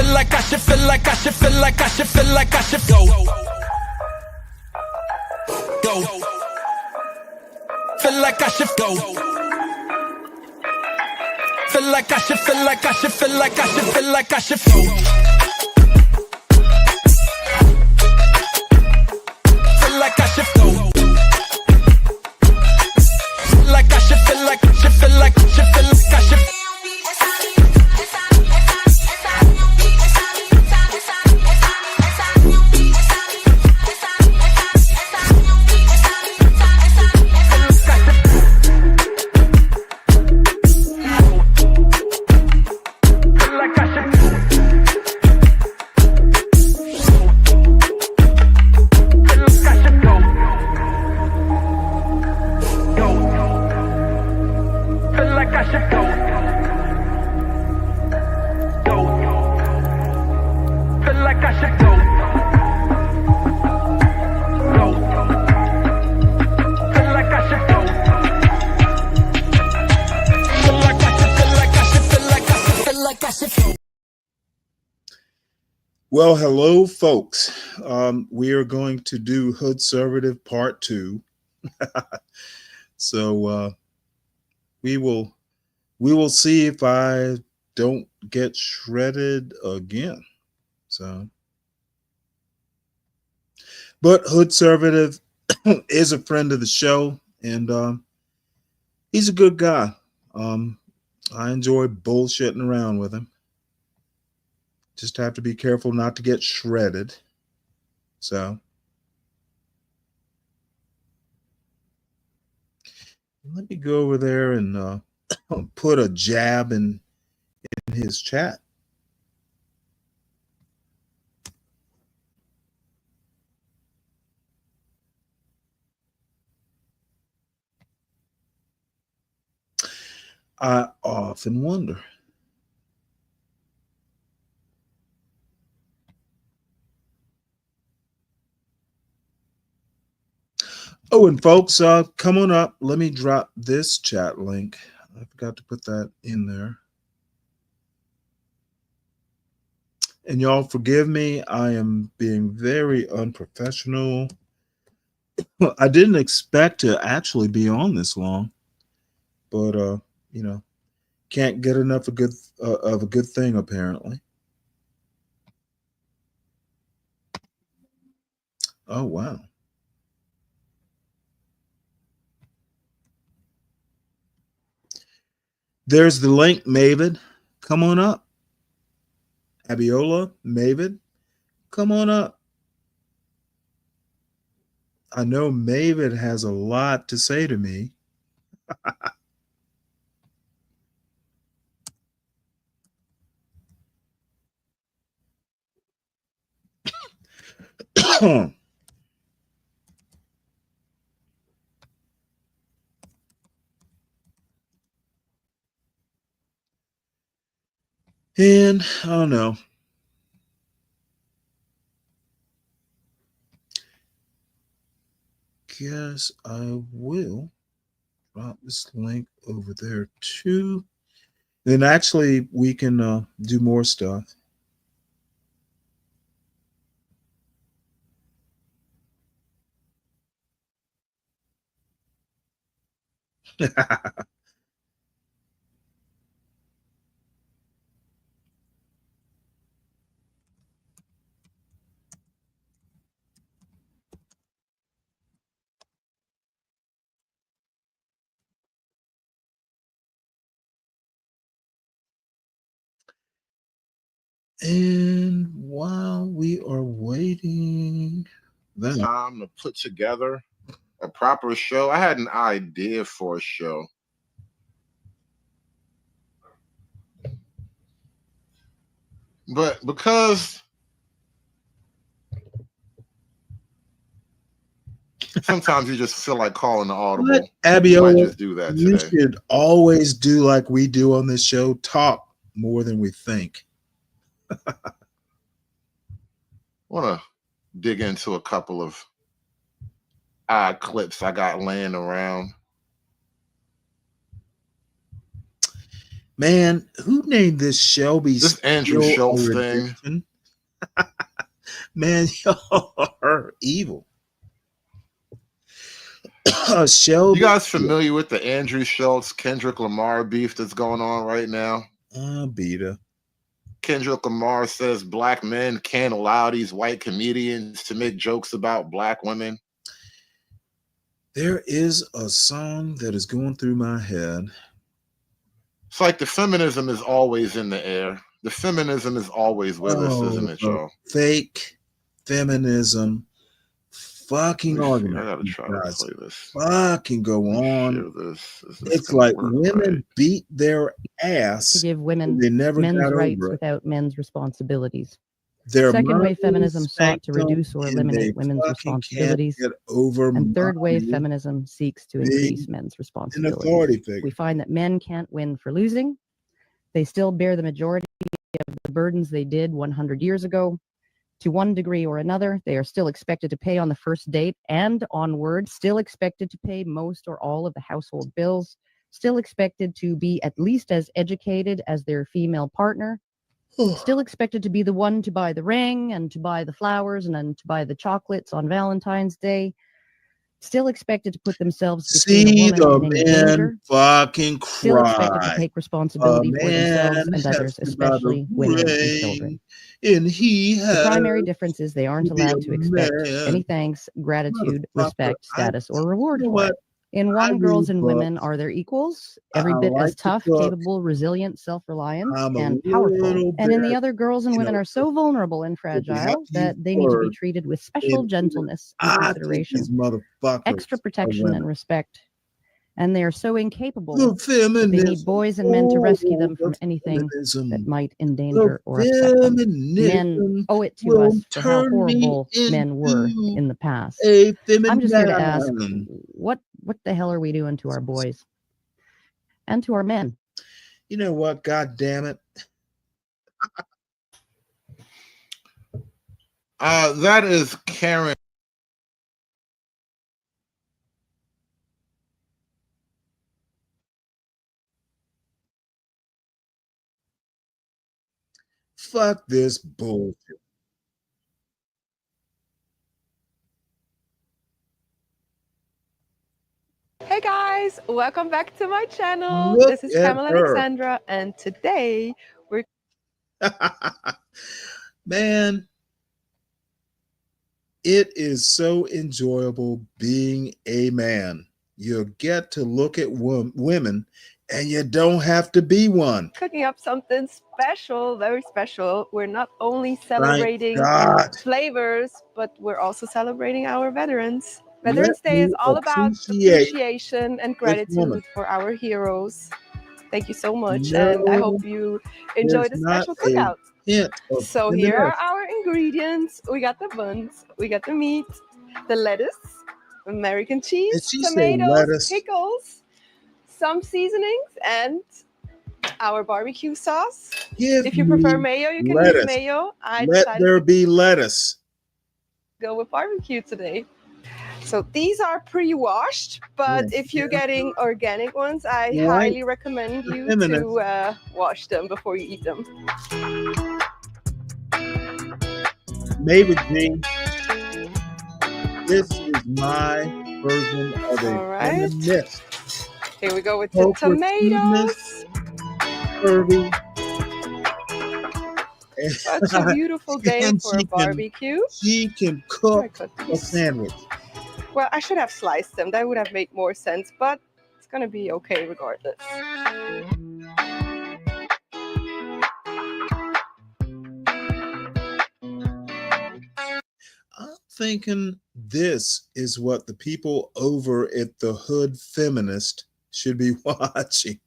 feel like I should feel like I should feel like I should feel like I should go. Go. Feel like I should go. Feel like I should feel like I should feel like I should feel like I should go. Feel like I should go. Feel like I should feel like I should feel like I should feel like I should. Well, hello, folks. We are going to do Hoodservative Part 2. So we will see if I don't get shredded again. So, but Hoodservative is a friend of the show, and he's a good guy. I enjoy bullshitting around with him. Just have to be careful not to get shredded. So let me go over there and put a jab in his chat. I often wonder. Oh, and folks, come on up. Let me drop this chat link. I forgot to put that in there. And y'all forgive me. I am being very unprofessional. I didn't expect to actually be on this long, but you know, can't get enough of a good thing apparently. Oh wow. There's the link, Mavid. Come on up. Abiola, Mavid, come on up. I know Mavid has a lot to say to me. And I don't know. Guess I will drop this link over there too. Then actually we can do more stuff. And while we are waiting, time to put together a proper show. I had an idea for a show. But because sometimes you just feel like calling the audible. Abiola, might just do that you today. should always do like we do on this show, talk more than we think. I want to dig into a couple of odd clips I got laying around. Man, who named this Shelby This Andrew Steel Schultz thing. Edition? Man, y'all are evil. You Shelby. guys familiar with the Andrew Schultz Kendrick Lamar beef that's going on right now? Beta. Kendrick Lamar says black men can't allow these white comedians to make jokes about black women. There is a song that is going through my head. It's like the feminism is always in the air. The feminism is always with us, isn't it, y'all? Fake feminism fucking I argument. gotta try to Guys, play this. fucking go on. Share this. Is this It's gonna like work women right? beat their ass. To give women They never men's got rights over it. without men's responsibilities. Their Second wave mothers feminism sought to spanked them, reduce or and eliminate they women's fucking responsibilities. can't get over And third wave mommy feminism seeks to being increase men's an authority responsibilities. figure. We find that men can't win for losing. They still bear the majority of the burdens they did 100 years ago. To one degree or another, they are still expected to pay on the first date and onward, still expected to pay most or all of the household bills, still expected to be at least as educated as their female partner, still expected to be the one to buy the ring and to buy the flowers and then to buy the chocolates on Valentine's Day, still expected to put themselves between a See woman the and any men danger, fucking still expected to cry. take A responsibility for themselves man and has others, to buy the especially women and children. ring, and he The has primary difference is they aren't to be a allowed to expect any man. thanks, gratitude, Motherfucker, respect, status, or you reward know for what? it. In I one, girls read and women books. are their equals, I every bit as like to tough, cook. capable, resilient, self-reliant, I'm a and powerful. little And in the bit, other, girls and women are so vulnerable and if you have fragile to use that they need to be words, treated with baby, special gentleness and I think consideration, these motherfuckers extra are protection women. and respect. And they are so incapable The that they need feminism, boys and men to rescue oh, them from the anything that feminism, might the endanger or upset them. Men feminism owe it to will us for how turn me horrible men were into in the past. a I'm just here to ask, feminine. what the hell are we doing to our boys and to our men? You know what? God damn it. That is Karen. Fuck this bullshit. Hey guys, welcome back to my channel. Look This is at Pamela her. Alexandra, and today we're Man, it is so enjoyable being a man. You get to look at women and you don't have to be one. cooking up something special, very special. We're not only Thank celebrating God. flavors, but we're also celebrating our veterans. Let Veterans Day is me all about appreciate appreciation and this woman. gratitude for our heroes. Thank you so much, and I No, hope you enjoy there's the not special a cookout. hint of So here are feminism. our ingredients. We got the buns, we got the meat, the lettuce, American Did cheese, she say tomatoes, lettuce? pickles, some seasonings, and our barbecue sauce. Give If you prefer me mayo, you can use lettuce. mayo. I Let decided there to be lettuce. go with barbecue today. So these are pre-washed, but if you're getting organic ones, I White highly recommend you feminist. to wash them before you eat them. Maybe G, this is my version of a All right. feminist. Here we go with the tomatoes. Kirby. Such a beautiful day And for a barbecue. she can cook a sandwich. Well, I should have sliced them. That would have made more sense, but it's gonna be okay regardless. I'm thinking this is what the people over at the Hood Feminist should be watching.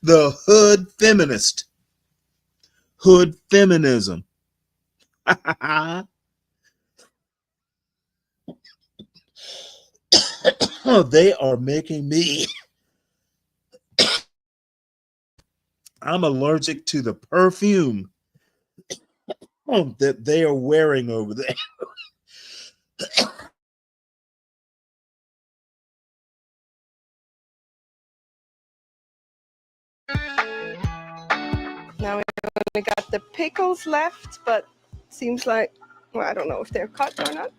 The Hood Feminist. Hood Feminism. They are making me. I'm allergic to the perfume that they are wearing over there. Now we only got the pickles left, but seems like, well, I don't know if they're cut or not.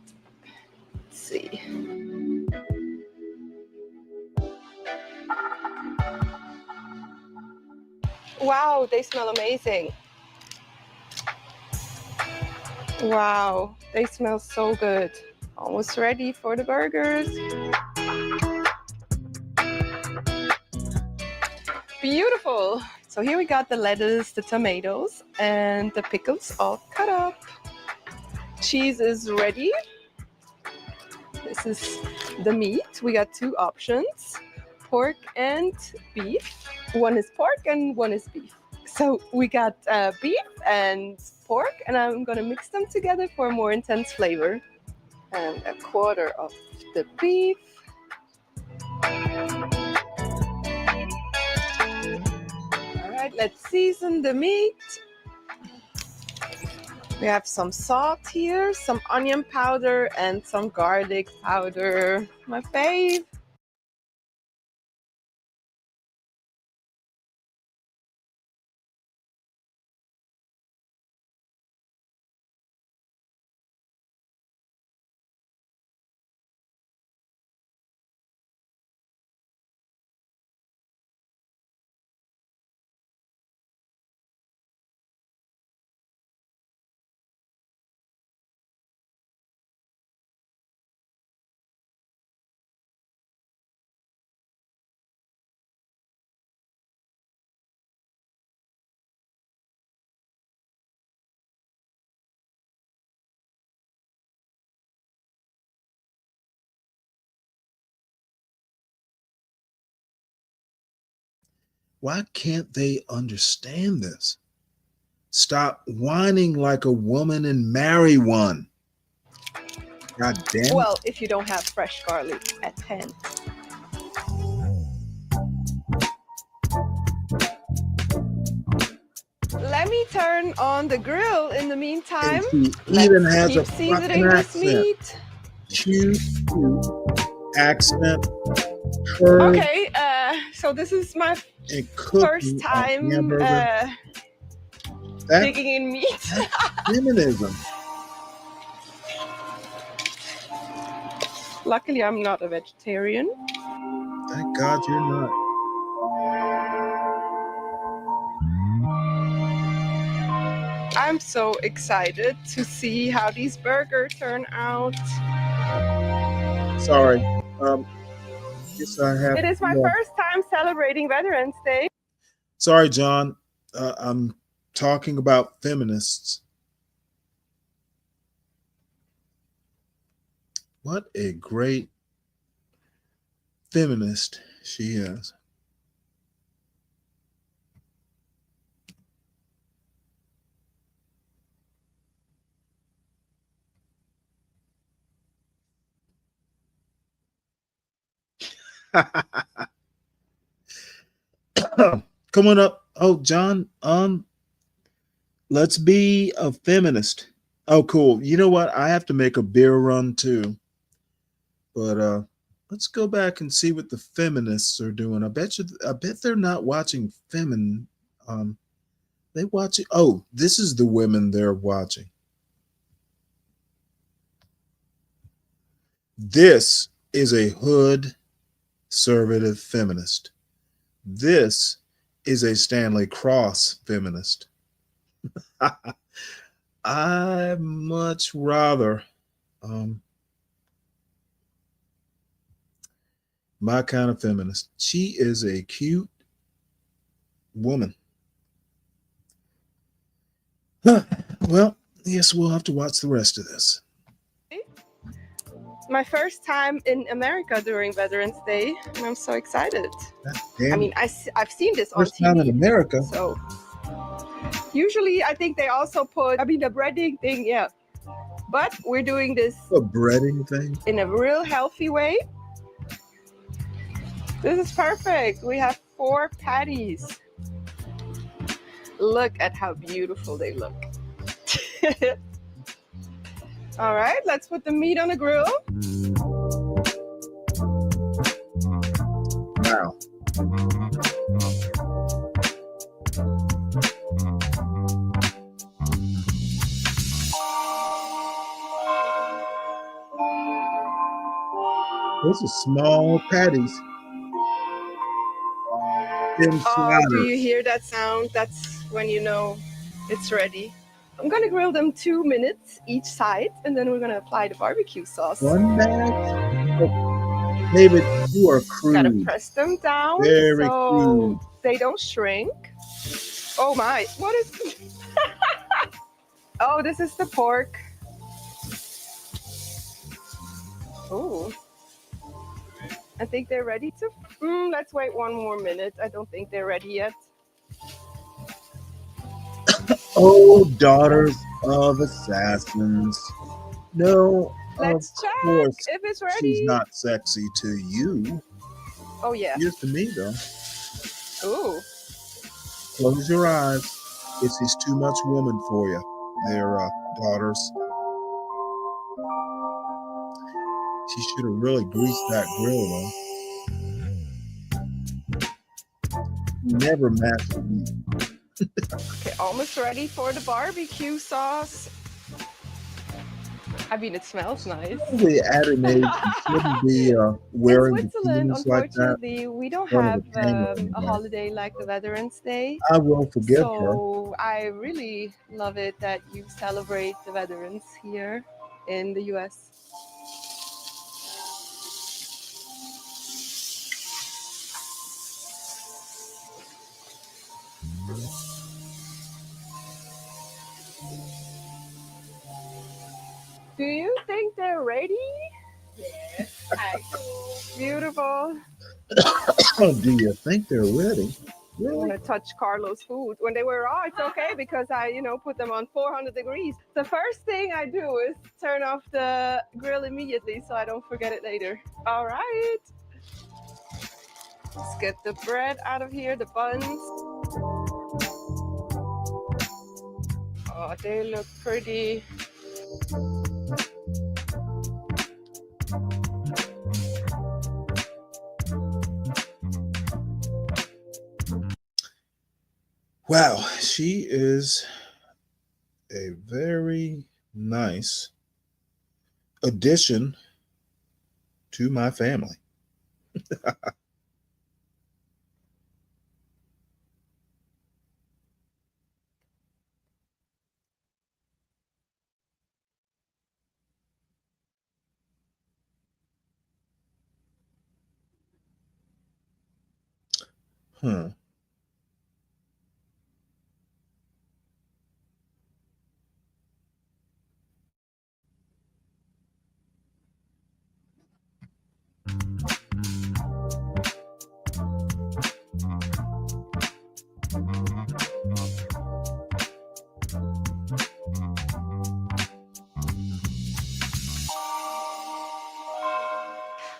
Let's see. Wow, they smell amazing. Wow, they smell so good. Almost ready for the burgers. Beautiful. So here we got the lettuce, the tomatoes, and the pickles all cut up. Cheese is ready. This is the meat. We got two options, pork and beef. One is pork and one is beef. So we got beef and pork, and I'm gonna mix them together for a more intense flavor. And a quarter of the beef. All right, let's season the meat. We have some salt here, some onion powder, and some garlic powder. My fave. Why can't they understand this? Stop whining like a woman and marry one. God damn it. Well, if you don't have fresh garlic at hand. Let me turn on the grill in the meantime. And she even has keep a seasoning fucking this accent. meat. Cute accent. Her Okay, so this is my and cooking first time a hamburger. That's digging in meat. feminism. Luckily, I'm not a vegetarian. Thank God you're not. I'm so excited to see how these burgers turn out. Sorry. Guess I have It is my to, first time celebrating Veterans Day. Sorry, John. I'm talking about feminists. What a great feminist she is. Come on up. Oh, John, let's be a feminist. Oh, cool. You know what? I have to make a beer run too. But let's go back and see what the feminists are doing. I bet they're not watching they watch it. Oh, this is the women they're watching. This is a hood conservative feminist. This is a Stanley Cross feminist. I much rather my kind of feminist. She is a cute woman. Well, yes, we'll have to watch the rest of this. My first time in America during Veterans Day, and I'm so excited. Damn. I mean, I've seen this on First time TV. in America. So usually, I think they also put, the breading thing, yeah. But we're doing this A breading thing. in a real healthy way. This is perfect. We have 4 patties. Look at how beautiful they look. All right, let's put the meat on the grill. Wow. Those are small patties. Thin Oh, do you sliders. hear that sound? That's when you know it's ready. I'm gonna grill them 2 minutes each side, and then we're gonna apply the barbecue sauce. One batch? Oh, David, you are Gotta crude. press them down Very so crude. they don't shrink. Oh my, what is Oh, this is the pork. Oh, I think they're ready to. Let's wait 1 more minute. I don't think they're ready yet. Oh, daughters of assassins. No, of Let's check course if it's she's ready. not sexy to you. Oh yeah. She is to me, though. Ooh. Close your eyes. If she's too much woman for you, their daughters. She should have really greased that grill, though. Never master meat. Okay, almost ready for the barbecue sauce. I mean, it smells nice. Probably at an age you shouldn't be In wearing Switzerland, bikinis like that unfortunately, we don't in front of have a camera a anymore. holiday like the Veterans Day. I will forgive her. So I really love it that you celebrate the veterans here in the US. Do you think they're ready? Yes. Beautiful. Do you think they're ready? I Really? want to touch Carlos' food. When they were raw, it's okay because I, put them on 400 degrees. The first thing I do is turn off the grill immediately so I don't forget it later. All right. Let's get the bread out of here, the buns. Oh, they look pretty. Wow, she is a very nice addition to my family. Huh.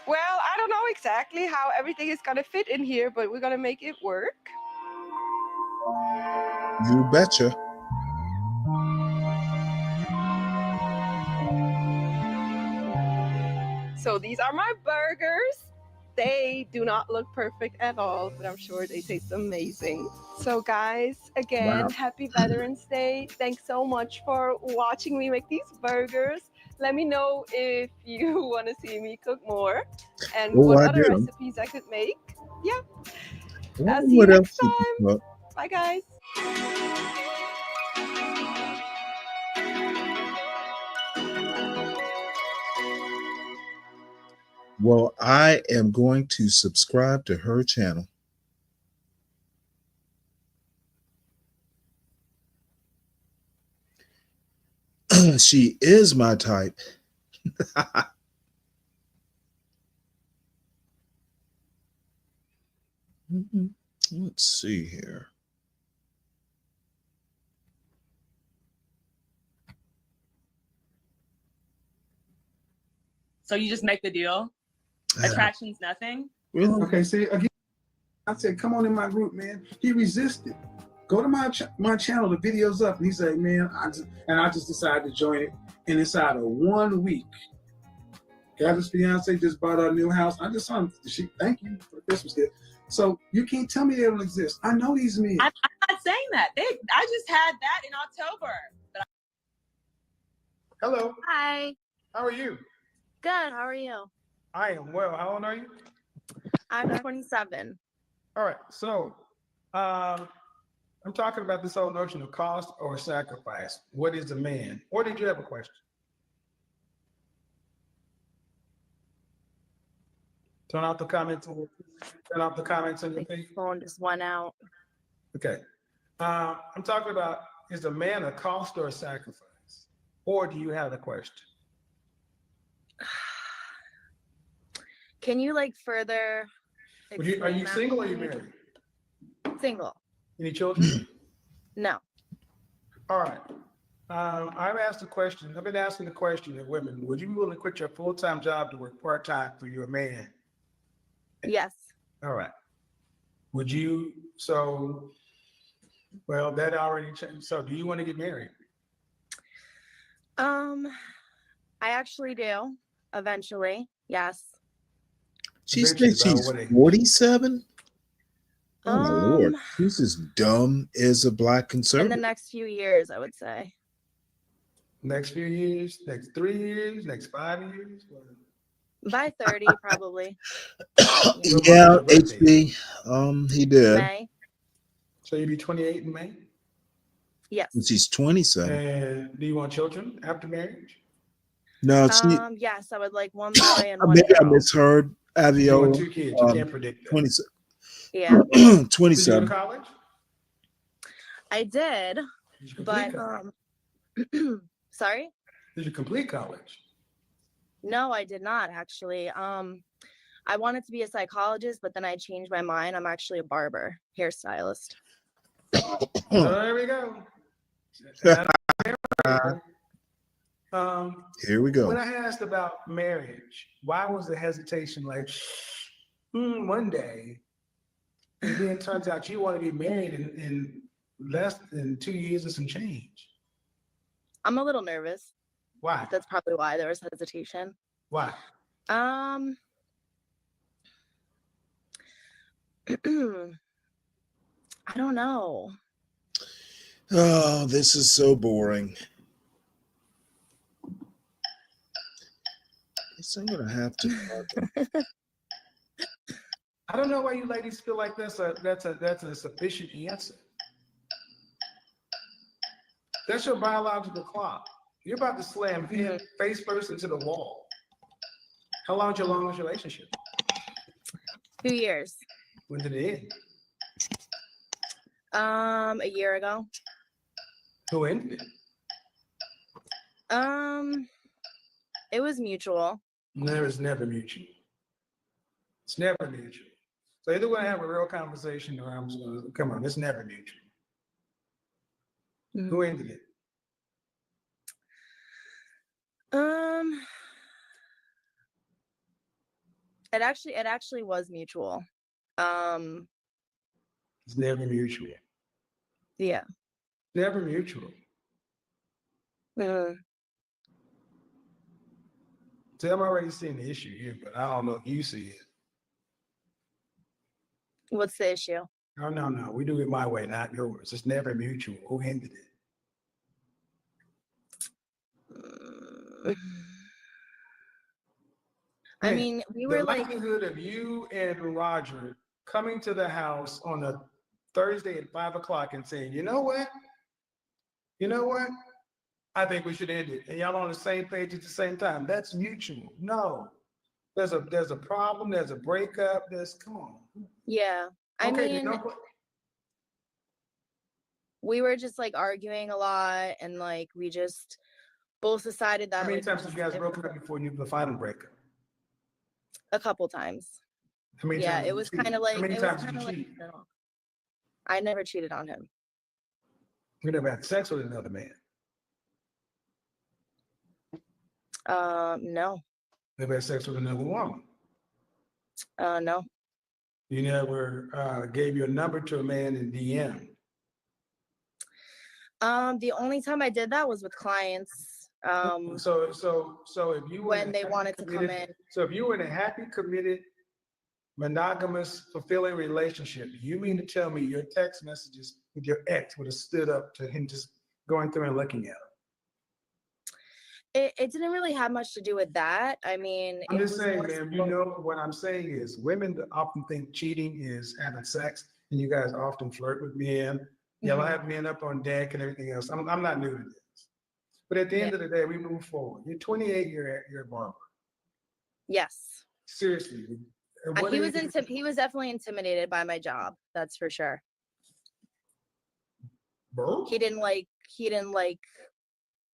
Well, I don't know exactly how everything is gonna fit in here, but we're gonna make it work. You betcha. So these are my burgers. They do not look perfect at all, but I'm sure they taste amazing. So guys, again, Wow. happy Veterans Day. Thanks so much for watching me make these burgers. Let me know if you want to see me cook more and Oh, what I other do. recipes I could make. Yeah, I'll see you What next else did time. you cook? Bye guys. Well, I am going to subscribe to her channel. She is my type. Let's see here. So you just make the deal? Attraction's nothing? Really? Okay, see again. I said, "Come on in my group, man." He resisted. Go to my channel. The video's up, and he said, "Man, I just decided to join it." And inside of 1 week, Gavin's fiance just bought our new house. I just saw him. Thank you for the Christmas gift. So you can't tell me they don't exist. I know these men. I'm not saying that. I just had that in October. Hello. Hi. How are you? Good. How are you? I am well. How old are you? I'm 27. All right. So I'm talking about this whole notion of cost or sacrifice. What is a man? Or did you have a question? Turn off the comments. Turn off the comments on your My page. phone just went out. Okay. I'm talking about, is a man a cost or a sacrifice? Or do you have a question? Can you like further Are you explain that single or to you me? married? Single. Any children? No. All right. I've asked the question, I've been asking the question of women, would you be willing to quit your full-time job to work part-time for your man? Yes. All right. Would you, so, well, that already changed. So do you want to get married? I actually do eventually. Yes. She Eventually, said she's about what age? 47. Oh my lord, Um, she's as dumb as a black in the conservative. next few years, I would say. Next few years, next 3 years, next 5 years? By 30, probably. Yeah, What month is your birthday? HB, he did. May. So you'll be 28 in May? Yes. And she's 27. And do you want children after marriage? No, she. Yes, I would like one boy and one Maybe I girl. misheard. You want Aviola. 2 kids, you can't predict that. 27. Yeah, Did you go to 27. college? I did, Did you complete but college? sorry? Did you complete college? No, I did not actually. I wanted to be a psychologist, but then I changed my mind. I'm actually a barber, hairstylist. So there we go. Here we go. When I asked about marriage, why was the hesitation like, one day, and then it turns out you want to be married in less than 2 years and some change? I'm a little nervous. Why? That's probably why there was hesitation. Why? I don't know. Oh, this is so boring. Guess I'm gonna have to. I don't know why you ladies feel like that's a sufficient answer. That's your biological clock. You're about to slam head face first into the wall. How long is your longest relationship? 2 years. When did it end? A year ago. Who ended it? It was mutual. No, it's never mutual. It's never mutual. So either we're gonna have a real conversation or I'm just gonna come on, it's never mutual. Who ended it? It actually was mutual. It's never mutual. Yeah. Never mutual. See, I'm already seeing the issue here, but I don't know if you see it. What's the issue? Oh, no. We do it my way, not yours. It's never mutual. Who ended it? I mean, we were the like, likelihood of you and Roger coming to the house on a Thursday at 5 o'clock and saying, you know what? I think we should end it. And y'all on the same page at the same time. That's mutual. No. There's a problem, there's a breakup, come on. yeah. I Okay, mean, we were just like arguing a lot and like we just both decided that. How many like, times have you guys broken up before you the final breakup? A couple times. How many Yeah, times it was kind of like, how many it was times did kind you of like, cheat? no. I never cheated on him. You never had sex with another man? No. Never had sex with another woman? No. You never gave your number to a man in DM? The only time I did that was with clients. So if you were when they wanted to come in. So if you were in a happy, committed, monogamous, fulfilling relationship, you mean to tell me your text messages with your ex would have stood up to him just going through and looking at them? It didn't really have much to do with that. I mean, I'm it just was saying, more man, so- what I'm saying is women often think cheating is having sex, and you guys often flirt with men. Y'all Mhm. have men up on deck and everything else. I'm not new to this. But at the end of the day, we move forward. You're 28, you're a barber. Yes. Seriously. What He do was you- he was definitely intimidated by my job. That's for sure. Bro? He didn't like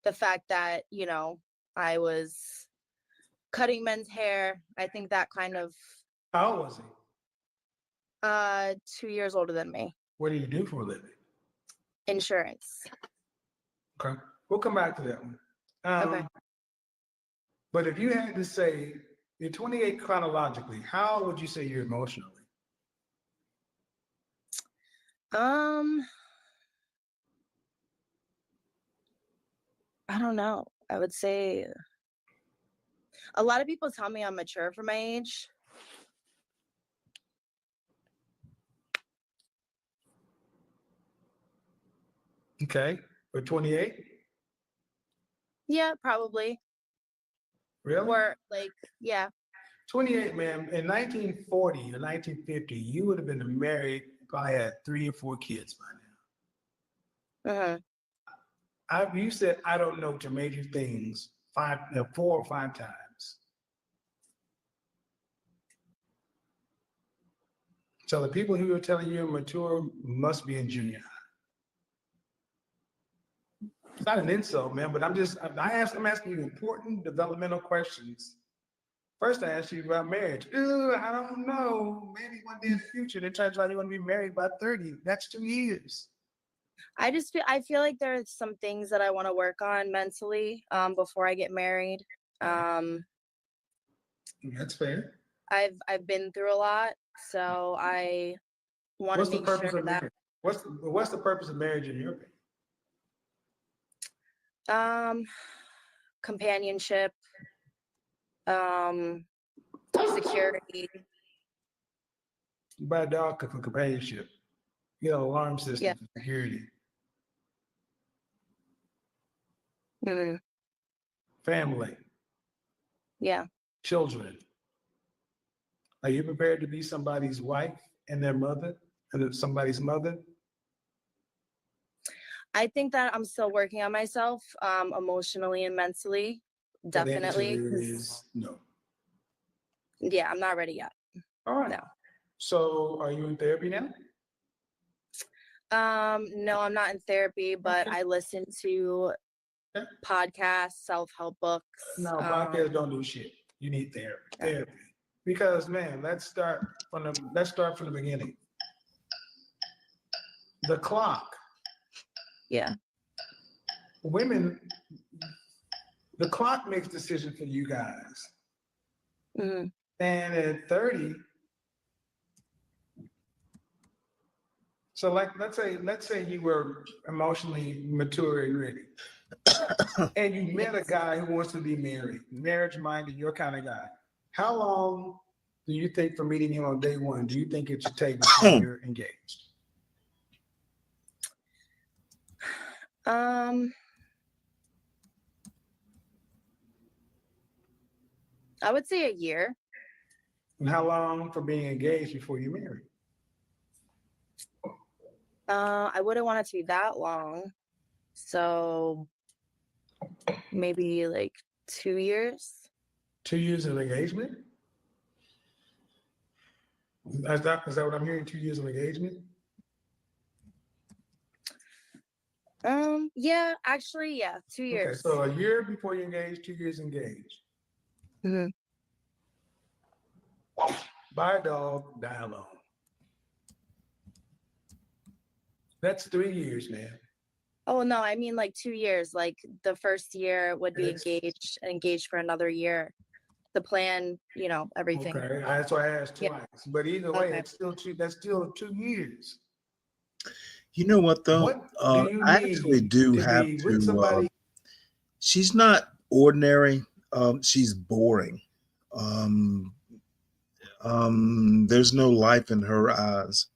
the fact that, you know, I was cutting men's hair. I think that kind of How old was he? 2 years older than me. What do you do for a living? Insurance. Okay. We'll come back to that one. Okay. But if you had to say, you're 28 chronologically, how would you say you're emotionally? I don't know. I would say a lot of people tell me I'm mature for my age. Okay. For 28? Yeah, probably. Really? Or like, yeah. 28, man. In 1940 or 1950, you would have been married, probably had 3 or 4 kids by now. You said, I don't know to major things 4 or 5 times. So the people who are telling you mature must be in junior high. It's not an insult, man, but I'm asking you important developmental questions. First, I asked you about marriage. I don't know. Maybe one day in the future, they turns out you want to be married by 30. That's 2 years. I feel like there's some things that I want to work on mentally before I get married. That's fair. I've been through a lot, so I want What's to the make purpose sure of that marriage? What's the purpose of marriage in your opinion? companionship, security. You buy a dog for companionship. You get an alarm system Yeah. for security. Mhm. Family, Yeah. children. Are you prepared to be somebody's wife and their mother and somebody's mother? I think that I'm still working on myself emotionally and mentally. So the answer Definitely. 'Cause, is no. yeah, I'm not ready yet. All right. No. So are you in therapy now? No, I'm not in therapy, but Okay. I listen to Okay. podcasts, self-help books. No, podcasts don't do shit. You need therapy. Therapy. Because man, let's start from the beginning. The clock. Yeah. Women, the clock makes decisions for you guys. Mhm. And at 30, so like let's say you were emotionally mature and ready. And you met a guy who wants to be married, marriage minded, your kind of guy. How long do you think from meeting him on day one, do you think it should take before you're engaged? I would say a year. And how long for being engaged before you marry? I wouldn't want it to be that long. So maybe like 2 years. 2 years of engagement? Is that what I'm hearing? 2 years of engagement? Yeah, actually, yeah, 2 Okay, years. so a year before you engage, 2 years engaged. Mhm. Buy a dog, die alone. That's 3 years, man. Oh no, I mean like 2 years. Like the first year would be It's- engaged for another year. The plan, you know, everything. Okay, that's why I asked Yeah. twice. But either way, Okay. it's still that's still 2 years. You know what though? What do you I actually need do to have be with to. somebody? She's not ordinary. She's boring. There's no life in her eyes.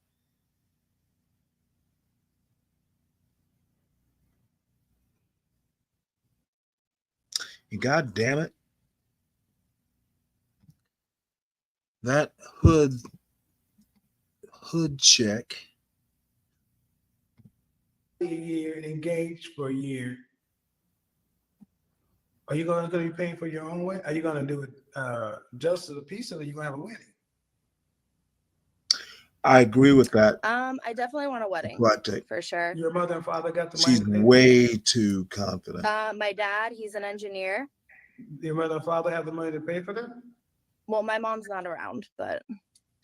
And God damn it, that hood check. A year and engaged for a year. Are you going to be paying for your own wedding? Are you going to do it just as a piece, or are you going to have a wedding? I agree with that. I definitely want a wedding Eclectic. for sure. Your mother and father got the money. She's way too confident. My dad, he's an engineer. Your mother and father have the money to pay for them? Well, my mom's not around, but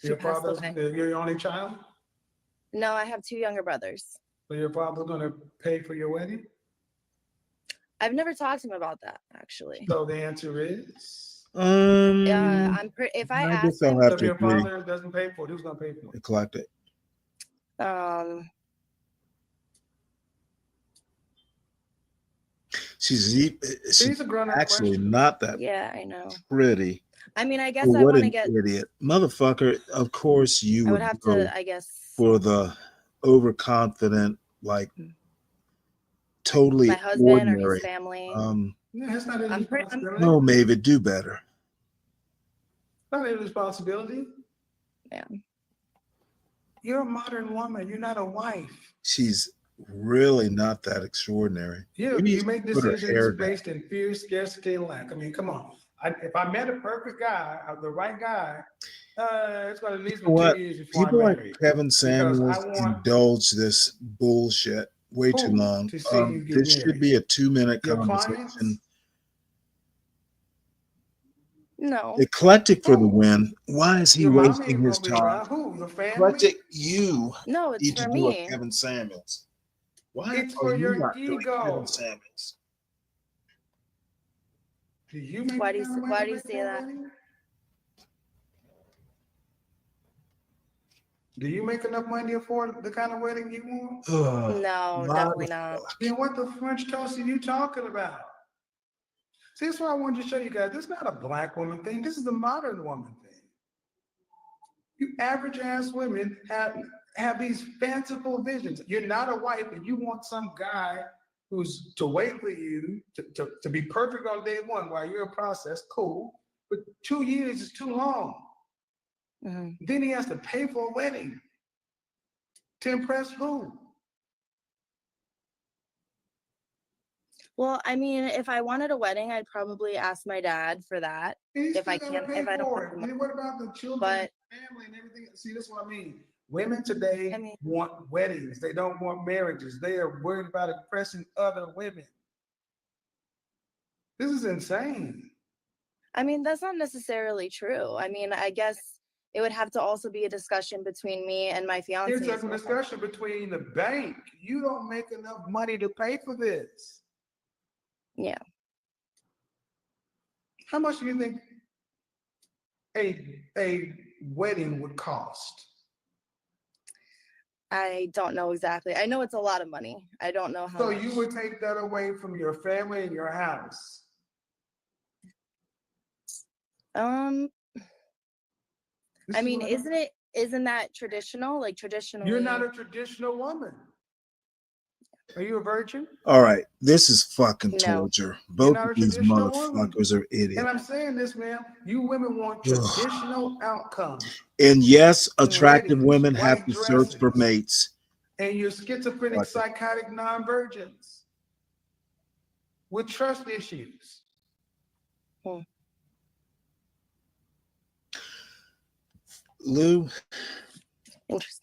Your father's, you're your only child? No, I have 2 younger brothers. So your father's going to pay for your wedding? I've never talked to him about that, actually. So the answer is? If I ask him, if your father doesn't pay for it, who's going to pay for it? Eclectic. She's a grown-up actually question. Not that I know. pretty. I mean, I guess I want to get idiot motherfucker. Of course you would have to, I guess, for the overconfident, like totally my husband ordinary. or his family. That's not a responsibility. No, maybe do better. Not a responsibility. Yeah. You're a modern woman. You're not a wife. She's really not that extraordinary. You make decisions based in fear, scarcity, and lack. I mean, come on. If I met a perfect guy, the right guy, it's going to at least be 2 years before people I like marry. Kevin Samuels indulge this bullshit way too long. This should be a 2-minute conversation. No. Eclectic for the win. Why is he wasting his time? Who? Your family? Eclectic, you no, it's need for to me. do a Kevin Samuels. Why it's are for you your not doing ego. Kevin Samuels? Do you make why do you say that? Do you make enough money to afford the kind of wedding you want? No, definitely not. Then what the French toast are you talking about? See, that's what I wanted to show you guys. This is not a black woman thing. This is a modern woman thing. You average ass women have these fanciful visions. You're not a wife, and you want some guy who's to wait for you to be perfect on day one while you're in process. Cool, but 2 years is too long. Mm-hmm. Then he has to pay for a wedding to impress who? Well, I mean, if I wanted a wedding, I'd probably ask my dad for that. If I can't, if I don't. And what about the children, family, and everything? See, that's what I mean. Women today want weddings. They don't want marriages. They are worried about impressing other women. This is insane. I mean, that's not necessarily true. I mean, I guess it would have to also be a discussion between me and my fiance. It's a discussion between the bank. You don't make enough money to pay for this. Yeah. How much do you think a wedding would cost? I don't know exactly. I know it's a lot of money. I don't know how. So you would take that away from your family and your house? I mean, isn't that traditional? Like traditional. You're not a traditional woman. Are you a virgin? All right, this is fucking torture. Both of these motherfuckers are idiots. And I'm saying this, man. You women want traditional outcomes. And yes, attractive women have to search for mates. And you're schizophrenic, psychotic non-virgins with trust issues. Lou. Interesting.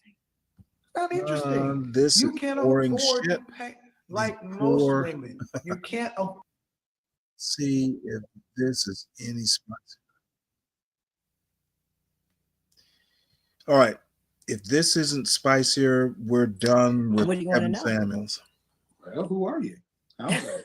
Not interesting. This you is can't boring afford shit. to pay like most women. You can't see if this is any spice. All right. If this isn't spicier, we're done with Kevin Samuels. Well, who are you? I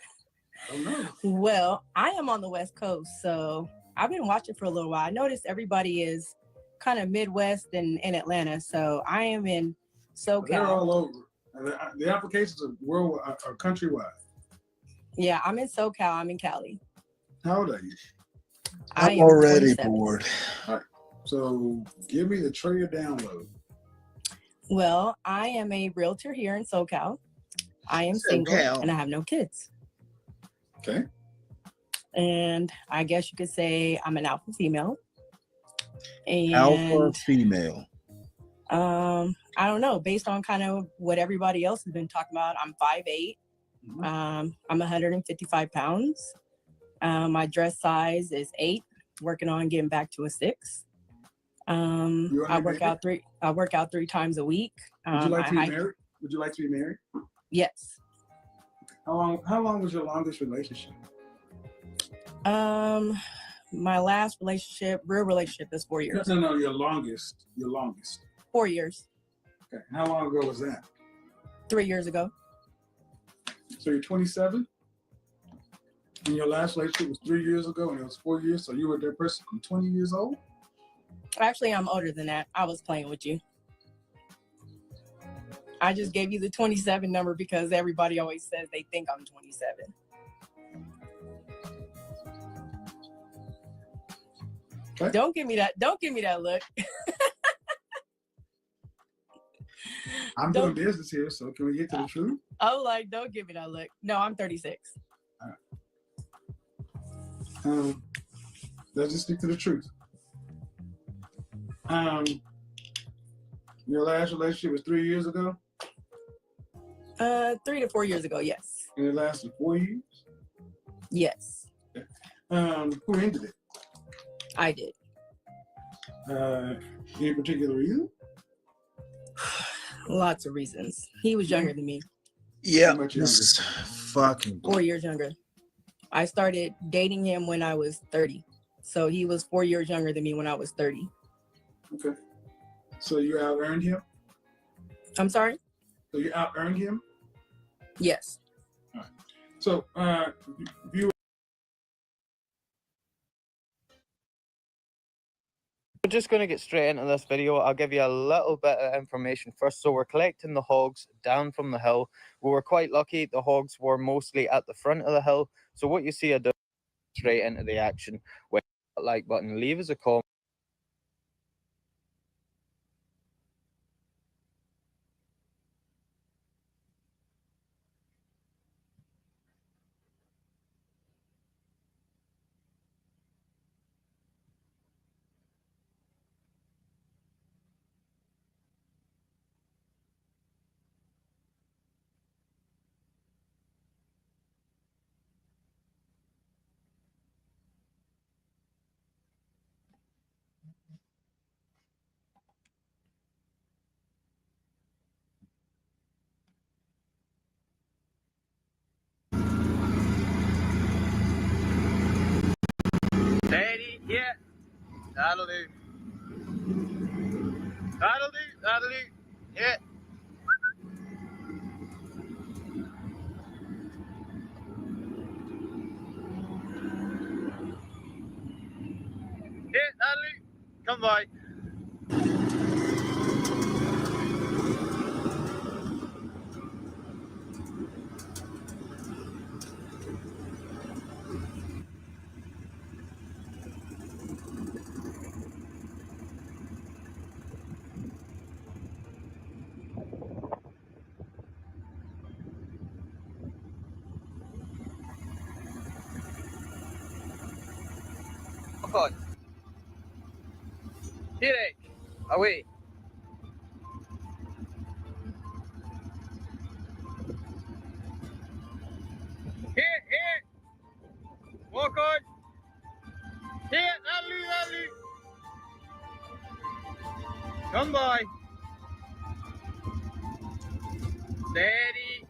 don't know. Well, I am on the West Coast, so I've been watching for a little while. I noticed everybody is kind of Midwest and in Atlanta, so I am in SoCal. They're all over. The applications are worldwide, are countrywide. Yeah, I'm in SoCal. I'm in Cali. How old are you? I'm already bored. All right. So give me the trailer download. Well, I am a realtor here in SoCal. I am single and I have no kids. Okay. And I guess you could say I'm an alpha female. And Alpha female. I don't know, based on kind of what everybody else has been talking about, I'm 5'8". I'm 155 pounds. My dress size is 8, working on getting back to a 6. I work out 3 times a week. Would you like to be married? Would you like to be married? Yes. How long was your longest relationship? My last real relationship is 4 years. No, your longest. 4 years. Okay. How long ago was that? 3 years ago. So you're 27? And your last relationship was 3 years ago, and it was 4 years, so you were that person from 20 years old? Actually, I'm older than that. I was playing with you. I just gave you the 27 number because everybody always says they think I'm 27. Okay. Don't give me that look. I'm doing business here, so can we get to the truth? I'm like, don't give me that look. No, I'm 36. All right. Let's just stick to the truth. Your last relationship was 3 years ago? 3 to 4 years ago, yes. And it lasted 4 years? Yes. Who ended it? I did. Any particular reason? Lots of reasons. He was younger than me. Yeah, How much this is fucking 4 years younger. I started dating him when I was 30. So he was 4 years younger than me when I was 30. Okay. So you out-earned him? I'm sorry? So you out-earned him? Yes. All right. So, viewers. We're just going to get straight into this video. I'll give you a little bit of information first. So we're collecting the hogs down from the hill. We were quite lucky. The hogs were mostly at the front of the hill. So what you see are straight into the action. With the like button, leave us a comment. Steady, yeah. That'll do. That'll do. That'll do. Yeah. Yeah, that'll do. Come by. Come on. Here, away. Here, here. Walk on. Here, that'll do, that'll do. Come by. Steady.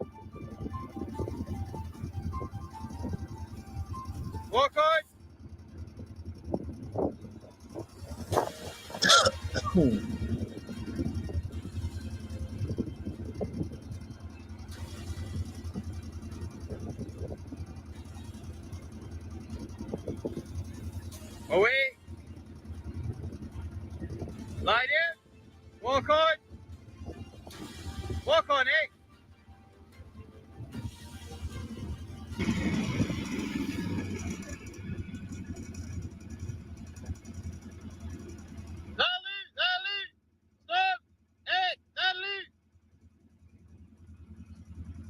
Walk on. Away. Lie down. Walk on. Walk on, eh? That'll do. Stop. Hey, that'll do.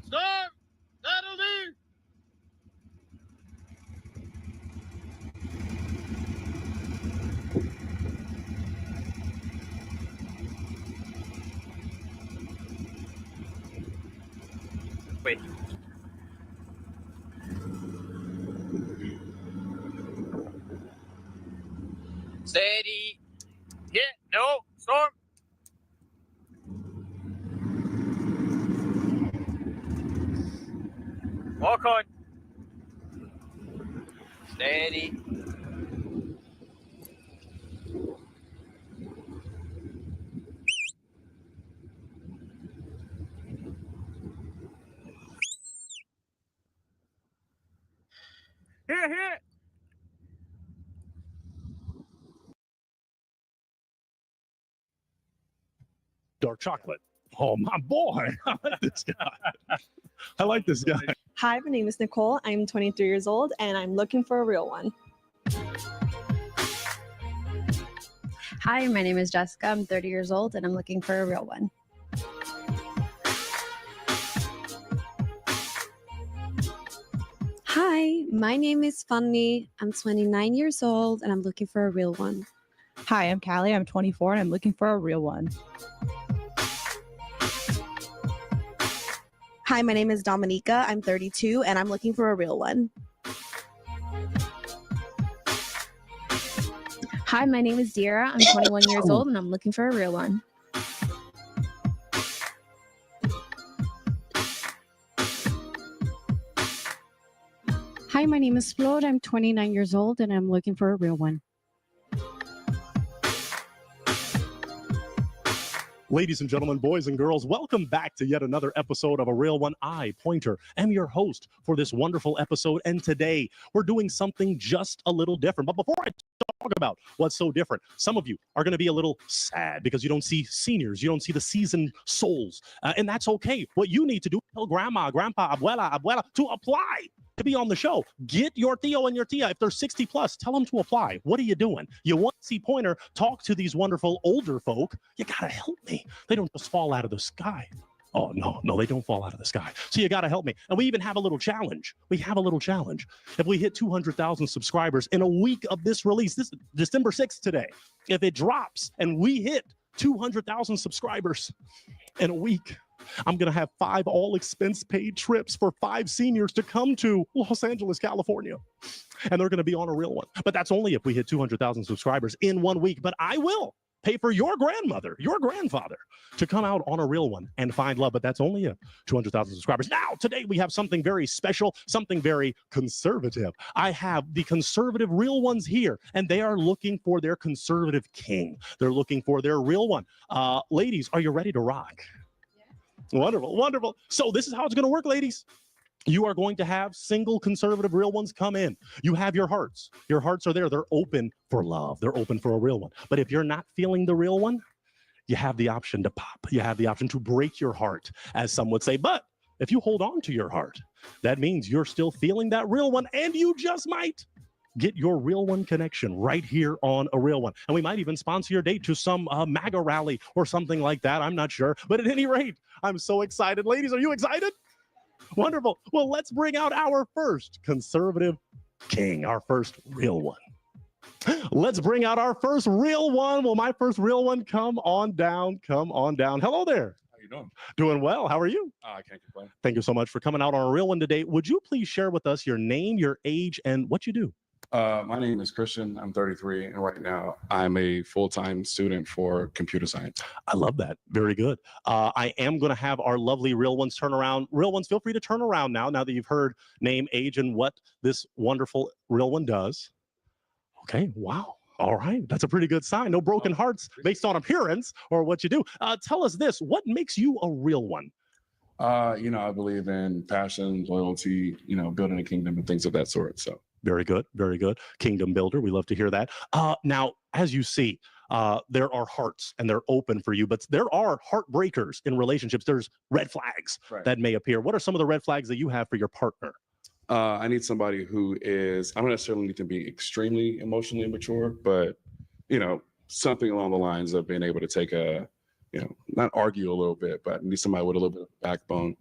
Stop. That'll do. on. Steady. Here. Dark chocolate. Oh, my boy. I like this guy. I like this guy. Hi, my name is Nicole. I'm 23 years old and I'm looking for a real one. Hi, my name is Jessica. I'm 30 years old and I'm looking for a real one. Hi, my name is Fanny. I'm 29 years old and I'm looking for a real one. Hi, I'm Callie. I'm 24 and I'm looking for a real one. Hi, my name is Dominica. I'm 32 and I'm looking for a real one. Hi, my name is Dira. I'm 21 years old and I'm looking for a real one. Hi, my name is Flor. I'm 29 years old and I'm looking for a real one. Ladies and gentlemen, boys and girls, welcome back to yet another episode of A Real One. I, Pointer, am your host for this wonderful episode, and today we're doing something just a little different. But before I talk about what's so different, some of you are going to be a little sad because you don't see seniors, you don't see the seasoned souls, and that's okay. What you need to do, tell grandma, grandpa, abuela to apply to be on the show. Get your Theo and your Tia. If they're 60 plus, tell them to apply. What are you doing? You want to see Pointer talk to these wonderful older folk? You got to help me. They don't just fall out of the sky. Oh, no, they don't fall out of the sky. So you got to help me. And we even have a little challenge. If we hit 200,000 subscribers in a week of this release, this December 6th today, if it drops and we hit 200,000 subscribers in a week, I'm going to have 5 all-expense-paid trips for 5 seniors to come to Los Angeles, California. And they're going to be on a real one. But that's only if we hit 200,000 subscribers in 1 week. But I will pay for your grandmother, your grandfather to come out on a real one and find love. But that's only if 200,000 subscribers. Now, today we have something very special, something very conservative. I have the conservative real ones here, and they are looking for their conservative king. They're looking for their real one. Ladies, are you ready to rock? Wonderful. So this is how it's going to work, ladies. You are going to have single conservative real ones come in. You have your hearts. Your hearts are there. They're open for love. They're open for a real one. But if you're not feeling the real one, you have the option to pop. You have the option to break your heart, as some would say. But if you hold on to your heart, that means you're still feeling that real one, and you just might get your real one connection right here on A Real One. And we might even sponsor your date to some MAGA rally or something like that. I'm not sure. But at any rate, I'm so excited. Ladies, are you excited? Wonderful. Well, let's bring out our first conservative king, our first real one. Let's bring out our first real one. Well, my first real one, come on down. Hello there. How you doing? Doing well. How are you? I can't complain. Thank you so much for coming out on A Real One today. Would you please share with us your name, your age, and what you do? My name is Christian. I'm 33, and right now I'm a full-time student for computer science. I love that. Very good. I am going to have our lovely real ones turn around. Real ones, feel free to turn around now that you've heard name, age, and what this wonderful real one does. Okay, wow. All right, that's a pretty good sign. No broken hearts based on appearance or what you do. Tell us this, what makes you a real one? I believe in passion, loyalty, building a kingdom and things of that sort, so. Very good. Kingdom builder. We love to hear that. Now, as you see, there are hearts and they're open for you, but there are heartbreakers in relationships. There's red flags that may appear. What are some of the red flags that you have for your partner? I need somebody who is, I don't necessarily need to be extremely emotionally mature, but, something along the lines of being able to take not argue a little bit, but I need somebody with a little bit of backbone.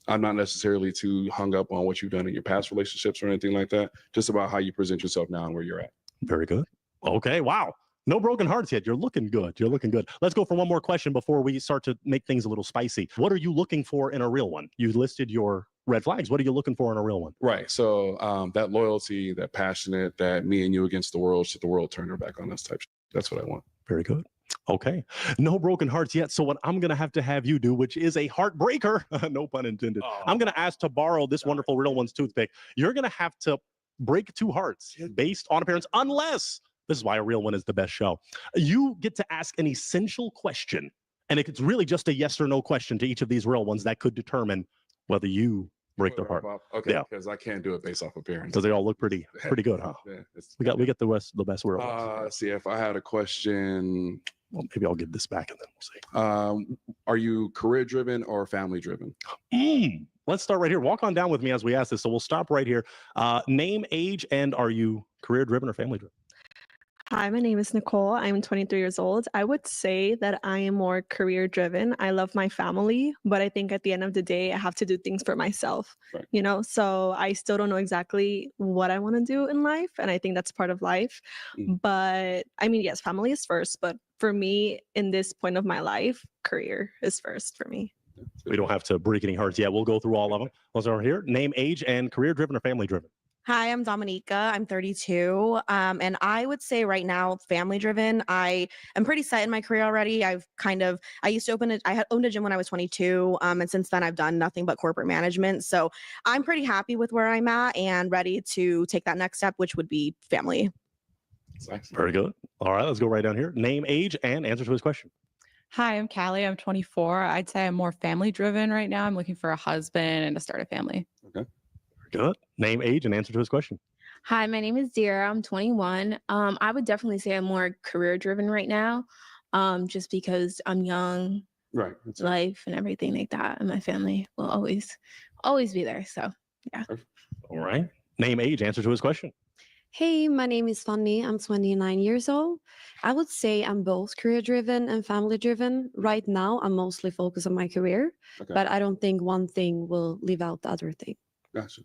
I'm not necessarily too hung up on what you've done in your past relationships or anything like that. Just about how you present yourself now and where you're at. Very good. Okay. Wow. No broken hearts yet. You're looking good. Let's go for one more question before we start to make things a little spicy. What are you looking for in a real one? You listed your red flags. What are you looking for in a real one? Right. So that loyalty, that passionate, that me and you against the world, should the world turn their back on us type. That's what I want. Very good. Okay. No broken hearts yet. So what I'm going to have you do, which is a heartbreaker, no pun intended. I'm going to ask to borrow this wonderful Real One's toothpick. You're going to have to break 2 hearts based on appearance, unless, this is why a Real One is the best show. You get to ask an essential question. And it's really just a yes or no question to each of these Real Ones that could determine whether you break their heart. Okay, Yeah. because I can't do it based off appearance. Because they all look pretty good, huh? Yeah, We got the best Real Ones. Let's see, if I had a question, well, maybe I'll give this back and then we'll see. Are you career driven or family driven? Let's start right here. Walk on down with me as we ask this. So we'll stop right here. Name, age, and are you career driven or family driven? Hi, my name is Nicole. I'm 23 years old. I would say that I am more career driven. I love my family, but I think at the end of the day, I have to do things for myself, you know? So I still don't know exactly what I want to do in life. And I think that's part of life. But I mean, yes, family is first. But for me, in this point of my life, career is first for me. We don't have to break any hearts yet. We'll go through all of them. Let's start here. Name, age, and career driven or family driven? Hi, I'm Dominica. I'm 32. And I would say right now, family driven. I am pretty set in my career already. I used to I had owned a gym when I was 22. And since then I've done nothing but corporate management. So I'm pretty happy with where I'm at and ready to take that next step, which would be family. Very good. All right, let's go right down here. Name, age, and answer to his question. Hi, I'm Callie. I'm 24. I'd say I'm more family driven right now. I'm looking for a husband and to start a family. Okay. Very good. Name, age, and answer to his question. Hi, my name is Dira. I'm 21. I would definitely say I'm more career driven right now, just because I'm young, right? Life and everything like that, and my family will always be there. So yeah. All right. Name, age, answer to his question. Hey, my name is Fanny. I'm 29 years old. I would say I'm both career driven and family driven. Right now, I'm mostly focused on my career, but I don't think one thing will leave out the other thing. Gotcha.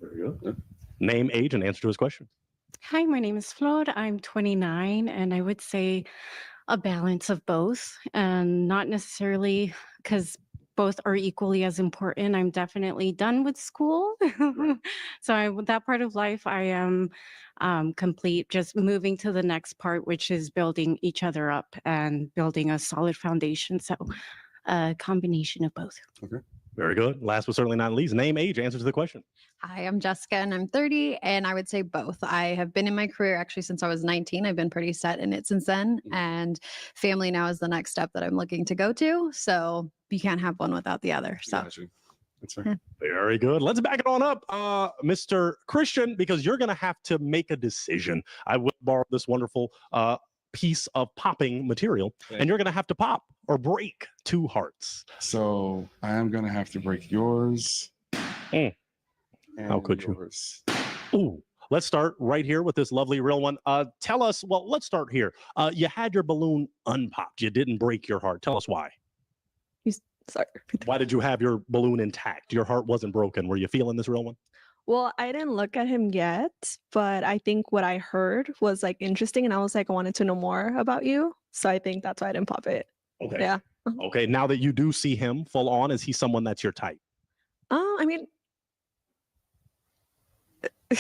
Very good. Yeah. Name, age, and answer to his question. Hi, my name is Flor. I'm 29, and I would say a balance of both, and not necessarily because both are equally as important. I'm definitely done with school. So with that part of life, I am complete, just moving to the next part, which is building each other up and building a solid foundation. So a combination of both. Okay. Very good. Last but certainly not least, name, age, answer to the question. Hi, I'm Jessica and I'm 30, and I would say both. I have been in my career actually since I was 19. I've been pretty set in it since then, and family now is the next step that I'm looking to go to. So you can't have one without the other. So that's right. Very good. Let's back it on up, Mr. Christian, because you're going to have to make a decision. I will borrow this wonderful piece of popping material, and you're going to have to pop or break 2 hearts. So I am going to have to break yours. How could you? Ooh, let's start right here with this lovely Real One. Tell us, well, let's start here. You had your balloon unpopped. You didn't break your heart. Tell us why. Sorry. Why did you have your balloon intact? Your heart wasn't broken. Were you feeling this Real One? Well, I didn't look at him yet, but I think what I heard was like interesting, and I was like, I wanted to know more about you. So I think that's why I didn't pop it. Okay. Yeah. Okay. Now that you do see him full on, is he someone that's your type? I mean, You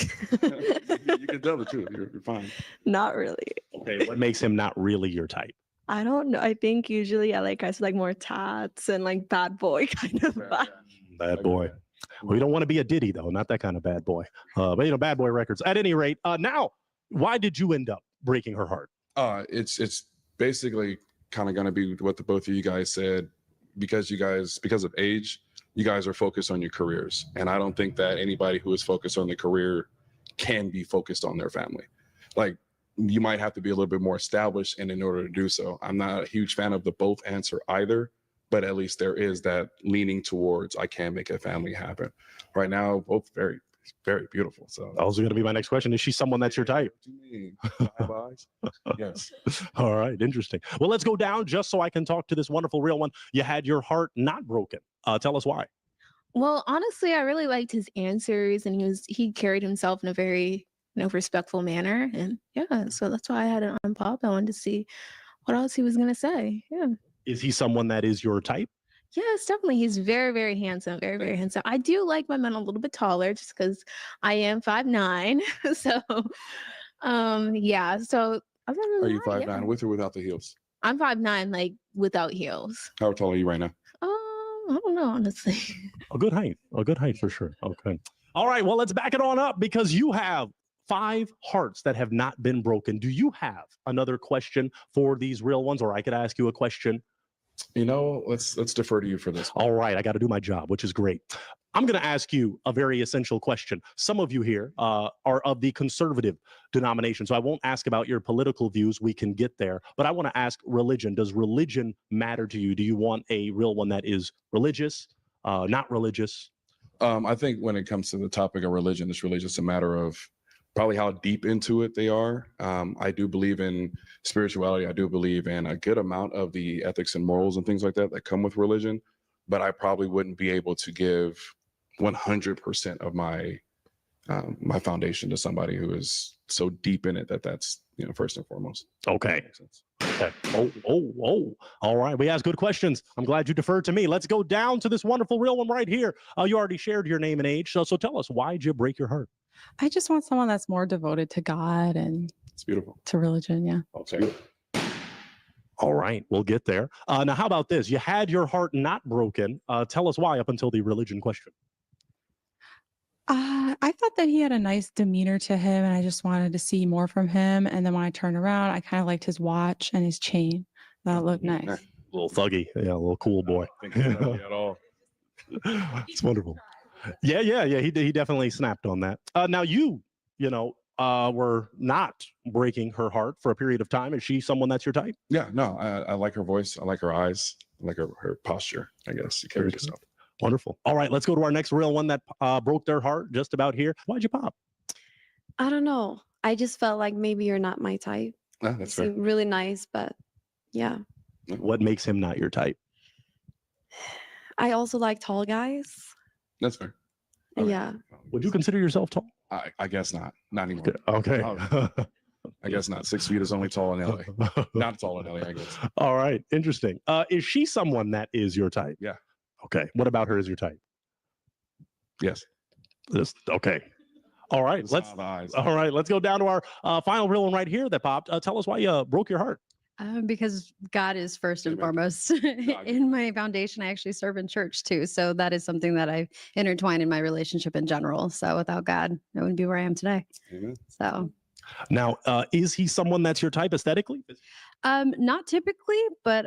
can tell the truth. You're fine. not really. Okay. What makes him not really your type? I don't know. I think usually I like guys with like more tats and like bad boy kind of vibe. Bad boy. We don't want to be a Diddy though, not that kind of bad boy. But bad boy records. At any rate, now, why did you end up breaking her heart? It's basically kind of going to be what the both of you guys said, because of age, you guys are focused on your careers, and I don't think that anybody who is focused on their career can be focused on their family. Like, you might have to be a little bit more established, and in order to do so, I'm not a huge fan of the both answer either. But at least there is that leaning towards I can make a family happen. Right now, both very, very beautiful. So that was going to be my next question. Is she someone that's your type? Yes. All right. Interesting. Well, let's go down just so I can talk to this wonderful Real One. You had your heart not broken. Tell us why. Well, honestly, I really liked his answers, and he carried himself in a very respectful manner, and yeah, so that's why I had it on pop. I wanted to see what else he was going to say. Yeah. Is he someone that is your type? Yes, definitely. He's very, very handsome. Very, very handsome. I do like my men a little bit taller just because I am 5'9". So, yeah. So, are you 5'9" with or without the heels? I'm 5'9", like without heels. How tall are you right now? I don't know, honestly. A good height for sure. Okay. All right. Well, let's back it on up because you have 5 hearts that have not been broken. Do you have another question for these real ones, or I could ask you a question? Let's defer to you for this. All right, I got to do my job, which is great. I'm going to ask you a very essential question. Some of you here are of the conservative denomination, so I won't ask about your political views. We can get there, but I want to ask religion. Does religion matter to you? Do you want a real one that is religious, not religious? I think when it comes to the topic of religion, it's really just a matter of probably how deep into it they are. I do believe in spirituality. I do believe in a good amount of the ethics and morals and things like that that come with religion, but I probably wouldn't be able to give 100% of my my foundation to somebody who is so deep in it that's first and foremost. Okay. Okay. Oh. All right. We asked good questions. I'm glad you deferred to me. Let's go down to this wonderful real one right here. You already shared your name and age, so tell us, why'd you break your heart? I just want someone that's more devoted to God and it's beautiful to religion. Yeah. Okay. All right, we'll get there. Now, how about this? You had your heart not broken. Tell us why up until the religion question. I thought that he had a nice demeanor to him, and I just wanted to see more from him. And then when I turned around, I kind of liked his watch and his chain. That looked nice. A little thuggy. Yeah, a little cool boy. I don't think it's thuggy at all. It's wonderful. Yeah. He definitely snapped on that. Now you were not breaking her heart for a period of time. Is she someone that's your type? Yeah, no, I like her voice. I like her eyes. I like her posture, I guess. She carries herself. Wonderful. All right, let's go to our next real one that broke their heart just about here. Why'd you pop? I don't know. I just felt like maybe you're not my type. That's fair. Seemed really nice, but yeah. What makes him not your type? I also like tall guys. That's fair. Yeah. Would you consider yourself tall? I guess not. Not anymore. Okay. I guess not. 6 feet is only tall in LA. Not tall in LA, I guess. All right. Interesting. Is she someone that is your type? Yeah. Okay. What about her is your type? Yes. Okay. All right. Let's go down to our final real one right here that popped. Tell us why you broke your heart. Because God is first and foremost in my foundation. I actually serve in church too. So that is something that I intertwine in my relationship in general. So without God, I wouldn't be where I am today. Amen. So now, is he someone that's your type aesthetically? Not typically, but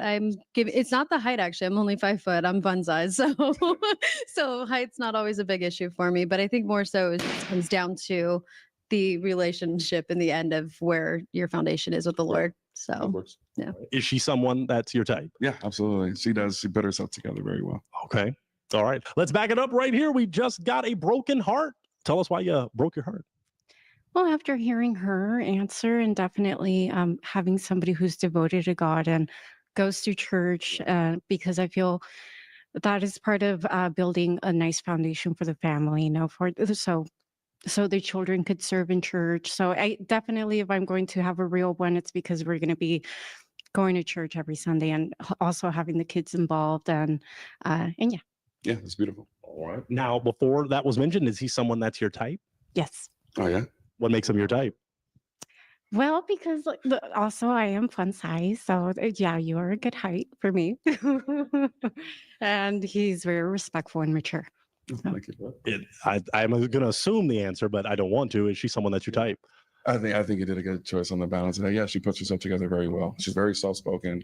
it's not the height actually. I'm only 5 foot. I'm fun size. So height's not always a big issue for me, but I think more so it comes down to the relationship in the end of where your foundation is with the Lord. So yeah. Is she someone that's your type? Yeah, absolutely. She does. She put herself together very well. Okay. All right. Let's back it up right here. We just got a broken heart. Tell us why you broke your heart. Well, after hearing her answer and definitely having somebody who's devoted to God and goes to church, because I feel that is part of building a nice foundation for the family, so the children could serve in church. So I definitely, if I'm going to have a real one, it's because we're going to be going to church every Sunday and also having the kids involved and yeah. Yeah, that's beautiful. All right. Now, before that was mentioned, is he someone that's your type? Yes. Oh yeah. What makes him your type? Well, because also I am fun size, so yeah, you are a good height for me. And he's very respectful and mature. I'm going to assume the answer, but I don't want to. Is she someone that's your type? I think you did a good choice on the balance. And yeah, she puts herself together very well. She's very soft-spoken.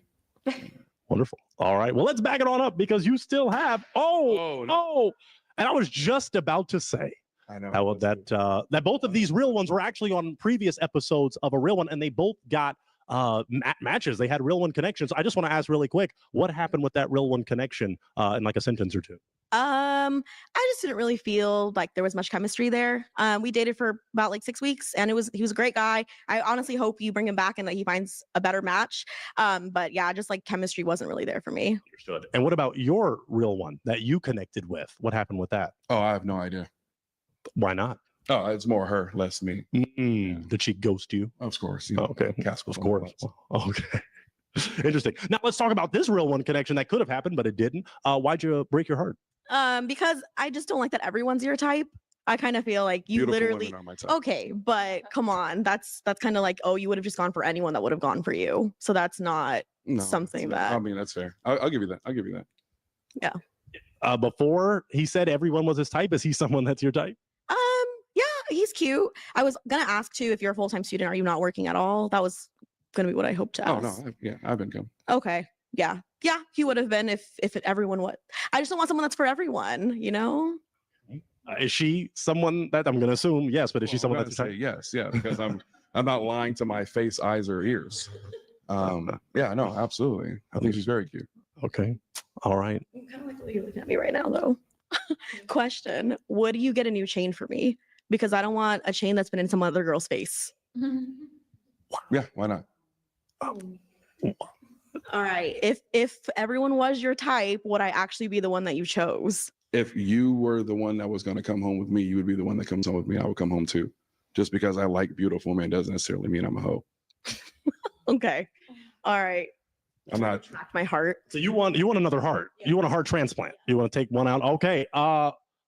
Wonderful. All right. Well, let's back it on up because you still have. And I was just about to say. I know that both of these real ones were actually on previous episodes of A Real One, and they both got matches. They had Real One connections. I just want to ask really quick, what happened with that Real One connection in like a sentence or two? I just didn't really feel like there was much chemistry there. We dated for about like 6 weeks, and he was a great guy. I honestly hope you bring him back and that he finds a better match. But yeah, just like chemistry wasn't really there for me. Understood. And what about your real one that you connected with? What happened with that? Oh, I have no idea. Why not? Oh, it's more her, less me. Did she ghost you? Of course. Okay. Of course. Okay. Interesting. Now let's talk about this Real One connection that could have happened, but it didn't. Why'd you break your heart? Because I just don't like that everyone's your type. I kind of feel like you Beautiful literally women are my type. okay, but come on, that's kind of like, oh, you would have just gone for anyone that would have gone for you. So that's not No, something that's- I that mean, that's fair. I'll give you that. I'll give you that. yeah. Before he said everyone was his type, is he someone that's your type? Yeah, he's cute. I was gonna ask too, if you're a full-time student, are you not working at all? That was gonna be what I hoped to Oh ask. no, I've been good. Okay. Yeah. Yeah, he would have been if everyone would. I just don't want someone that's for everyone, you know? Is she someone that I'm going to assume yes, but is she Well, someone I'm that's gonna your type? say yes, yeah, because I'm not lying to my face, eyes, or ears. Yeah, no, absolutely. I think she's very cute. Okay. All right. I'm kind of like you're looking at me right now though. Question: would you get a new chain for me? Because I don't want a chain that's been in some other girl's face. Yeah, why not? All right. If everyone was your type, would I actually be the one that you chose? If you were the one that was going to come home with me, you would be the one that comes home with me. I would come home too. Just because I like beautiful men doesn't necessarily mean I'm a hoe. Okay. All right. I'm not. Back my heart. So you want another heart. You want a heart transplant. You want to take one out. Okay.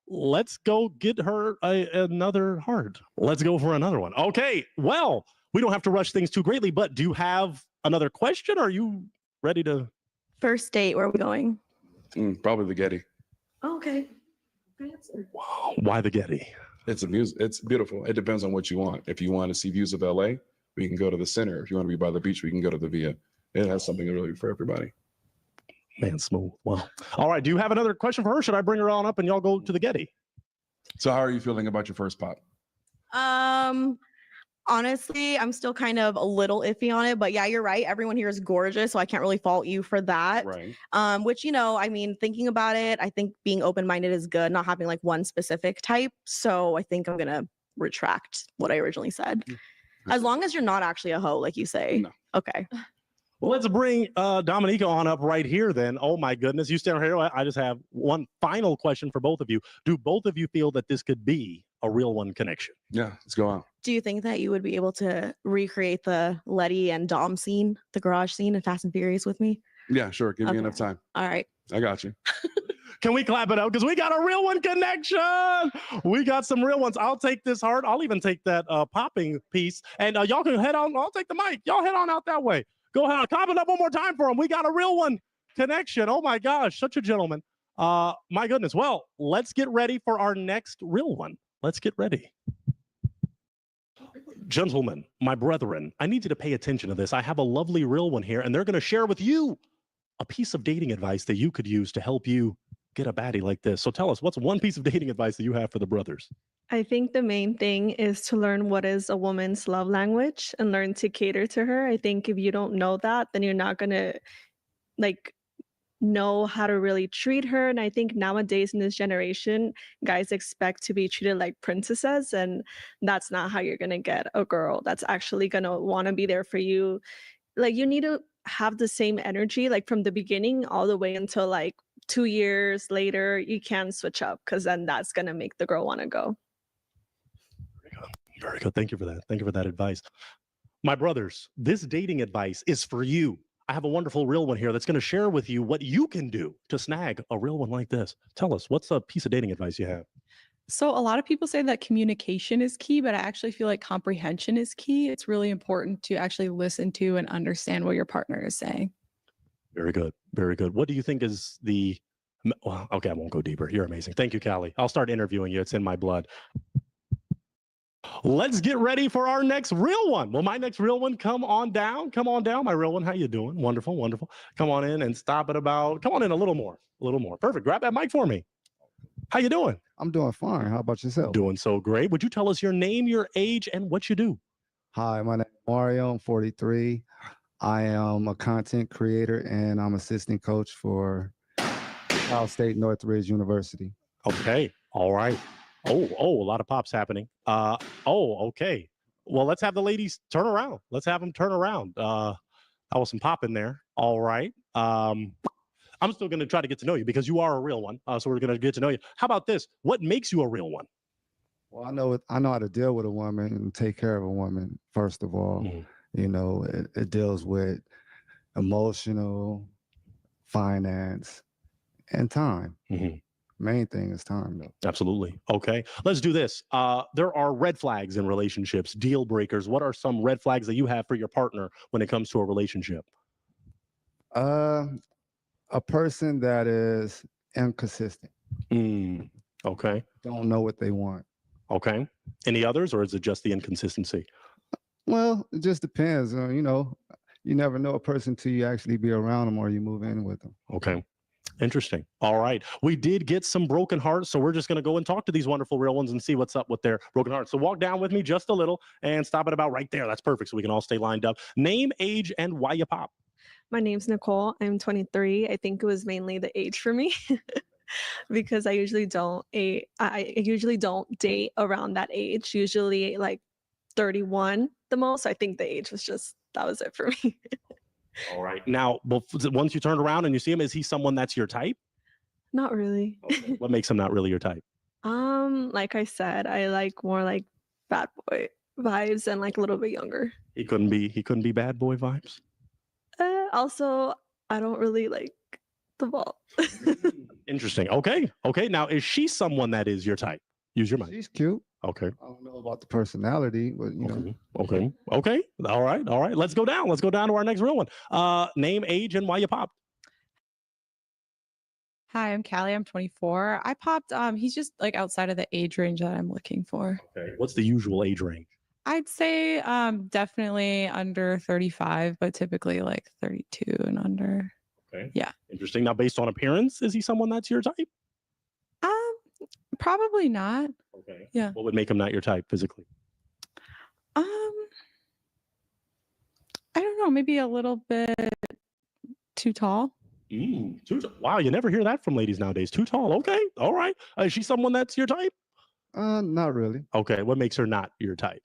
Let's go get her another heart. Let's go for another one. Okay. Well, we don't have to rush things too greatly, but do you have another question? Are you ready to? First date, where are we going? Probably the Getty. Oh, okay. Why the Getty? It's beautiful. It depends on what you want. If you want to see views of LA, we can go to the center. If you want to be by the beach, we can go to the Via. It has something really for everybody. Man, smooth. Well, all right. Do you have another question for her? Should I bring her on up and y'all go to the Getty? So how are you feeling about your first pop? Honestly, I'm still kind of a little iffy on it, but yeah, you're right. Everyone here is gorgeous, so I can't really fault you for that. Right. Which, I mean, thinking about it, I think being open-minded is good, not having like one specific type. So I think I'm gonna retract what I originally said. As long as you're not actually a hoe, like you say. No. Okay. Well, let's bring Dominica on up right here then. Oh my goodness. You stand here. I just have one final question for both of you. Do both of you feel that this could be a real one connection? Yeah, let's go on. Do you think that you would be able to recreate the Letty and Dom scene, the garage scene in Fast and Furious with me? Yeah, sure. Give me Okay. enough time. All right. I got you. Can we clap it up? Because we got a real one connection. We got some real ones. I'll take this heart. I'll even take that popping piece. And y'all can head on. I'll take the mic. Y'all head on out that way. Go ahead. Clap it up one more time for him. We got a real one connection. Oh my gosh. Such a gentleman. My goodness. Well, let's get ready for our next real one. Let's get ready. Gentlemen, my brethren, I need you to pay attention to this. I have a lovely real one here, and they're going to share with you a piece of dating advice that you could use to help you get a baddie like this. So tell us, what's one piece of dating advice that you have for the brothers? I think the main thing is to learn what is a woman's love language and learn to cater to her. I think if you don't know that, then you're not going to know how to really treat her. And I think nowadays in this generation, guys expect to be treated like princesses, and that's not how you're going to get a girl that's actually going to want to be there for you. Like, you need to have the same energy, like from the beginning all the way until like 2 years later. You can switch up, because then that's going to make the girl want to go. Very good. Thank you for that. Thank you for that advice. My brothers, this dating advice is for you. I have a wonderful real one here that's going to share with you what you can do to snag a real one like this. Tell us, what's a piece of dating advice you have? So a lot of people say that communication is key, but I actually feel like comprehension is key. It's really important to actually listen to and understand what your partner is saying. Very good. Very good. What do you think is well, okay, I won't go deeper. You're amazing. Thank you, Callie. I'll start interviewing you. It's in my blood. Let's get ready for our next real one. Well, my next real one, come on down. Come on down, my real one. How you doing? Wonderful, wonderful. Come on in and stop at about, come on in a little more. Perfect. Grab that mic for me. How you doing? I'm doing fine. How about yourself? Doing so great. Would you tell us your name, your age, and what you do? Hi, my name is Mario. I'm 43. I am a content creator and I'm assistant coach for Cal State Northridge University. Okay. All right. Oh, a lot of pops happening. Okay. Well, let's have the ladies turn around. Let's have them turn around. That was some pop in there. All right. I'm still going to try to get to know you because you are a real one. So we're going to get to know you. How about this? What makes you a real one? Well, I know how to deal with a woman and take care of a woman, first of all. You know, it deals with emotional, finance, and time. Main thing is time, though. Absolutely. Okay. Let's do this. There are red flags in relationships, deal breakers. What are some red flags that you have for your partner when it comes to a relationship? A person that is inconsistent. Okay. Don't know what they want. Okay. Any others, or is it just the inconsistency? Well, it just depends. You know, you never know a person till you actually be around them or you move in with them. Okay. Interesting. All right. We did get some broken hearts, so we're just going to go and talk to these wonderful real ones and see what's up with their broken hearts. So walk down with me just a little and stop at about right there. That's perfect, so we can all stay lined up. Name, age, and why you pop. My name's Nicole. I'm 23. I think it was mainly the age for me because I usually don't date around that age. Usually like 31 the most. I think the age was that was it for me. All right. Now, once you turn around and you see him, is he someone that's your type? Not really. Okay. What makes him not really your type? Like I said, I like more like bad boy vibes and like a little bit younger. He couldn't be bad boy vibes. Also, I don't really like the ball. Interesting. Okay. Okay. Now, is she someone that is your type? Use your mic. She's cute. Okay. I don't know about the personality, but you know. Okay. Okay. All right. All right. Let's go down. Let's go down to our next real one. Name, age, and why you popped. Hi, I'm Callie. I'm 24. I popped. He's just like outside of the age range that I'm looking for. Okay. What's the usual age range? I'd say definitely under 35, but typically like 32 and under. Okay. Yeah. Interesting. Now, based on appearance, is he someone that's your type? Probably not. Okay. Yeah. What would make him not your type physically? I don't know. Maybe a little bit too tall. Wow, you never hear that from ladies nowadays. Too tall. Okay. All right. Is she someone that's your type? Not really. Okay. What makes her not your type?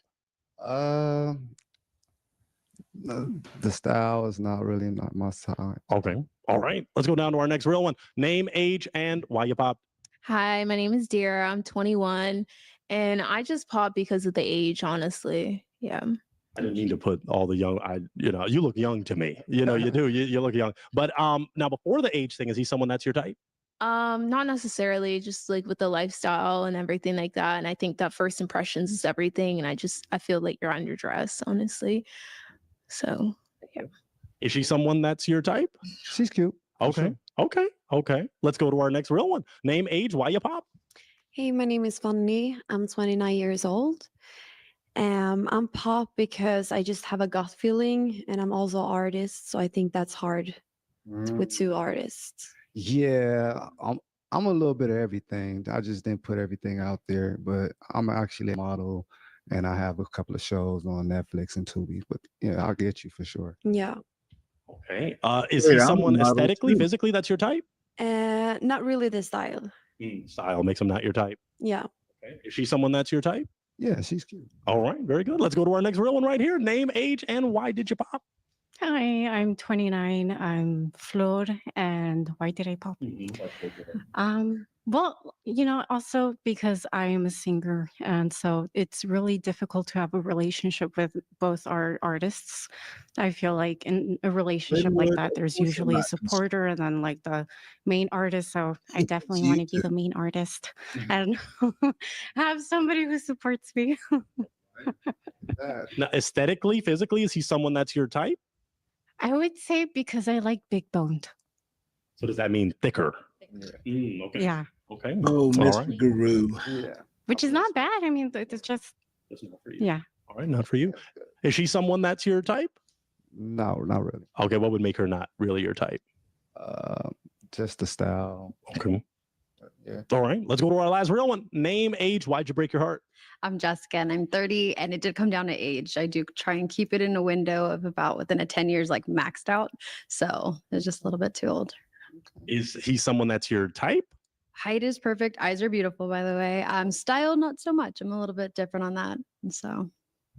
The style is not really not my style. Okay. All right. Let's go down to our next real one. Name, age, and why you popped. Hi, my name is Deera. I'm 21, and I just popped because of the age, honestly. Yeah. I didn't mean to put all the young. You look young to me. You know, you do. You look young. But now, before the age thing, is he someone that's your type? Not necessarily, just like with the lifestyle and everything like that. And I think that first impressions is everything. And I feel like you're underdressed, honestly. So, yeah. Is she someone that's your type? She's cute. Okay. Sure. Okay. Okay. Let's go to our next real one. Name, age, why you pop. Hey, my name is Fanny. I'm 29 years old. I'm pop because I just have a gut feeling, and I'm also an artist, so I think that's hard with two artists. Yeah, I'm a little bit of everything. I just didn't put everything out there, but I'm actually a model, and I have a couple of shows on Netflix and Tubi. But yeah, I'll get you for sure. Yeah. Okay. Is he someone aesthetically, physically that's your type? Not really the style. Style makes him not your type. Yeah. Okay. Is she someone that's your type? Yeah, she's cute. All right. Very good. Let's go to our next real one right here. Name, age, and why did you pop? Hi, I'm 29. I'm Flor, and why did I pop? Well, also because I am a singer, and so it's really difficult to have a relationship with both our artists. I feel like in a relationship like that, there's usually a supporter and then like the main artist. So I definitely want to be the main artist and have somebody who supports me. Now, aesthetically, physically, is he someone that's your type? I would say because I like big boned. So does that mean thicker? Okay. Yeah. Okay. Oh, All Mr. right. Guru. Yeah. Which is not bad. I mean, it's just. That's not for you. Yeah. All right, not for you. Is she someone that's your type? No, not really. Okay, what would make her not really your type? Just the style. Okay. Yeah. All right, let's go to our last real one. Name, age, why'd you break your heart? I'm Jessica and I'm 30, and it did come down to age. I do try and keep it in a window of about within a 10 years, like maxed out. So it's just a little bit too old. Is he someone that's your type? Height is perfect. Eyes are beautiful, by the way. Style, not so much. I'm a little bit different on that. And so,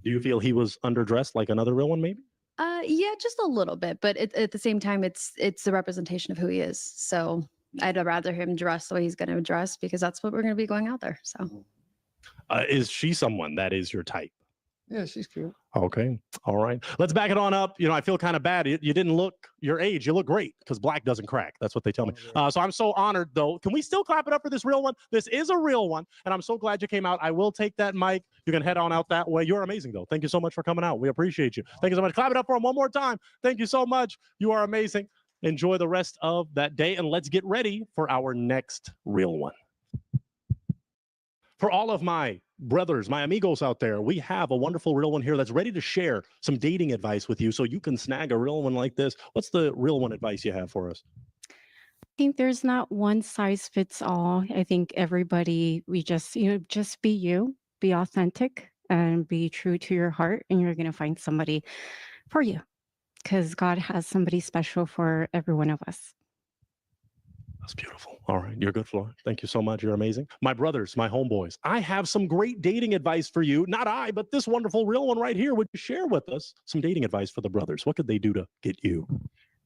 Do you feel he was underdressed like another real one, maybe? yeah, just a little bit. But at the same time, it's the representation of who he is. So I'd rather him dress the way he's going to dress because that's what we're going to be going out there. So, Is she someone that is your type? Yeah, she's cute. Okay. All right. Let's back it on up. I feel kind of bad. You didn't look your age. You look great because black doesn't crack. That's what they tell me. So I'm so honored, though. Can we still clap it up for this real one? This is a real one. And I'm so glad you came out. I will take that mic. You can head on out that way. You're amazing, though. Thank you so much for coming out. We appreciate you. Thank you so much. Clap it up for him one more time. Thank you so much. You are amazing. Enjoy the rest of that day. And let's get ready for our next real one. For all of my brothers, my amigos out there, we have a wonderful real one here that's ready to share some dating advice with you so you can snag a real one like this. What's the real one advice you have for us? I think there's not one size fits all. I think everybody, we just, just be you, be authentic, and be true to your heart, and you're going to find somebody for you because God has somebody special for every one of us. That's beautiful. All right. You're good, Flora. Thank you so much. You're amazing. My brothers, my homeboys, I have some great dating advice for you. Not I, but this wonderful real one right here. Would you share with us some dating advice for the brothers? What could they do to get you?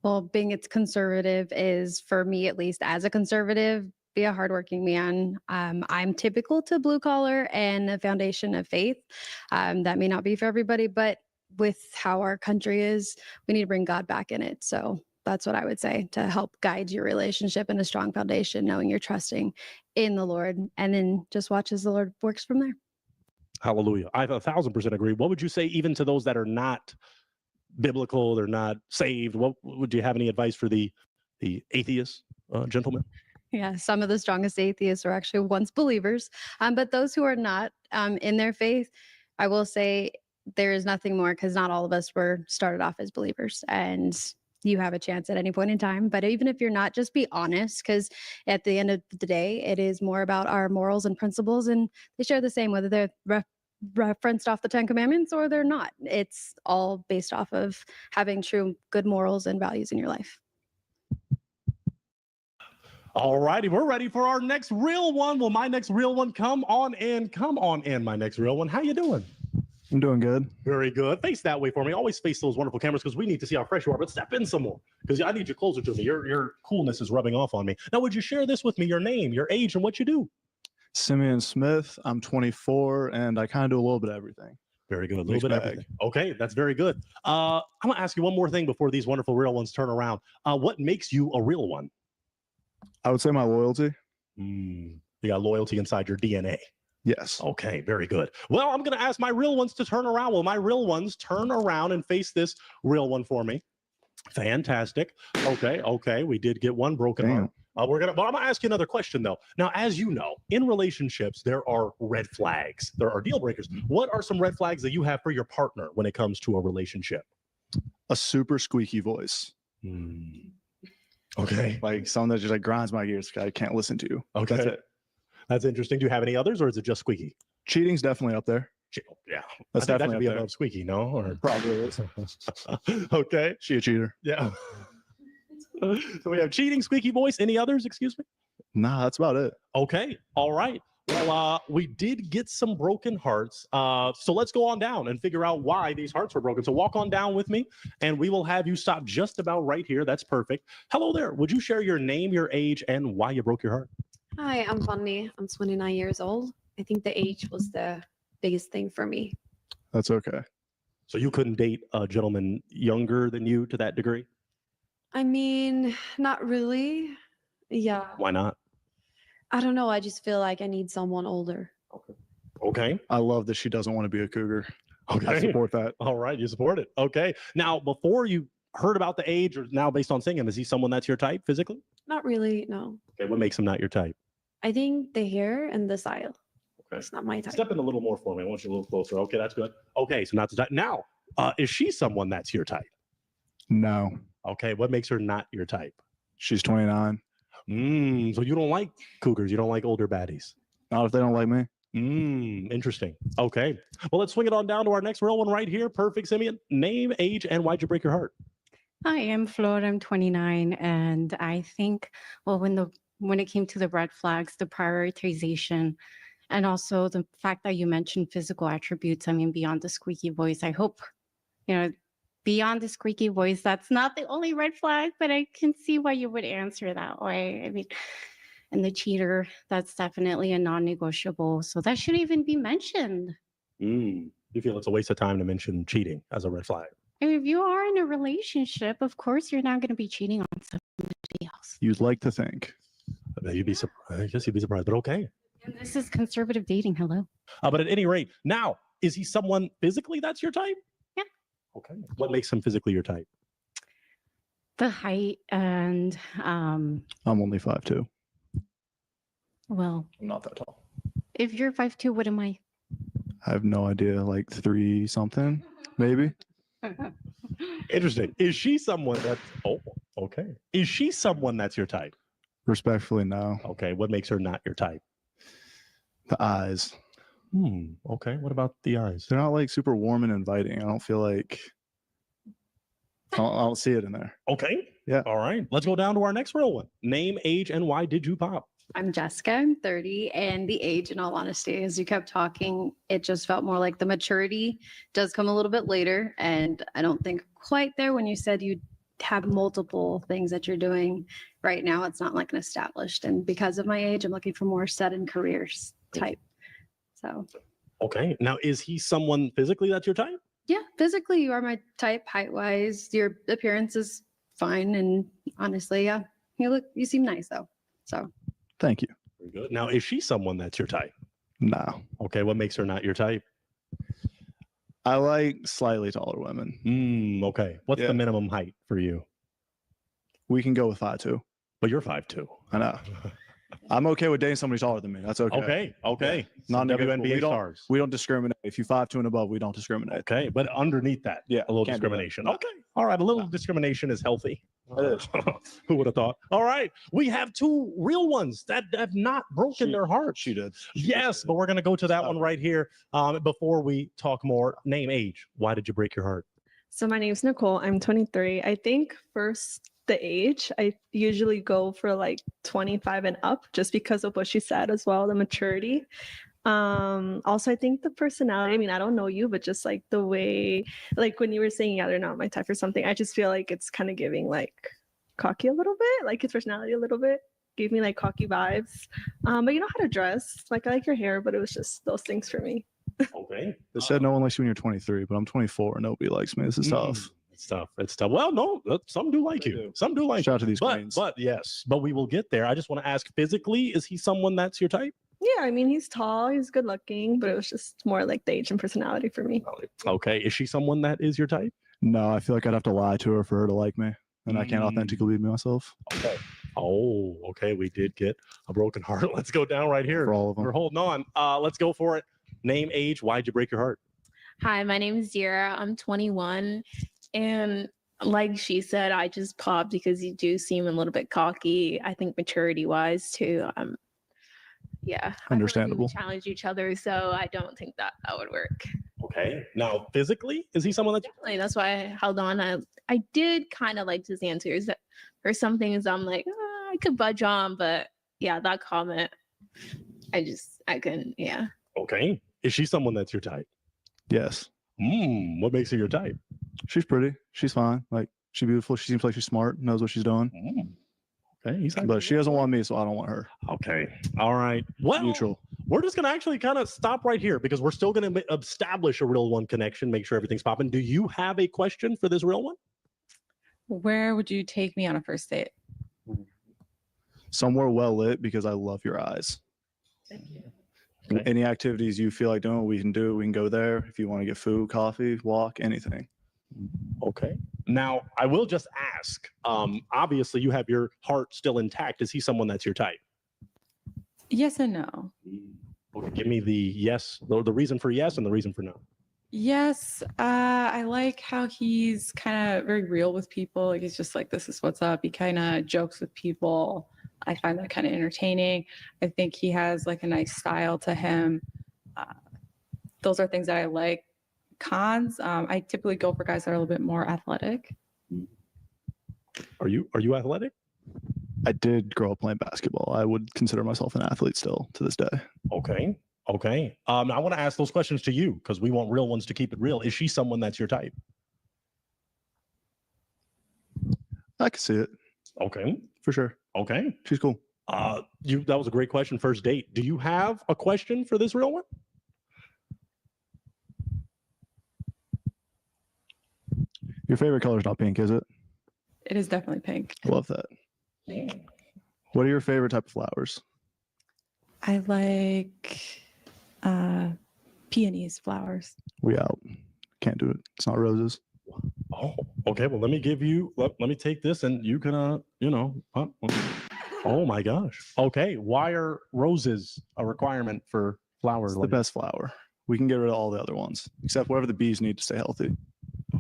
Well, being it's conservative is, for me at least, as a conservative, be a hardworking man. I'm typical to blue collar and the foundation of faith. That may not be for everybody, but with how our country is, we need to bring God back in it. So that's what I would say to help guide your relationship in a strong foundation, knowing you're trusting in the Lord, and then just watch as the Lord works from there. Hallelujah. I 1,000% agree. What would you say even to those that are not biblical, they're not saved? What would you have any advice for the atheist gentleman? Yeah, some of the strongest atheists are actually once believers. But those who are not in their faith, I will say there is nothing more, because not all of us were started off as believers, and you have a chance at any point in time. But even if you're not, just be honest, because at the end of the day, it is more about our morals and principles, and they share the same, whether they're referenced off the 10 Commandments or they're not. It's all based off of having true good morals and values in your life. All righty, we're ready for our next real one. Well, my next real one, come on in, my next real one. How you doing? I'm doing good. Very good. Face that way for me. Always face those wonderful cameras because we need to see how fresh you are, but step in some more because I need you closer to me. Your coolness is rubbing off on me. Now, would you share this with me, your name, your age, and what you do? Simeon Smith. I'm 24, and I kind of do a little bit of everything. Very good. A little bit of everything. Okay, that's very good. I'm going to ask you one more thing before these wonderful real ones turn around. What makes you a real one? I would say my loyalty. You got loyalty inside your DNA. Yes. Okay, very good. Well, I'm going to ask my real ones to turn around. Will my real ones turn around and face this real one for me? Fantastic. Okay. We did get one broken heart. I'm going to ask you another question, though. Now, as you know, in relationships, there are red flags. There are deal breakers. What are some red flags that you have for your partner when it comes to a relationship? A super squeaky voice. Okay. Like something that just like grinds my gears. I can't listen to you. Okay. That's it. That's interesting. Do you have any others, or is it just squeaky? Cheating's definitely up there. Yeah. That's I think definitely that should be up there. above squeaky, no? Or Probably is. okay. She a cheater. Yeah. So we have cheating, squeaky voice. Any others? Excuse me? Nah, that's about it. Okay. All right. Well, we did get some broken hearts. So let's go on down and figure out why these hearts were broken. So walk on down with me, and we will have you stop just about right here. That's perfect. Hello there. Would you share your name, your age, and why you broke your heart? Hi, I'm Fanny. I'm 29 years old. I think the age was the biggest thing for me. That's okay. So you couldn't date a gentleman younger than you to that degree? I mean, not really. Yeah. Why not? I don't know. I just feel like I need someone older. Okay. I love that she doesn't want to be a cougar. Okay. I support that. All right. You support it. Okay. Now, before you heard about the age, or now based on seeing him, is he someone that's your type physically? Not really, no. Okay. What makes him not your type? I think the hair and the style. Okay. It's not my type. Step in a little more for me. I want you a little closer. Okay, that's good. Okay, so not the type. Now, is she someone that's your type? No. Okay, what makes her not your type? She's 29. So you don't like cougars. You don't like older baddies. Not if they don't like me. Interesting. Okay. Well, let's swing it on down to our next real one right here. Perfect, Simeon. Name, age, and why'd you break your heart? Hi, I'm Flora. I'm 29, and I think, well, when it came to the red flags, the prioritization, and also the fact that you mentioned physical attributes. I mean, beyond the squeaky voice, I hope, beyond the squeaky voice, that's not the only red flag, but I can see why you would answer that way. I mean, and the cheater, that's definitely a non-negotiable. So that should even be mentioned. You feel it's a waste of time to mention cheating as a red flag? I mean, if you are in a relationship, of course you're not going to be cheating on somebody else. You'd like to think. You'd be surprised. I guess you'd be surprised, but okay. And this is conservative dating. Hello. But at any rate, now, is he someone physically that's your type? Yeah. Okay. What makes him physically your type? The height and I'm only 5'2". well, I'm not that tall. if you're 5'2", what am I? I have no idea, like 3 something, maybe. Interesting. Is she someone that's okay. Is she someone that's your type? Respectfully, no. Okay. What makes her not your type? The eyes. Okay. What about the eyes? They're not like super warm and inviting. I don't feel like I don't see it in there. Okay. Yeah. All right. Let's go down to our next real one. Name, age, and why did you pop? I'm Jessica. I'm 30, and the age, in all honesty, as you kept talking, it just felt more like the maturity does come a little bit later. And I don't think quite there when you said you have multiple things that you're doing right now. It's not like an established. And because of my age, I'm looking for more set in careers type. So, Okay. Now, is he someone physically that's your type? yeah, physically, you are my type, height wise. Your appearance is fine. And honestly, yeah, you seem nice though. So, Thank you. Very good. Now, is she someone that's your type? No. Okay. What makes her not your type? I like slightly taller women. Okay. What's the minimum height for you? We can go with 5'2". But you're 5'2". I know. I'm okay with dating somebody taller than me. That's okay. Okay. Yeah. Some Non-negotiable. WNBA We don't, stars. we don't discriminate. If you're 5'2" and above, we don't discriminate. Okay. But underneath that, Yeah, a little can't do that. discrimination. No. Okay. All right. A little discrimination is healthy. It is. Who would have thought? All right. We have two real ones that have not broken their hearts. She did. Yes, but we're going to go to that one right here before we talk more. Name, age. Why did you break your heart? So my name's Nicole. I'm 23. I think first the age, I usually go for like 25 and up just because of what she said as well, the maturity. Also, I think the personality, I mean, I don't know you, but just like the way, like when you were saying, yeah, they're not my type or something, I just feel like it's kind of giving like cocky a little bit, like his personality a little bit, gave me like cocky vibes. But you know how to dress, like I like your hair, but it was just those things for me. Okay. They said no one likes you when you're 23, but I'm 24 and nobody likes me. This is tough. It's tough. It's tough. Well, no, some do like you. Some do like Shout out you. to these queens. But yes, but we will get there. I just want to ask physically, is he someone that's your type? Yeah, I mean, he's tall, he's good looking, but it was just more like the age and personality for me. Okay. Is she someone that is your type? No, I feel like I'd have to lie to her for her to like me, and I can't authentically be myself. Okay. Oh, okay. We did get a broken heart. Let's go down right here. For all of them. We're holding on. Let's go for it. Name, age. Why'd you break your heart? Hi, my name is Zira. I'm 21. And like she said, I just popped because you do seem a little bit cocky. I think maturity wise too. Yeah. Understandable. I feel like we challenge each other, so I don't think that would work. Okay. Now, physically, is he someone that Definitely. That's why I held on. I did kind of like his answers. For some things, I'm like, I could budge on, but yeah, that comment, I couldn't. Yeah. Okay. Is she someone that's your type? Yes. What makes her your type? She's pretty. She's fine. Like, she's beautiful. She seems like she's smart, knows what she's doing. Okay. But she doesn't want me, so I don't want her. Okay. All right. Well, neutral. We're just going to actually kind of stop right here because we're still going to establish a real one connection, make sure everything's popping. Do you have a question for this real one? Where would you take me on a first date? Somewhere well lit because I love your eyes. Thank you. Okay. Any activities you feel like doing, we can do. We can go there. If you want to get food, coffee, walk, anything. Okay. Now, I will just ask, obviously you have your heart still intact. Is he someone that's your type? Yes and no. Okay, give me the yes, the reason for yes and the reason for no. Yes, I like how he's kind of very real with people. Like he's just like, this is what's up. He kind of jokes with people. I find that kind of entertaining. I think he has like a nice style to him. Those are things that I like. Cons, I typically go for guys that are a little bit more athletic. Are you athletic? I did grow up playing basketball. I would consider myself an athlete still to this day. Okay. I want to ask those questions to you because we want real ones to keep it real. Is she someone that's your type? I can see it. Okay. For sure. Okay. She's cool. That was a great question. First date. Do you have a question for this real one? Your favorite color is not pink, is it? It is definitely pink. Love that. What are your favorite type of flowers? I like peonies flowers. We out. Can't do it. It's not roses. Oh, okay. Well, let me give you. Let me take this, and you can, oh my gosh. Okay. Why are roses a requirement for flowers? It's the best flower. We can get rid of all the other ones, except whatever the bees need to stay healthy.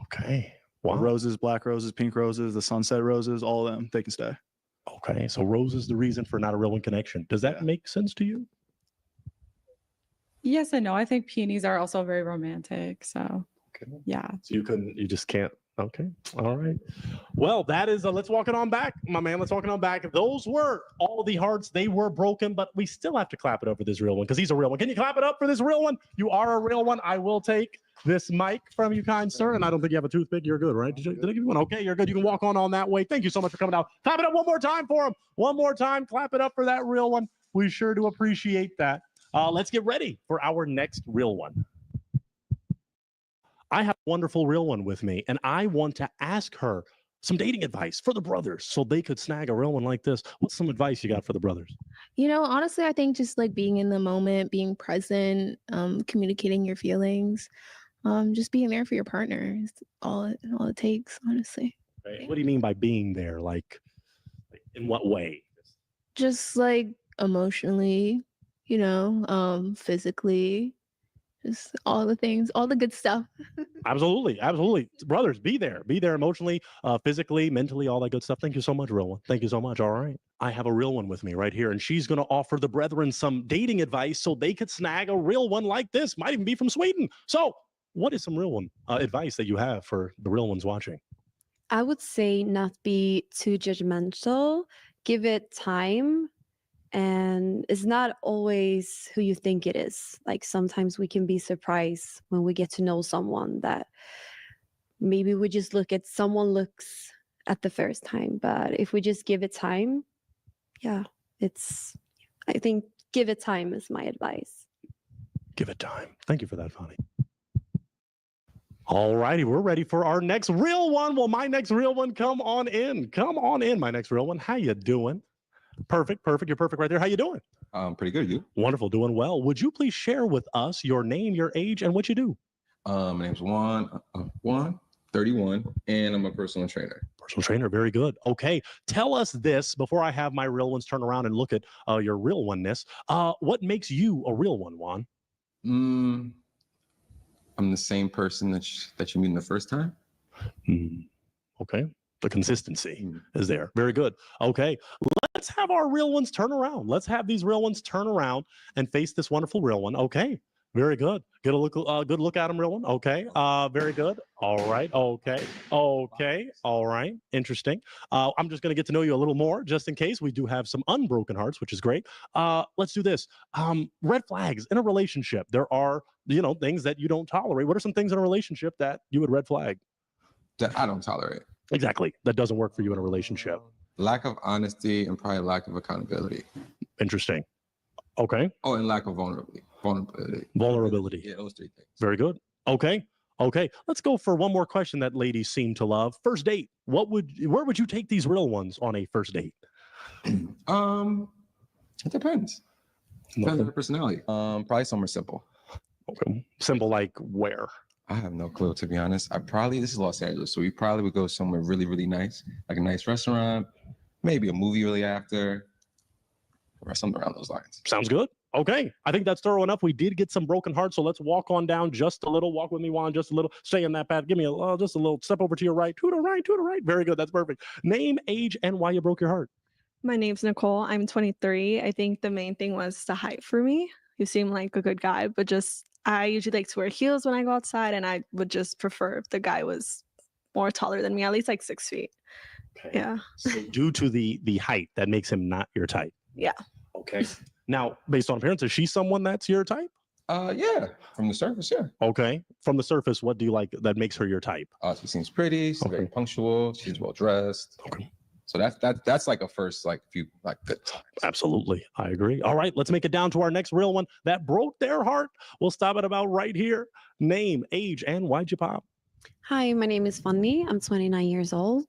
Okay. The Wow. roses, black roses, pink roses, the sunset roses, all of them, they can stay. Okay. So rose is the reason for not a real one connection. Does that make sense to you? Yes and no. I think peonies are also very romantic. So yeah. So you just can't. Okay. All right. Well, that is, let's walk it on back, my man. Let's walk it on back. Those were all the hearts. They were broken, but we still have to clap it up for this real one because he's a real one. Can you clap it up for this real one? You are a real one. I will take this mic from you, kind sir. And I don't think you have a toothpick. You're good, right? Did I give you one? Okay, you're good. You can walk on that way. Thank you so much for coming out. Clap it up one more time for him. One more time. Clap it up for that real one. We sure do appreciate that. Let's get ready for our next real one. I have a wonderful real one with me, and I want to ask her some dating advice for the brothers so they could snag a real one like this. What's some advice you got for the brothers? Honestly, I think just like being in the moment, being present, communicating your feelings, just being there for your partner is all it takes, honestly. What do you mean by being there? Like in what way? Just like emotionally, physically, just all the things, all the good stuff. Absolutely. Absolutely. Brothers, be there emotionally, physically, mentally, all that good stuff. Thank you so much, real one. Thank you so much. All right. I have a real one with me right here, and she's going to offer the brethren some dating advice so they could snag a real one like this. Might even be from Sweden. So what is some real one advice that you have for the real ones watching? I would say not be too judgmental, give it time. And it's not always who you think it is. Like sometimes we can be surprised when we get to know someone that maybe we just someone looks at the first time. But if we just give it time, I think give it time is my advice. Give it time. Thank you for that, Fanny. All righty, we're ready for our next real one. Well, my next real one, come on in. Come on in, my next real one. How you doing? Perfect. You're perfect right there. How you doing? Pretty good. You? Wonderful. Doing well. Would you please share with us your name, your age, and what you do? My name's Juan, 31, and I'm a personal trainer. Personal trainer. Very good. Okay. Tell us this before I have my real ones turn around and look at your real oneness. What makes you a real one, Juan? I'm the same person that you meet the first time. Okay. The consistency is there. Very good. Okay. Let's have our real ones turn around. Let's have these real ones turn around and face this wonderful real one. Okay. Very good. Get a look. Good look at him, real one. Okay. Very good. All right. Okay. Okay. All right. Interesting. I'm just going to get to know you a little more, just in case we do have some unbroken hearts, which is great. Let's do this. Red flags in a relationship. There are, things that you don't tolerate. What are some things in a relationship that you would red flag? That I don't tolerate. Exactly. That doesn't work for you in a relationship. Lack of honesty and probably lack of accountability. Interesting. Okay. Oh, and lack of vulnerability. Yeah, those three things. Very good. Okay. Let's go for one more question that ladies seem to love. First date. Where would you take these real ones on a first date? It depends. Depends on the personality. Probably somewhere simple. Okay. Simple like where? I have no clue, to be honest. This is Los Angeles, so we probably would go somewhere really, really nice, like a nice restaurant, maybe a movie really after, or something around those lines. Sounds good. Okay. I think that's thorough enough. We did get some broken hearts, so let's walk on down just a little. Walk with me, Juan, just a little. Stay in that path. Give me just a little step over to your right. To the right. Very good. That's perfect. Name, age, and why you broke your heart. My name's Nicole. I'm 23. I think the main thing was the height for me. You seem like a good guy, but I usually like to wear heels when I go outside, and I would just prefer if the guy was more taller than me, at least like 6 feet. Okay. Yeah. So due to the height, that makes him not your type. Yeah. Okay. Now, based on appearance, is she someone that's your type? Yeah. From the surface, yeah. Okay. From the surface, what do you like that makes her your type? She seems pretty. She's very punctual. She's well dressed. Okay. So that's like a first few good times. Absolutely. I agree. All right, let's make it down to our next real one that broke their heart. We'll stop it about right here. Name, age, and why'd you pop? Hi, my name is Fanny. I'm 29 years old.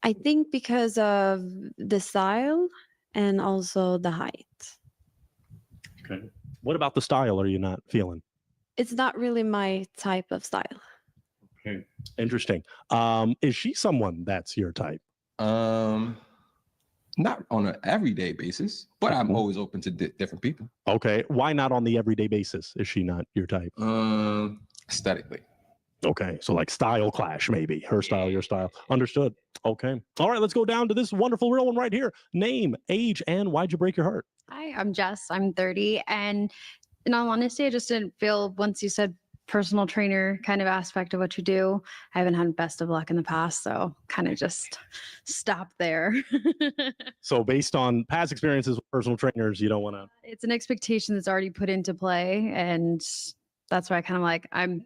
I think because of the style and also the height. Okay. What about the style are you not feeling? It's not really my type of style. Okay. Interesting. Is she someone that's your type? Not on an everyday basis, but I'm always open to different people. Okay. Why not on the everyday basis? Is she not your type? Aesthetically. Okay. So like style clash, maybe. Her style, your style. Understood. Okay. All right. Let's go down to this wonderful real one right here. Name, age, and why'd you break your heart? Hi, I'm Jess. I'm 30. And in all honesty, I just didn't feel once you said personal trainer kind of aspect of what you do, I haven't had best of luck in the past. So kind of just stopped there. So based on past experiences with personal trainers, you don't want to. It's an expectation that's already put into play. And that's why I kind of like, I'm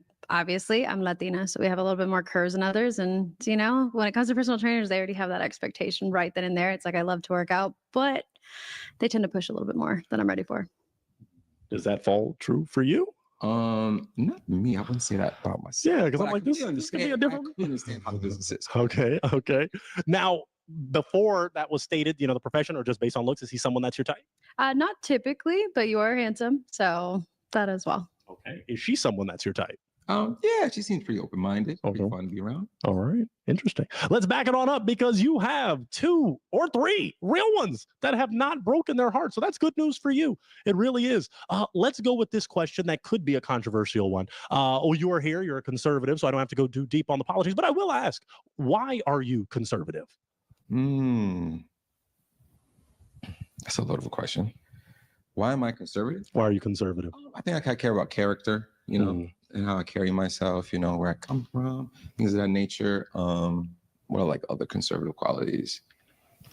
Latina, so we have a little bit more curves than others. And, you know, when it comes to personal trainers, they already have that expectation right then and there. It's like, I love to work out, but they tend to push a little bit more than I'm ready for. Does that fall true for you? Not me. I wouldn't say that about myself. Yeah, because I'm But I like, this completely could be a understand. different. I completely understand how the business is. Okay, okay. Now, before that was stated, you know, the profession or just based on looks, is he someone that's your type? Not typically, but you are handsome, so that as well. Okay. Is she someone that's your type? Yeah, she seems pretty open-minded. Pretty fun to be around. All right. Interesting. Let's back it on up because you have 2 or 3 real ones that have not broken their heart. So that's good news for you. It really is. Let's go with this question that could be a controversial one. You are here. You're a conservative, so I don't have to go too deep on the politics, but I will ask, why are you conservative? That's a lot of a question. Why am I conservative? Why are you conservative? I think I care about character, you know, and how I carry myself, you know, where I come from, things of that nature. What are like other conservative qualities?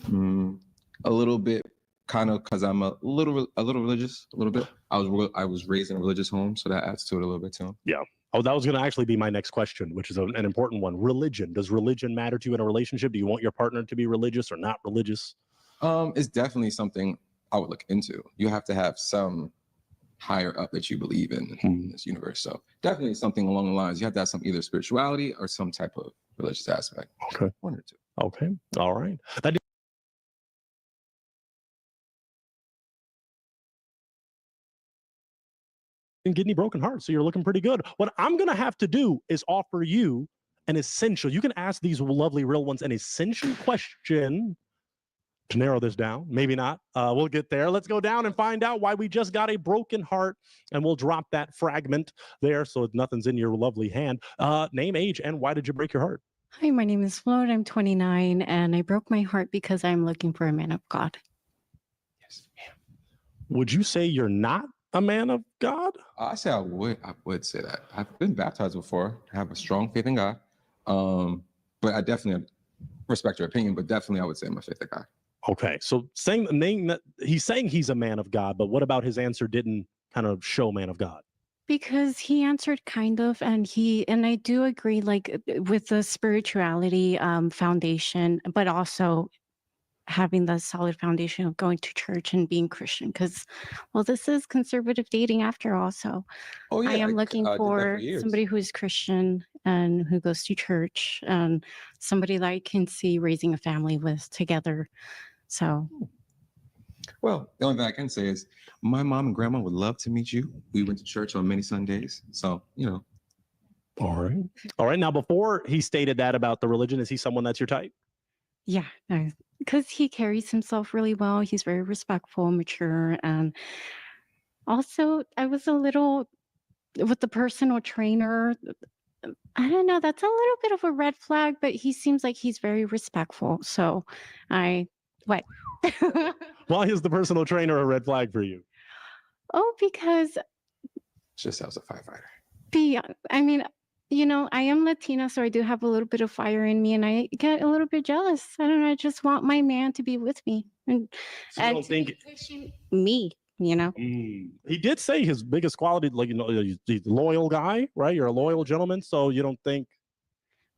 A little bit, kind of, because I'm a little religious, a little bit. I was raised in a religious home, so that adds to it a little bit too. Yeah. Oh, that was going to actually be my next question, which is an important one. Religion. Does religion matter to you in a relationship? Do you want your partner to be religious or not religious? It's definitely something I would look into. You have to have some higher up that you believe in this universe. So definitely something along the lines. You have to have some either spirituality or some type of religious aspect. Okay. One or two. Okay. All right. That didn't get any broken hearts, so you're looking pretty good. What I'm going to have to do is offer you an essential. You can ask these lovely real ones an essential question to narrow this down. Maybe not. We'll get there. Let's go down and find out why we just got a broken heart, and we'll drop that fragment there so nothing's in your lovely hand. Name, age, and why did you break your heart? Hi, my name is Floyd. I'm 29, and I broke my heart because I'm looking for a man of God. Would you say you're not a man of God? I say I would say that. I've been baptized before. I have a strong faith in God. But I definitely respect your opinion, but definitely I would say I'm a faith in God. Okay, so saying the name that he's saying he's a man of God, but what about his answer didn't kind of show man of God? Because he answered kind of, and I do agree, like with the spirituality foundation, but also having the solid foundation of going to church and being Christian. Because, well, this is conservative dating after all. So I am looking for somebody who is Christian and who goes to church, and somebody that I can see raising a family with together. So. Well, the only thing I can say is my mom and grandma would love to meet you. We went to church on many Sundays. So, you know. All right. All right. Now, before he stated that about the religion, is he someone that's your type? Yeah, because he carries himself really well. He's very respectful, mature. And also, I was a little with the personal trainer. I don't know. That's a little bit of a red flag, but he seems like he's very respectful. So what? Why is the personal trainer a red flag for you? Oh, because just as a firefighter. I mean, you know, I am Latina, so I do have a little bit of fire in me, and I get a little bit jealous. I don't know. I just want my man to be with me and don't think pushing me. You know, he did say his biggest quality, like, you know, he's a loyal guy, right? You're a loyal gentleman, so you don't think.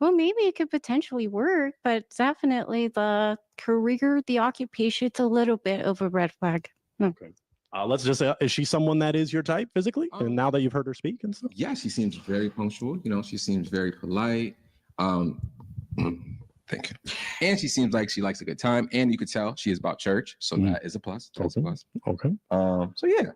Well, maybe it could potentially work, but definitely the career, the occupation, it's a little bit of a red flag. Okay. Let's just say, is she someone that is your type physically? And now that you've heard her speak and stuff? Yeah, she seems very punctual. You know, she seems very polite. Thank you. And she seems like she likes a good time. And you could tell she is about church. So that is a plus. That's a plus. Okay. So yeah.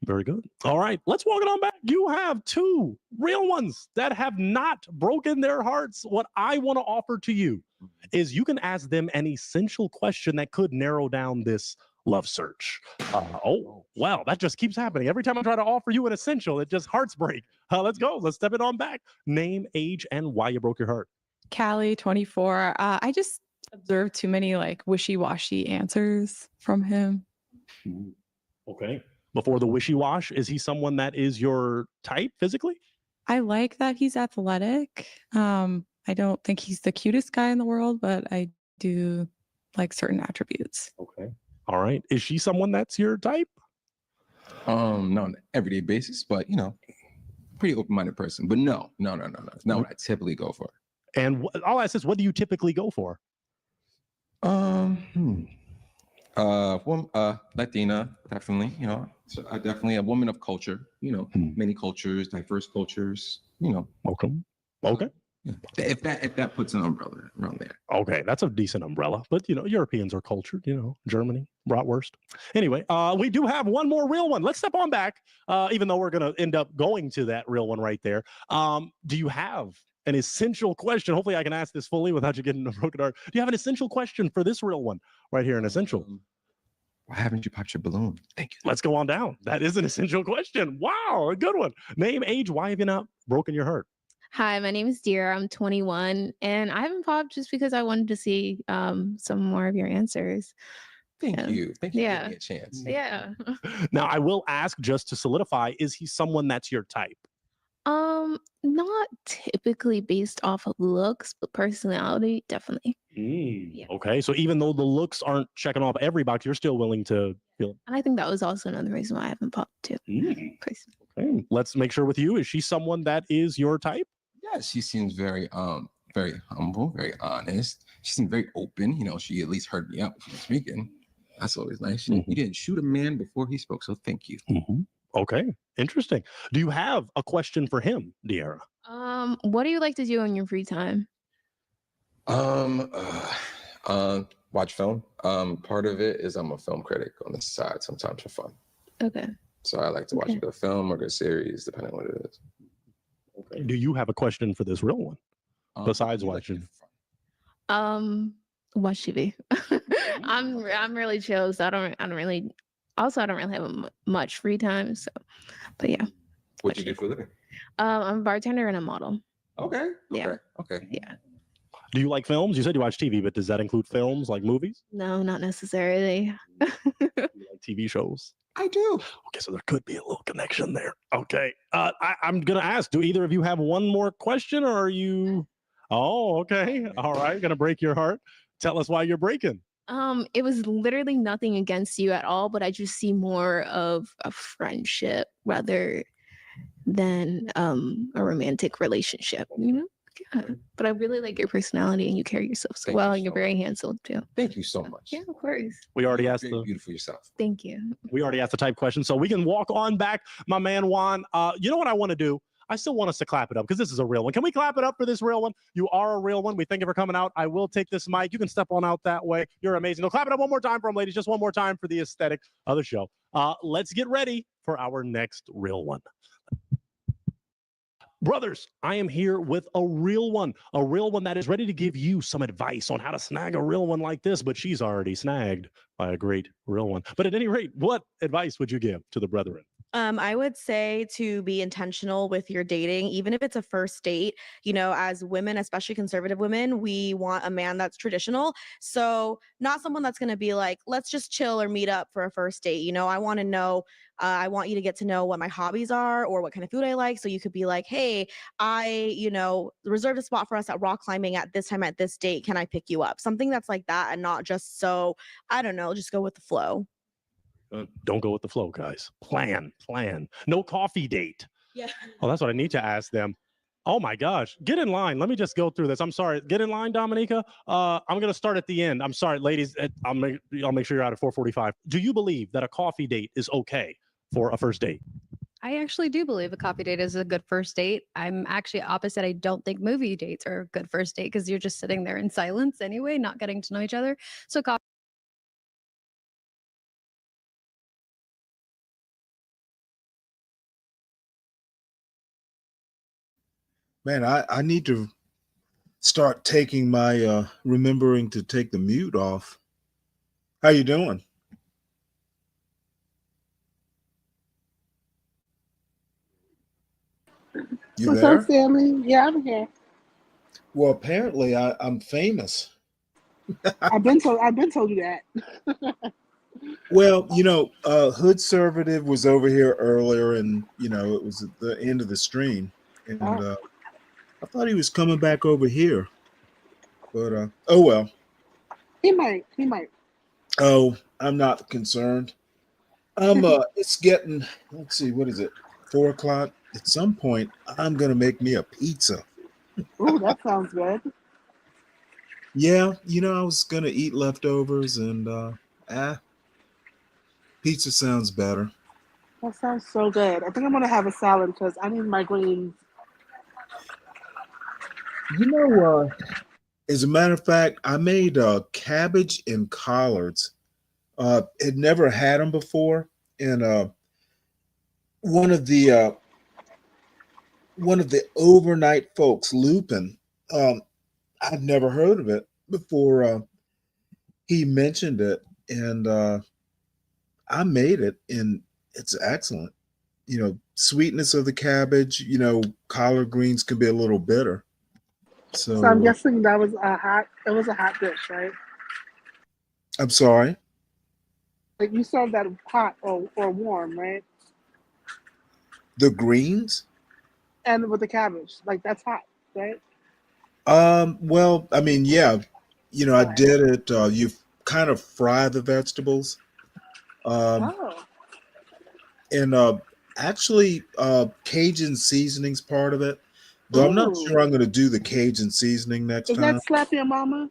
Very good. All right, let's walk it on back. You have two real ones that have not broken their hearts. What I want to offer to you is you can ask them an essential question that could narrow down this love search. Oh, wow, that just keeps happening. Every time I try to offer you an essential, it just hearts break. Let's go. Let's step it on back. Name, age, and why you broke your heart. Callie, 24. I just observed too many like wishy-washy answers from him. Okay. Before the wishy-wash, is he someone that is your type physically? I like that he's athletic. I don't think he's the cutest guy in the world, but I do like certain attributes. Okay. All right. Is she someone that's your type? Not on an everyday basis, but you know, pretty open-minded person. But no. It's not what I typically go for. And all I said is, what do you typically go for? Latina, definitely. You know, so definitely a woman of culture. You know, many cultures, diverse cultures. You know. Okay. Yeah. If that puts an umbrella around there. Okay, that's a decent umbrella. But you know, Europeans are cultured. You know, Germany, bratwurst. Anyway, we do have one more real one. Let's step on back. Even though we're gonna end up going to that real one right there. Do you have an essential question? Hopefully, I can ask this fully without you getting a broken heart. Do you have an essential question for this real one right here? An essential. Why haven't you popped your balloon? Thank you. Let's go on down. That is an essential question. Wow, a good one. Name, age, why have you not broken your heart? Hi, my name is Dear. I'm 21, and I haven't popped just because I wanted to see some more of your answers. Thank you. Thank you for Yeah. giving me a chance. Yeah. Now, I will ask just to solidify, is he someone that's your type? Not typically based off of looks, but personality, definitely. Okay, so even though the looks aren't checking off every box, you're still willing to feel. And I think that was also another reason why I haven't popped too. Okay, let's make sure with you. Is she someone that is your type? Yeah, she seems very humble, very honest. She seemed very open. You know, she at least heard me out before speaking. That's always nice. You didn't shoot a man before he spoke, so thank you. Okay, interesting. Do you have a question for him, De'Ara? What do you like to do in your free time? Watch film. Part of it is I'm a film critic on the side sometimes for fun. Okay. So I like to watch a good film or a good series, depending on what it is. Okay. Do you have a question for this real one? Besides watching. Watch TV. I'm really chill, so I don't really have much free time. So, but yeah. What you do for a living? I'm a bartender and a model. Okay. Yeah. Okay. Yeah. Do you like films? You said you watch TV, but does that include films like movies? No, not necessarily. You like TV shows? I do. Okay, so there could be a little connection there. Okay. I'm gonna ask, do either of you have one more question, or are you? Oh, okay. All right. Gonna break your heart. Tell us why you're breaking. It was literally nothing against you at all, but I just see more of a friendship rather than a romantic relationship, you know? Yeah. But I really like your personality and you carry yourself so well, and you're very handsome too. Thank you so much. Yeah, of course. We already asked Very beautiful yourself. Thank you. We already asked the type question, so we can walk on back, my man Juan. You know what I want to do? I still want us to clap it up because this is a real one. Can we clap it up for this real one? You are a real one. We thank you for coming out. I will take this mic. You can step on out that way. You're amazing. No, clap it up one more time for them, ladies. Just one more time for the aesthetic of the show. Let's get ready for our next real one. Brothers, I am here with a real one that is ready to give you some advice on how to snag a real one like this, but she's already snagged by a great real one. But at any rate, what advice would you give to the brethren? I would say to be intentional with your dating, even if it's a first date. You know, as women, especially conservative women, we want a man that's traditional. So not someone that's going to be like, let's just chill or meet up for a first date. You know, I want to know, I want you to get to know what my hobbies are or what kind of food I like. So you could be like, hey, I, reserved a spot for us at rock climbing at this time at this date. Can I pick you up? Something that's like that, and not just so, I don't know, just go with the flow. Don't go with the flow, guys. Plan. No coffee date. Yeah. Oh, that's what I need to ask them. Oh my gosh. Get in line. Let me just go through this. I'm sorry. Get in line, Dominica. I'm going to start at the end. I'm sorry, ladies. I'll make sure you're out at 4:45. Do you believe that a coffee date is okay for a first date? I actually do believe a coffee date is a good first date. I'm actually opposite. I don't think movie dates are a good first date because you're just sitting there in silence anyway, not getting to know each other. So coffee. Man, I need to start taking my remembering to take the mute off. How you doing? You What's up, there? Stanley? Yeah, I'm here. Well, apparently I'm famous. I've been told you that. Well, Hood Servative was over here earlier, and it was at the end of the stream, and Oh, I thought he was coming back over here, but oh well. he might. He might. Oh, I'm not concerned. It's getting. Let's see, what is it? 4 o'clock. At some point, I'm gonna make me a pizza. Ooh, that sounds good. Yeah, I was gonna eat leftovers, and pizza sounds better. That sounds so good. I think I'm gonna have a salad because I need my greens. As a matter of fact, I made cabbage and collards. Had never had them before, and one of the uh, one of the overnight folks, Lupin, I'd never heard of it before. He mentioned it, and I made it, and it's excellent. Sweetness of the cabbage. Collard greens can be a little bitter. So I'm So guessing that was a hot. It was a hot dish, right? I'm sorry. Like you served that hot or warm, right? The greens. And with the cabbage, like that's hot, right? Well, I mean, yeah, I All right. did it. You kind of fry the vegetables, um, Oh, and actually, Cajun seasoning's part of it. Though I'm not ooh, sure I'm going to do the Cajun seasoning next is that time. slap your mama?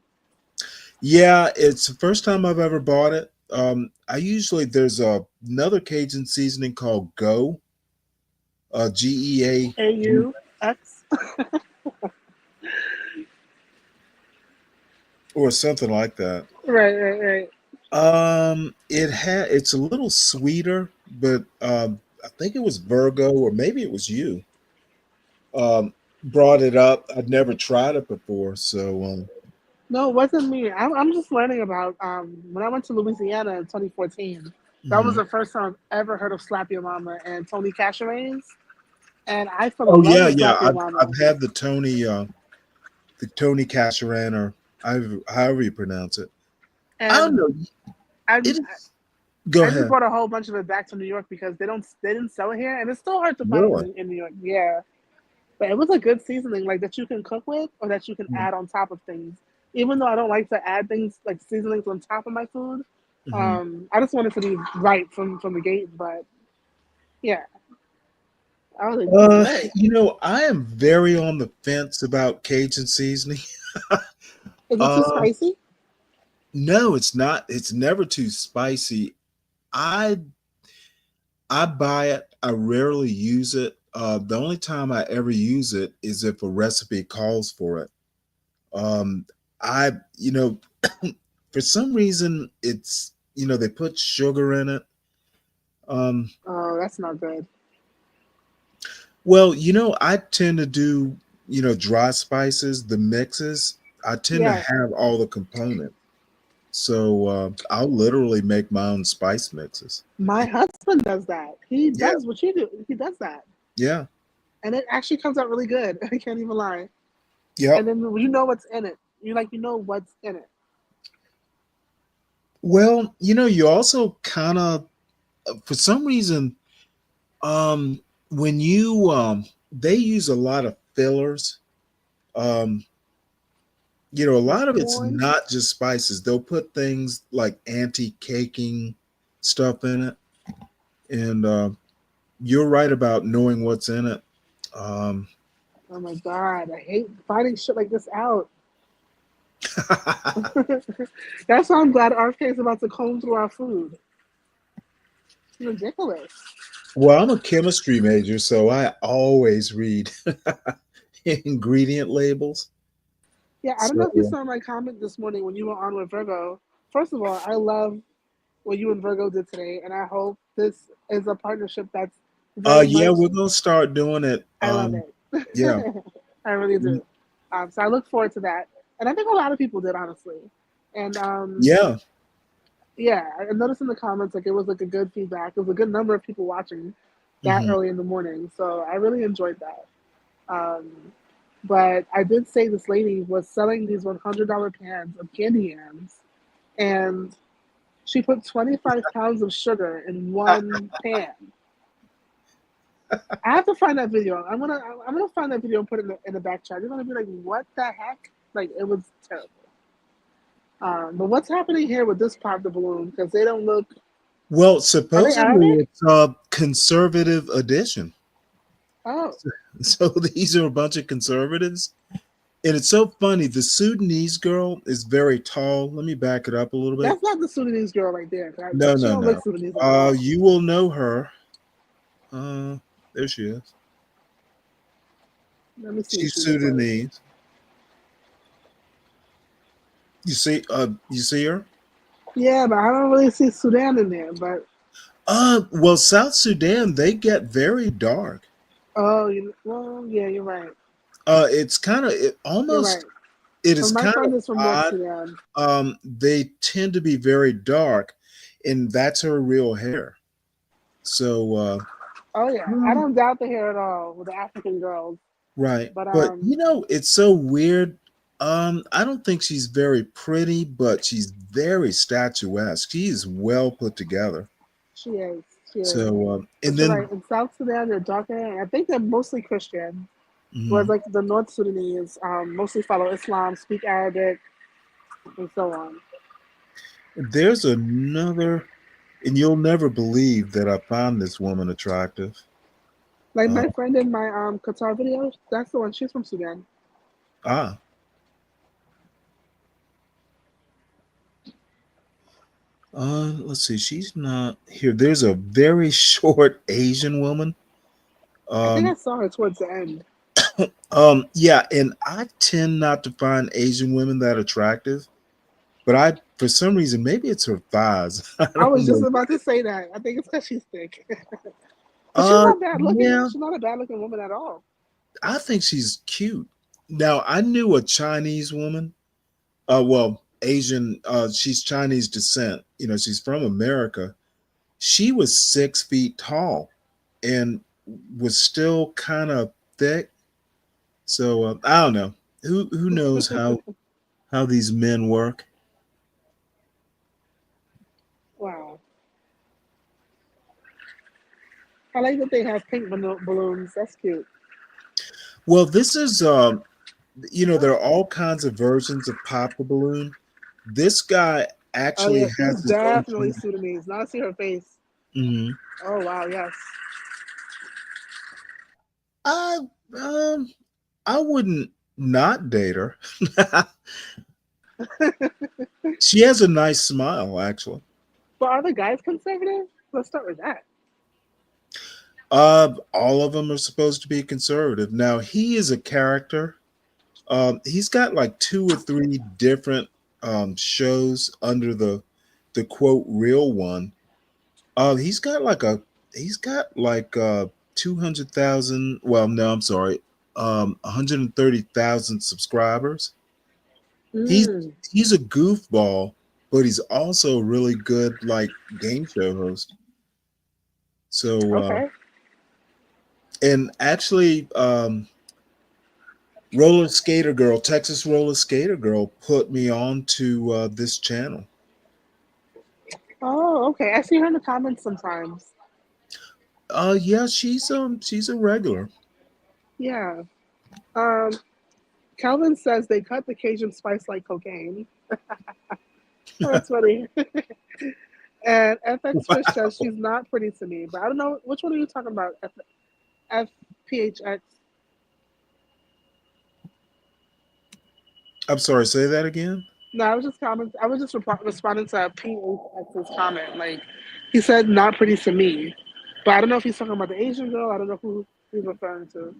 Yeah, it's the first time I've ever bought it. I usually there's another Cajun seasoning called Go, GEA, AUX. or something like that. Right. It's a little sweeter, but I think it was Virgo or maybe it was you brought it up. I'd never tried it before, so No, it wasn't me. I'm just learning about when I went to Louisiana in 2014. That was mhm. the first time I've ever heard of Slap Your Mama and Tony Cachaways, and I fell Oh in love yeah, with yeah. Slap Your I've Mama. had the Tony Cacharan, or however you pronounce it. I don't And know. I It is. Go I just ahead. brought a whole bunch of it back to New York because they didn't sell it here, and it's still hard to find Really? in New York. Yeah, but it was a good seasoning, like that you can cook with or that you can add on top of things. Even though I don't like to add things like seasonings on top of my food, Mm-hmm. I just wanted to be right from the gate. But yeah, I was like, this is good. I am very on the fence about Cajun seasoning. Is it too uh, spicy? no, it's not. It's never too spicy. I I buy it. I rarely use it. The only time I ever use it is if a recipe calls for it. Um, I, for some reason, they put sugar in it. Um, Oh, that's not good. well, I tend to do, dry spices, the mixes. I tend to Yeah, have all the components. So I'll literally make my own spice mixes. my husband does that. He Yeah. does what you do. He does that, Yeah. and it actually comes out really good. I can't even lie. And Yep. then you know what's in it. You know what's in it. Well, you also kind of, for some reason, when you they use a lot of fillers. Um, a Like lot of it's corn. not just spices. They'll put things like anti-caking stuff in it, and you're right about knowing what's in it. Um, Oh my god, I hate finding shit like this out. That's why I'm glad RFK is about to comb through our food. It's ridiculous. Well, I'm a chemistry major, so I always read ingredient labels. Yeah, I don't know if you So, saw my comment this morning when you were on with Virgo. First of all, I love what you and Virgo did today, and I hope this is a partnership that's very yeah, much. we're gonna start doing it. I love it. Yeah. I really do. So I look forward to that, and I think a lot of people did, honestly. And Yeah. yeah, I noticed in the comments like it was like a good feedback. It was a good number of people watching that Mhm. early in the morning, so I really enjoyed that. Um, but I did say this lady was selling these $100 pans of candy yams, and she put 25 pounds of sugar in one pan. I have to find that video. I'm gonna find that video and put it in the back chat. You're gonna be like, what the heck? Like it was terrible. But what's happening here with this pop the balloon? Because they don't look. Well, Are they supposedly Arabic? it's a conservative edition. Oh, So these are a bunch of conservatives. And it's so funny. The Sudanese girl is very tall. Let me back it up a little bit. that's not the Sudanese girl right there. No, She no, don't look no. Sudanese at all. You will know her. There she is. Let me see if She's she looks like. Sudanese. You see her? Yeah, but I don't really see Sudan in there. But Well, South Sudan, they get very dark. oh, well, yeah, you're right. It's kind of it You're almost right. it But is my kind of friend is from North odd. Sudan. They tend to be very dark, and that's her real hair. So Oh yeah, I don't doubt the hair at all with the African girls. right. But But it's so weird. I don't think she's very pretty, but she's very statuesque. She is well put together. she is. She is. So and But you're then right. In South Sudan, they're darker, and I think they're mostly Christian. Whereas mhm. like the North Sudanese mostly follow Islam, speak Arabic, and so on. There's another, and you'll never believe that I found this woman attractive. Like Uh, my friend in my Qatar video, that's the one. She's from Sudan. ah, let's see. She's not here. There's a very short Asian woman. I think I Um, saw her towards the end. yeah, and I tend not to find Asian women that attractive, but for some reason, maybe it's her thighs. I I don't was just know. about to say that. I think it's because she's thick. But she's not bad looking. Yeah, She's not a bad looking woman at all. I think she's cute. Now, I knew a Chinese woman. Well, Asian. She's Chinese descent. She's from America. She was 6 feet tall and was still kind of thick. So I don't know. Who knows how these men work? Wow. I like that they have pink balloons. That's cute. Well, this is there are all kinds of versions of Pop the Balloon. This guy Oh actually yeah, she's has his own definitely channel. Sudanese. Now I see her face. Mhm. Oh wow, yes. I um I wouldn't not date her. She has a nice smile, actually. But are the guys conservative? Let's start with that. All of them are supposed to be conservative. Now he is a character. He's got like 2 or 3 different shows under the quote real one. He's got like 200,000. Well, no, I'm sorry, 130,000 subscribers. He's Mm, he's a goofball, but he's also a really good like game show host. So okay. and actually Roller Skater Girl, Texas Roller Skater Girl put me on to this channel. Oh, okay. I see her in the comments sometimes. Yeah, she's a regular. Yeah. Um, Calvin says they cut the Cajun spice like cocaine. That's funny. And FX Fish says she's not pretty to me, but I don't know which one are you talking about. FPHX. I'm sorry, say that again. No, I was just responding to Pete X's comment. Like, he said, "Not pretty to me," but I don't know if he's talking about the Asian girl. I don't know who he's referring to.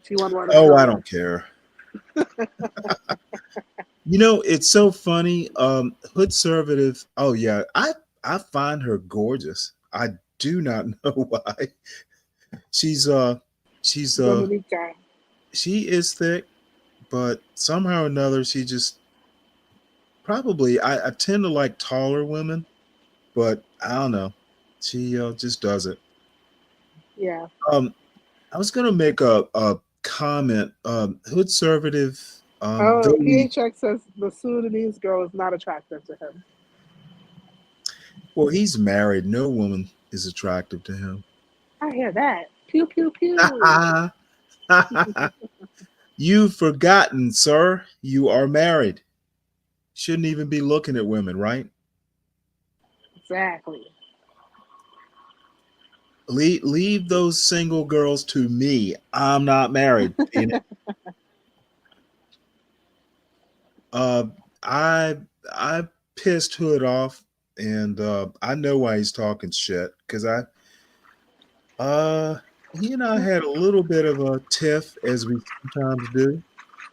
If you want to let us Oh, I know. don't care. You know, it's so funny. Hood Conservative. Oh yeah, I find her gorgeous. I do not know why. She's she's Dominica. she is thick, but somehow or another she just probably I tend to like taller women, but I don't know. She just does it. Yeah. Um, I was gonna make a comment. Hood Conservative. Oh, They PHX says the Sudanese girl is not attractive to him. well, he's married. No woman is attractive to him. I hear that. Pew pew pew. You've forgotten, sir. You are married. Shouldn't even be looking at women, right? Exactly. Leave those single girls to me. I'm not married. Uh, I I pissed Hood off, and I know why he's talking shit because he and I had a little bit of a tiff as we sometimes do,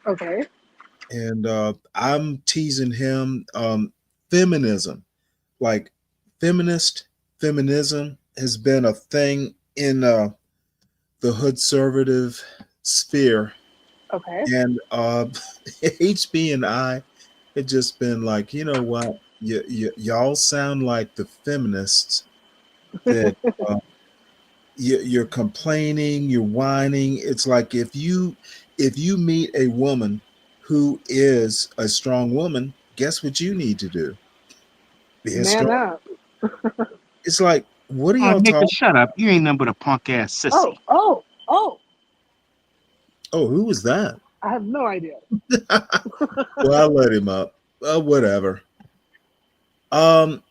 Okay. and I'm teasing him. Feminism, like feminism, has been a thing in the hood conservative sphere, Okay. and HB and I had just been like, you know what, y'all sound like the feminists that uh, you're complaining, you're whining. It's like if you meet a woman who is a strong woman, guess what you need to do? Be a Man strong. up. It's like, what are Oh, y'all nigga, talking? shut up. You ain't nothing but a punk ass Oh, sissy. oh. Oh, who was that? I have no idea. Well, I'll let him up. Whatever. Um,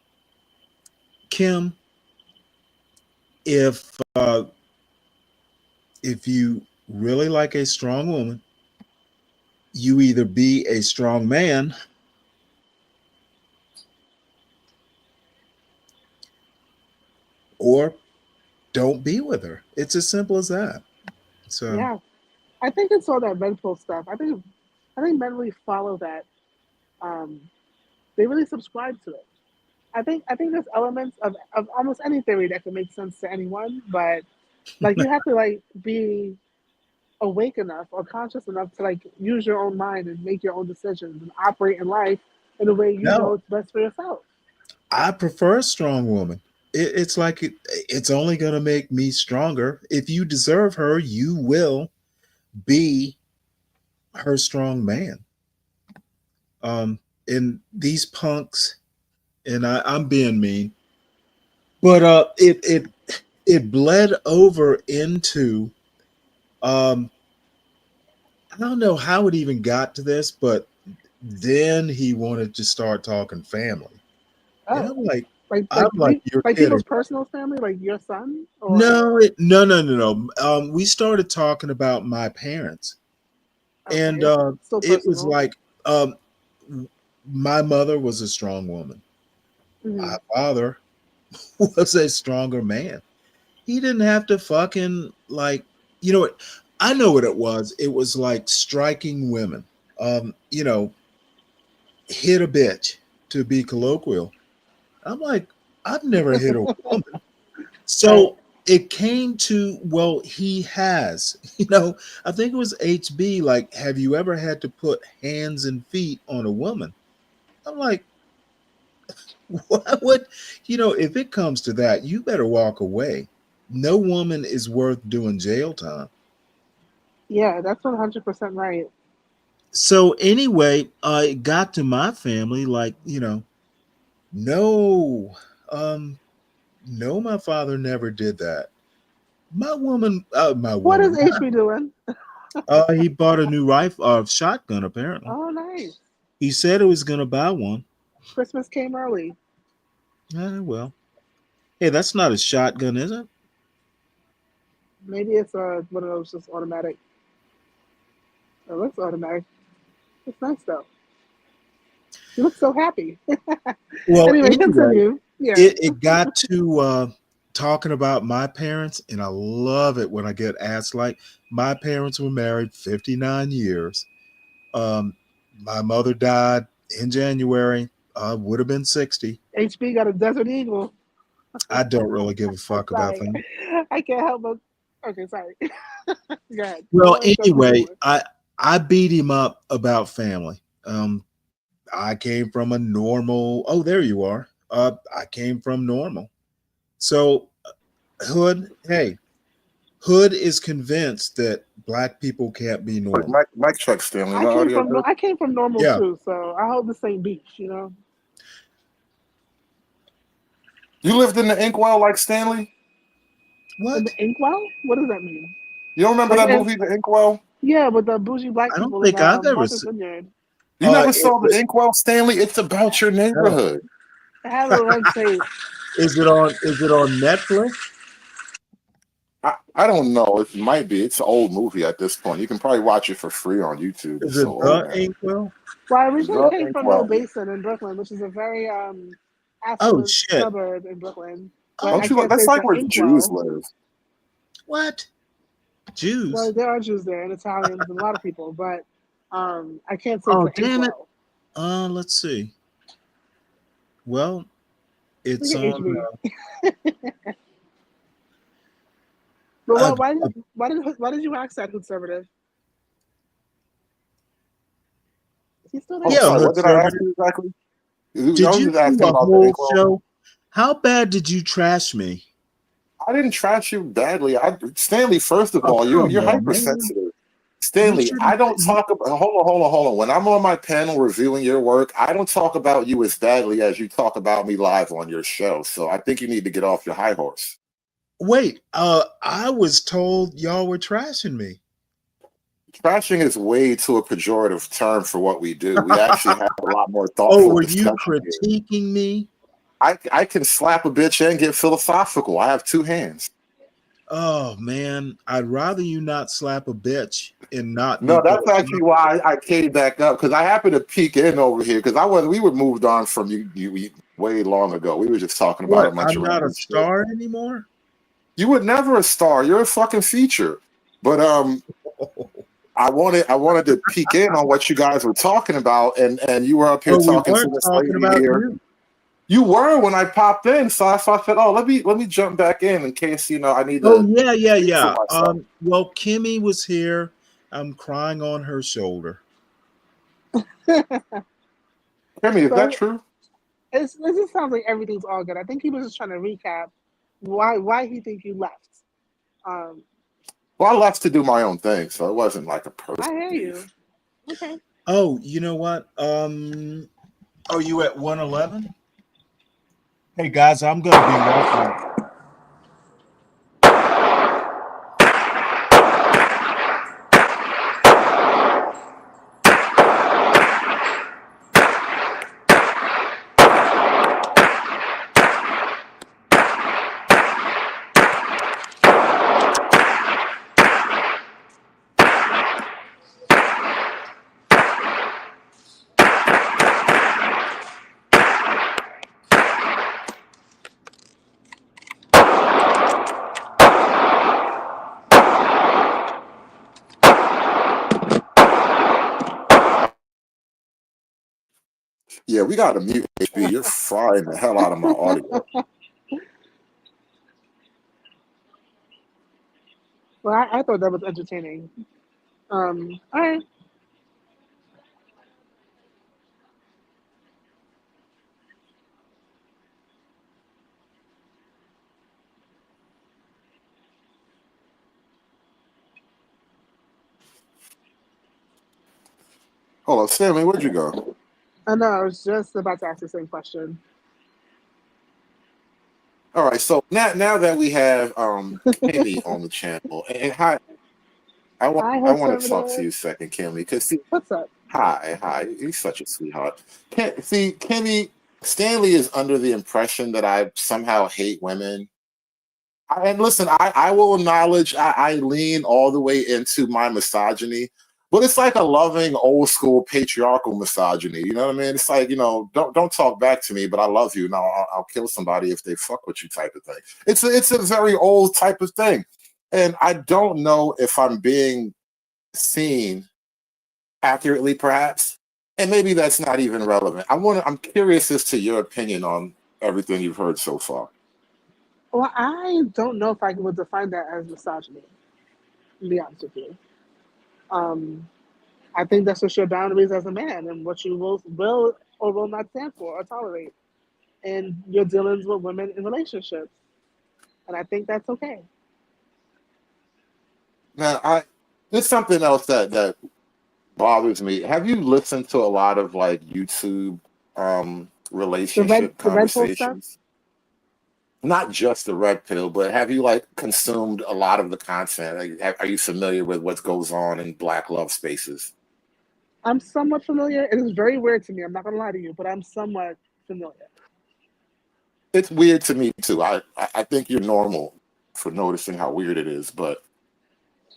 Kim, if you really like a strong woman, you either be a strong man or don't be with her. It's as simple as that. So Yeah. I think it's all that mental stuff. I think men really follow that. Um, they really subscribe to it. I think there's elements of almost any theory that can make sense to anyone, but like you have to like be awake enough or conscious enough to like use your own mind and make your own decisions and operate in life in a way you know no, it's best for yourself. I prefer a strong woman. It's like it's only going to make me stronger. If you deserve her, you will be her strong man. And these punks, and I'm being mean, but it bled over into um I don't know how it even got to this, but then he wanted to start talking family. And Oh, I'm like, like I'm like, you're like kidding. people's personal family, like your son, or No. We started talking about my parents, and okay, still it was personal. like, um, my mother was a strong woman. Hmm. My father was a stronger man. He didn't have to fucking like, you know what? I know what it was. It was like striking women. You know, hit a bitch to be colloquial. I'm like, I've never hit a woman. Right. So it came to, well, he has. I think it was HB, like, have you ever had to put hands and feet on a woman? I'm like, what? If it comes to that, you better walk away. No woman is worth doing jail time. Yeah, that's 100% right. So anyway, it got to my family, like, no, um, no, my father never did that. My What is woman. HB doing? He bought a new rifle, shotgun. Apparently, Oh, nice. he said he was gonna buy one. Christmas came early. Well, hey, that's not a shotgun, is it? Maybe it's one of those just automatic. It looks automatic. It's nice though. You look so happy. Well, Anyway, anyway, continue. Yeah. it got to talking about my parents, and I love it when I get asked like my parents were married 59 years. My mother died in January. Would have been 60. HB got a Desert Eagle. I don't really give a fuck about Sorry. them. I can't help but. Okay, sorry. Go ahead. Well, Don't interrupt me anyway, anymore. I beat him up about family. I came from a normal. Oh, there you are. I came from normal. So, Hood, hey, Hood is convinced that black people can't be Wait, normal. Mike check, Stanley. The audio good? I came from normal Yeah. too, so I hope this ain't beach, you know. You lived in the inkwell like Stanley? What? In the inkwell? What does that mean? You don't remember Like that in- movie, The Inkwell? Yeah, with the bougie black I don't people in think I've ever Martha's seen. Vineyard. You never It saw The was. Inkwell, Stanley? It's about your No. neighborhood. I have it on tape. Is it on? Is it on Netflix? I don't know. It might be. It's an old movie at this point. You can probably watch it for free on YouTube. Is It's it so the old now. Inkwell? Well, I originally The came from Mill Inkwell. Basin in Brooklyn, which is a very Oh affluent shit! suburb in Brooklyn. But Oh, I Don't you look? can't say That's it's like an where Jews inkwell. live. what? Jews? Well, there are Jews there and Italians and a lot of people, but I can't say Oh, it's an damn it! inkwell. Let's see. Well, it's Look at on. HB. But Uh, why did you ask that conservative? Is he still there? Oh, yeah, sorry. Hood What did I ask Conservative. you exactly? I Did was you just do asking a about The whole Inkwell. show? How bad did you trash me? I didn't trash you badly. Stanley, first of Oh, all, come you're on, man. hypersensitive. You Stanley, shouldn't. I don't talk about. Hold on. When I'm on my panel reviewing your work, I don't talk about you as badly as you talk about me live on your show. So I think you need to get off your high horse. Wait, I was told y'all were trashing me. Trashing is way too a pejorative term for what we do. We actually have a lot more Oh, thoughtful were you discussion here. critiquing me? I can slap a bitch and get philosophical. I have two hands. Oh man, I'd rather you not slap a bitch and not be No, that's philosophical. actually why I came back up because I happened to peek in over here because we were moved on from you way long ago. We were just talking about a What? bunch I'm of not a random shit. star anymore. You were never a star. You're a fucking feature. But I wanted to peek in on what you guys were talking about, and you were up here Well, we talking to weren't this talking lady about here. you. You were when I popped in, so I said, "Oh, let me jump back in case I need Oh to yeah. speak for myself." Well, Kimmy was here. I'm crying on her shoulder. Kimmy, is that true? It just sounds like everything's all good. I think he was just trying to recap why he think you left. Um, Well, I left to do my own thing, so it wasn't like a I personal hear beef. you. Okay. Oh, you know what? Are you at 111? Hey guys, I'm gonna be right back. Yeah, we got to mute HB. You're frying the hell out of my audio. Well, I thought that was entertaining. All right. Hold on, Stanley, where'd you go? I know. I was just about to ask the same question. All right, so now that we have Kimmy on the channel, and hi, I Hi, want to talk to conservative. you a second, Kimmy, because What's up? hi, you're such a sweetheart. See, Kimmy, Stanley is under the impression that I somehow hate women. And listen, I will acknowledge I lean all the way into my misogyny, But it's like a loving, old school patriarchal misogyny. You know what I mean? It's like, don't talk back to me, but I love you. Now I'll kill somebody if they fuck with you, type of thing. It's a very old type of thing, and I don't know if I'm being seen accurately, perhaps, and maybe that's not even relevant. I'm curious as to your opinion on everything you've heard so far. Well, I don't know if I would define that as misogyny, to be honest with you. I think that's just your boundaries as a man and what you will or will not stand for or tolerate in your dealings with women in relationships. And I think that's okay. Now, there's something else that bothers me. Have you listened to a lot of like YouTube relationship The red pill stuff. conversations? Not just the red pill, but have you like consumed a lot of the content? Are you familiar with what goes on in Black love spaces? I'm somewhat familiar. It is very weird to me. I'm not gonna lie to you, but I'm somewhat familiar. It's weird to me too. I think you're normal for noticing how weird it is, but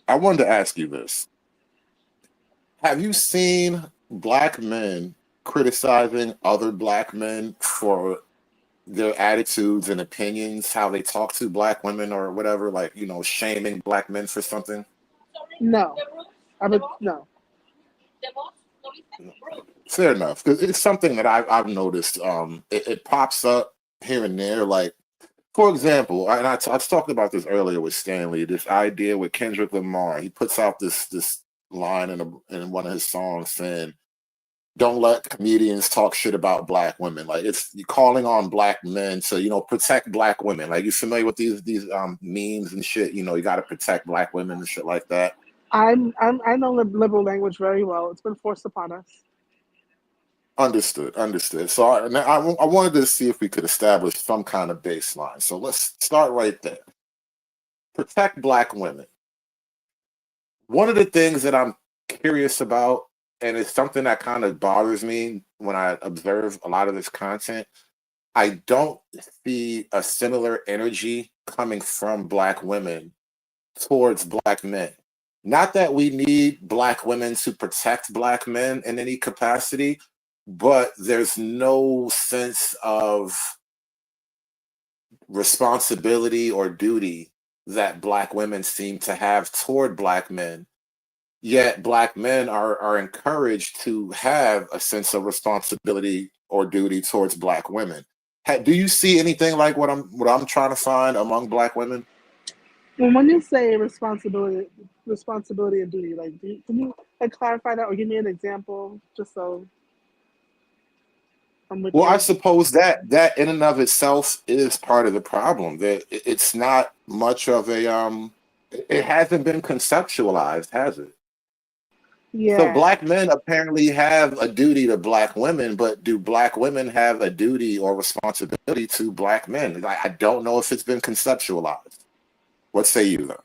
I wanted to ask you this. Have you seen Black men criticizing other Black men for their attitudes and opinions, how they talk to Black women or whatever, like, shaming Black men for something? No. No. Fair enough, because it's something that I've noticed. It pops up here and there. Like, for example, and I talked about this earlier with Stanley. This idea with Kendrick Lamar, he puts out this line in one of his songs saying, "Don't let comedians talk shit about Black women." Like, it's calling on Black men to protect Black women. Like, you familiar with these memes and shit? You got to protect Black women and shit like that. I know liberal language very well. It's been forced upon us. Understood. So I wanted to see if we could establish some kind of baseline. So let's start right there. Protect Black women. One of the things that I'm curious about, and it's something that kind of bothers me when I observe a lot of this content, I don't see a similar energy coming from Black women towards Black men. Not that we need Black women to protect Black men in any capacity, but there's no sense of responsibility or duty that Black women seem to have toward Black men. Yet Black men are encouraged to have a sense of responsibility or duty towards Black women. Do you see anything like what I'm trying to find among Black women? And when you say responsibility and duty, like, can you clarify that or give me an example, just so I'm with Well, I you? suppose that in and of itself is part of the problem. That it's not much of a it hasn't been conceptualized, has it? So Yeah. Black men apparently have a duty to Black women, but do Black women have a duty or responsibility to Black men? I don't know if it's been conceptualized. What say you, though?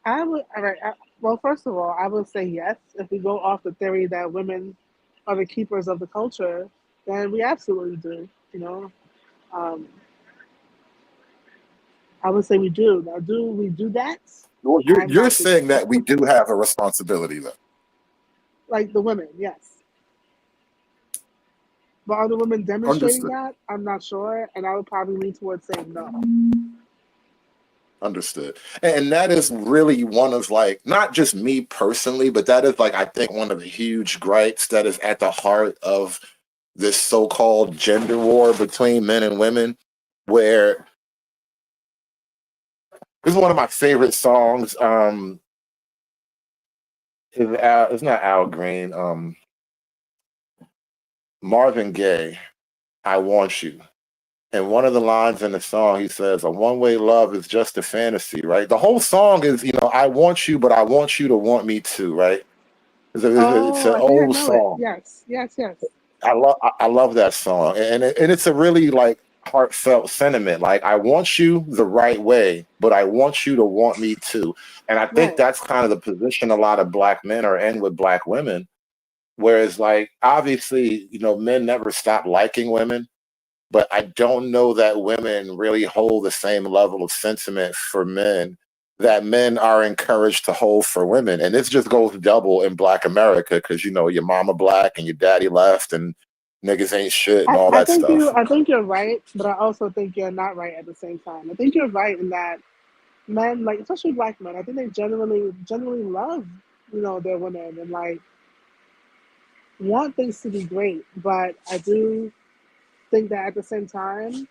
All right. Well, first of all, I would say yes. If we go off the theory that women are the keepers of the culture, then we absolutely do. Um, I would say we do. Now, do we do that? Well, I'm you're not too saying sure. that we do have a responsibility, though. Like the women, yes. But are the women demonstrating Understood. that? I'm not sure, and I would probably lean towards saying no. Understood. And that is really one of, like, not just me personally, but that is, like, I think one of the huge gripes that is at the heart of this so-called gender war between men and women, where this is one of my favorite songs. It's not Al Green. Marvin Gaye, "I Want You." And one of the lines in the song, he says, "A one-way love is just a fantasy," right? The whole song is, "I want you, but I want you to want me too," right? It's Oh, an I think I old know it. song. Yes. I love that song, and it's a really, like, heartfelt sentiment. Like, I want you the right way, but I want you to want me too. And I think Right. that's kind of the position a lot of Black men are in with Black women. Whereas, like, obviously, men never stop liking women, but I don't know that women really hold the same level of sentiment for men that men are encouraged to hold for women. And this just goes double in Black America because, you know, your mama black and your daddy left and niggas ain't shit and all that stuff. I think you're right, but I also think you're not right at the same time. I think you're right in that men, like especially black men, I think they generally love, you know, their women and like want things to be great. But I do think that at the same time,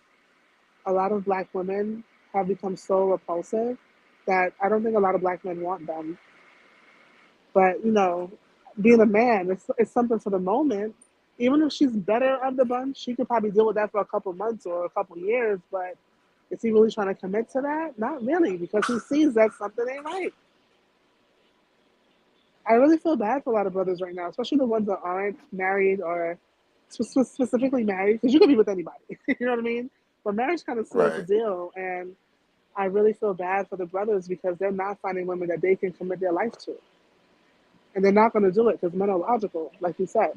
a lot of black women have become so repulsive that I don't think a lot of black men want them. But you know, being a man, it's something for the moment. Even if she's better of the bunch, she could probably deal with that for a couple months or a couple years. But is he really trying to commit to that? Not really, because he sees that something ain't right. I really feel bad for a lot of brothers right now, especially the ones that aren't married or specifically married, because you could be with anybody. You know what I mean? But marriage kind of seals the Right. deal, and I really feel bad for the brothers because they're not finding women that they can commit their life to, and they're not going to do it because men are logical, like you said.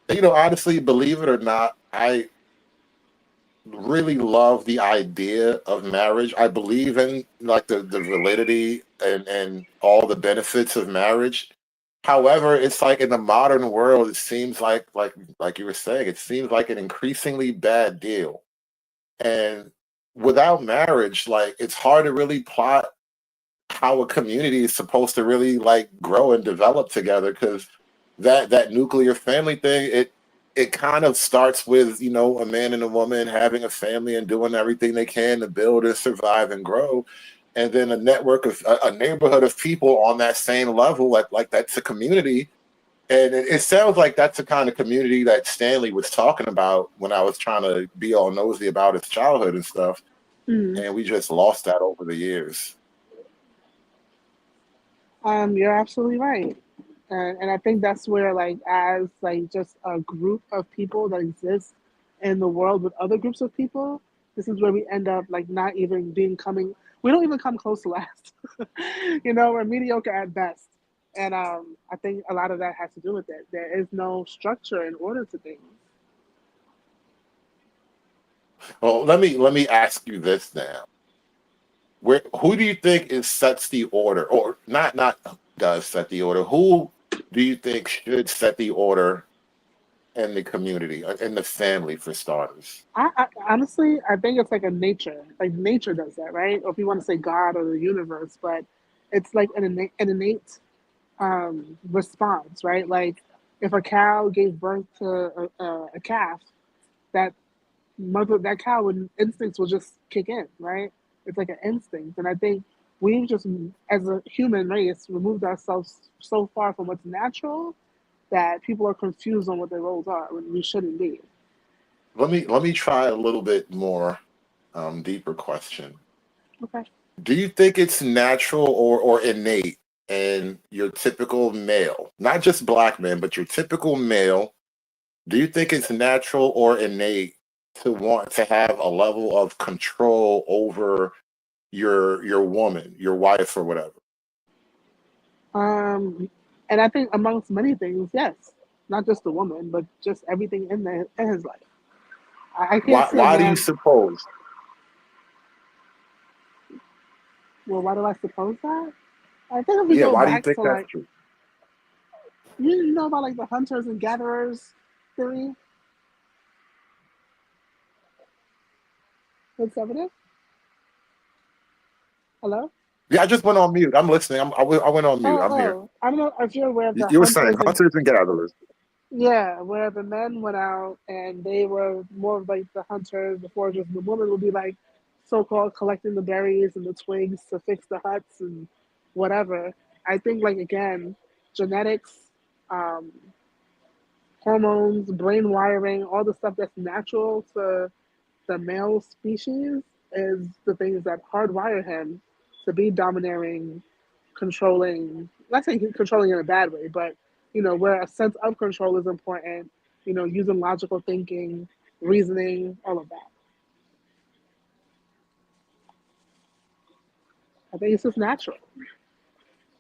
You know, honestly, believe it or not, I really love the idea of marriage. I believe in like the validity and all the benefits of marriage. However, it's like in the modern world, it seems like you were saying, it seems like an increasingly bad deal. And without marriage, like it's hard to really plot how a community is supposed to really like grow and develop together because that nuclear family thing, it kind of starts with, you know, a man and a woman having a family and doing everything they can to build and survive and grow, and then a network of a neighborhood of people on that same level, like that's a community. And it sounds like that's the kind of community that Stanley was talking about when I was trying to be all nosy about his childhood and stuff, Mm. and we just lost that over the years. You're absolutely right. And I think that's where, like, as like just a group of people that exist in the world with other groups of people, this is where we end up like not even being coming. We don't even come close to last. You know, we're mediocre at best. And I think a lot of that has to do with it. There is no structure and order to things. Well, let me ask you this now. Who do you think is sets the order, or not does set the order? Who do you think should set the order in the community, in the family, for starters? I honestly, I think it's like a nature. Like nature does that, right? Or if you want to say God or the universe, but it's like an innate response, right? Like if a cow gave birth to a calf, that that cow would instincts will just kick in, right? It's like an instinct, and I think we've just, as a human race, removed ourselves so far from what's natural that people are confused on what their roles are when we shouldn't be. Let me try a little bit more deeper question. Okay. Do you think it's natural or innate in your typical male, not just black men, but your typical male? Do you think it's natural or innate to want to have a level of control over your woman, your wife, or whatever? And I think amongst many things, yes, not just the woman, but just everything in his life. I can't see a Why do you man. suppose? Well, why do I suppose that? I think if we Yeah, go why do you back think to that's like, true? you know about like the hunters and gatherers theory. What's evidence? Hello. Yeah, I just went on mute. I'm listening. I went on mute. Oh, I'm here. oh, I don't know if you're aware of the You were saying hunters and hunters and gatherers. yeah, where the men went out and they were more of like the hunters, the foragers. The women would be like so-called collecting the berries and the twigs to fix the huts and whatever. I think like again, genetics, um, hormones, brain wiring, all the stuff that's natural to the male species is the things that hardwire him to be domineering, controlling. Not saying controlling in a bad way, but you know, where a sense of control is important. You know, using logical thinking, reasoning, all of that. I think it's just natural.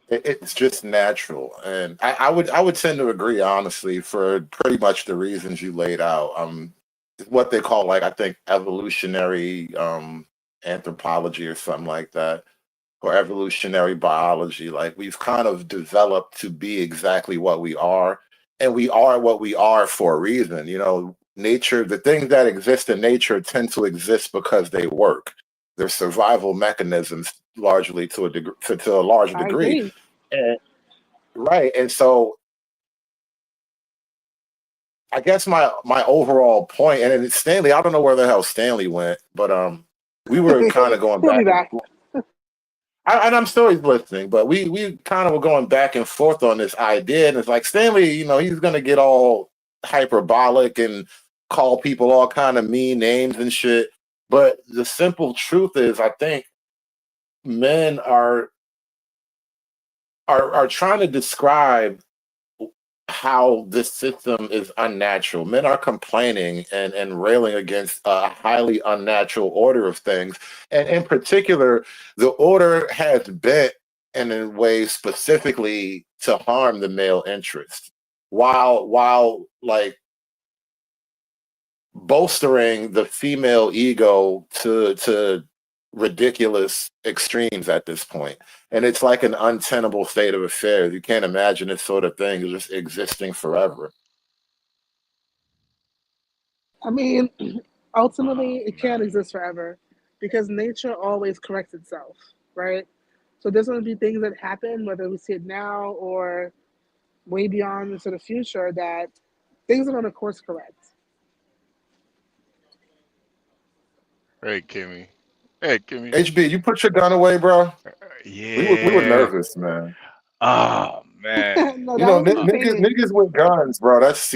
It's just natural, and I would tend to agree, honestly, for pretty much the reasons you laid out. What they call, like, I think evolutionary anthropology or something like that, or evolutionary biology. Like we've kind of developed to be exactly what we are, and we are what we are for a reason. You know, nature, the things that exist in nature tend to exist because they work. They're survival mechanisms largely to a degree, to a large I degree. agree. And right. And so I guess my overall point, and it's Stanley, I don't know where the hell Stanley went, but we were kind of going He'll be back and back. and I'm still listening, but we kind of were going back and forth on this idea, and it's like Stanley, you know, he's gonna get all hyperbolic and call people all kind of mean names and shit. But the simple truth is, I think men are trying to describe how this system is unnatural. Men are complaining and railing against a highly unnatural order of things. And in particular, the order has bent in a way specifically to harm the male interest, while like bolstering the female ego to ridiculous extremes at this point. And it's like an untenable state of affairs. You can't imagine this sort of thing just existing forever. I mean, ultimately, it can't exist forever because nature always corrects itself, right? So there's going to be things that happen, whether we see it now or way beyond into the future, that things are going to course correct. Hey, Kimmy. Hey, Kimmy. HB, you put your gun away, bro. We were Yeah. nervous, man. Oh man. No, You that know, was niggas, entertaining. niggas with guns, bro. That's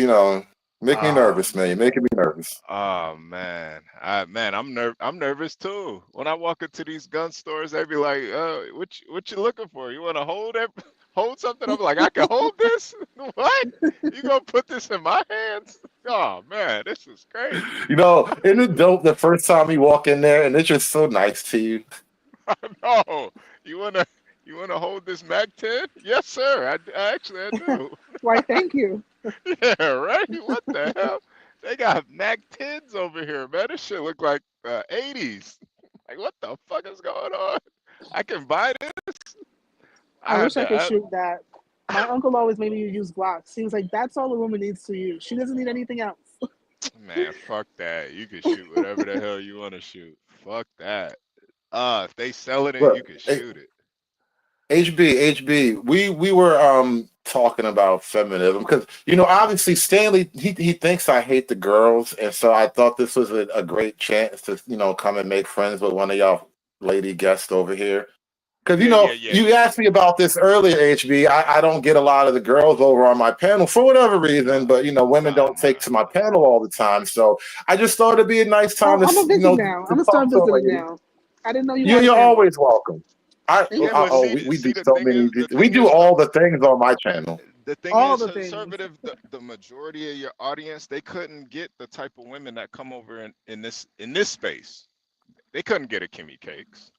make me Oh nervous, man. You're making me nervous. Oh man, I'm nervous too. When I walk into these gun stores, they be like, what you looking for? You want to hold something?" I'm like, "I can hold this? What? You gonna put this in my hands? Oh man, this is crazy." You know, isn't it dope the first time you walk in there and it's just so nice to you? No, you wanna hold this Mac 10? Yes, sir. I do. Why, thank you. Yeah, right. What the hell? They got Mac 10s over here, man. This shit look like 80s. Like, what the fuck is going on? I can buy this. I I had wish I to. could shoot that. My uncle always made me use Glocks. He was like, that's all a woman needs to use. She doesn't need anything else. Man, fuck that. You can shoot whatever the hell you want to shoot. Fuck that. If they selling it, you Look, can hey, shoot it. HB, we were talking about feminism because you know obviously Stanley he thinks I hate the girls, and so I thought this was a great chance to come and make friends with one of y'all lady guests over here. Because Yeah, yeah, yeah, you asked me about this earlier, HB. I don't get a lot of the girls over on my panel for whatever reason, but women don't take to my panel all the time, so I just thought it'd be a nice time I'm to gonna visit now. I'm to gonna talk start to a visiting lady. now. I didn't know you had a You're panel. always welcome. Yeah, but We do the so thing many. is, the We thing do is, all the things on my channel. the thing All is, the things. conservative, the majority of your audience, they couldn't get the type of women that come over in this space. They couldn't get a Kimmy Cakes,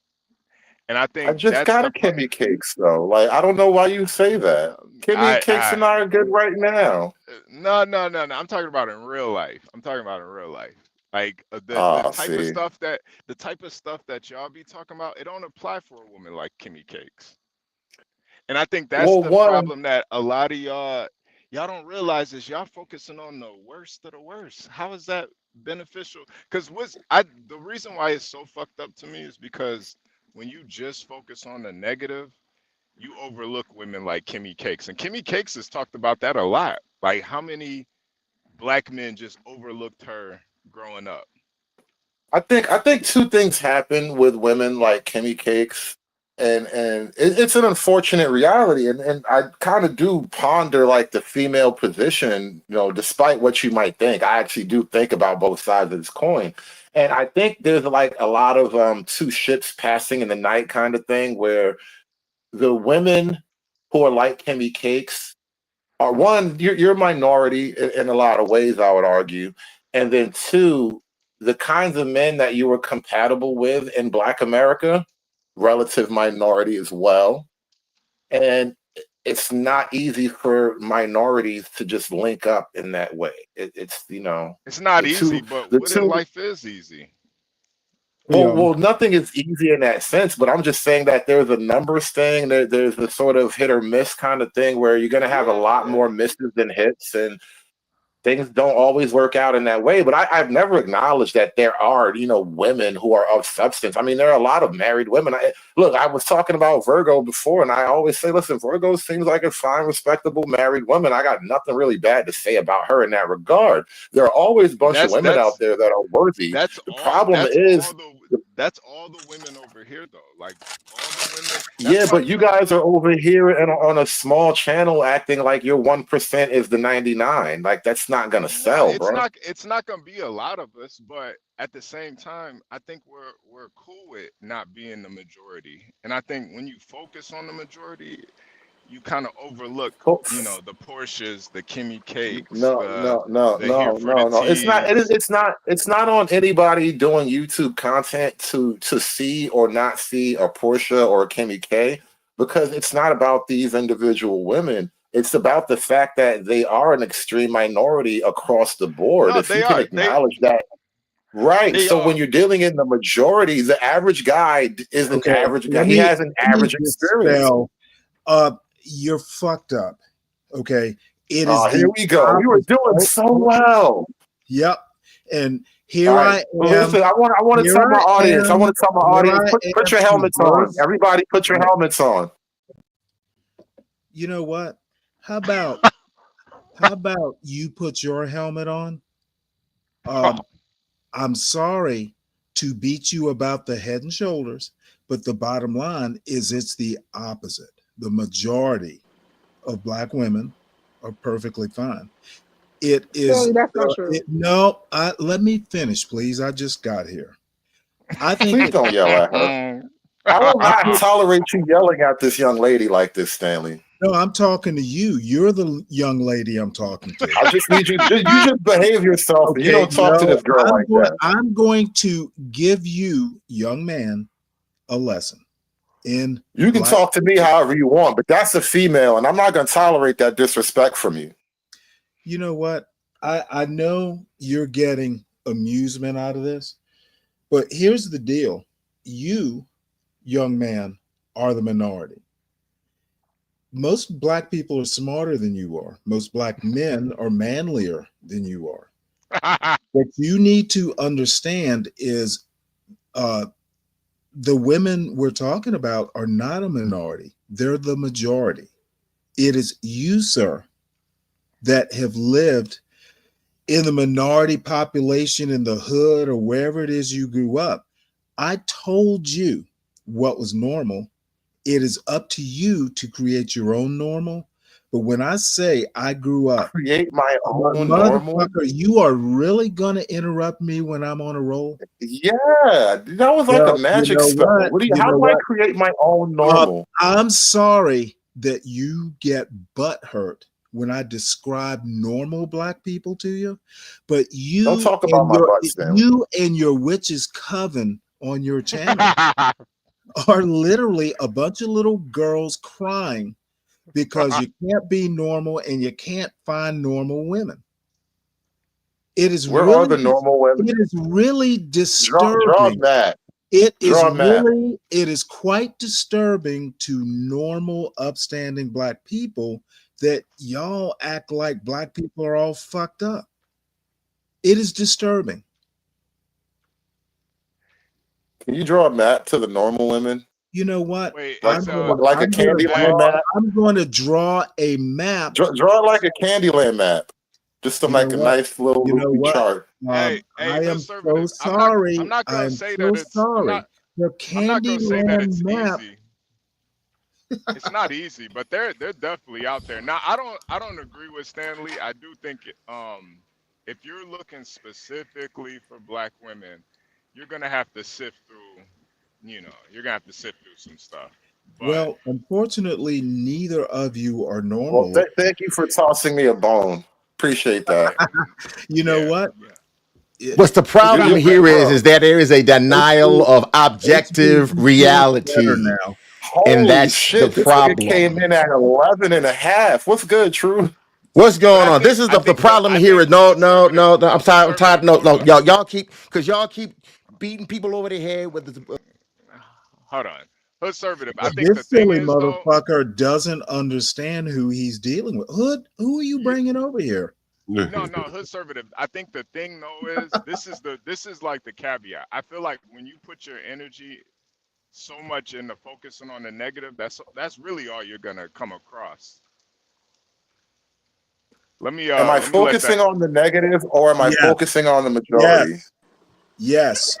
and I I think just that's got the a Kimmy Cakes though. Like I don't know why you say that. Kimmy Cakes I and I are good right now. no. I'm talking about in real life. I'm talking about in real life. Like the type of See. stuff that y'all be talking about, it don't apply for a woman like Kimmy Cakes. And I think that's Well, the one, problem that a lot of y'all don't realize is y'all focusing on the worst of the worst. How is that beneficial? Because the reason why it's so fucked up to me is because when you just focus on the negative, you overlook women like Kimmy Cakes. And Kimmy Cakes has talked about that a lot. Like how many black men just overlooked her growing up. I think two things happen with women like Kimmy Cakes, and it's an unfortunate reality, and I kind of do ponder like the female position. Despite what you might think, I actually do think about both sides of this coin, and I think there's like a lot of two ships passing in the night kind of thing where the women who are like Kimmy Cakes are one, you're a minority in a lot of ways, I would argue. And then two, the kinds of men that you were compatible with in Black America, relative minority as well. And it's not easy for minorities to just link up in that way. It's It's not the easy, two but the what in two life is easy? Well, nothing is easy in that sense, but I'm just saying that there's a numbers thing. There's a sort of hit or miss kind of thing where you're going to have a lot more misses than hits, and things don't always work out in that way. But I've never acknowledged that there are, women who are of substance. I mean, there are a lot of married women. Look, I was talking about Virgo before, and I always say, listen, Virgo seems like a fine, respectable married woman. I got nothing really bad to say about her in that regard. There are always a bunch of women out there that are worthy. The problem is. That's all the women over here, though. Like all the women. Yeah, but you guys are over here and on a small channel acting like your 1% is the 99. Like that's not gonna sell, bro. It's not gonna be a lot of us, but at the same time, I think we're cool with not being the majority. And I think when you focus on the majority, you kind of overlook, the Porsches, the Kimmy Cakes, No. It's not. It's not on anybody doing YouTube content to see or not see a Porsche or a Kimmy K, because it's not about these individual women. It's about the fact that they are an extreme minority across the board. If you can acknowledge that. Right. So when you're dealing in the majority, the average guy is an average guy. He has an average experience. You're fucked up. Okay. It is. Here we go. We were doing so well. Yep. And here I am. Listen, I want to tell my audience. I want to tell my audience. Put your helmets on. Everybody, put your helmets on. You know what? How about you put your helmet on? I'm sorry to beat you about the head and shoulders, but the bottom line is it's the opposite. The majority of Black women are perfectly fine. It is. That's not true. Let me finish, please. I just got here. I think. Please don't yell at her. I will not tolerate you yelling at this young lady like this, Stanley. No, I'm talking to you. You're the young lady I'm talking to. I just need you. You just behave yourself. Okay, you don't talk to this girl like that. I'm going to give you, young man, a lesson. You can talk to me however you want, but that's a female, and I'm not going to tolerate that disrespect from you. You know what? I know you're getting amusement out of this, but here's the deal. You, young man, are the minority. Most Black people are smarter than you are. Most Black men are manlier than you are. What you need to understand is the women we're talking about are not a minority. They're the majority. It is you, sir, that have lived in the minority population in the hood or wherever it is you grew up. I told you what was normal. It is up to you to create your own normal. But when I say I grew up, create my own normal. You are really going to interrupt me when I'm on a roll? Yeah, that was like a magic spell. How do I create my own normal? I'm sorry that you get butt hurt when I describe normal Black people to you, but you don't talk about my butt, Stanley. You and your witch's coven on your channel are literally a bunch of little girls crying because you can't be normal and you can't find normal women. It is Where are the normal women? It is really disturbing. Draw that. It is quite disturbing to normal, upstanding Black people that y'all act like Black people are all fucked up. It is disturbing. Can you draw a map to the normal women? You know what? Wait, like a Candyland map? I'm going to draw a map. Draw it like a Candyland map. Just to make a nice little chart. I am so sorry. I'm not going to say so that it's sorry. The Candyland map. Easy. It's not easy, but they're definitely out there. Now, I don't agree with Stanley. I do think if you're looking specifically for Black women, you're gonna have to sift through. You're gonna have to sift through some stuff. But, well, unfortunately, neither of you are normal. Well, thank you for tossing me a bone. Appreciate that. You know what? Yeah. What's the problem here is that there is a denial of objective reality. And that's the problem. This came in at 11.5. What's good, True? What's going on? This is the problem here. No. I'm tired. No. Y'all keep beating people over the head with the. Hold on. Conservative. I think the This thing silly is though. motherfucker doesn't understand who he's dealing with. Hood, who are you bringing over here? No, hood conservative. I think the thing though is this is like the caveat. I feel like when you put your energy so much into focusing on the negative, that's really all you're gonna come across. Let me Am I let me let focusing that. on the negative or am I Yes. focusing on the majority? Yes.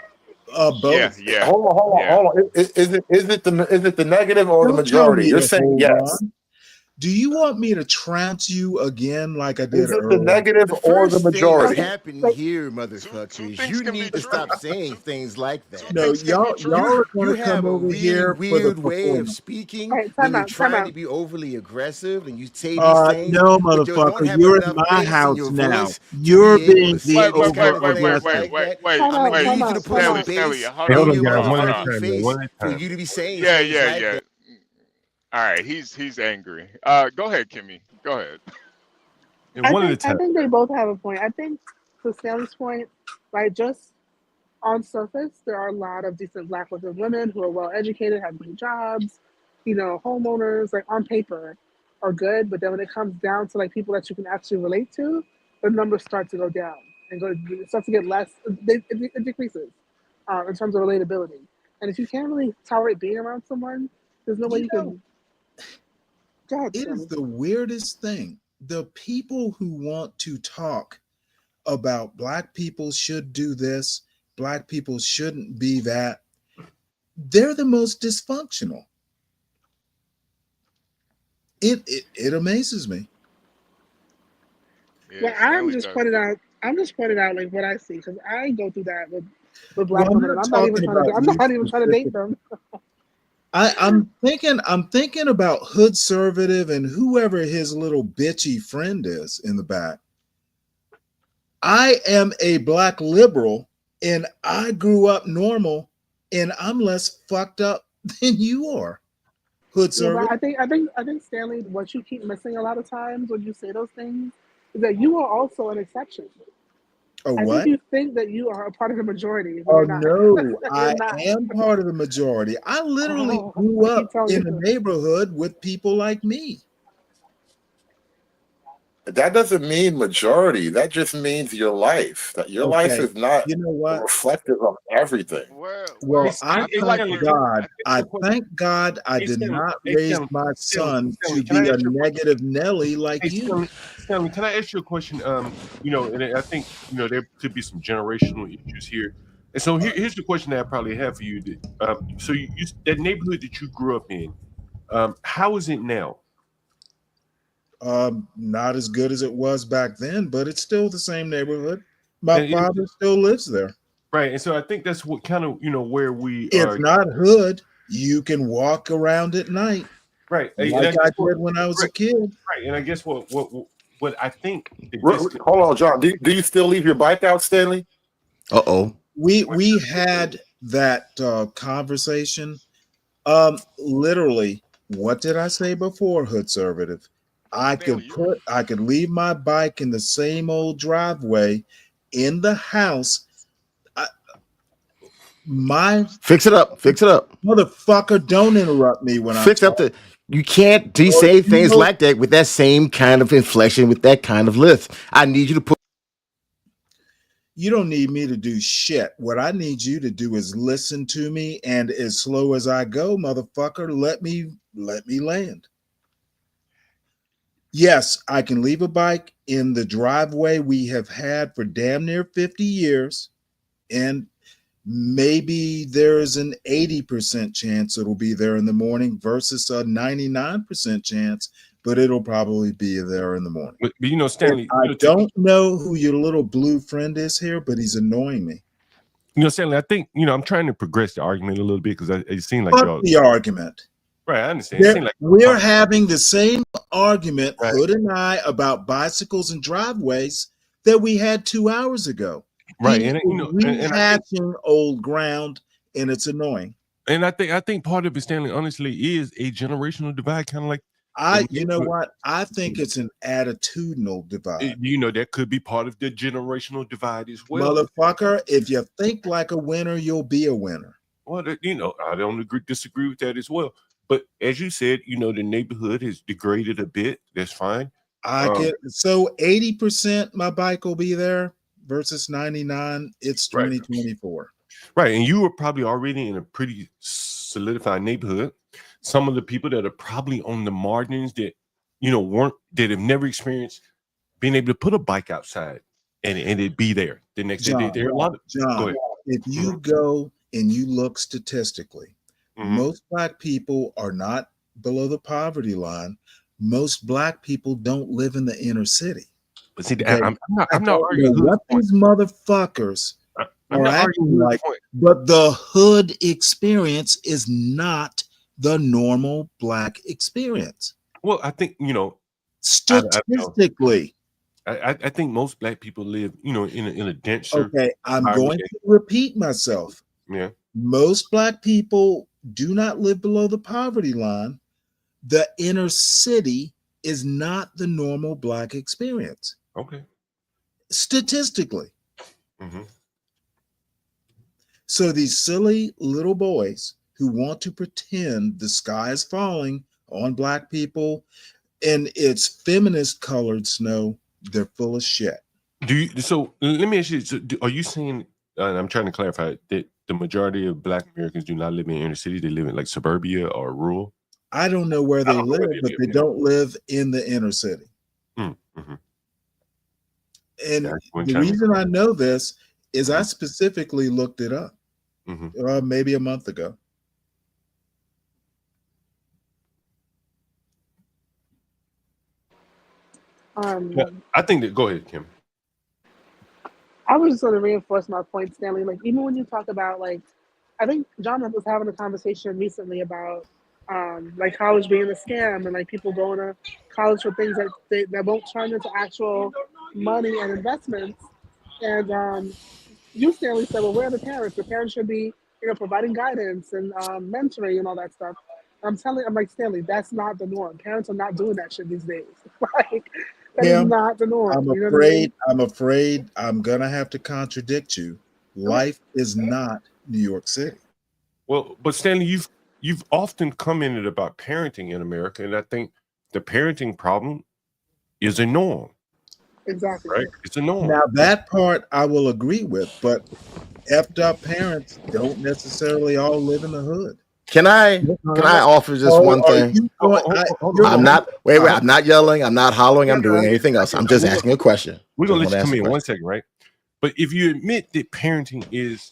Both. Yeah. Hold on. Is it the negative or the Don't tell majority? me You're to saying hold yes. on. Do you want me to trounce you again like I did Is it the earlier? negative The or the first thing that's majority? happening here, motherfucker, is things you can be need to true. stop saying things like that. No, Things can be y'all true. are You gonna come have a over really here for the weird way of performance. speaking All right, when time you're out, time trying to out. be overly aggressive and you say these things, No, but you don't motherfucker, have you're in enough my bass in house your now. voice to You're be able being to the say these kind of things over-aggressive. like that. Time I'm out, gonna time need you to out, put time some out. Stanley, bass hold in on, your hold on, hold on. motherfucking face for you to be saying Yeah, things yeah, like yeah. that. All right, he's angry. Go ahead, Kimmy. Go ahead. I think they both have a point. I think to Stanley's point, right, just on surface, there are a lot of decent Black women who are well educated, have great jobs, homeowners, like on paper are good, but then when it comes down to like people that you can actually relate to, the numbers start to go down and it starts to get less. It decreases in terms of relatability. And if you can't really tolerate being around someone, there's no way You you know, can. Go ahead, it is Stanley. the weirdest thing. The people who want to talk about Black people should do this, Black people shouldn't be that, they're the most dysfunctional. It amazes me. Well, Yeah, Stanley does. I'm just pointing out like what I see because I go through that with Well, Black I'm women, not and talking about I'm you not even trying to date specifically. them. I'm thinking about Hood Conservative and whoever his little bitchy friend is in the back. I am a Black liberal and I grew up normal and I'm less fucked up than you are. Hood Yeah, but Conservative. I think Stanley, what you keep missing a lot of times when you say those things is that you are also an exception. A I think what? you think that you are a part of the majority, but Oh you're not. no, You're I not. am part of the majority. I literally Oh, grew I keep up telling in you a this. neighborhood with people like me. That doesn't mean majority. That just means your life. That your life Okay, is not you know what? reflective of everything. Well, I I feel thank like we're. God. I thank God I did not raise my son to be a negative Nelly like you. Stanley, can I ask you a question? And I think there could be some generational issues here. And so here's the question that I probably have for you. So that neighborhood that you grew up in, how is it now? Not as good as it was back then, but it's still the same neighborhood. My And father still lives there. right, and so I think that's what kind of where we It's are. not hood. You can walk around at night, Right, and like I I guess did when I was a right, kid. right, and I guess what I think the Hold on, John. Do you still leave your bike out, Stanley? Uh-oh. We had that conversation. Literally, what did I say before, Hood Conservative? I could leave my bike in the same old driveway in the house. Fix it up. Fix it up. Motherfucker, don't interrupt me when I'm Fix up talking. you can't say things like that with that same kind of inflection, with that kind of lift. I need you to put. You don't need me to do shit. What I need you to do is listen to me, and as slow as I go, motherfucker, let me land. Yes, I can leave a bike in the driveway we have had for damn near 50 years, and maybe there's an 80% chance it'll be there in the morning versus a 99% chance, but it'll probably be there in the morning. But Stanley, I don't know who your little blue friend is here, but he's annoying me. Stanley, I think I'm trying to progress the argument a little bit because it seemed like Fuck y'all. the argument. Right, I understand. It seemed like We're having the same argument, right. Hood and I, about bicycles and driveways that we had 2 hours ago. Right, He and is and I think, rehashing old ground, and it's annoying. and I think part of it, Stanley, honestly, is a generational divide, kind of like You know what? I think it's an attitudinal divide. You know, that could be part of the generational divide as well. Motherfucker, if you think like a winner, you'll be a winner. Well, you know, I don't disagree with that as well. But as you said, you know, the neighborhood has degraded a bit. That's fine. I get so 80% my bike will be there versus 99. It's 2024. Right. And you were probably already in a pretty solidified neighborhood. Some of the people that are probably on the margins that, you know, that have never experienced being able to put a bike outside and it be there the next day. There are a lot of John, if you go and you look statistically, most Black people are not below the poverty line. Most Black people don't live in the inner city. But see, I'm not arguing what these motherfuckers are acting like, but the hood experience is not the normal Black experience. Well, I think, you know, statistically, I think most Black people live, you know, in a denser. Okay, I'm going to repeat myself. Yeah. Most Black people do not live below the poverty line. The inner city is not the normal Black experience. Okay. Statistically. So these silly little boys who want to pretend the sky is falling on Black people and it's feminist colored snow, they're full of shit. So let me ask you, are you saying, and I'm trying to clarify, that the majority of Black Americans do not live in inner cities, they live in like suburbia or rural? I don't know where they live, but they don't live in the inner city. And the reason I know this is I specifically looked it up maybe a month ago. I think that, go ahead, Kim. I was just going to reinforce my point, Stanley. Like, even when you talk about, like, I think John was having a conversation recently about like college being a scam and like people going to college for things that won't turn into actual money and investments. And you, Stanley, said, well, where are the parents? The parents should be, you know, providing guidance and mentoring and all that stuff. I'm like, Stanley, that's not the norm. Parents are not doing that shit these days. Like, that is not the norm. I'm afraid I'm gonna have to contradict you. Life is not New York City. Well, but Stanley, you've often commented about parenting in America, and I think the parenting problem is a norm. Exactly. Right? It's a norm. Now that part I will agree with, but effed up parents don't necessarily all live in the hood. Can I offer just one thing? I'm not I'm not yelling, I'm not hollering, I'm doing anything else. I'm just asking a question. We're gonna let you come in 1 second, right? But if you admit that parenting is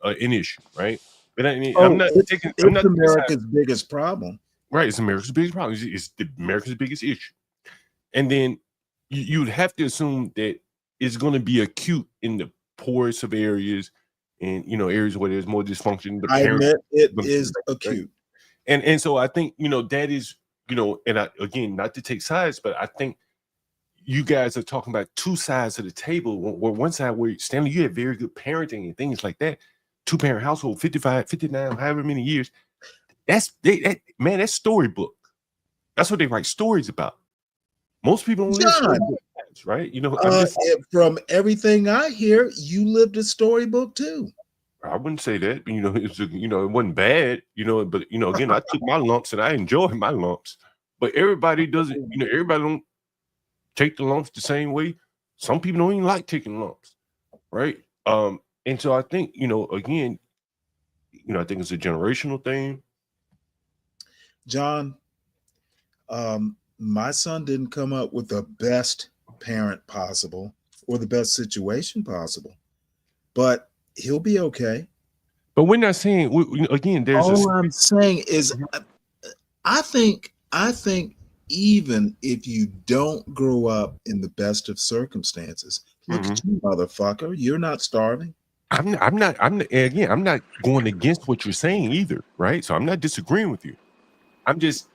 an issue, right? But I'm not taking. It's America's biggest problem. Right, it's America's biggest problem. It's America's biggest issue, and then you'd have to assume that it's going to be acute in the poorest of areas, and you know areas where there's more dysfunction. I admit it is acute, and so I think that is and again, not to take sides, but I think you guys are talking about two sides of the table. Where one side where Stanley, you had very good parenting and things like that. 2-parent household, 55, 59, however many years. That's storybook. That's what they write stories about. Most people don't live storybooks, right? From everything I hear, you lived a storybook too. I wouldn't say that. It wasn't bad. But again, I took my lumps and I enjoyed my lumps. But everybody doesn't. Everybody don't take the lumps the same way. Some people don't even like taking lumps, right? And so I think, again, I think it's a generational thing. John, my son didn't come up with the best parent possible or the best situation possible, but he'll be okay. But we're not saying, again, there's all I'm saying is I think even if you don't grow up in the best of circumstances, look at you, motherfucker, you're not starving. I'm not going against what you're saying either, right? So I'm not disagreeing with you. I'm just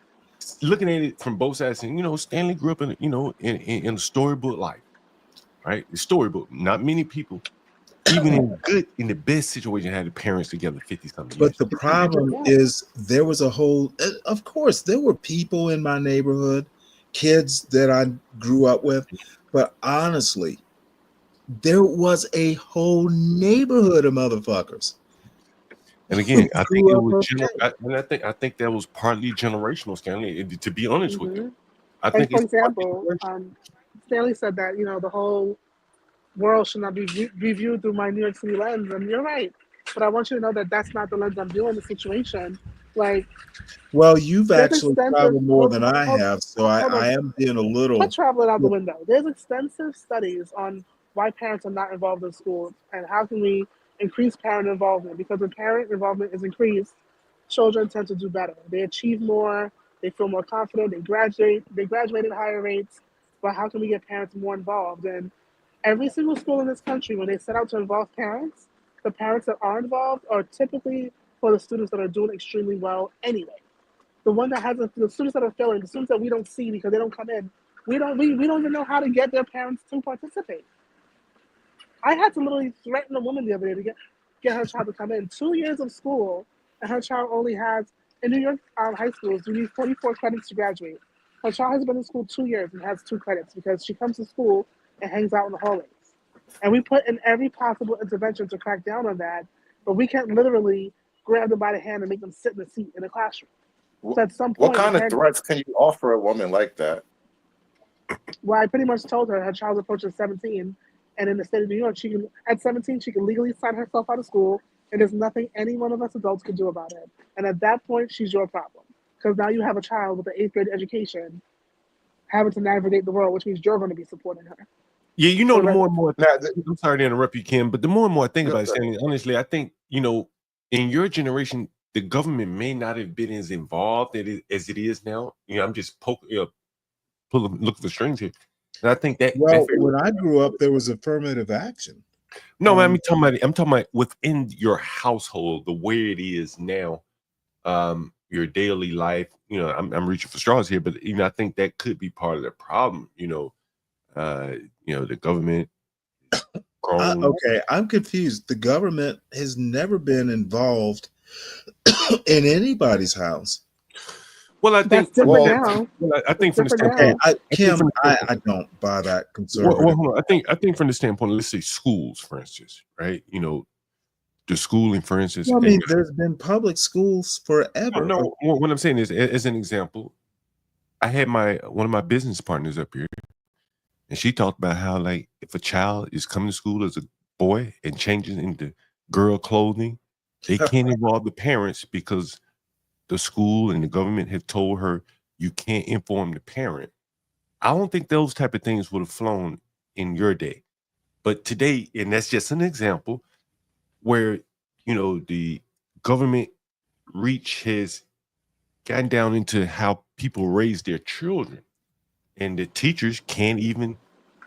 looking at it from both sides. And Stanley grew up in a storybook life, right? The storybook. Not many people even in the best situation, had the parents together 50 something But years. the problem is there was a whole, of course, there were people in my neighborhood, kids that I grew up with, but honestly, there was a whole neighborhood of motherfuckers. And again, I think Grew it up was okay. I think that was partly generational, Stanley. To be honest with you, I Like, think for it's partly example, Stanley said that, the whole world should not be reviewed through my New York City lens. And you're right. But I want you to know that that's not the lens I'm viewing the situation. Like, Well, you've there's actually extensive, traveled more than I have, so hold on. I am being a Put little. traveling out the window. There's extensive studies on why parents are not involved in schools and how can we increase parent involvement. Because when parent involvement is increased, children tend to do better. They achieve more, they feel more confident, they graduate at higher rates. But how can we get parents more involved? And every single school in this country, when they set out to involve parents, the parents that are involved are typically for the students that are doing extremely well anyway. The one that hasn't, the students that are failing, the students that we don't see because they don't come in, we don't even know how to get their parents to participate. I had to literally threaten a woman the other day to get her child to come in. 2 years of school, and her child only has, in New York high schools, you need 44 credits to graduate. Her child has been in school 2 years and has 2 credits because she comes to school and hangs out in the hallways. And we put in every possible intervention to crack down on that, but we can't literally grab them by the hand and make them sit in the seat in the classroom. So at some What point, the kind of parent, threats can you offer a woman like that? well, I pretty much told her child's approaching 17, and in the state of New York, at 17 she can legally sign herself out of school, and there's nothing any one of us adults can do about it. And at that point, she's your problem because now you have a child with an 8th grade education having to navigate the world, which means you're going to be supporting her. Yeah, the more and more. Now, I'm sorry to interrupt you, Kim, but the more and more I think about it, Stanley, honestly, I think in your generation, the government may not have been as involved as it is now. I'm just looking for strings here, and I think that. Well, when I grew up, there was affirmative action. No, I'm talking about within your household, the way it is now, your daily life. I'm reaching for straws here, but I think that could be part of the problem. The government. Okay, I'm confused. The government has never been involved in anybody's house. Well, I think that's different now. Well, I think from the standpoint, Kim, I don't buy that conservative. Well, hold on. I think from the standpoint, let's say schools, for instance, right? The schooling, for instance. Well, I mean, there's been public schools forever. No, what I'm saying is, as an example, I had one of my business partners up here, and she talked about how, like, if a child is coming to school as a boy and changes into girl clothing, they can't involve the parents because the school and the government have told her you can't inform the parent. I don't think those type of things would have flown in your day. But today, and that's just an example where, the government reach has gotten down into how people raise their children. And the teachers can't even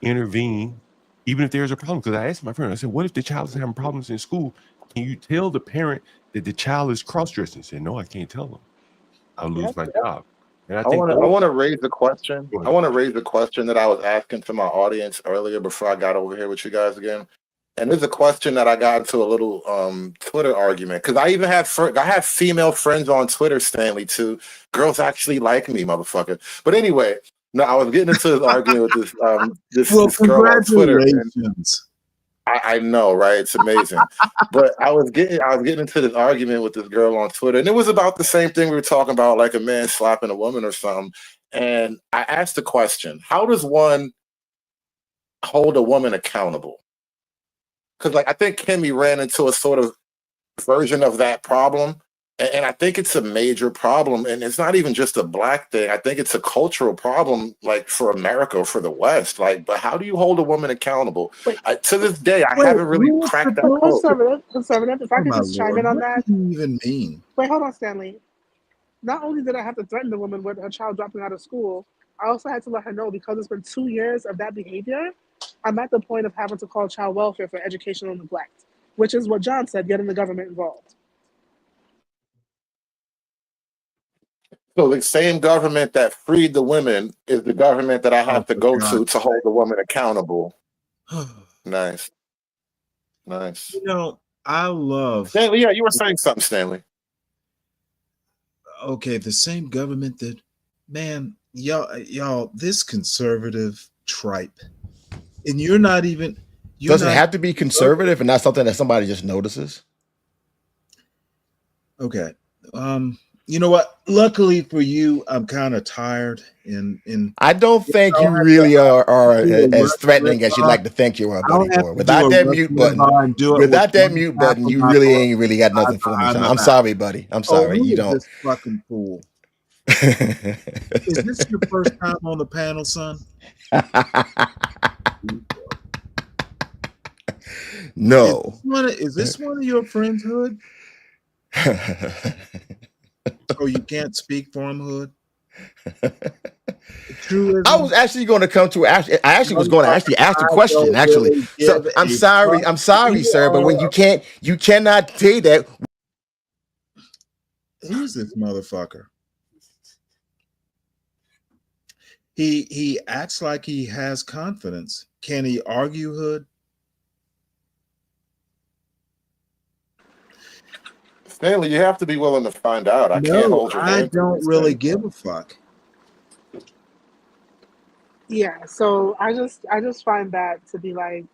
intervene, even if there's a problem. Because I asked my friend, I said, what if the child is having problems in school? Can you tell the parent that the child is cross-dressing? He said, no, I can't tell them. I'll lose my job. And I want to raise the question. I want to raise the question that I was asking to my audience earlier before I got over here with you guys again. And there's a question that I got into a little Twitter argument because I even have I have female friends on Twitter, Stanley, too. Girls actually like me, motherfucker. But anyway, no, I was getting into this argument with this girl on Twitter. Congratulations. I know, right? It's amazing. But I was getting into this argument with this girl on Twitter, and it was about the same thing we were talking about, like a man slapping a woman or something. And I asked the question, how does one hold a woman accountable? Because, like, I think Kimmy ran into a sort of version of that problem. And I think it's a major problem. And it's not even just a Black thing. I think it's a cultural problem, like, for America, for the West. Like, but how do you hold a woman accountable? To this day, I haven't really cracked that code. Conservative, if I could just chime in on that. What do you even mean? Wait, hold on, Stanley. Not only did I have to threaten the woman with her child dropping out of school, I also had to let her know because it's been 2 years of that behavior, I'm at the point of having to call child welfare for educational neglect, which is what John said, getting the government involved. So the same government that freed the women is the government that I have to go to hold the woman accountable. Nice. Nice. You know, I love. Stanley, yeah, you were saying something, Stanley. Okay, the same government that, man, y'all, this conservative tripe, and you're not even. You're Does it not have to be conservative and not something that somebody just notices? Okay. You know what? Luckily for you, I'm kind of tired and I don't think I'll you have to, really are do a as Russian threatening as you'd limbaugh. like to think you are, I'll buddy have boy. to do Without a that Russian mute button, limbaugh and do it with without that one mute tap button, of you my really arm ain't really got nothing for me, behind son. my I'm back. sorry, buddy. I'm Oh, sorry. who You is don't. this fucking fool? Is this your first time on the panel, son? No. Is this one of your friends, Hood? Oh, you can't speak for him, Hood? I was actually going to come to I actually was going to actually ask a I question, don't actually. really So give I'm a sorry, fuck. sir, but when you cannot say that. Who is this motherfucker? He acts like he has confidence. Can he argue, Hood? Stanley, you have to be willing to find out. I can't No, hold your I hand through don't these really things. give a fuck. Yeah, so I just find that to be like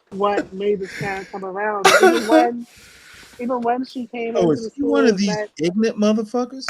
what made this parent come around. And even when she came Oh, into is the he one school of and these met ignorant motherfuckers?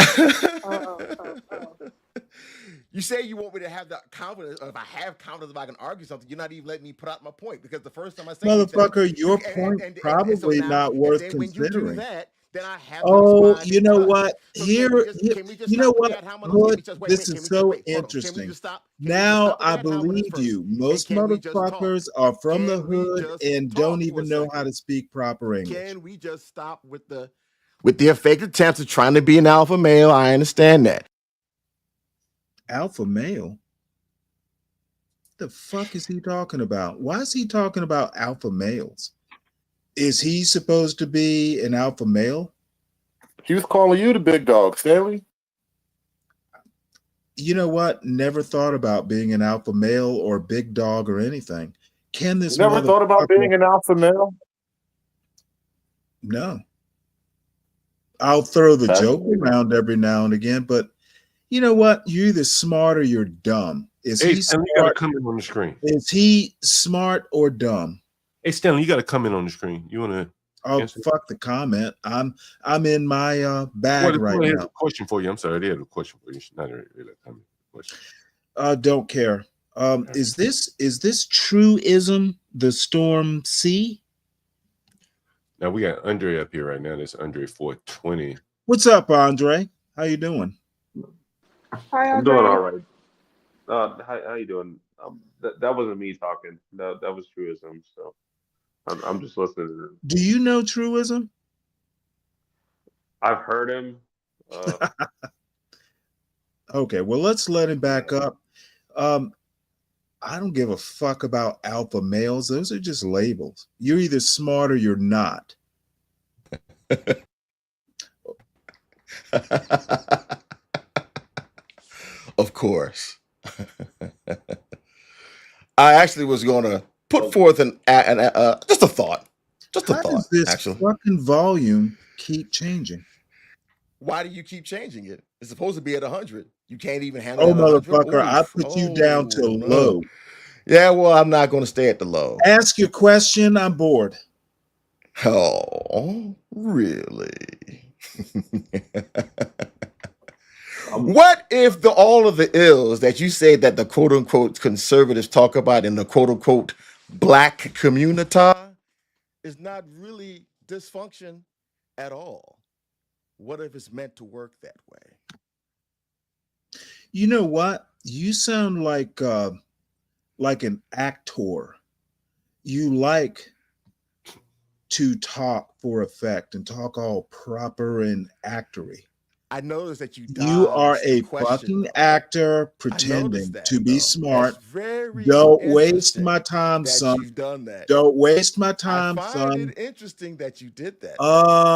You say you want me to have the confidence, or if I have confidence, if I can argue something, you're not even letting me put out my point. Because the first time I say anything, Motherfucker, your point and so probably now, not and worth then when you do considering. that, then I have to Oh, respond you in know kind. what? So can we just You know stop with what, that? How much? Can we Hood? just This can is we just so wait? Hold on. Can we interesting. just stop? Can we just Now stop with I that? How much believe first? you. And Most can we just talk? motherfuckers are from the Can we hood just and talk don't for a even know how second? to speak proper English. Can we just stop with their fake attempts of trying to be an alpha male? I understand that. Alpha male? The fuck is he talking about? Why is he talking about alpha males? Is he supposed to be an alpha male? He was calling you the big dog, Stanley. You know what? Never thought about being an alpha male or big dog or anything. Can this You never thought about being an alpha male? No. I'll throw the Okay. joke around every now and again, but you know what? You're either smart or you're dumb. Is Hey, he Stanley, you got to smart? come in on the screen. Is he smart or dumb? Hey, Stanley, you got to come in on the screen. You want to? Oh, fuck the comment. I'm in my bag right Well, here's now. a question for you. I'm sorry, they had a question for you. Not really a comment. Question. Don't care. Is this truism the storm C? Now we got Andre up here right now. That's Andre 420. What's up, Andre? How you doing? Hi, I'm doing Andre. all right. How you doing? That wasn't me talking. That was truism. So I'm just listening to them. Do you know truism? I've heard him. Okay, well, let's let him back up. I don't give a fuck about alpha males. Those are just labels. You're either smart or you're not. Of course. I actually was going to put forth just a thought. Just a How thought, does this actually. fucking volume keep changing? Why do you keep changing it? It's supposed to be at 100. You can't even handle Oh, it at 100. motherfucker, I Oof. put you down to Oh, no. low. Yeah, well, I'm not going to stay at the low. Ask your question. I'm bored. Oh, really? What if all of the ills that you say that the quote unquote conservatives talk about in the quote unquote black community is not really dysfunction at all? What if it's meant to work that way? You know what? You sound like an actor. You like to talk for effect and talk all proper and actory. I noticed that you You are dodged the a question. fucking actor pretending to be smart. Don't waste my time, son. You've done that. Don't waste my I time, find son. it interesting that you did that.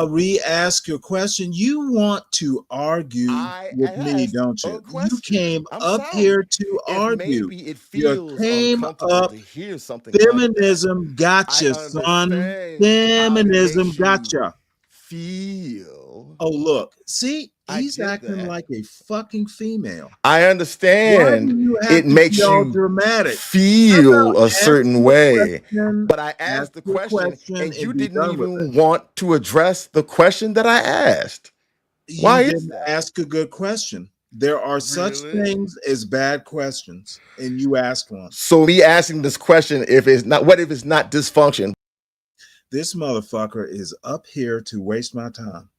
Re-ask your question. You want to argue with me, don't you? You came up here to argue. Maybe it You feels came uncomfortable up. to hear something like that. Feminism gotcha, son. understand Feminism makes you gotcha. Feel. Oh, look. See, I he's get acting that. like a fucking female. I Why understand do you have it to makes be all you dramatic? How feel about a ask certain the way. question, But I ask asked the your question and you and be didn't done with even it. want to address the question that I asked. Why You is didn't that? ask a good question. There are such things as bad questions, and you asked one. So me asking this question, if it's not, what if it's not dysfunction? This motherfucker is up here to waste my time.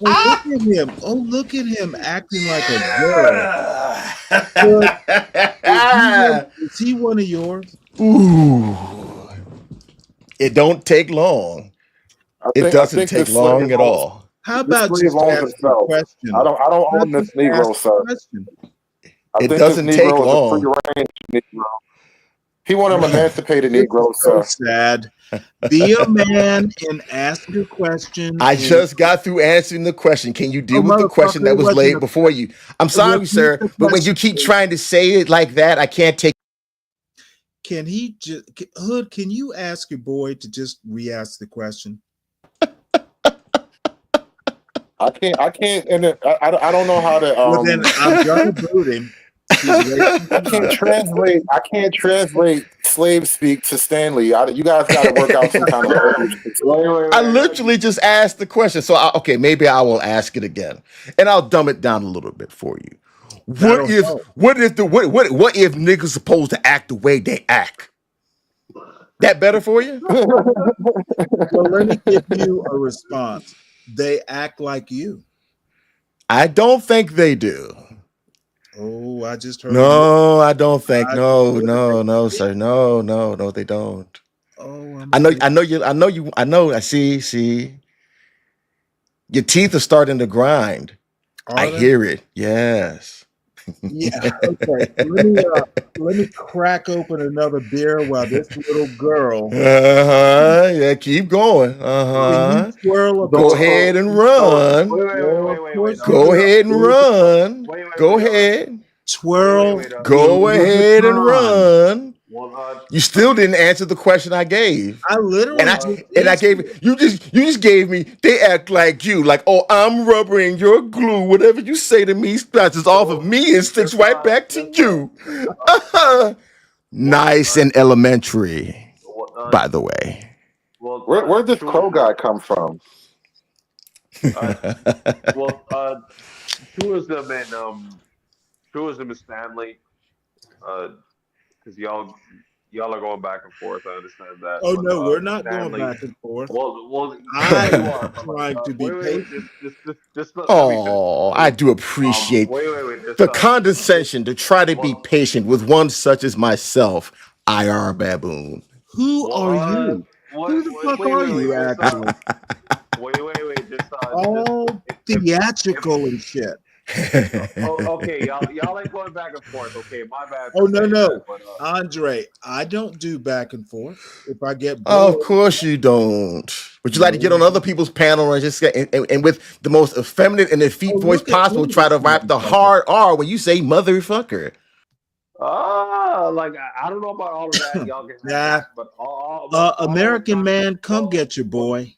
Oh, look at him. Oh, look at him acting like a girl. Is he one of yours? Ooh. It don't take long. It doesn't take long at all. How This about slave just owns ask the himself. question? I don't own this Negro, sir. I It think doesn't this take Negro is a long. free-range Negro. He want him emancipated This Negro, is so sir. sad. Be a man and ask your question. I and- just got through answering the question. Can you deal Oh, with the question motherfucker, that it was wasn't laid a before you? I'm sorry, repeat sir, the but when you question, keep please. trying to say it like that, I can't take. Can he just Hood? Can you ask your boy to just re-ask the question? I can't, and I don't know how to. Well, then I'm gonna boot him. He's wasting I can't translate. I can't translate slave speak to Stanley. You guys got to work out some kind of language. I literally just asked the question. So, okay, maybe I will ask it again, and I'll dumb it down a little bit for you. What if niggas supposed to act the way they act? That better for you? Well, let me give you a response. They act like you. I don't think they do. Oh, I just heard. No, I don't think. No, sir. No, they don't. Oh, I see. Your teeth are starting to grind. I Are they? hear it. Yes. Yeah. Okay. Let me crack open another beer while this little girl. Yeah, keep going. Can you twirl a Go ahead and run. Go ahead and run. Go ahead. Twirl. Go your ahead and baton. run. You still didn't answer the question I gave. I literally I gave you just gave me. They act like you, like, oh, I'm rubber and you're glue. Whatever you say to me scratches off of me and sticks right back to you. Nice and elementary, by the way. Where'd this crow guy come from? Truism and Stanley, because y'all are going back and forth. I understand that. Oh But, no, we're not Stanley, going back and forth. Well, I'm you are. trying to be patient. Just let me finish. Oh, I do appreciate Wait. the condescension to try to be patient with one such as myself, IR baboon. Who are you? Who the fuck are you actually? Wait. All theatrical and shit. Okay, y'all ain't going back and forth. Okay, my bad. Oh no, That, but, Andre, I don't do back and forth. If I get bored, Of course you don't. Would you like to get on other people's panel and just and with the most effeminate and effete voice possible, try to rap the hard R when you say motherfucker? like I don't know about all of that. Y'all can have that, but American man, come get your boy.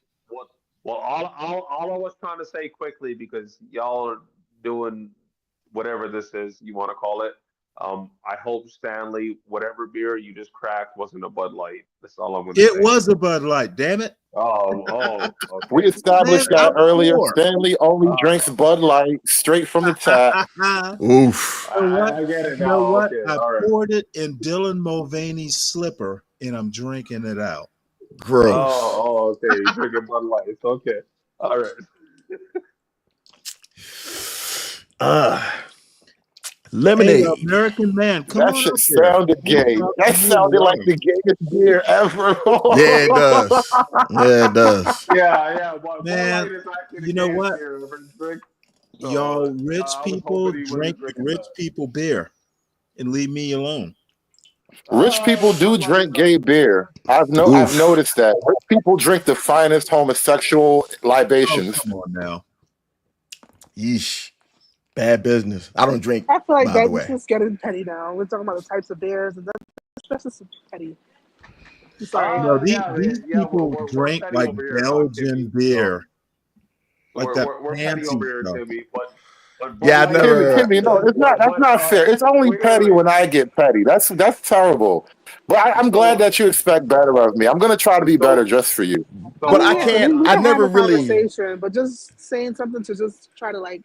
Well, all I was trying to say quickly, because y'all are doing whatever this is you want to call it. I hope, Stanley, whatever beer you just cracked wasn't a Bud Light. That's all I'm going to say. It was a Bud Light, damn it. Okay. We established that earlier. Stanley only drinks Bud Light straight from the tap. Oof. I get it now. You know what? Okay, I all right. poured it in Dylan Mulvaney's slipper, and I'm drinking it out. Gross. Oh, okay. You're drinking Bud Light. Okay. All right. Lemonade. Hey, American Man, come That on shit up here. sounded gay. That sounded like the gayest beer ever. Yeah, it does. Yeah, it does. Yeah. But Bud Man, Light is actually the you know gayest what? beer ever drink. So Y'all rich I was people hoping he drink wasn't the drinking rich that. people beer and leave me alone. Rich people do Bud Light is drink gay beer. I've Oof. noticed that. Rich people drink the finest homosexual Oh, libations. come on now. Yeesh. Bad business. I don't drink, I feel like by the that's way. just getting petty now. We're talking about the types of beers, and that's just petty. I'm sorry. No, Yeah, these yeah. people We're drink petty like over here, Belgian Timmy. beer, like that We're petty fancy over here, stuff. Timmy. But Bud Yeah, I Light is never. Kimmy, no, it's not. That's but not fair. It's only petty wait. when I get petty. That's terrible. But I'm glad So that you expect better of me. I'm gonna try to be better so just for you. I But mean, I yeah, can't. we I can have never a really. conversation, but just saying something to just try to like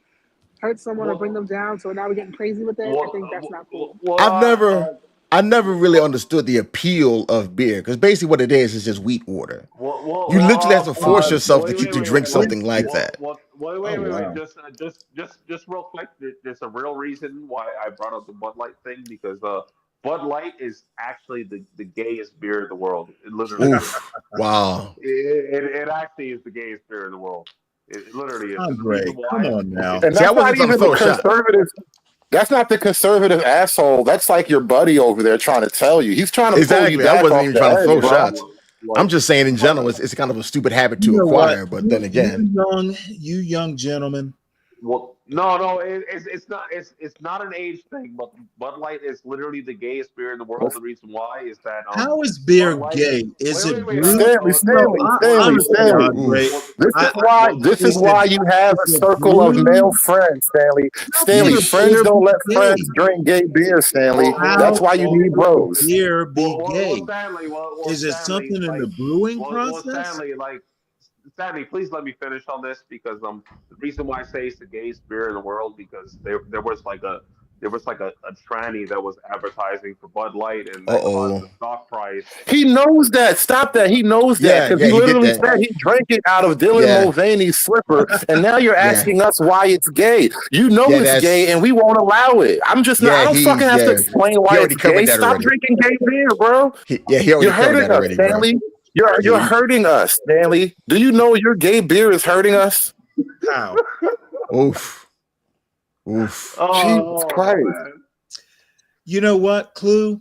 hurt someone or bring them down. So now we're getting crazy with it. I think that's not cool. I've never. I never really understood the appeal of beer because basically what it is just wheat water. You literally have to force yourself to keep to drink something like that. Wait. Oh wow. Just real quick. There's a real reason why I brought up the Bud Light thing because Bud Light is actually the gayest beer in the world. It literally is. Oof. Wow. It actually is the gayest beer in the world. It literally is, and the reason Andre, come why. on now. And See, I that's not wasn't trying to even the throw a shot. conservative. That's not the conservative asshole. That's like your buddy over there trying to tell you. He's trying to pull you Exactly. I back wasn't off even the trying to throw edge, bro. shots. I'm just saying in general, it's kind of a stupid habit You to know what? acquire. But then again, You young gentlemen. Well, no, it's not an age thing, but Bud Light is literally the gayest beer in the world. The reason why is that How is beer Bud Light. gay? Is it Wait. brewed? Well, Honestly, Stanley. Andre, This is is why you have a it circle of male brewed? friends, Stanley. How Stanley, can a friends beer don't be let friends gay? drink gay beer, Stanley. That's How why you need can a bros. beer be gay? Stanley, Is it Stanley, something in the like, brewing process? Stanley, please let me finish on this because the reason why I say it's the gayest beer in the world because there was like a tranny that was advertising for Bud Light and that caused uh-oh. the stock price. He knows that. Stop that. He knows that Yeah, because yeah, he he did literally that. said he drank it out of Dylan Yeah. Mulvaney's slipper, and now you're Yeah. asking us why it's gay. You know Yeah, it's gay, and we won't allow it. I'm just not. I don't fucking have to explain He why already it's covered gay. that Stop already. drinking gay beer, bro. He already You're covered hurting that us, already, bro. Stanley. You're Yeah, hurting us, Stanley. Do you know your gay beer is hurting us? How? Oof. Jesus Christ. Man. You know what, Clue?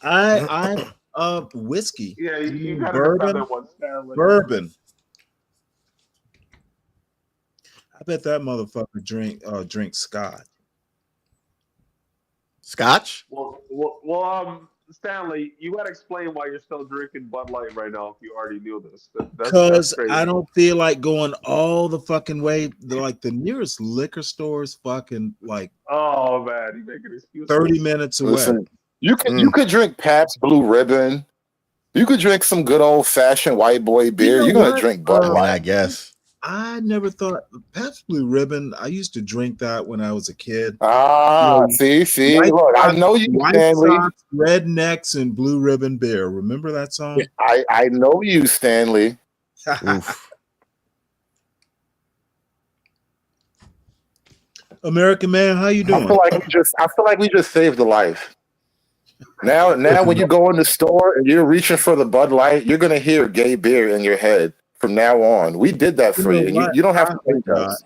I whiskey. Yeah, you mean gotta defend bourbon. that one, Stanley. Bourbon. I bet that motherfucker drink scotch. Scotch? Well, Stanley, you gotta explain why you're still drinking Bud Light right now if you already knew this. That's Because crazy. I don't feel like going all the fucking way. Like the nearest liquor store is fucking like Oh man, you making excuses. 30 minutes away. Listen, you could drink Pabst Blue Ribbon. You could drink some good old fashioned white boy beer. know You're gonna what? drink Bud I mean, Light. I guess. I never thought Pabst Blue Ribbon. I used to drink that when I was a kid. See. White Look, I Sox, know you, White Stanley. Sox, Rednecks, and Blue Ribbon beer. Remember that song? I know you, Stanley. Oof. American Man, how you doing? I feel like we just saved a life. Now when you go in the store and you're reaching for the Bud Light, you're gonna hear gay beer in your head from now on. We did that for you. And you don't have to thank us.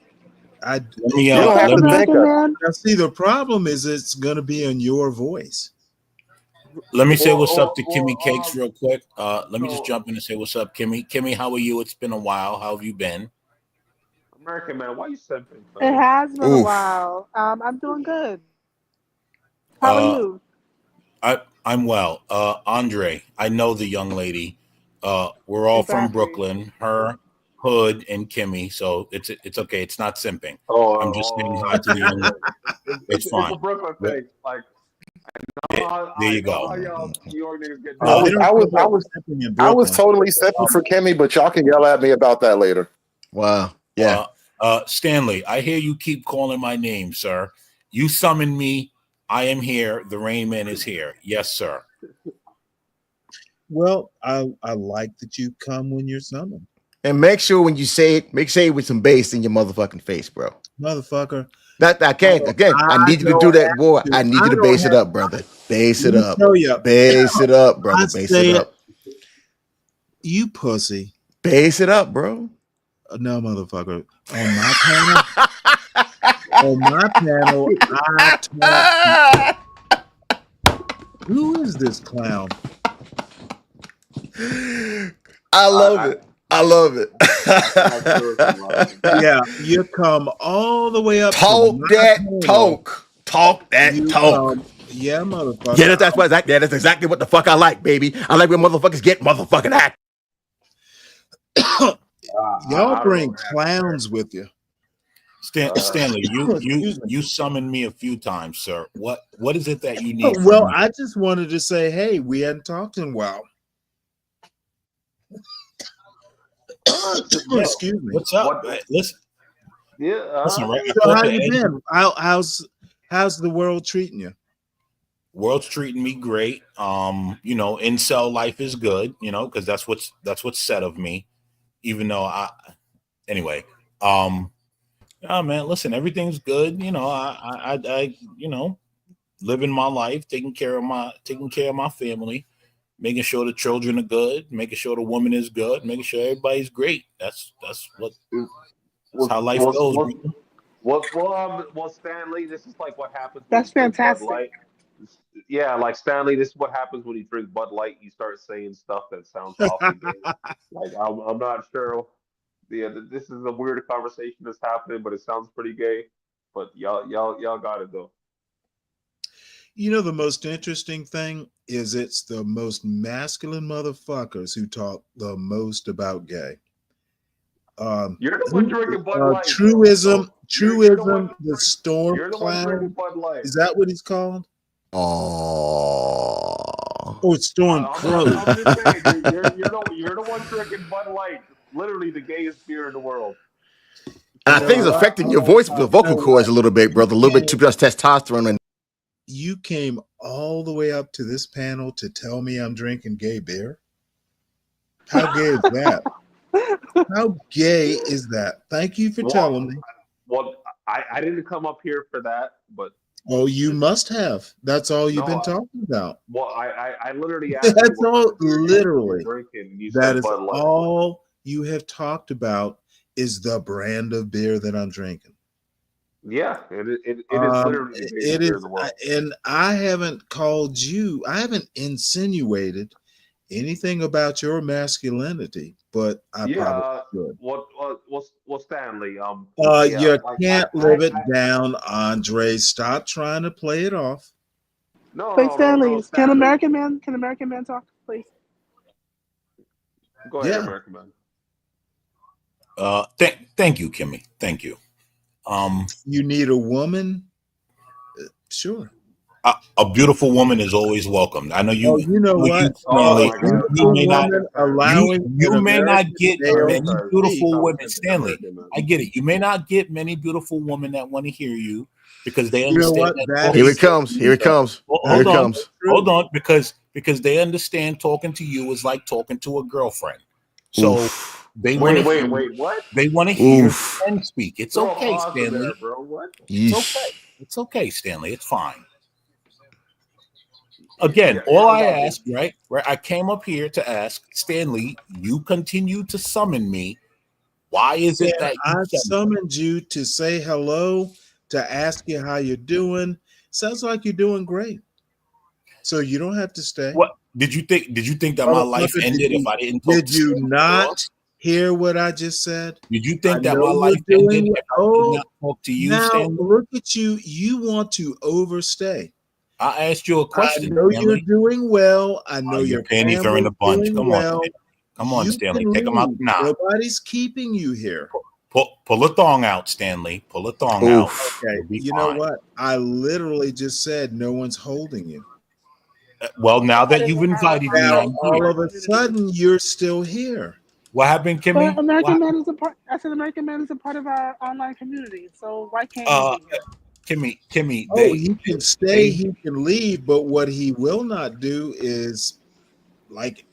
You don't have to thank us. Now, see, the problem is it's going to be in your voice. Let me say what's up to Kimmy Cakes real quick. Let me just jump in and say what's up, Kimmy. Kimmy, how are you? It's been a while. How have you been? American man, why you simping? It has been a while. I'm doing good. How are you? I'm well. Andre, I know the young lady. We're all from Brooklyn. Her, Hood, and Kimmy. So it's okay. It's not simping. I'm just saying hi to the young lady. It's fine. It's a Brooklyn thing. Like, There you go. how y'all New York niggas get I was totally simping for Kimmy, but y'all can yell at me about that later. Wow. Yeah. Stanley, I hear you keep calling my name, sir. You summoned me. I am here. The Rain Man is here. Yes, sir. Well, I like that you come when you're summoned. And make sure when you say it, say it with some bass in your motherfucking face, bro. Motherfucker. That again, I need you to do that, boy. I need you to base it up, brother. Base it up. Base it up, brother. Base it up. You pussy. Base it up, bro. No, motherfucker. On my panel, I talk. Who is this clown? I love it. I love it. Yeah, you come all the way up. Talk that talk. Talk that talk. Yeah, motherfucker. Yeah, that's exactly what the fuck I like, baby. I like when motherfuckers get motherfucking act. Y'all bring clowns with you. Stanley, you summoned me a few times, sir. What is it that you need? Well, I just wanted to say, hey, we hadn't talked in a while. Excuse me. What's up? Listen. Yeah. Listen, right? So how you been? How's the world treating you? World's treating me great. Incel life is good, because that's what's said of me. Even though anyway, oh man, listen, everything's good. I living my life, taking care of my family, making sure the children are good, making sure the woman is good, making sure everybody's great. That's how life goes. Well, Stanley, this is like what happens. That's fantastic. Bud Light. Yeah, like Stanley, this is what happens when you drink Bud Light. You start saying stuff that sounds awful. Like I'm not sure. Yeah, this is a weird conversation that's happening, but it sounds pretty gay. But y'all got it though. You know, the most interesting thing is it's the most masculine motherfuckers who talk the most about gay. You're the one drinking Bud Light. Truism, the the storm cloud. Is that what he's called? Oh, it's Storm Crow. I'm just saying, you're the one drinking Bud Light. Literally the gayest beer in the world. And I think it's affecting your voice, the vocal cords a little bit, brother. A little bit too much testosterone. And you came all the way up to this panel to tell me I'm drinking gay beer? How gay is that? How gay is that? Thank you for telling me. Well, I didn't come up here for that, but oh, you must have. That's all you've been talking about. Well, I literally asked that's you all. Literally, drinking. You that said is Bud Light. all you have talked about. Is the brand of beer that I'm drinking. Yeah, it is literally the biggest beer in the world. And I haven't called you. I haven't insinuated anything about your masculinity, but I probably should. Well, Stanley. You can't live it down, Andre. Stop trying to play it off. Wait, Stanley, can American Man talk, please? Go ahead, American Man. Thank you, Kimmy. Thank you. You need a woman? Sure. A beautiful woman is always welcome. I know you. You know what? You may not. You may not get many beautiful women, Stanley. I get it. You may not get many beautiful women that want to hear you because they understand. Here it comes. Here it comes. Here it comes. Hold on, because they understand talking to you is like talking to a girlfriend. So. They wait, what? They want to hear and speak. It's okay, Stanley. There, bro. What? It's okay. It's okay, Stanley. It's fine. Again, all I asked, right? I came up here to ask Stanley. You continue to summon me. Why is it that I summoned you to say hello, to ask you how you're doing? Sounds like you're doing great. So you don't have to stay. What did you think? Did you think that my life ended if I didn't? Did you not hear what I just said? Did you think that my life ended if I did not talk to you, now, Stanley? Look at you. You want to overstay. I asked you a question. I know Stanley. You're doing well. I know your panties are in a bunch. Come on, come on, Stanley. Take them out now. Nobody's keeping you here. Pull a thong out, Stanley. Pull a thong out. Okay. You know what? I literally just said no one's holding you. Well, now that you've invited me, all of a sudden you're still here. What happened, Kimmy? American Man is a part. I said American Man is a part of our online community. So why can't Kimmy? He can stay. He can leave. But what he will not do is, like,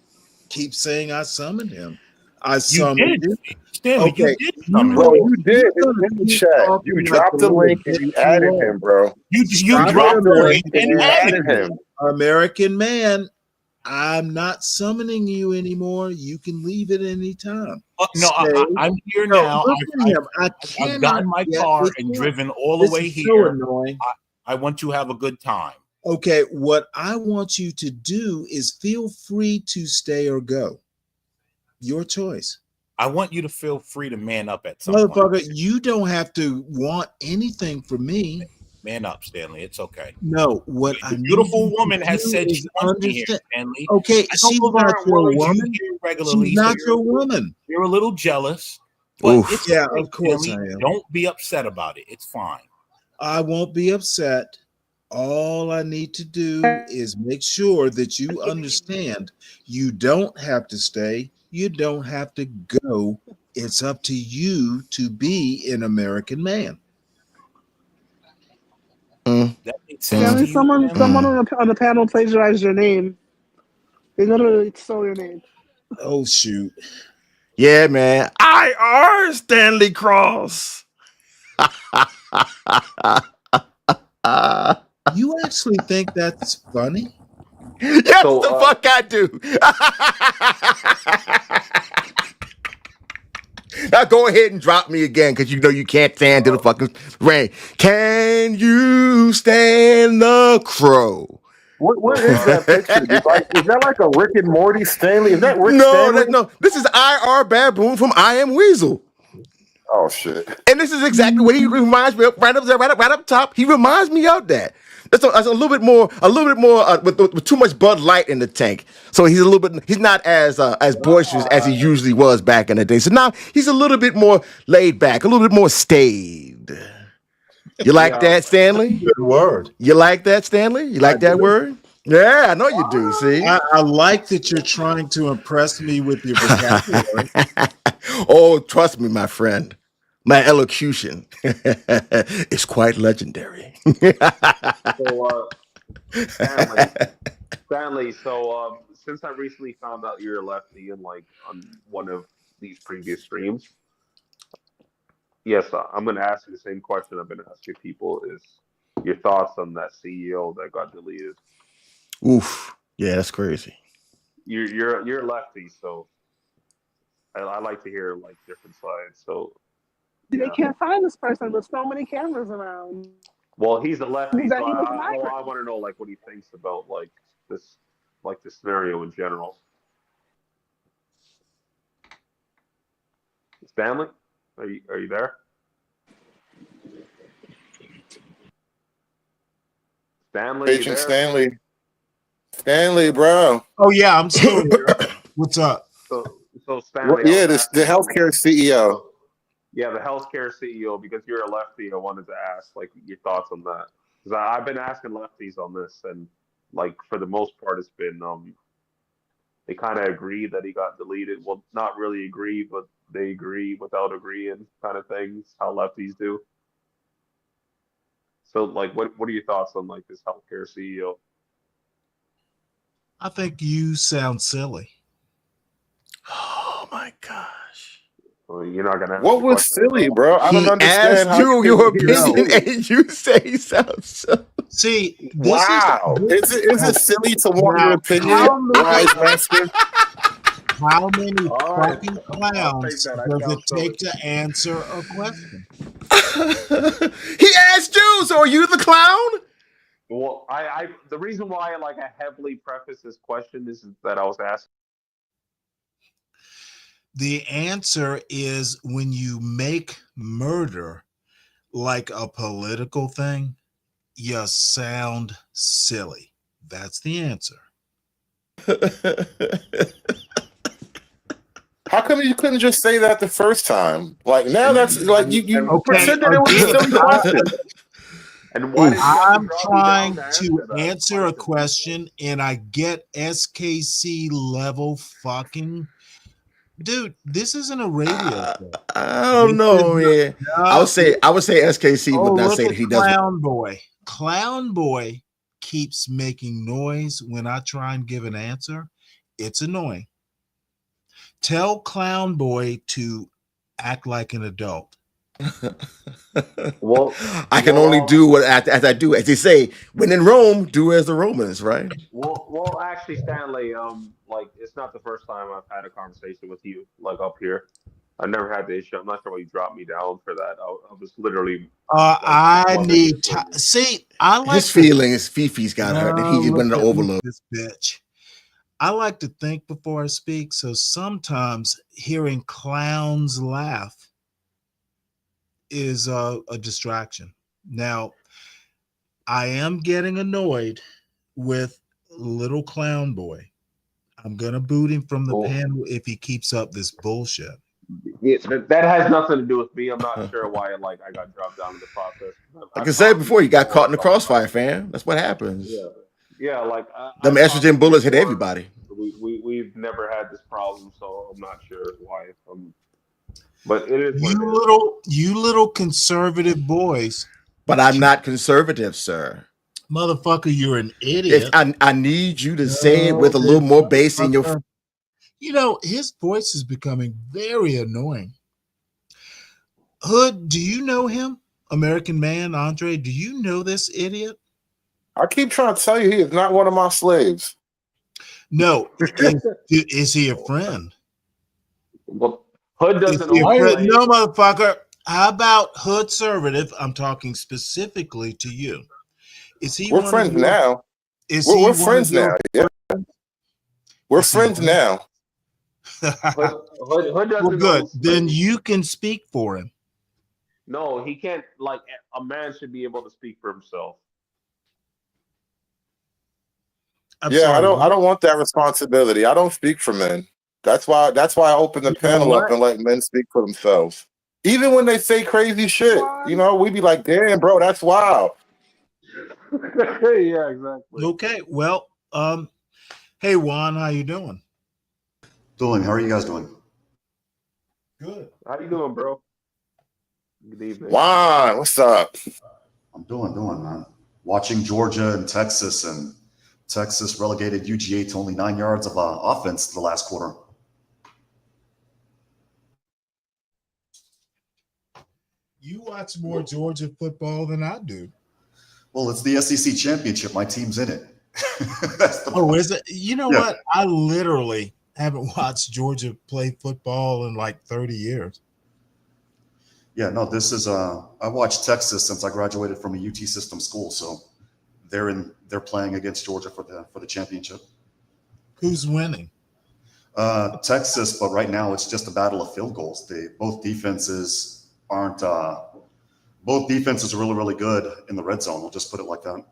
keep saying I summoned him. I summoned you. Stanley, Okay, you did summon Bro, him. you did. It's gonna in the keep chat. talking You like dropped a the little link and bitch you you added are. him, bro. You Stop dropped it, the link Link and and you American added added me. him. American man. I'm not summoning you anymore. You can leave at any time. No, Stay. I'm here No, now. look at him. I I've cannot gotten my get car with and him. driven all the This way is so here. annoying. I want to have a good time. Okay, what I want you to do is feel free to stay or go. Your choice. I want you to feel free to man up at some point. Motherfucker, you don't have to want anything from me. Man up, Stanley. It's okay. No, what I The need beautiful you woman to has do said is she wants me here, understand. Stanley. Okay, I know she's those not aren't your words you woman. hear regularly. She's not so your woman. You're a little jealous, but Oof. it's Yeah, okay, of course Stanley. I am. Don't be upset about it. It's fine. I won't be upset. All I need to do is make sure that you understand you don't have to stay. You don't have to go. It's up to you to be an American man. That makes sense Stanley, to you, someone Stanley? on the panel plagiarized your name. They literally stole your name. Oh, shoot. Yeah, man. IR Stanley Cross. You actually think that's funny? Yes, the fuck I do. Now go ahead and drop me again, because you know you can't stand to the fucking rain. Can you stand the crow? What is that picture? Is that like a Rick and Morty Stanley? Is that Rick No, Stanley? no. This is IR Baboon from I Am Weasel. Oh shit! And this is exactly what he reminds me of. Right up top. He reminds me of that. That's a little bit more with too much Bud Light in the tank. So he's not as boisterous as he usually was back in the day. So now he's a little bit more laid back, a little bit more staid. You like that, Stanley? Good word. You like that, Stanley? You like that word? Yeah, I know you do. See, I like that you're trying to impress me with your vocabulary. Oh, trust me, my friend. My elocution is quite legendary. So, Stanley. So, since I recently found out you're a lefty in on one of these previous streams, yes, I'm going to ask you the same question I've been asking people: is your thoughts on that CEO that got deleted? Oof, yeah, that's crazy. You're a lefty, so I like to hear different sides. So They can't find this person. There's so many cameras around. well, he's a lefty, That so he was I migrant. want to know what he thinks about this scenario in general. Stanley, are you there? Stanley, you Agent there? Stanley, bro. Oh yeah, I'm still here. What's up? So Stanley, Yeah, the healthcare CEO. Yeah, the healthcare CEO. Because you're a lefty, I wanted to ask your thoughts on that. Because I've been asking lefties on this, and for the most part, it's been they kind of agree that he got deleted. Well, not really agree, but they agree without agreeing, kind of things. How lefties do. So, what are your thoughts on this healthcare CEO? I think you sound silly. Oh my gosh. Well, you're not gonna. What was silly, bro? I don't He understand asked how you you your can hear opinion, silly. and you say he sounds so. See, Wow. Is it silly to want your Now, opinion, wise master? how many All right, fucking I'll take clowns that. I does sound it silly. take to answer a question? He asked you, so are you the clown? Well, the reason why I heavily preface this question is that I was asking. The answer is when you make murder like a political thing, you sound silly. That's the answer. How come you couldn't just say that the first time? Now that's you Okay, pretended it was a silly again, question. And why did Shelby I'm drop you trying down to that answer a question and I get SKC level fucking. Dude, this isn't a radio show. I don't know, man. I would say SKC would not look say at that he doesn't. Clown Boy. Clown Boy keeps making noise when I try and give an answer. It's annoying. Tell Clown Boy to act like an adult. Well, I can only do what as I do. As they say, when in Rome, do as the Romans, right? Well, actually, Stanley, like it's not the first time I've had a conversation with you, like up here. I never had the issue. I'm not sure why you dropped me down for that. I was literally like I loving need listening. see. I like His feelings, Fifi's got hurt, and he just look went to at overload. this bitch. I like to think before I speak, so sometimes hearing clowns laugh is a distraction. Now, I am getting annoyed with little Clown Boy. I'm gonna boot him from the panel if he keeps up this bullshit. Yeah, that has nothing to do with me. I'm not sure why like I got dropped down in the process. Like I've I said talked to before, you you got caught before in the about crossfire, fam. That's what happens. yeah, like Them I've talked to estrogen you bullets hit before. everybody. We've never had this problem, so I'm not sure why. But it is what it is. You little conservative boys. But I'm not conservative, sir. Motherfucker, you're an If idiot. I need you to say it No, with a little more bass in your. You know, his voice is becoming very annoying. Hood, do you know him? American Man, Andre, do you know this idiot? I keep trying to tell you, he is not one of my slaves. No. Is he a friend? Well, Hood doesn't Is he a own friend? slaves. No, motherfucker. How about Hood Conservative? I'm talking specifically to you. Is he We're one friends of your, now. Is We're he one friends of your, now. Yeah. We're friends now. Hood doesn't well, good. own slaves. Then you can speak for him. No, he can't. Like a man should be able to speak for himself. I'm Yeah, sorry, I what? don't want that responsibility. I don't speak for men. That's why I open the You know panel up what? and let men speak for themselves. Even when they say crazy shit, we be like, damn, bro, that's wild. Yeah, exactly. Okay, well, hey Juan, how you doing? Doing. How are you guys doing? Good. How you doing, bro? Good evening. Juan, what's up? I'm doing, man. Watching Georgia and Texas relegated UGA to only 9 yards of offense the last quarter. You watch more Georgia football than I do. Well, it's the SEC championship. My team's in it. Oh, is it? You know what? I literally haven't watched Georgia play football in like 30 years. Yeah, no, this is I watched Texas since I graduated from a UT system school, so they're playing against Georgia for the championship. Who's winning? Texas, but right now it's just a battle of field goals. Both defenses are really, really good in the red zone. We'll just put it like that.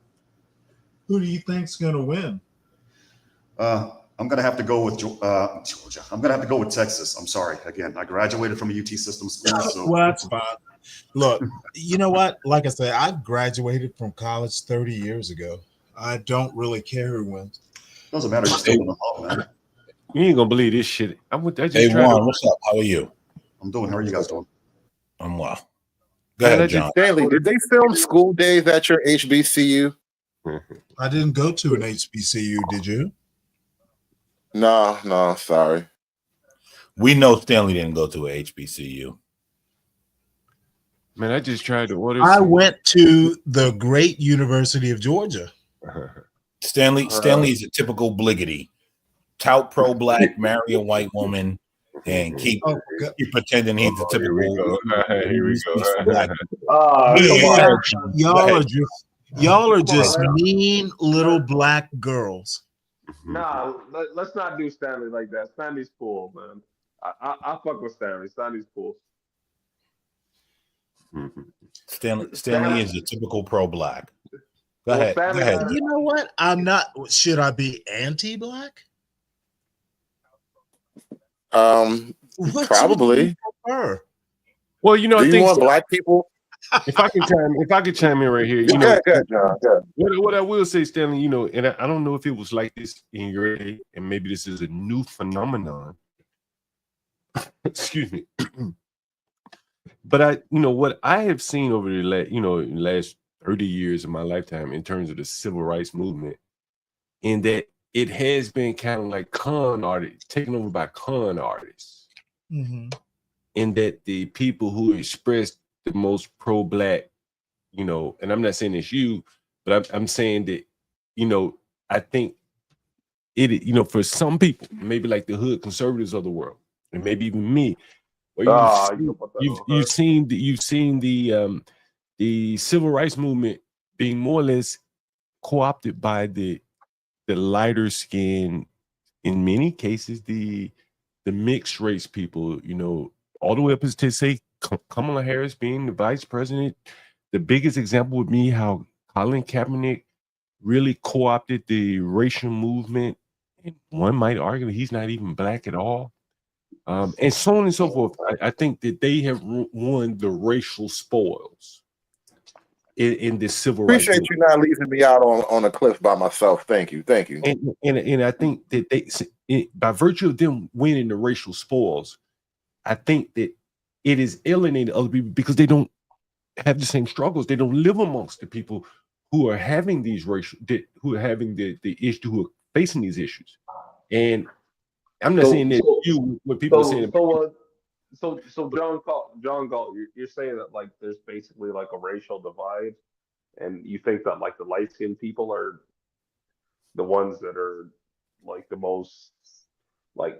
Who do you think's going to win? I'm going to have to go with Georgia. I'm going to have to go with Texas. I'm sorry. Again, I graduated from a UT system school. So. Well, that's fine. Look, you know what? Like I said, I graduated from college 30 years ago. I don't really care who wins. Doesn't matter. You're still in the hall, man. You ain't gonna believe this shit. Hey Juan, what's up? How are you? I'm doing. How are you guys doing? I'm well. Go ahead, John. Stanley, did they film School Days at your HBCU? I didn't go to an HBCU, did you? No, sorry. We know Stanley didn't go to a HBCU. Man, I just tried to order. I went to the great University of Georgia. Stanley is a typical bliggity. Tout pro-black, marry a white woman, and keep pretending he's a typical. Here we go. Black. Y'all are just mean little black girls. Nah, let's not do Stanley like that. Stanley's cool, man. I fuck with Stanley. Stanley's cool. Stanley is a typical pro-black. Go ahead. You know what? I'm not. Should I be anti-black? Probably. Well, you know, do you want black people? If I can chime in right here, you know, what I will say, Stanley, you know, and I don't know if it was like this in your day, and maybe this is a new phenomenon. Excuse me. But what I have seen over the last 30 years of my lifetime in terms of the civil rights movement, in that it has been kind of like con artists, taken over by con artists. Mm-hmm. In that the people who express the most pro-black, you know, and I'm not saying it's you, but I'm saying that, you know, I think it, you know, for some people, maybe like the hood conservatives of the world, and maybe even me, where you've seen the civil rights movement being more or less co-opted by the lighter skin, in many cases the mixed race people, you know, all the way up to say Kamala Harris being the vice president. The biggest example would be how Colin Kaepernick really co-opted the racial movement, and one might argue that he's not even black at all, and so on and so forth. I think that they have won the racial spoils in this civil rights Appreciate you not leaving me out on a cliff by myself. Thank you. And I think that by virtue of them winning the racial spoils, I think that it is alienating other people because they don't have the same struggles. They don't live amongst the people who are having these who are having the issue, who are facing these issues. And I'm not saying that what people are saying. So John Galt, you're saying that like there's basically like a racial divide, and you think that like the light skinned people are the ones that are like the most, like,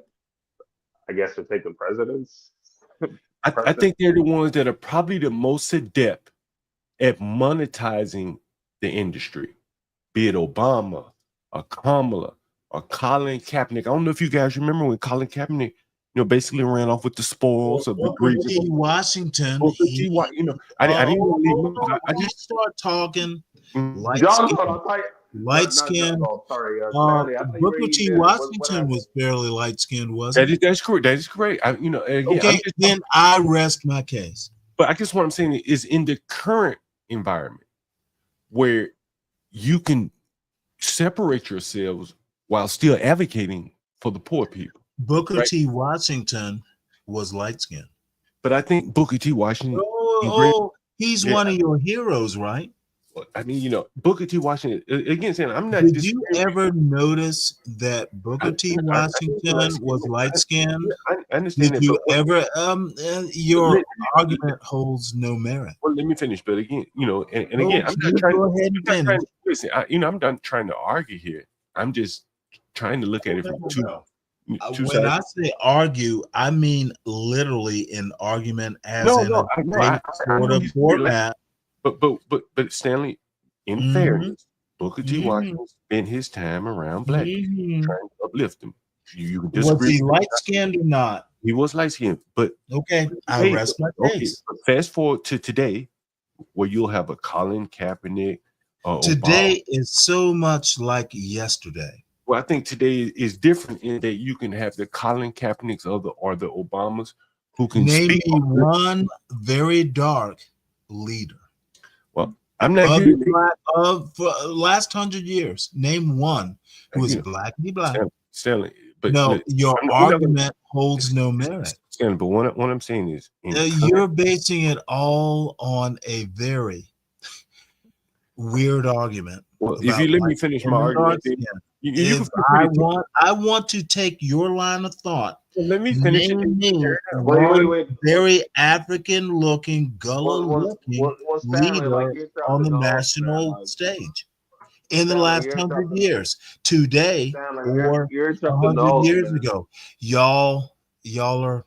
I guess they're taking precedence. I think they're the ones that are probably the most adept at monetizing the industry, be it Obama or Kamala or Colin Kaepernick. I don't know if you guys remember when Colin Kaepernick, you know, basically ran off with the spoils of the Booker T. Washington. You know, I didn't really. I just start talking. Light skin. Sorry, Booker T. Washington was fairly light skinned, wasn't he? That's correct. That is correct. You know, again, okay, then I rest my case. But I guess what I'm saying is, in the current environment where you can separate yourselves while still advocating for the poor people. Booker T. Washington was light skinned. But I think Booker T. Washington, he's one of your heroes, right? I mean, you know, Booker T. Washington, again, saying I'm not. Did you ever notice that Booker T. Washington was light skinned? I understand. Did you ever? Your argument holds no merit. Well, let me finish. But again, you know, and again, I'm not trying. Go ahead and finish. Listen, I'm not trying to argue here. I'm just trying to look at it from two when sides. I say argue, I mean literally an argument, as No, in no, a I sort of format. But Stanley, in fairness, Booker T. Washington spent his time around black people, trying to uplift them. You can disagree. Was he light skinned or not? He was light skinned, but okay, I rest my case. But fast forward to today, where you'll have a Colin Kaepernick. Today is so much like yesterday. Well, I think today is different in that you can have the Colin Kaepernicks or the Obamas who can name speak me one very dark leader. Well, I'm not of last 100 years. Name one who was black. Stanley, but no, your argument holds no merit. Stanley, but what I'm saying is, you're basing it all on a very weird argument. Well, if you let me finish my argument, I want to take your line of thought. Well, let me finish it. Very African-looking, gullah-looking leader on the national stage in the last 100 years. Today, or 100 years ago, y'all are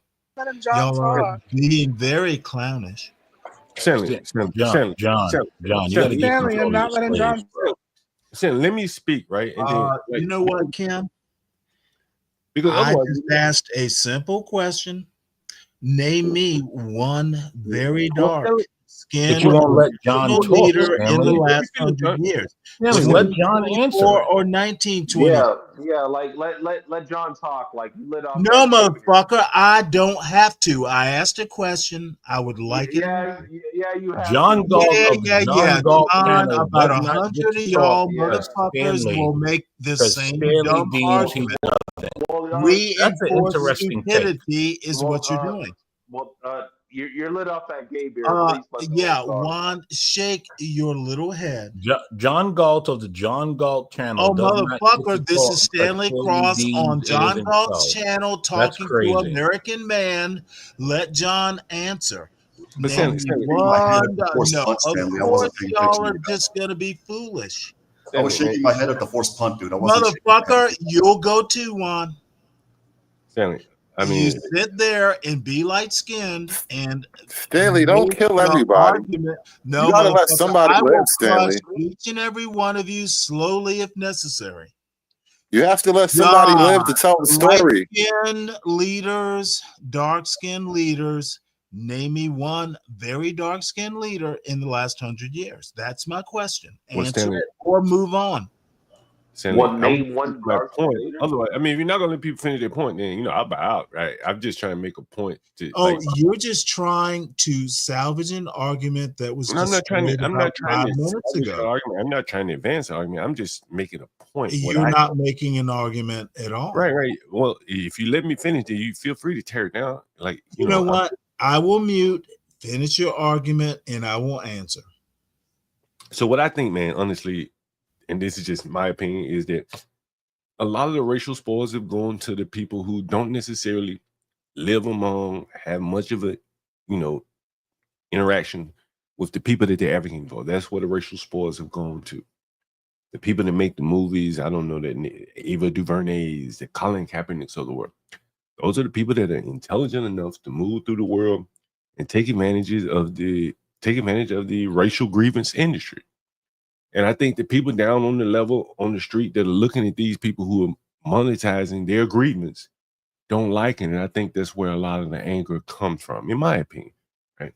being very clownish. Stanley, John, you gotta get and not letting John. Let me speak, right? And then, you know what, Kim? Because I just asked a simple question. Name me one very dark skinned leader in the last 100 years. Let John answer. Or 1920. Yeah, like let John talk. Like you lit up. No, motherfucker, I don't have to. I asked a question. I would like it. Yeah, you have. John Galt. John, about 100 of y'all motherfuckers will make the same dumb argument. Reinforce stupidity is what you're doing. Well, you're lit off that gay beer. Please let the Yeah, host talk. Juan, shake your little head. John Galt of the John Galt channel Oh, does not get motherfucker, to this talk is Stanley until Cross he on deems it is John Galt's himself. channel That's talking to crazy. American Man. Let John answer. But Name me Stanley, My head one. at the forced No, punt, of Stanley. I course wasn't paying y'all attention are to that. just gonna be foolish. I was Stanley, shaking man. my head at the forced punt, dude. I wasn't shaking my head. Motherfucker, you'll go too, Juan. Stanley, I You mean, sit there and be light skinned and Stanley, don't make kill your everybody. argument. You No, gotta let motherfucker, somebody I live, will crush Stanley. each and every one of you slowly if necessary. You have to let somebody live to tell the story. Light-skinned leaders, dark-skinned leaders. Name me one very dark-skinned leader in the last 100 years. That's my question. Well, Answer Stanley- it or move on. Stanley, Name one my dark point. leader. Otherwise, I mean, if you're not gonna let people finish their point, then I'll bow out, right? I'm just trying to make a point to Oh, you're just trying to salvage an argument that was I'm not trying destroyed to. I'm about not trying 5 to minutes establish an ago. argument. I'm not trying to advance an argument. I'm just making a point. You're not making an argument at all. Right. Well, if you let me finish, then you feel free to tear it down. Like You know what? I will mute, finish your argument, and I will answer. So what I think, man, honestly, and this is just my opinion, is that a lot of the racial spoils have gone to the people who don't necessarily live among, have much of a, interaction with the people that they're advocating for. That's where the racial spoils have gone to. The people that make the movies, I don't know, that Ava DuVernay's, the Colin Kaepernicks of the world. Those are the people that are intelligent enough to move through the world and take advantage of the racial grievance industry. And I think the people down on the level on the street that are looking at these people who are monetizing their grievance don't like it. And I think that's where a lot of the anger comes from, in my opinion. Right.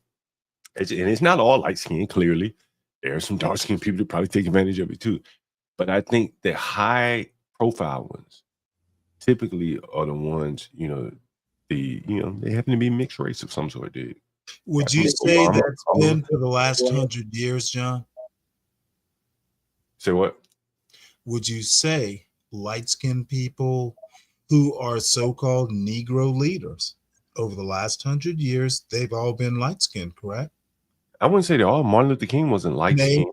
And it's not all light skinned, clearly. There are some dark skinned people that probably take advantage of it too. But I think the high profile ones typically are the ones, they happen to be mixed race of some sort, dude. Would you say that's been for the last 100 years, John? Say what? Would you say light-skinned people who are so-called Negro leaders over the last 100 years, they've all been light-skinned, correct? I wouldn't say they all. Martin Luther King wasn't light-skinned.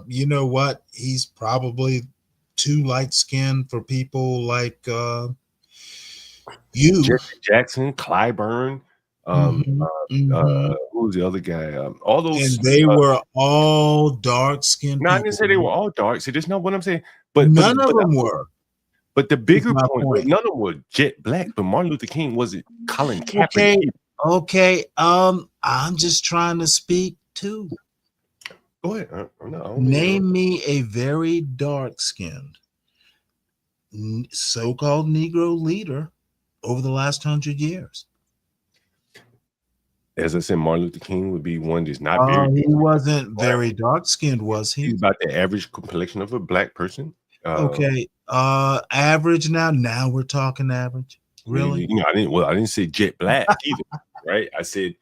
You know what? He's probably too light-skinned for people like you. Jesse Jackson, Clyburn, who was the other guy? All those, and they were all dark-skinned. No, I didn't say they were all dark. See, that's not what I'm saying. But none of them were. But the bigger point, none of them were jet black. But Martin Luther King wasn't Colin Kaepernick. Okay. I'm just trying to speak too. Go ahead. Name me a very dark-skinned so-called Negro leader over the last 100 years. As I said, Martin Luther King would be one that's not very. He wasn't very dark-skinned, was he? He's about the average complexion of a black person. Okay. Average now. Now we're talking average. Really? I didn't say jet black either. Right? I said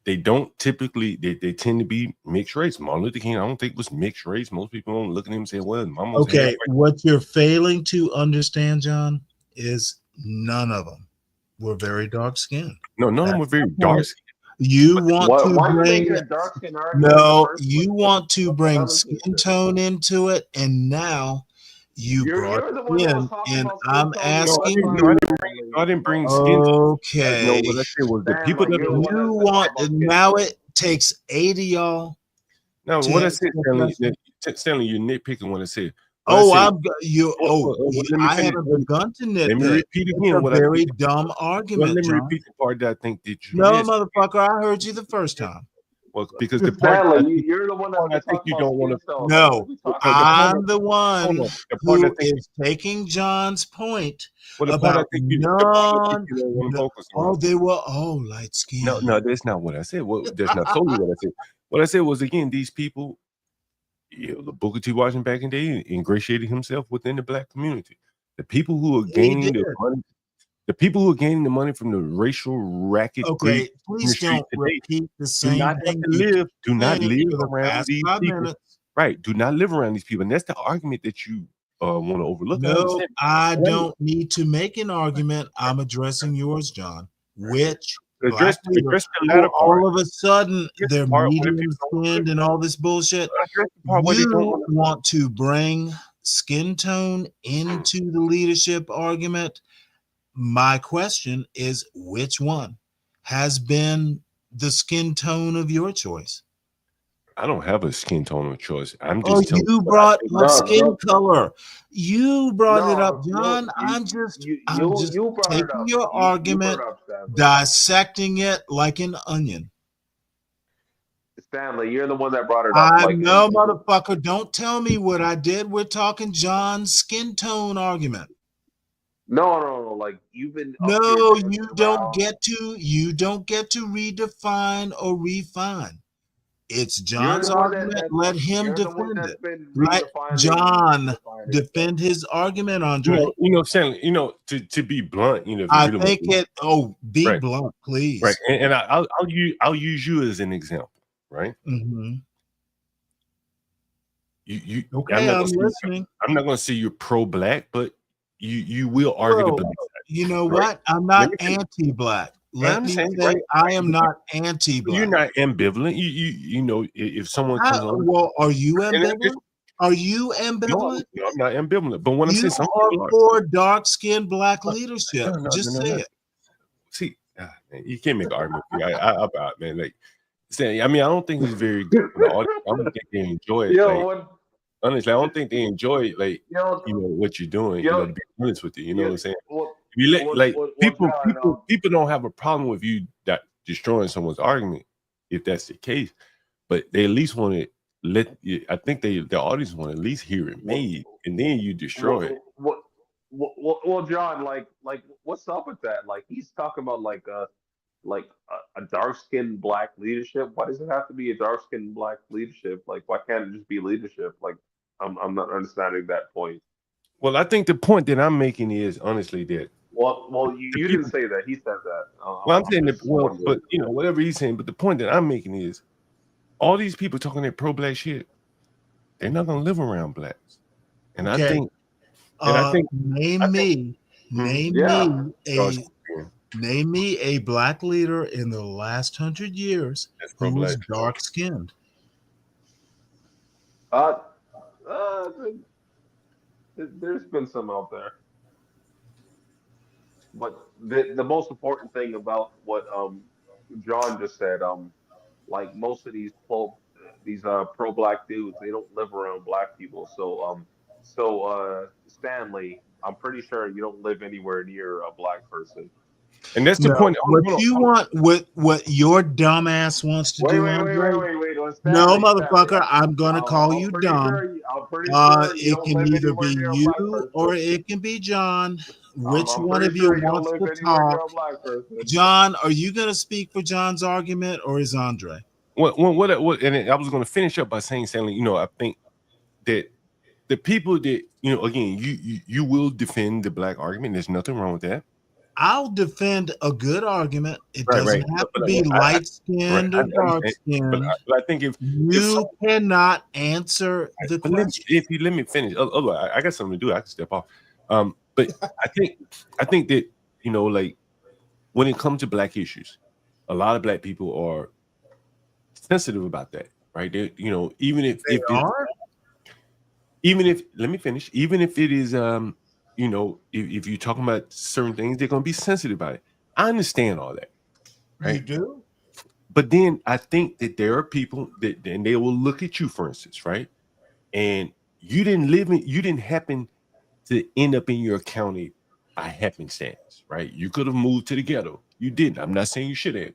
they don't typically. They tend to be mixed race. Martin Luther King, I don't think was mixed race. Most people don't look at him and say, "Well, Mama's okay." What you're failing to understand, John, is none of them were very dark-skinned. No, none of them were very dark-skinned. You want to bring bring skin tone into it, and now you brought it in, and I'm asking you. I didn't bring skin. Okay. No, what I said was the people that you want. Now it takes 80 y'all. No, what I said, Stanley, you're nitpicking what I said. I haven't begun to nitpick. Let me repeat again. It's a very dumb argument. Let me repeat the part that I think that you No, missed. motherfucker, I heard you the first time. Well, because the part you're the one that I think you don't want to. No, I'm the one who is taking John's point about they were all light skinned. No, that's not what I said. That's not solely what I said. What I said was, again, these people, the Booker T. Washington back in the day ingratiated himself within the black community. The people who are gaining the money. The people who are gaining the money from the racial racket. Okay, please don't repeat the same thing. Do not live around these people. Right. Do not live around these people. And that's the argument that you want to overlook. No, I don't need to make an argument. I'm addressing yours, John. Which black leader address the who latter part. all of a sudden Address they're the part where medium people don't skinned and all this bullshit. address the part where they don't You want to bring skin tone into the leadership argument. My question is, which one has been the skin tone of your choice? I don't have a skin tone of choice. I'm Oh, just telling you you what I brought think. up skin color. You brought it up, No, John. I'm just you brought it taking up. your You brought argument, it up, Stanley. dissecting it like an onion. Stanley, you're the one that brought it up. I Like, know, motherfucker. Don't tell me what I did. We're talking John's skin tone argument. no. Like, you've been up here No, dancing you don't around. get to redefine or refine. It's You're John's the one argument. Let him you're the one defend that's it. been Let redefining and John redefining defend his argument, Andre. Stanley, to be blunt, if you I really think want to, be right, blunt, please. right, and I'll use you as an example, right? Mm-hmm. You Okay, I'm listening. I'm not going to say you're pro-black, but you will argue the Well, black side. you know right? what? I'm Let not me finish. anti-black. I Let me understand, say right? I am not anti-black. You're not ambivalent. You know, if someone comes along, Well, are you and ambivalent? Are you ambivalent? no, I'm not ambivalent. But what I'm You saying, some are people are. for dark-skinned black leadership. Just say No. it. See, man, you can't make an argument. I about man, like saying. I mean, I don't think it's very good for the audience. I don't think they enjoy it. Like, honestly, I don't think they enjoy like what you're doing. To be honest with you, you know what I'm saying. People don't have a problem with you that destroying someone's argument if that's the case, but they at least want to let you. I think the audience want to at least hear it made, and then you destroy it. Well, John, like, what's up with that? Like, he's talking about like a dark-skinned black leadership. Why does it have to be a dark-skinned black leadership? Like, why can't it just be leadership? Like, I'm not understanding that point. Well, I think the point that I'm making is honestly that. Well, you didn't say that. He said that. Well, I'm saying that. Well, but whatever he's saying. But the point that I'm making is, all these people talking that pro-black shit, they're not gonna live around blacks, and Okay. I think. Name me a black leader in the last 100 years who was dark skinned. There's been some out there, but the most important thing about what John just said, like most of these pro-black dudes, they don't live around black people. So Stanley, I'm pretty sure you don't live anywhere near a black person. And that's the point. What your dumbass wants to do, Andre? Wait. No, motherfucker, I'm gonna call you dumb. I'm pretty sure you It don't can live either anywhere be near a black you person. or it can be John. Which I'm one pretty of you sure you don't wants live to anywhere near talk? a black person. John, are you gonna speak for John's argument or is Andre? What? And I was going to finish up by saying, Stanley, I think that the people that again, you will defend the black argument. There's nothing wrong with that. I'll defend a good argument. It Right. doesn't have to be light skinned or dark skinned. But I think if you cannot answer the question. If you let me finish, otherwise I got something to do. I can step off. But I think that like when it comes to black issues, a lot of black people are sensitive about that, right? They, even if let me finish, even if it is if you're talking about certain things, they're going to be sensitive about it. I understand all that, right? You do? But then I think that there are people that then they will look at you, for instance, right? And you didn't happen to end up in your county by happenstance, right? You could have moved to the ghetto. You didn't. I'm not saying you should have.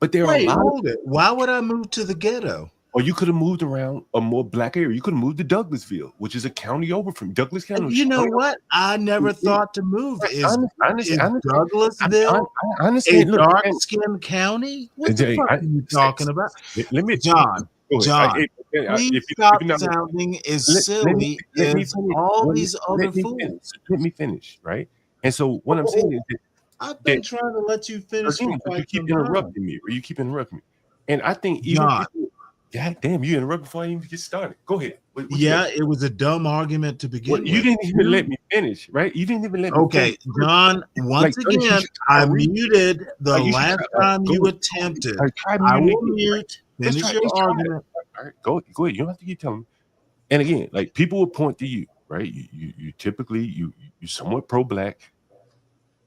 But there are a lot hold it. Why would I move to the ghetto? Or you could have moved around a more black area. You could have moved to Douglasville, which is a county over from Douglas County. You know what? I never thought to move. Is Douglasville I understand. a dark-skinned county? What the fuck are you talking about? Let me, John, please stop sounding as silly as all these other fools. Let me finish, right? And so what I'm saying is that I've been trying to let you finish. You keep interrupting me, or you keep interrupting me. And I think even John, God damn, you interrupt before I even get started. Go ahead. What you Yeah, got? it was a dumb argument to begin You with. didn't even let me finish, right? You didn't even let me Okay, finish. John, once Ernest, you again, should I try reading. muted the You should last try, time go you ahead. attempted. Try I muting will again. mute. Let's Finish try. your Let's try it. argument. All right, go ahead. You don't have to keep telling me. And again, like people will point to you, right? You typically you somewhat pro-black,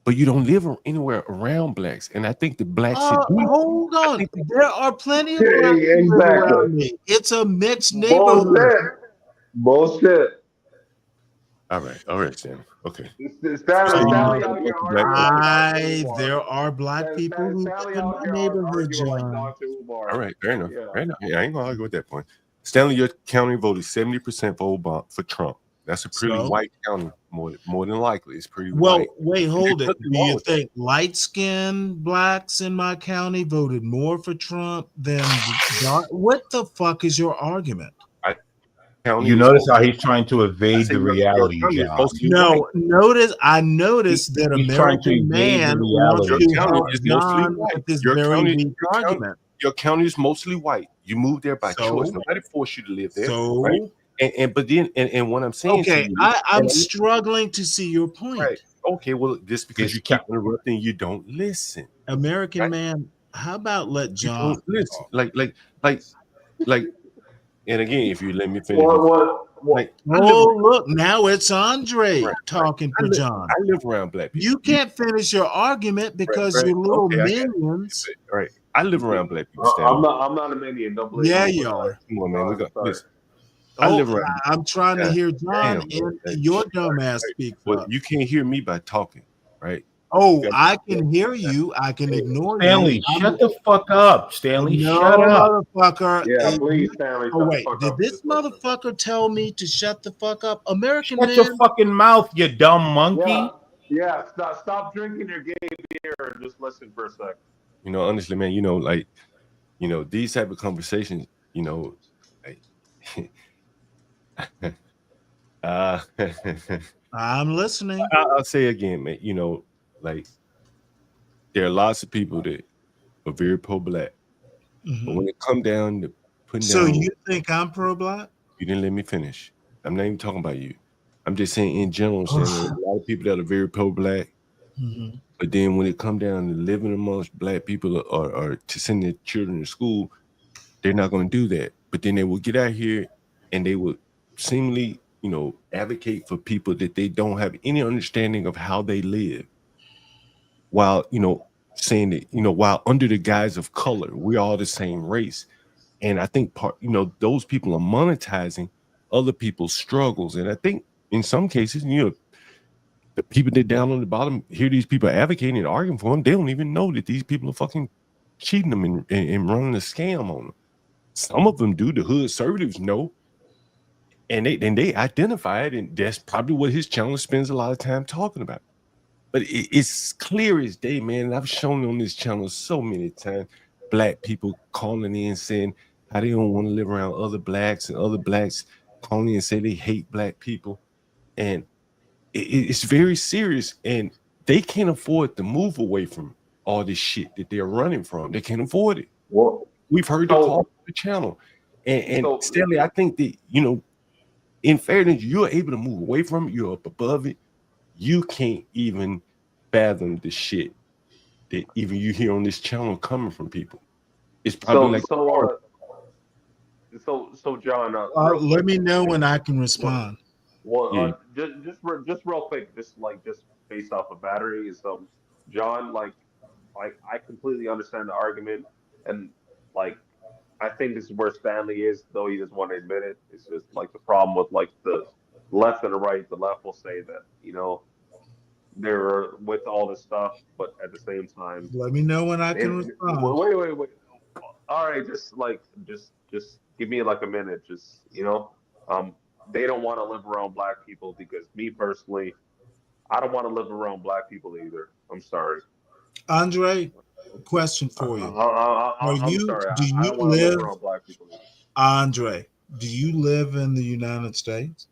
but you don't live anywhere around blacks. And I think the blacks should do. Hold on. There are plenty of blacks Yeah, who live exactly. around me. It's a mixed neighborhood. Bullshit. Bullshit. All right, Sam. Okay. Stanley out here arguing like Dr. Umar. There are black people who Stanley live in out my here neighborhood, arguing like John. Dr. Umar. All right, fair enough. Yeah. Fair enough. Yeah, I ain't gonna argue with that point. Stanley, your county voted 70% for Trump. That's a pretty So? white county, more than likely. It's pretty Well, white. wait, hold There's it. nothing Do wrong you with that. think light-skinned blacks in my county voted more for Trump than dark? What the fuck is your argument? You notice how he's trying to evade the reality, John. No, I noticed that He's trying to American evade the Man wants reality. to Your county help is mostly John white. with this Your very county, weak argument. your county is mostly white. You moved there by choice. So? Nobody forced you to live there. So? Right? And what I'm saying to Okay, you, I'm struggling to see your point. right. Okay, well, just because you keep interrupting, you don't listen. American Right? Man, how about let You John don't listen. Like, and again, if you let me finish, like, look, now it's Andre right. talking for John. I live around black people. You can't finish your argument because right. your little Okay, I got it. minions. Right. I live around black people. Stanley. I'm not a minion. Don't believe Yeah, me. you are. Come on, man. We got Sorry. listen. I live around. I'm trying to God hear John damn, and man. your dumb ass speak Well, up. you can't hear me by talking, right? Oh, I can hear you. I can ignore Stanley, you. shut the fuck up. Stanley, No, shut up. motherfucker. Yeah, please, Stanley, Oh, shut wait. the fuck Did up. this motherfucker tell me to shut the fuck up? American Shut Man. your fucking mouth, you dumb monkey. Yeah. Stop drinking your gay beer and just listen for a sec. Honestly, man, these type of conversations, like, I'm listening. I'll say again, man, like there are lots of people that are very pro-black, but when it come down to putting So down, you think I'm pro-black? you didn't let me finish. I'm not even talking about you. I'm just saying in general, saying there are a lot of people that are very pro-black, but then when it come down to living amongst black people or to send their children to school, they're not going to do that. But then they will get out here and they will seemingly, advocate for people that they don't have any understanding of how they live, while, saying that, while under the guise of color, we're all the same race. And I think those people are monetizing other people's struggles. And I think in some cases, the people that down on the bottom hear these people advocating and arguing for them, they don't even know that these people are fucking cheating them and running a scam on them. Some of them do. The hood conservatives know, and they identify it, and that's probably what his channel spends a lot of time talking about. But it's clear as day, man. And I've shown on this channel so many times, black people calling in saying how they don't want to live around other blacks, and other blacks calling in and say they hate black people. And it's very serious, and they can't afford to move away from all this shit that they're running from. They can't afford it. Well, we've heard the call on the channel, and Stanley, I think that in fairness, you're able to move away from it. You're up above it. You can't even fathom the shit that even you hear on this channel coming from people. It's probably So John, let me know when I can respond. Well, just real quick, just based off of battery is John, I completely understand the argument, and I think this is where Stanley is, though he doesn't want to admit it. It's just the problem with the left and the right. The left will say that they're with all this stuff, but at the same time, let me know when I can respond. Wait. All right, just give me a minute. Just they don't want to live around black people because me personally, I don't want to live around black people either. I'm sorry. Andre, question for you. I'm sorry. Do I you don't want to live live around black people either. Andre, do you live in the United States?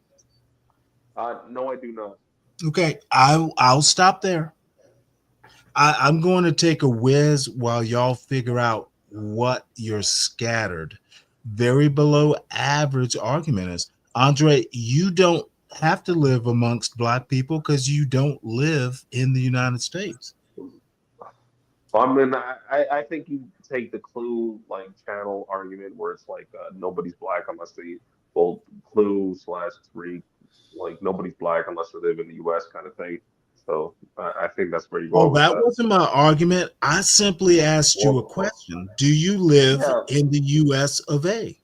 No, I do not. Okay, I'll stop there. I'm going to take a whiz while y'all figure out what you're scattered. very below average argument is, Andre, you don't have to live amongst black people because you don't live in the United States. I mean, I think you take the Clue like channel argument where it's like nobody's black unless they well Clue slash three like nobody's black unless they live in the U.S. kind of thing. So I think that's where you're Oh, going with that that. wasn't my argument. I simply asked you a question. Do you live Yeah. in the US of A?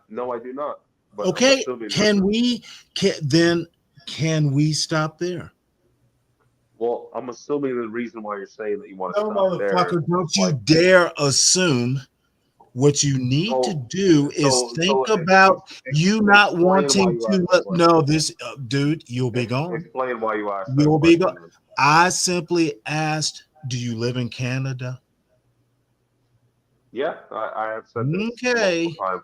No, I do not. But I'm Okay, assuming can we stop there? well, I'm assuming the reason why you're saying that you want to No, stop there motherfucker, don't is you like dare assume. What you need to do is think so about you not explain why wanting you to asked that no question. this dude, you'll be gone. Explain why you asked that You'll be gone. question. Then. I simply asked, do you live in Canada? Yeah, I have said this Okay. multiple times.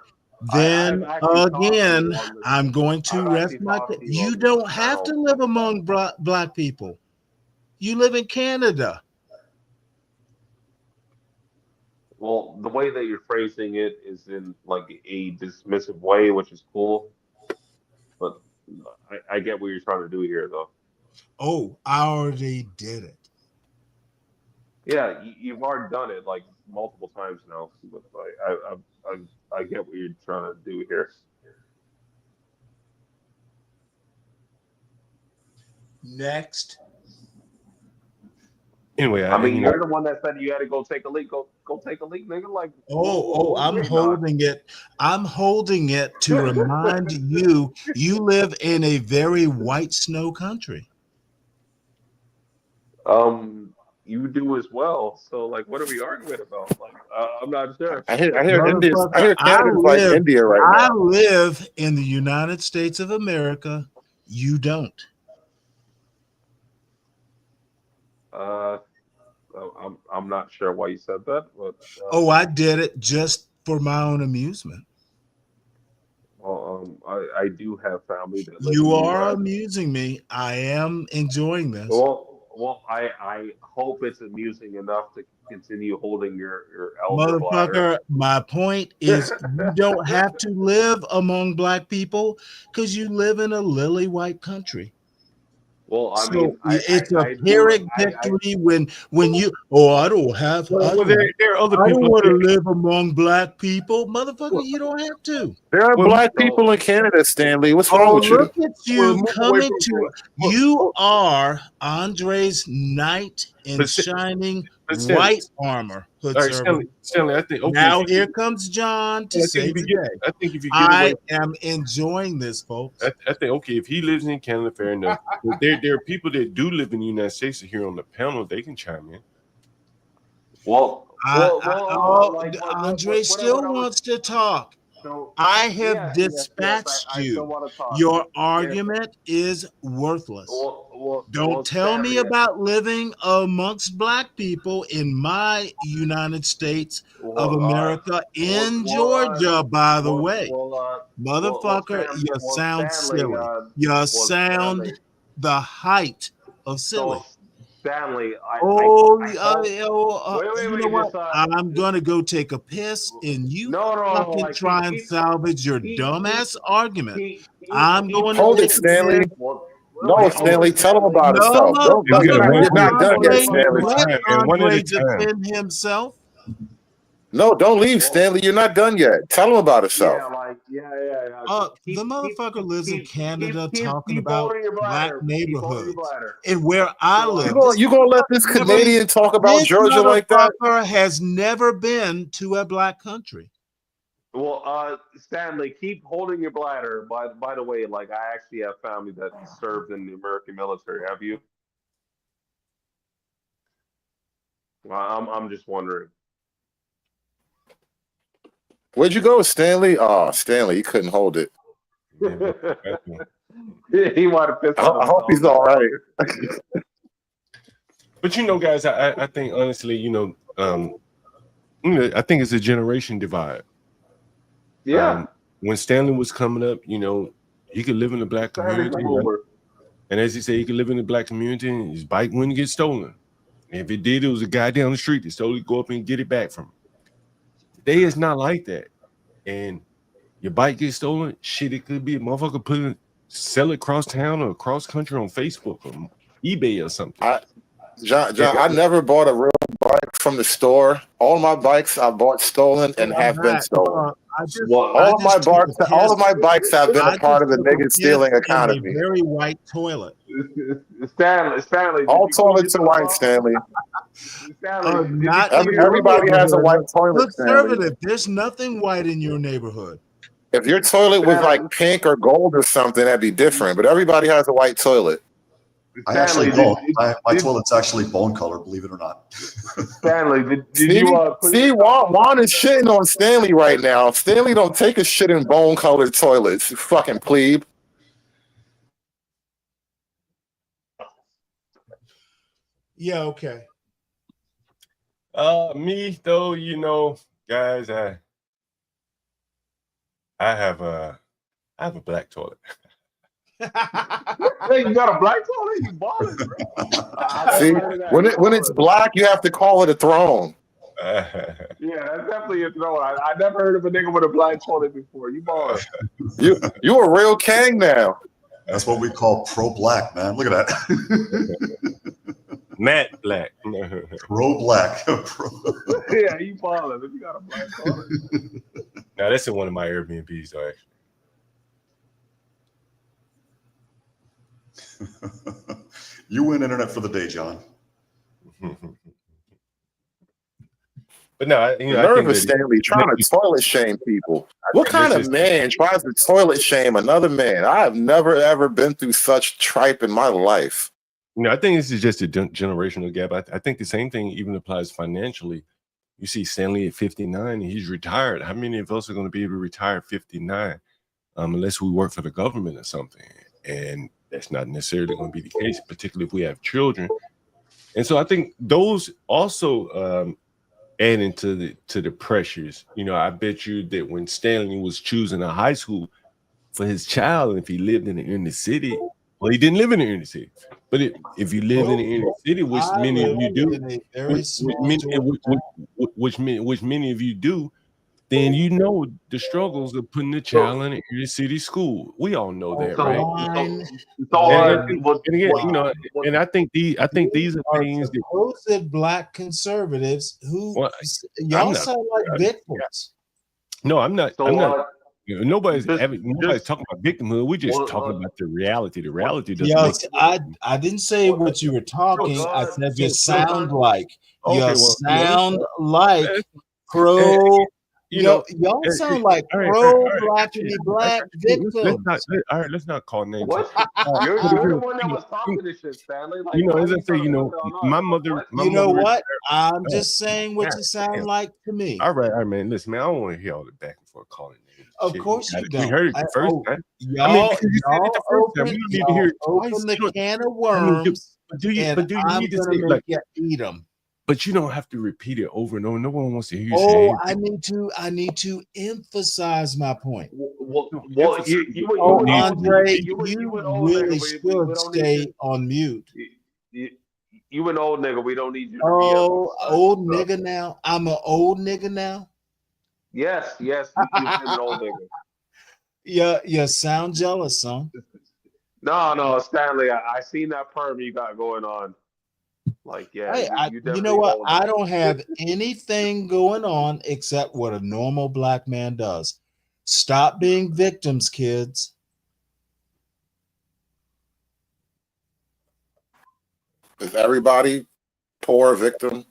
I've Then actually talked to again, you on this. I'm going to I've rest actually my talked to you you on this don't have to channel. live among black people. You live in Canada. Well, the way that you're phrasing it is in like a dismissive way, which is cool. But I get what you're trying to do here, though. Oh, I already did it. Yeah, you've already done it like multiple times now. But I get what you're trying to do here. Next. Anyway, I mean, you you're know, the one that said you had to go take a leak. Go take a leak, nigga. Like, I'm waiting on? holding it. I'm holding it to remind you you live in a very white snow country. You do as well. So, like, what are we arguing about? Like, I'm not sure. I hear Motherfucker, Canada's like India right I now. live in the United States of America. You don't. I'm not sure why you said that, but Oh, I did it just for my own amusement. well, I do have family that live in You the are U.S. amusing me. I am enjoying this. Well, I hope it's amusing enough to continue holding your elder bladder. Motherfucker, my point is you don't have to live among black people because you live in a lily white country. Well, I So mean, it's a I do. Pyrrhic victory when you I don't have well, I don't, there are other I don't people. want to live among black people. Motherfucker, you don't have to. There are Well, black people in Canada, Stanley. What's wrong Oh, with you? look at Well, you move away coming from to that. you are Andre's knight in But shining Stanley, white armor, hood all right, servant. Stanley, I think okay. Now here comes John to I say think if you today. get, I think if you get I away, am enjoying this, folks. I think okay. If he lives in Canada, fair enough. But there are people that do live in the United States here on the panel. They can chime in. Well, Andre still wants to talk. So, I have yes, dispatched I still you. want to talk. Your Yes. argument is worthless. Don't tell me Stanley, about living amongst black people in my United States of America in Georgia, by the way. Motherfucker, you sound Stanley, silly. You sound the height of silly. So, Stanley, I you wait, know what? just I'm gonna go take a piss, and you no, fucking like, try and salvage your dumbass argument. I'm going to Hold take it, a Stanley. piss. No, Stanley, tell him about No, himself. motherfucker, You're not done yet, Stanley. let Andre defend himself. No, don't leave, Stanley. You're not done yet. Tell him about himself. Yeah. The motherfucker lives in Canada talking keep about holding your black bladder. Keep holding your neighborhoods. bladder. And where I live, You gonna let this Canadian talk about Georgia like that? This motherfucker has never been to a black country. Well, Stanley, keep holding your bladder. By the way, like I actually have family that served in the American military. Have you? I'm just wondering. Where'd you go, Stanley? Oh, Stanley, he couldn't hold it. He might have pissed on I hope he's all right. But you know, guys, I think honestly, I think it's a generation divide. Yeah. When Stanley was coming up, he could live in the black community, right? And as he said, he could live in the black community, and his bike wouldn't get stolen. And if it did, it was a guy down the street that slowly go up and get it back from him. Today is not like that. and your bike gets stolen, shit, it could be a motherfucker sell it across town or across country on Facebook or eBay or something. John, I never bought a real bike from the store. All my bikes I bought stolen and have been stolen. All of my bikes have been a part of the nigga stealing economy. A very white toilet. Stanley. All toilets are white, Stanley. Not everybody has a white toilet. Conservative. There's nothing white in your neighborhood. If your toilet was like pink or gold or something, that'd be different. But everybody has a white toilet. I actually don't. My toilet's actually bone color, believe it or not. Stanley, see, Juan is shitting on Stanley right now. Stanley don't take a shit in bone colored toilets. You fucking plebe. Yeah, okay. Me though, you know, guys, I have a black toilet. Hey, you got a black toilet? You balling, bro. See, when it's black, you have to call it a throne. Yeah, that's definitely a throne. I never heard of a nigga with a black toilet before. You balling. You a real king now. That's what we call pro-black, man. Look at that. Matte black. Pro-black. Yeah, you balling. If you got a black toilet. Now, that's in one of my Airbnbs, though, actually. You win internet for the day, John. But no, I think Stanley trying to toilet shame people. What kind of man tries to toilet shame another man? I have never ever been through such tripe in my life. No, I think this is just a generational gap. I think the same thing even applies financially. You see Stanley at 59 and he's retired. How many of us are going to be able to retire at 59 unless we work for the government or something? And that's not necessarily going to be the case, particularly if we have children. And so I think those also add into the pressures. You know, I bet you that when Stanley was choosing a high school for his child, and if he lived in the inner city, well, he didn't live in the inner city. But if you live in the inner city, which many of you do, which many of you do, then you know the struggles of putting a child in an inner city school. We all know that, right? And again, you know, and I think these are things that supposed black conservatives who y'all sound like victims. No, I'm not. Nobody's talking about victimhood. We're just talking about the reality. The reality doesn't. Yes, I didn't say what you were talking. I said you sound like pro. Y'all sound like pro-black victims. Let's not call names. What? You're the one that was talking this shit, Stanley. Like, you know, as I say, you know, my mother. You know what? I'm just saying what you sound like to me. All right, man. Listen, man, I don't want to hear all the back and forth calling names. Of course you don't. We heard it the first time. Y'all we don't need to hear it twice. Open the can of worms. But do you need to say like eat them? But you don't have to repeat it over and over. No one wants to hear you say it. I need to emphasize my point. Andre, you really should stay on mute. You an old nigga. We don't need you. Old nigga now. I'm an old nigga now. Yes, you're an old nigga. You sound jealous, son. No, Stanley. I seen that perm you got going on. Like, yeah, you know what? I don't have anything going on except what a normal black man does. Stop being victims, kids. Is everybody poor victim?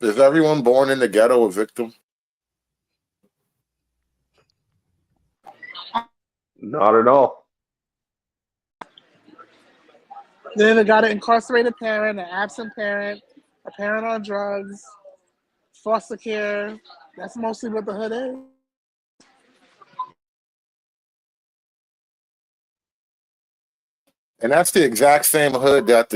Is everyone born in the ghetto a victim? Not at all. They either got an incarcerated parent, an absent parent, a parent on drugs, foster care. That's mostly what the hood is. And that's the exact same hood that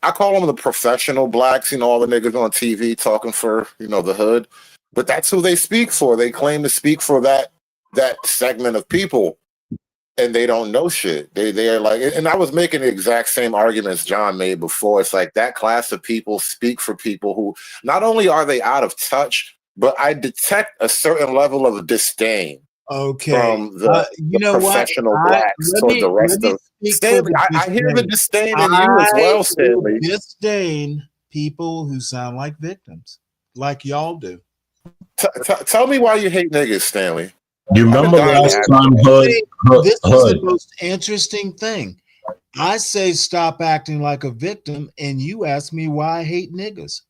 I call them the professional blacks, you know, all the niggas on TV talking for, you know, the hood. But that's who they speak for. They claim to speak for that segment of people. and they don't know shit. They are like, and I was making the exact same arguments John made before. It's like that class of people speak for people who not only are they out of touch, but I detect a certain level of disdain from the you know what? professional blacks toward the Let rest me of speak for Stanley. the I hear the disdain. disdain in you as I well, Stanley. disdain people who sound like victims, like y'all do. Tell me why you hate niggas, Stanley. You remember last time This is the most interesting thing. I say stop acting like a victim, and you ask me why I hate niggas.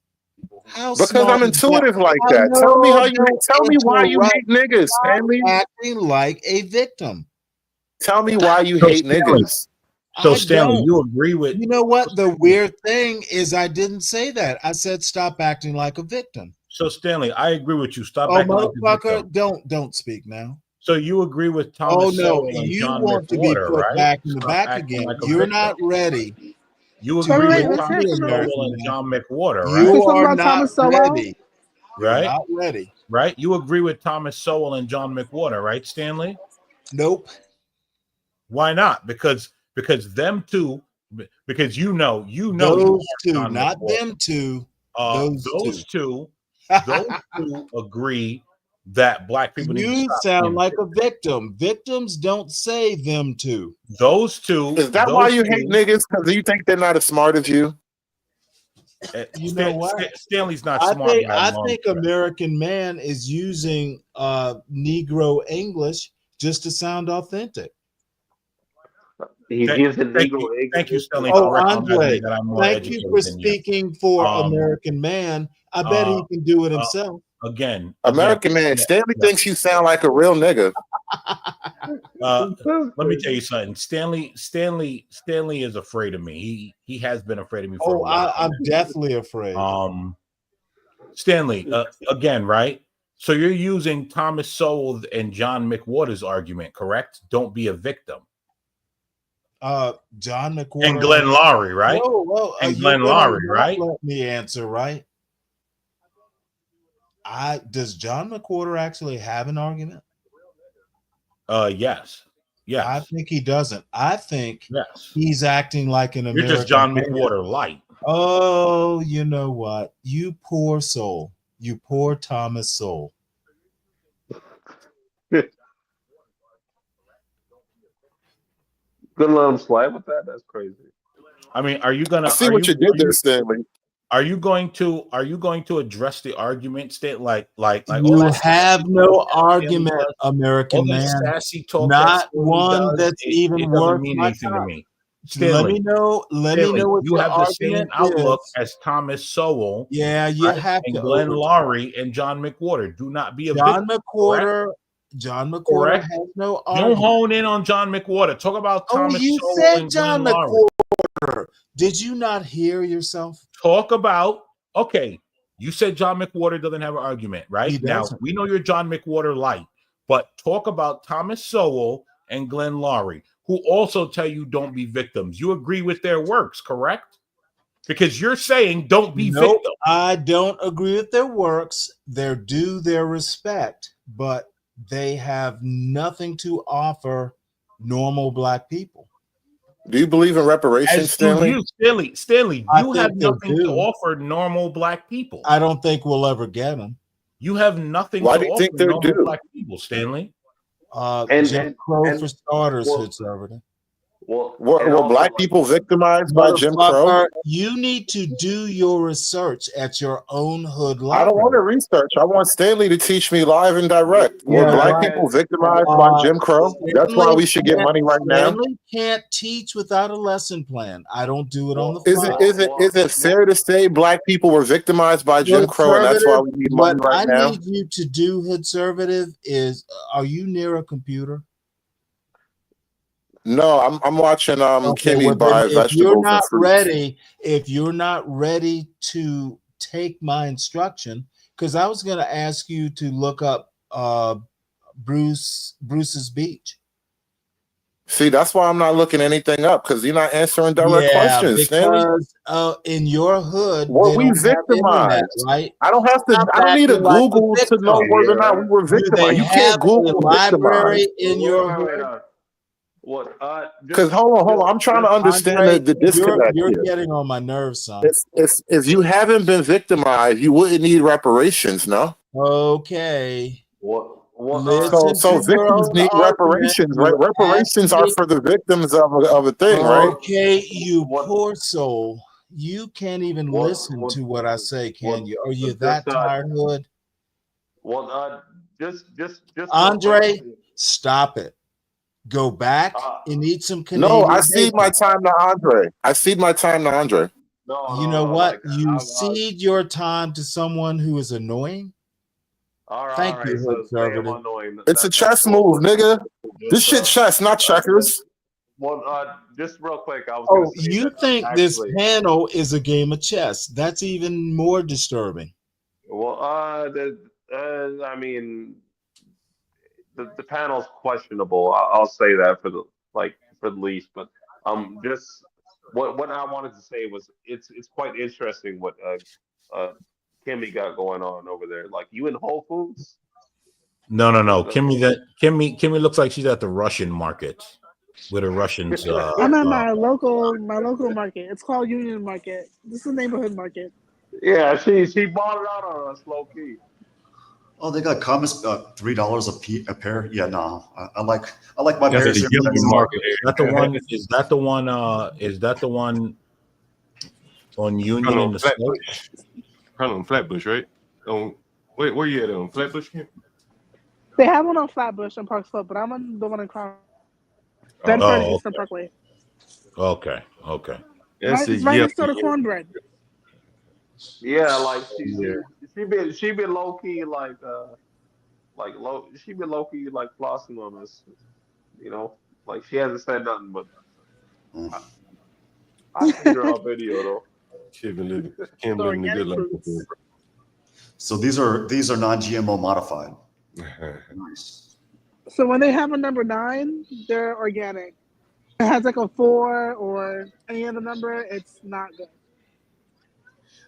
How Because smart I'm is that? intuitive like I that. Tell me know, how you. Tell me why you hate niggas, Stop Stanley. acting like a victim. Tell me why you So hate Stanley, niggas. So I Stanley, don't. you agree with? You know what? The weird thing is, I didn't say that. I said stop acting like a victim. So Stanley, I agree with you. Stop Oh, acting like a victim. motherfucker! Don't speak now. So you agree with Oh Thomas no, Sowell and you John want to be McWhorter, put right? back in the Stop back acting again. like a You're victim. not ready. You to agree wait, with let's hear Thomas from Sowell the. and John McWhorter, You right? Let's talk are about not Thomas Sowell. ready. You're Right? not ready. Right? You agree with Thomas Sowell and John McWhorter, right, Stanley? Nope. Why not? Because them two, because you know Those two, John not McWhorter. them two. Those two agree that black people need to You stop sound being like a victim. Victims don't say them two. those two. Is that why you hate niggas? Because you think they're not as smart as you? You know what? Stanley's not I smart. think by a long shot. American Man is using Negro English just to sound authentic. He's using Negro Thank you, Stanley, Oh, for recognizing Andre, that I'm more thank you educated for than you. speaking for American Man. I bet he can do it himself. Again, American Man, yeah, Stanley yeah. thinks you sound like a real nigga. Let me tell you something. Stanley is afraid of me. He has been afraid of me for a while. I'm definitely afraid. Stanley, again, right? So you're using Thomas Sowell and John McWhorter's argument, correct? Don't be a victim. John McWhorter And Glenn Lowry, right? Whoa, and Glenn Lowry, right? Let me answer, right? Does John McWhorter actually have an argument? Yes. Yes. I think he doesn't. I think yes. He's acting like an American. You're just John man. McWhorter light. Oh, you know what? You poor soul. You poor Thomas Sowell. Good let him slide with that. That's crazy. I mean, are you gonna see what you did there, Stanley? Are you going to address the argument state like you have no argument, American all man. sassy talk Not one that's even worth mean my anything to time. me. Stanley, Let me know what you your have the same argument outlook is. as Thomas Sowell. Yeah, you have and to. Glenn Lowry and John McWhorter. Do not be a John victim, McWhorter. correct? John McWhorter Correct? has no Don't argument. hone in on John McWhorter. Talk about Thomas you Sowell said and John Glenn Lowry. McWhorter. Did you not hear yourself? Talk about you said John McWhorter doesn't have an argument, right? He Now doesn't. we know you're John McWhorter light, but talk about Thomas Sowell and Glenn Lowry, who also tell you don't be victims. You agree with their works, correct? Because you're saying don't be Nope, victims. I don't agree with their works. They're due their respect, but they have nothing to offer normal black people. Do you believe in reparations, As do Stanley? you, Stanley, I you think have they're nothing to due. offer normal black people. I don't think we'll ever get them. You have nothing Why to do you offer think they're normal due? black people, Stanley. Jim Crow for starters, conservative. Were black people victimized by Jim Crow? Motherfucker, you need to do your research at your own hood library. I don't want to research. I want Stanley to teach me live and direct. Were black people victimized by Jim Crow? That's why we should get money right now. Stanley can't teach without a lesson plan. I don't do it on the Is fly. it fair to say black people were victimized by Jim Crow and that's why we need money What right I now? need you to do, conservative, is are you near a computer? No, I'm watching Kimmy well, buy then if you're vegetables and not fruits. ready, if you're not ready to take my instruction, because I was going to ask you to look up Bruce's Beach. See, that's why I'm not looking anything up, because you're not answering direct questions, Stanley. Because in your hood, Were they we don't have internet, victimized? right? I don't have to. Stop I don't need a acting like a Google to know victim. whether or not we were Do they victimized. You have can't a Google library victimized. in your hood? What? Because hold on, I'm trying to understand Andre, the disconnect you're here. getting on my nerves, son. If you haven't been victimized, you wouldn't need reparations, no? Okay. What? Listen So to your victims own need argument. reparations, right? You're Reparations are asking. for the victims of a thing, right? Okay, you poor soul. You can't even What? listen to what I say, can you? Are you Just that tired, Hood? well, just real Andre, quick. stop it. Go back and eat some No, I Canadian cede my bacon. time to Andre. You know what? Like, You cede your time to someone who is annoying? all Thank right. you, Hood So say I'm conservative. annoying. It's a That's chess cool. move, nigga. This Just shit chess, not checkers. just real quick, I was gonna Oh, say you that think this actually. panel is a game of chess? That's even more disturbing. Well, I mean, the panel's questionable. I'll say that for the least. But just what I wanted to say was it's quite interesting what Kimmy got going on over there. Like you in Whole Foods? No. Kimmy looks like she's at the Russian market with a Russians. I'm at my local market. It's called Union Market. This is neighborhood market. Yeah, she bought it out on us low key. Oh, they got comments $3 a pair. Yeah, no, I like my That's bears the here. Union market. Is that the one? Is that the one? Is that the one on Union in the States? Probably on Flatbush, right? Where you at on Flatbush? Here? They have one on Flatbush and Park Slope, but I'm on the one in Crown. Bedford and Eastern Parkway. Okay. That's It's right next to the cornbread. Yeah, like she been low key she been low key like flossing on us, you know. Like she hasn't said nothing, but I seen her on video though. Kim living the good life. So these are non-GMO modified. Nice. So when they have a number 9, they're organic. It has like a 4 or any other number, it's not good.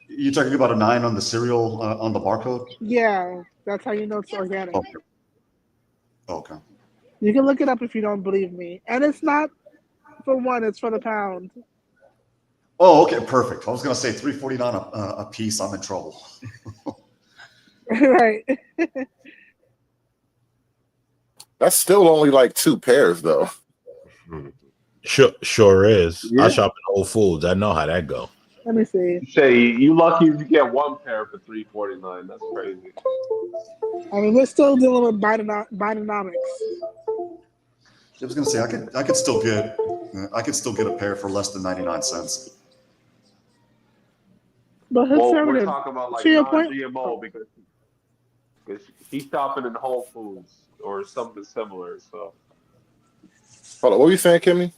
You're talking about a 9 on the cereal on the barcode? Yeah, that's how you know it's organic. Okay. You can look it up if you don't believe me. And it's not for one, it's for the pound. Oh, okay, perfect. I was gonna say $3.49 a piece. I'm in trouble. Right. That's still only like 2 pairs, though. Sure is. Yeah. I shop at Whole Foods. I know how that go. Let me see. Say you lucky if you get one pair for $3.49. That's crazy. I mean, we're still dealing with Bidenomics. I was gonna say I could still get a pair for less than 99 cents. But Well, we're conservative, talking about like to your point, non-GMO because he's shopping in Whole Foods or something similar. So, Hold on, what were you saying, Kimmy?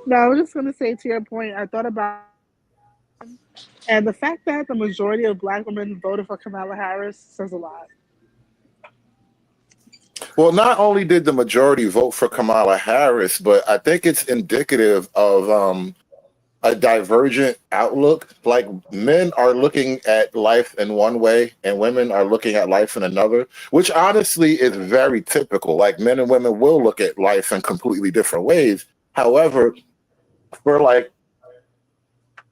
no, I was just going to say to your point, I thought about, and the fact that the majority of Black women voted for Kamala Harris says a lot. Well, not only did the majority vote for Kamala Harris, but I think it's indicative of a divergent outlook. Like men are looking at life in one way and women are looking at life in another, which honestly is very typical. Like men and women will look at life in completely different ways. However, we're like,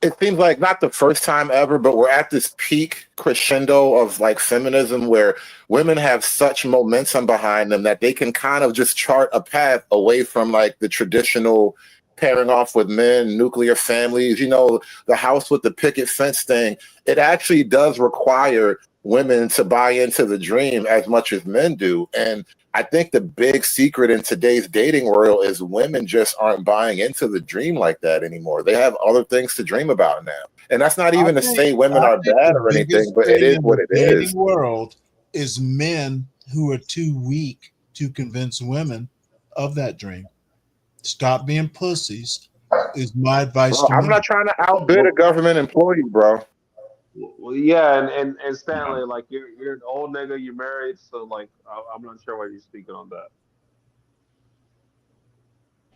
it seems like not the first time ever, but we're at this peak crescendo of like feminism where women have such momentum behind them that they can kind of just chart a path away from like the traditional pairing off with men, nuclear families, the house with the picket fence thing. It actually does require women to buy into the dream as much as men do. And I think the big secret in today's dating world is women just aren't buying into the dream like that anymore. They have other things to dream about now. And that's not even to say women are bad or anything, but it is what it is. The dating world is men who are too weak to convince women of that dream. Stop being pussies is my advice to I'm men. not trying to outbid a government employee, bro. well, yeah, and Stanley, like you're an old nigga, you're married, so like I'm not sure why you're speaking on that.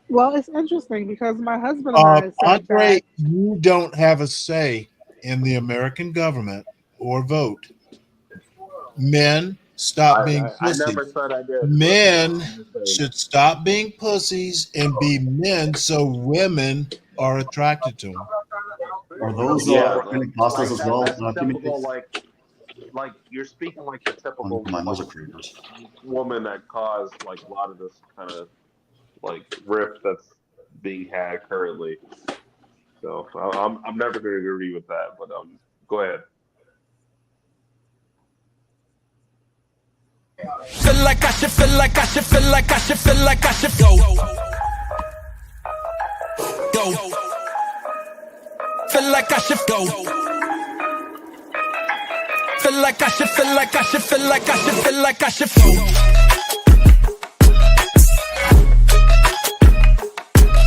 Well, it's interesting because my husband and I said Andre, that you don't have a say in the American government or vote. Men stop being I pussies. never said I did. Men should stop being pussies and be men so women are attracted to them. Are those Yeah, organic pastas as well? that's Kimmy? typical. Like you're speaking like the Oh, typical never mind, those are creators. woman that caused like a lot of this kind of like rift that's being had currently. So I'm never going to agree with that. But go ahead. Feel like I should, feel like I should, feel like I should, feel like I should go. Go. Feel like I should go. Feel like I should, feel like I should, feel like I should, feel like I should go.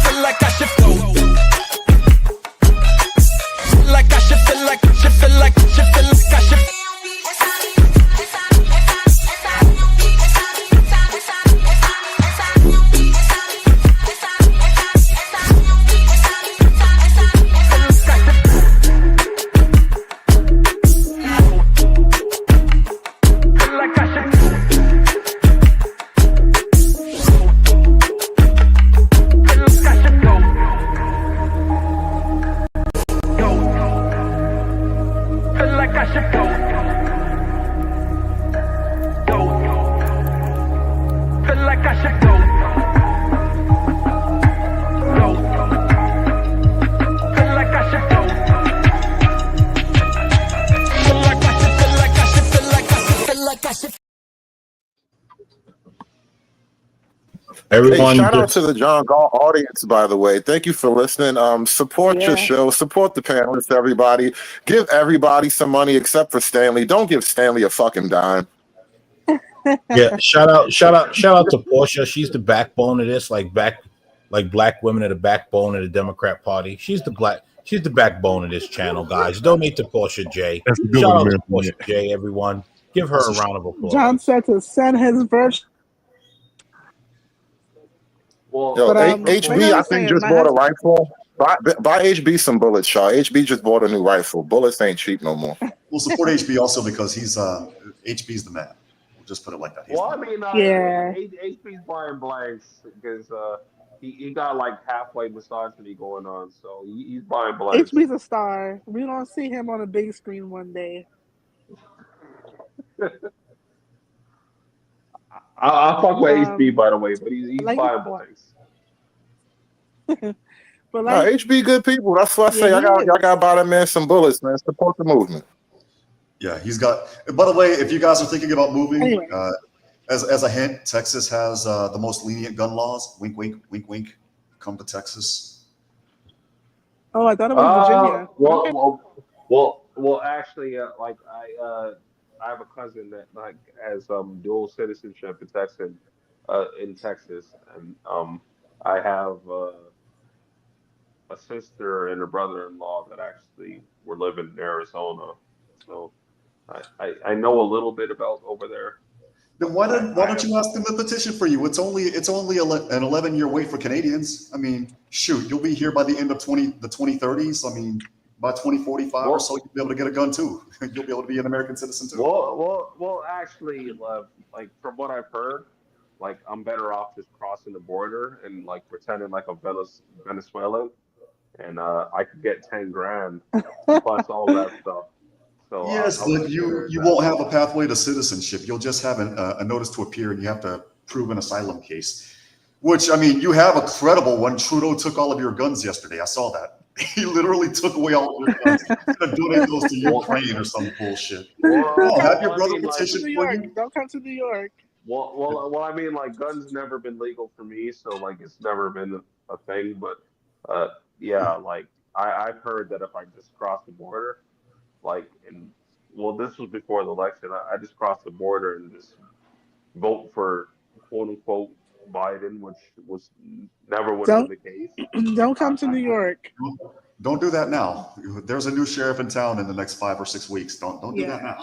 Feel like I should go. Feel like I should, feel like I should, feel like I should, feel like I should. Everyone, shout out to the John Gall audience, by the way. Thank you for listening. Support your show, support the panelists, everybody. Give everybody some money except for Stanley. Don't give Stanley a fucking dime. Yeah, shout out to Portia. She's the backbone of this, like black women are the backbone of the Democrat Party. She's the backbone of this channel, guys. Donate to Portia J. Shout out to Portia J, everyone. Give her a round of applause. John said to send his version. Well, yo, HB, I think just bought a rifle. Buy HB some bullets, Shaw. HB just bought a new rifle. Bullets ain't cheap no more. We'll support HB also because he's HB's the man. We'll just put it like that. Well, I mean, Yeah. HB's buying blanks because he got like halfway misogyny going on, so he's buying blanks. HB's a star. We're gonna see him on a big screen one day. I'll fuck with HB, by the way, but he's like- buying blanks. But Nah, HB good people. That's what I say. Yeah, Y'all gotta buy that man some bullets, man. Support the movement. Yeah, he's got. By the way, if you guys are thinking about moving, Anyway. as a hint, Texas has the most lenient gun laws. Wink, wink, wink, wink. Come to Texas. Oh, I thought it was Virginia. Well, actually, like I have a cousin that like has dual citizenship in Texas, and I have a sister and a brother-in-law that actually were living in Arizona, so I know a little bit about over there. Then why don't you ask them to petition for you? It's only an 11-year wait for Canadians. I mean, shoot, you'll be here by the end of the 2030s. I mean, by 2045 or so, you'll be able to get a gun too. You'll be able to be an American citizen too. Well, actually, like from what I've heard, like I'm better off just crossing the border and like pretending like a Venezuelan, and I could get 10 grand plus all that stuff. So Yes, but you won't have a pathway to citizenship. You'll just have a notice to appear, and you have to prove an asylum case. Which, I mean, you have a credible one. Trudeau took all of your guns yesterday. I saw that. He literally took away all of your guns. He's gonna donate those to Ukraine or some bullshit. No, have your brother petition for you. Don't come to New York. Well, I mean, like guns never been legal for me, so like it's never been a thing. But yeah, like I've heard that if I just cross the border, like, this was before the election. I just crossed the border and just vote for quote unquote Biden, which was never would have been the case. Don't come to New York. Don't do that now. There's a new sheriff in town in the next 5 or 6 weeks. Don't do that now.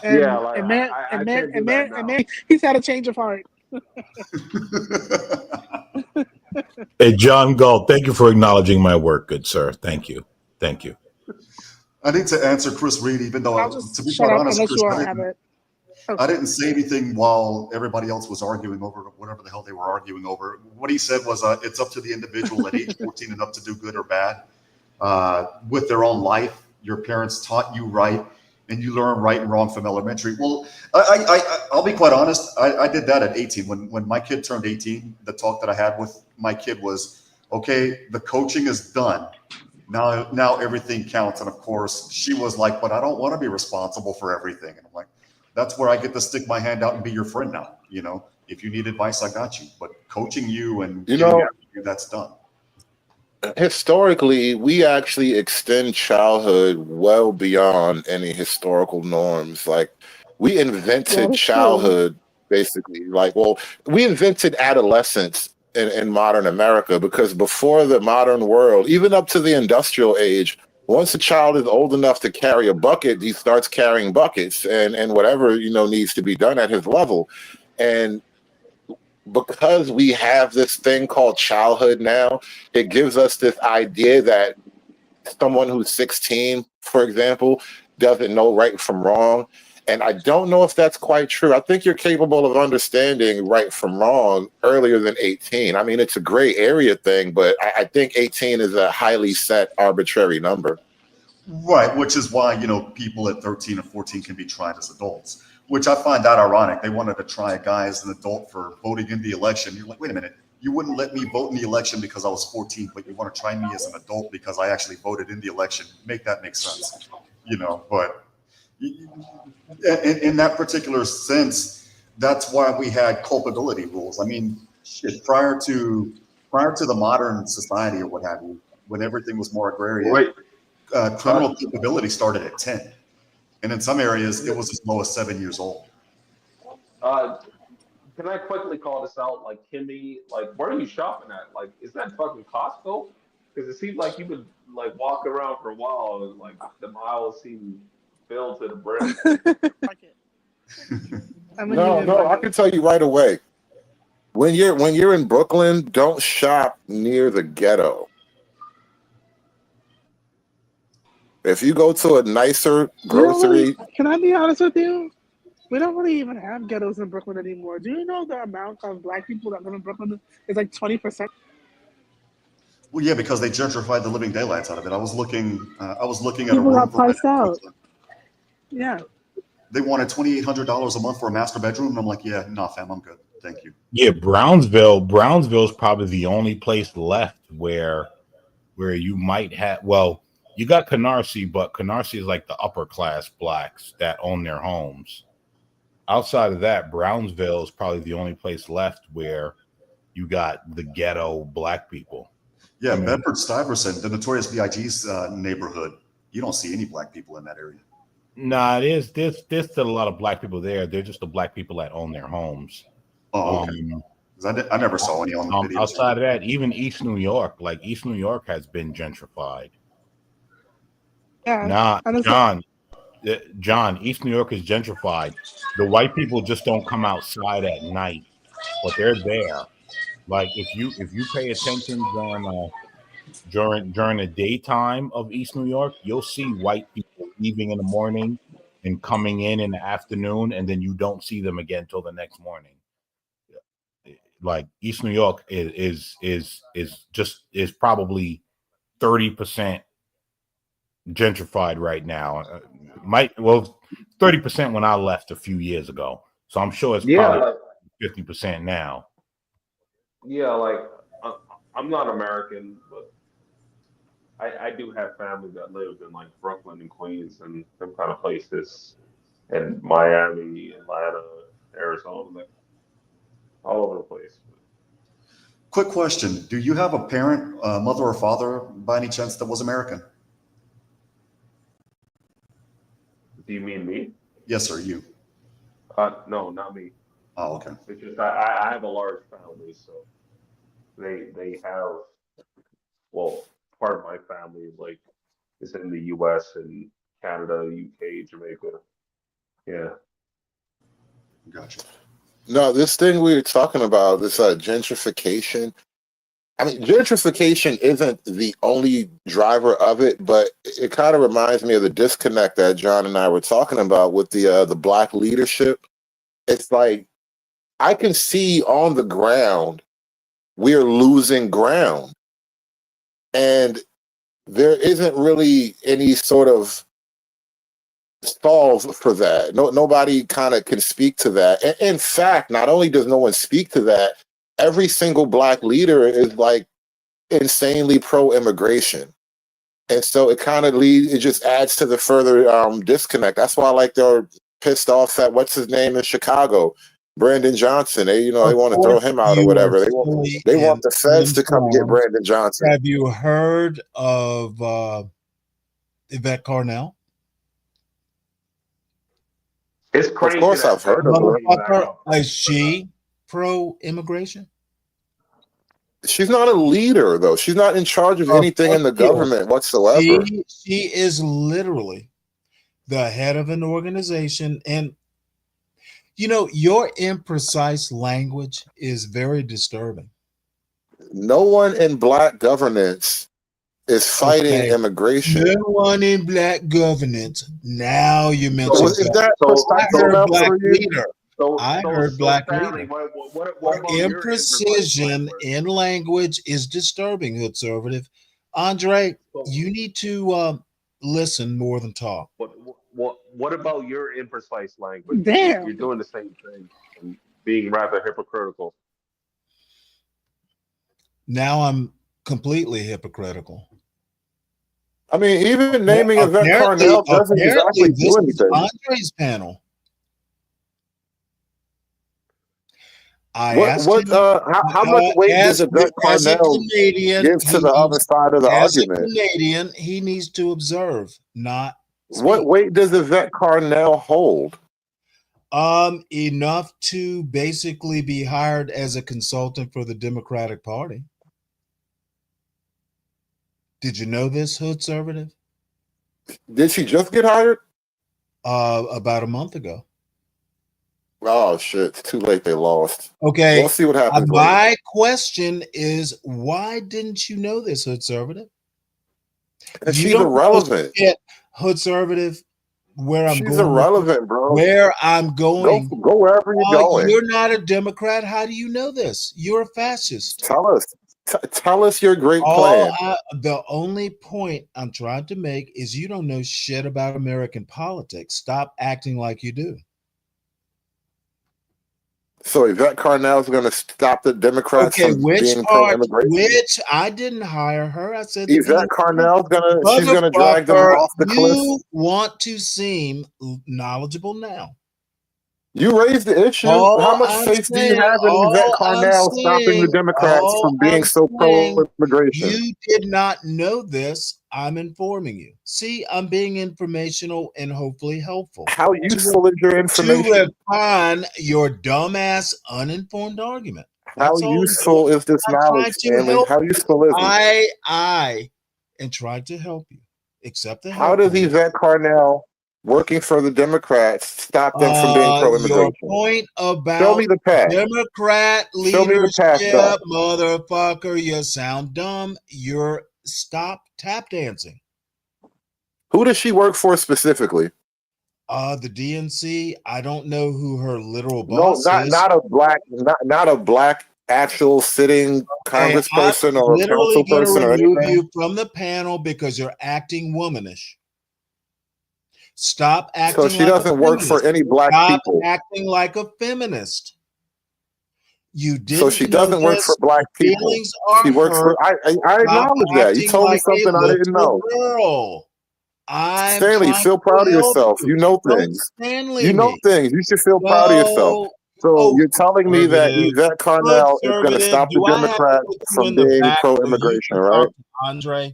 And he's had a change of heart. Hey, John Galt, thank you for acknowledging my work, good sir. Thank you. I need to answer Chris Reed, even though, I'll just to be shut quite up honest, unless Chris, you all have it. I didn't say anything while everybody else was arguing over whatever the hell they were arguing over. What he said was, it's up to the individual at age 14 and up to do good or bad with their own life. Your parents taught you right, and you learn right and wrong from elementary. Well, I'll be quite honest. I did that at 18. When my kid turned 18, the talk that I had with my kid was, okay, the coaching is done. Now everything counts. And of course, she was like, but I don't want to be responsible for everything. And I'm like, that's where I get to stick my hand out and be your friend now. You know, if you need advice, I got you. But coaching you and that's done. Historically, we actually extend childhood well beyond any historical norms. Like, we invented childhood basically. Like, well, we invented adolescence in modern America, because before the modern world, even up to the industrial age, once a child is old enough to carry a bucket, he starts carrying buckets and whatever, needs to be done at his level. And because we have this thing called childhood now, it gives us this idea that someone who's 16, for example, doesn't know right from wrong. And I don't know if that's quite true. I think you're capable of understanding right from wrong earlier than 18. I mean, it's a gray area thing, but I think 18 is a highly set arbitrary number. Right, which is why, people at 13 or 14 can be tried as adults, which I find that ironic. They wanted to try a guy as an adult for voting in the election. You're like, wait a minute, you wouldn't let me vote in the election because I was 14, but you want to try me as an adult because I actually voted in the election. Make that make sense, but in that particular sense, that's why we had culpability rules. I mean, shit, prior to the modern society or what have you, when everything was more agrarian, Right. Criminal culpability started at 10. And in some areas, it was as low as 7 years old. Can I quickly call this out? Like, Kimmy, like, where are you shopping at? Like, is that fucking Costco? Because it seems like you've been, like, walking around for a while and, like, the aisles seem filled to the brim. No, I can tell you right away. When you're in Brooklyn, don't shop near the ghetto. If you go to a nicer grocery, Can I be honest with you? We don't really even have ghettos in Brooklyn anymore. Do you know the amount of black people that live in Brooklyn is like 20%? Well, yeah, because they gentrified the living daylights out of it. I was looking at a People room got for priced out. Yeah. They wanted $2,800 a month for a master bedroom, and I'm like, yeah, nah, fam, I'm good, thank you. Yeah, Brownsville's probably the only place left where you might have. Well, you got Canarsie, but Canarsie is like the upper class blacks that own their homes. Outside of that, Brownsville is probably the only place left where you got the ghetto black people. Yeah, Bedford-Stuyvesant, the Notorious B.I.G.'s neighborhood. You don't see any black people in that area. Nah, there's still a lot of black people there. They're just the black people that own their homes. Oh, okay. I never saw any on the videos. Outside of that, even East New York has been gentrified. Yeah. John, East New York is gentrified. The white people just don't come outside at night, but they're there. Like if you pay attention during the daytime of East New York, you'll see white people leaving in the morning and coming in the afternoon, and then you don't see them again till the next morning. Like East New York is probably 30% gentrified right now. 30% when I left a few years ago. So I'm sure it's probably 50% now. Yeah, like, I'm not American, but I do have family that lives in, like, Brooklyn and Queens and some kind of places, and Miami, Atlanta, Arizona, like, all over the place. Quick question. Do you have a parent, mother or father, by any chance, that was American? Do you mean me? Yes, sir, you. No, not me. Oh, okay. It's just I have a large family, so they have, well, part of my family is in the U.S. and Canada, UK, Jamaica. Yeah. Gotcha. No, this thing we were talking about, this gentrification. I mean, gentrification isn't the only driver of it, but it kind of reminds me of the disconnect that John and I were talking about with the black leadership. it's like I can see on the ground we're losing ground, and there isn't really any sort of solve for that. Nobody kind of can speak to that. In fact, not only does no one speak to that, every single Black leader is like insanely pro-immigration. And so it kind of it just adds to the further disconnect. That's why like they're pissed off at what's his name in Chicago, Brandon Johnson. They they want to throw him out or whatever. They want the feds to come get Brandon Johnson. Have you heard of Yvette Carnell? It's crazy. Of course, I've heard of her. Is she pro-immigration? She's not a leader, though. She's not in charge of anything in the government whatsoever. She is literally the head of an organization. And, you know, your imprecise language is very disturbing. No one in Black governance is fighting immigration. No one in Black governance. Now you mentioned that. I heard Black leader. I heard Black family, leader. What about your Imprecision in language is disturbing, Hoodservative. Andre, you need to listen more than talk. What about your imprecise language? Damn. You're doing the same thing and being rather hypocritical. Now I'm completely hypocritical. I mean, even naming Yvette Carnell doesn't exactly do anything. Andre's panel. How much weight does Yvette Carnell give to the other side of the argument? As a Canadian, he needs to observe, not speak. What weight does Yvette Carnell hold? Enough to basically be hired as a consultant for the Democratic Party. Did you know this, Hoodservative? Did she just get hired? About a month ago. Oh shit! It's too late. They lost. Okay. We'll see what happens. My question is, why didn't you know this, Hoodservative? And she's irrelevant. Hoodservative, where I'm she's going. Irrelevant, bro. Where I'm going. Go wherever you're going. You're not a Democrat. How do you know this? You're a fascist. Tell us. Tell us your great plan. The only point I'm trying to make is you don't know shit about American politics. Stop acting like you do. So Yvette Carnell is going to stop the Democrats from being pro-immigration? Which I didn't hire her. I said Yvette Carnell she's going to drag them off the cliff. You want to seem knowledgeable now. You raised the issue. How much faith do you have in Yvette Carnell stopping the Democrats from being so pro-immigration? You did not know this. I'm informing you. See, I'm being informational and hopefully helpful. How useful is your information? To refine your dumbass, uninformed argument. How useful is this knowledge, Stanley? How useful is it? I am trying to help you. Accept the help. How does Yvette Carnell working for the Democrats stop them from being pro-immigration? Your point about Show me the path. Democrat leadership, motherfucker, you sound dumb. Stop tap dancing. Who does she work for specifically? The DNC. I don't know who her literal boss is. Not a black actual sitting congressperson or a council person or anything. You from the panel because you're acting womanish. Stop acting. So she doesn't work for any black people. Stop acting like a feminist. You did. So she doesn't work for black people. She works for. I acknowledge that. You told me something I didn't know. Girl. Stanley, feel proud of yourself. You know things. You know things. You should feel proud of yourself. So you're telling me that Yvette Carnell is going to stop the Democrats from being pro-immigration, right? Andre,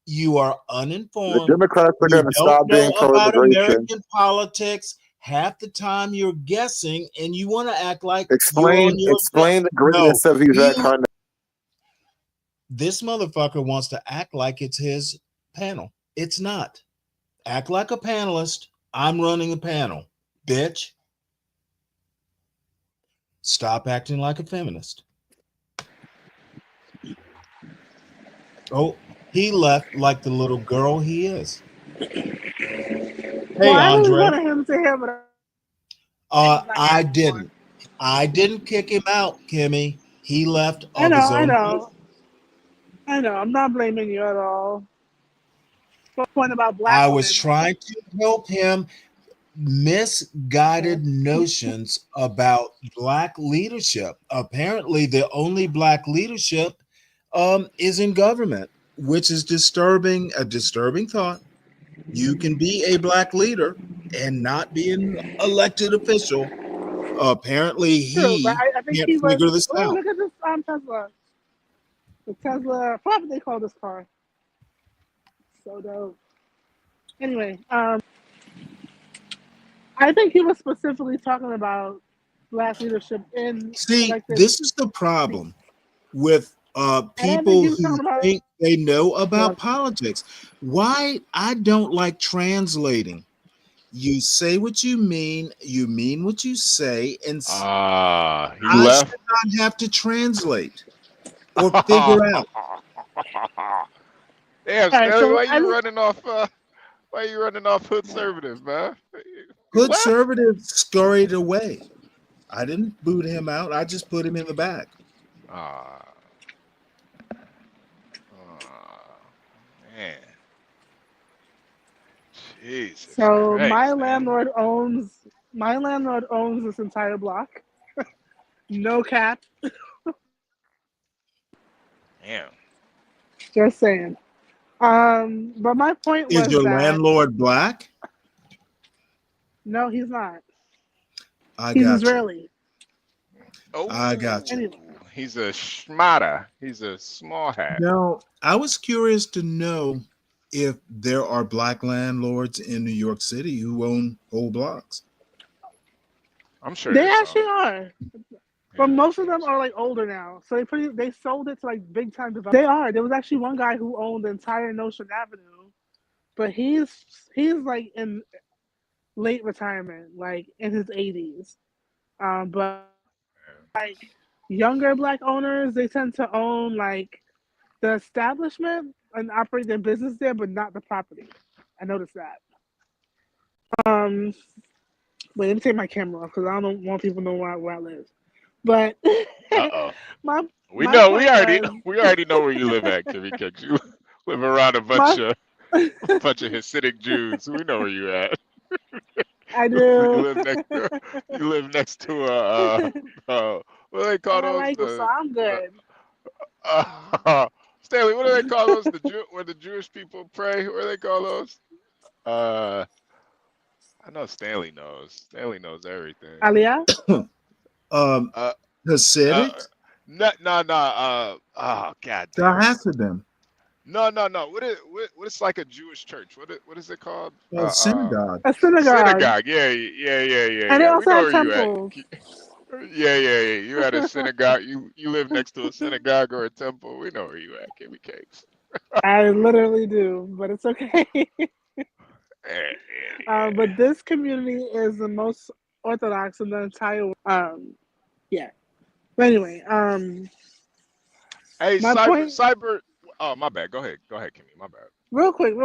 you are uninformed. The Democrats are going to stop being pro-immigration. American politics. Half the time you're guessing, and you want to act like explain the greatness of Yvette Carnell. This motherfucker wants to act like it's his panel. It's not. Act like a panelist. I'm running the panel, bitch. Stop acting like a feminist. Oh, he left like the little girl he is. Hey, Why Andre. him to him? I didn't. I didn't kick him out, Kimmy. He left of his I own. know. I know. I'm not blaming you at all. Point about black I women. was trying to help him. Misguided notions about black leadership. Apparently, the only black leadership is in government, which is disturbing. A disturbing thought. You can be a black leader and not be an elected official. Apparently, True, but he I think can't he was. figure this Oh, out. look at this Tesla. The Tesla. What would they call this car? So dope. Anyway, I think he was specifically talking about black leadership in See, elected. this is the problem with I don't think people he was who talking about. think they know about politics. Why I don't like translating. You say what you mean what you say, and He I left. should not have to translate or figure out. Damn, All right, Stanley, so why you running off? Why you running off hood conservative, man? You left? Conservative scurried away. I didn't boot him out. I just put him in the back. Man. Jesus So Christ, man. my landlord owns this entire block. No cap. Damn. Just saying. But my point Is was your that landlord black? no, he's not. I He's got you. Israeli. Oh, I got you. Anyway. He's a schmata. He's a small hat. Now, I was curious to know if there are black landlords in New York City who own whole blocks. I'm sure They there's actually some. are. But most of them are like older now. So they sold it to like big time developers. They are. There was actually one guy who owned the entire Notion Avenue, but he's like in late retirement, like in his 80s. But like younger black owners, they tend to own like the establishment and operate their business there, but not the property. I noticed that. Wait, let me take my camera off because I don't want people to know where I live. But my We my know. point was We already know where you live at, Kimmy Cakes. You live around a bunch of Hasidic Jews. We know where you at. I You do. live next. You live next to what do they call And I those? like it, so I'm good. Stanley, what do they call those? Where the Jewish people pray? What do they call those? I know Stanley knows. Stanley knows everything. Aliyah? Hasidic? No. Oh God The damn it. Hasidim. No. What is like a Jewish church? What is it called? Synagogue. A synagogue. Synagogue. Yeah. And they We also know have where you at. temples. Yeah. You at a synagogue. You live next to a synagogue or a temple. We know where you at, Kimmy Cakes. I literally do, but it's okay. But this community is the most orthodox in the entire world. Yeah. But anyway, Hey, my point. cyber. Oh, my bad. Go ahead, Kimmy. My bad. Real quick.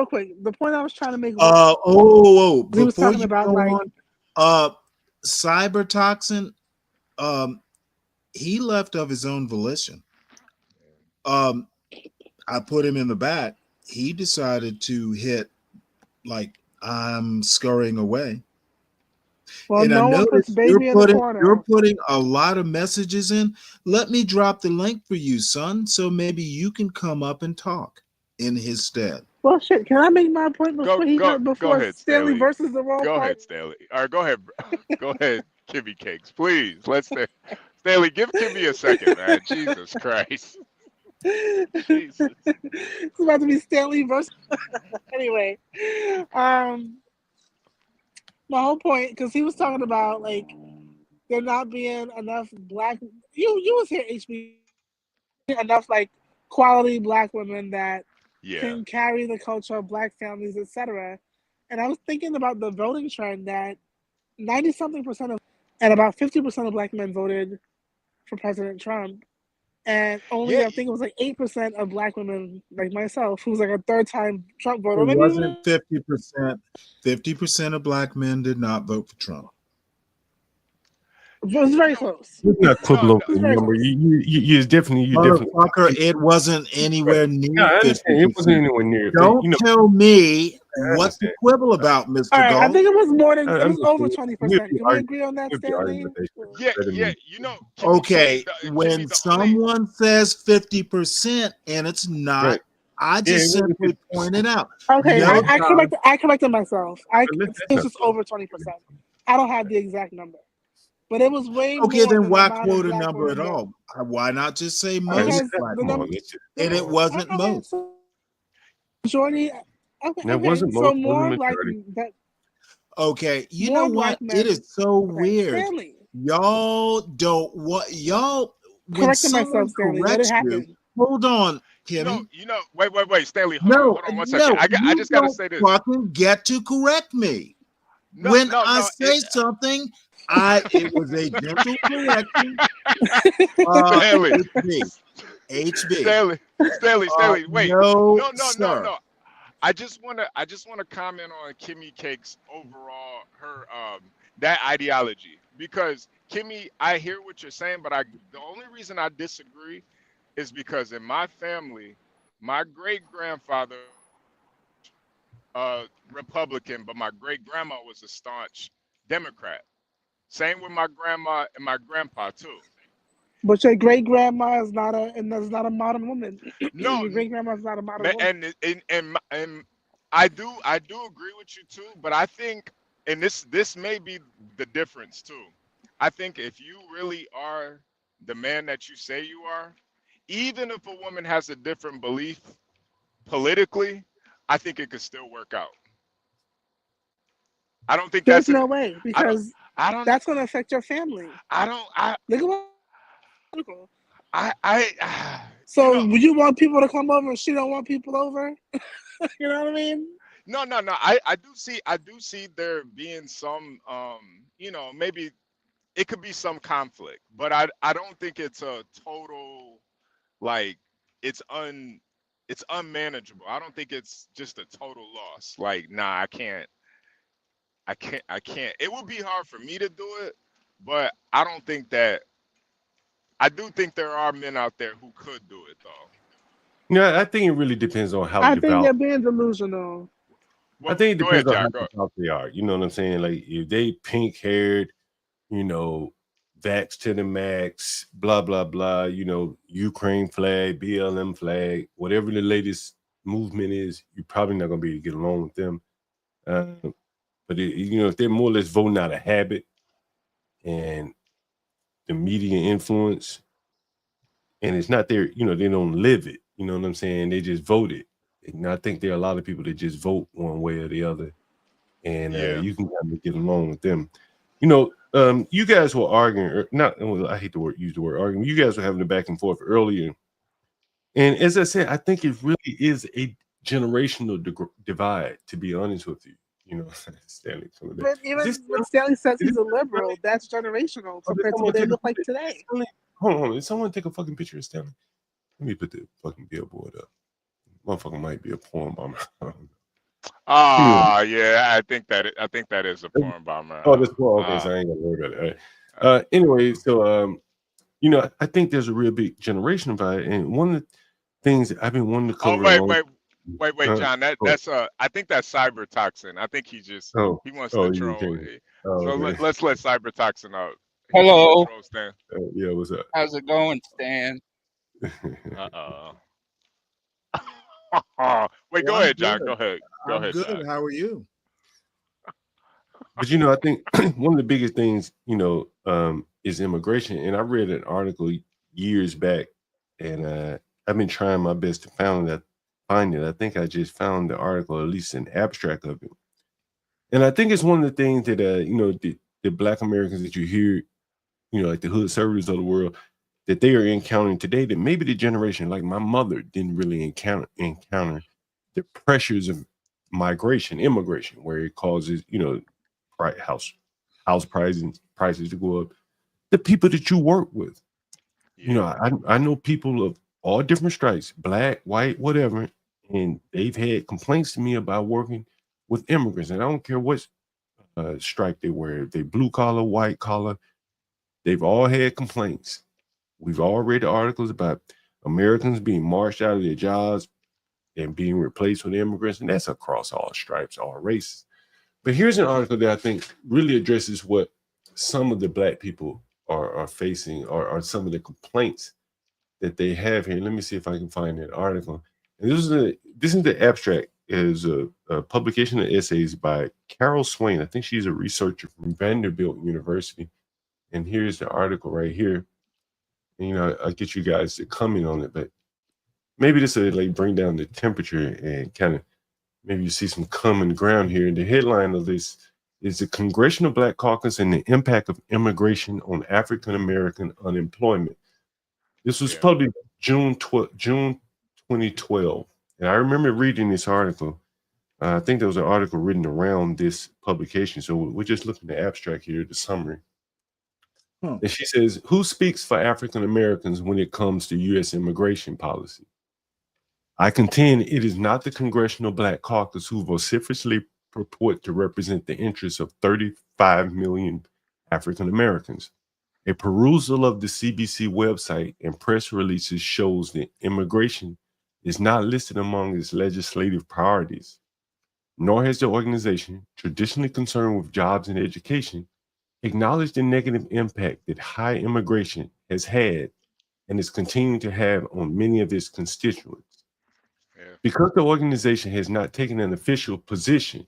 The point I was trying to make was he was before talking you about go like on, cyber toxin, he left of his own volition. I put him in the back. He decided to hit like I'm scurrying away. well, And no I one puts noticed baby in the corner. you're putting a lot of messages in. Let me drop the link for you, son, so maybe you can come up and talk in his stead. Well, shit. Can I make my point before Go ahead, Stanley Stanley. versus the wrong Go part? ahead, Stanley. All right, go ahead. Go ahead, Kimmy Cakes. Please, let's stay. Stanley, give Kimmy a second, man. Jesus Christ. Jesus. It's about to be Stanley versus. Anyway, my whole point, because he was talking about like there not being enough black. You was here, HB. Enough like quality black women that can carry the culture of black families, etc. And I was thinking about the voting trend that 90-something% of and about 50% of black men voted for President Trump. And only I think it was like 8% of black women, like myself, who's like a third-time Trump voter. It Maybe wasn't 50%. 50% of black men did not vote for Trump. It was very close. Let's not quibble over It was the very number. close. You definitely. Motherfucker, it wasn't anywhere Yeah, near I understand. It wasn't 50%. anywhere near. But, Don't tell me I what to understand. quibble about, All Mr. right, I Gold. think it was more than it I'm was just over saying, 20%. Can we agree on that, we'll be arguing Stanley? with that shit Yeah, better yeah. than- You know, Kimmy, Okay, Kimmy, when the only someone says 50% and it's not, Right. I Yeah, just it was simply point it out. Okay, No I time. corrected myself. That's It's not just over 20%. I don't have the exact number, but it was way Okay, more then than the why amount of quote a black number at women that all? Why not just say All right, most because black the come women? on, let's just, And it wasn't okay, most. so majority. Okay, that okay, wasn't so most, wasn't more black majority. that Okay, you more know black what? It men. is so Okay, weird. Stanley. Y'all don't what y'all when Correcting myself, someone Stanley. Let it corrects you. happen. Hold on, you know, Kimmy. wait, Stanley, No, hold on 1 second. no, I you just gotta don't say this. fucking get to correct me. No, When no, I no. say something, it was a gentle correction. Stanley, HB. Stanley. Wait, No, no. sir. I just wanna comment on Kimmy Cake's overall her that ideology because Kimmy, I hear what you're saying, but the only reason I disagree is because in my family, my great grandfather Republican, but my great grandma was a staunch Democrat. Same with my grandma and my grandpa too. But your great grandma is not a modern woman. No, Your great grandma is not a modern woman. and I do agree with you too, but I think and this may be the difference too. I think if you really are the man that you say you are, even if a woman has a different belief politically, I think it could still work out. I don't think There's that's an no way because I don't that's going to affect your family. I don't Look at what. you So know you want people to come over and she don't want people over? You know what I mean? no. I do see there being some maybe it could be some conflict, but I don't think it's a total like it's un it's unmanageable. I don't think it's just a total loss. Like, nah, I can't. It would be hard for me to do it, but I don't think that I do think there are men out there who could do it though. Yeah, I think it really depends on how I think devout. you're being delusional. I think it Go depends ahead, on how Jack. Go. devout they are. You know what I'm saying? Like if they pink haired, vax to the max, blah blah blah. Ukraine flag, BLM flag, whatever the latest movement is, you're probably not gonna be able to get along with them. But if they're more or less voting out of habit and the media influence, and it's not their, they don't live it. You know what I'm saying? They just vote it. And I think there are a lot of people that just vote one way or the other, and Yeah. you can kind of get along with them. You guys were arguing, I hate to use the word arguing. You guys were having a back and forth earlier, and as I said, I think it really is a generational divide. To be honest with you, Stanley. But even when Stanley says he's a liberal, that's generational compared to what they look like today. Hold on. Did someone take a fucking picture of Stanley? Let me put the fucking billboard up. Motherfucker might be a porn bomber. Yeah, I think that is a porn bomber. Oh, that's cool. Okay, so I ain't gonna worry about it. All right. Anyway, so I think there's a real big generation divide, and one of the things that I've been wanting to cover. Wait, John. That's I think that's cyber toxin. I think he wants to troll. So let's let cyber toxin out. Hello. Yeah, what's up? How's it going, Stan? Wait, go ahead, John. Go ahead. Go ahead, Good. John. How are you? But I think one of the biggest things, is immigration. And I read an article years back, and I've been trying my best to find it. I think I just found the article, at least an abstract of it. And I think it's one of the things that the Black Americans that you hear, like the hood servers of the world, that they are encountering today, that maybe the generation like my mother didn't really encounter the pressures of immigration, where it causes, house prices to go up. The people that you work with, I know people of all different stripes, black, white, whatever, and they've had complaints to me about working with immigrants, and I don't care what stripe they wear, if they blue collar, white collar. They've all had complaints. We've all read the articles about Americans being marched out of their jobs and being replaced with immigrants, and that's across all stripes, all races. But here's an article that I think really addresses what some of the Black people are facing, or some of the complaints that they have here. Let me see if I can find that article. And this is the abstract. Is a publication of essays by Carol Swain. I think she's a researcher from Vanderbilt University. And here's the article right here. And, I'll get you guys to comment on it, but maybe this will like bring down the temperature and kind of maybe you see some common ground here. And the headline of this is the Congressional Black Caucus and the Impact of Immigration on African American Unemployment. This was published June 2012. And I remember reading this article. I think there was an article written around this publication. So we're just looking at the abstract here, the summary. And she says, who speaks for African Americans when it comes to U.S. immigration policy? I contend it is not the Congressional Black Caucus who vociferously purport to represent the interests of 35 million African Americans. A perusal of the CBC website and press releases shows that immigration is not listed among its legislative priorities, nor has the organization, traditionally concerned with jobs and education, acknowledged the negative impact that high immigration has had and is continuing to have on many of its constituents. Because the organization has not taken an official position,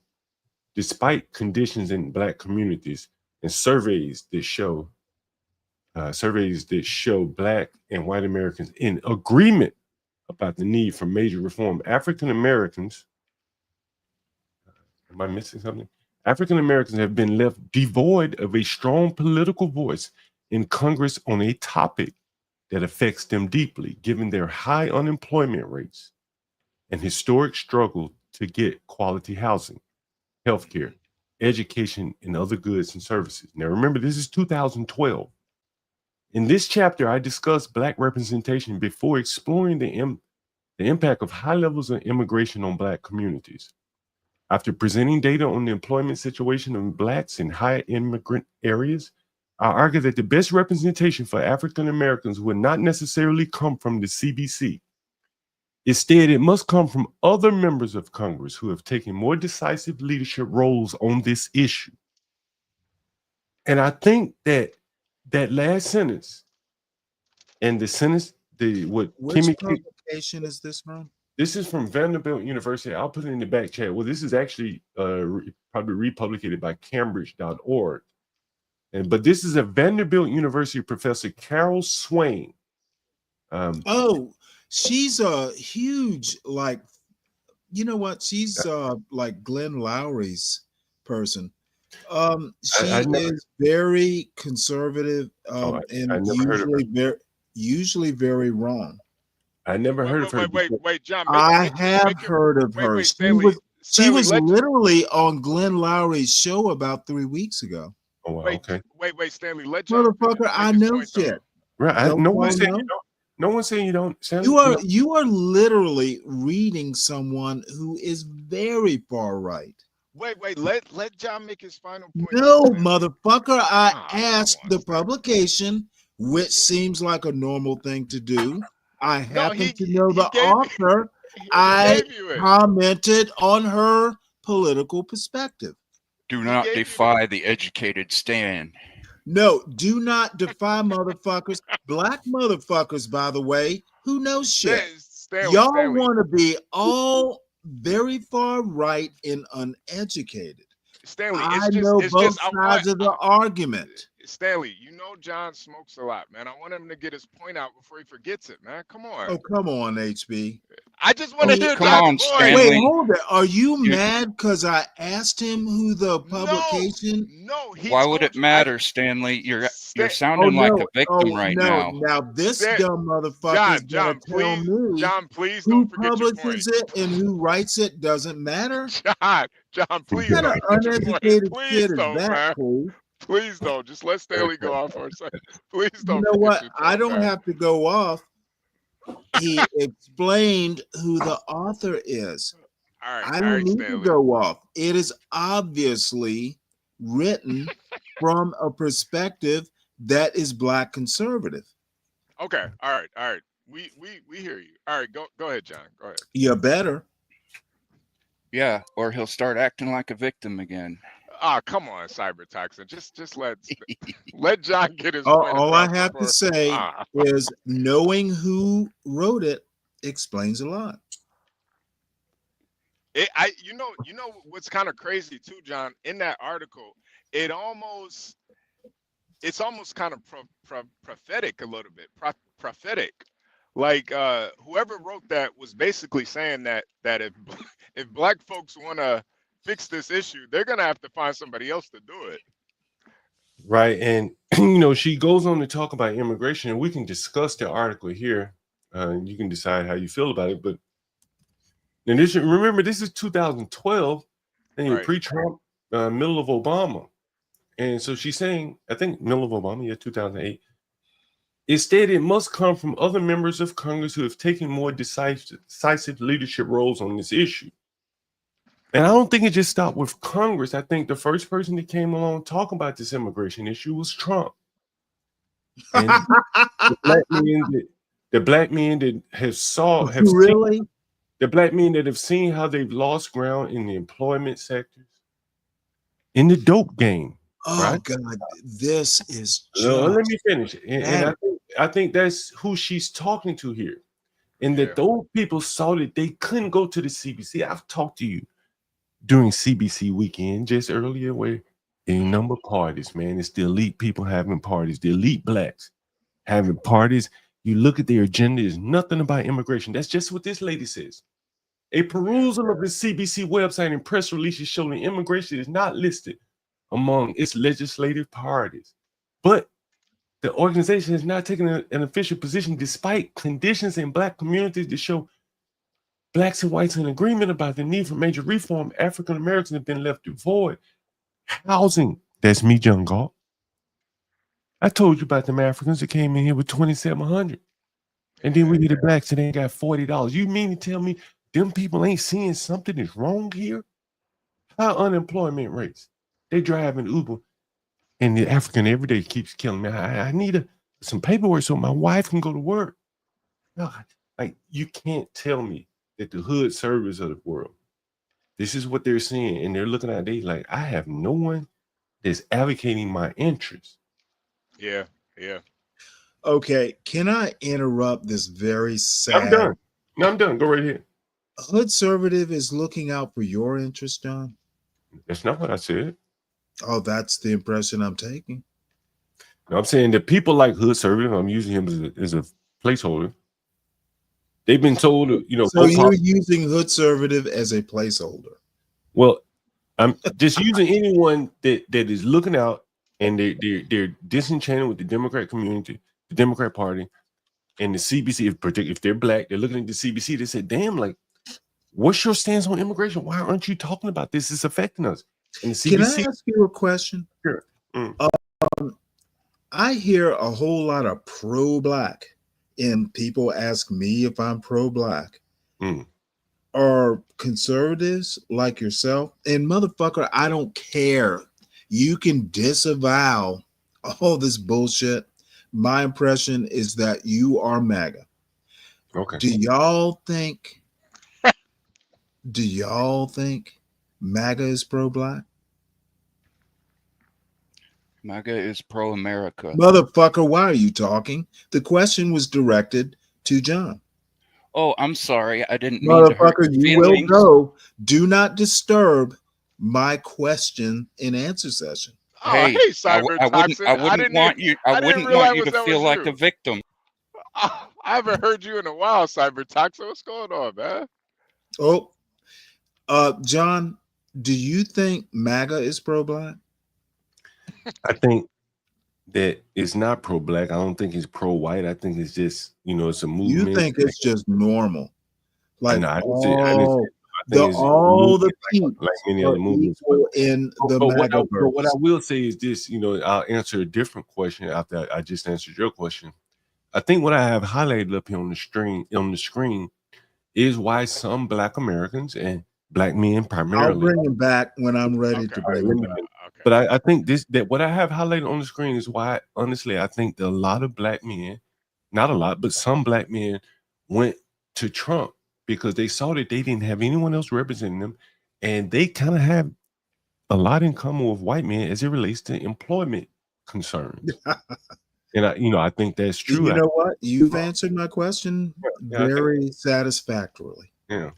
despite conditions in Black communities and surveys that show Black and white Americans in agreement about the need for major reform, African Americans, am I missing something? African Americans have been left devoid of a strong political voice in Congress on a topic that affects them deeply, given their high unemployment rates and historic struggle to get quality housing, healthcare, education, and other goods and services. Now, remember, this is 2012. In this chapter, I discussed Black representation before exploring the impact of high levels of immigration on Black communities. After presenting data on the employment situation of Blacks in high immigrant areas, I argue that the best representation for African Americans would not necessarily come from the CBC. Instead, it must come from other members of Congress who have taken more decisive leadership roles on this issue. And I think that last sentence and the sentence, Which publication is this from? This is from Vanderbilt University. I'll put it in the back chat. Well, this is actually probably republicated by Cambridge.org. But this is a Vanderbilt University professor, Carol Swain. She's a huge, like, you know what? She's like Glenn Lowry's person. She is very conservative and usually very wrong. I never heard of her. Wait, John. I have heard of her. She was literally on Glenn Lowry's show about 3 weeks ago. Oh, wow, okay. Wait, Stanley. Let John. Motherfucker, I know shit. Right. No one's saying you don't. No one's saying you don't. Stanley, you are literally reading someone who is very far right. Wait. Let John make his final point. No, motherfucker. I asked the publication, which seems like a normal thing to do. I happen to know the author. I commented on her political perspective. Do not defy the educated stand. No, do not defy motherfuckers. Black motherfuckers, by the way, who knows shit. Y'all want to be all very far right and uneducated. Stanley, I know both sides of the argument. Stanley, you know John smokes a lot, man. I want him to get his point out before he forgets it, man. Come on. Oh, come on, HB. I just want to hear John's point. Wait, hold it. Are you mad because I asked him who the publication? No. Why would it matter, Stanley? You're sounding like a victim now. Now this dumb motherfucker is gonna tell me John, please who don't forget publishes it and who writes it doesn't matter. John, please. What kind of uneducated shit is that, man. Cole? Please don't. Just let Stanley go off for a second. Please don't. You know what? I don't have to go off. He explained who the author is. I don't need to go off. It is obviously written from a perspective that is black conservative. Okay. All right. We hear you. All right. Go ahead, John. Go ahead. You better. Yeah, or he'll start acting like a victim again. Ah, come on, Cyber Toxin. Just let John get his point All I across have to before. say is knowing who wrote it explains a lot. You know what's kind of crazy too, John. In that article, it's almost kind of prophetic a little bit. Prophetic, like whoever wrote that was basically saying that if black folks want to fix this issue, they're gonna have to find somebody else to do it. Right. And, she goes on to talk about immigration, and we can discuss the article here. You can decide how you feel about it. But remember, this is 2012, and Right. pre-Trump, middle of Obama. And so she's saying, I think middle of Obama, 2008. Instead, it must come from other members of Congress who have taken more decisive leadership roles on this issue. And I don't think it just stopped with Congress. I think the first person that came along talking about this immigration issue was Trump. And the black men that have seen how they've lost ground in the employment sectors, in the dope game. Oh right? God, this is just. Let me finish. And I think that's who she's talking to here. And that those people saw that they couldn't go to the CBC. I've talked to you during CBC weekend just earlier where a number of parties, man, it's the elite people having parties, the elite blacks having parties. You look at their agenda, is nothing about immigration. That's just what this lady says. A perusal of the CBC website and press releases show that immigration is not listed among its legislative priorities. But the organization has not taken an official position despite conditions in black communities that show blacks and whites in agreement about the need for major reform. African Americans have been left devoid. Housing, that's me, John Galt. I told you about them Africans that came in here with $2,700. And then we get the blacks and they got $40. You mean to tell me them people ain't seeing something is wrong here? High unemployment rates. They driving Uber. And the African every day keeps killing me. I need some paperwork so my wife can go to work. God, like you can't tell me that the hood servers of the world, this is what they're seeing, and they're looking at they like, I have no one that's advocating my interests. Yeah. Okay, can I interrupt this very sad? I'm done. No, I'm done. Go right here. Hood conservative is looking out for your interest, John. That's not what I said. Oh, that's the impression I'm taking. No, I'm saying that people like hood conservative, I'm using him as a placeholder. They've been told, So you're using hood conservative as a placeholder. Well, I'm just using anyone that is looking out and they're disenchanted with the Democrat community, the Democrat Party, and the CBC. If they're black, they're looking at the CBC. They say, "Damn, like, what's your stance on immigration? Why aren't you talking about this? It's affecting us." And the CBC. Can I ask you a question? Sure. I hear a whole lot of pro-black, and people ask me if I'm pro-black. Are conservatives like yourself? And motherfucker, I don't care. You can disavow all this bullshit. My impression is that you are MAGA. Okay. Do y'all think MAGA is pro-black? MAGA is pro-America. Motherfucker, why are you talking? The question was directed to John. Oh, I'm sorry. I didn't mean to hurt Motherfucker, your you will feelings. go. Do not disturb my question and answer session. Hey, Cyber I Toxin. wouldn't want you to feel like a victim. I haven't heard you in a while, Cyber Toxin. What's going on, man? Oh, John, do you think MAGA is pro-black? I think that it's not pro-black. I don't think it's pro-white. I think it's just, it's a movement. You think it's just normal? Like no, I didn't all the people like many other movements. In the MAGA but what I will say is this, I'll answer a different question after I just answered your question. I think what I have highlighted up here on the screen is why some Black Americans and Black men primarily. I'll bring him back when I'm ready to bring him back. But I think that what I have highlighted on the screen is why, honestly, I think that a lot of black men, not a lot, but some black men went to Trump because they saw that they didn't have anyone else representing them, and they kind of have a lot in common with white men as it relates to employment concerns. And I think that's true. You know what? You've answered my question very satisfactorily. Yeah.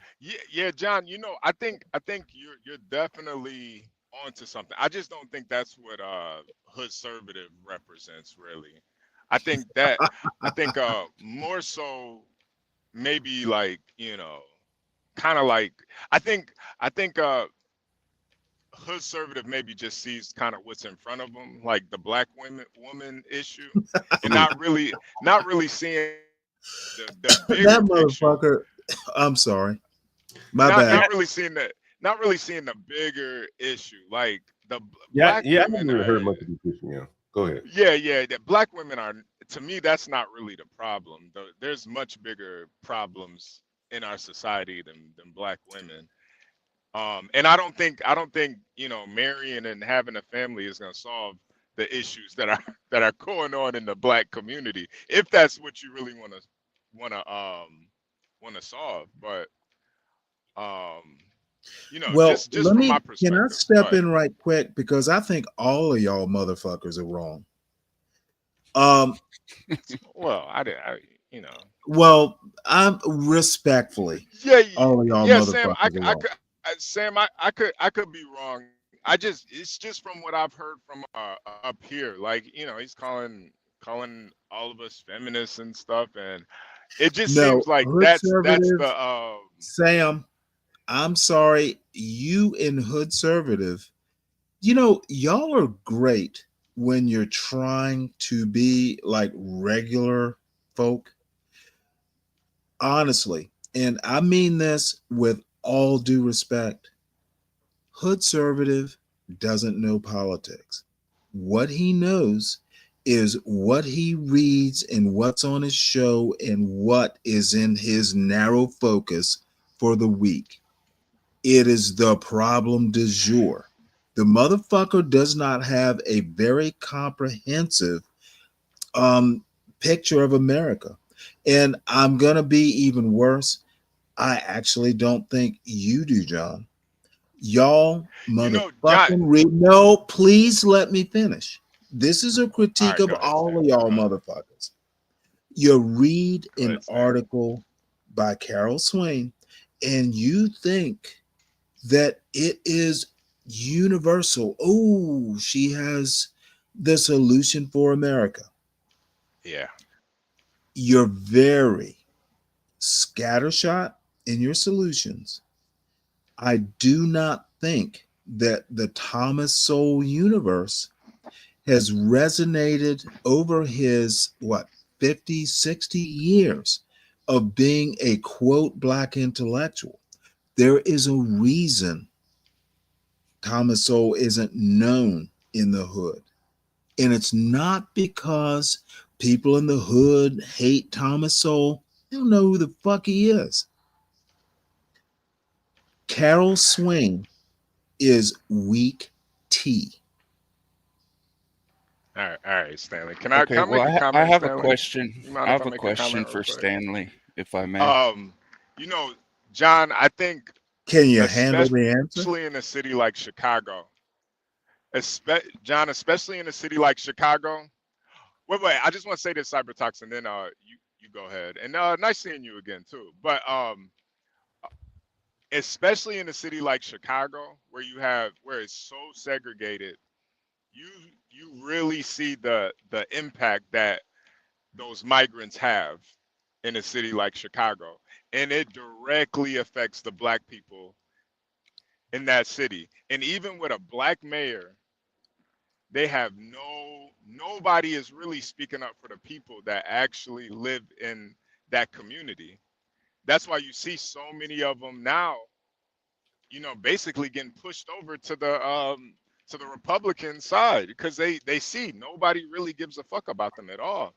Yeah, John. I think you're definitely onto something. I just don't think that's what hood conservative represents really. I think more so maybe like kind of like I think hood conservative maybe just sees kind of what's in front of them, like the black woman issue, and not really seeing the bigger That picture. motherfucker. I'm sorry. My bad. Not really seeing the bigger issue, like the black I women haven't really are. heard much of this issue. Yeah, go ahead. Yeah. The black women are, to me, that's not really the problem. There's much bigger problems in our society than black women. And I don't think marrying and having a family is going to solve the issues that are going on in the black community, if that's what you really want to solve. But Well, just from my can I perspective. step in right quick because I think all of y'all motherfuckers are wrong. Well, Well, I'm respectfully. Yeah, all of y'all yeah, Sam. motherfuckers are wrong. I could be wrong. It's just from what I've heard from up here. Like he's calling all of us feminists and stuff, and it just seems like hood that's conservative, the Sam. I'm sorry, you in hood conservative. Y'all are great when you're trying to be like regular folk. Honestly, and I mean this with all due respect. Hood conservative doesn't know politics. What he knows is what he reads and what's on his show and what is in his narrow focus for the week. It is the problem du jour. The motherfucker does not have a very comprehensive picture of America. And I'm going to be even worse. I actually don't think you do, John. Y'all motherfucking read. No, please let me finish. This is a critique of all of y'all motherfuckers. You read an article by Carol Swain and you think that it is universal. Oh, she has the solution for America. Yeah. You're very scattershot in your solutions. I do not think that the Thomas Sowell universe has resonated over his 50, 60 years of being a quote black intellectual. There is a reason Thomas Sowell isn't known in the hood. And it's not because people in the hood hate Thomas Sowell. They don't know who the fuck he is. Carol Swain is weak tea. All right, Stanley. Can Okay, I make a comment? I have Stanley? a question. You mind I if have I a make question comment for real quick? Stanley, if I may. John, I think Can you handle the answer? especially in a city like Chicago, especially in a city like Chicago. Wait, I just want to say this, Cybertox, and then you go ahead. And nice seeing you again too. But especially in a city like Chicago, where it's so segregated, you really see the impact that those migrants have in a city like Chicago, and it directly affects the black people in that city. And even with a black mayor, they have nobody is really speaking up for the people that actually live in that community. That's why you see so many of them now, basically getting pushed over to the Republican side because they see nobody really gives a fuck about them at all.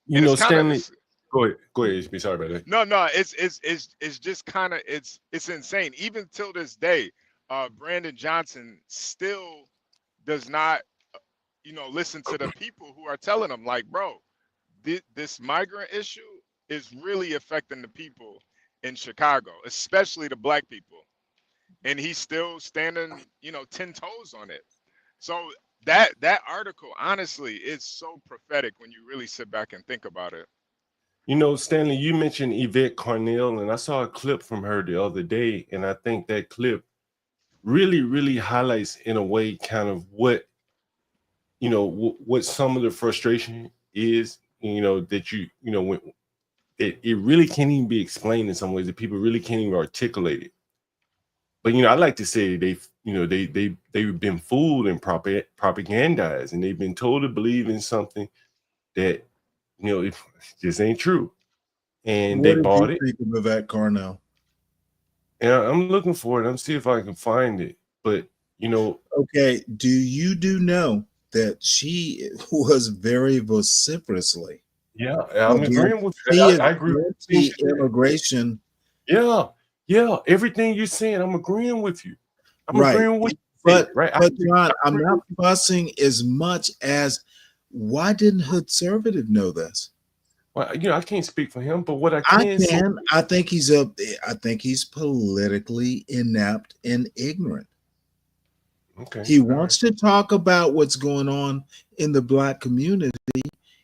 And it's kind Stanley. of Go ahead, HB. Sorry about that. no, it's just kind of it's insane. Even till this day, Brandon Johnson still does not, listen to the people who are telling them, like, bro, this migrant issue is really affecting the people in Chicago, especially the black people. And he's still standing, 10 toes on it. So that article, honestly, is so prophetic when you really sit back and think about it. Stanley, you mentioned Yvette Carnell, and I saw a clip from her the other day, and I think that clip really, really highlights in a way kind of what, what some of the frustration is, that when it really can't even be explained in some ways, that people really can't even articulate it. But I like to say they've been fooled and propagandized, and they've been told to believe in something that it just ain't true, and What they did bought you it. think of Vivek Carnell? And I'm looking for it. I'm see if I can find it. But okay, do you know that she was very vociferously yeah, I'm agreeing with she is I agree with everything she said. anti-immigration. Yeah, everything you're saying, I'm agreeing with you. I'm Right. agreeing with you, But right? John, I'm not fussing as much as why didn't Hood Conservative know this? Well, I can't speak for him, but what I can say, I think he's politically inept and ignorant. okay. He wants to talk about what's going on in the black community.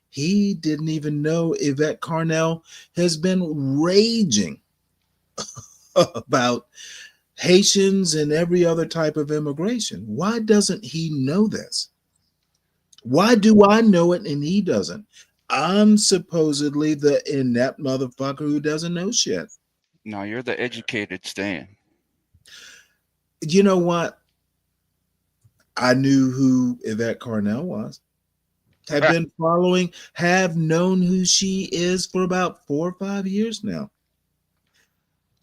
He didn't even know Yvette Carnell has been raging about Haitians and every other type of immigration. Why doesn't he know this? Why do I know it and he doesn't? I'm supposedly the inept motherfucker who doesn't know shit. No, you're the educated Stan. You know what? I knew who Yvette Carnell was. Have been following, have known who she is for about 4 or 5 years now.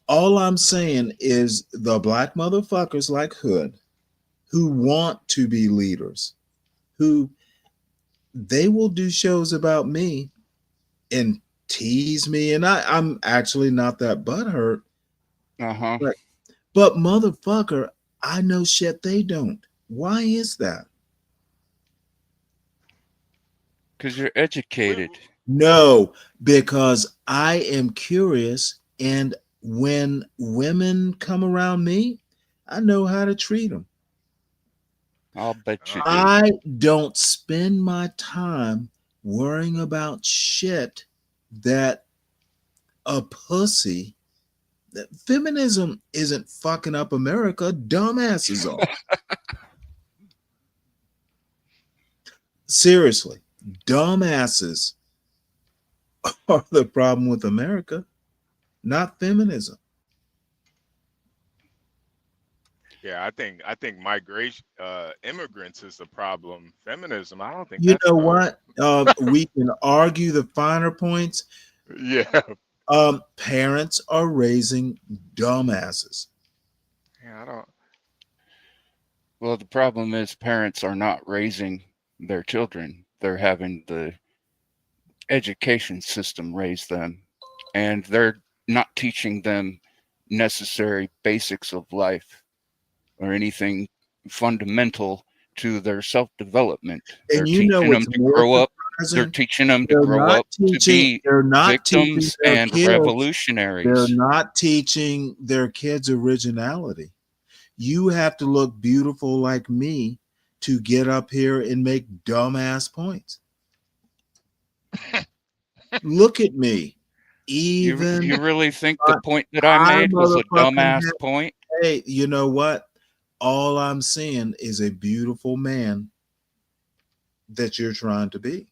All I'm saying is the black motherfuckers like Hood who want to be leaders, who they will do shows about me and tease me, and I'm actually not that butthurt. But motherfucker, I know shit they don't. Why is that? Because you're educated. No, because I am curious, and when women come around me, I know how to treat them. I'll bet you do. I don't spend my time worrying about shit that a pussy. That feminism isn't fucking up America. Dumbasses are. Seriously, dumbasses are the problem with America, not feminism. Yeah, I think migration, immigrants is the problem. Feminism, I don't think You that's know the what? We can argue the finer points. Yeah. Parents are raising dumbasses. Yeah, I don't. Well, the problem is parents are not raising their children. They're having the education system raise them, and they're not teaching them necessary basics of life or anything fundamental to their self-development. They're And you know teaching them what's to more grow up. surprising? They're teaching them to They're grow not up to be they're not teaching victims their and kids. revolutionaries. They're not teaching their kids originality. You have to look beautiful like me to get up here and make dumbass points. Look at me. Even you really think the point that I made was a dumbass point? Hey, you know what? All I'm seeing is a beautiful man that you're trying to be.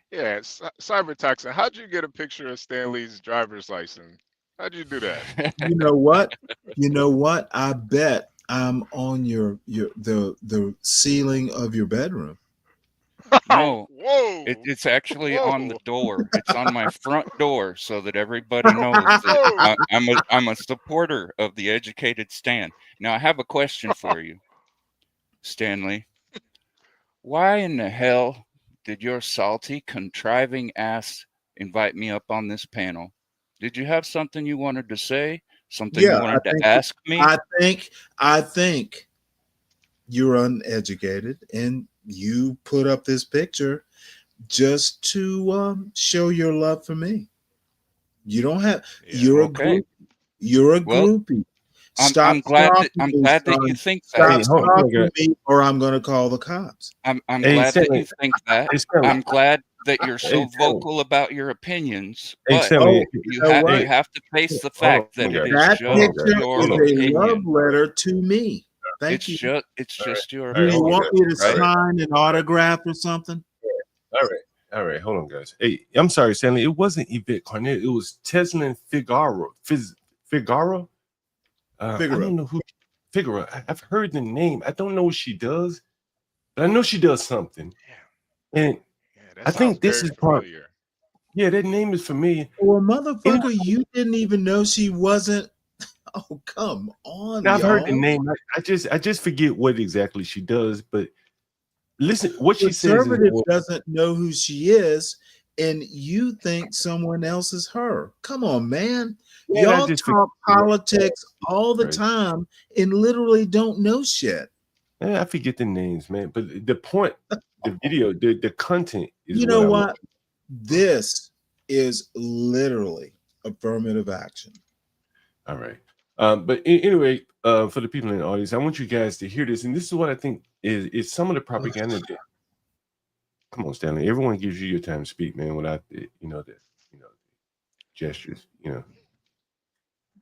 Yeah, cyber taxing. How'd you get a picture of Stanley's driver's license? How'd you do that? You know what? You know what? I bet I'm on the ceiling of your bedroom. No, Whoa! it's actually on the door. It's on my front door, so that everybody knows that I'm a supporter of the educated Stan. Now, I have a question for you, Stanley. Why in the hell did your salty, contriving ass invite me up on this panel? Did you have something you wanted to say? Something you wanted to ask me? I think you're uneducated and you put up this picture just to show your love for me. You don't have. You're a Okay. group. You're a Well, groupie. Stop I'm stalking me, glad that you son. think that. Stop stalking me, or I'm going to call the cops. I'm Hey, glad that Stanley. you think that. Hey, Stanley. I'm glad that you're Hey, so Stanley. vocal about your opinions, Hey, but Stanley. Oh, you know what? you have to face the Hold fact on, that it guys. is That just picture your is a love opinion. letter to me. Thank you. It's just your Do you hold on, want opinion, me to guys. right? sign an autograph or something? All right. Hold on, guys. Hey, I'm sorry, Stanley. It wasn't Yvette Cornell. It was Teslin Figaro. Figaro? I Figaro. don't know who. Figaro. I've heard the name. I don't know what she does, but I know she does something. And That I sounds think this very is part. familiar. Yeah, that name is familiar. Well, And motherfucker, you didn't even know she wasn't. Oh, come on, I've heard the y'all. name. I just forget what exactly she does. But listen, what she says is Conservative doesn't know who she is, and you think someone else is her. Come on, man. Yeah, I Y'all just talk politics all the Right. time and literally don't know shit. I forget the names, man. But the point, the video, the content is You what know I want. what? This is literally affirmative action. All right. But anyway, for the people in the audience, I want you guys to hear this, and this is what I think is some of the propaganda. Come on, Stanley. Everyone gives you your time to speak, man, without the gestures.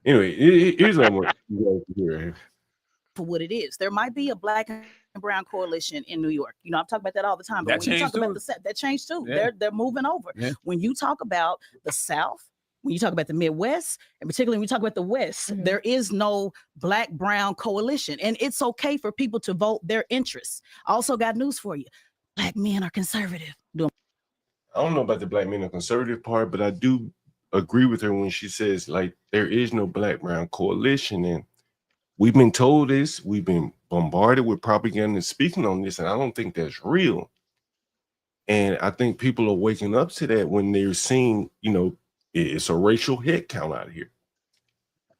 Anyway, here's what I want you guys to hear. For what it is, there might be a black and brown coalition in New York. I'm talking about that all the time. But That when you talk changed about too. the South, that changed too. Yeah. They're moving over. Yeah. When you talk about the South, when you talk about the Midwest, and particularly when you talk about the West, there is no black brown coalition, and it's okay for people to vote their interests. I also got news for you: black men are conservative. I don't know about the black men and conservative part, but I do agree with her when she says like there is no black brown coalition, and we've been told this. We've been bombarded with propaganda speaking on this, and I don't think that's real. And I think people are waking up to that when they're seeing, it's a racial head count out here.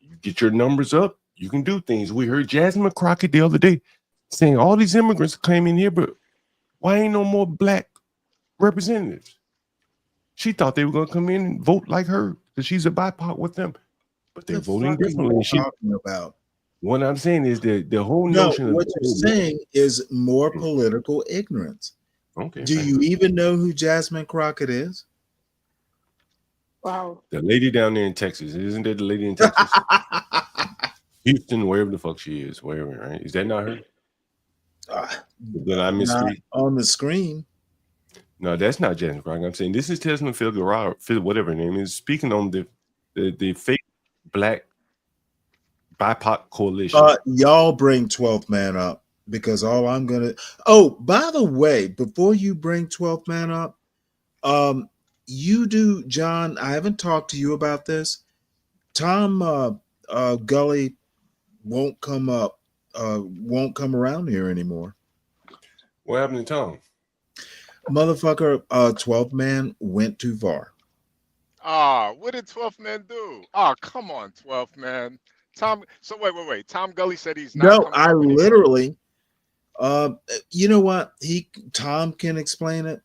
You get your numbers up, you can do things. We heard Jasmine Crockett the other day saying all these immigrants came in here, but why ain't no more black representatives? She thought they were going to come in and vote like her because she's a BIPOC with them, but they're What the voting fuck are differently. you talking about? What I'm saying is the whole No, notion of what you're saying is more political ignorance. Okay, Do thank you even know who Jasmine Crockett is? Wow. the lady down there in Texas, isn't that the lady in Texas? Houston, wherever the fuck she is, wherever, right? Is that not her? Did I Not misspeak? on the screen. No, that's not Jasmine Crockett. I'm saying this is Tesla Figueroa, whatever her name is, speaking on the fake black BIPOC coalition. Y'all bring 12th man up because all I'm gonna. Oh, by the way, before you bring 12th man up, you do, John. I haven't talked to you about this. Tom Gully won't come up. Won't come around here anymore. What happened to Tom? Motherfucker, 12th man went too far. What did 12th man do? Come on, 12th man. Tom. So wait. Tom Gully said he's not No, coming I up anymore? literally. You know what? Tom can explain it.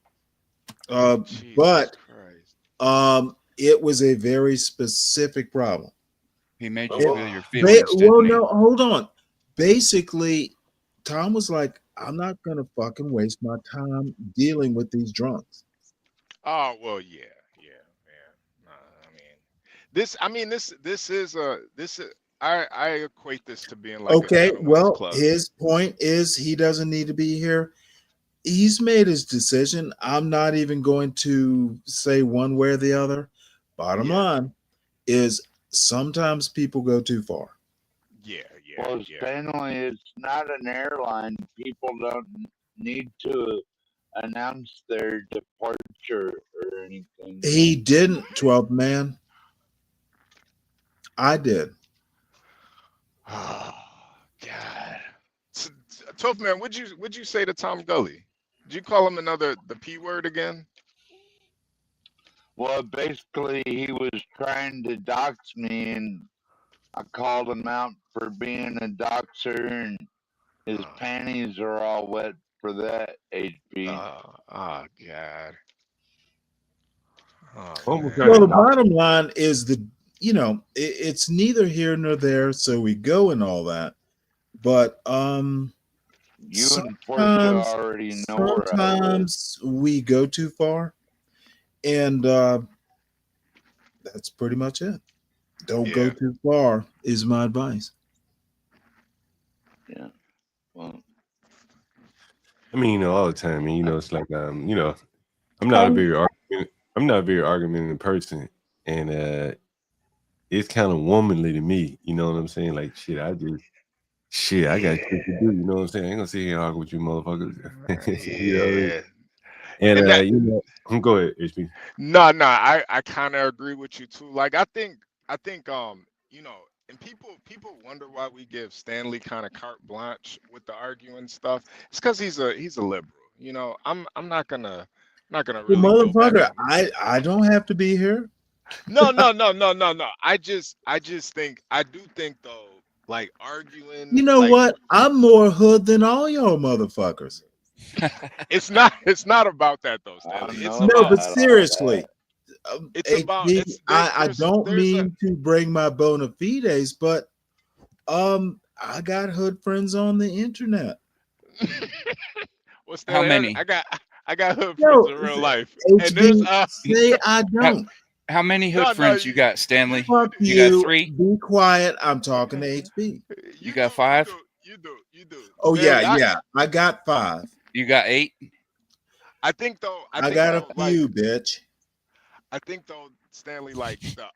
But it was a very specific problem. He made you feel your feelings, Well, didn't he? no, hold on. Basically, Tom was like, I'm not gonna fucking waste my time dealing with these drunks. Oh well, yeah, man. This is I equate this to being like a Okay, gentleman's well, club. his point is he doesn't need to be here. He's made his decision. I'm not even going to say one way or the other. Bottom line is sometimes people go too far. Well, Stanley, it's not an airline. People don't need to announce their departure or anything. He didn't, 12th man. I did. Oh God. 12th man, would you say to Tom Gully? Did you call him the P word again? Well, basically, he was trying to dox me, and I called him out for being a doxer, and His panties are all wet for that, HP. Oh God. Oh, Almost man. got Well, it. the bottom line is it's neither here nor there, so we go and all that. But You and Portia already know where I live. sometimes we go too far, and that's pretty much it. Don't go Yeah. too far is my advice. Yeah. Well, I mean, all the time, and it's like I'm not a very argumentative person, and it's kind of womanly to me. You know what I'm saying? Like shit, I got shit to do. You know what I'm saying? I ain't gonna sit here and argue with you motherfuckers. You know what I mean? Yeah. And And that go ahead, HP. no, I kind of agree with you too. Like I think and people wonder why we give Stanley kind of carte blanche with the arguing stuff. It's because he's a liberal. I'm not gonna Well, really go back motherfucker, and I don't have to be here. no. I do think though, like arguing, You know like what? I'm more hood than all y'all motherfuckers. it's not about that though, I Stanley. It's know No, but about about all seriously, it's about HD, it's I don't there's a mean to bring my bona fides, but I got hood friends on the internet. well, How Stanley, many? I got hood friends No, in real life, and there's HD, say I How, don't. how many hood no friends you got, Stanley? Fuck You got you. 3? Be quiet. I'm talking to HB. You got 5? you do. Oh yeah, Stanley, yeah. I got 5. You got 8? I think though, I got a few, bitch. I think though, Stanley, like the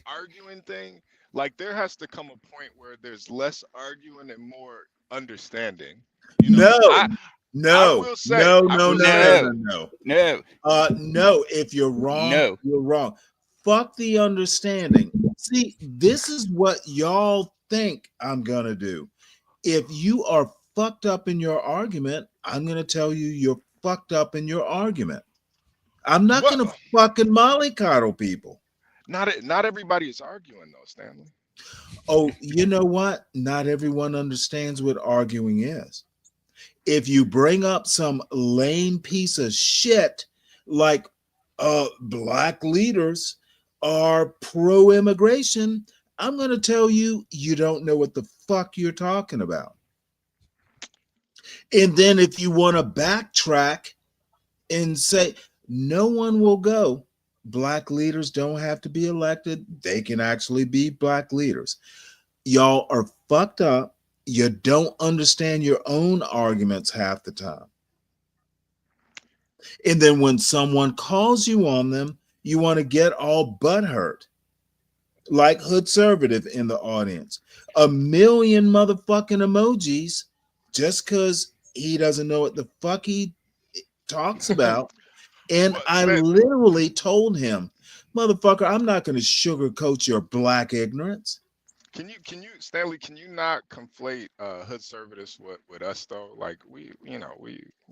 arguing thing, like there has to come a point where there's less arguing and more understanding. No, I no, will say, no, I no, will no, say, no, no, No. no. If you're wrong, No. you're wrong. Fuck the understanding. See, this is what y'all think I'm gonna do. If you are fucked up in your argument, I'm gonna tell you you're fucked up in your argument. I'm not What? gonna fucking mollycoddle people. Not everybody is arguing though, Stanley. Oh, you know what? Not everyone understands what arguing is. If you bring up some lame piece of shit like black leaders are pro-immigration, I'm going to tell you you don't know what the fuck you're talking about. And then if you want to backtrack and say no one will go, black leaders don't have to be elected, they can actually be black leaders. Y'all are fucked up. You don't understand your own arguments half the time. And then when someone calls you on them, you want to get all butthurt, like Hood Conservative in the audience. 1,000,000 motherfucking emojis just because he doesn't know what the fuck he talks about. And I literally told him, motherfucker, I'm not going to sugarcoat your black ignorance. Can you, Stanley? Can you not conflate hood conservatives with us though? Like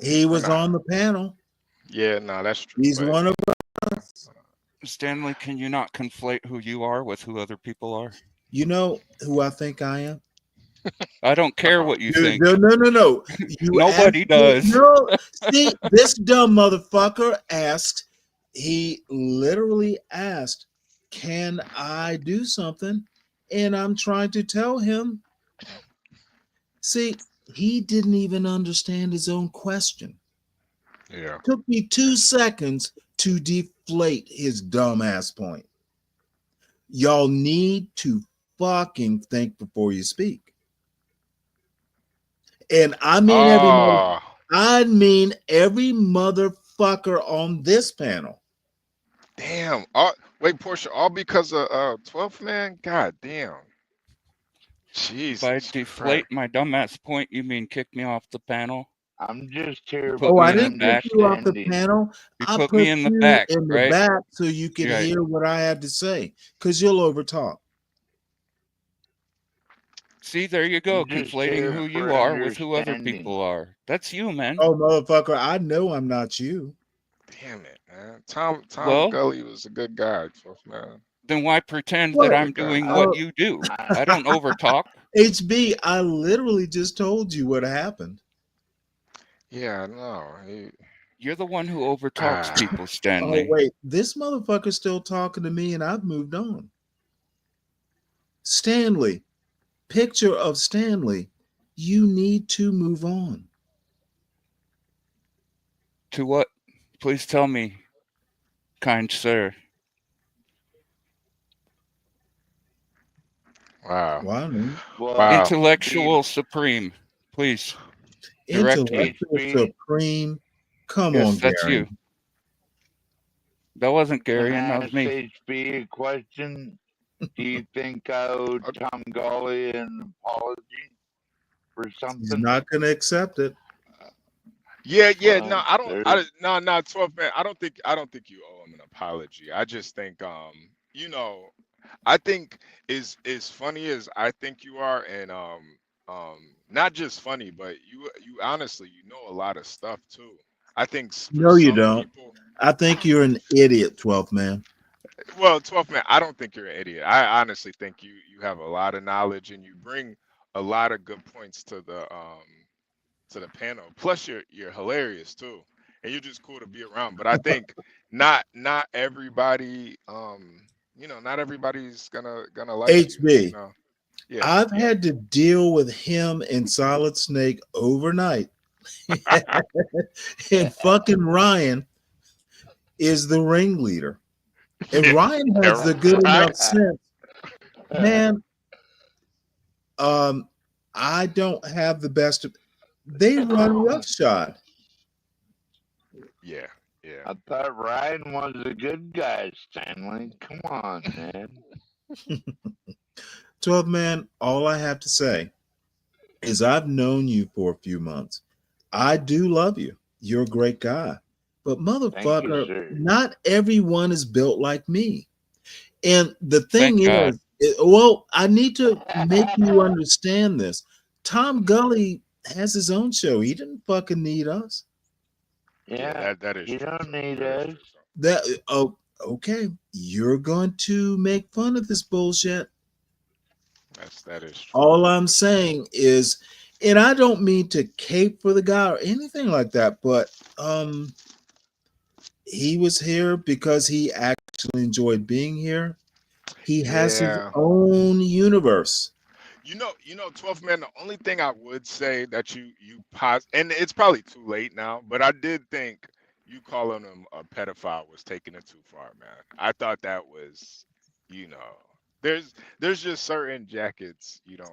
He we're was not. on the panel. Yeah, no, that's true. He's one of us. Stanley, can you not conflate who you are with who other people are? You know who I think I am? I don't care what you think. No. You Nobody does. No, see, this dumb motherfucker asked, he literally asked, can I do something? And I'm trying to tell him, see, he didn't even understand his own question. Yeah. Took me 2 seconds to deflate his dumbass point. Y'all need to fucking think before you speak. And I mean every motherfucker on this panel. Damn. Wait, Portia, all because of 12th man? God damn. Jesus. By deflate my dumbass point, you mean kick me off the panel? I'm just here. Put me I in the didn't back. put you off the panel. You I put put me in the you back, in the right? back so you could Right. hear what I had to say, because you'll overtalk. See, there you go, I'm just conflating here who you for are with who other understanding. people are. That's you, man. Oh, motherfucker, I know I'm not you. Damn it, man. Tom Well- Gully was a good guy, 12th man. Then why pretend Well, that I'm doing what you do? I don't overtalk. HB, I literally just told you what happened. Yeah, no. You're the one who overtalks people, Oh, Stanley. wait. This motherfucker's still talking to me and I've moved on. Stanley, picture of Stanley. You need to move on. To what? Please tell me, kind sir. Wow. Well, Intellectual Supreme, please direct me. Intellectual Supreme. Come Yes, on, that's Gary. you. That wasn't Gary, can and I that was ask me. HB a question? Do you think I owe Tom Golly an apology for He's something? not going to accept it. Yeah, Well, no, no, 12 man. I don't think you owe him an apology. I just think, I think is funny as I think you are, and not just funny, but you honestly, you know a lot of stuff too. I think for No, you some don't. people, I think you're an idiot, 12th man. well, 12 man, I don't think you're an idiot. I honestly think you have a lot of knowledge and you bring a lot of good points to the panel. Plus, you're hilarious too, and you're just cool to be around. But I think not everybody, not everybody's gonna like you. HB, Yeah, I've yeah. had to deal with him and Solid Snake overnight. And fucking Ryan is the ringleader. And Ryan has the good enough sense. Man, I don't have the best of, they run roughshod. Yeah. I thought Ryan was a good guy, Stanley. Come on, man. 12 man, all I have to say is I've known you for a few months. I do love you. You're a great guy. But motherfucker, sir. not everyone is built like me. And the thing Thank God. is, well, I need to make you understand this. Tom Gully has his own show. He didn't fucking need us. Yeah, that is you true. don't need us. That oh, okay. You're going to make fun of this bullshit. That is true. All I'm saying is, and I don't mean to cape for the guy or anything like that, but he was here because he actually enjoyed being here. He has his Yeah. own universe. You know, 12th man, the only thing I would say that you and it's probably too late now, but I did think you calling him a pedophile was taking it too far, man. I thought that was, there's just certain jackets you don't,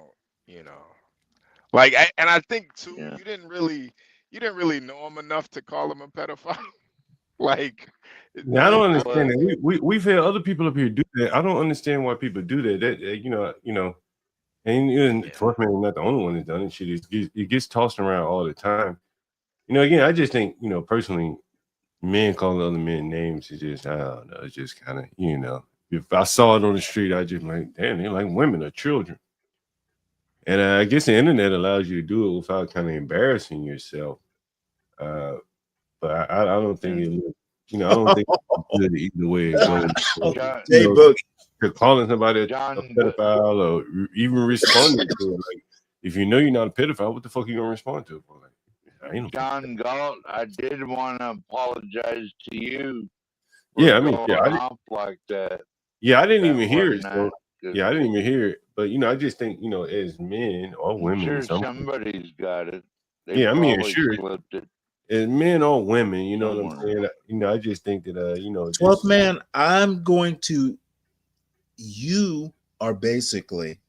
like, and I think too, you didn't really know him enough to call him a pedophile. Like, Yeah, I don't understand that. We've had other people up here do that. I don't understand why people do that. And 12th man is not the only one that's done it. Shit, it gets tossed around all the time. Again, I just think, personally, men calling other men names is just, I don't know, it's just kind of, if I saw it on the street, I just like, damn, they like women or children. And I guess the internet allows you to do it without kind of embarrassing yourself. But I don't think it looks, I don't think it's good either way it goes. To calling somebody a pedophile or even responding to it, like, if you know you're not a pedophile, what the fuck are you gonna respond to? Like, John Galt, I did want to apologize to you. Yeah, I mean, yeah, going off like that. Yeah, I didn't That even hear it. wasn't So, good. yeah, I didn't even hear it. But I just think, as men or I'm women, sure in some somebody's got it. They yeah, I mean, probably sure, slipped it. as men or women, you know what somewhere. I'm saying. I just think that, 12th man, I'm going to. You are basically,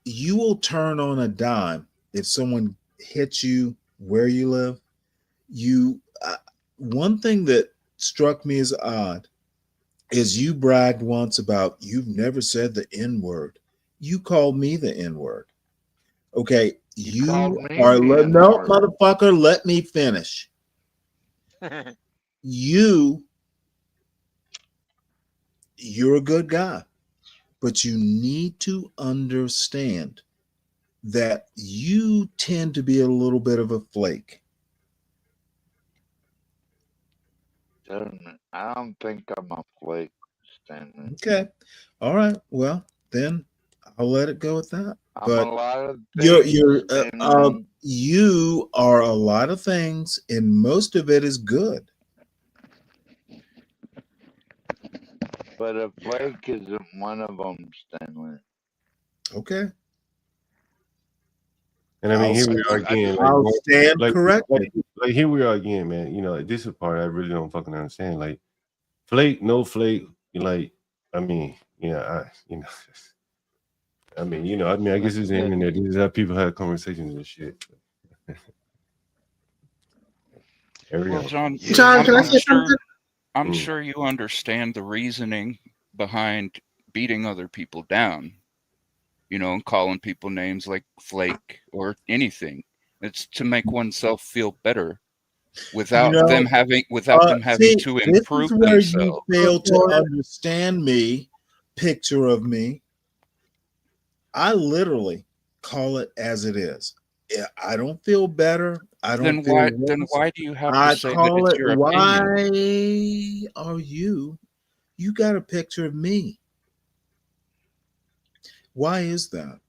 you will turn on a dime if someone hits you where you live. One thing that struck me as odd is you bragged once about you've never said the N word. You called me the N word. Okay, you are no motherfucker. Let me finish. You're a good guy, but you need to understand that you tend to be a little bit of a flake. I don't think I'm a flake, Stanley. Okay. All right. Well, then I'll let it go with that. I'm But a lot of you're things, Stanley. you are a lot of things, and most of it is good. But a flake isn't one of them, Stanley. Okay. And I mean, I'll here we are stand, again. I'll stand corrected. Like here we are again, man. You know, this is the part I really don't fucking understand. Like, flake, no flake. Like, I mean, I mean, I guess it's the internet. This is how people have conversations and shit. Well, John, John, can I say something? I'm sure you understand the reasoning behind beating other people down, and calling people names like flake or anything. It's to make oneself feel better without them having See, to this improve is where you themselves. fail to understand me. Picture of me. I literally call it as it is. Yeah, I don't feel better. I don't feel worse. Then why do you have to I say that call it's it. your Why opinion? are you? You got a picture of me. Why is that?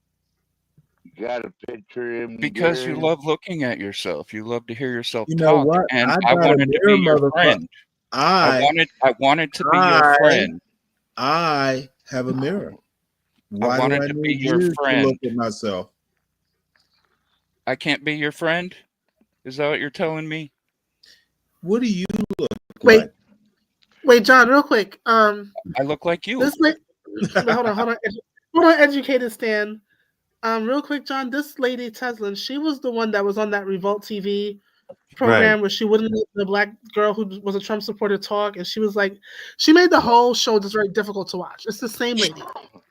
You got a picture of him. Because you love looking at yourself. You love to hear yourself You know talk. what? And I I got a wanted to mirror, be your motherfucker. friend. I wanted to be your friend. I have a mirror. Why do wanted I to be need your you to friend. look at myself? I can't be your friend? Is that what you're telling me? What do you look Wait, like? wait, John, real quick. I look like you. This wait, hold on, educated Stan. Real quick, John. This lady Teslin, she was the one that was on that Revolt TV program where she wouldn't let the black girl who was a Trump supporter talk, and she was like, she made the whole show just very difficult to watch. It's the same lady.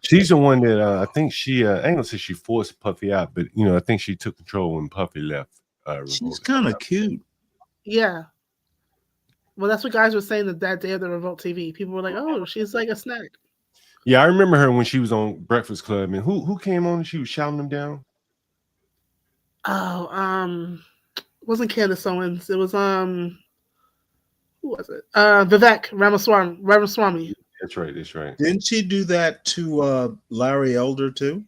She's the one that I think she. I ain't gonna say she forced Puffy out, but I think she took control when Puffy left. She's kind of cute. Yeah. Well, that's what guys were saying that day of the Revolt TV. People were like, "Oh, she's like a snack." Yeah, I remember her when she was on Breakfast Club, and who came on and she was shouting them down. Oh, it wasn't Candace Owens. It was who was it? Vivek Ramaswamy. That's right. That's right. Didn't she do that to Larry Elder too?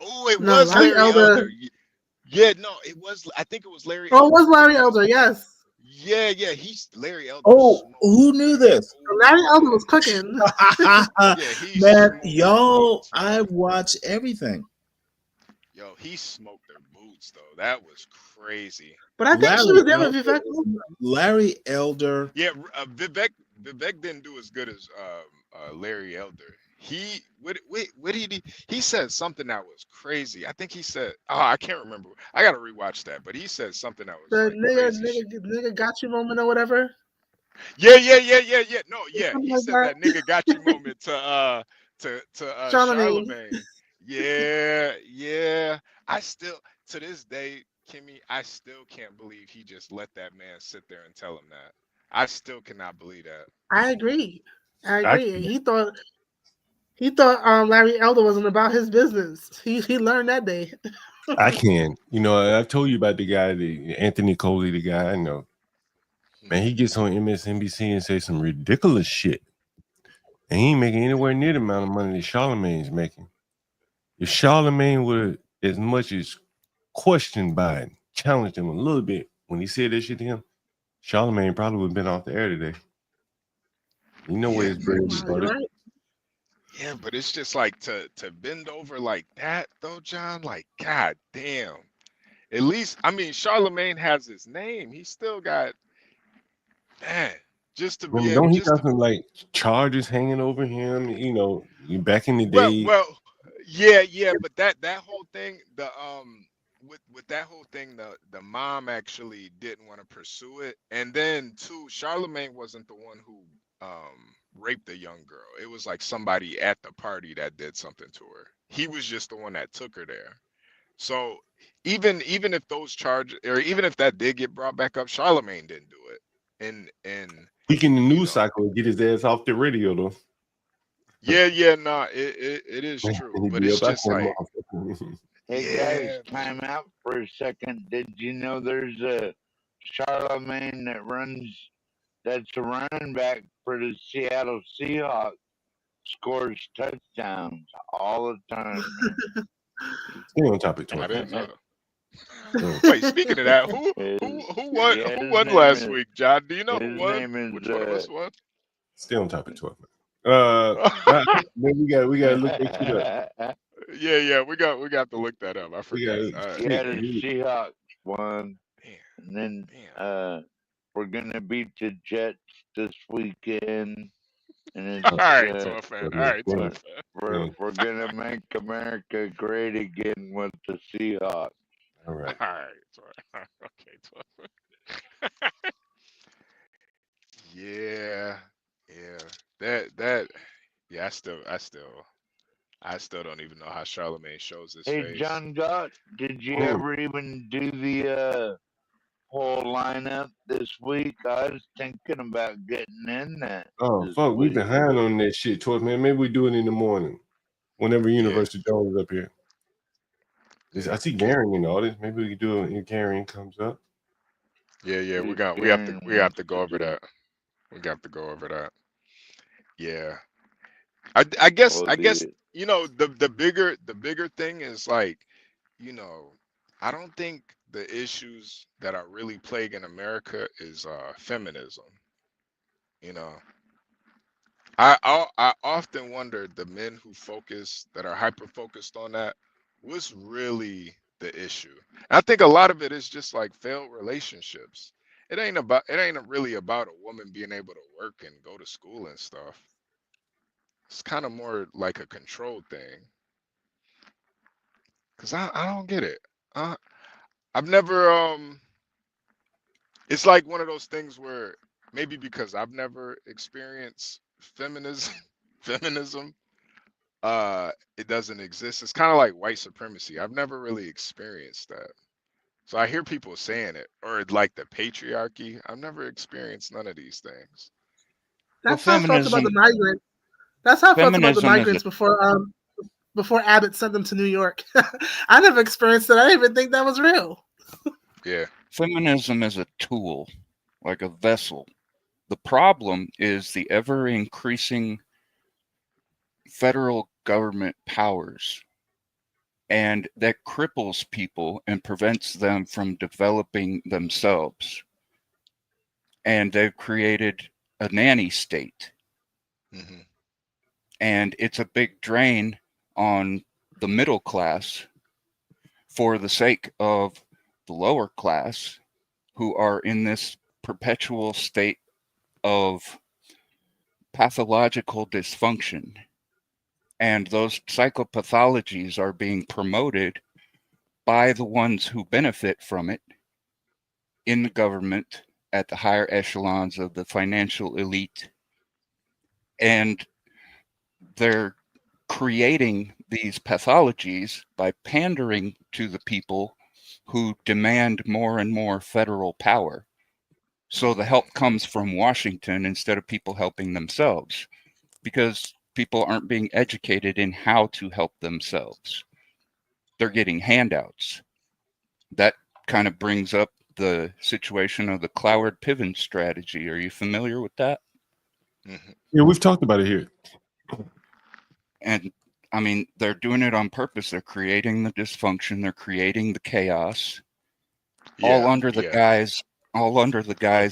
Oh, it No, was Larry Larry Elder. Elder. Yeah, no, it was. I think it was Larry. Oh, it was Larry Elder. Yes. Yeah, he's Larry Elder. Oh, who knew this? Larry Elder was cooking. Man, y'all, I watch everything. Yo, he smoked their boots though. That was crazy. But I think she was there with Vivek. Larry Elder. Yeah, Vivek didn't do as good as Larry Elder. What did he said something that was crazy. I think he said, I can't remember. I gotta rewatch that, but he said something that was The like nigga got you moment or whatever. Yeah. No, yeah. Something He like said that. that nigga got you moment to Charlemagne. Yeah. I still, to this day, Kimmy, I still can't believe he just let that man sit there and tell him that. I still cannot believe that. I agree. He thought Larry Elder wasn't about his business. He learned that day. I can. I've told you about the guy, the Anthony Coley, the guy I know. Man, he gets on MSNBC and says some ridiculous shit. And he ain't making anywhere near the amount of money that Charlemagne's making. If Charlemagne would as much as questioned Biden, challenged him a little bit when he said that shit to him, Charlemagne probably would have been off the air today. You know where his bread is buttered. Right. Yeah, but it's just like to bend over like that though, John. Like, god damn. At least, I mean, Charlemagne has his name. He still got, man, just to be Don't he got some like charges hanging over him? Back in the day. Well, yeah, but that whole thing, with that whole thing, the mom actually didn't want to pursue it, and then too, Charlemagne wasn't the one who raped the young girl. It was like somebody at the party that did something to her. He was just the one that took her there. So even if those charges, or even if that did get brought back up, Charlemagne didn't do it. And he can the news cycle and get his ass off the radio though. Yeah, no, it is true, but it's just like, Hey guys, time out for a second. Did you know there's a Charlemagne that runs that's a running back for the Seattle Seahawks scores touchdowns all the time, man. Stay on topic, I 12. didn't know. Yeah. Wait, speaking of that, Yeah, who his won name last is week, John? Do you know who his won? name is Which one of us won? Stay on topic, 12. Man, we got to look that shit up. Yeah, we got to look that up. I We got forgot. All right. yeah, the Seahawks won. And then we're gonna beat the Jets this weekend. And it's All right, to a fan. All right, to a fan. we're gonna make America great again with the Seahawks. All right. All right. Okay, to a fan. Yeah. That. Yeah, I still don't even know how Charlemagne shows his Hey, face. John Gott, did you Oh. ever even do the whole lineup this week? I was thinking about getting in that. Oh, this fuck, we week. behind on that shit, 12, man. Maybe we do it in the morning whenever Universal Jones is up here. I see Gary in the audience. Maybe we can do it when Gary comes up. Yeah, we have to go over that. We got to go over that. Yeah. I guess you know the bigger thing is like, you know, I don't think the issues that are really plaguing America is feminism. You know, I often wonder the men who focus that are hyper focused on that, what's really the issue? And I think a lot of it is just like failed relationships. It ain't really about a woman being able to work and go to school and stuff. It's kind of more like a control thing. Cause I don't get it. I've never it's like one of those things where maybe because I've never experienced feminism, it doesn't exist. It's kind of like white supremacy. I've never really experienced that. So I hear people saying it, or like the patriarchy. I've never experienced none of these things. That's how I felt about the migrants. That's how I felt about the Feminism is migrants before Abbott sent them to New York. I never experienced it. I didn't even think that was real. Yeah. Feminism is a tool, like a vessel. The problem is the ever increasing federal government powers, and that cripples people and prevents them from developing themselves. And they've created a nanny state. Mm-hmm. And it's a big drain on the middle class for the sake of the lower class, who are in this perpetual state of pathological dysfunction. And those psychopathologies are being promoted by the ones who benefit from it in the government, at the higher echelons of the financial elite. And they're creating these pathologies by pandering to the people who demand more and more federal power. So the help comes from Washington instead of people helping themselves, because people aren't being educated in how to help themselves. They're getting handouts. That kind of brings up the situation of the Cloward Piven strategy. Are you familiar with that? Mm-hmm. Yeah, we've talked about it here. And I mean, they're doing it on purpose. They're creating the dysfunction. They're creating the chaos, all under the guise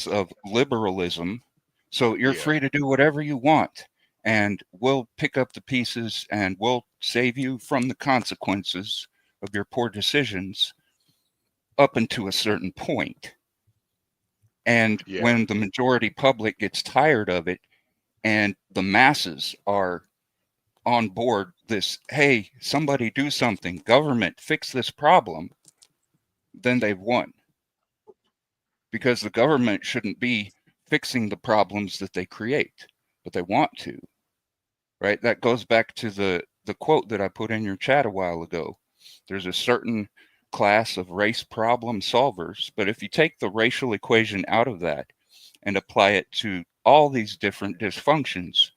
of liberalism. So you're free to do whatever you want, and we'll pick up the pieces and we'll save you from the consequences of your poor decisions up until a certain point. And when the majority public gets tired of it and the masses are on board this, hey, somebody do something, government, fix this problem, then they've won. Because the government shouldn't be fixing the problems that they create, but they want to, right? That goes back to the quote that I put in your chat a while ago. There's a certain class of race problem solvers, but if you take the racial equation out of that and apply it to all these different dysfunctions,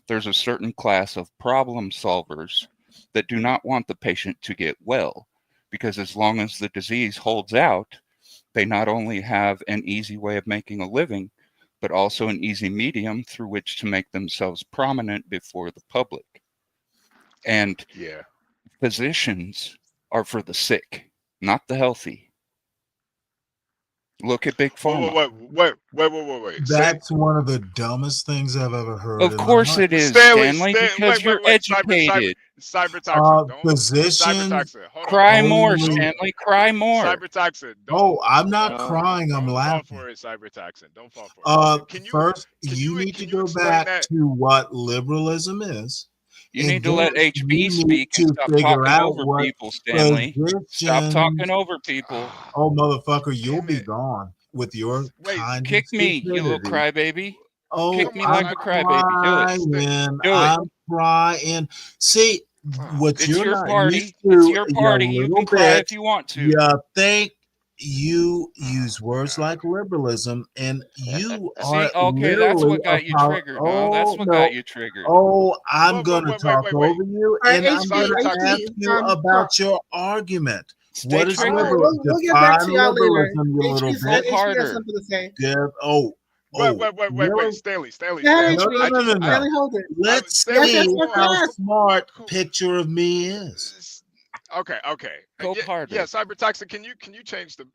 there's a certain class of problem solvers that do not want the patient to get well, because as long as the disease holds out, they not only have an easy way of making a living, but also an easy medium through which to make themselves prominent before the public. And Yeah. physicians are for the sick, not the healthy. Look at Big Pharma. Wait. That's one of the dumbest things I've ever heard Of in my course life. it is, Stanley, because you're educated. Cyber toxin. Don't Physicians cyber toxin. Hold on. Cry more, only. Stanley. Cry more. Cyber toxin. Oh, I'm not crying. I'm Don't fall laughing. for it, cyber toxin. Don't fall for it. First, you need to go explain back that? to what liberalism is. You and need to let then HB you speak need and to stop figure talking out over what people, Stanley. Stop physicians. talking over people. Oh, motherfucker, you'll be gone with your kind Kick of me, you little stupidity. crybaby. Oh, Kick me I'm like a crybaby. Do it. crying. Do it. I'm crying. See, what It's you're your not party. used It's to, your you party. You little can cry bitch. if you want to. You think you use words like liberalism, and you are See, okay, that's literally what got you about. triggered. No, that's what no. got you triggered. Oh, I'm gonna talk over you, All right, and I'm HB, gonna HB, ask you come on. about your argument. Stay What is triggered. liberalism? We'll get back to y'all later. Liberalism, you little HB bitch. has something to say. Wait. Stanley. Yeah, No, HB. no. Stanley, hold it. Let's Yes, see yes, how yes. smart picture of me is. Okay. Yeah, cyber toxin. Can you change the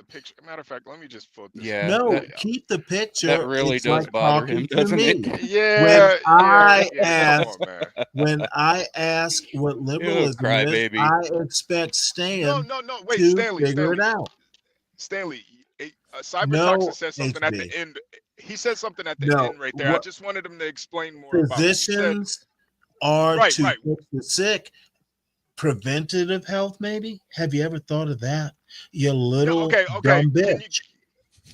picture? Matter of fact, let me just put this. Yeah. No, keep the picture. That really It's does like bother talking him, to doesn't me. it? Yeah. Ask, Come on, man. when I ask what liberalism is, crybaby. I expect Stan No. Wait, to Stanley. figure it out. Stanley, cyber No, toxin said something at the HB. end. He said something at the No, end right there. I what just wanted him to explain more about what you said. physicians are Right. to fix the sick. Preventative health, maybe? Have you ever thought of that? You little Okay. dumb bitch.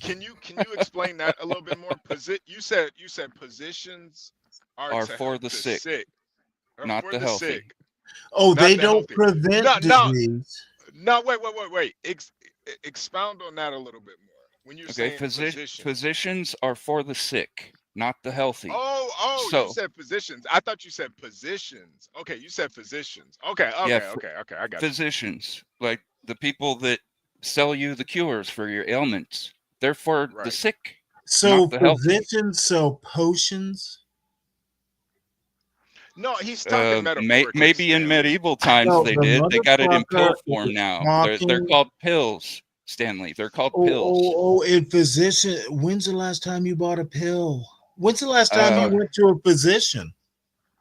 Can you explain that a little bit more? You said positions Are to for help the the sick, or not for the the healthy. sick. Oh, Not they the don't healthy. prevent disease. No, wait. Expound on that a little bit more. When you're Okay, saying physicians. physicians are for the sick, not the healthy. Oh, So, you said physicians. I thought you said positions. Okay, you said physicians. Okay. yeah, I got you. physicians, like the people that sell you the cures for your ailments, they're for the sick, So not the healthy. physicians sell potions. No, he's talking metaphorically. Maybe in medieval times No, they the did. They got it in pill motherfucker form is now. They're talking. called pills, Stanley. They're called pills. And physician. When's the last time you bought a pill? When's the last time you went to a physician?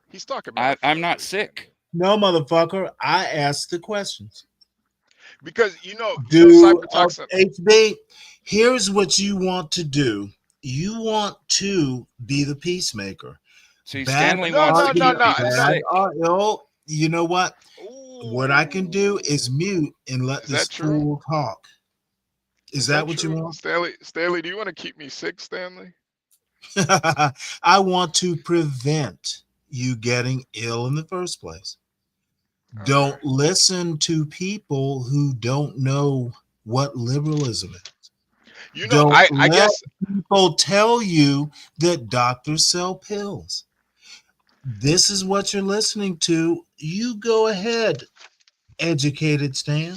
He's talking. I'm not sick. No, motherfucker. I asked the questions. Because cyber toxin. HB, here's what you want to do. You want to be the peacemaker. See, Stanley wants to keep people sick. You know what? What I can do is mute and let this fool talk. Is that what you want? Stanley, do you want to keep me sick, Stanley? I want to prevent you getting ill in the first place. Don't listen to people who don't know what liberalism is. I guess people tell you that doctors sell pills. This is what you're listening to. You go ahead, educated Stan.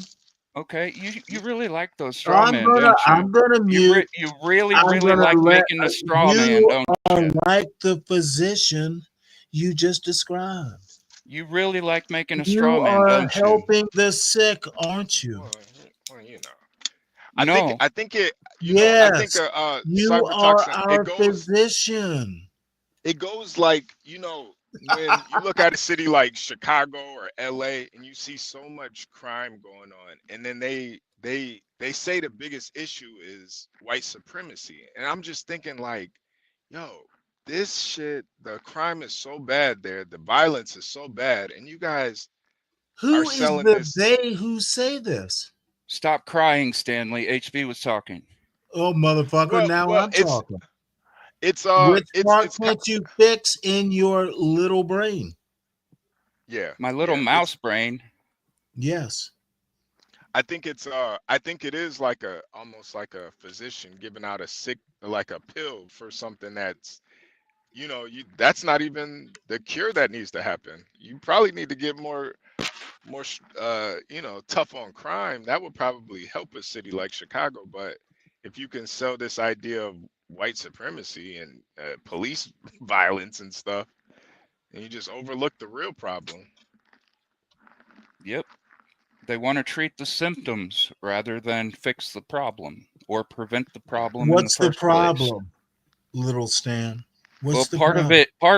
Okay, you really like those straw men, don't you? I'm gonna mute. You really like making the straw man, don't you? Like the physician you just described. You really like making a straw man, You are don't you? helping the sick, aren't you? Well, No. I think it. Yes, I think you cyber are toxin. our physician. It goes like when you look at a city like Chicago or LA and you see so much crime going on, and then they say the biggest issue is white supremacy, and I'm just thinking like, yo, this shit, the crime is so bad there, the violence is so bad, and you guys Who are is selling the this. they who say this? Stop crying, Stanley. HB was talking. Oh, motherfucker! Now I'm talking. Which part can't you fix in your little brain? Yeah, my little mouse brain. Yes. I think it is like almost like a physician giving out a pill for something that's that's not even the cure that needs to happen. You probably need to get more tough on crime. That would probably help a city like Chicago. But if you can sell this idea of white supremacy and police violence and stuff, and you just overlook the real problem. Yep. They want to treat the symptoms rather than fix the problem or prevent the problem What's in the the first place. problem, little Stan? Well, What's the part problem?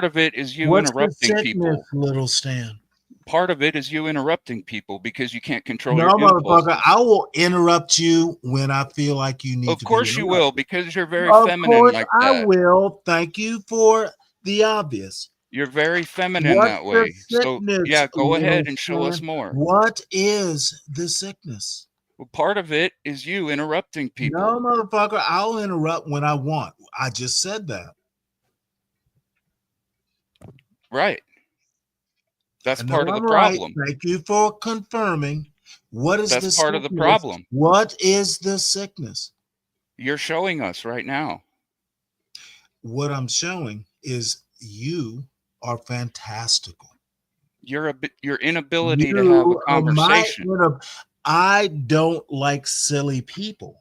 of it is you What's the interrupting sickness, people. little Stan? Part of it is you interrupting people because you can't control No, your motherfucker, impulses. I will interrupt you when I feel like you need Of to be course you will, interrupted. because you're very Of feminine course like I that. will. Thank you for the obvious. You're very feminine What's that the way. So sickness, yeah, go little ahead and show us Stan? more. What is the sickness? Well, part of it is you interrupting people. No, motherfucker, I'll interrupt when I want. I just said that. Right. That's I know part of the I'm right. problem. Thank you for confirming. What is That's the part sickness? of the problem. What is the sickness? You're showing us right now. What I'm showing is you are fantastical. Your inability to have a conversation. I don't like silly people,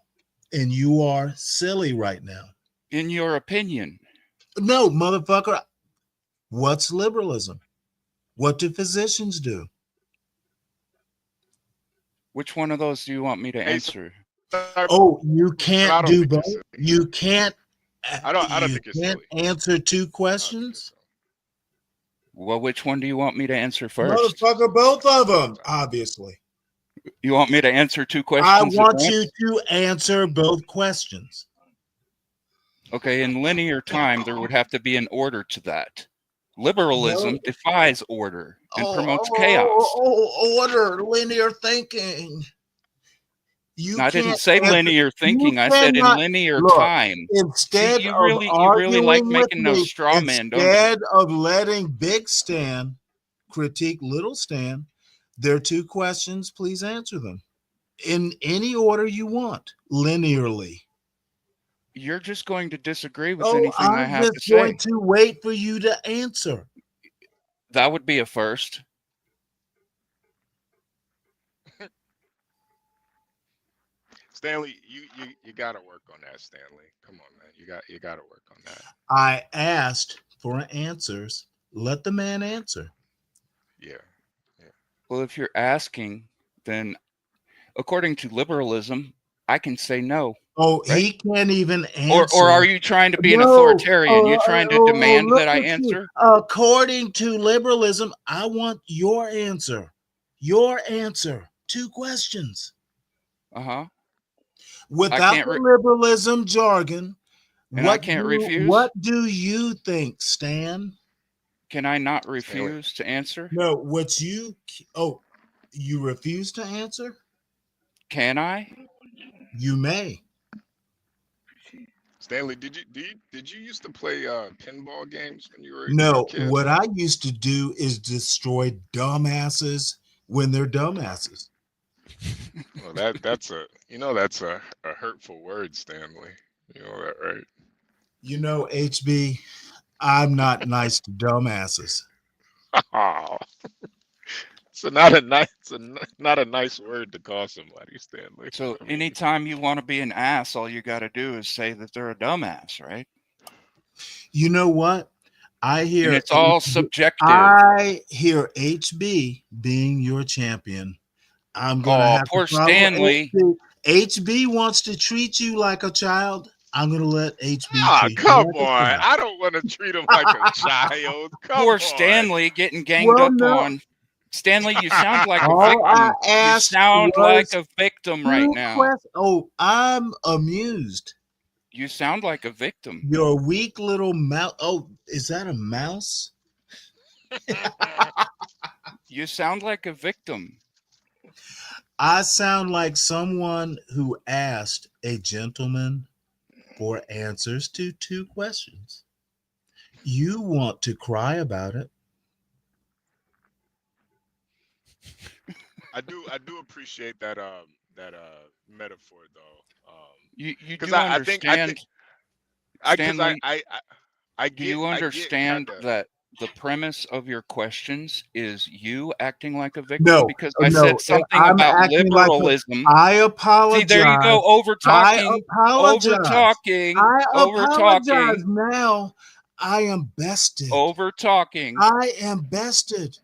and you are silly right now. In your opinion. No, motherfucker. What's liberalism? What do physicians do? Which one of those do you want me to answer? Oh, you can't do both. You can't. I don't think it's can't silly. answer two questions. Well, which one do you want me to answer first? Motherfucker, both of them, obviously. You want me to answer two I questions? want you to answer both questions. Okay, in linear time, there would have to be an order to that. Liberalism defies order and promotes chaos. Order, linear thinking. I didn't say linear thinking. I said in linear time. Instead See, you of really like arguing making with those me, straw men, don't you? instead of letting Big Stan critique Little Stan, there are two questions. Please answer them in any order you want, linearly. You're just going to disagree with anything I I'm have to just say. going to wait for you to answer. That would be a first. Stanley, you got to work on that, Stanley. Come on, man. You got to work on that. I asked for answers. Let the man answer. Yeah. Well, if you're asking, then according to liberalism, I can say no. Oh, right? he can't even answer. Or are you trying to be an authoritarian? You're trying to demand look that I at you. answer? According to liberalism, I want your answer. Your answer. Two questions. Uh-huh. Without the liberalism jargon, and I can't refuse? What do you think, Stan? Can I not refuse to answer? No, you refuse to answer? Can I? You may. Stanley, did you used to play pinball games when you were No, a kid? what I used to do is destroy dumbasses when they're dumbasses. Well, that's a hurtful word, Stanley. You know that, right? You know, HB, I'm not nice to dumbasses. Oh, it's not a nice word to call somebody, Stanley. So anytime you want to be an ass, all you got to do is say that they're a dumbass, right? You know what? I hear and it's all subjective. I hear HB being your champion. I'm gonna have poor to follow Stanley. HB wants to treat you like a child. I'm gonna let HB treat come you like on. a child. I don't want to treat him like a child. Poor Stanley getting ganged up on. Stanley, you sound like a victim. You sound like a victim right now. I'm amused. You sound like a victim. You're a weak little mouse. Oh, is that a mouse? You sound like a victim. I sound like someone who asked a gentleman for answers to two questions. You want to cry about it. I do appreciate that metaphor though. You do understand. Do you understand that the premise of your questions is you acting like a victim No, because I no, said something I'm about acting like liberalism. I See, there you go, apologize. over I talking, over apologize. talking, I over apologize talking, now. I am bested. over talking, I am bested.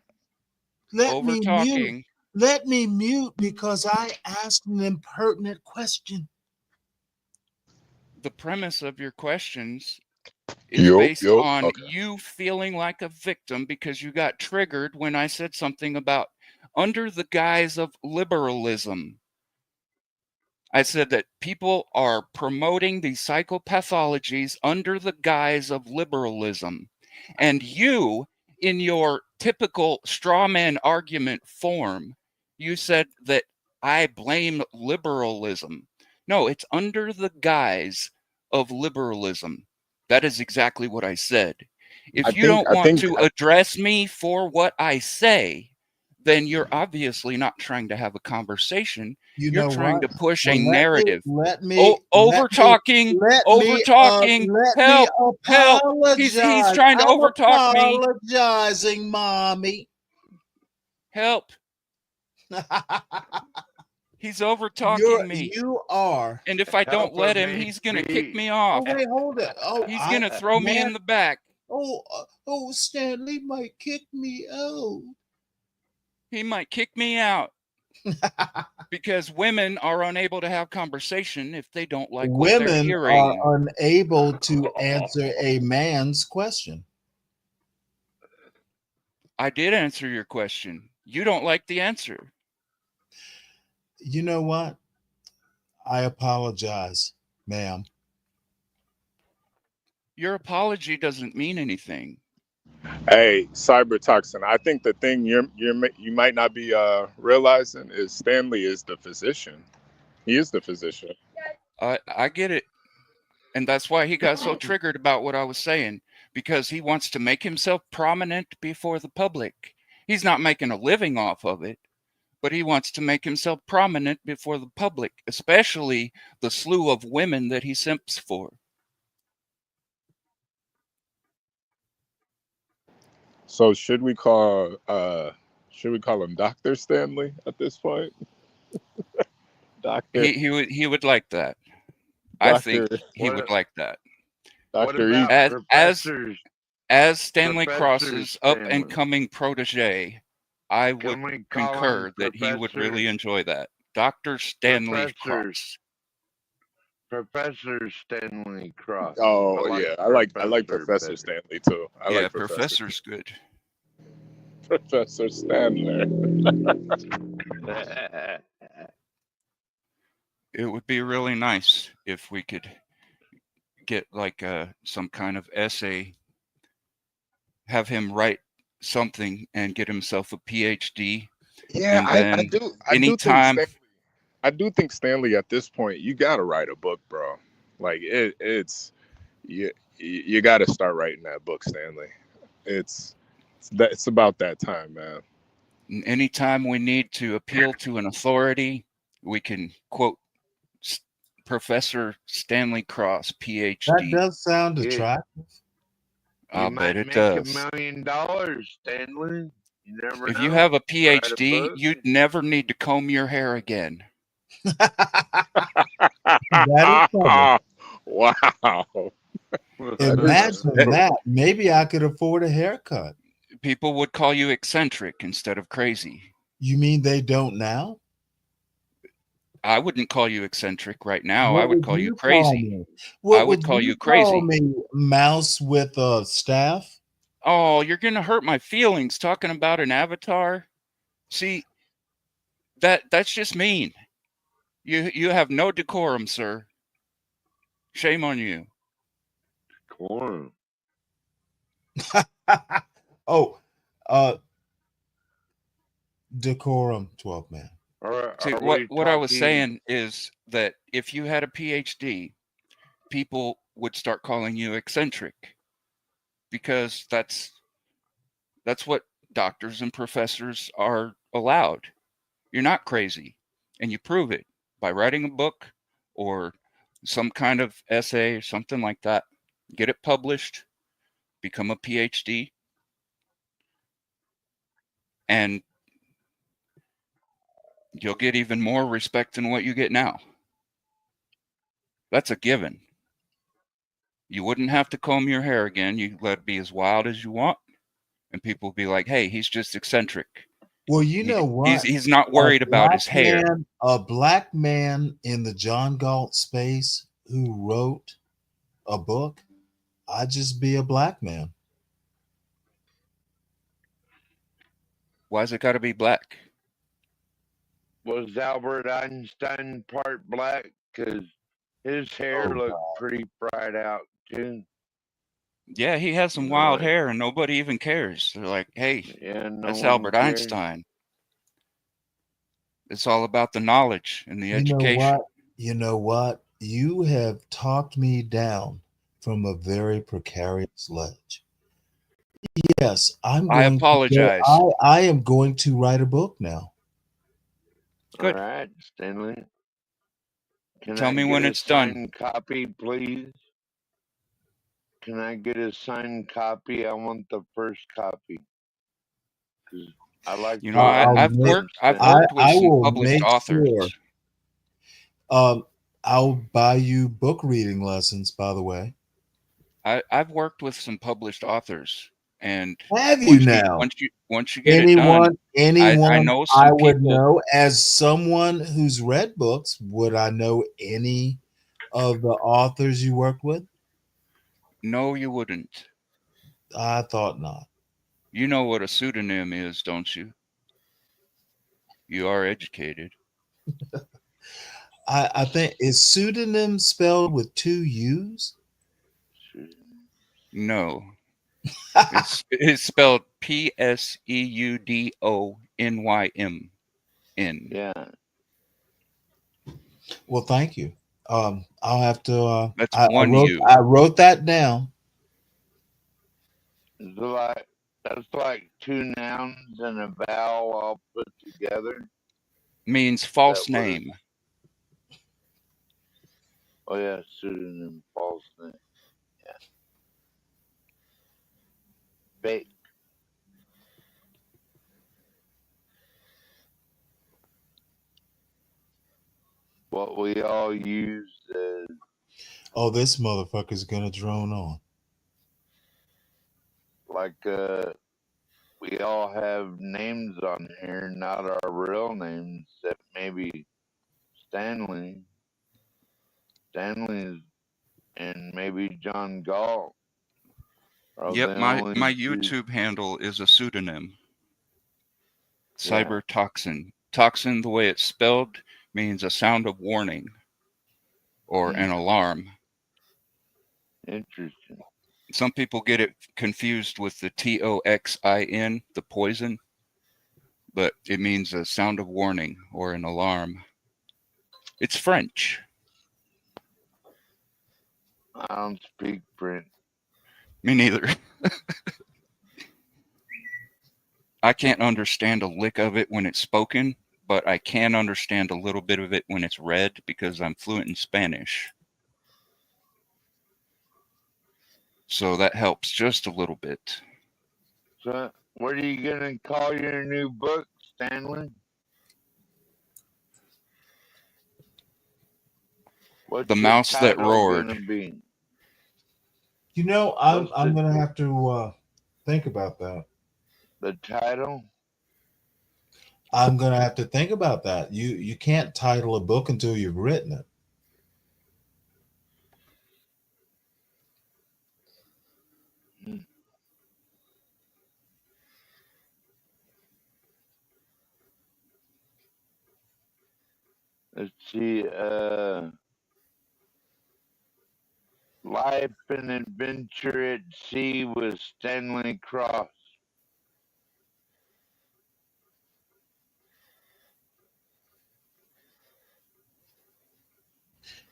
Let over me mute. talking. Let me mute because I asked an impertinent question. The premise of your questions is based on you feeling like a victim because you got triggered when I said something about under the guise of liberalism. I said that people are promoting these psychopathologies under the guise of liberalism. And you, in your typical straw man argument form, you said that I blame liberalism. No, it's under the guise of liberalism. That is exactly what I said. If you don't want to address me for what I say, then you're obviously not trying to have a conversation. You You're know trying what? to push a Well, narrative. let me Over talking, over talking. let me Help, help. He's apologize. trying to I'm over talk me. apologizing, mommy. Help. He's over talking me. You are. And if I don't Help let him, him, he's going to HP. kick me off. Oh, wait, hold it. Oh, He's going to throw me in the back. Oh, Stanley might kick me out. He might kick me out. Because women are unable to have conversation if they don't like what they're Women hearing. are unable to answer a man's question. I did answer your question. You don't like the answer. You know what? I apologize, ma'am. Your apology doesn't mean anything. Hey, cybertoxin. I think the thing you might not be realizing is Stanley is the physician. He is the physician. I get it. And that's why he got so triggered about what I was saying, because he wants to make himself prominent before the public. He's not making a living off of it, but he wants to make himself prominent before the public, especially the slew of women that he simps for. So should we call him Dr. Stanley at this point? Doctor. He would like that. I think he would like that. Dr. As Stanley Professor Cross's up and Stanley. coming protege, I Can would we call concur him that he would Professor? really enjoy that. Dr. Stanley Cross. Professor Stanley Cross. Oh yeah, I like Professor better. Stanley too. I Yeah, like Professor's good. Professor Stanley. It would be really nice if we could get like some kind of essay, have him write something and get himself a PhD. Yeah, and then anytime I do think Stanley at this point, you gotta write a book, bro. Like it's you gotta start writing that book, Stanley. It's about that time, man. Anytime we need to appeal to an authority, we can quote Professor Stanley Cross, PhD. That does sound attractive. I bet it make does. $1 million, Stanley. You never If know. you have a Write PhD, book. you'd never need to comb your hair again. That is funny. Wow. Imagine that. Maybe I could afford a haircut. People would call you eccentric instead of crazy. You mean they don't now? I wouldn't call you eccentric right now. What I would would call you you crazy. call me? What I would call you crazy. Call me mouse with a staff? Oh, you're gonna hurt my feelings talking about an avatar. See, that's just mean. You have no decorum, sir. Shame on you. Decorum. Decorum, 12 man. See, what I was saying is that if you had a PhD, people would start calling you eccentric, because that's what doctors and professors are allowed. You're not crazy, and you prove it by writing a book or some kind of essay or something like that. Get it published, become a PhD, and you'll get even more respect than what you get now. That's a given. You wouldn't have to comb your hair again. You let it be as wild as you want, and people will be like, "Hey, he's just eccentric." Well, you know what? He's not worried about his hair. A black man in the John Galt space who wrote a book, I'd just be a black man. Why's it got to be black? Was Albert Einstein part black? Because his hair looked pretty fried out too. Yeah, he has some wild hair, and nobody even cares. They're like, "Hey, that's Albert Einstein." It's all about the knowledge and the education. You know what? You have talked me down from a very precarious ledge. Yes, I apologize. I am going to write a book now. Good. All right, Stanley. Tell me when it's done. Signed copy, please. Can I get a signed copy? I want the first copy. I like. You know, I've worked with some published authors. I'll buy you book reading lessons, by the way. I've worked with some published authors, and have you now? Once you get it done, I know some people. Would know as someone who's read books. Would I know any of the authors you worked with? No, you wouldn't. I thought not. You know what a pseudonym is, don't you? You are educated. I think is pseudonym spelled with 2 U's? No. It's spelled Pseudonym. Yeah. Well, thank you. I'll have to. That's I wrote that down. That's like 2 nouns and a vowel all put together. Means false name. Oh yeah, pseudonym, false name. Yeah. Fake. What we all use is. Oh, this motherfucker's gonna drone on. Like we all have names on here, not our real names. That maybe Stanley's, and maybe John Galt. Yep, my YouTube handle is a pseudonym. Cybertoxin. Toxin, the way it's spelled, means a sound of warning or an alarm. Interesting. Some people get it confused with the TOXIN, the poison, but it means a sound of warning or an alarm. It's French. I don't speak French. Me neither. I can't understand a lick of it when it's spoken, but I can understand a little bit of it when it's read because I'm fluent in Spanish. So that helps just a little bit. So, what are you gonna call your new book, Stanley? What's The Mouse That Roared. You know, I'm gonna have to think about that. The title? I'm gonna have to think about that. You can't title a book until you've written it. Let's see, Life and Adventure at Sea with Stanley Cross.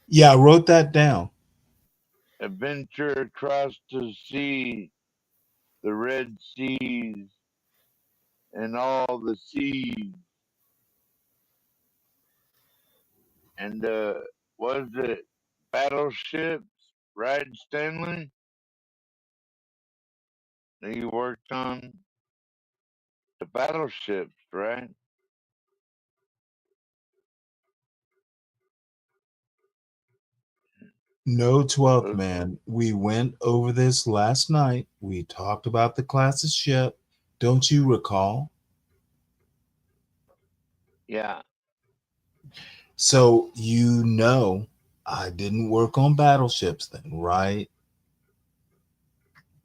Yeah, I wrote that down. Adventure across the sea, the Red Seas, and all the seas. And was it battleships, right, Stanley? That you worked on The battleships, right? No, 12th man. We went over this last night. We talked about the class of ship. Don't you recall? Yeah. So you know I didn't work on battleships then, right?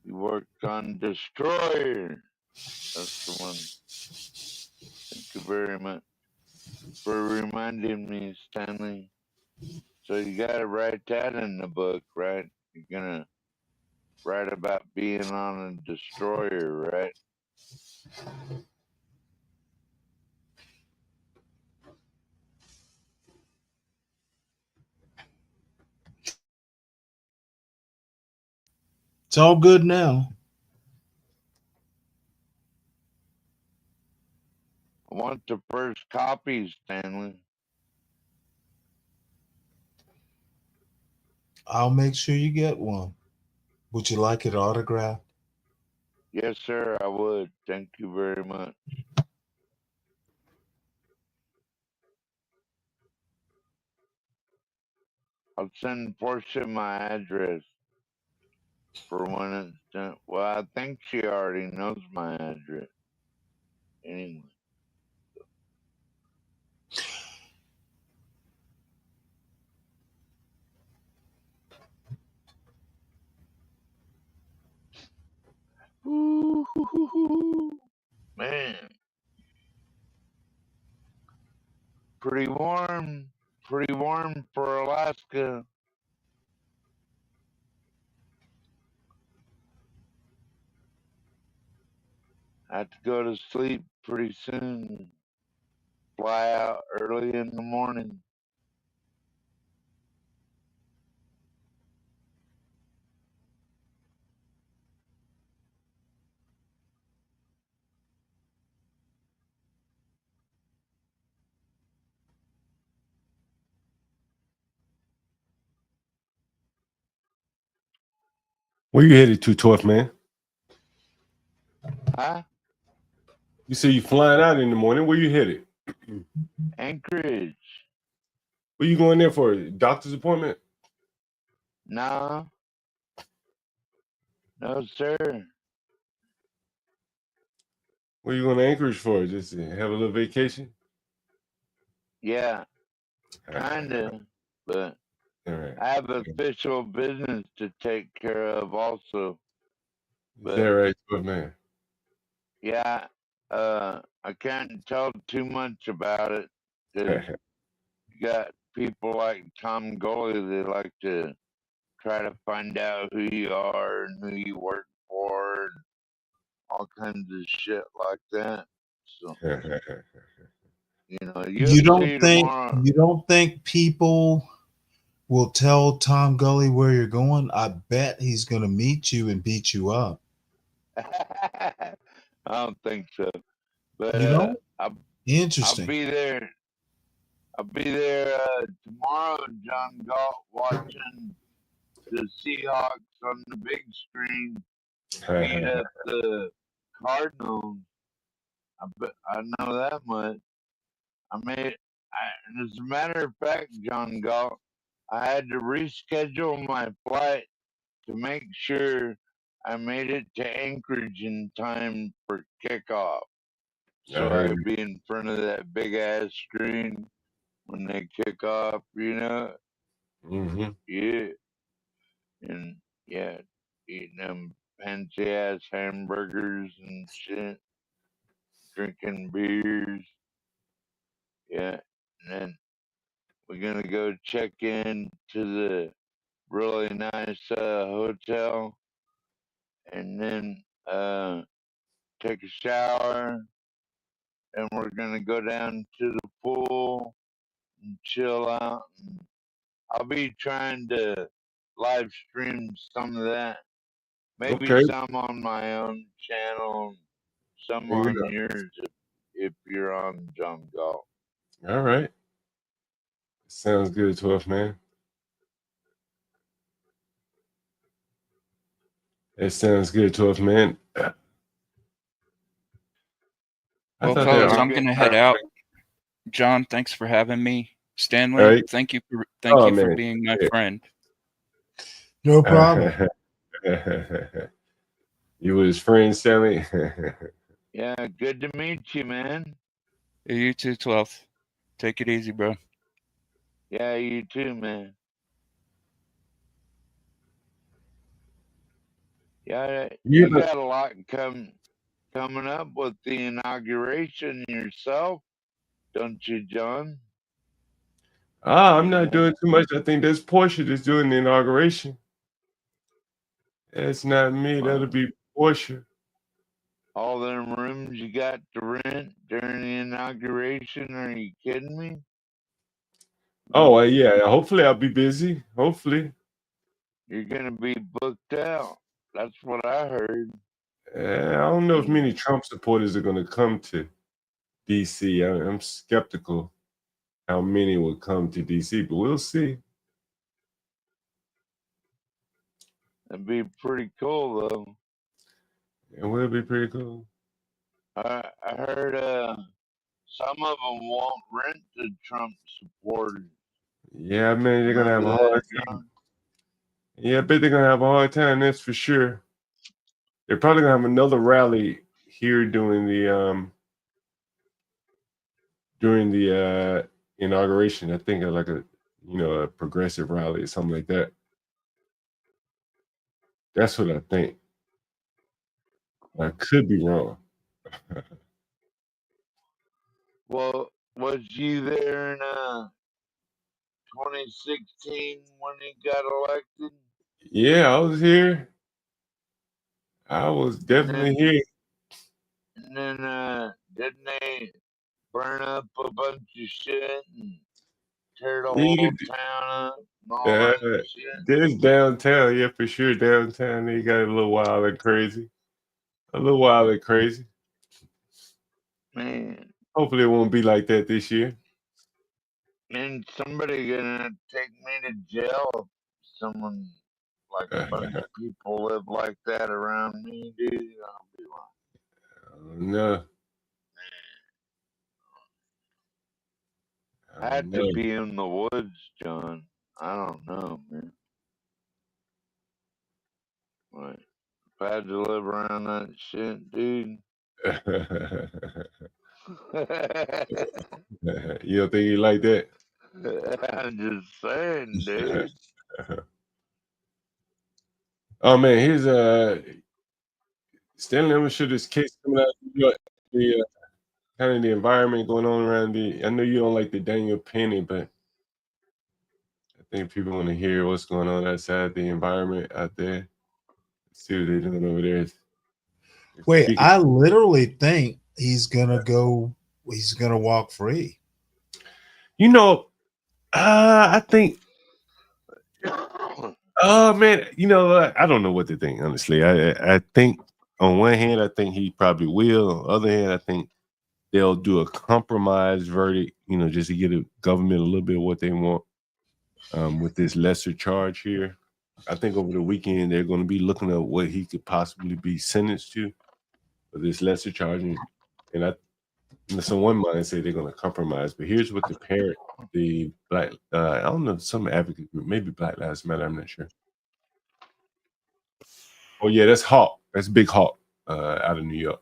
You worked on Destroyer. That's the one. Thank you very much for reminding me, Stanley. So you gotta write that in the book, right? You're gonna write about being on a destroyer, right? It's all good now. I want the first copy, Stanley. I'll make sure you get one. Would you like it autographed? Yes, sir, I would. Thank you very much. I'll send Portia my address for when it's done. Well, I think she already knows my address. Anyway. Ooh, man. Pretty warm for Alaska. I have to go to sleep pretty soon. Fly out early in the morning. Where you headed to, 12th man? Huh? You say you flying out in the morning. Where you headed? Anchorage. Where you going there for? Doctor's appointment? No. No, sir. Where you going to Anchorage for? Just to have a little vacation? Yeah. Kinda. But I have official business to take care of also. Is that right, 12th man? Yeah. I can't tell too much about it because you got people like Tom Goley, they like to try to find out who you are and who you work for and all kinds of shit like that. So you'll see tomorrow. You don't think people will tell Tom Gully where you're going? I bet he's gonna meet you and beat you up. I don't think so. But You know? I'll Interesting. be there. I'll be there tomorrow, John Galt, watching the Seahawks on the big screen beat up the Cardinals. I know that much. And as a matter of fact, John Galt, I had to reschedule my flight to make sure I made it to Anchorage in time for kickoff. So I could be in front of that big ass screen when they kick off, Mm-hmm. Yeah. And yeah, eating them fancy ass hamburgers and shit, drinking beers. Yeah. And then we're gonna go check in to the really nice hotel and then take a shower and we're gonna go down to the pool and chill out. And I'll be trying to live stream some of that. Maybe Okay. some on my own channel, some There you on go. yours if you're on John Galt. All right. Sounds good, 12th man. It sounds good, 12th man. Well, thought fellas, that. I'm gonna head out. John, thanks for having me. Stanley, All right. thank you for Oh, for man. being my Yeah. friend. No problem. You were his friend, Stanley. Yeah, good to meet you, man. You too, 12th. Take it easy, bro. Yeah, you too, man. Yeah, Yeah, you but- got a lot coming up with the inauguration yourself, don't you, John? I'm not doing too much. I think that's Portia that's doing the inauguration. That's not me. That'll be Portia. All them rooms you got to rent during the inauguration? Are you kidding me? Oh, yeah. Hopefully, I'll be busy. Hopefully. You're gonna be booked out. That's what I heard. I don't know if many Trump supporters are going to come to D.C. I'm skeptical how many will come to D.C., but we'll see. That'd be pretty cool, though. It will be pretty cool. I heard some of them won't rent to Trump supporters. Yeah, man, they're going to have a Remember hard that, time. John? Yeah, I bet they're going to have a hard time, that's for sure. They're probably going to have another rally here during the inauguration. I think like a progressive rally or something like that. That's what I think. I could be wrong. Well, was you there in 2016 when he got elected? Yeah, I was here. I was definitely here. And then didn't they burn up a bunch of shit and tear the whole town up and all that shit? There's downtown, yeah, for sure. Downtown, they got a little wild and crazy. A little wild and crazy. Man, Hopefully, it won't be like that this year. and somebody gonna take me to jail if someone like a bunch of people live like that around me, dude. I'll be like, No. I had to be in the woods, John. I don't know, man. Like, if I had to live around that shit, dude. You don't think he like that? I'm just saying, dude. Oh man, here's Stanley. I'm sure this case coming out of New York, the kind of the environment going on around I know you don't like the Daniel Penny, but I think people want to hear what's going on outside the environment out there. See what they're doing over there. Wait, I literally think he's gonna walk free. You know, I think. Oh man, I don't know what to think. Honestly, I think on one hand, I think he probably will. On the other hand, I think they'll do a compromise verdict. Just to get the government a little bit of what they want with this lesser charge here. I think over the weekend they're going to be looking at what he could possibly be sentenced to for this lesser charge, and one might say they're going to compromise. But here's what the black, I don't know, some advocate group, maybe Black Lives Matter, I'm not sure. Oh yeah, that's Hawk. That's Big Hawk out of New York.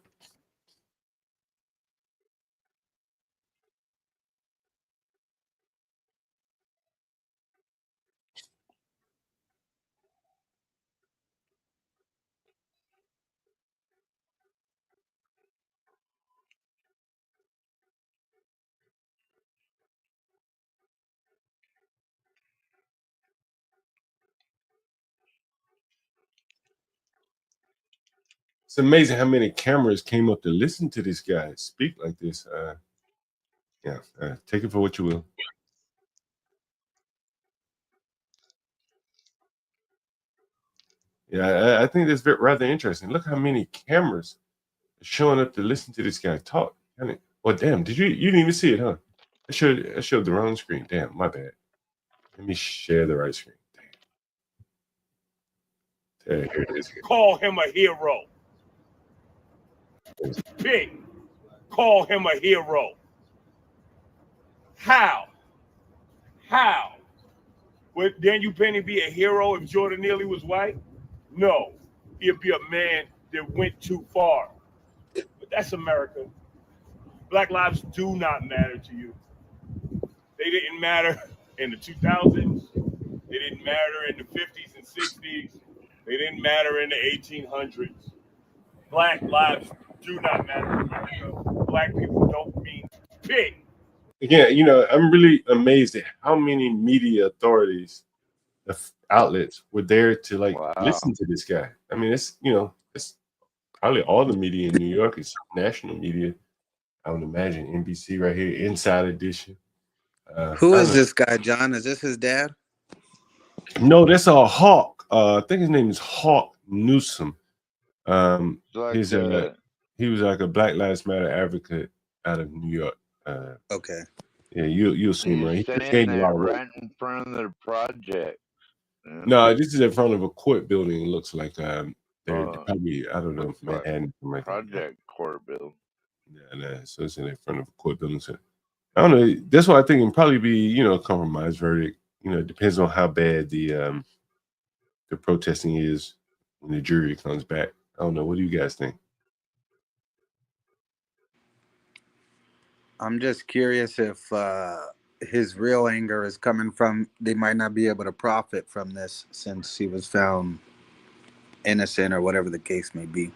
It's amazing how many cameras came up to listen to this guy speak like this. Take it for what you will. Yeah, I think that's rather interesting. Look how many cameras are showing up to listen to this guy talk. Well, damn, you didn't even see it, huh? I showed the wrong screen. Damn, my bad. Let me share the right screen. Damn. Here it is. Call him a hero. Big. call him a hero. How? Would Daniel Penny be a hero if Jordan Neely was white? No. He'd be a man that went too far. But that's America. Black lives do not matter to you. They didn't matter in the 2000s. They didn't matter in the 50s and 60s. They didn't matter in the 1800s. Black lives do not matter in America. Black people don't mean shit. Again, I'm really amazed at how many media authorities, outlets were there to listen to this guy. I mean, it's probably all the media in New York is national media. I would imagine NBC right here, Inside Edition. Who is this guy, John? Is this his dad? No, that's a Hawk. I think his name is Hawk Newsom. He was like a Black Lives Matter advocate out of New York. Okay. Yeah, you'll see him. Right? He's He just saying gained a that lot of weight. right in front of the project. Yeah. No, this is in front of a court building. It looks like they're probably, I don't know, Manhattan. Like project court building. Yeah, so it's in front of a court building. So I don't know. That's why I think it'll probably be, a compromise verdict. It depends on how bad the protesting is when the jury comes back. I don't know. What do you guys think? I'm just curious if his real anger is coming from they might not be able to profit from this since he was found innocent or whatever the case may be.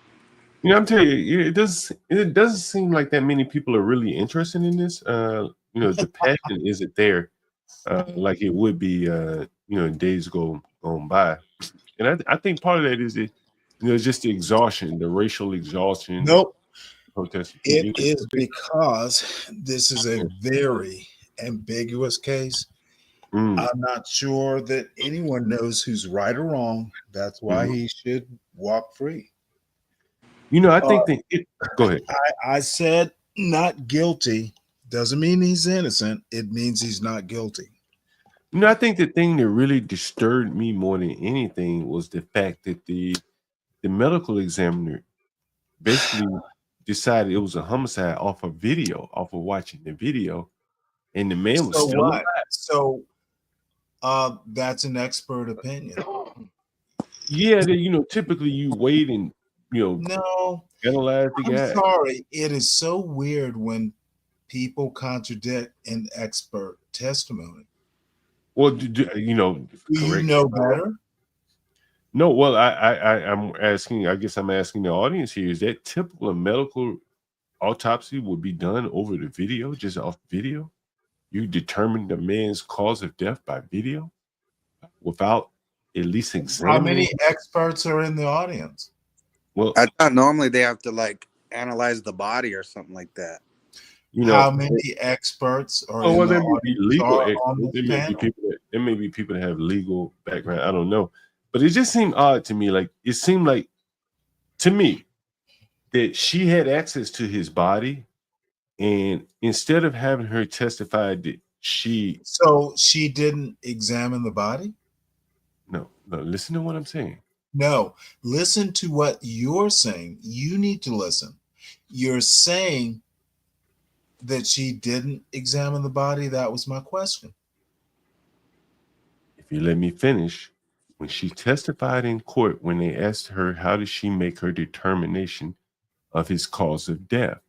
I'm telling you, it doesn't seem like that many people are really interested in this. The passion isn't there like it would be, days gone by. And I think part of that is just the exhaustion, the racial exhaustion. Nope. Protest. It is because this is a very ambiguous case. I'm not sure that anyone knows who's right or wrong. That's why he should walk free. I think go ahead. I said not guilty doesn't mean he's innocent. It means he's not guilty. I think the thing that really disturbed me more than anything was the fact that the medical examiner basically decided it was a homicide off of watching the video, and the man was still alive. So that's an expert opinion. Yeah, typically you wait and no analyze the guy. I'm sorry, it is so weird when people contradict an expert testimony. Well, do you know better? No, well, I'm asking. I guess I'm asking the audience here: is that typical of medical autopsy would be done over the video, just off video? You determine the man's cause of death by video without at least examining. How many experts are in the audience? Well, I thought normally they have to analyze the body or something like that. How many experts are in the audience? There may be people that have legal background. I don't know. But it just seemed odd to me. Like it seemed like to me that she had access to his body, and instead of having her testify that she didn't examine the body? No, listen to what I'm saying. No, listen to what you're saying. You need to listen. You're saying that she didn't examine the body. That was my question. If you let me finish. When she testified in court, when they asked her how did she make her determination of his cause of death,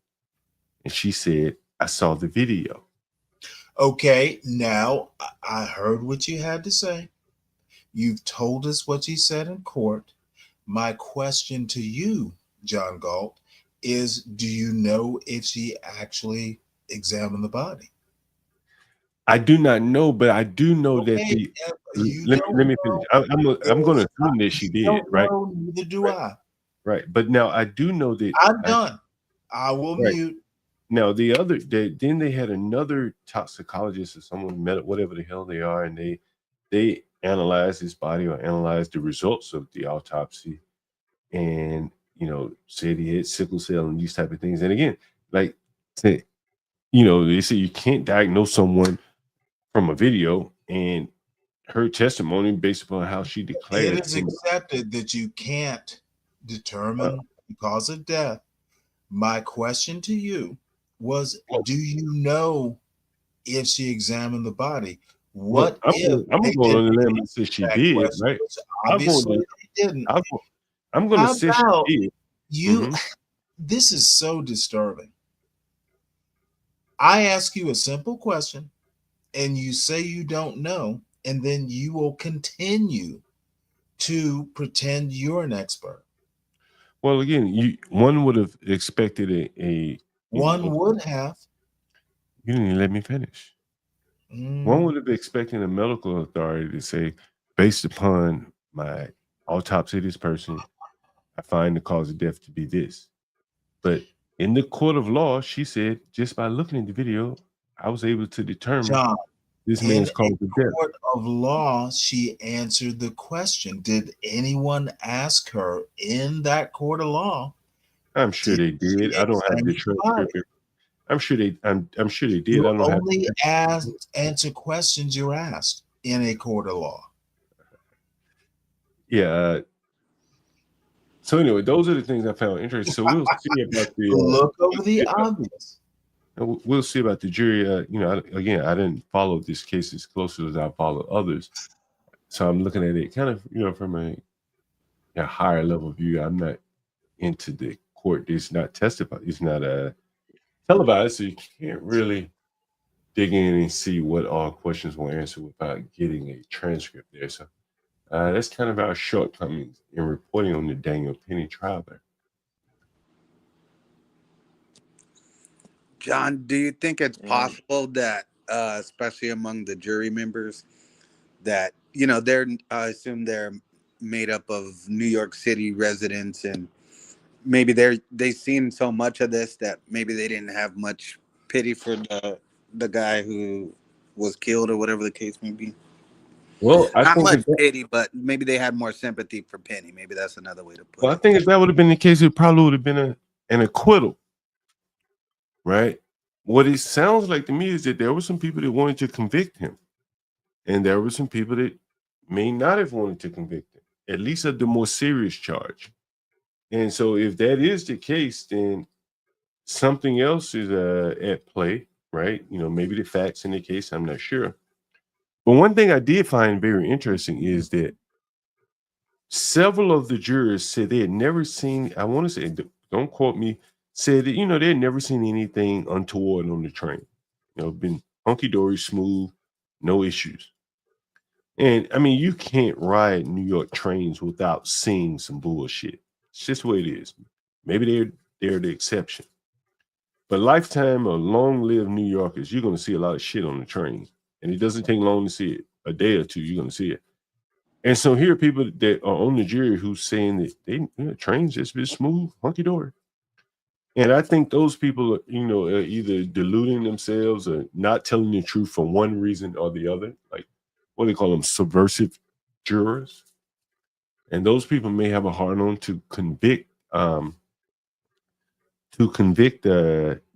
and she said, I saw the video. Okay, now I heard what you had to say. You've told us what you said in court. My question to you, John Galt, is do you know if she actually examined the body? I do not know, but I do know that let me finish. I'm going to assume that she did, right? Neither do I. Right, but now I do know that I'm done. I will mute. Now then they had another toxicologist or someone, whatever the hell they are, and they analyzed his body or analyzed the results of the autopsy, and said he had sickle cell and these type of things. And again, they say you can't diagnose someone from a video, and her testimony based upon how she declared it is accepted that you can't determine the cause of death. My question to you was, do you know if she examined the body? Well, What I'm if I'm they going didn't on the limb and say answer she that did, question, right? which I'm going obviously to they didn't? I'm going to How say she about did. you? Mhm. This is so disturbing. I ask you a simple question and you say you don't know, and then you will continue to pretend you're an expert. Well, again, one would have expected a One would have. You didn't even let me finish. One would have been expecting a medical authority to say, based upon my autopsy of this person, I find the cause of death to be this. But in the court of law, she said, just by looking at the video, I was able to determine John, this in man's a cause of death. court of law, she answered the question. Did anyone ask her in that court of law? I'm sure they did. I don't have the transcript. I'm sure they did. You I don't have only answer questions you're asked in a court of law. Yeah. So anyway, those are the things I found interesting. So we'll see about the look over the obvious. We'll see about the jury. I didn't follow this case as closely as I follow others, so I'm looking at it kind of, from a higher level view. I'm not into the court. It's not testified. It's not televised, so you can't really dig in and see what all questions were answered without getting a transcript there. So that's kind of our shortcomings in reporting on the Daniel Penny trial there. John, do you think it's possible that, especially among the jury members, that they're I assume they're made up of New York City residents, and maybe they've seen so much of this that maybe they didn't have much pity for the guy who was killed or whatever the case may be? Well, I Not think much pity, but maybe they had more sympathy for Penny. Maybe that's another way to put Well, it. I think if that would have been the case, it probably would have been an acquittal, right? What it sounds like to me is that there were some people that wanted to convict him, and there were some people that may not have wanted to convict him, at least of the more serious charge. And so, if that is the case, then something else is at play, right? Maybe the facts in the case, I'm not sure. But one thing I did find very interesting is that several of the jurors said they had never seen, I want to say, don't quote me, said that, they had never seen anything untoward on the train. Been hunky-dory, smooth, no issues. And I mean, you can't ride New York trains without seeing some bullshit. It's just the way it is. Maybe they're the exception. But lifetime or long-lived New Yorkers, you're going to see a lot of shit on the train. And it doesn't take long to see it. A day or two, you're going to see it. And so here are people that are on the jury who's saying that trains just been smooth, hunky dory. And I think those people, are either deluding themselves or not telling the truth for one reason or the other. Like, what do they call them? Subversive jurors. And those people may have a hard on to convict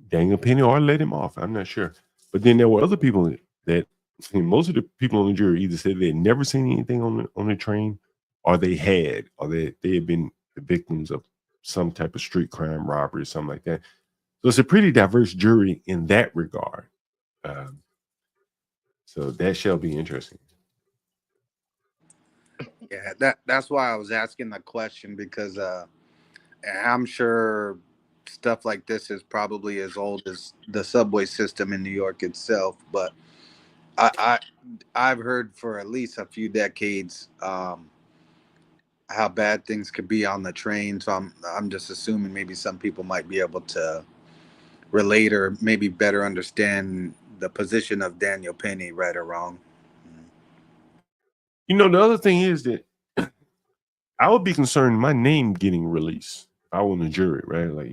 Daniel Penny or let him off. I'm not sure. But then there were other people that most of the people on the jury either said they had never seen anything on the train, or they had been the victims of some type of street crime, robbery, or something like that. So it's a pretty diverse jury in that regard. So that shall be interesting. Yeah, that's why I was asking the question, because I'm sure stuff like this is probably as old as the subway system in New York itself. But I've heard for at least a few decades how bad things could be on the train. So I'm just assuming maybe some people might be able to relate or maybe better understand the position of Daniel Penny, right or wrong. The other thing is that I would be concerned my name getting released if I were on the jury, right? Like,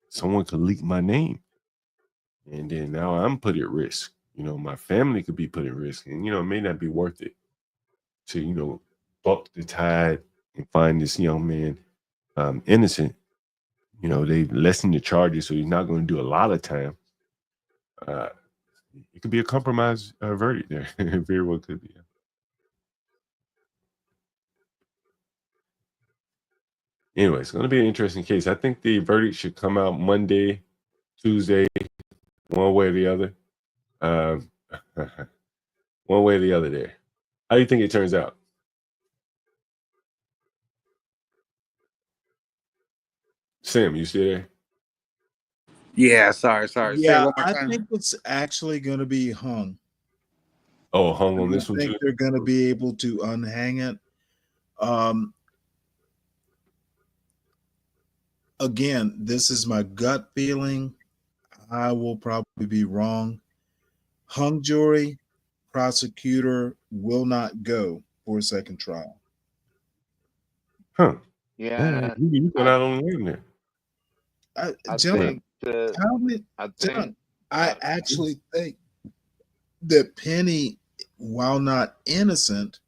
someone could leak my name. And then now I'm put at risk. My family could be put at risk. And, it may not be worth it to, buck the tide and find this young man innocent. They lessen the charges, so he's not going to do a lot of time. It could be a compromise verdict there. It very well could be. Anyway, it's going to be an interesting case. I think the verdict should come out Monday, Tuesday, one way or the other. One way or the other there. How do you think it turns out? Sam, you still there? Yeah, sorry. Say it Yeah, one more I time. think it's actually going to be hung. Oh, hung on this I one think too? they're going to be able to unhang it. Again, this is my gut feeling. I will probably be wrong. Hung jury, prosecutor will not go for a second trial. Huh. Yeah, You went out on a limb there. I John, think the John, I actually think that Penny, while not innocent,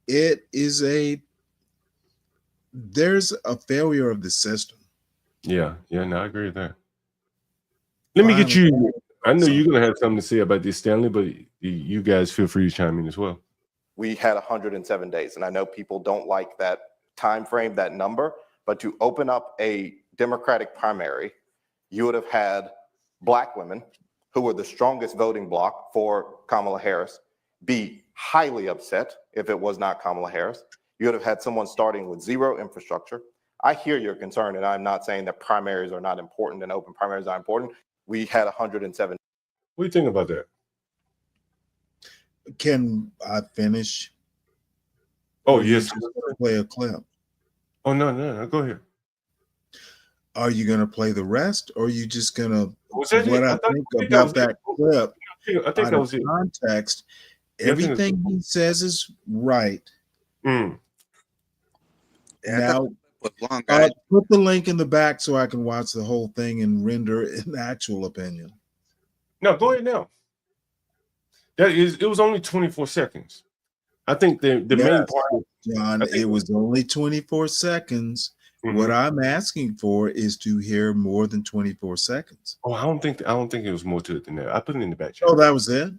there's a failure of the system. Yeah, no, I agree with that. Let me get you. I know you're gonna have something to say about this, Stanley, but you guys feel free to chime in as well. We had 107 days, and I know people don't like that time frame, that number, but to open up a Democratic primary, you would have had Black women, who were the strongest voting bloc for Kamala Harris, be highly upset if it was not Kamala Harris. You would have had someone starting with zero infrastructure. I hear your concern, and I'm not saying that primaries are not important and open primaries are important. We had 107. What do you think about that? Can I finish? Oh, Or you yes. just gonna play a clip? Oh, no. Go ahead. Are you going to play the rest, or are you just going to? Was that What it? I think that about was that it. clip, I think out that of was it. context, Yeah, I think everything he says is right. Yeah, I Now, thought it was long, guys. put the link in the back so I can watch the whole thing and render an actual opinion. No, go ahead now. It was only 24 seconds. I think the main Yes, part, John, it was only 24 seconds. What I'm asking for is to hear more than 24 seconds. Oh, I don't think it was more to it than that. I put it in the back chat. Oh, that was it?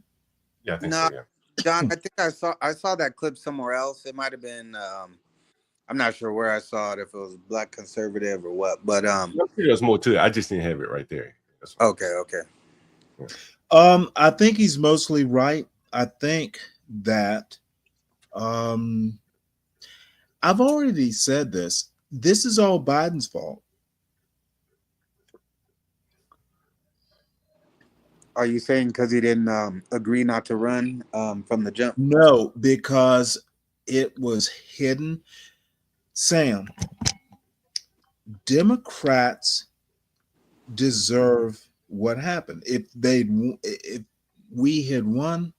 Yeah, I think No, so. Yeah. John, I think I saw that clip somewhere else. It might have been I'm not sure where I saw it, if it was Black Conservative or what, but I'm sure there's more to it. I just didn't have it right there. Okay. I think he's mostly right. I think that I've already said this. This is all Biden's fault. Are you saying because he didn't agree not to run from the jump? No, because it was hidden. Sam, Democrats deserve what happened. If we had won,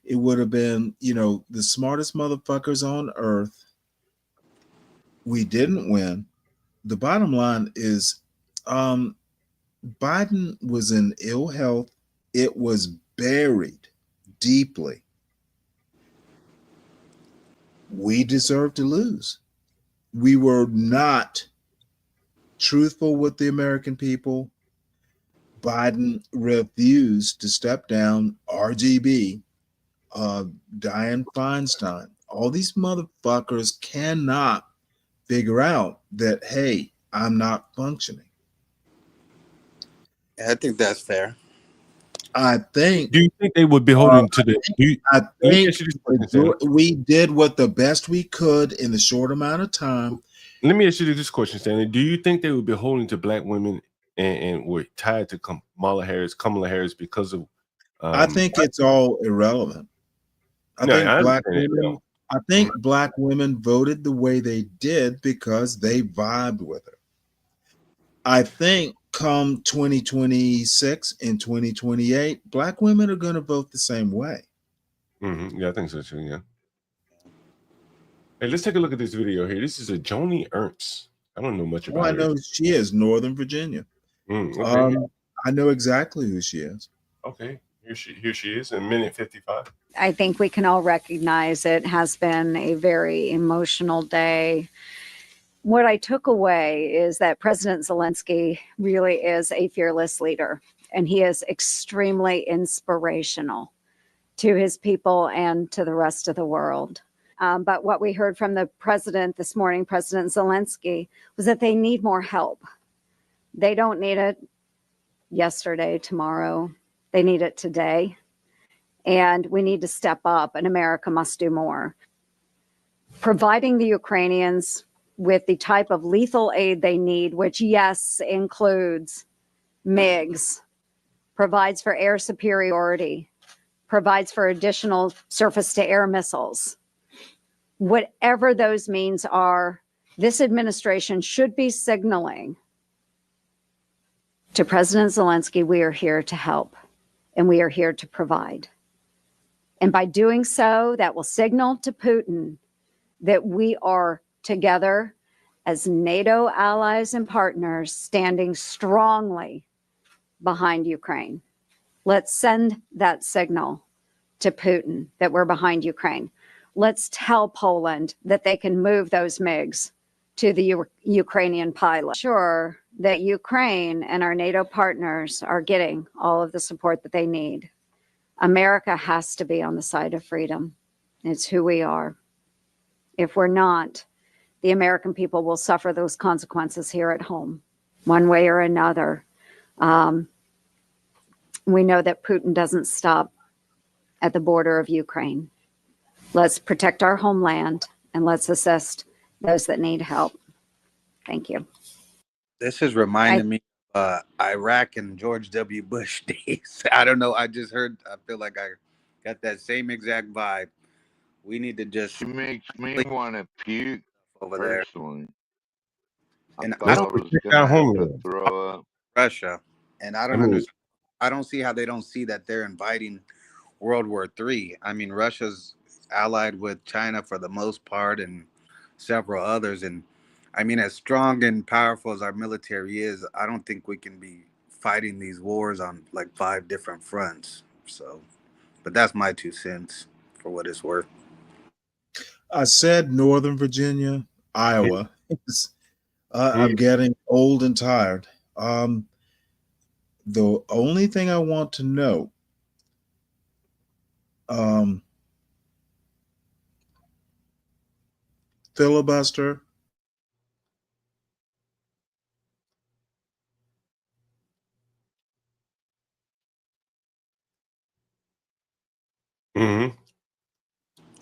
it would have been, the smartest motherfuckers on earth. We didn't win. The bottom line is Biden was in ill health. It was buried deeply. We deserve to lose. We were not truthful with the American people. Biden refused to step down. RGB, Dianne Feinstein, all these motherfuckers cannot figure out that, hey, I'm not functioning. I think that's fair. I think. Do you think they would be holding to the? I think we did what the best we could in the short amount of time. Let me ask you this question, Stanley. Do you think they would be holding to Black women and were tied to Kamala Harris because of? I think it's all irrelevant. I think Black women voted the way they did because they vibed with her. I think come 2026 and 2028, Black women are going to vote the same way. Yeah, I think so too. Yeah. Hey, let's take a look at this video here. This is a Joni Ernst. I don't know much about her. I know who she is, Northern Virginia. Okay. I know exactly who she is. Okay, here she is in minute 55. I think we can all recognize it has been a very emotional day. What I took away is that President Zelensky really is a fearless leader, and he is extremely inspirational to his people and to the rest of the world. But what we heard from the president this morning, President Zelensky, was that they need more help. They don't need it. yesterday, tomorrow. They need it today. And we need to step up, and America must do more. Providing the Ukrainians with the type of lethal aid they need, which, yes, includes MiGs, provides for air superiority, provides for additional surface-to-air missiles. Whatever those means are, this administration should be signaling to President Zelensky, we are here to help, and we are here to provide. And by doing so, that will signal to Putin that we are together as NATO allies and partners standing strongly behind Ukraine. Let's send that signal to Putin that we're behind Ukraine. Let's tell Poland that they can move those MiGs to the Ukrainian pilot. Sure that Ukraine and our NATO partners are getting all of the support that they need. America has to be on the side of freedom. It's who we are. If we're not, the American people will suffer those consequences here at home, one way or another. We know that Putin doesn't stop at the border of Ukraine. Let's protect our homeland and let's assist those that need help. Thank you. This is reminding me of Iraq and George W. Bush days. I don't know. I just heard, I feel like I got that same exact vibe. We need to just. It makes me want to puke over there. personally. And I thought I was gonna have to throw up. Russia, and I don't see how they don't see that they're inviting World War III. I mean, Russia's allied with China for the most part, and several others. And I mean, as strong and powerful as our military is, I don't think we can be fighting these wars on like 5 different fronts. So, but that's my 2 cents for what it's worth. I said Northern Virginia, Iowa. I'm getting old and tired. The only thing I want to know, filibuster. Mm-hmm.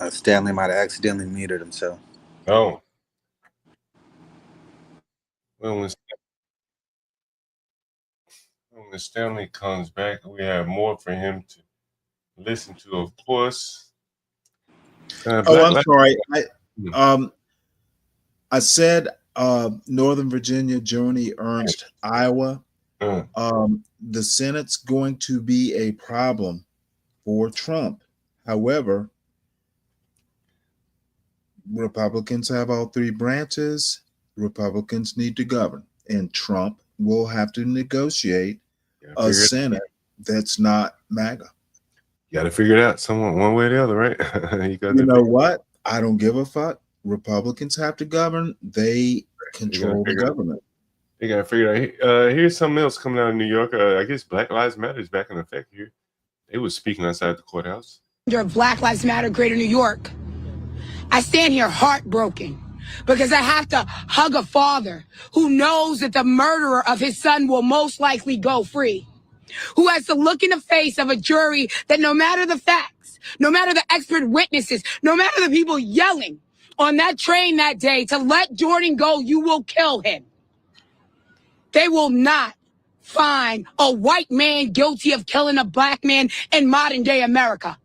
Stanley might have accidentally muted himself. Oh. Well, when Stanley comes back, we have more for him to listen to, of course. I'm sorry. I said Northern Virginia, Joni Ernst, Iowa. The Senate's going to be a problem for Trump. However, Republicans have all 3 branches. Republicans need to govern, and Trump will have to negotiate a Senate that's not MAGA. You got to figure it out one way or the other, right? You know what? I don't give a fuck. Republicans have to govern. They control the government. They got to figure it out. Here's something else coming out of New York. I guess Black Lives Matter is back in effect here. They were speaking outside the courthouse. Under Black Lives Matter, Greater New York, I stand here heartbroken because I have to hug a father who knows that the murderer of his son will most likely go free, who has to look in the face of a jury that no matter the facts, no matter the expert witnesses, no matter the people yelling on that train that day to let Jordan go, you will kill him. They will not find a white man guilty of killing a black man in modern day America.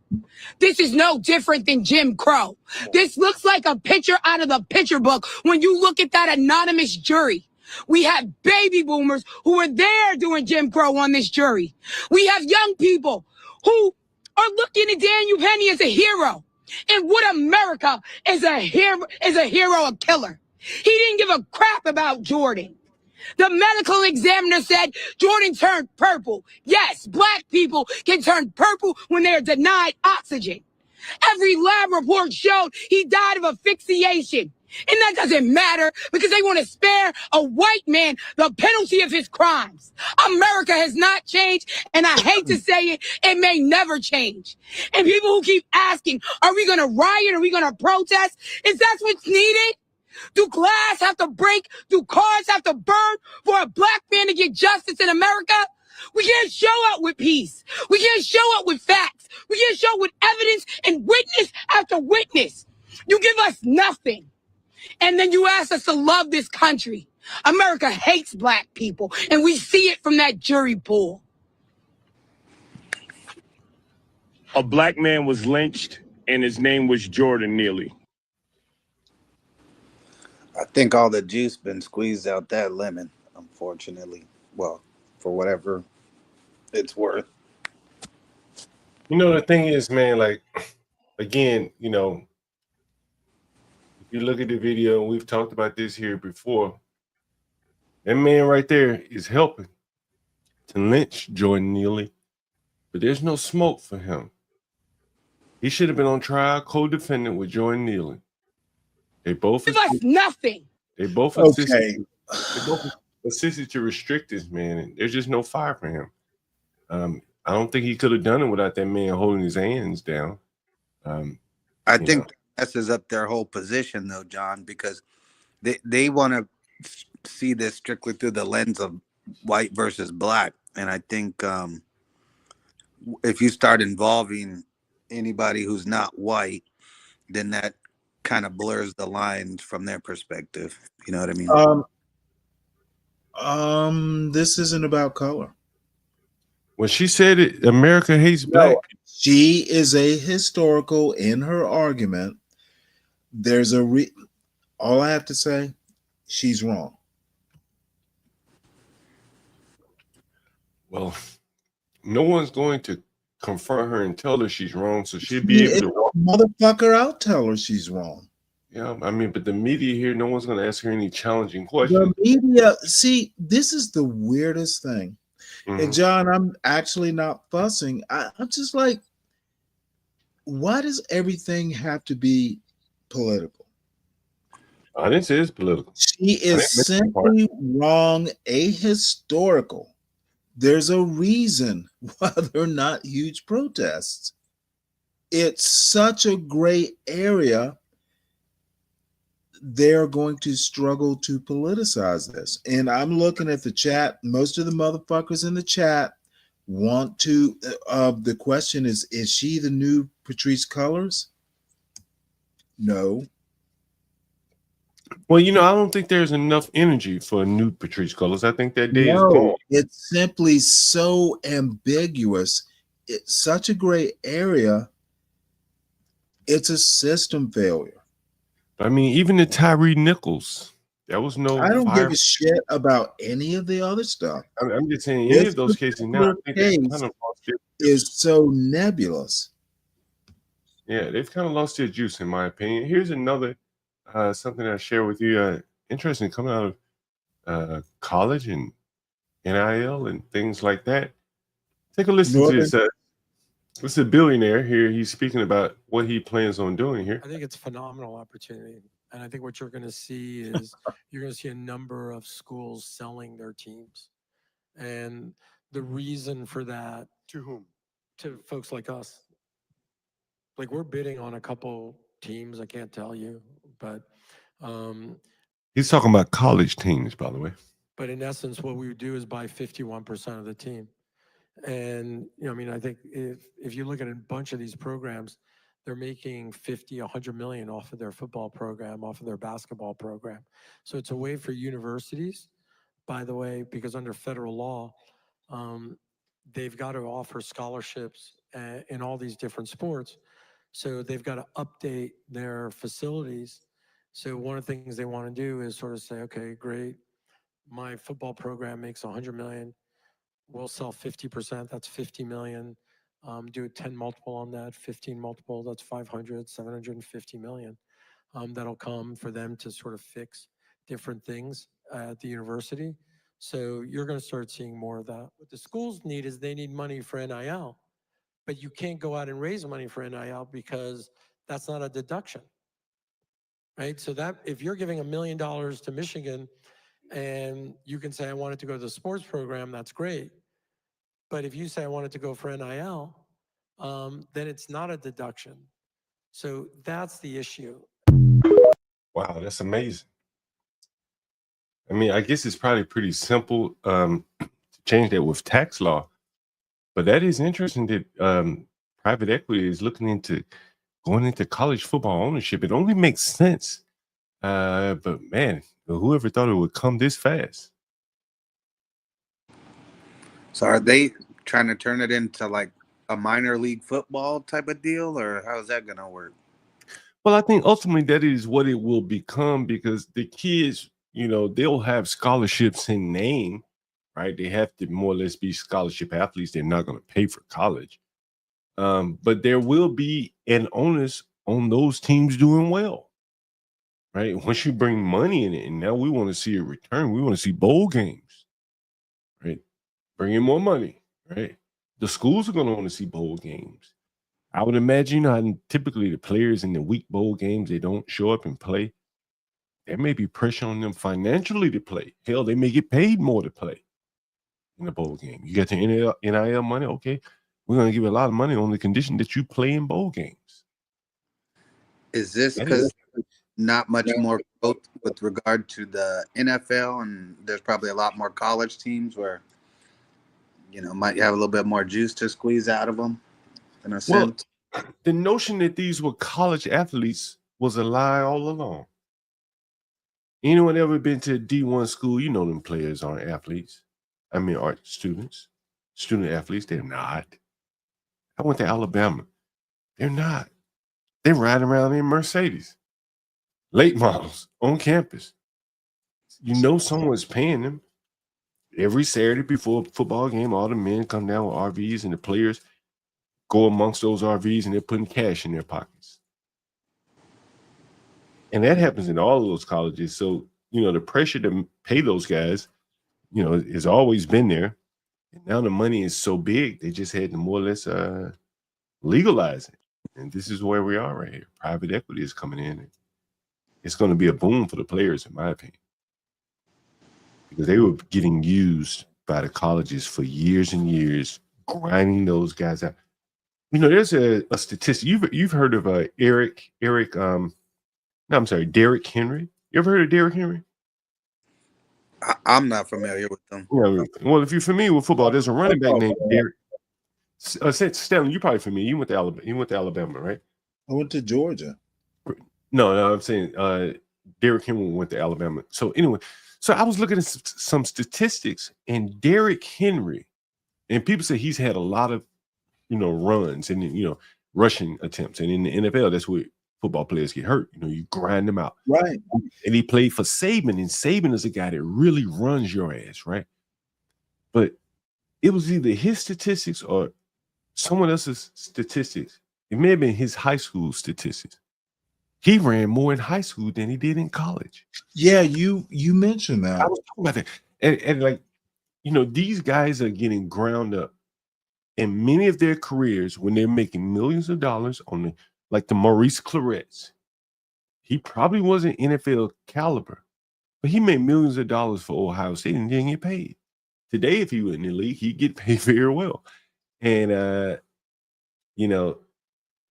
This is no different than Jim Crow. This looks like a picture out of the picture book when you look at that anonymous jury. We have baby boomers who were there doing Jim Crow on this jury. We have young people who are looking at Daniel Penny as a hero. And what America is a hero, a killer. He didn't give a crap about Jordan. The medical examiner said Jordan turned purple. Yes, black people can turn purple when they are denied oxygen. Every lab report showed he died of asphyxiation. And that doesn't matter because they want to spare a white man the penalty of his crimes. America has not changed, and I hate to say it, it may never change. And people who keep asking, are we going to riot? Are we going to protest? Is that what's needed? Do glass have to break? Do cars have to burn for a black man to get justice in America? We can't show up with peace. We can't show up with facts. We can't show up with evidence and witness after witness. You give us nothing. And then you ask us to love this country. America hates black people, and we see it from that jury pool. A black man was lynched, and his name was Jordan Neely. I think all the juice been squeezed out that lemon, unfortunately. Well, for whatever it's worth. You know, the thing is, man, like, again, you know, if you look at the video, and we've talked about this here before, that man right there is helping to lynch Jordan Neely, but there's no smoke for him. He should have been on trial, co-defendant with Jordan Neely. They both give us nothing. They both assisted. They both assisted to restrict this man, and there's just no fire for him. I don't think he could have done it without that man holding his hands down. I think that messes up their whole position, though, John, because they want to see this strictly through the lens of white versus black, and I think if you start involving anybody who's not white, then that kind of blurs the lines from their perspective. You know what I mean? This isn't about color. When she said it, America hates black. She is a historical in her argument. There's all I have to say, she's wrong. Well, no one's going to confront her and tell her she's wrong, so she'll be able to motherfucker. I'll tell her she's wrong. Yeah, I mean, but the media here, no one's going to ask her any challenging questions. The media, see, this is the weirdest thing. And John, I'm actually not fussing. I'm just like, why does everything have to be political? I didn't say it's political. She is simply wrong, ahistorical. There's a reason why they're not huge protests. It's such a gray area. They're going to struggle to politicize this. And I'm looking at the chat. Most of the motherfuckers in the chat want to, the question is she the new Patrisse Cullors? No. Well, you know, I don't think there's enough energy for a new Patrisse Cullors. I think that day is gone. It's simply so ambiguous. It's such a gray area. It's a system failure. I mean, even the Tyree Nichols, that was no. I don't give a shit about any of the other stuff. I'm just saying, any of those cases now, I think they kind of lost their is so nebulous. Yeah, they've kind of lost their juice, in my opinion. Here's another something I share with you. Interesting, coming out of college and NIL and things like that. Take a listen to this. This is a billionaire here. He's speaking about what he plans on doing here. I think it's a phenomenal opportunity. And I think what you're going to see is you're going to see a number of schools selling their teams. And the reason for that. To whom? To folks like us. Like, we're bidding on a couple teams. I can't tell you, but. He's talking about college teams, by the way. But in essence, what we would do is buy 51% of the team. And, you know, I mean, I think if you look at a bunch of these programs, they're making 50, 100 million off of their football program, off of their basketball program. So it's a way for universities, by the way, because under federal law, they've got to offer scholarships in all these different sports. So they've got to update their facilities. So one of the things they want to do is sort of say, okay, great, my football program makes 100 million. We'll sell 50%, that's 50 million. Do a 10 multiple on that, 15 multiple, that's 500, 750 million. That'll come for them to sort of fix different things at the university. So you're going to start seeing more of that. What the schools need is they need money for NIL, but you can't go out and raise money for NIL because that's not a deduction, right? So that if you're giving $1 million to Michigan, and you can say, I wanted to go to the sports program, that's great. But if you say, I wanted to go for NIL, then it's not a deduction. So that's the issue. Wow, that's amazing. I mean, I guess it's probably pretty simple to change that with tax law. But that is interesting that private equity is looking into going into college football ownership. It only makes sense. But man, whoever thought it would come this fast? So are they trying to turn it into like a minor league football type of deal, or how's that gonna work? Well, I think ultimately that is what it will become, because the kids, they'll have scholarships in name, right? They have to more or less be scholarship athletes. They're not going to pay for college. But there will be an onus on those teams doing well, right? Once you bring money in it, and now we want to see a return. We want to see bowl games, right? Bring in more money, right? The schools are going to want to see bowl games. I would imagine, how typically the players in the weak bowl games, they don't show up and play. There may be pressure on them financially to play. Hell, they may get paid more to play in the bowl game. You got the NIL money. Okay, we're going to give you a lot of money on the condition that you play in bowl games. Is this because not much more growth with regard to the NFL, and there's probably a lot more college teams where, might have a little bit more juice to squeeze out of them, in a sense? The notion that these were college athletes was a lie all along. Anyone ever been to a D1 school, them players aren't athletes. I mean, art students, student athletes. They're not. I went to Alabama. They're not. They're riding around in Mercedes, late models on campus. Someone's paying them. Every Saturday before a football game, all the men come down with RVs, and the players go amongst those RVs, and they're putting cash in their pockets. And that happens in all of those colleges. So, the pressure to pay those guys, has always been there. And now the money is so big, they just had to more or less legalize it. And this is where we are right here. Private equity is coming in. It's going to be a boom for the players, in my opinion, because they were getting used by the colleges for years and years, grinding those guys out. There's a statistic. You've heard of Derrick Henry. You ever heard of Derrick Henry? I'm not familiar with them. Yeah, well, if you're familiar with football, there's a running back named Derrick. Stanley, you're probably familiar. You went to Alabama, right? I went to Georgia. No, I'm saying Derrick Henry went to Alabama. So anyway, I was looking at some statistics, and Derrick Henry, and people say he's had a lot of, runs and, rushing attempts. And in the NFL, that's where football players get hurt. You grind them out. Right. And he played for Saban, and Saban is a guy that really runs your ass, right? But it was either his statistics or someone else's statistics. It may have been his high school statistics. He ran more in high school than he did in college. Yeah, you mentioned that. I was talking about that. And these guys are getting ground up in many of their careers when they're making millions of dollars on the Maurice Claretts. He probably wasn't NFL caliber, but he made millions of dollars for Ohio State and didn't get paid. Today, if he was in the league, he'd get paid very well. And,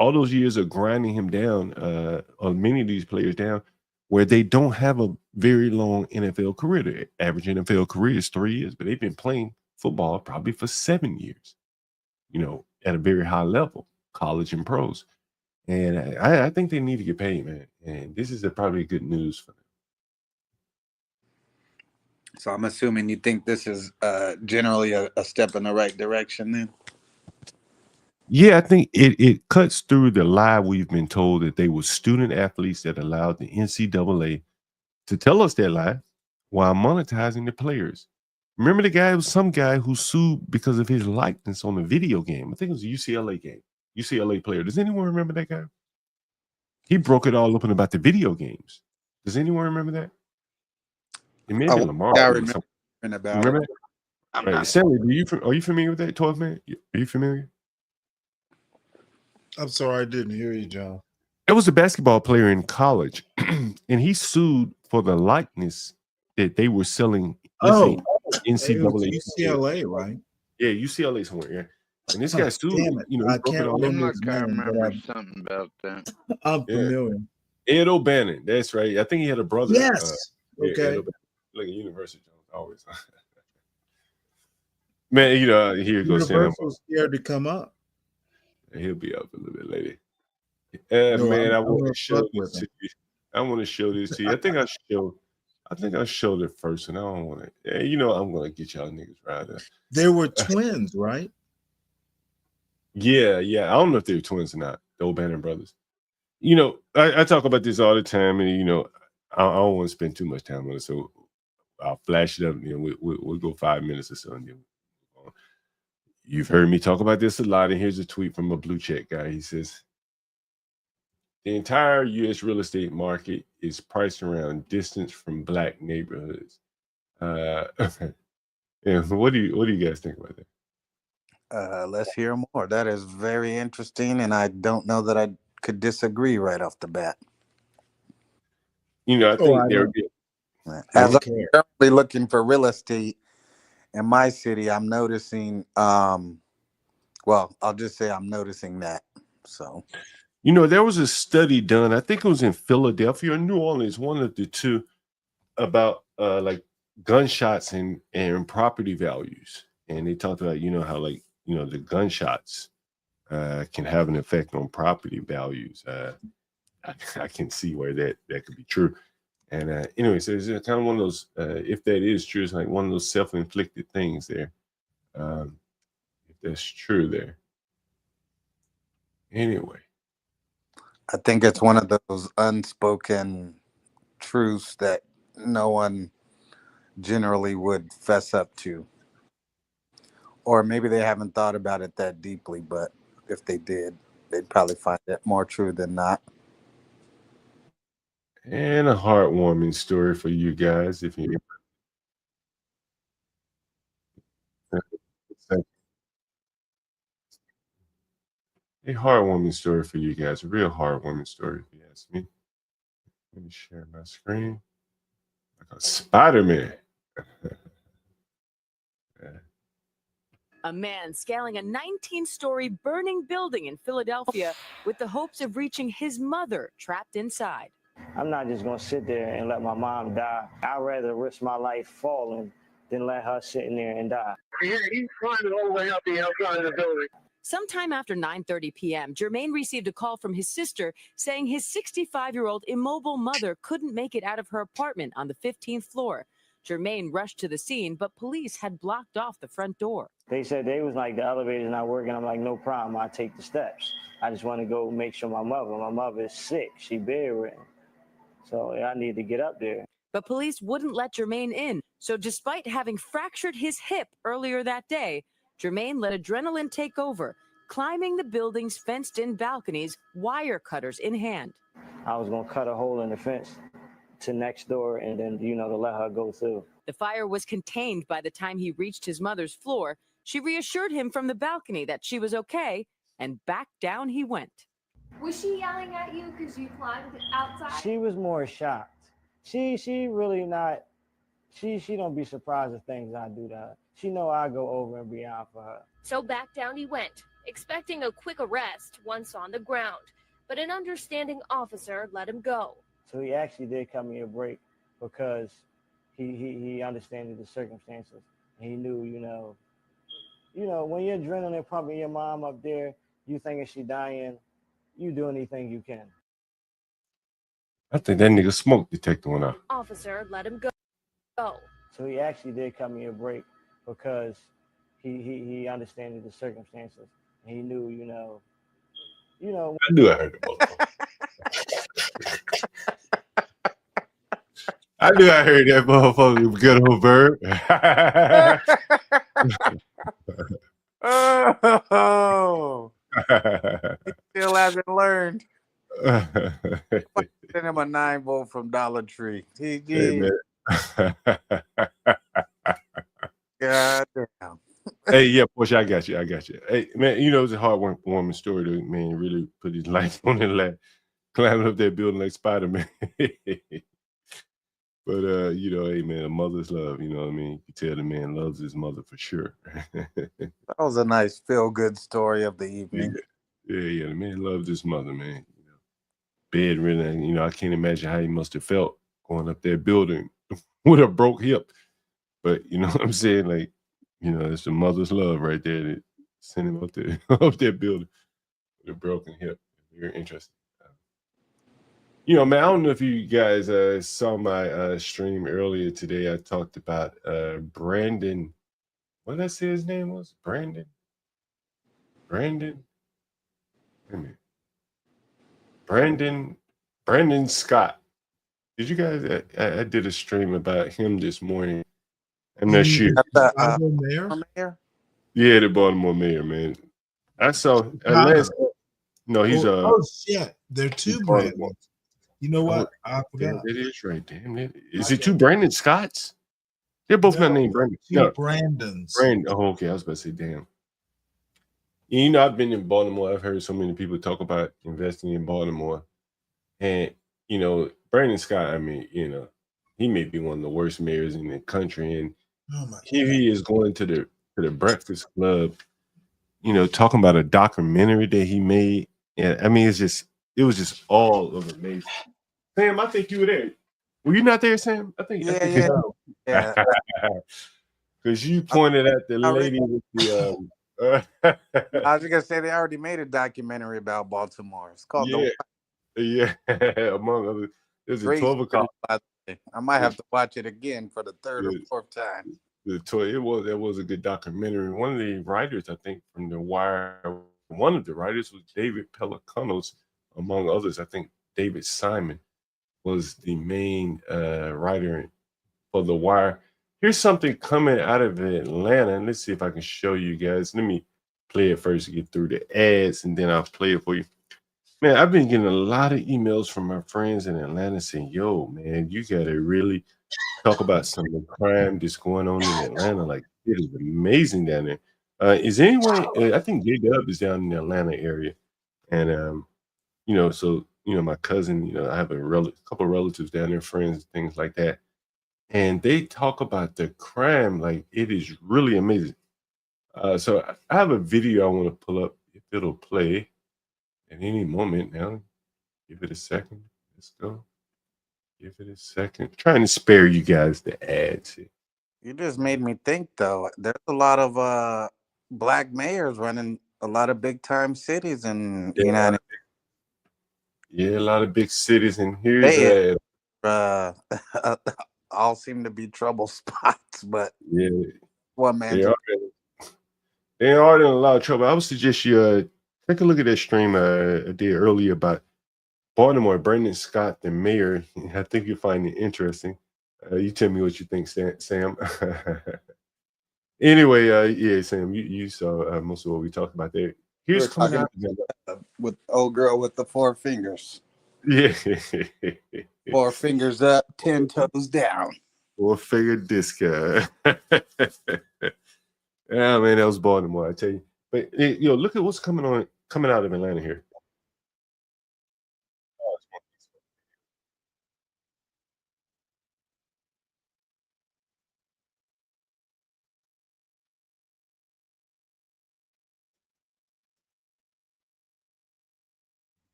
all those years of grinding him down, or many of these players down, where they don't have a very long NFL career. The average NFL career is 3 years, but they've been playing football probably for 7 years, at a very high level, college and pros. And I think they need to get paid, man. And this is probably good news for them. So I'm assuming you think this is generally a step in the right direction then? Yeah, I think it cuts through the lie we've been told that they were student athletes that allowed the NCAA to tell us that lie while monetizing the players. Remember the guy, was some guy who sued because of his likeness on a video game. I think it was a UCLA game, UCLA player. Does anyone remember that guy? He broke it all open about the video games. Does anyone remember that? It may have been Lamar. I remember about remember it. that? Right. Stanley, are you familiar with that, 12 man? Are you familiar? I'm sorry, I didn't hear you, John. It was a basketball player in college, and he sued for the likeness that they were selling. NCAA, NCAA, right? Yeah, UCLA somewhere. Yeah, and this guy sued. Damn it. I can't remember his I name, but remember something about that. I'm familiar. Ed O'Bannon. That's right. I think he had a brother. Yes. Okay. Like a University Jones, always. Man, here goes Sam. Universal's scared to come up. He'll be up a little bit later. No, Man, I I'm want gonna to show fuck with this him. to you. I want to show this to you. I think I showed it first, and I don't want to. I'm gonna get y'all niggas right up. They were twins, right? Yeah. I don't know if they're twins or not. The O'Bannon brothers. I talk about this all the time, and I don't want to spend too much time on it, so I'll flash it up. We'll go 5 minutes or so. And then you've heard me talk about this a lot, and here's a tweet from a blue check guy. He says, the entire U.S. real estate market is priced around distance from black neighborhoods. Yeah, what do you guys think about that? Let's hear more. That is very interesting, and I don't know that I could disagree right off the bat. I think they're as I'm currently looking for real estate in my city, I'm noticing. Well, I'll just say I'm noticing that. So, there was a study done. I think it was in Philadelphia or New Orleans, one of the two, about like gunshots and property values, and they talked about how the gunshots can have an effect on property values. I can see where that could be true. And anyway, so it's kind of one of those, if that is true, it's like one of those self-inflicted things there. If that's true there. Anyway. I think it's one of those unspoken truths that no one generally would fess up to. Or maybe they haven't thought about it that deeply, but if they did, they'd probably find it more true than not. And a heartwarming story for you guys, if you. A heartwarming story for you guys, a real heartwarming story, if you ask me. Let me share my screen. Like a Spider-Man. A man scaling a 19-story burning building in Philadelphia with the hopes of reaching his mother trapped inside. I'm not just going to sit there and let my mom die. I'd rather risk my life falling than let her sit in there and die. He's climbing all the way up the outside of the building. Sometime after 9:30 p.m., Jermaine received a call from his sister saying his 65-year-old immobile mother couldn't make it out of her apartment on the 15th floor. Jermaine rushed to the scene, but police had blocked off the front door. They said they was like, the elevator's not working. I'm like, no problem. I'll take the steps. I just want to go make sure my mother is sick. She bedridden. So I need to get up there. But police wouldn't let Jermaine in. So despite having fractured his hip earlier that day, Jermaine let adrenaline take over, climbing the building's fenced-in balconies, wire cutters in hand. I was going to cut a hole in the fence to next door and then, to let her go through. The fire was contained by the time he reached his mother's floor. She reassured him from the balcony that she was okay, and back down he went. Was she yelling at you because you climbed outside? She was more shocked. She really not, she don't be surprised at things I do to her. She know I go over and beyond for her. So back down he went, expecting a quick arrest once on the ground. But an understanding officer let him go. So he actually did cut me a break because he understood the circumstances. He knew, when you're adrenaline pumping your mom up there, you thinking she dying, you do anything you can. I think that nigga smoke detector went off. Officer let him go. So he actually did cut me a break because he understood the circumstances. He knew, I knew I heard the motherfucker. I knew I heard that motherfucker, good old bird. Oh, he still hasn't learned. Send him a 9-volt from Dollar Tree. Hey, man. God damn. Hey, yeah, Porsche, I got you. Hey, man, it's a heartwarming story to man really put his life on the line, climbing up that building like Spider-Man. But hey man, a mother's love, you know what I mean? You tell the man loves his mother for sure. That was a nice feel-good story of the evening. Yeah, the man loves his mother, man. Bedridden, I can't imagine how he must have felt going up that building with a broke hip. But you know what I'm saying? Like, You know, it's a mother's love right there that sent him up there, up that building with a broken hip. Very interesting. You know, man, I don't know if you guys saw my stream earlier today. I talked about Brandon. What did I say his name was? Brandon? Brandon? Wait a minute. Brandon Scott. Did you guys? I did a stream about him this morning. I'm not sure. Chicago mayor? Yeah, the Baltimore mayor, man. I saw Chicago. no, he's oh shit, there are two Baltimore. Brandons. You know what? I forgot. That is right. Damn it. Is it two Brandon Scotts? They're both not named Brandon. Two No, Brandons. Brandon. Oh, okay. I was about to say, damn. You know, I've been in Baltimore. I've heard so many people talk about investing in Baltimore. And, you know, Brandon Scott, I mean, you know, he may be one of the worst mayors in the country. And here he is going to the Breakfast Club, you know, talking about a documentary that he made. And I mean, it was just all of amazing. Sam, I think you were there. Were you not there, Sam? I think Yeah. Because you pointed at the lady with the I was just gonna say they already made a documentary about Baltimore. It's called yeah, among others. There's a Great 12 o'clock. by the way. I might have to watch it again for the third or fourth time. That was a good documentary. One of the writers, I think, from The Wire, one of the writers was David Pelicanos, among others. I think David Simon was the main writer for The Wire. Here's something coming out of Atlanta, and let's see if I can show you guys. Let me play it first to get through the ads, and then I'll play it for you. Man, I've been getting a lot of emails from my friends in Atlanta saying, yo, man, you got to really talk about some of the crime that's going on in Atlanta. Like, it is amazing down there. Is anyone, I think J-Dub is down in the Atlanta area. And, you know, so, you know, my cousin, you know, I have a couple of relatives down there, friends, things like that. And they talk about the crime like it is really amazing. So I have a video I want to pull up if it'll play at any moment now. Give it a second. Let's go. Give it a second. Trying to spare you guys the ads here. You just made me think, though. There's a lot of black mayors running a lot of big time cities in the United States. Yeah, a lot of big cities, and here's all seem to be trouble spots, but one man. They are in a lot of trouble. I would suggest you take a look at that stream I did earlier about Baltimore, Brandon Scott, the mayor. I think you'll find it interesting. You tell me what you think, Sam. Anyway, yeah, Sam, you saw most of what we talked about there. Here's coming out with old girl with the 4 fingers. Yeah. 4 fingers up, 10 toes down. 4-finger disco. Yeah, man, that was Baltimore, I tell you. But you know, look at what's coming out of Atlanta here.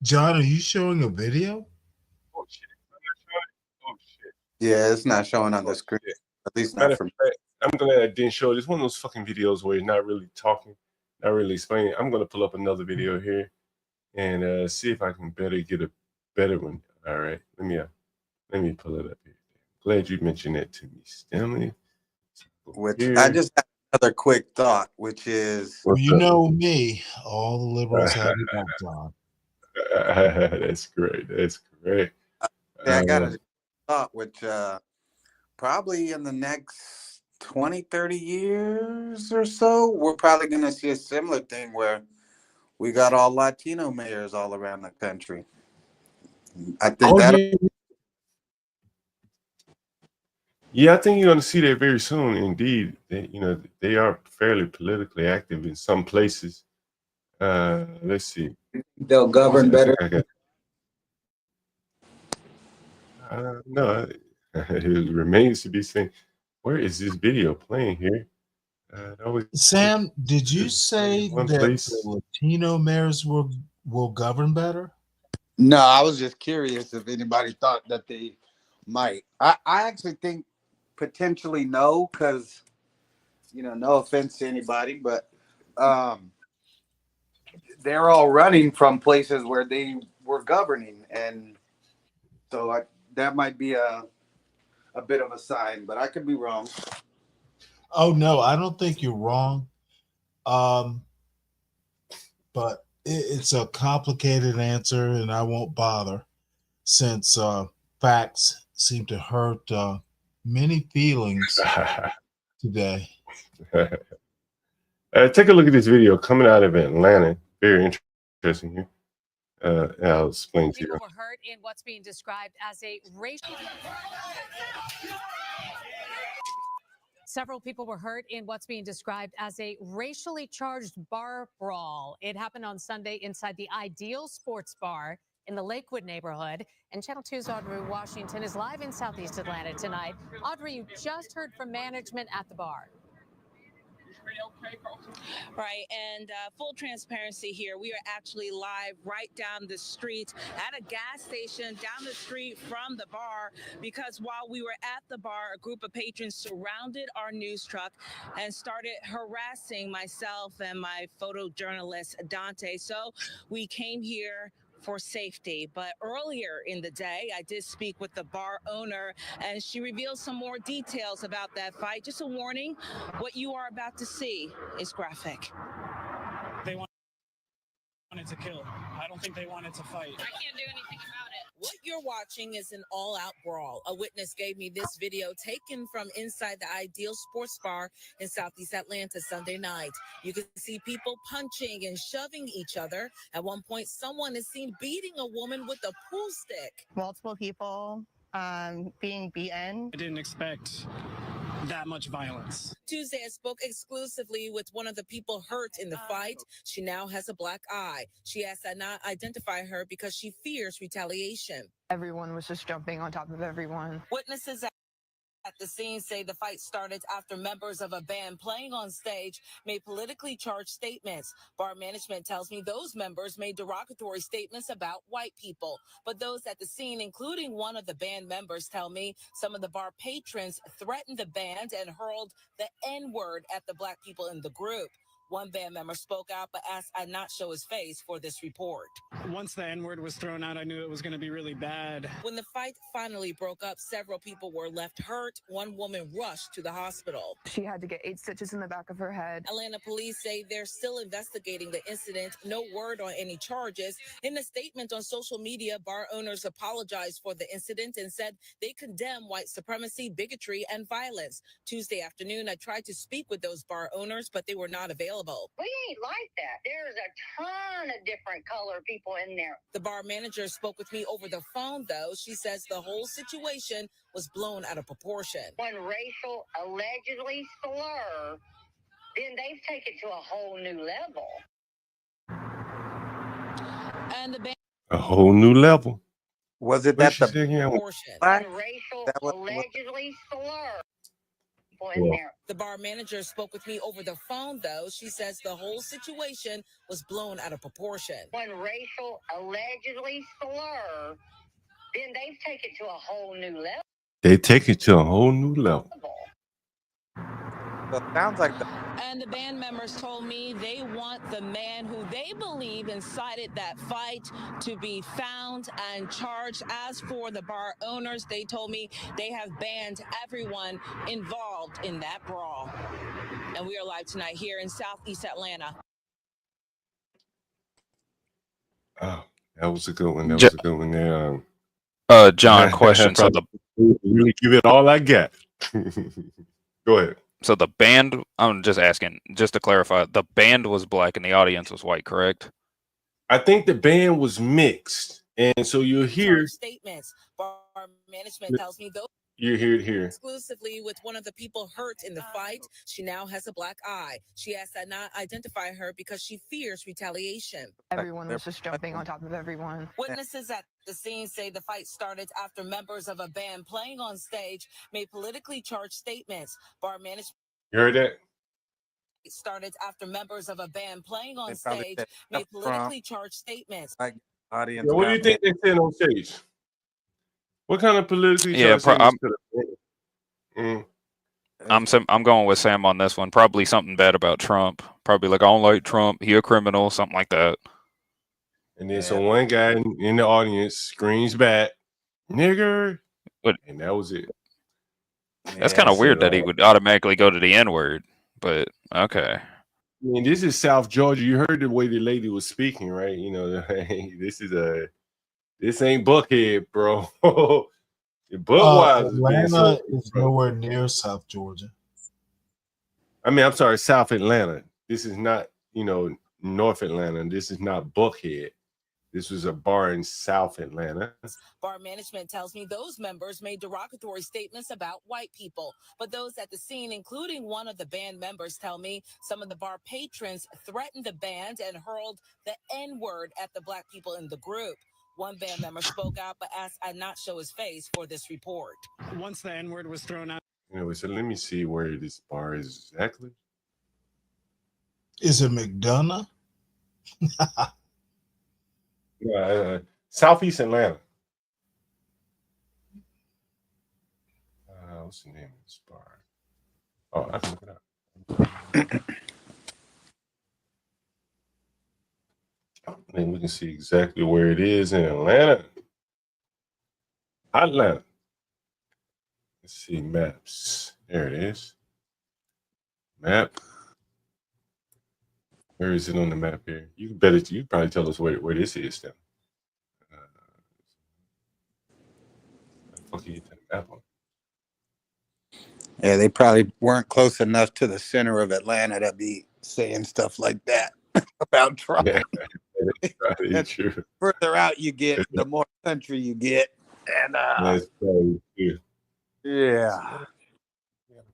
John, are you showing a video? Oh shit! Oh shit! Yeah, it's not showing on the screen. At least not for me. I'm glad I didn't show it. It's one of those fucking videos where you're not really talking, not really explaining. I'm gonna pull up another video here and see if I can get a better one. All right, let me pull it up here. Glad you mentioned that to me, Stanley. Which I just have another quick thought, which is you know me, all the liberals have it back, John. That's great. That's great. I got a thought, which probably in the next 20, 30 years or so, we're probably going to see a similar thing where we got all Latino mayors all around the country. I think yeah, I think you're going to see that very soon. Indeed, they are fairly politically active in some places. Let's see. They'll govern better. No, it remains to be seen. Where is this video playing here? Sam, did you say that the Latino mayors will govern better? No, I was just curious if anybody thought that they might. I actually think potentially no, because no offense to anybody, but they're all running from places where they were governing, and so that might be a bit of a sign, but I could be wrong. Oh no, I don't think you're wrong. But it's a complicated answer, and I won't bother since facts seem to hurt many feelings today. Take a look at this video coming out of Atlanta. Very interesting here. I'll explain to you. People were hurt in what's being described as a racial. Several people were hurt in what's being described as a racially charged bar brawl. It happened on Sunday inside the Ideal Sports Bar in the Lakewood neighborhood. And Channel 2's Audrey Washington is live in Southeast Atlanta tonight. Audrey, you just heard from management at the bar. Right, and full transparency here, we are actually live right down the street at a gas station down the street from the bar, because while we were at the bar, a group of patrons surrounded our news truck and started harassing myself and my photojournalist Dante. So we came here for safety. But earlier in the day, I did speak with the bar owner, and she revealed some more details about that fight. Just a warning, what you are about to see is graphic. They wanted to kill. I don't think they wanted to fight. I can't do anything about it. What you're watching is an all-out brawl. A witness gave me this video taken from inside the Ideal Sports Bar in Southeast Atlanta Sunday night. You can see people punching and shoving each other. At one point, someone is seen beating a woman with a pool stick. Multiple people being beaten. I didn't expect that much violence. Tuesday, I spoke exclusively with one of the people hurt in the fight. She now has a black eye. She asked I not identify her because she fears retaliation. Everyone was just jumping on top of everyone. Witnesses at the scene say the fight started after members of a band playing on stage made politically charged statements. Bar management tells me those members made derogatory statements about white people. But those at the scene, including one of the band members, tell me some of the bar patrons threatened the band and hurled the N-word at the black people in the group. One band member spoke out but asked I not show his face for this report. Once the N-word was thrown out, I knew it was going to be really bad. When the fight finally broke up, several people were left hurt. One woman rushed to the hospital. She had to get 8 stitches in the back of her head. Atlanta police say they're still investigating the incident. No word on any charges. In a statement on social media, bar owners apologized for the incident and said they condemn white supremacy, bigotry, and violence. Tuesday afternoon, I tried to speak with those bar owners, but they were not available. We ain't like that. There's a ton of different color people in there. The bar manager spoke with me over the phone, though. She says the whole situation was blown out of proportion. When racial allegedly slur, then they've taken it to a whole new level. And the A whole new level. Was it What that she the said here? When racial That was- allegedly slur. Yeah. In there. The bar manager spoke with me over the phone, though. She says the whole situation was blown out of proportion. When racial allegedly slur, then they've taken it to a whole new level. They take it to a whole new level. So it sounds like And the band members told me they want the man who they believe incited that fight to be found and charged. As for the bar owners, they told me they have banned everyone involved in that brawl. And we are live tonight here in Southeast Atlanta. Oh, that was a good one. That was a good one there. John, question. So the really give it all I got. Go ahead. So the band, I'm just asking, just to clarify, the band was black and the audience was white, correct? I think the band was mixed, and so you'll hear Statements. Bar management tells me those. You hear it here. Exclusively with one of the people hurt in the fight. She now has a black eye. She asked I not identify her because she fears retaliation. Everyone was just jumping on top of everyone. Witnesses at the scene say the fight started after members of a band playing on stage made politically charged statements. Bar management. You heard that? It started after members of a band playing on They probably stage said made up politically charged statements. like audience. Yeah, what do you think they said on stage? What kind of politically Yeah, charged statements could have I'm going with Sam on this one. Probably something bad about Trump. Probably like I don't like Trump. He a criminal. Something like that. And then so one guy in the audience screams back, "Nigger," and that was it. That's kind of weird that he would automatically go to the N-word, but okay. I mean, this is South Georgia. You heard the way the lady was speaking, right? You know, this ain't Buckhead, bro. Budweiser Atlanta is nowhere near South Georgia. I mean, I'm sorry, South Atlanta. This is not, North Atlanta. This is not Buckhead. This was a bar in South Atlanta. Bar management tells me those members made derogatory statements about white people. But those at the scene, including one of the band members, tell me some of the bar patrons threatened the band and hurled the N-word at the black people in the group. One band member spoke out but asked I not show his face for this report. Once the N-word was thrown out. Anyway, so let me see where this bar is exactly. Is it McDonough? Southeast Atlanta. What's the name of this bar? Oh, I can look it up. And we can see exactly where it is in Atlanta. Atlanta. Let's see maps. There it is. Map. Where is it on the map here? You probably tell us where this is then. Okay, map on. Yeah, they probably weren't close enough to the center of Atlanta to be saying stuff like that about Trump. Yeah, that's probably true. Further out you get, the more country you get. And that's probably true. Yeah.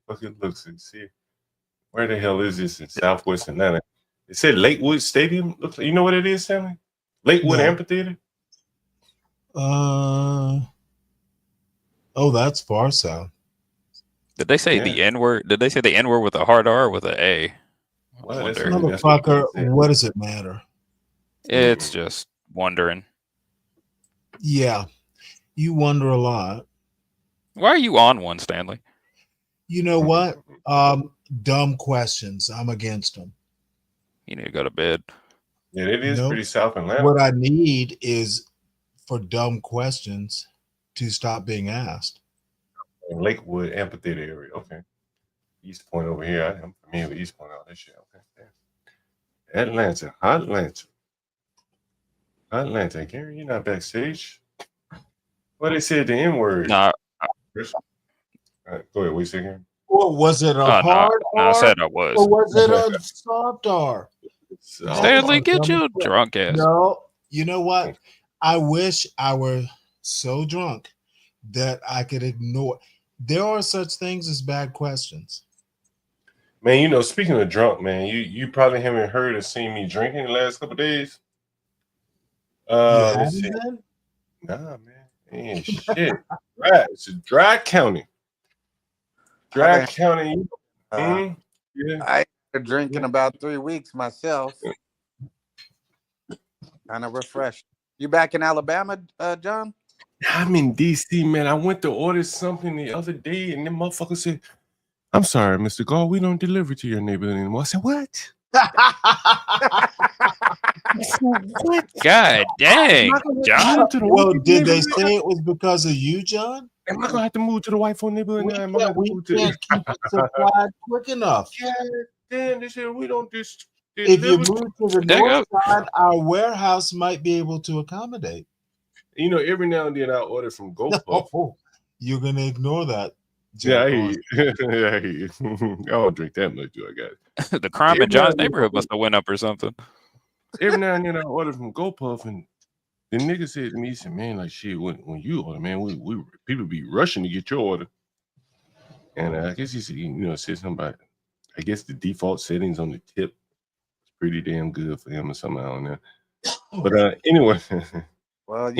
Fuck it looks and see. Where the hell is this in Southwest Atlanta? It said Lakewood Stadium. Looks like, you know what it is, Stanley? Lakewood Amphitheater. Oh, that's far south. Did they say the N-word? Did they say the N-word with a hard R or with an A? Motherfucker, what does it matter? It's just wondering. Yeah, you wonder a lot. Why are you on one, Stanley? You know what? Dumb questions. I'm against them. You need to go to bed. Yeah, it is pretty South Atlanta. What I need is for dumb questions to stop being asked. In Lakewood Amphitheater area. Okay. East Point over here. I'm familiar with East Point, all this shit. Okay. Yeah. Atlanta. Gary, you're not backstage. What they said the N-word. Nah. All right, go ahead. What you say again? Well, was it a hard R? I said I was. Or was it a soft R? Stanley, get your drunk ass. No, you know what? I wish I were so drunk that I could ignore. There are such things as bad questions. Man, speaking of drunk, man, you probably haven't heard or seen me drinking the last couple of days. Let's see. Nah, man. Ain't shit. Right. It's a dry county. County. Yeah. I been drinking about 3 weeks myself. Kind of refreshed. You back in Alabama, John? I'm in DC, man. I went to order something the other day, and the motherfucker said, "I'm sorry, Mr. Gall, we don't deliver to your neighborhood anymore." I said, "What?" What? God dang, John. Well, did they say it was because of you, John? Am I gonna have to move to the white folk neighborhood now? We can't keep it supplied quick enough. Yeah, damn, they said we don't just. If you move to the north side, our warehouse might be able to accommodate. Every now and then I order from GoPuff. Oh, you're gonna ignore that. Yeah, I hear you. I don't drink that much, do I got the crime in John's neighborhood must have went up or something. Every now and then I order from GoPuff, and the nigga said to me, he said, "Man, like shit, when you order, man, we people be rushing to get your order." And I guess he said, said something about, I guess the default settings on the tip is pretty damn good for him or something. I don't know. But anyway. Well,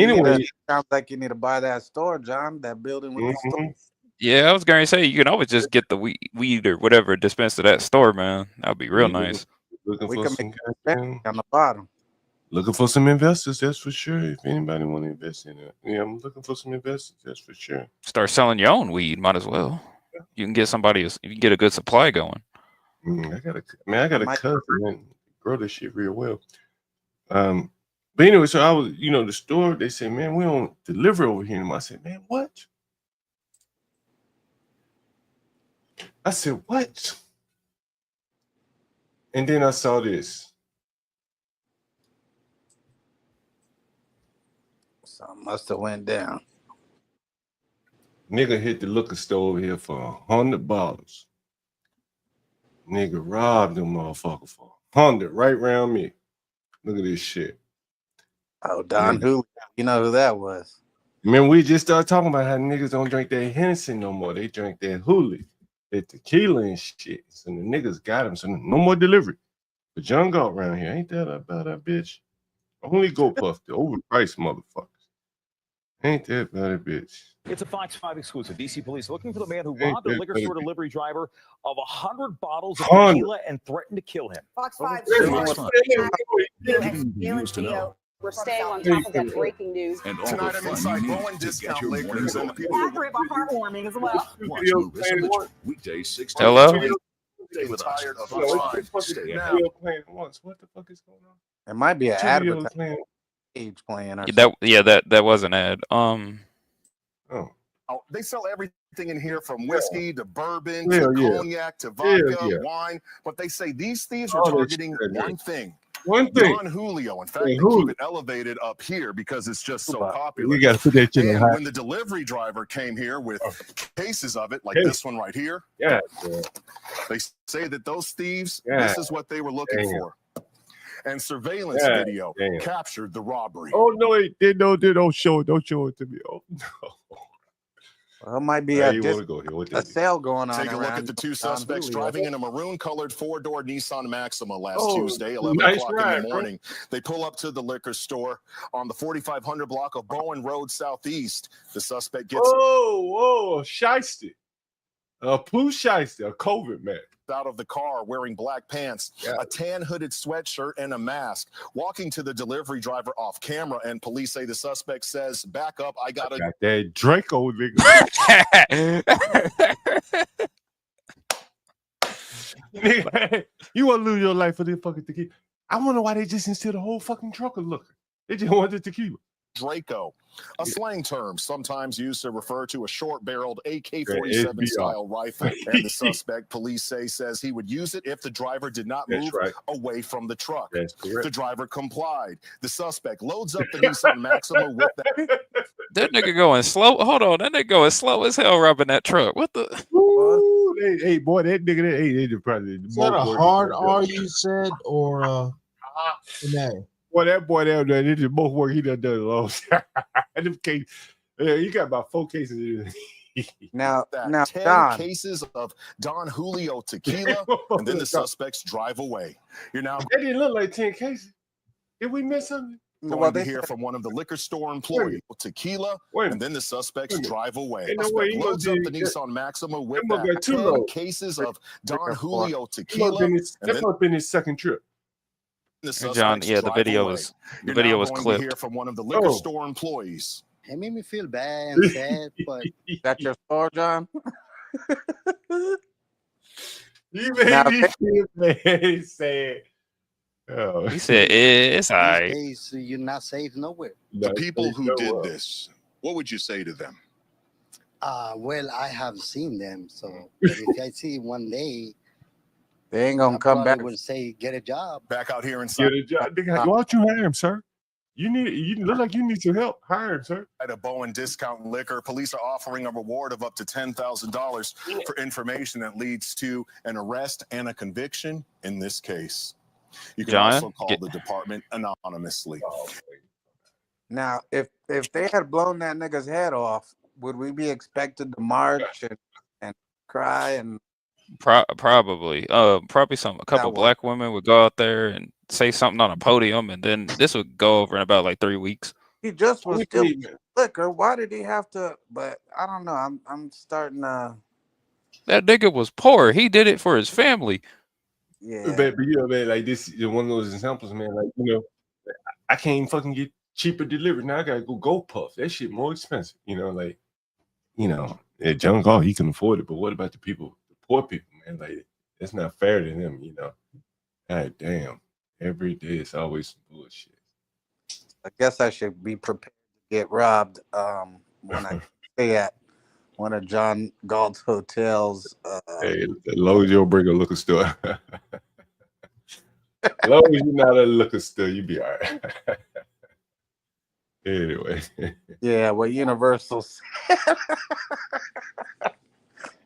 sounds like you need to buy that store, John. That building with the store. Yeah, I was going to say, you can always just get the weed or whatever dispensed to that store, man. That would be real nice. We can make on the bottom. Looking for some investors, that's for sure. If anybody want to invest in it. Yeah, I'm looking for some investors, that's for sure. Start selling your own weed, might as well. you can get you can get a good supply going. I got a cousin that grow this shit real well. But anyway, so I was, the store, they said, man, we don't deliver over here anymore. I said, man, what? I said, what? And then I saw this. Something must have went down. Nigga hit the liquor store over here for $100. Nigga robbed them motherfucker for $100 right around me. Look at this shit. Oh, Don Julio. You know who that was. Remember, we just started talking about how niggas don't drink that Hennessy no more. They drink that Huli, that tequila and shit. So the niggas got them. So no more delivery. But John got around here. Ain't that about that bitch? Only Go Puff, the overpriced motherfuckers. Ain't that about a bitch? It's a Fox 5 exclusive. DC police looking for the man who robbed a liquor store delivery driver of 100 bottles of tequila and threatened to kill him. Fox 5. We're staying on top of that breaking news. And tonight I'm inside Bowen Discount Liquors and the people who Accurate but heartwarming as well. watch movies on the weekdays 6 to Hello? 8. Stay with us. Stay at home. What the fuck is going on? It might be an advertising page playing. Or That was an ad. They sell everything in here from whiskey to bourbon Hell to yeah. cognac to vodka, yeah. wine. But they say these thieves are Oh, that's targeting good, one man. thing. One thing. Don Julio. In fact, Hey, they Julio. keep it elevated up here because it's just so popular. We got to put that shit on And high. when the delivery driver came here with cases of it, like Hey. this one right here, Yeah. they say that those thieves, Yeah. this is what they were looking Damn. for. And surveillance Yeah. video Damn. captured the robbery. Oh no, they don't show it. Don't show it to me. Oh no. Well, it might be You want to go here? What a sale going on. Take a look around at the two Don suspects Julio. driving in a maroon-colored four-door Nissan Maxima last Oh, Tuesday, 11 nice o'clock in ride, the bro. morning. They pull up to the liquor store on the 4500 block of Bowen Road Southeast. The suspect gets Whoa, shiesty. A poo shiesty, a COVID man. out of the car wearing black pants, a tan hooded sweatshirt, and a mask, walking to the delivery driver off camera. And police say the suspect says, "Back up, I got Got that Draco nigga. Nigga, you want to lose your life for this fucking tequila? I wonder why they just instead the whole fucking truck of liquor. They just wanted tequila. Draco, a slang term sometimes used to refer to a short-barreled AK-47 style rifle. And the suspect, police say, says he would use it if the driver did not move away from the truck. That's correct. The driver complied. The suspect loads up the Nissan Maxima with that. That nigga going slow. Hold on, that nigga going slow as hell rubbing that truck. What the? Ooh, hey, boy, that nigga, they probably Is that a hard R you said or an Boy, that boy down there, they did both work. He done a long time. Them case, you got about 4 cases. Now, 10 Don. cases of Don Julio tequila, and then the suspects drive away. You're now That didn't look like 10 cases. Did we miss something? going to hear from one of the liquor store employees. Tequila, and then the suspects drive away. Ain't no way Suspect he loads gonna up the be- Nissan Maxima with That must that be too 10 low. cases of Don Julio That tequila, and must have been his second trip. the John, suspects the drive video away. was You're video now was going to clipped. hear from one of the liquor Oh. store employees. It made me feel bad and sad, but That your store, John? You made Now, me feel bad, sad. Oh. He said it's all these right. days you're not safe nowhere. The people who did this, what would you say to them? Well, I have seen them, so if I see one day, they ain't gonna I come back. probably would say, get a job. Back out here inside. Get a job. Nigga, why don't you hire him, sir? You look like you need some help. Hire him, sir. At a Bowen Discount Liquor, police are offering a reward of up to $10,000 for information that leads to an arrest and a conviction in this case. You can John, also call the department anonymously. Now, if they had blown that nigga's head off, would we be expected to march and cry and? Probably. Probably a couple black women would go out there and say something on a podium, and then this would go over in about like 3 weeks. He just was still liquor. Why did he have to? But I don't know. I'm starting to. That nigga was poor. He did it for his family. Yeah. But man, like this is one of those examples, man. Like, I can't even fucking get cheaper delivery. Now I gotta go Puff. That shit more expensive. Yeah, John Gall, he can afford it, but what about the people, the poor people, man? Like, it's not fair to them, you know. God damn. Every day it's always some bullshit. I guess I should be prepared to get robbed when I stay at one of John Galt's hotels. Hey, as long as you don't bring a liquor store. As long as you're not at a liquor store, you be all right. Anyway. Yeah, well, Universal.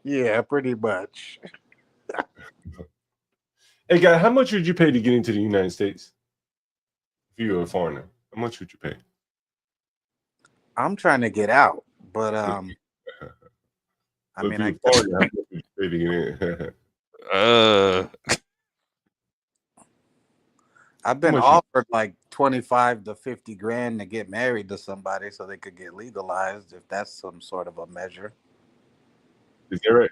Yeah, pretty much. Hey, guy, how much would you pay to get into the United States? If you were a foreigner, how much would you pay? I'm trying to get out, but I mean, I how much would you pay to get in? I've been offered like 25 to 50 grand to get married to somebody so they could get legalized, if that's some sort of a measure. Is that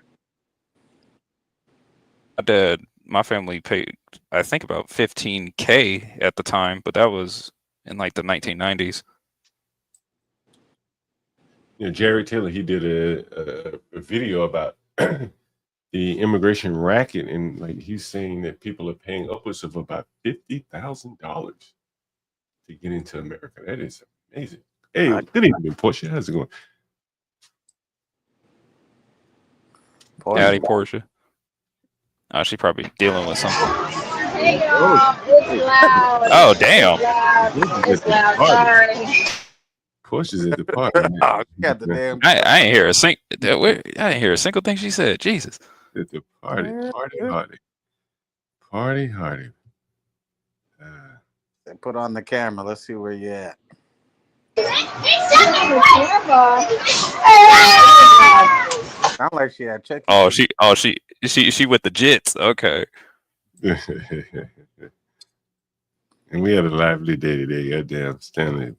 right? My family paid, I think, about $15K at the time, but that was in like the 1990s. You know, Jerry Taylor, he did a video about the immigration racket, and like he's saying that people are paying upwards of about $50,000 to get into America. That is amazing. Hey, good evening, Portia. How's it going? Howdy, Portia. Oh, she probably dealing with something. Hey y'all, it's loud. Oh, damn. It's loud. Sorry. Portia's at the party. Oh, got the damn. I ain't hear a I didn't hear a single thing she said. Jesus. At the party, party. Put on the camera. Let's see where you at. Sound like she had check. Oh, she with the jits. Okay. And we had a lively day today. Goddamn, Stanley.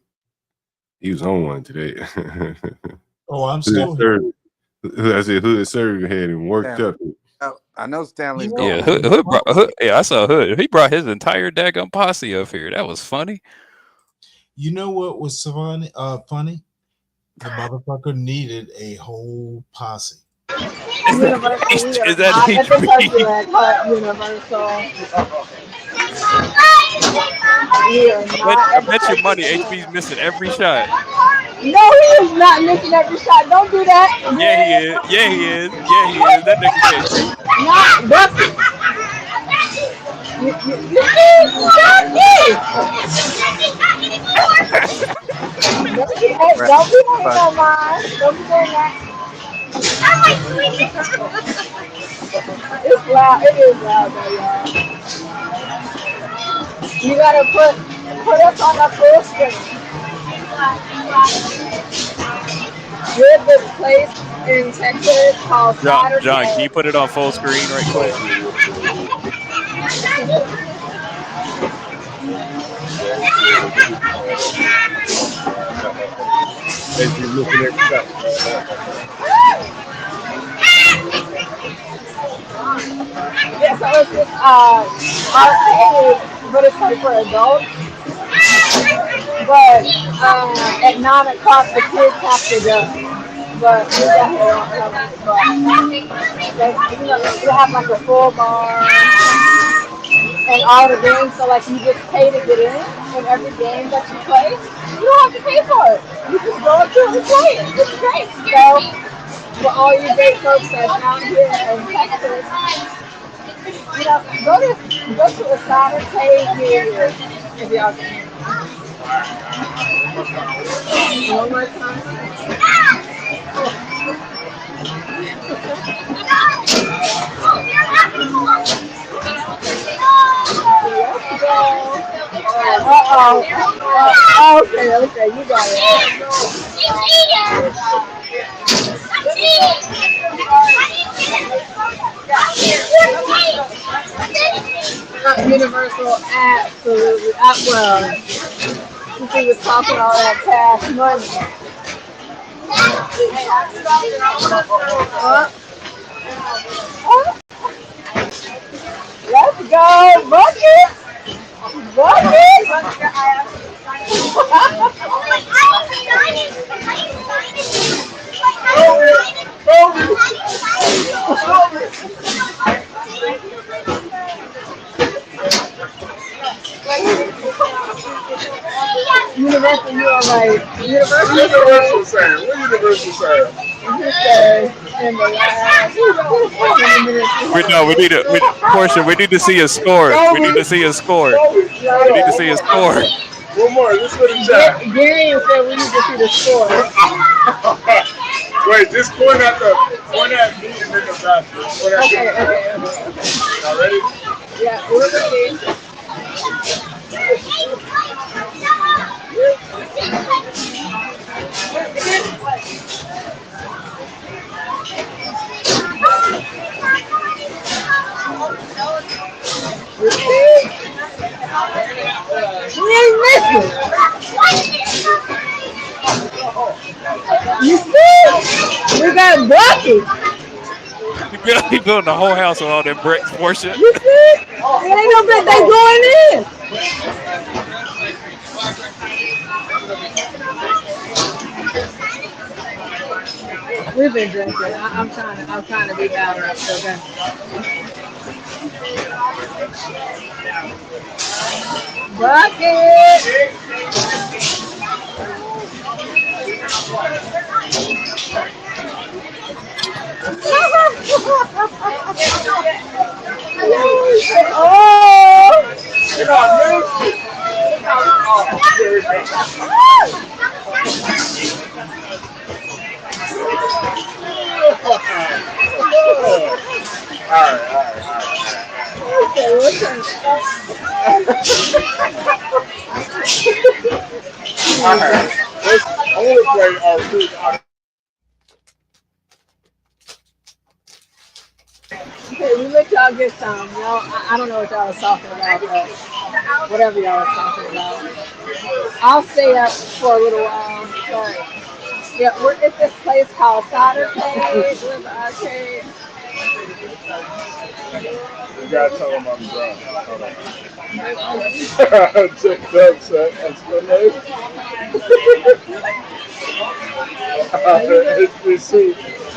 He was on one today. Oh, I'm still here. I said, Hood served ahead and worked up. I know Stanley's Yeah, going. Hood, I saw Hood. He brought his entire daggum posse up here. That was funny. You know what was funny? Funny? The motherfucker needed a whole posse. Is that I bet your money HB's missing every shot. No, he is not missing every shot. Don't do that. Yeah, he is. Yeah, he is. Yeah, he is. That nigga can't. Not Bucky. You don't be doing no mind. Don't be doing that. It's loud. It is loud though, y'all. You gotta put us on a full screen. We're this place in Texas called John, can you put it on full screen right quick? Yeah, so it's just arcade, but it's like for adults. But at 9 o'clock the kids have to go. But we got here on you have like a full bar and all the games, so like you just pay to get in, and every game that you play, you don't have to pay for it. You just go up to it and play it. It's great. So for all you great folks that's out here in Texas, you know, go to a Saturday near you if y'all can. One more time. Okay, you got it. Universal, absolutely. Well, since he was talking all that cash money. Let's go, Bucket! Bucket! right. Universal saying? What Universal saying? He says in the last 20 minutes. We need to. Portia, we need to see his score. We need to see his score. We need to see his score. One more. Let's go to chat. Gary said we need to see the score. Wait, just point at me and then the basket. Okay. Y'all ready? Yeah, we're ready. We ain't missing. You see? We got buckets. He building the whole house with all them bricks. Portia. You see? It ain't no bet they going in. We've been drinking. I'm trying to be balanced. Okay. Bucket. Oh! Get on, man. Alright. Okay, what's up? Alright. I want to play our food. Okay, we let y'all get some. Y'all, I don't know what y'all was talking about, but whatever y'all was talking about. I'll stay up for a little while. But yeah, we're at this place called Soldercade with the arcade. You gotta tell them I'm drunk. Hold on. Checked up, son. Explanation. It's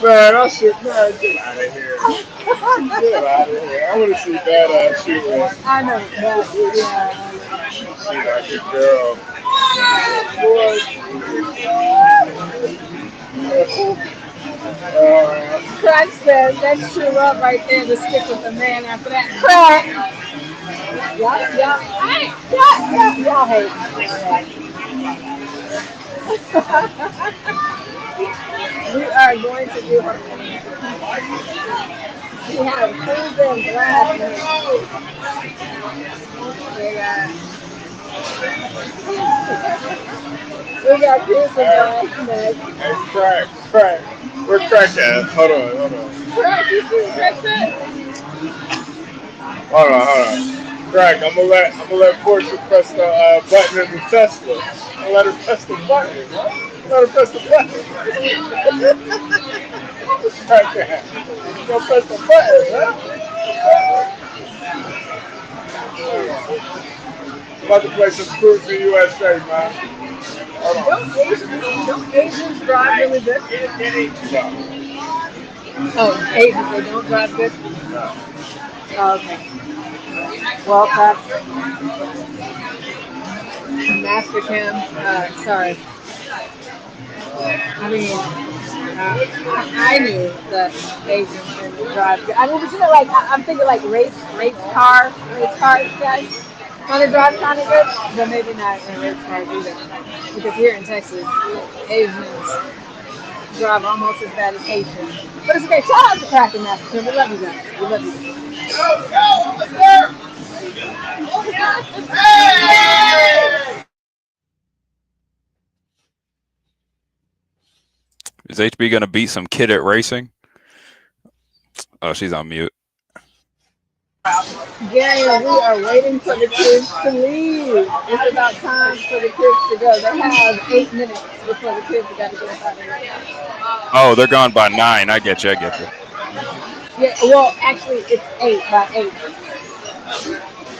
man, I should, man, get out of here. Get out of here. I want to see badass shooting. I know, but yeah. She like a girl. Crack says that's true up right there to stick with the man after that. Crack. Y'all hate we are going to do her. We have food and glass. We got food and glass next. Hey, crack. Where's crack at? Hold on. Crack, you see crack that? Hold on. Crack, I'm gonna let Portia press the button in the Tesla. I'm gonna let her press the button. Let her press the button. Crack that. You gonna press the button, huh? I'm about to play some Cruise in USA, man. Hold on. Don't Asians drive really good? No. Oh, Asians, they don't drive good? No. Oh, okay. Well, that's Master Cam. Sorry. I mean, I knew that Asians didn't drive good. I mean, but you know, like I'm thinking like race car guys want to drive kind of good, but maybe not in race cars either. Because here in Texas, Asians drive almost as bad as Haitians. But it's okay. Shout out to Crack and Master Cam. We love you guys. We love you. Is HB gonna beat some kid at racing? Oh, she's on mute. Gary, we are waiting for the kids to leave. It's about time for the kids to go. They have 8 minutes before the kids got to get out of here. Oh, they're gone by 9. I get you. Yeah, well, actually, it's 8 by 8.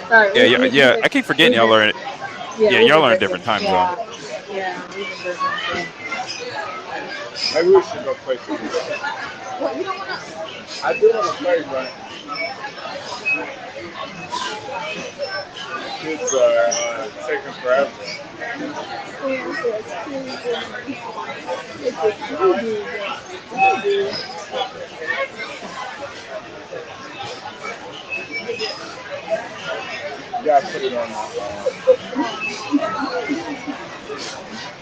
Sorry. Yeah. I keep forgetting y'all are. Y'all are in different time zones. Yeah, we've been different. Maybe we should go play some. What, you don't want to? I do want to play, but Kids are taking forever. You gotta put it on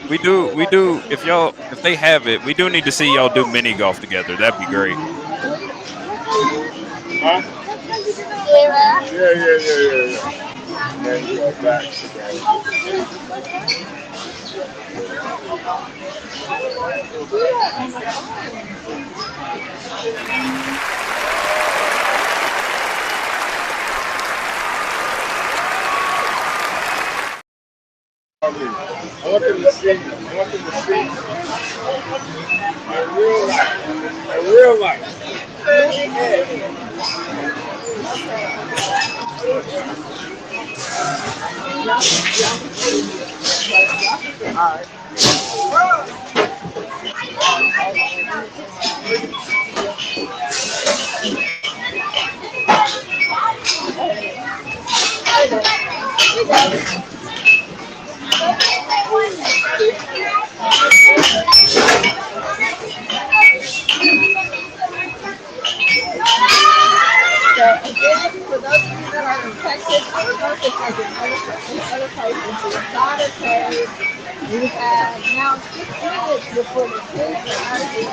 We do. If they have it, we do need to see y'all do mini golf together. That'd be great. Huh? Yeah. And then you go back to I want them to see. I want them to see in real life. In real life. So again, for those of you that are in Texas, I don't know if it's like in other places, the daughter cave, we have now 6 minutes before the kids are actually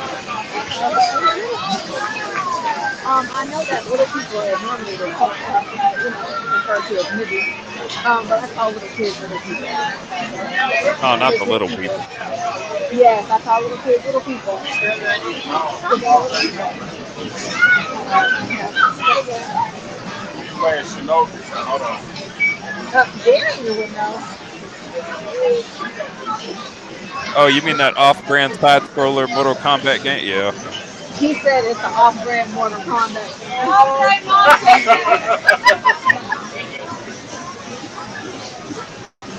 I know that little people are normally referred to as midgets, but I call little kids little people. No, not the little people. Yes, I call little kids little people. Playing Shinobi. Hold on. Darren would know. Oh, you mean that off-brand side scroller Mortal Kombat game? Yeah. He said it's an off-brand Mortal Kombat. All right, Mom, take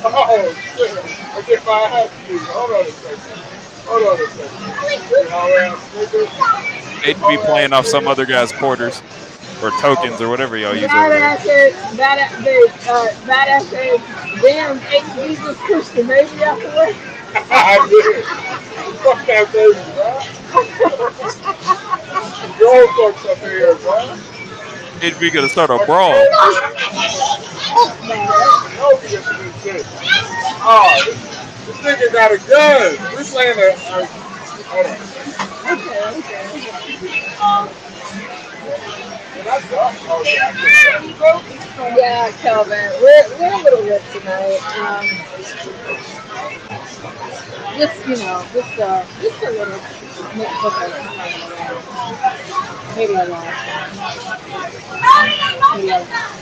Oh, shit. Okay, fine. I have to use it. Hold on a second. Hold on a second. How ass nigga. They'd be How ass playing off some other nigga. guy's quarters or tokens or whatever y'all use over there. Badass said, damn, HB just pushed the baby out the way. I did. Fuck that baby, bro. Grown folks up in here, bro. They'd be gonna start a Fucking brawl. no, we get to this shit. Oh, this nigga got a gun. We playing hold on. Can I talk? Oh, yeah, I can talk. Yeah, Kelvin, we're a little lit tonight. Just a little. Maybe a lot. Maybe a lot.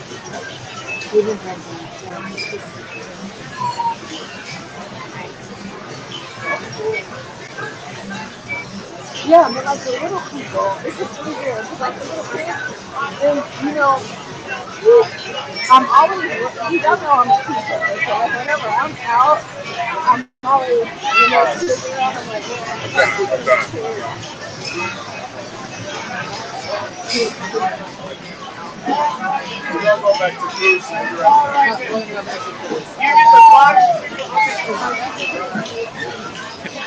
We've been drinking. Yeah, but like the little people, it's just really weird. Cause like the little kids, and I'm always, you don't know I'm a teacher, so like whenever I'm out, I'm always, sitting around, I'm like, We're gonna go back to cruise.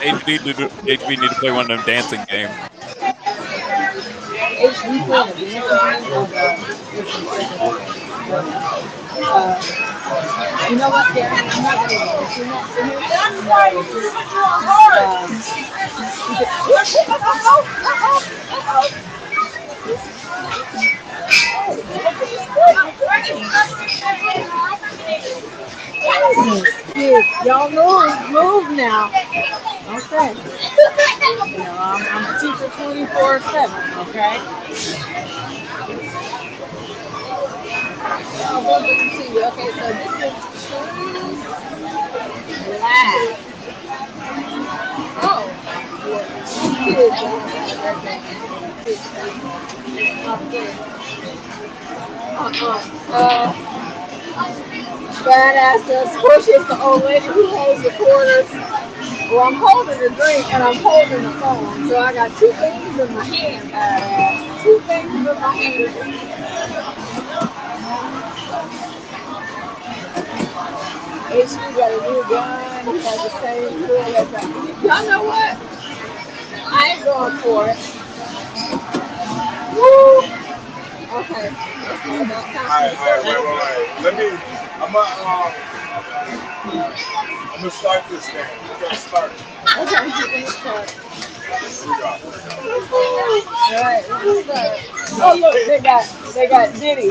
HB need to play one of them dancing games. You know what, Darren? I'm not going to mention that to him. Dude, y'all move now. Okay. I'm a teacher 24/7. Okay. I'll go bring it to you. Okay, so this is Choose Black. Oh, kids. Badass. Of course, it's the old lady who holds the quarters. Well, I'm holding a drink and I'm holding the phone, so I got two things in my hand. Badass. two things in my hand. HB got a new gun. He has the same tool as that. Y'all know what? I ain't going for it. Woo! Okay. Wait. Let me. I'm gonna start this thing. We're gonna start it. Okay, we're gonna start. Here we go. All right, let's start. Oh look, they got Diddy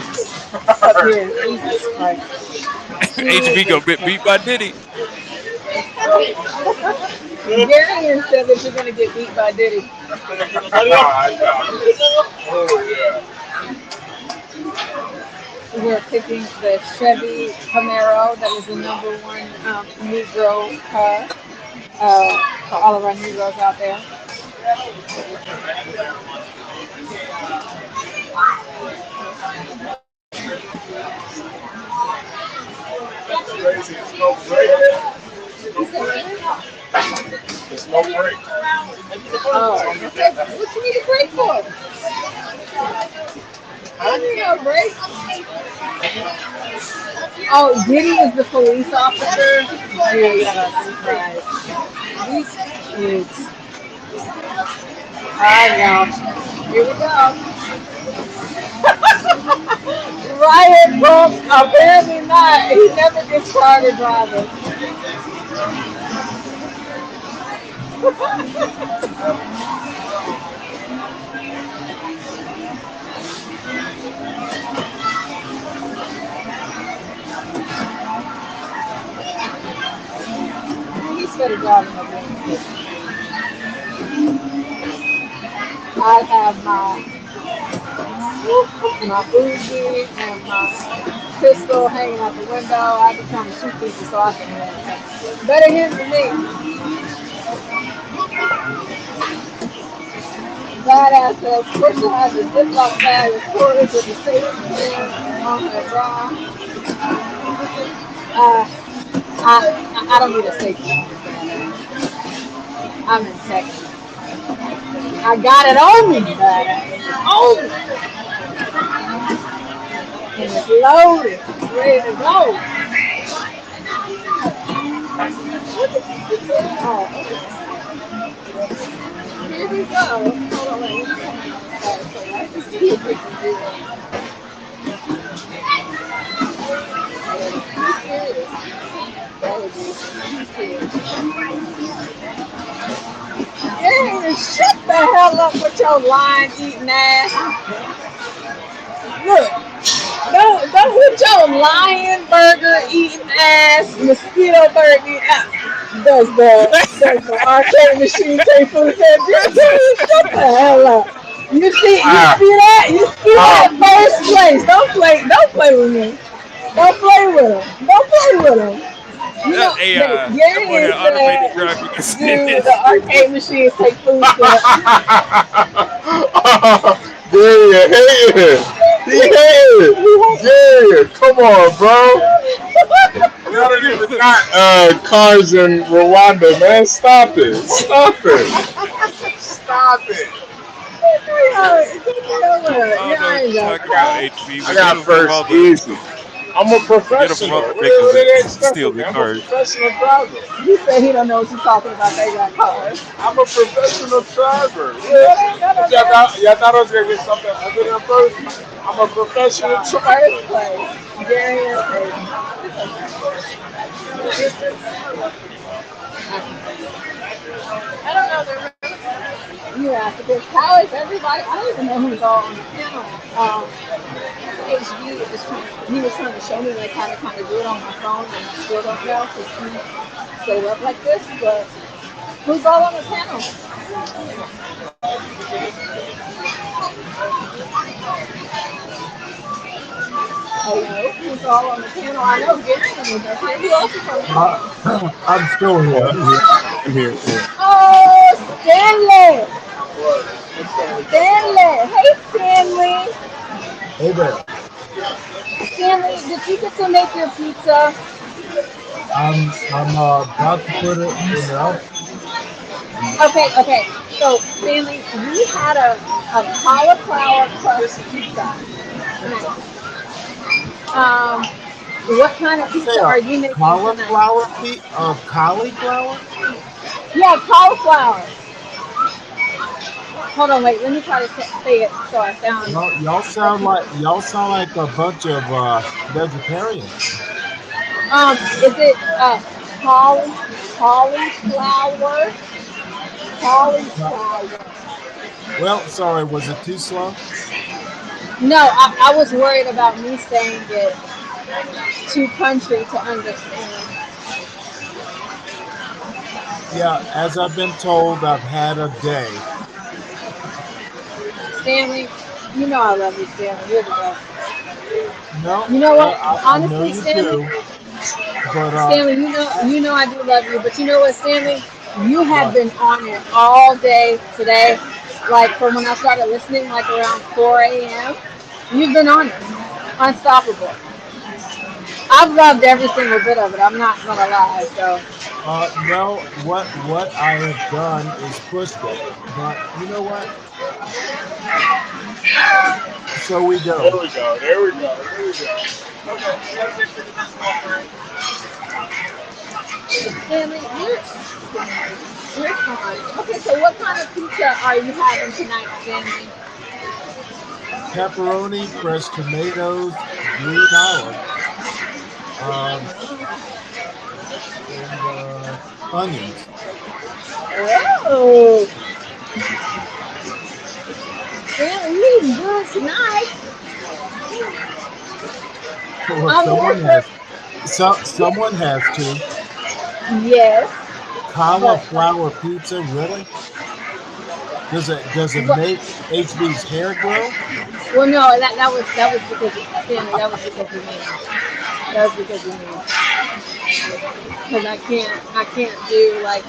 up here. Jesus Christ. HB Jesus gonna get beat by Diddy. Gary said that you're gonna get beat by Diddy. Oh yeah. We're picking the Chevy Camaro. That is the number one Negro car for all of our Negroes out there. That's crazy. It's no break. It's no break. Oh, okay. What you need a break for? I don't need no break. Oh, Diddy is the police officer. Yeah, right. These kids. I know. Here we go. Riot Bump, apparently not. He never gets started driving. He's better driving than me. I have my Uzi and my pistol hanging out the window. I've been trying to shoot people so I can win. Better him than me. Badass says Portia has a Ziploc bag of quarters with a safety pin on her bra. I don't need a safety pin. I'm in Texas. I got it on me, badass. On me. And it's loaded. It's ready to go. Oh, okay. Here we go. Hold on, wait. Let me see if we can do it. Yeah, shut the hell up with your line eating ass. Look, don't with your lion burger eating ass, mosquito burger eating ass. Does the arcade machine take food? Shut the hell up. You see that? You see that first place. Don't play with me. Don't play with him. Don't play with him. You That know, AI. That boy Gary had automated said, graphic do assist. the arcade machines take food stamps? Gary hated. He hated. Gary, come on, bro. Y'all don't even got cars in Rwanda, man. Stop it. Stop it. Stop it. I don't know what you're talking about, HB, I but get got him from all first the easy. I'm a from professional. all the What niggas do that they expect steal from the me? I'm a cars. professional driver. You say he don't know what you're talking about. They got cars. I'm a professional driver. Y'all thought I was gonna get something other than first? I'm a professional driver. First place, Gary and Aiden. I don't know. Yeah, because how is everybody? I don't even know who's all on the panel. HB is he was trying to show me like how to kind of do it on my phone, and I still don't know because he set it up like this. But who's all on the panel? Hello, who's all on the panel? I know Gary was up here. Who else is on the panel? I'm still here. I'm here. Yeah. Oh, Stanley! Stanley! Hey, Stanley! Hey there. Stanley, did you get to make your pizza? I'm about to put it in the oven. Okay. So, Stanley, we had a cauliflower crust pizza. Um, what kind of You say pizza a are you making tonight? cauliflower? Yeah, cauliflower. Hold on, wait. Let me try to say it so I sound. Y'all sound like a bunch of vegetarians. Is it cauliflower? Cauliflower. Well, sorry, was it too slow? No, I was worried about me saying it too country to understand. Yeah, as I've been told, I've had a day. Stanley, you know I love you, Stanley. You're the best. No, You know what? I know Honestly, you Stanley, do, but Stanley, you know I do love you, but you know what, Stanley? You have what? been on it all day today. Like from when I started listening, like around 4 a.m. You've been on it, unstoppable. I've loved every single bit of it. I'm not gonna lie. So No, what I have done is pushed it, but you know what? So we There go. we go. There we go. There we go. Okay. Stanley, you're fine. Okay, so what kind of pizza are you having tonight, Stanley? Pepperoni, fresh tomatoes, green olives, um, and onions. Oh, Stanley, you eating good tonight. Well, I'm here for someone has to. yes, but Cauliflower pizza, really? Does it what? make HB's hair grow? Well, no, that was because Stanley. That was because of me. That was because of me. Because I can't do like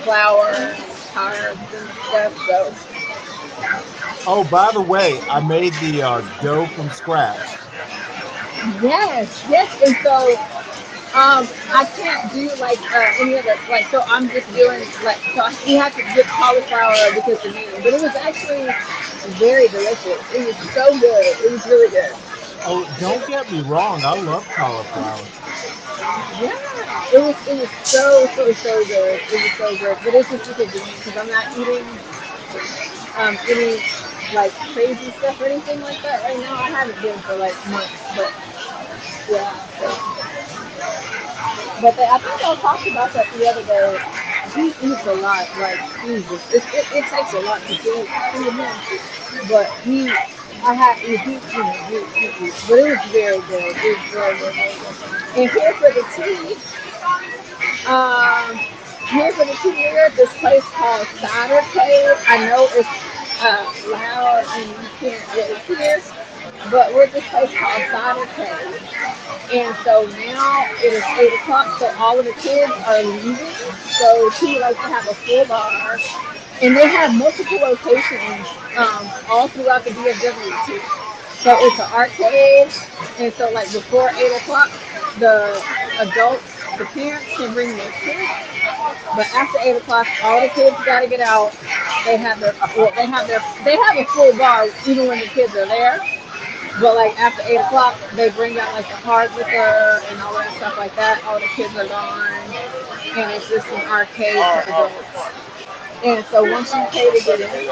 flour and carbs and stuff. So Oh, by the way, I made the dough from scratch. yes, and so I can't do like any other like so I'm just doing like so we had to get cauliflower because of me, but it was actually very delicious. It was so good. It was really good. Oh, don't get me wrong, I love cauliflower. Yeah, it was so good. It was so good, but it's just because of me because I'm not eating any like crazy stuff or anything like that right now. I haven't been for like months, but yeah. So. But I think y'all talked about that the other day. He eats a lot, like Jesus. It takes a lot to feed him. But I had, he eats. But it was very good. It was very good, very good. And here for the tea, um, here for the tea, we're at this place called Cider Cave. I know it's loud and you can't really hear, but we're at this place called Cider Cave. And so now it is 8 o'clock, so all of the kids are leaving. So she likes to have a full bar. And they have multiple locations all throughout the DFW too. So it's an arcade. And so like before 8 o'clock, the adults, the parents can bring their kids. But after 8 o'clock, all the kids gotta get out. They have a full bar even when the kids are there. But like after 8 o'clock, they bring out like the hard liquor and all that stuff like that. All the kids are gone, and it's just an arcade for adults. And so once you pay to get in,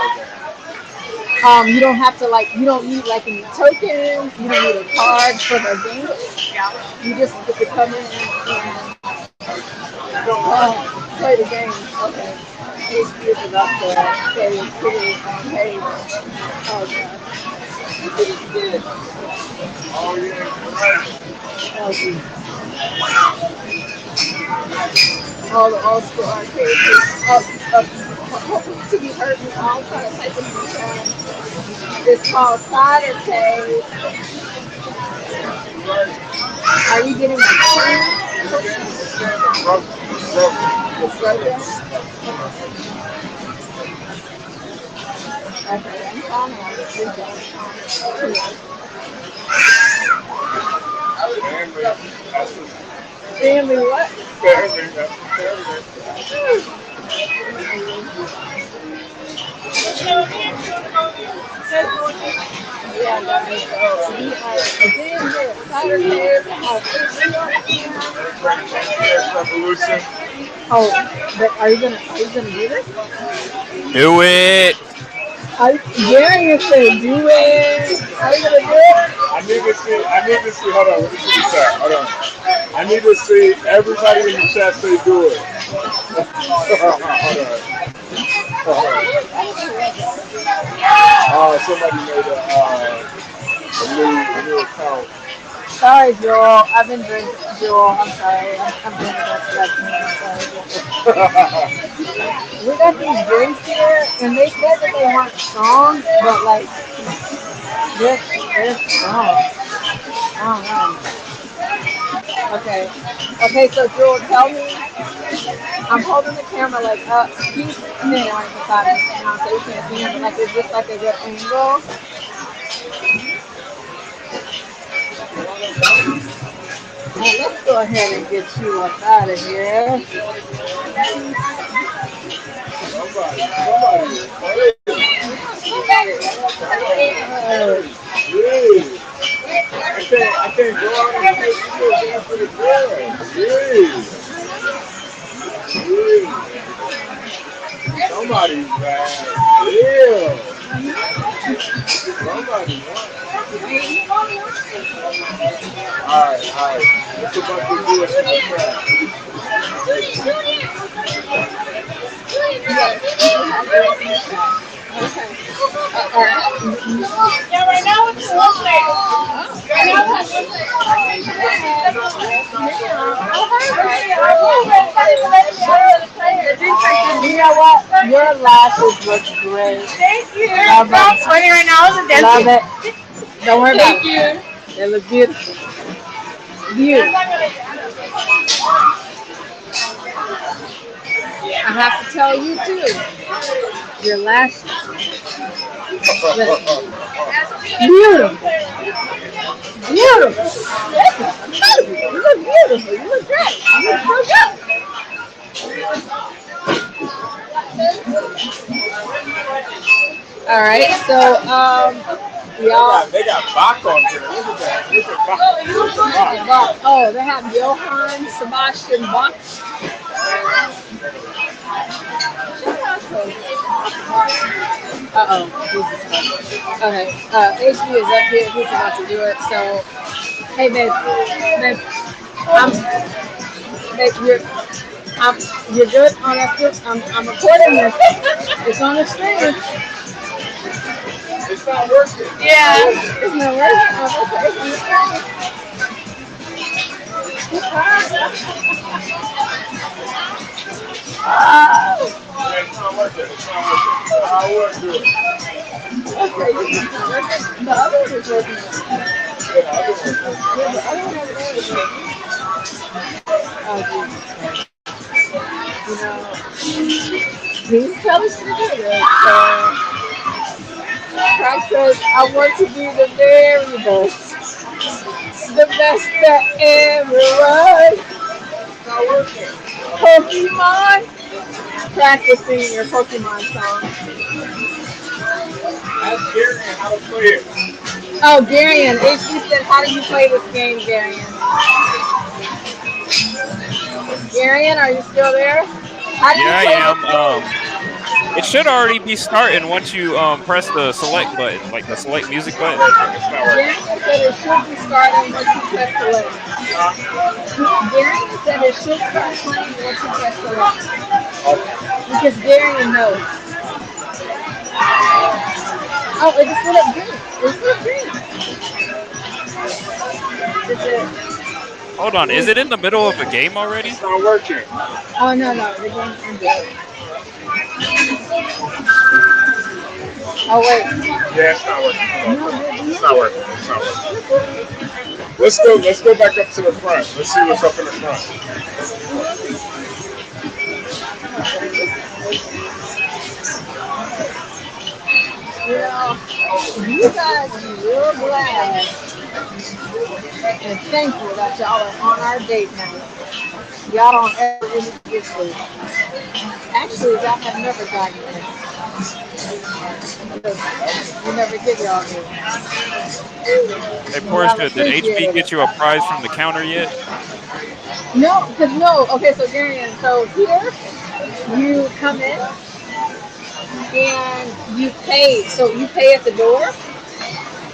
you don't have to like you don't need like any tokens. You don't need a card for the game. You just get to come in and play the game. Okay. HP is about to say it's pretty on page. Oh god. Oh yeah, you're right. Oh, geez. All the old school arcades hoping to be heard me all trying to type it in the chat. It's called Cider Cave. You're right. Are you getting the cream? It's broken. It's broken. It's broken? Okay, I'm calling on it. Please don't. Family. That's the Family what? family. That's the family. Yeah, guys. So we are again here at Saturdays at Revolution. Oh, but are you gonna do this? Do it. Gary said do it. Are you gonna do it? I need to see. I need to see. Hold on. Let me see the chat. Hold on. I need to see everybody in the chat say do it. Hold on. Somebody made a new account. Sorry, Joel. I've been drinking. Joel, I'm sorry. I'm doing the best that I can. I'm sorry. We got these drinks here, and they said that they weren't strong, but like they're strong. I don't know. Okay. Okay, so Joel, tell me. I'm holding the camera like up. He's standing right beside me now, so you can't see him. But like, is this like a good angle? Well, let's go ahead and get you up out of here. Somebody is crazy. Jeez. I can't go out and take you after the girl. Jeez. Jeez. Somebody's bad. Yeah. Somebody. Alright. It's about to do it in the Yeah, right now it's a little late. Right now it's a You know what? Your lashes look great. Thank you. Love it. I'm sweating right now. Love it. Don't worry about it. They look beautiful. Beautiful. I have to tell you too. Your lashes. Beautiful. Beautiful. You look beautiful. You look great. You look so good. All right, so y'all. They got Bach on here. Look at that. Look at Bach. Look at Bach. Oh, they have Johann Sebastian Bach. Uh-oh, Jesus Christ. Okay, HB is up here. He's about to do it. So, hey, babe, you're good on that. I'm recording this. It's on the screen. It's not working. Yeah. It's not working. Oh, okay. It's on the screen. Yeah, it's not working. It's not working. I would do it. Okay, it's not working. The other one is working. Yeah, the other one. Yeah, the other one over there is working. Oh, Jesus Christ. You know, he's telling us to do this. Christ says, I want to be the very best. The best that ever was. It's not working. Pokemon. Practicing your Pokemon song. Ask Gary how to play it. Oh, Darian. HB said, how do you play this game, Darian? Darian, are you still there? How do you Yeah, I play am. this game? It should already be starting once you press the select button, like the select music It's not button. working. It's not working. Darian said it should be starting once you press select. Darian said it should start playing once you press select. Okay. Because Darian knows. Oh, it just lit up green. It just lit up green. Is it? Hold on, is it in the middle of a game already? It's not working. Oh, no, the game ended. Oh, wait. Yeah, it's not working. It's not working. It's not working. Let's go back up to the front. Let's see what's up in the front. You know, you guys be real glad and thankful that y'all are on our date night. Y'all don't ever really get sleep. Actually, y'all have never gotten it. We never give y'all this. Hey, Y'all Portia, did HB appreciate it. get you a prize from the counter yet? No, because no. Okay, so Darian, so here you come in and you pay. So you pay at the door,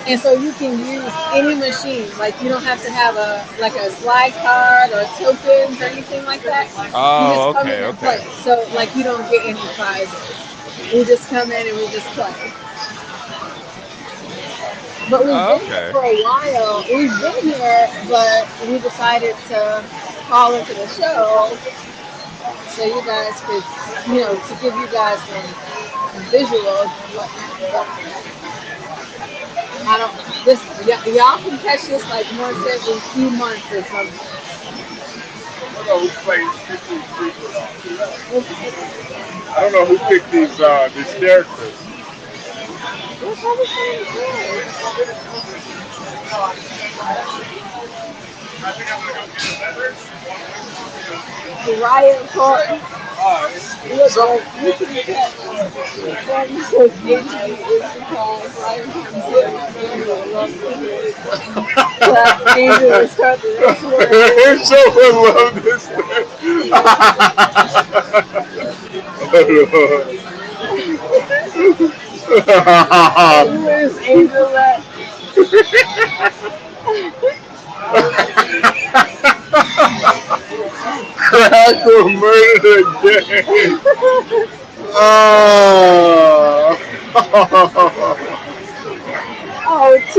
and so you can use any machine. Like you don't have to have a slide card or tokens or anything like that. You Oh, just come in okay, and okay. play. So like you don't get any prizes. We just come in and we just play. But we've Oh, been here okay. for a while. We've been here, but we decided to call into the show so you guys could, to give you guys some visuals and whatnot. I don't. Y'all can catch this like once every few months or something. I don't know who picked these characters. What's everything good? Riot Park. Look, you can check. That says HB is surprised. Riot Park says Angela loves this. Angela started this word. Someone love this thing. And where's Angela? Crack or murder again. Oh, T.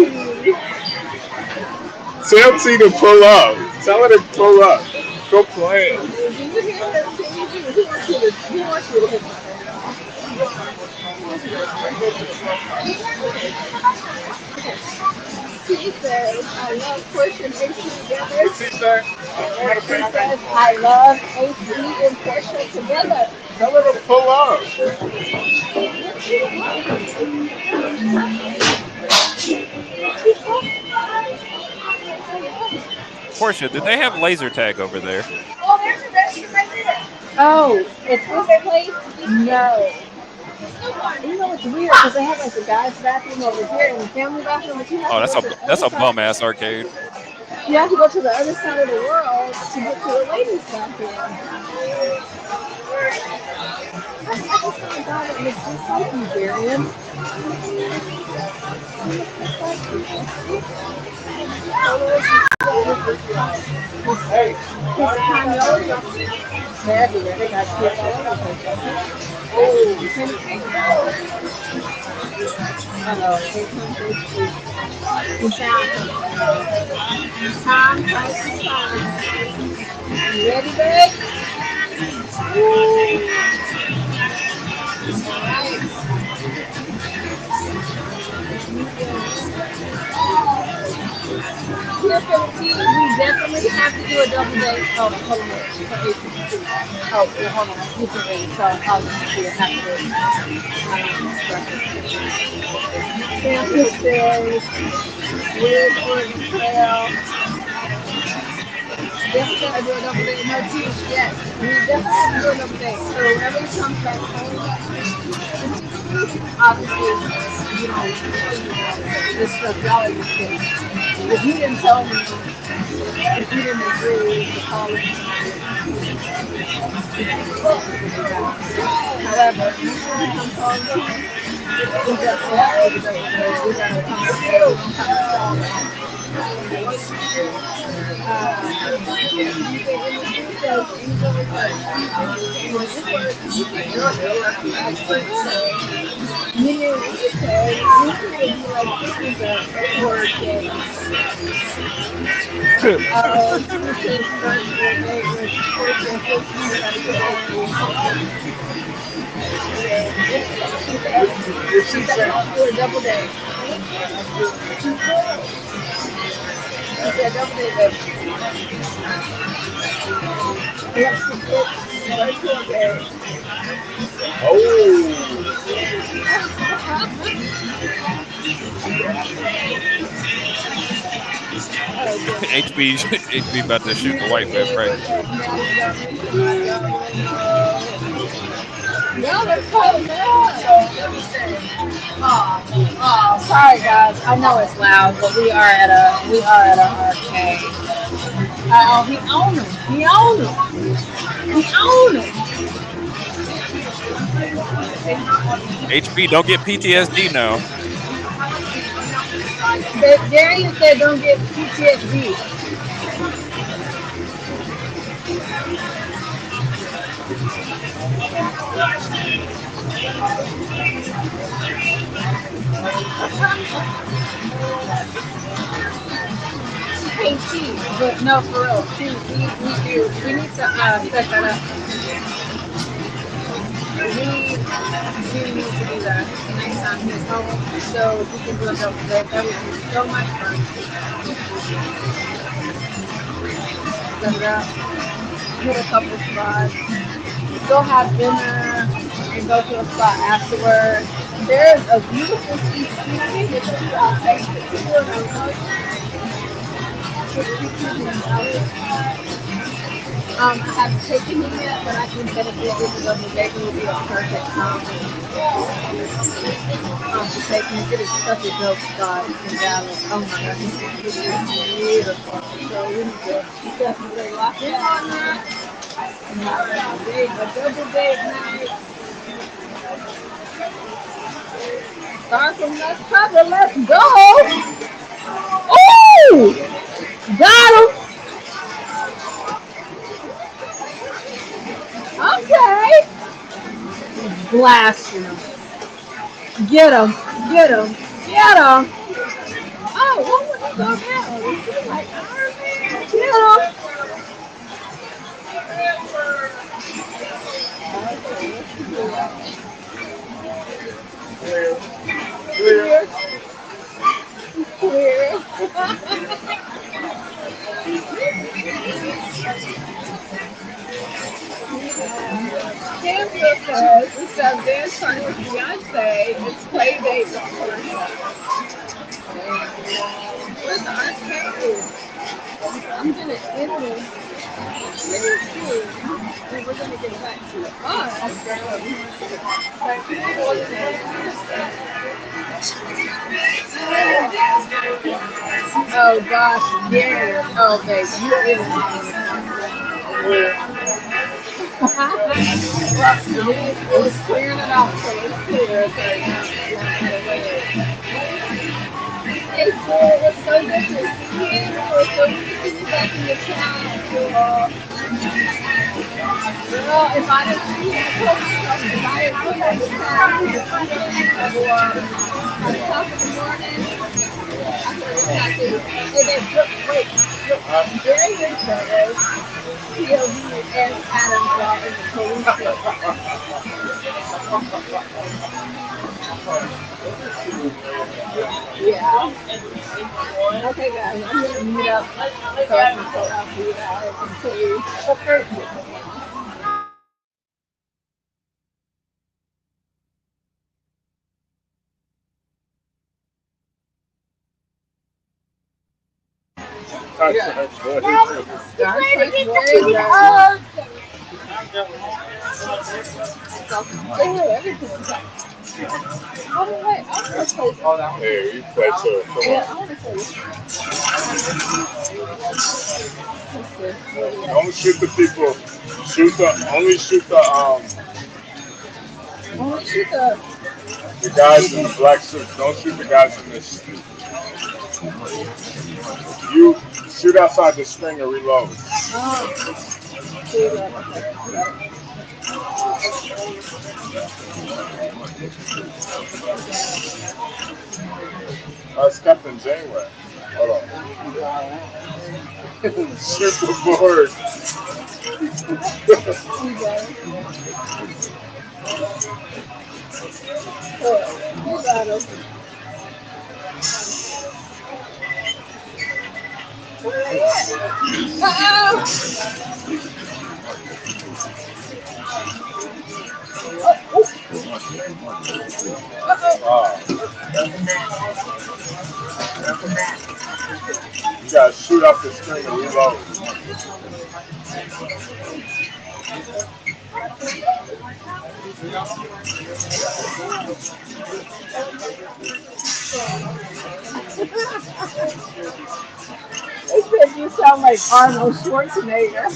Tell T to pull up. Tell her to pull up. Go play it. Do you hear her, T? He wants you to hit my hair. He wants you to T says, I love pushing HB together. She says, I love HB and Portia together. Tell her to pull up. Portia, did they have laser tag over there? Oh, there's a restroom right there. Oh, it's this place? No. You know what's weird? Because they have like the guys' bathroom over here and the family bathroom, but you have Oh, to go to the that's other a side. bum ass arcade. You have to go to the other side of the world to get to the ladies' bathroom. I just saw a guy that looks just like you, Darian. He looks just like you. His Kanye. They're everywhere. They got kids all over the place. Oh, Kenny. Uh-oh, 800 is time crisis time. You ready, babe? Woo. All right. Here for the tea, we definitely have to do a double date. Oh, hold on, for ACC. Oh, well, hold on. You can wait. So I'll just do it after. Tampa says, where's Oregon Trail? Definitely gotta do a double date. No tea. Yes, we definitely have to do a double date. So whenever he comes back home, obviously, this stuff y'all are just kidding. If you didn't tell me, if you didn't agree to call it, however, next time he comes home, we definitely have to do the double date. We gotta come up with some kind of Meaning he said usually it'd be like this is a word game. She says virtual date with Portia and HB gotta get on. She said let's do a double date. She said double date, baby. Let's get virtual date. HB about to shoot the white man practice. No, let's call them now. Oh, sorry guys. I know it's loud, but we are at a arcade. Oh, he owned them. He owned them. He owned them. HB, don't get PTSD now. Darian said don't get PTSD. Hey, T, but no, for real, T, we need to set that up. We need to do that next time he's home, so we can do a double date. That would be so much fun. Set it up, hit a couple spots, go have dinner, and go to a spot afterwards. There's a beautiful CC that you take pictures of I haven't taken it yet, but I can get a picture of the day will be a perfect to take him. It is such a dope spot in Dallas. Oh my gosh, this is beautiful. So we need to definitely lock in on that and have a double date night. Start from let's cover, let's go. Oh, got him. Okay. Blasting him. Get him. Get him. Get him. Oh, what would he go down? Was he like Iron Man? Get him. Clear. Clear. Cancer says, it says dance party with Beyonce. It's play date with Portia. Where's the arcade? I'm gonna end this very soon. And we're gonna get back to us. Oh gosh, Gary. Oh babe, you didn't it was clearing it off, so it's clear. Okay, hey, Paul, it's so good to see you. It's so good to see you back in the chat, Paul. Girl, if I didn't see you, I told myself if I didn't see you in the chat, or at the top of the morning, I said it's not this. And then, wait, Jerry says POV and Adam while in the police. Yeah. Okay, guys, I'm gonna mute up so I can pull out for you guys and please. Star Trek, what is it? Star Trek Voyager. Oh, wait, I'm gonna play. Hey, you play too. Come Yeah, on. I wanna play. Don't shoot the people. Only shoot the guys in the black suits. Don't shoot the guys in this. You shoot outside the string and reload. It's Captain Janeway. Hold on. Shoot the board. You got him. You gotta shoot off the string and reload. They said you sound like Arnold Schwarzenegger.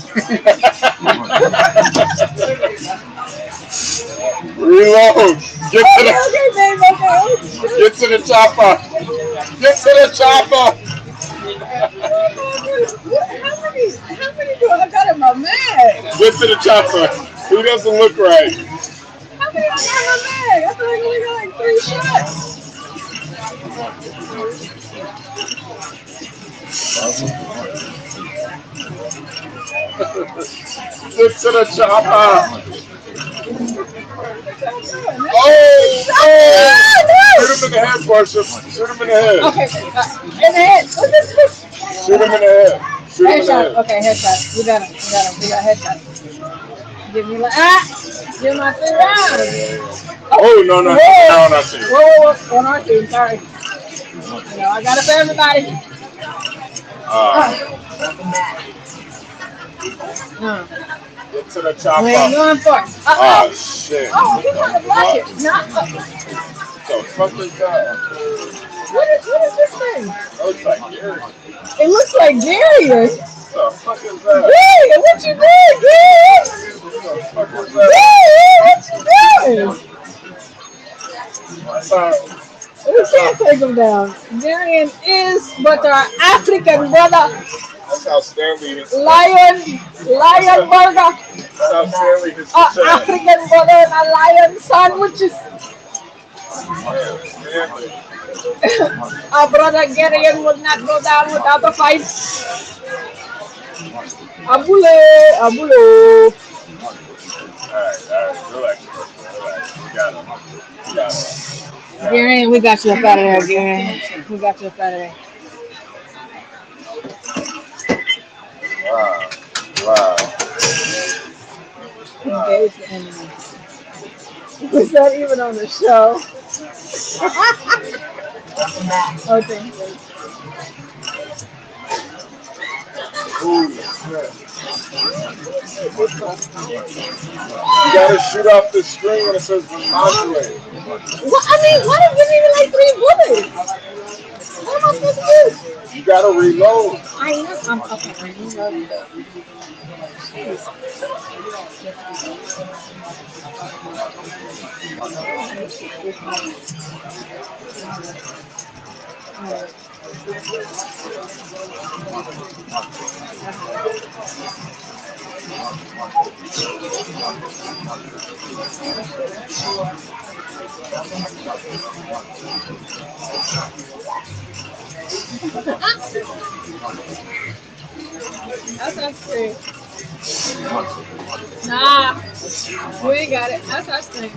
Reload. Get to the. Okay, babe. Okay. Get to the chopper. Get to the chopper. How many do I got in my bag? Get to the chopper. He doesn't look right. How many I got in my bag? I feel like I only got like 3 shots. Get to the chopper. Oh, oh. Shoot him in the head, Portia. Shoot him in the head. Okay, in the head. Shoot him in the head. Shoot him in the head. Okay, headshot. We got him. We got headshot. Give me give my 3 rounds. Oh, no, no. Now on our team. Whoa. On our team, sorry. I got it for everybody. Get to the chopper. We ain't going for it. Oh, shit. Oh, he got to block it. The fuck is that? What is this thing? That looks like Gary. It looks like Gary. The fuck is that? Gary, what you doing, Gary? The fuck is that? Gary, what you doing? We can't take him down. Darian is but our African brother. That's how Stanley is. Lion burger. That's how Stanley is. African brother and a lion sandwiches. Our brother Darian will not go down without a fight. Abule. Alright, relax. We got him. Darian, we got you up out of there, Darian. We got you up out of there. Wow. Engage the enemy. Was that even on the show? Okay. Ooh, you gotta shoot off the screen when it says modulate. What? I mean, what if you even like 3 bullets? What am I supposed to do? You gotta reload. I know. I'm okay. Reloading. That's not screen. Nah, we ain't got it. That's our screen.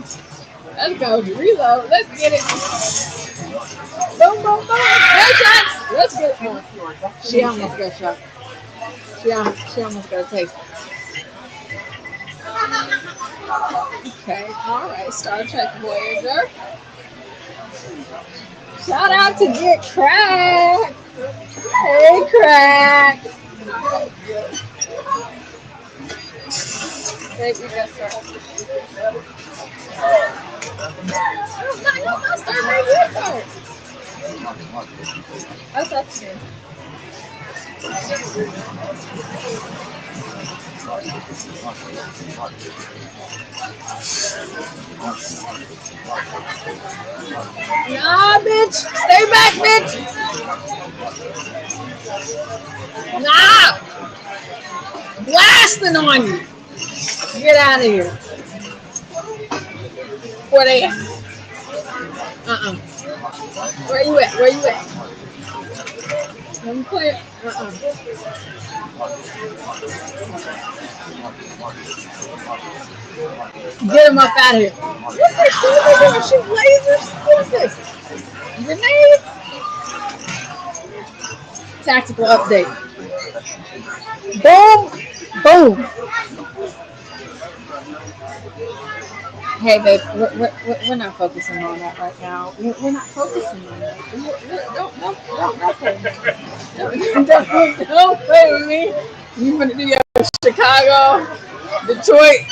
Let's go. Reload. Let's get it. Boom. Headshots. Let's get it. She almost got shot. She almost got a taste. Okay. All right. Star Trek Voyager. Shout out to Get Crack. Hey, Crack. Thank you, guys. No, start right here. That's good. Nah, bitch. Stay back, bitch. Nah. Blasting on you. Get out of here. Where they at? Where you at? I'm clear. Get him up out of here. What's this? They're gonna shoot lasers? What is this? Grenade? Tactical update. Boom. Hey, babe, we're not focusing on that right now. We're not focusing on that. Don't play with me. You want to do your Chicago, Detroit,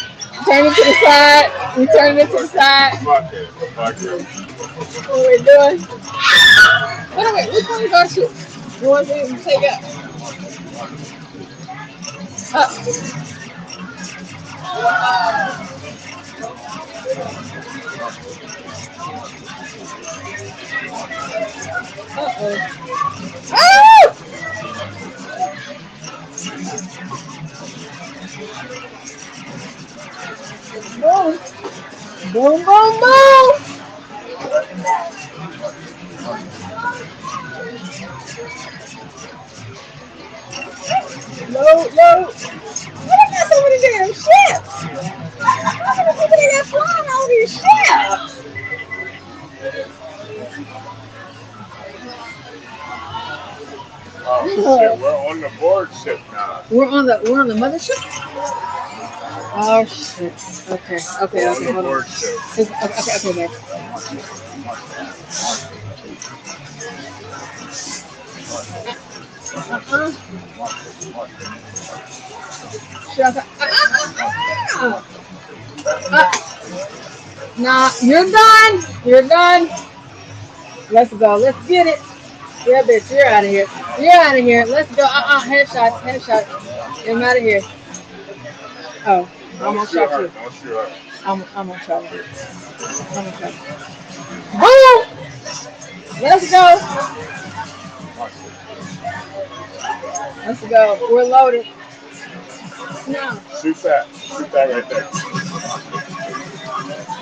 Turn it to the side. You turn it to the side. Fuck it. Fuck it. What are we doing? Wait a minute. Which one is our shit? You want to take up? Uh-oh. Ah! Boom. Boom, boom, boom. Load, load. What I got so many damn ships? How many people they got flying all these ships? Oh shit, we're on the board ship now. We're on the mothership. Oh shit. Okay. Okay. We're on Okay. the Hold on. board ship. Okay. Okay. Uh-uh. Shut up. Nah, you're done. You're done. Let's go. Let's get it. Yeah, bitch, you're out of here. You're out of here. Let's go. Headshot. Headshot. I'm out of here. Oh, I'm gonna shot you. Don't shoot her. I'm gonna try to. I'm gonna try to. Boom! Let's go. Let's go. We're loaded. No. Shoot that. Shoot that right there.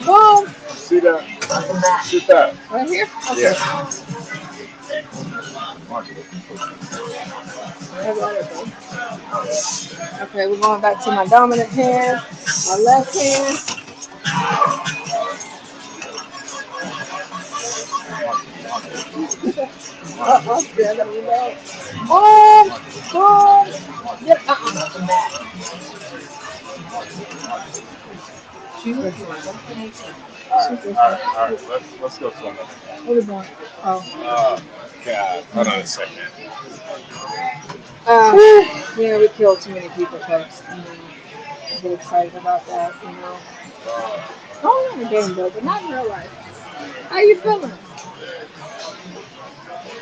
Boom! See that? Shoot that. Right here? Okay. Yeah. Okay, we're going back to my dominant hand, my left hand. Okay, I gotta reload. Boom! Boom! Yep, Alright. Let's go somewhere. What are we doing? Oh. God. Hold on a second. Yeah, we killed too many people, folks. I get excited about that, you know. Oh, in the game though, but not in real life. How you feeling?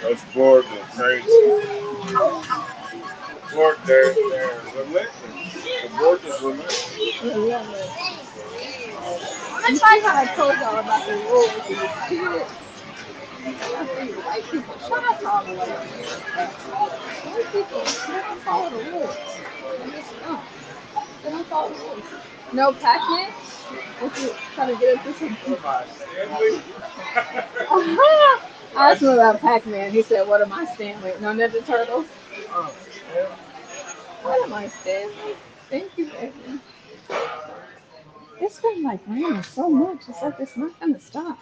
Those boards are crazy. They're relentless. The boards is relentless. That's like how I told y'all about the rules in the spirit. White people, shout out to all the white people. White people, they don't follow the rules. They just don't. They don't follow the rules. No Pac-Man? If you trying to get us this I asked him about Pac-Man. He said, what am I, Stanley? No Ninja Turtles? What am I, Stanley? Thank you, baby. It's been like raining so much. It's like it's not going to stop.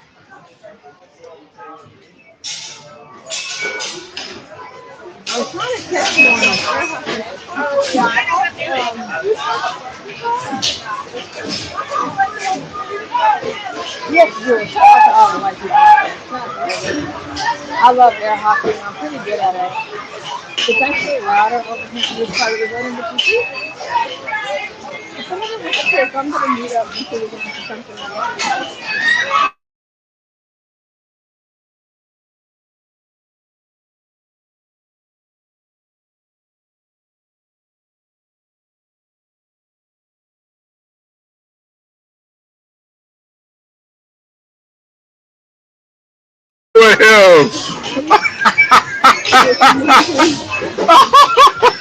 I was trying to catch you on the yes, George. Shout out to all the white people out there. Shout out to everybody. I love air hockey. I'm pretty good at it. It's actually louder over here in this part of the building, but you see, some of them are okay, so I'm going to meet up until we get into something else.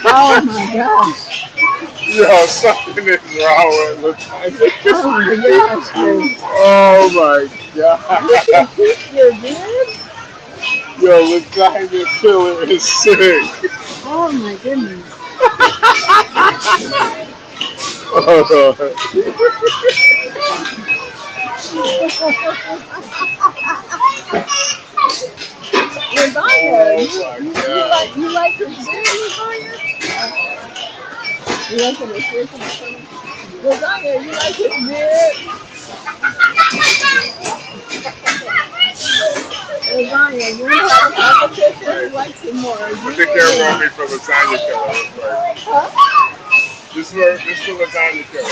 Oh my gosh. Yo, something is wrong with Latanya. Oh my gosh, dude. Oh my god. You can keep your beard? Yo, Latanya feeling is sick. Oh my goodness. Lasagna, you like his beard, Lasagna? You like his beard? Lasagna, you like his beard? Lasagna, you want to have a competition? Who likes it more? Put the camera on me for Lasagna color. Huh? This is lasagna killer.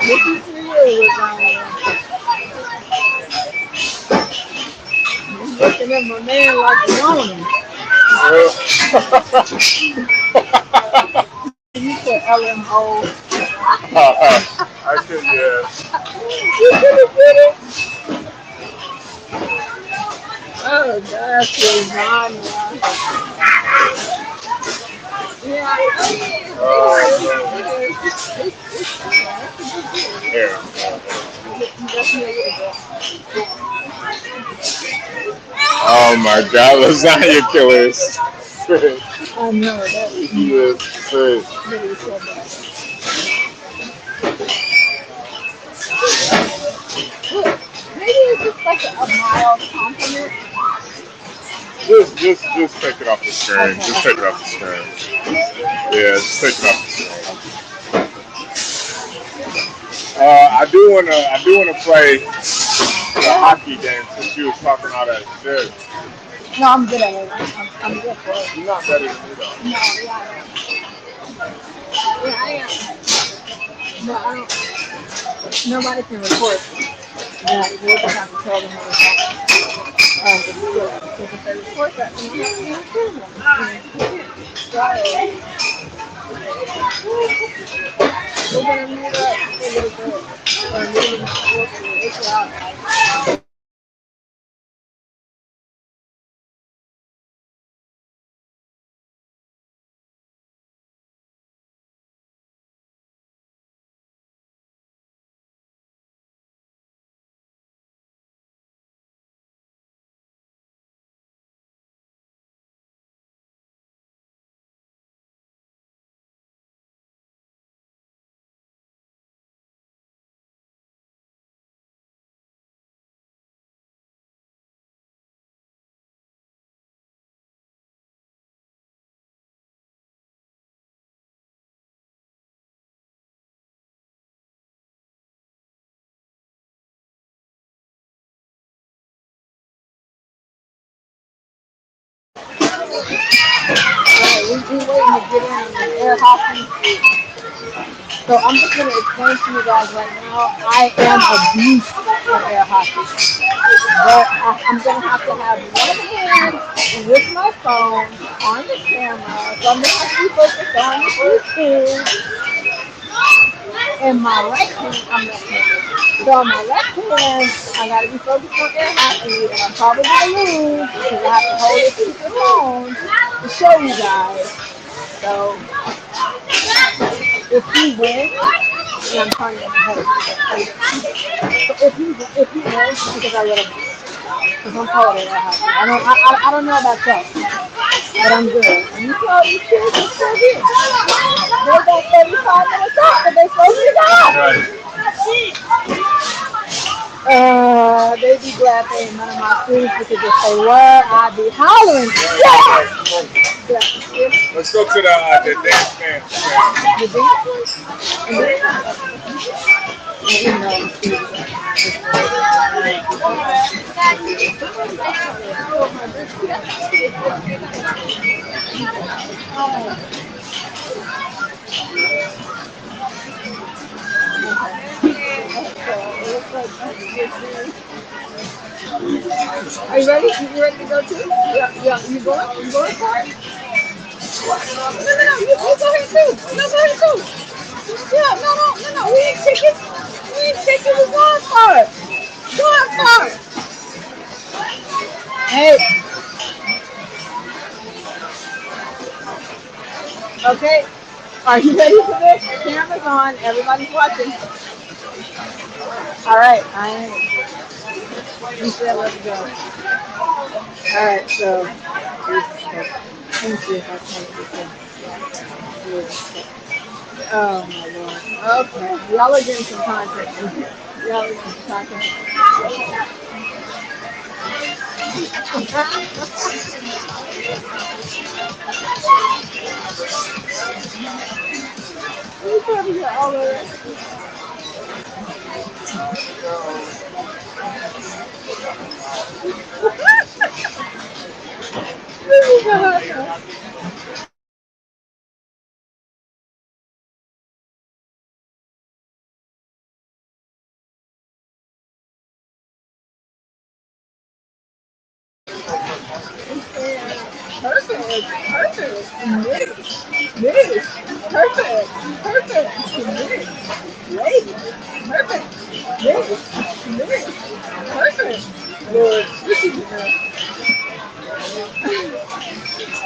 This is for you, lasagna. I'm looking at my man like you want him. You said LMO. I could, yeah. You couldn't get it? Oh, that's lasagna. Yeah, Here. Oh my God, lasagna killer is sick. I know that. He is sick. That is so bad. Maybe it's just like a mild compliment. Just take it off the screen. Okay. Just take it off the screen. Yeah, just take it off the screen. I do wanna play a hockey game since you was talking all that shit. No, I'm good at it. I'm good for it. You're not better than me though. No, yeah, I am. No, I don't. Nobody can record that. We'll just have to tell them what it's good. Because if they report that, then we have to record them. So, we're going to meet up a little bit. Or maybe not. We'll see. It's out. Alright, we waiting to get in on the air hockey. So I'm just going to explain to you guys right now, I am a beast at air hockey. But I'm going to have one hand with my phone on the camera. So I'm going to have to be focused on the YouTube. And my right hand, I'm left-handed. So on my left hand, I got to be focused on air hockey. And I'm probably going to lose because I have to hold this stupid phone to show you guys. So if he wins, and I'm trying to hold it. So if he wins, because I let him win. Because I'm calling it out. I don't know about that, but I'm good. And you kids are still here. They got 35 minutes off, but they supposed to go. They'd be glad they ain't none of my students because if they were, I'd be hollering. Yeah. Let's go to the dance stand. The dance Are you ready? You ready to go too? Yeah. You going? You going for it? No. You go ahead too. No, go ahead too. Yeah, no. We ain't chickens. We're going for it. Going for it. Hey. Okay. Are you ready for this? The camera's on. Everybody's watching. All right. I am. You said let's go. All right. So. Let me see if I can get this. Oh my lord. Okay. Y'all are getting some content. Y'all are getting some content. You probably get all of it. This is Perfect. Miss. Perfect. Miss. Lady. Perfect. Miss. Perfect. Lord, this is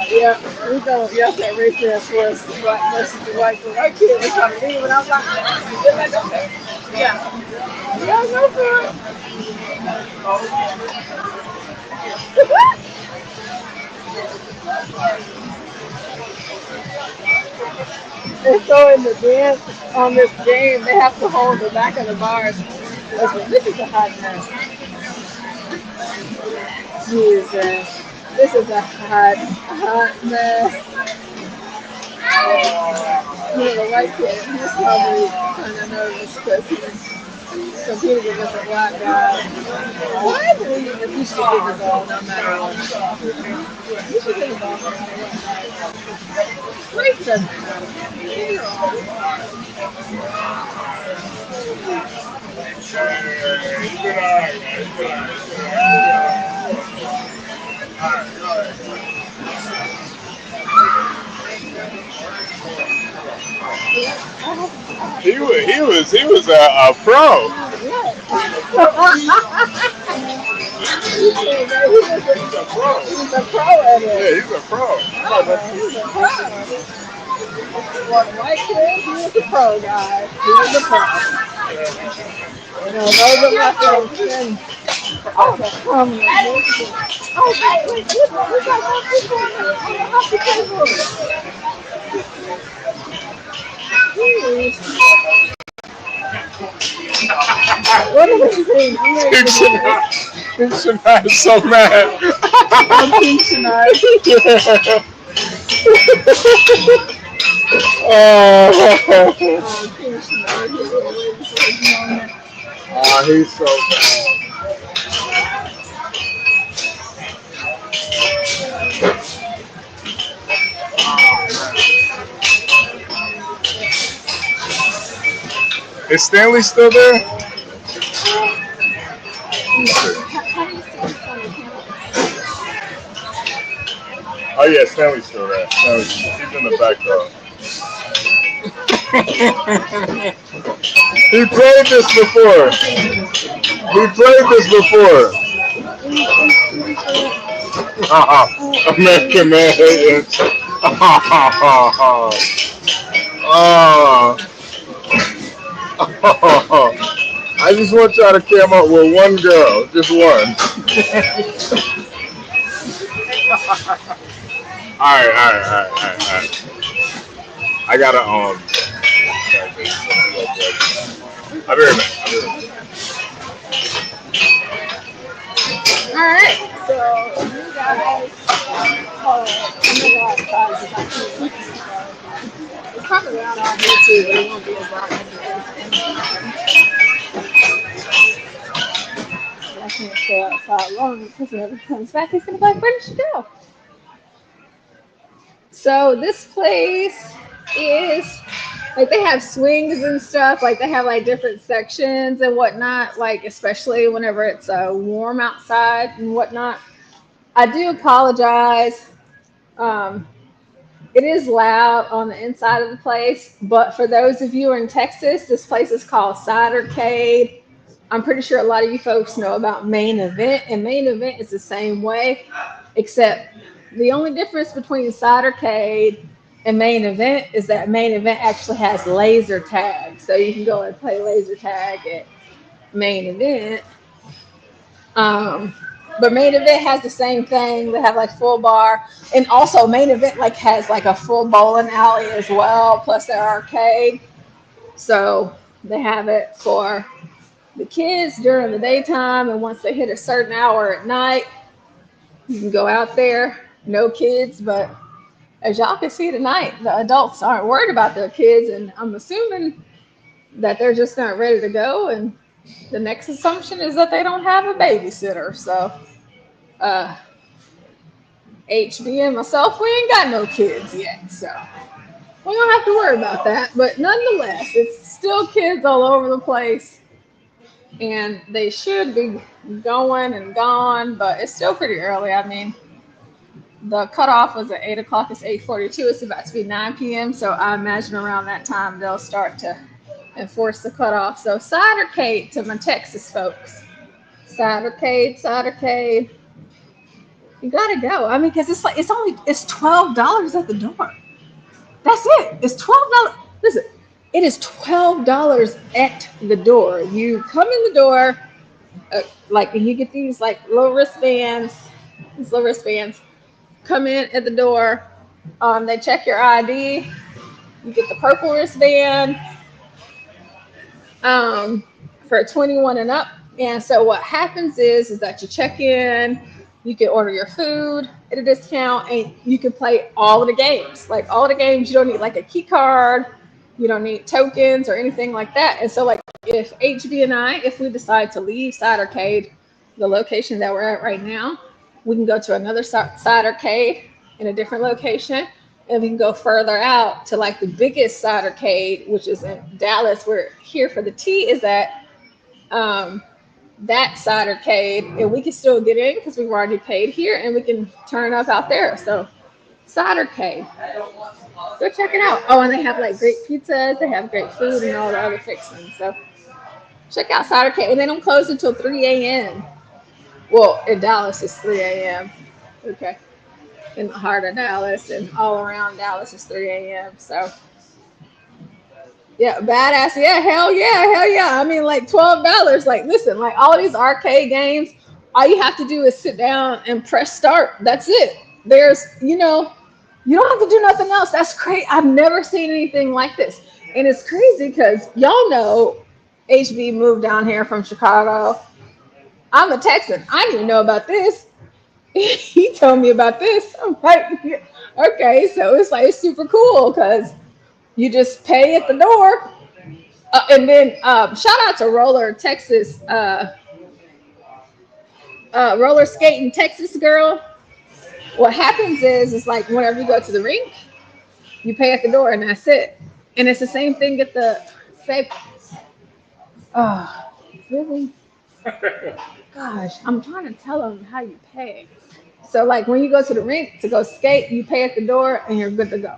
yeah, we don't. Y'all can't race that for us. Black versus the white. The white kid was trying to leave, and I was like, get back up there. Yeah. Yeah, go for it. And so in the dance on this game, they have to hold the back of the bars. Listen, this is a hot mess. Jesus. This is a hot mess. You know, the white kid, he's probably kind of nervous because he's competing against a black guy. Well, I believe that he should get the ball no matter what. He should get the ball no matter what. Race doesn't He was a pro. He's a pro. He's a pro at it. Yeah, he's a pro. He's a pro. Well, the white kid, he was a pro guy. He was a pro. You know, those are my friends. Oh, come on. Oh, wait, we got more people on the hockey table. Jeez. What are we saying? Shania is so mad. I'm Team Shania. Oh, Team Shania. He's been waiting for his moment. he's so bad. Is Stanley still there? Oh yeah, Stanley's still there. He's in the back row. He played this before. American Man. I just want y'all to come up with one girl, just one. All right. I gotta I'll be right back. Alright, so you guys, I'm gonna go outside because I can't keep this guy. It's probably around out here too, but it won't be as loud as it is. I can't stay outside long because whenever he comes back, he's gonna be like, where did she go? So this place is like they have swings and stuff. Like they have like different sections and whatnot. Like especially whenever it's warm outside and whatnot. I do apologize. Um, it is loud on the inside of the place, but for those of you in Texas, this place is called Cidercade. I'm pretty sure a lot of you folks know about Main Event, and Main Event is the same way, except the only difference between Cidercade and Main Event is that Main Event actually has laser tag, so you can go and play laser tag at Main Event. But Main Event has the same thing. They have like full bar, and also Main Event like has like a full bowling alley as well, plus their arcade. So they have it for the kids during the daytime, and once they hit a certain hour at night, you can go out there. No kids, but as y'all can see tonight, the adults aren't worried about their kids, and I'm assuming that they're just not ready to go. And the next assumption is that they don't have a babysitter. So, HB and myself, we ain't got no kids yet, so we don't have to worry about that. But nonetheless, it's still kids all over the place, and they should be going and gone, but it's still pretty early. I mean, The cutoff was at 8 o'clock. It's 8:42. It's about to be 9 p.m. So I imagine around that time they'll start to enforce the cutoff. So cidercade to my Texas folks. Cidercade. You gotta go. I mean, because it's $12 at the door. That's it. It's $12. Listen, it is $12 at the door. You come in the door, and you get these like little wristbands. These little wristbands come in at the door. They check your ID. You get the purple wristband for 21 and up. And so what happens is that you check in, you can order your food at a discount, and you can play all of the games. Like all of the games, you don't need like a key card, you don't need tokens or anything like that. And so like if HB and I, if we decide to leave Cidercade, the location that we're at right now, we can go to another Cidercade in a different location, and we can go further out to like the biggest Cidercade, which is in Dallas, where Here for the Tea is at. That Cidercade, and we can still get in because we've already paid here, and we can turn up out there. So Cidercade, go check it out. Oh, and they have like great pizzas, they have great food and all the other fixings. So check out Cidercade, and they don't close until 3 a.m. Well, in Dallas it's 3 a.m. Okay, in the heart of Dallas and all around Dallas is 3 a.m. So yeah, badass. Yeah, hell yeah, hell yeah. I mean, like $12. Like, listen, like all these arcade games, all you have to do is sit down and press start. That's it. You don't have to do nothing else. That's crazy. I've never seen anything like this. And it's crazy because y'all know HB moved down here from Chicago. I'm a Texan. I didn't even know about this. He told me about this. I'm like, okay, so it's super cool because you just pay at the door. And then shout out to Roller Texas, roller skating Texas girl. What happens is like whenever you go to the rink, you pay at the door and that's it. And it's the same thing at the safe. Oh, really? Gosh, I'm trying to tell them how you pay. So like when you go to the rink to go skate, you pay at the door and you're good to go.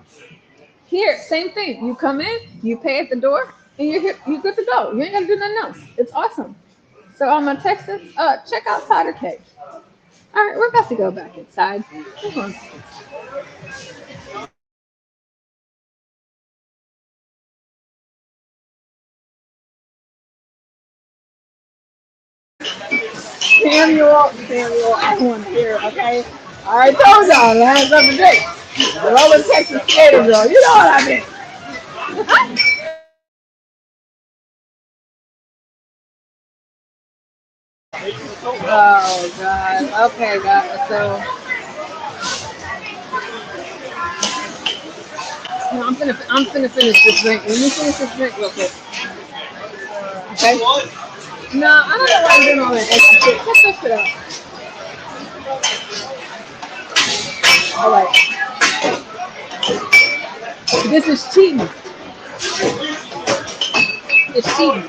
Here, same thing. You come in, you pay at the door, and you're good to go. You ain't gotta do nothing else. It's awesome. So on my Texas, check out Cidercade. All right, we're about to go back inside. Come on. Samuel, I want to hear, okay? All right, told y'all, I had something to drink. The Rolling Texas Skater girl, you know what I mean. Oh, God. Okay, guys, so no, I'm finna finish this drink. Let me finish this drink real quick. Okay? No, I don't know why I'm doing all that extra shit. Cut that shit out. All right. This is cheating. It's cheating.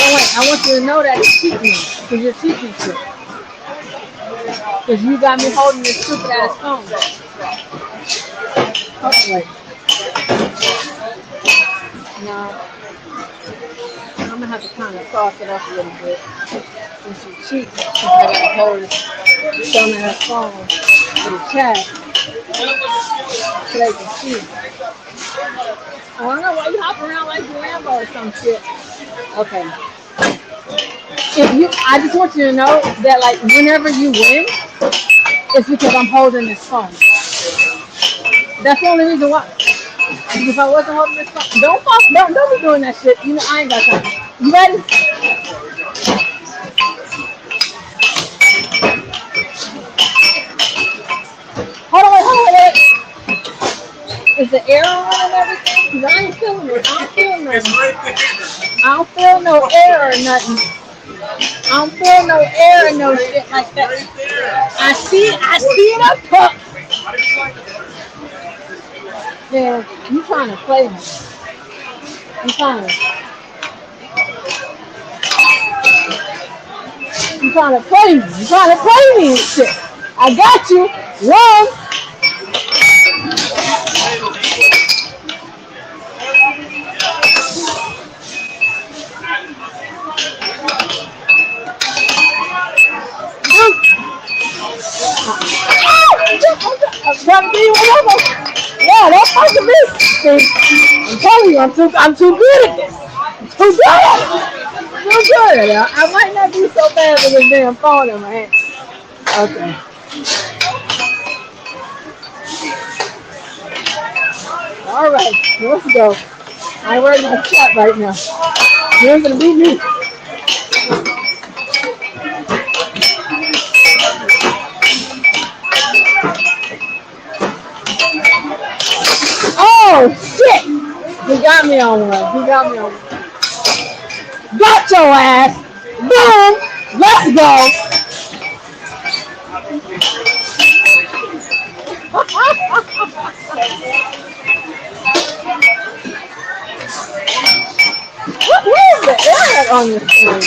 Oh wait, I want you to know that it's cheating because you're cheating shit. Because you got me holding this stupid ass phone. Oh wait. No. I'm gonna have to kind of sauce it up a little bit. Since you cheat, since I got to hold this dumb ass phone for the chat. So they can see. I don't know why you hop around like you Rambo or some shit. Okay. I just want you to know that like whenever you win, it's because I'm holding this phone. That's the only reason why. If I wasn't holding this phone, don't be doing that shit. You know I ain't got time. You ready? Hold on, wait. Is the air on and everything? Cause I ain't feeling it. I don't feel nothing. I don't feel no air or nothing. I don't feel no air and no shit like that. I see it up top. Man, you trying to play me. You trying to play me and shit. I got you. One. I'm trying to be whatever. Yeah, that's supposed to be. See, I'm telling you, I'm too good at this. I'm too good at it. Too good at it. I might not be so bad with this damn phone in my hand. Okay. All right, let's go. I ain't worried about chat right now. You ain't gonna beat me. Oh shit! He got me on one. He got me on one. Got your ass. Boom. Let's go. Where's the internet on this thing?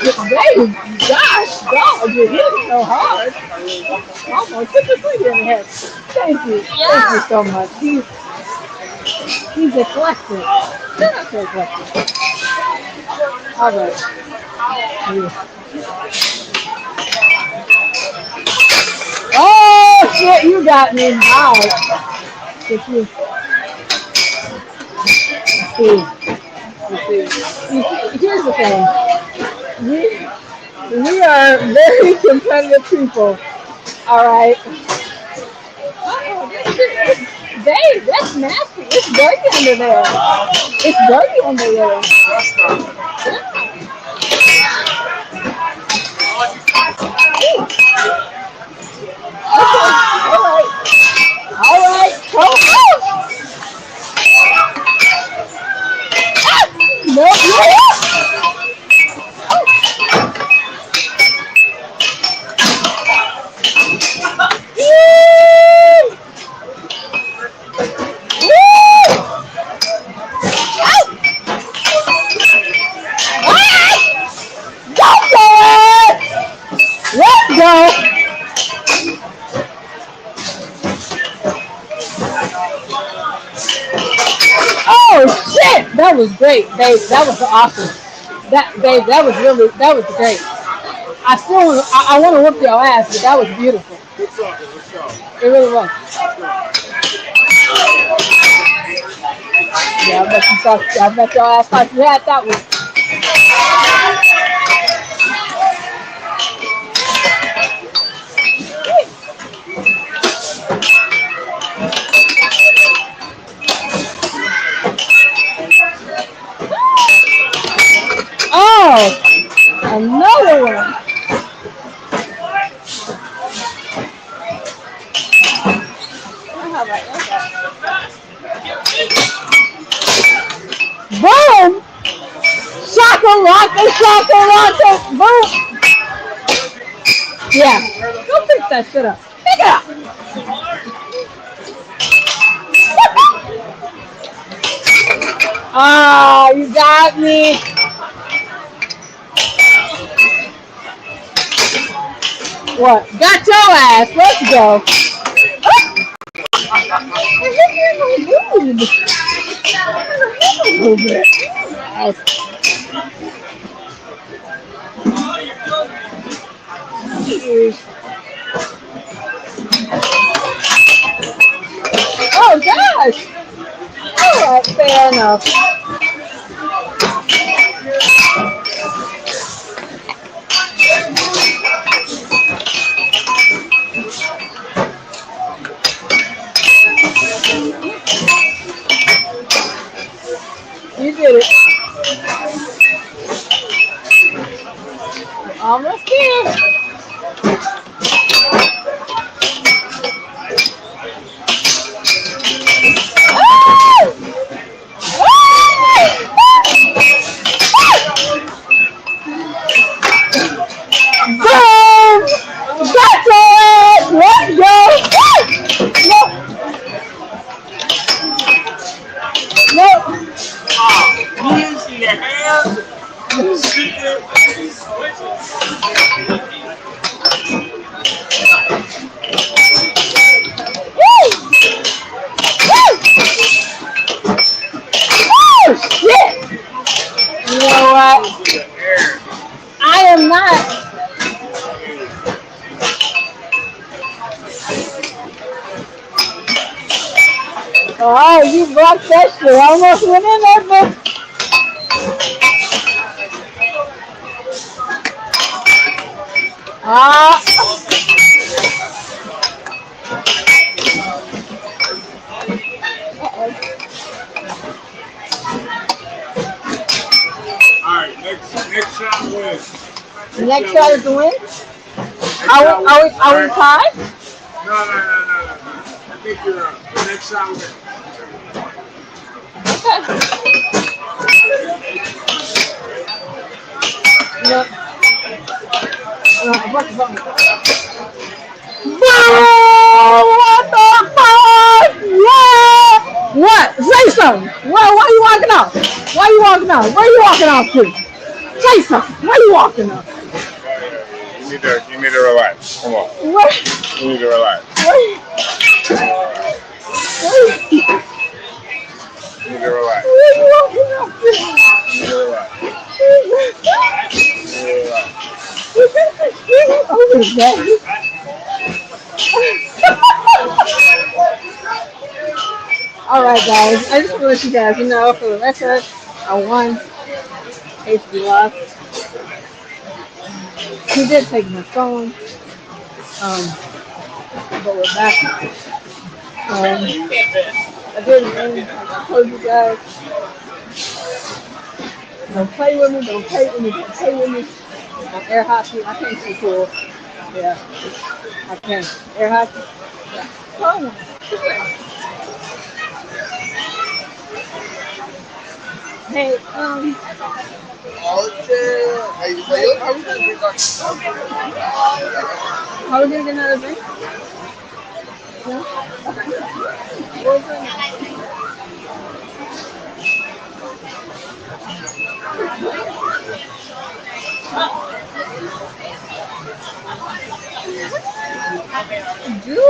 Baby, gosh, dog, you're hitting so hard. Almost took a finger in the head. Thank you. Thank you so much. He's eclectic. Not so eclectic. All right. Yeah. Oh shit, you got me. All right. Let's see. Let's see. Here's the thing. We are very competitive people. All right. Dave, that's nasty. It's dirty under there. It's dirty under there. All right. All right. Oh, nope. Let's go. Oh shit! That was great, Dave. That was awesome. Dave, that was great. I want to whoop your ass, but that was beautiful. It really was. Yeah, I bet your ass thought you had that one. Oh, another one. Boom! Shaka rocka, shaka rocka, boom! Yeah, go pick that shit up. Pick it up. Ah, you got me. What? Got your ass. Let's go. Oh gosh. All right, fair enough. You did it. Almost there. Boom! Got your ass! Let's go! No! No! You see your hands? Oh shit! You know what? I am not. Oh, you blocked that shit. I almost went in there, but. Ah. All right, next shot wins. Next shot is the win. Are we tied? No. I think you're up. The next shot wins. No. What the fuck? Yeah! What? Say something. Why are you walking off? Why are you walking off? Where are you walking off to? Say something. Where are you walking off? You need to relax. Come on. What? You need to relax. You need to relax. Where are you walking off to? You need to relax. You need to relax. Oh my god. All right, guys. I just want to let you guys know for the record, I won. Casey lost. He did take my phone, but we're back. I did win. Like I told you guys, don't play with me. Don't play with me. Don't play with me. On air hockey, I can't be cool. Yeah, I can. Air hockey. Yeah. Oh, hey, how are we gonna get another drink? No? What was it? Do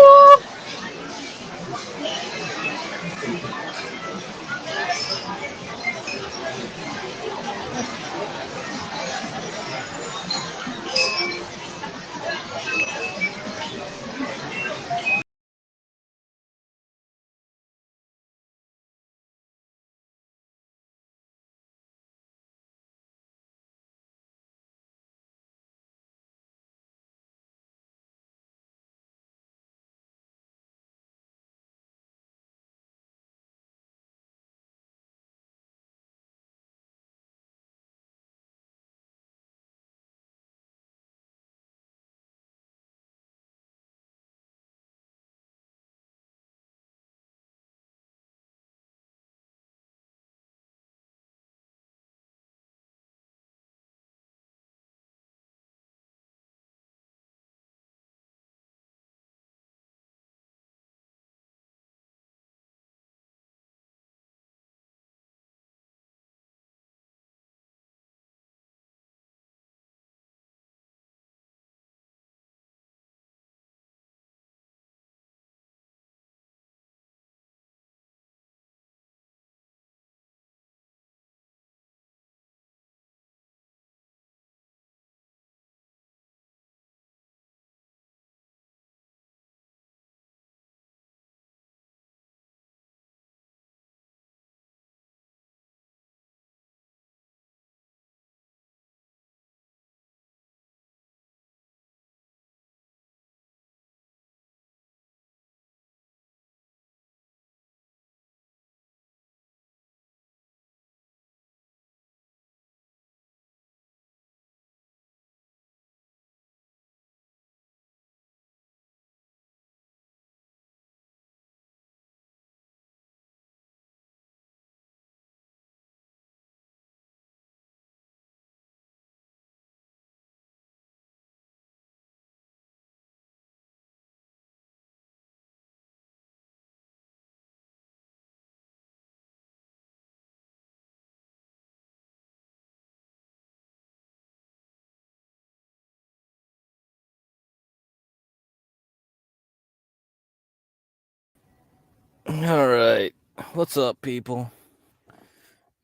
All right. What's up, people?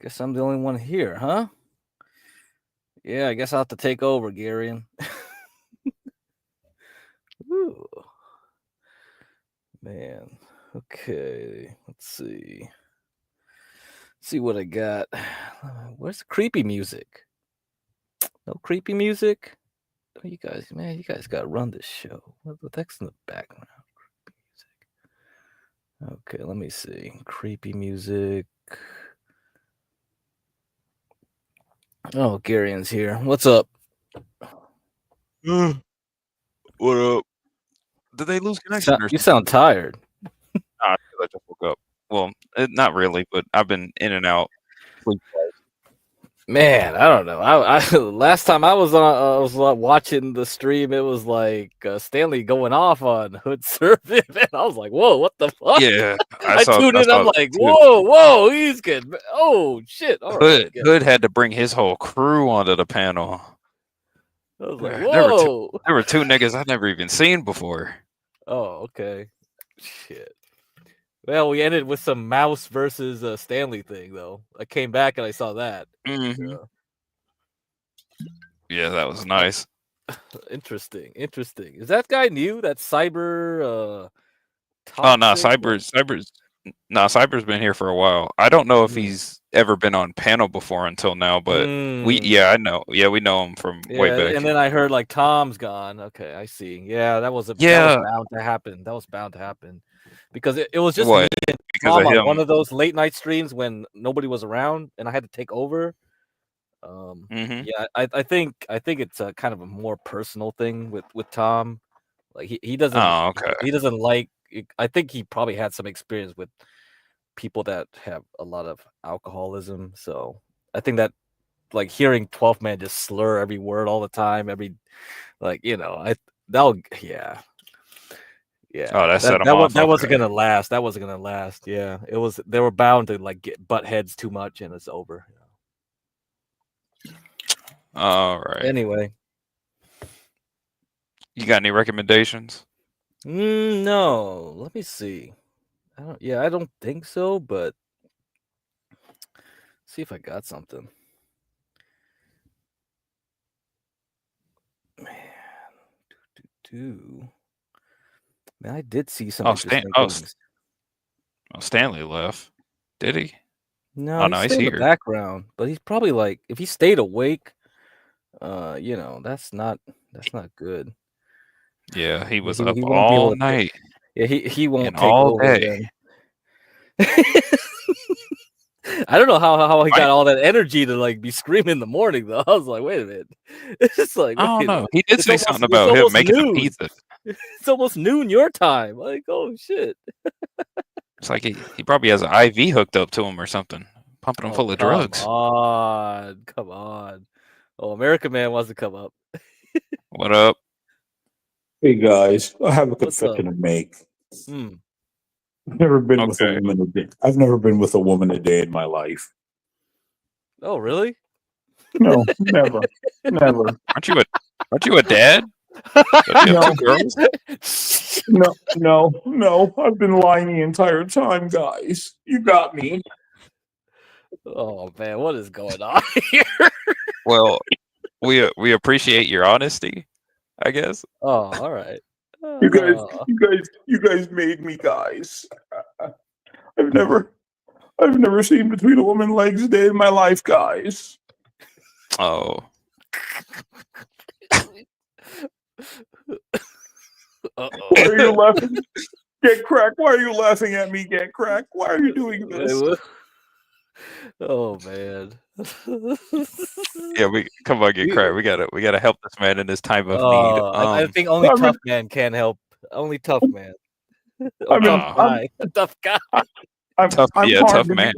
Guess I'm the only one here, huh? Yeah, I guess I'll have to take over, Garion. Ooh. Man. Okay. Let's see. See what I got. Where's the creepy music? No creepy music? Oh, you guys, man, you guys gotta run this show. What the heck's in the background? Okay, let me see. Creepy music. Oh, Garion's here. What's up? What up? Did they lose connection or You something? sound tired. I feel like I just woke up. Well, not really, but I've been in and out. Sleep twice. Man, I don't know. I last time I was watching the stream, it was like Stanley going off on Hood serving, and I was like, "Whoa, what the fuck?" Yeah, I tuned I in. I'm saw like, too. "Whoa, he's good." Oh shit! All right, okay. Hood had to bring his whole crew onto the panel. I was like, There "Whoa!" were two niggas I've never even seen before. Oh, okay. Shit. Well, we ended with some Mouse versus Stanley thing, though. I came back and I saw that. Mm-hmm. Yeah, that was nice. Interesting. Is that guy new? That Cyber? Oh no, Cyber's been here for a while. I don't know if he's ever been on panel before until now, but I know. Yeah, we know him from way back. And then I heard like Tom's gone. Okay, I see. Yeah, that was bound to happen. That was bound to happen because it was just me and Tom on one of those late night streams when nobody was around and I had to take over. Yeah, I think it's a kind of a more personal thing with Tom. Like he doesn't. Oh, okay. He doesn't like. I think he probably had some experience with people that have a lot of alcoholism. So I think that like hearing 12th Man just slur every word all the time, yeah. Oh, that set him off. That wasn't gonna last. That wasn't gonna last. Yeah, it was. They were bound to like get butt heads too much, and it's over. All right. Anyway, you got any recommendations? No. Let me see. I don't think so. But see if I got something. Man, I did see some interesting things. Stanley left. Did he? No, he's still in the background, but he's probably like if he stayed awake, that's not good. Yeah, he was up all night. He won't take over then. I don't know how he got all that energy to like be screaming in the morning though. I was like, wait a minute. It's just like I don't know. He did say something about him making a pizza. It's almost noon your time. Like, oh shit. It's like he probably has an IV hooked up to him or something, pumping him full of drugs. Come on. Oh, American Man wants to come up. What up? Hey guys, I have a confession to make. I've never been with a woman a day. I've never been with a woman a day in my life. Oh, really? No, never. Aren't you a dad? No. No. I've been lying the entire time, guys. You got me. Oh man, what is going on here? Well, we appreciate your honesty, I guess. Oh, all right. You guys made me, guys. I've never seen between a woman's legs a day in my life, guys. Oh. Why are you laughing? Get crack. Why are you laughing at me? Get crack. Why are you doing this? Oh man. Yeah, come on, get crack. We gotta help this man in this time of need. I think only tough man can help. Only tough man. Tough guy. Tough man.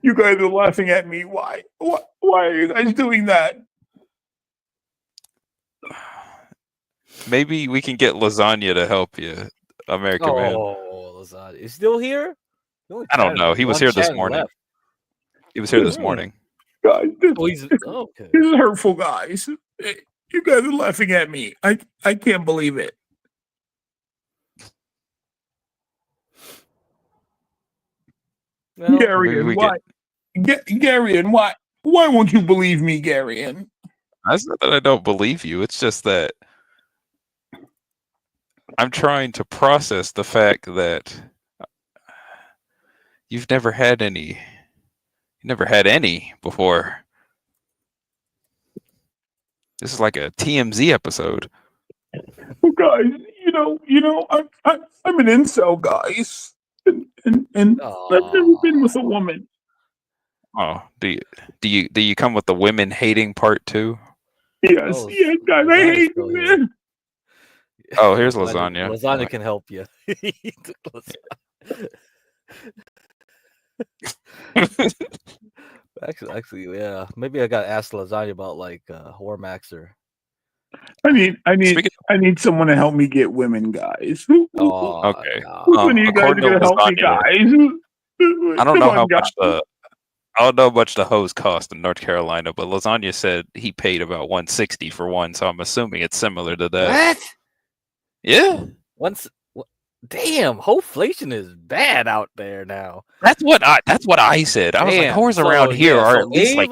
You guys are laughing at me. Why are you guys doing that? Maybe we can get Lasagna to help you, American Man. Oh, Lasagna. Is still here? I don't know. He was here this morning. He was here this morning. Guys, he's okay. This is hurtful, guys. You guys are laughing at me. I can't believe it. Well, Garion, why? Garion, why? Why won't you believe me, Garion? It's not that I don't believe you. It's just that I'm trying to process the fact that you've never had any. You never had any before. This is like a TMZ episode. Well, guys, I'm an incel, guys, and I've never been with a woman. Oh, do you come with the women hating part too? Yes, yes, guys, I hate men. Oh, here's lasagna. Lasagna can help you. Actually, yeah. Maybe I got asked lasagna about like Hormaxer. I need someone to help me get women, guys. Okay. Which one of you guys are gonna help me, guys? I don't Come know on, how guys. I don't know how much the hose cost in North Carolina, but lasagna said he paid about $160 for one, so I'm assuming it's similar to that. What? Yeah. Damn, whoflation is bad out there now. That's what I said. I was like, whores around here are at least Ava, like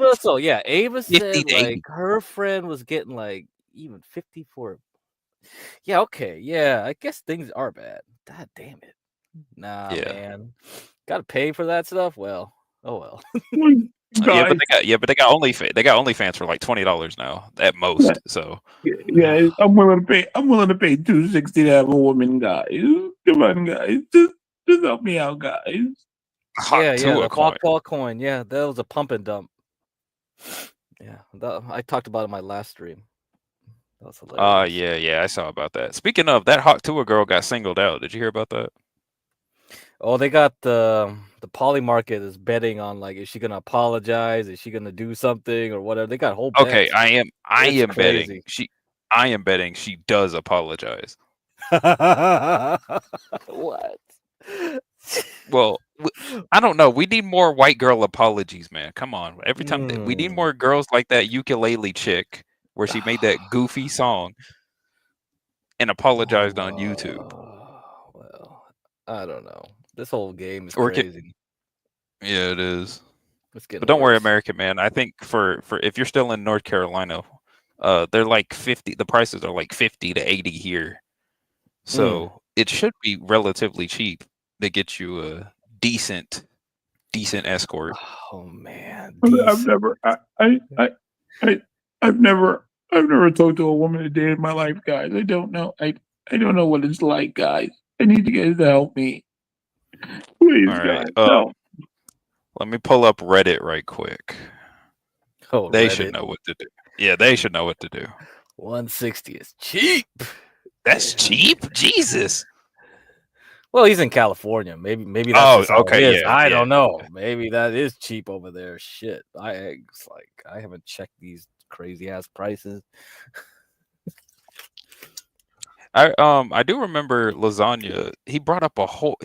Ava 50 said to 80. like her friend was getting like even 50 for. Yeah, okay, yeah. I guess things are bad. God damn it. Nah, man. Gotta pay for that stuff. Well, oh well. Yeah, but they got OnlyFans for like $20 now at most. So Yeah, I'm willing to pay. I'm willing to pay $260 to have a woman, guys. Come on, guys, just help me out, guys. Yeah, the Hawk coin. Yeah, that was a pump and dump. Yeah, I talked about it in my last stream. That was hilarious. yeah, I saw about that. Speaking of that, Hawk Tour girl got singled out. Did you hear about that? Oh, they got the poly market is betting on like, is she gonna apologize? Is she gonna do something or whatever? They got whole bets. Okay, I am crazy. betting she does apologize. What? Well, I don't know. We need more white girl apologies, man. Come on. Every time we need more girls like that ukulele chick where she made that goofy song and apologized on YouTube. Well, I don't know. This whole game is crazy. Yeah, it is. It's getting But don't worry, worse. American man. I think for if you're still in North Carolina, they're like 50. The prices are like 50 to 80 here, so it should be relatively cheap to get you a decent escort. Oh man, I've never talked to a woman a day in my life, guys. I don't know. I don't know what it's like, guys. I need you guys to help me. Please, All right. guys, help. Let me pull up Reddit right quick. Oh, they Reddit. should know what to do. Yeah, they should know what to do. 160 is cheap. That's cheap. Jesus. Well, he's in California. Maybe that's just how it is. I don't know. Maybe that is cheap over there. Shit. I haven't checked these crazy ass prices. I do remember lasagna. He brought up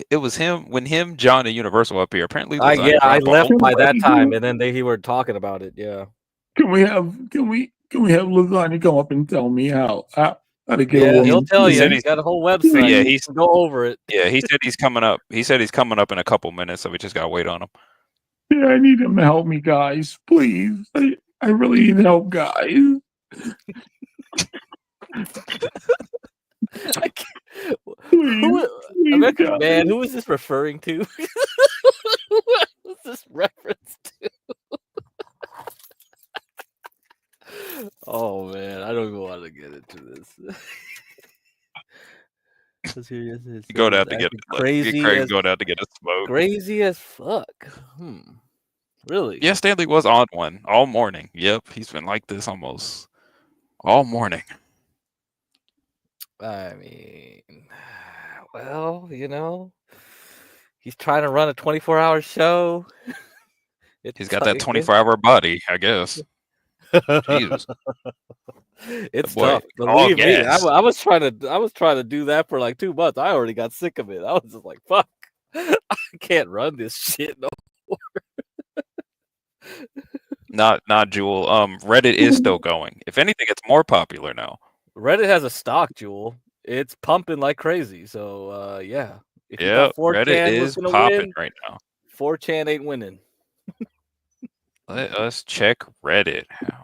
it was him when John and Universal up here. Apparently, I left by that time, and then he were talking about it. Yeah. Can we have lasagna come up and tell me how to get a woman? He'll tell you. He's got a whole website. Yeah, he can go over it. Yeah, he said he's coming up. He said he's coming up in a couple minutes, so we just gotta wait on him. Yeah, I need him to help me, guys. Please, I really need help, guys. American man, who is this referring to? What was this reference to? Oh man, I don't even want to get into this. You go down to get crazy. Go down to get a smoke. Crazy as fuck. Really? Yeah, Stanley was on one all morning. Yep, he's been like this almost all morning. I mean, well, he's trying to run a 24-hour show. He's got that 24-hour body, I guess. Jesus. It's tough. Believe me, I was trying to do that for like 2 months. I already got sick of it. I was just like, fuck, I can't run this shit no more. Not Jewel. Reddit is still going. If anything, it's more popular now. Reddit has a stock, Jewel. It's pumping like crazy. So yeah. Yeah, Reddit is popping right now. 4chan ain't winning. Let us check Reddit. How?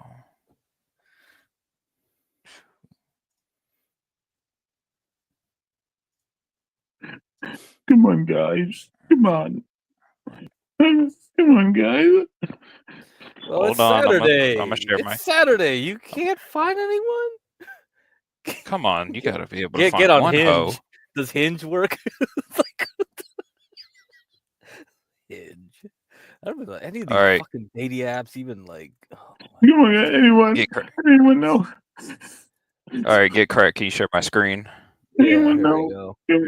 Come on, guys. Come on. Come on, guys. Well, it's Hold on, Saturday. I'm gonna share It's my. Saturday. You can't find anyone. Come on, you gotta be able to Get find on one Hinge. hoe. Does Hinge work? It's like, Hinge. I don't know any of these All right, fucking dating apps even like. Oh, Come on, anyone? get Anyone know? all right, get cracked. Can you share my screen? yeah, Anyone here we know? go.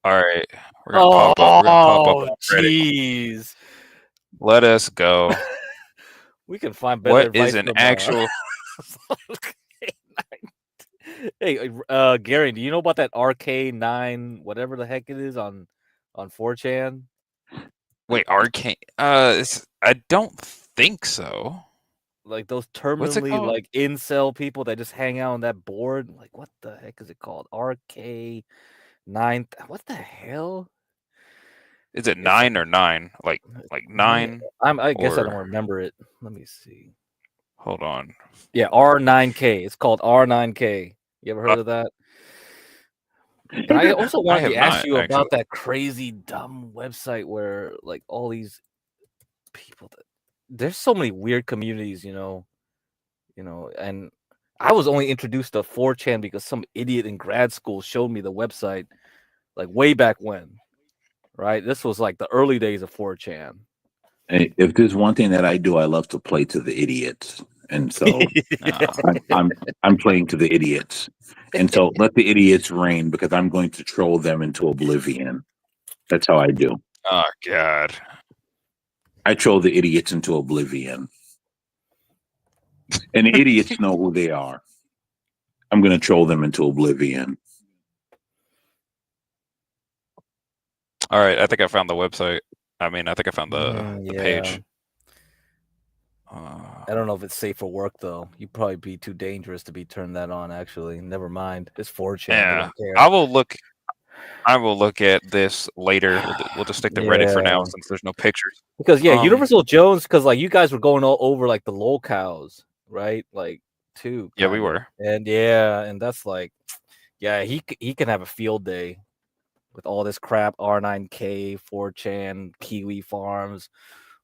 All right, we're gonna pop up. We're gonna pop up Oh, on Reddit. jeez. Let us go. We can find better What advice is an from actual? Hey, Gary, do you know about that RK9, whatever the heck it is on 4chan? Wait, arcane? I don't think so. Like those What's it terminally called? like incel people that just hang out on that board. Like, what the heck is it called? RK9. What the hell? Is it It's 9 or 9? Like let me, 9? I guess I Or don't remember it. Let me see. hold on. Yeah, R9K. It's called R9K. You ever heard of that? And I also I wanted have to ask not you actually. about that crazy dumb website where like all these people there's so many weird communities, and I was only introduced to 4chan because some idiot in grad school showed me the website like way back when, right? This was like the early days of 4chan. Hey, if there's one thing that I do, I love to play to the idiots, and so I'm playing to the idiots, and so let the idiots reign because I'm going to troll them into oblivion. That's how I do. Oh God! I troll the idiots into oblivion, and the idiots know who they are. I'm going to troll them into oblivion. All right, I think I found the website. I mean, I think I found the page. I don't know if it's safe for work though. You'd probably be too dangerous to be turned that on. Actually, never mind. It's 4chan. They Yeah, don't care. I will look at this later. We'll just stick to Reddit for now Yeah. since there's no pictures. Because Universal Jones, because like you guys were going all over like the lolcows, right? Like too. Yeah, we kinda. were. And that's like, yeah, he can have a field day with all this crap. R9K, 4chan, Kiwi Farms,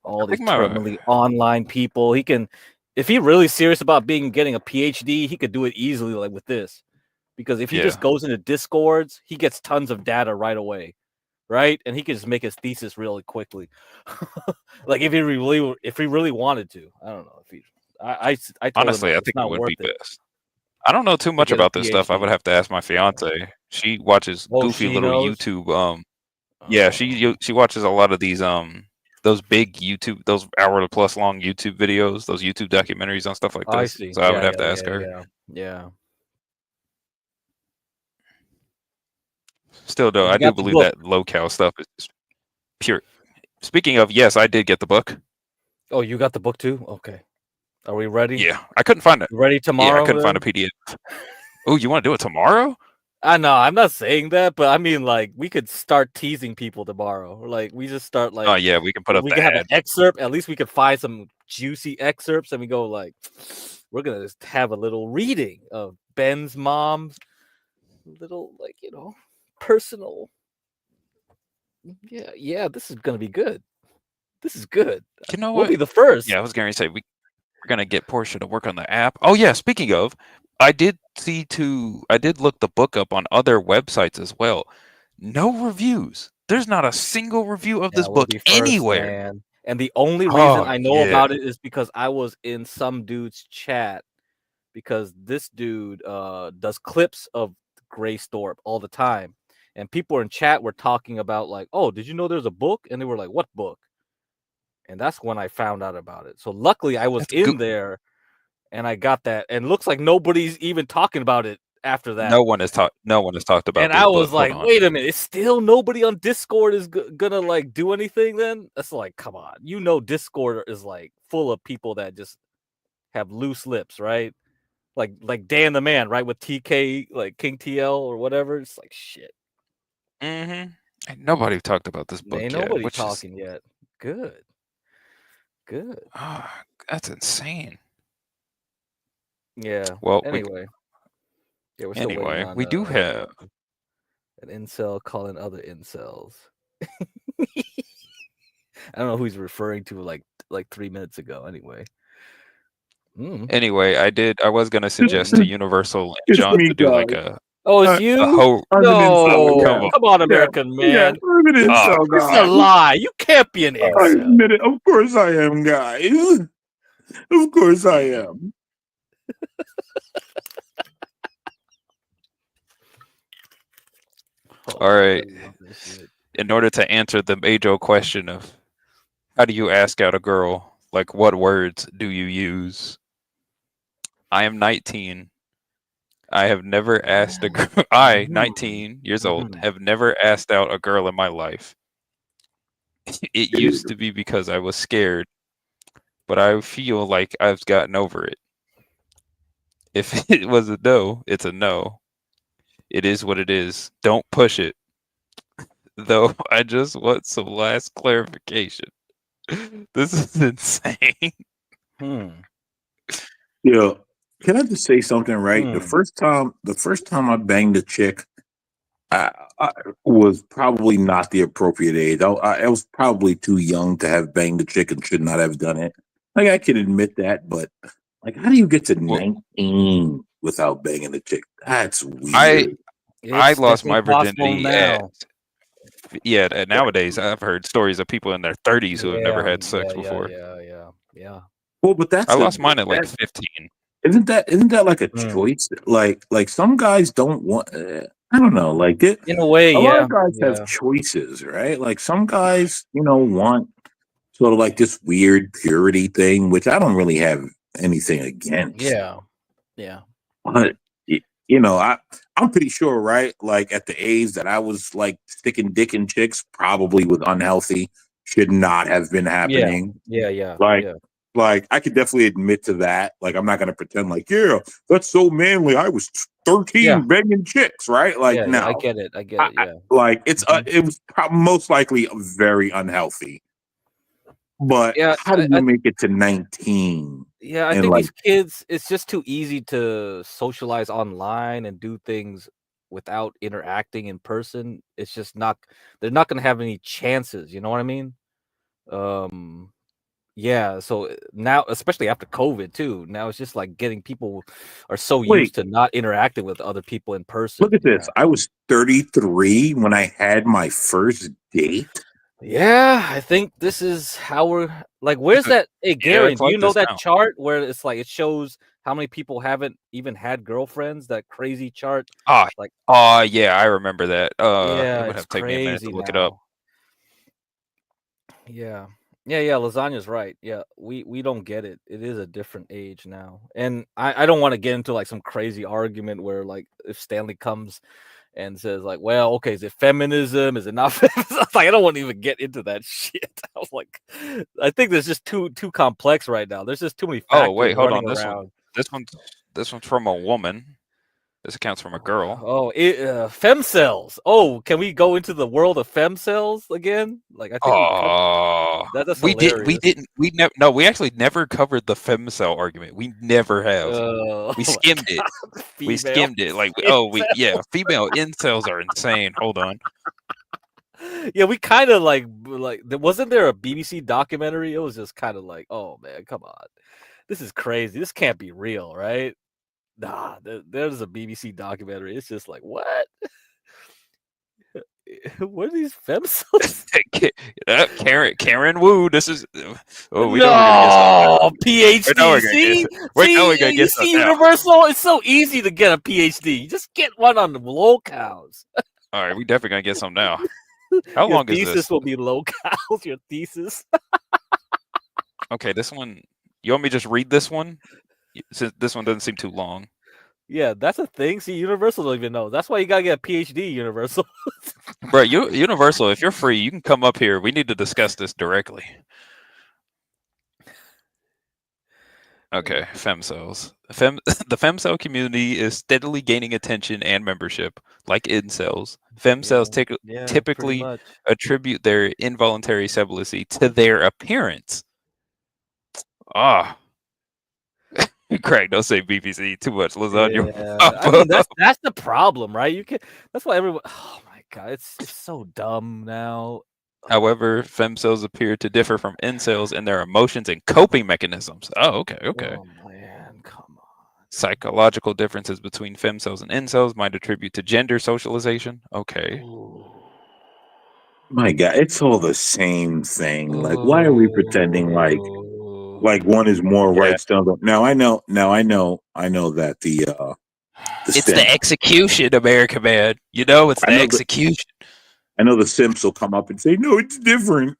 all these terminally online people. He can, if he's really serious about getting a PhD, he could do it easily like with this. Because if he just goes into Discords, he gets tons of data right away. Right, and he could just make his thesis really quickly. Like if he really wanted to, I don't know if he. I told Honestly, him I it's think it not would worth be it. best. I don't know too much get a about this stuff. I would PhD. have to ask my fiance. She watches Oh, goofy she little knows? YouTube. Yeah, she watches a lot of these those big YouTube, those hour plus long YouTube videos, those YouTube documentaries on stuff like I this. see. So I would have to ask her. Yeah. Still though, You I do got the believe book. that low-cal stuff is just pure. Speaking of, yes, I did get the book. Oh, you got the book too? Okay. Are we ready? Yeah, I couldn't find it. Ready tomorrow? Yeah, I couldn't find a PDF. Oh, you want to do it tomorrow? I know. I'm not saying that, but I mean, like, we could start teasing people tomorrow. Like, we just start like. Oh yeah, we can put up we the can have an ad. excerpt. At least we could find some juicy excerpts, and we go like, we're gonna just have a little reading of Ben's mom's little, like, personal. Yeah. This is gonna be good. This is good. You know We'll what? be the first. Yeah, I was going to say we're going to get Portia to work on the app. Oh yeah, speaking of, I did look the book up on other websites as well. No reviews. There's not a single review of this We'll book be first, anywhere. man. And the only reason Oh, I know yeah. about it is because I was in some dude's chat, because this dude does clips of Greystorp all the time, and people in chat were talking about like, oh, did you know there's a book? And they were like, what book? And that's when I found out about it. So luckily I was in there and I got that, and looks like nobody's even talking about it after that. No one has talked about And this I book. was like, Hold on. wait a minute, it's still nobody on Discord is gonna like do anything then? That's like, come on. Discord is like full of people that just have loose lips, right? Like Dan the Man, right? With TK, like King TL or whatever. It's like shit. Mm-hmm. Ain't nobody talked about this book Ain't yet, nobody which is talking yet. Good. that's insane. Yeah. Well, Anyway. Yeah, we're still waiting on we do have. an incel calling other incels. I don't know who he's referring to like 3 minutes ago. Anyway. Anyway, I was gonna suggest to Universal and It's John me, to do like guys. It's a you? I'm an incel. No, Yeah. come on, Yeah. American Yeah. man. I'm an incel, It's a guys. lie. You can't be an I incel. admit it. Of course I am, guys. Of course I am. All right. In order to answer the age-old question of how do you ask out a girl, like what words do you use? I am 19. I have never asked a girl. I, 19 years old, have never asked out a girl in my life. It used to be because I was scared, but I feel like I've gotten over it. If it was a no, it's a no. It is what it is. Don't push it. Though I just want some last clarification. This is insane. Yeah. Can I just say something, right? The first time I banged a chick, I was probably not the appropriate age. I was probably too young to have banged a chick and should not have done it. Like, I can admit that, but like, how do you get to 19 without banging a chick? That's weird. I lost my impossible virginity now. nowadays I've heard stories of people in their 30s who have never had sex before. Yeah. Well, but that's I lost mine at like 15. Isn't that like a choice? Like some guys don't want. I don't know. Like it. In a way, a lot yeah. of guys Yeah. have choices, right? Like some guys, want sort of like this weird purity thing, which I don't really have anything against. Yeah. But I'm pretty sure, right? Like at the age that I was like sticking dick in chicks, probably was unhealthy, should not have been happening. Yeah. Like I could definitely admit to that. Like I'm not gonna pretend like, yeah, that's so manly. I was 13 banging chicks, right? Like Yeah, no, I get it. Yeah. like it's it was most likely very unhealthy. But how do you make it to 19? Yeah, I and think like these kids, it's just too easy to socialize online and do things without interacting in person. It's just not, they're not going to have any chances. You know what I mean? Yeah. So now, especially after COVID too, now it's just like people are so used to not interacting with other people in person. Look at this. I was 33 when I had my first date. Yeah, I think this is how we're like. Where's that? Hey, Garen, it's do you like know this that now. chart where it's like it shows how many people haven't even had girlfriends? That crazy chart. Like, Yeah, I remember that. yeah, It would it's have taken me a minute to crazy look it up. Yeah. Lasagna's right. Yeah, we don't get it. It is a different age now, and I don't want to get into like some crazy argument where like if Stanley comes and says like, well, okay, is it feminism? Is it not feminism? Like, I don't want to even get into that shit. I was like, I think there's just too complex right now. There's just too many factors Oh wait, hold on. running around. This one's from a woman. This account's from a girl. Oh, femcells. Oh, can we go into the world of femcells again? Like, I think that's we hilarious. we actually never covered the femcell argument. We never have. We skimmed it. We skimmed it. Like, female incels are insane. Hold on. Yeah, we kind of like wasn't there a BBC documentary? It was just kind of like, oh man, come on, this is crazy. This can't be real, right? Nah, there's a BBC documentary. It's just like, what? What are these femcells? Karen Wu. This is. Oh, we no PhD. See, we're gonna get see Universal. It's so easy to get a PhD. Just get one on the locales. All right, we definitely gonna get some now. How long is this? Your thesis will be locales. Your thesis. Okay, this one. You want me to just read this one? Since this one doesn't seem too long. Yeah, that's a thing. See, Universal don't even know. That's why you gotta get a PhD, Universal. Bro, Universal, if you're free, you can come up here. We need to discuss this directly. Okay, femcells. The femcell community is steadily gaining attention and membership, like incels. Femcells Yeah, pretty typically much. attribute their involuntary celibacy to their appearance. Ah, Craig, don't say BBC too much. Lasagna. Yeah, I mean that's the problem, right? You can. That's why everyone. Oh my god, it's so dumb now. However, femcells appear to differ from incels in their emotions and coping mechanisms. Oh, okay. Oh man, come on. Psychological differences between femcells and incels might attribute to gender socialization. Okay. My God, it's all the same thing. Like, why are we pretending like one is more rights than the other? Now I know that the It's simp, the execution, America man. You know, it's the execution. I know the simps will come up and say, no, it's different.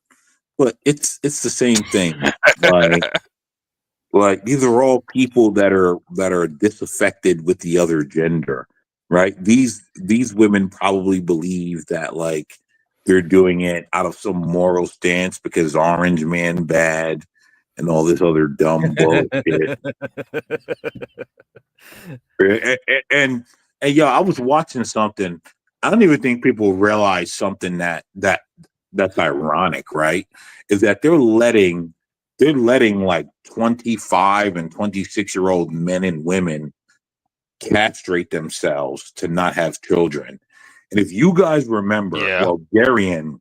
But it's the same thing. Like these are all people that are disaffected with the other gender, right? These women probably believe that like they're doing it out of some moral stance because Orange Man bad and all this other dumb bullshit. and yo, I was watching something. I don't even think people realize something that's ironic, right? Is that they're letting like 25 and 26-year-old men and women castrate themselves to not have children. And if you guys remember, well, Darian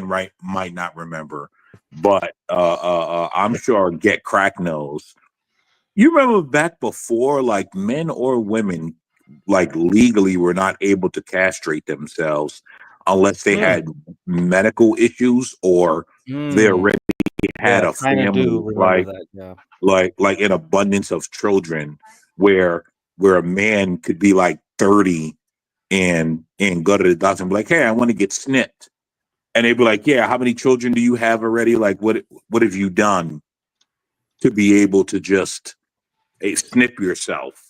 right might not remember, but I'm sure Get Crack knows. You remember back before, like men or women, like legally were not able to castrate themselves unless they had medical issues or they already had a family, like an abundance of children, where a man could be like 30 and go to the doctor and be like, hey, I want to get snipped. And they'd be like, yeah, how many children do you have already? Like, what have you done to be able to just snip yourself?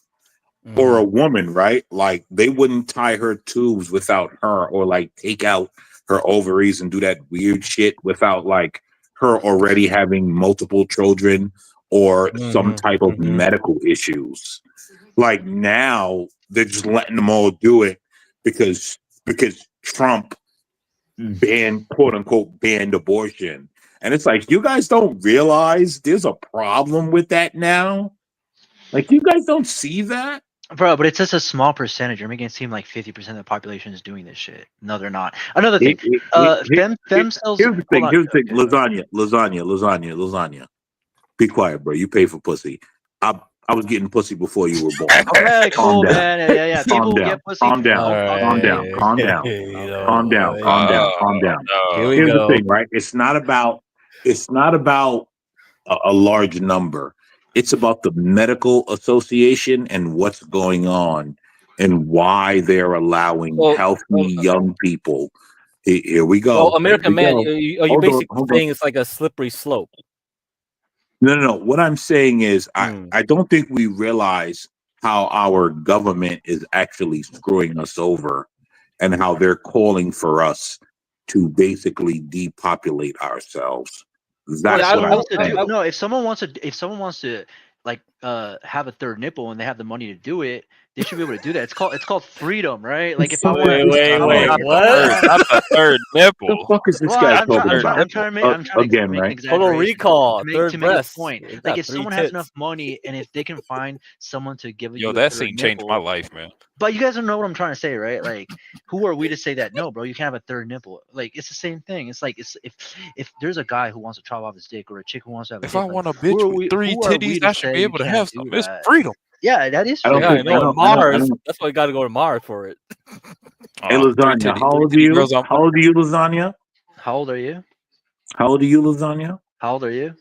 Or a woman, right? Like they wouldn't tie her tubes without her, or like take out her ovaries and do that weird shit without like her already having multiple children or some type of medical issues. Like now they're just letting them all do it because Trump quote unquote banned abortion. And it's like, you guys don't realize there's a problem with that now? Like, you guys don't see that? Bro, but it's just a small percentage. You're making it seem like 50% of the population is doing this shit. No, they're not. Another thing. Femcells. Here's the thing. Lasagna. Be quiet, bro. You pay for pussy. I was getting pussy before you were born. Okay, cool, man. Yeah. People get pussy. Calm down. Here's the thing, right? It's not about a large number. It's about the medical association and what's going on and why they're allowing healthy young people. Here we go. Well, American man, are you basically saying it's like a slippery slope? No. What I'm saying is I don't think we realize how our government is actually screwing us over and how they're calling for us to basically depopulate ourselves. That's what I'm saying. No, if someone wants to like have a third nipple and they have the money to do it, they should be able to do that. It's called freedom, right? Like if I want what? Not a third nipple. What the fuck is this guy talking about? I'm trying to make an exaggeration. Total recall. To make a point. Like if someone has enough money and if they can find someone to give you that scene changed my life, man. But you guys don't know what I'm trying to say, right? Like, who are we to say that? No, bro, you can't have a third nipple. Like, it's the same thing. It's like if there's a guy who wants to chop off his dick or a chick who wants to have a dick, I want a bitch with 3 titties, I should be able to have some. It's freedom. Yeah, that is. Mars. That's why you got to go to Mars for it. Hey, Lasagna, how old are you? How old are you, Lasagna? How old are you? How old are you, Lasagna? How old are you?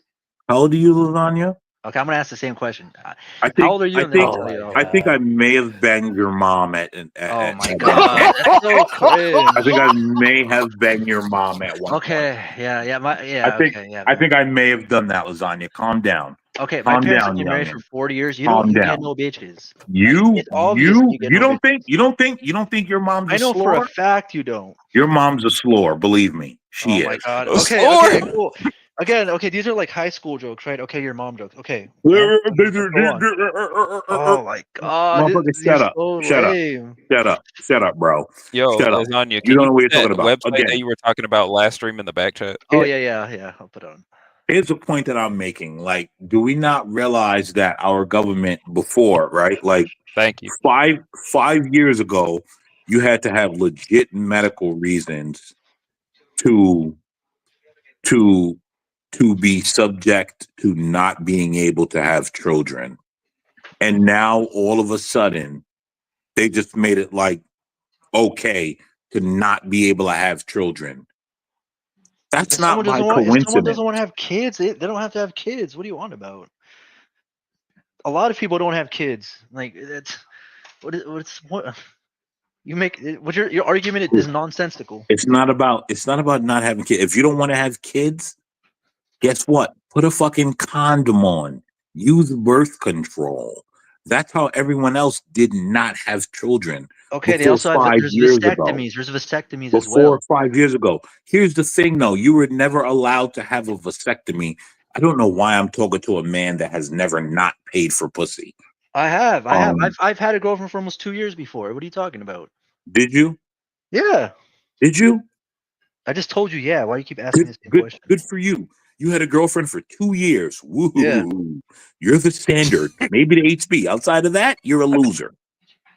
How old are you, Lasagna? Okay, I'm gonna ask the same question. How old are you? I think I may have banged your mom at oh my god, that's so cringe. I think I may have banged your mom at one. Okay, yeah. I think I may have done that, Lasagna. Calm down. Okay, my parents have been married for 40 years. You don't get no bitches. You don't think your mom's a slore? I know for a fact you don't. Your mom's a slore, believe me. She is. Oh my god. Okay, cool. Again, okay, these are like high school jokes, right? Okay, your mom jokes. Okay. Motherfucker, Go on. Oh my god, you're shut up. so Shut up. lame. Shut up. Shut up, bro. Yo, Shut up. Lasagna, You can don't you know what put you're that talking about. website that Again, you were talking about last stream in the back chat? Oh yeah. I'll put it on. here's the point that I'm making. Like, do we not realize that our government before, right? Like, thank you. 5 years ago, you had to have legit medical reasons to to be subject to not being able to have children. And now all of a sudden, they just made it like okay to not be able to have children. That's If not someone by doesn't want, coincidence. to have kids, they don't have to have kids. What are you on about? A lot of people don't have kids. Like it's what you make. What your argument is nonsensical. It's not about not having kids. If you don't want to have kids, guess what? Put a fucking condom on. Use birth control. That's how everyone else did not have children Okay, they before also have 5 there's years ago. vasectomies. There's vasectomies as Before well. 5 years ago. Here's the thing though, you were never allowed to have a vasectomy. I don't know why I'm talking to a man that has never not paid for pussy. I have. I've had a girlfriend for almost 2 years before. What are you talking about? Did you? Yeah. Did you? I just told you. Yeah. Why do you keep asking me the same question? Good for you. You had a girlfriend for 2 years. Woo! Yeah. You're the standard. Maybe the HB. Outside of that, you're a loser.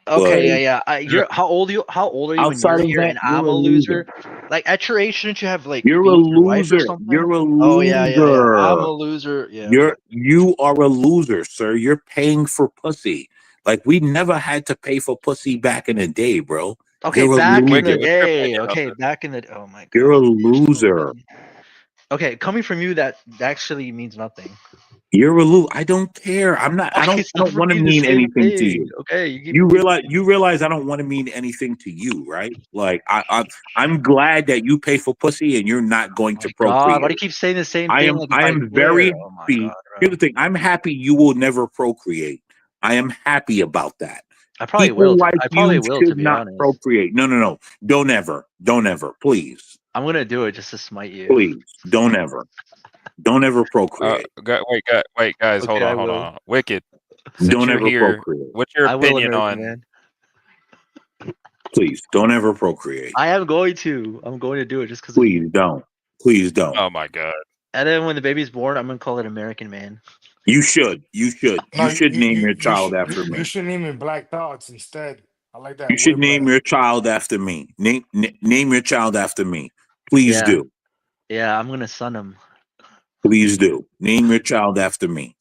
Okay, yeah. You're how old are you? How old are you when Outside you're of here that, and you're I'm a a loser. loser? Like at your age, shouldn't you have like You're a been with your wife or loser. something? You're a Oh yeah. I'm a loser. loser. Yeah. Okay. You are a loser, sir. You're paying for pussy. Like we never had to pay for pussy back in the day, bro. Okay, You're a back in the loser. day. Okay, back in the. Oh my god. You're a loser. Okay, coming from you, that actually means nothing. You're a loser. I don't care. I'm not. I Okay, don't want to repeating the mean same anything to thing. you. Okay, You realize I don't want to mean anything to you, right? Like I'm glad that you pay for pussy and you're not going to God, why do you procreate. keep saying the same I thing? am Like if I I am care. very Oh my happy. god, Here's the thing. I'm happy you will never procreate. I am happy about that. I probably People will. like I probably you will, to should be not honest. procreate. No. Don't ever. Don't ever. Please. I'm gonna do it just to smite you. Please. Don't ever. Don't ever procreate. Wait, guys, hold Okay, I on. will. Wicked, since Don't you're ever here, procreate. what's your I will, opinion American on? man. Please don't ever procreate. I am going to. I'm going to do it just because of Please you. don't. Please don't. Oh my god. And then when the baby's born, I'm gonna call it American Man. You should. You should. No, You should name your child after you me. should name it Black Thoughts instead. I like that You should way name better. your child after me. Name your child after me. Please Yeah. do. Yeah, I'm gonna son him. Please do. Name your child after me.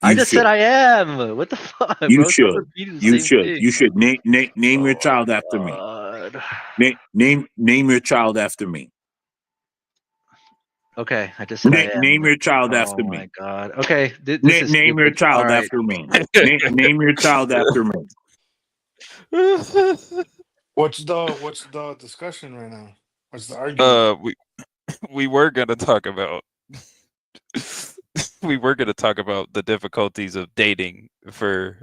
I You just should. said I am. What the fuck, You bro? Stop should. repeating the You same should. thing. You should name your Oh child my after me. god. Name your child after me. Okay, I just said I am. Name your child Oh after my me. god. Okay, this is Name your stupid. All child right. after me. Name your child after me. What's the discussion right now? What's the argument? We were gonna talk about the difficulties of dating for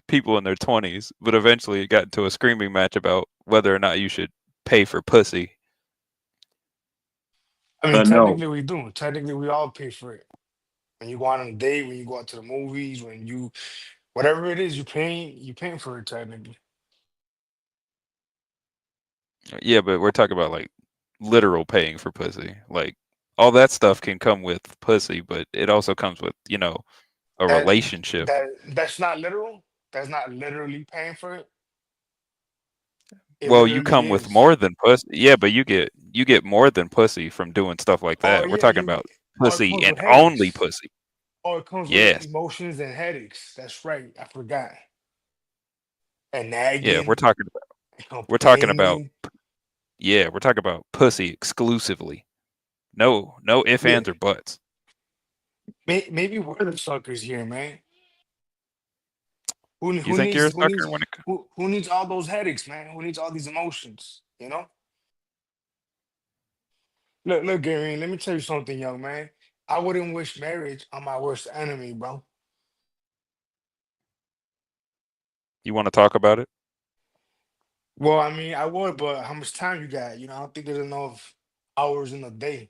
people in their 20s, but eventually it got into a screaming match about whether or not you should pay for pussy. I mean, No. technically we do. Technically, we all pay for it. When you go out on a date, when you go out to the movies, when you whatever it is, you paying for it technically. Yeah, but we're talking about like literal paying for pussy. Like all that stuff can come with pussy, but it also comes with, a That relationship. that's not literal. That's not literally paying for it. It Well, you literally come with is. more than pussy. Yeah, but you get more than pussy from doing stuff like Oh that. We're yeah, talking about it pussy comes and with only headaches. pussy. Oh, it comes with Yes. emotions and headaches. That's right. I forgot. And Yeah, nagging we're talking and about complaining. we're talking about pussy exclusively. No ifs, Yeah, ands, or buts. maybe we're the suckers here, man. Who You who think you're needs a sucker when it who needs all those headaches, man? Who needs all these emotions? You know. Look, Gary. Let me tell you something, young man. I wouldn't wish marriage on my worst enemy, bro. you want to talk about it? Well, I mean, I would, but how much time you got? You know, I don't think there's enough hours in a day.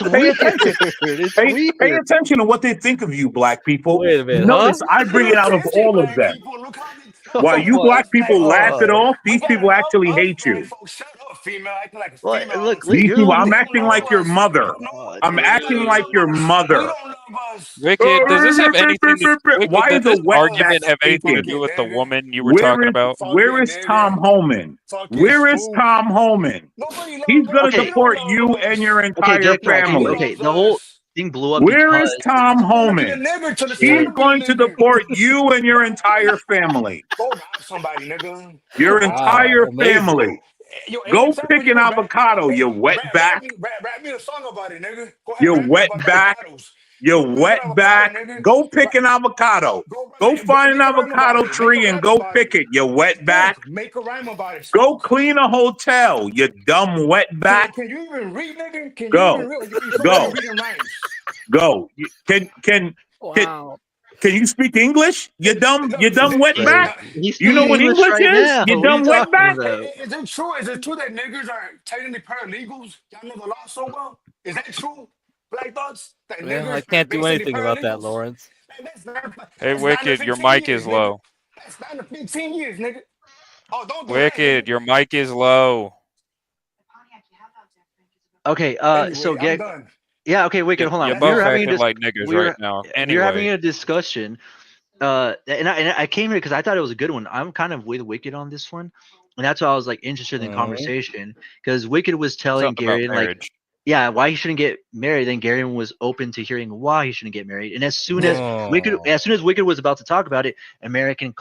It's weird. It's Pay weird. attention to what they think of you, black people. Wait a minute, Notice huh? I bring it out of all of them. While you black people laugh it off, these people actually hate you. Shut up, female. Acting like a Well, female. look, These you're the people, one. I'm acting like your mother. I'm acting like your mother. Wicked, does this have anything to, Wicked, Why does is a this wetback argument have anything to speaking? do with the woman you were talking about? Where is Tom Homan? Where is Tom Homan? He's gonna Okay. deport you and your Okay, entire Jack, no, family. okay, the whole thing blew up Where because is Tom Homan? He's going to deport you and your entire family. Go rob somebody, nigga. Your entire amazing. family. Yo, Go anytime pick an avocado, you wetback. rap me a song about it, nigga. Go ahead, You rap me about the wetback. avocados. You wetback. Go pick an avocado. Go find an avocado tree and go pick it. You wetback. Make a rhyme about it. Go clean a hotel. You dumb wetback. Can you even read, nigga? Can you Go. even read? You feel Go. like you're reading rhymes. Go. Can you speak English? You dumb wetback. You know what English is? You dumb wetback. Is it true? Is it true that niggers are technically paralegals? Y'all know the law so well. Is that true? Black thoughts? That Well, niggers I are can't do basically anything about that, paralegals? Lawrence. Hey, That's Wicked, your mic is low. That's 9 to 15 years, nigga. Oh, don't do Wicked, your mic is low. Okay, Anyway, so I'm get done. Yeah, okay, Wicked, hold on. You're both acting like niggers right now. We were having Anyway, a discussion. And I came here because I thought it was a good one. I'm kind of with Wicked on this one, and that's why I was like interested in conversation because Wicked was telling something about Gary like, marriage. yeah, why he shouldn't get married. Then Gary was open to hearing why he shouldn't get married. And as soon as Wicked was about to talk about it, American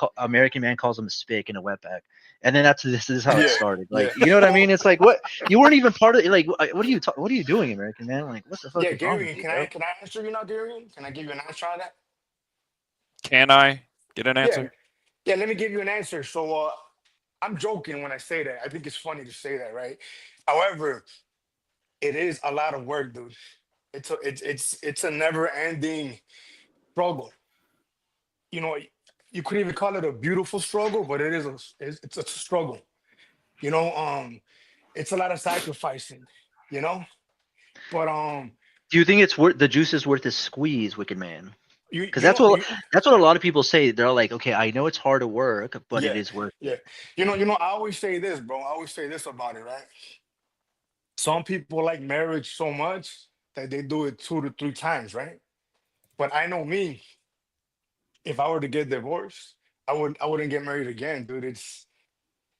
man calls him a spick and a wetback. And then this is how it started. Like, you know what I mean? It's like, what, you weren't even part of it. Like, what are you doing, American man? Like, what the fuck? Yeah, is wrong Gary, with you, can bro? I answer you now, Gary? Can I give you an answer on that? Can I get an answer? Yeah, let me give you an answer. So I'm joking when I say that. I think it's funny to say that, right? However, it is a lot of work, dude. It's a never-ending struggle. You know, you could even call it a beautiful struggle, but it's a struggle. You know, it's a lot of sacrificing, you know? But Do you think it's worth the juice is worth the squeeze, Wicked man? You Because that's what a lot of people say. They're like, okay, I know it's hard to work, but it is worth it. Yeah. You know, I always say this, bro. I always say this about it, right? Some people like marriage so much that they do it 2 to 3 times, right? But I know me, if I were to get divorced, I wouldn't get married again, dude. Is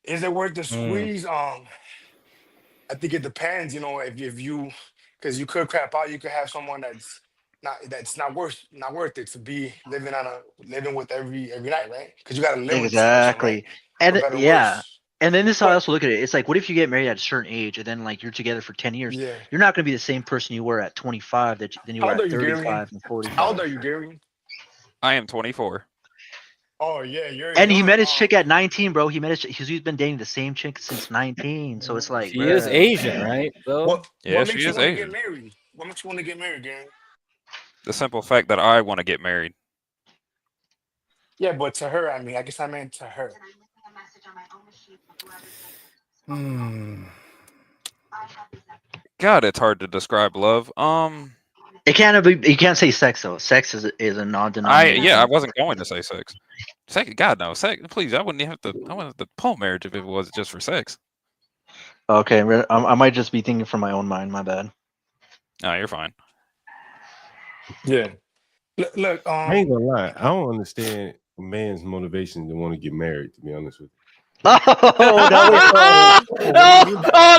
it worth the squeeze? I think it depends, you know, if you because you could crap out, you could have someone that's not worth it to be living with every night, right? Because you gotta live with this person, right? Exactly. And For better or yeah. worse. And then this is how I also look at it. It's like, what if you get married at a certain age and then like you're together for 10 years? Yeah. You're not going to be the same person you were at 25 than you How were old are at you, Gary? 35 and 45. How old are you, Gary? I am 24. Oh yeah, you're And young. he met his chick at 19, bro. He's been dating the same chick since 19. So it's like, She is Asian, right? So What Yeah, makes she you is want to Asian. get married? What makes you want to get married, Gary? The simple fact that I want to get married. Yeah, but to her, I mean, I guess I meant to her. God, it's hard to describe love. it can't be. You can't say sex though. Sex is a non-denominator. I wasn't going to say sex. God no, sex. Please, I wouldn't have to. I wouldn't have to pull marriage if it was just for sex. Okay, I might just be thinking from my own mind. My bad. No, you're fine. Yeah. Look, I ain't gonna lie. I don't understand a man's motivation to want to get married. To be honest with you. Oh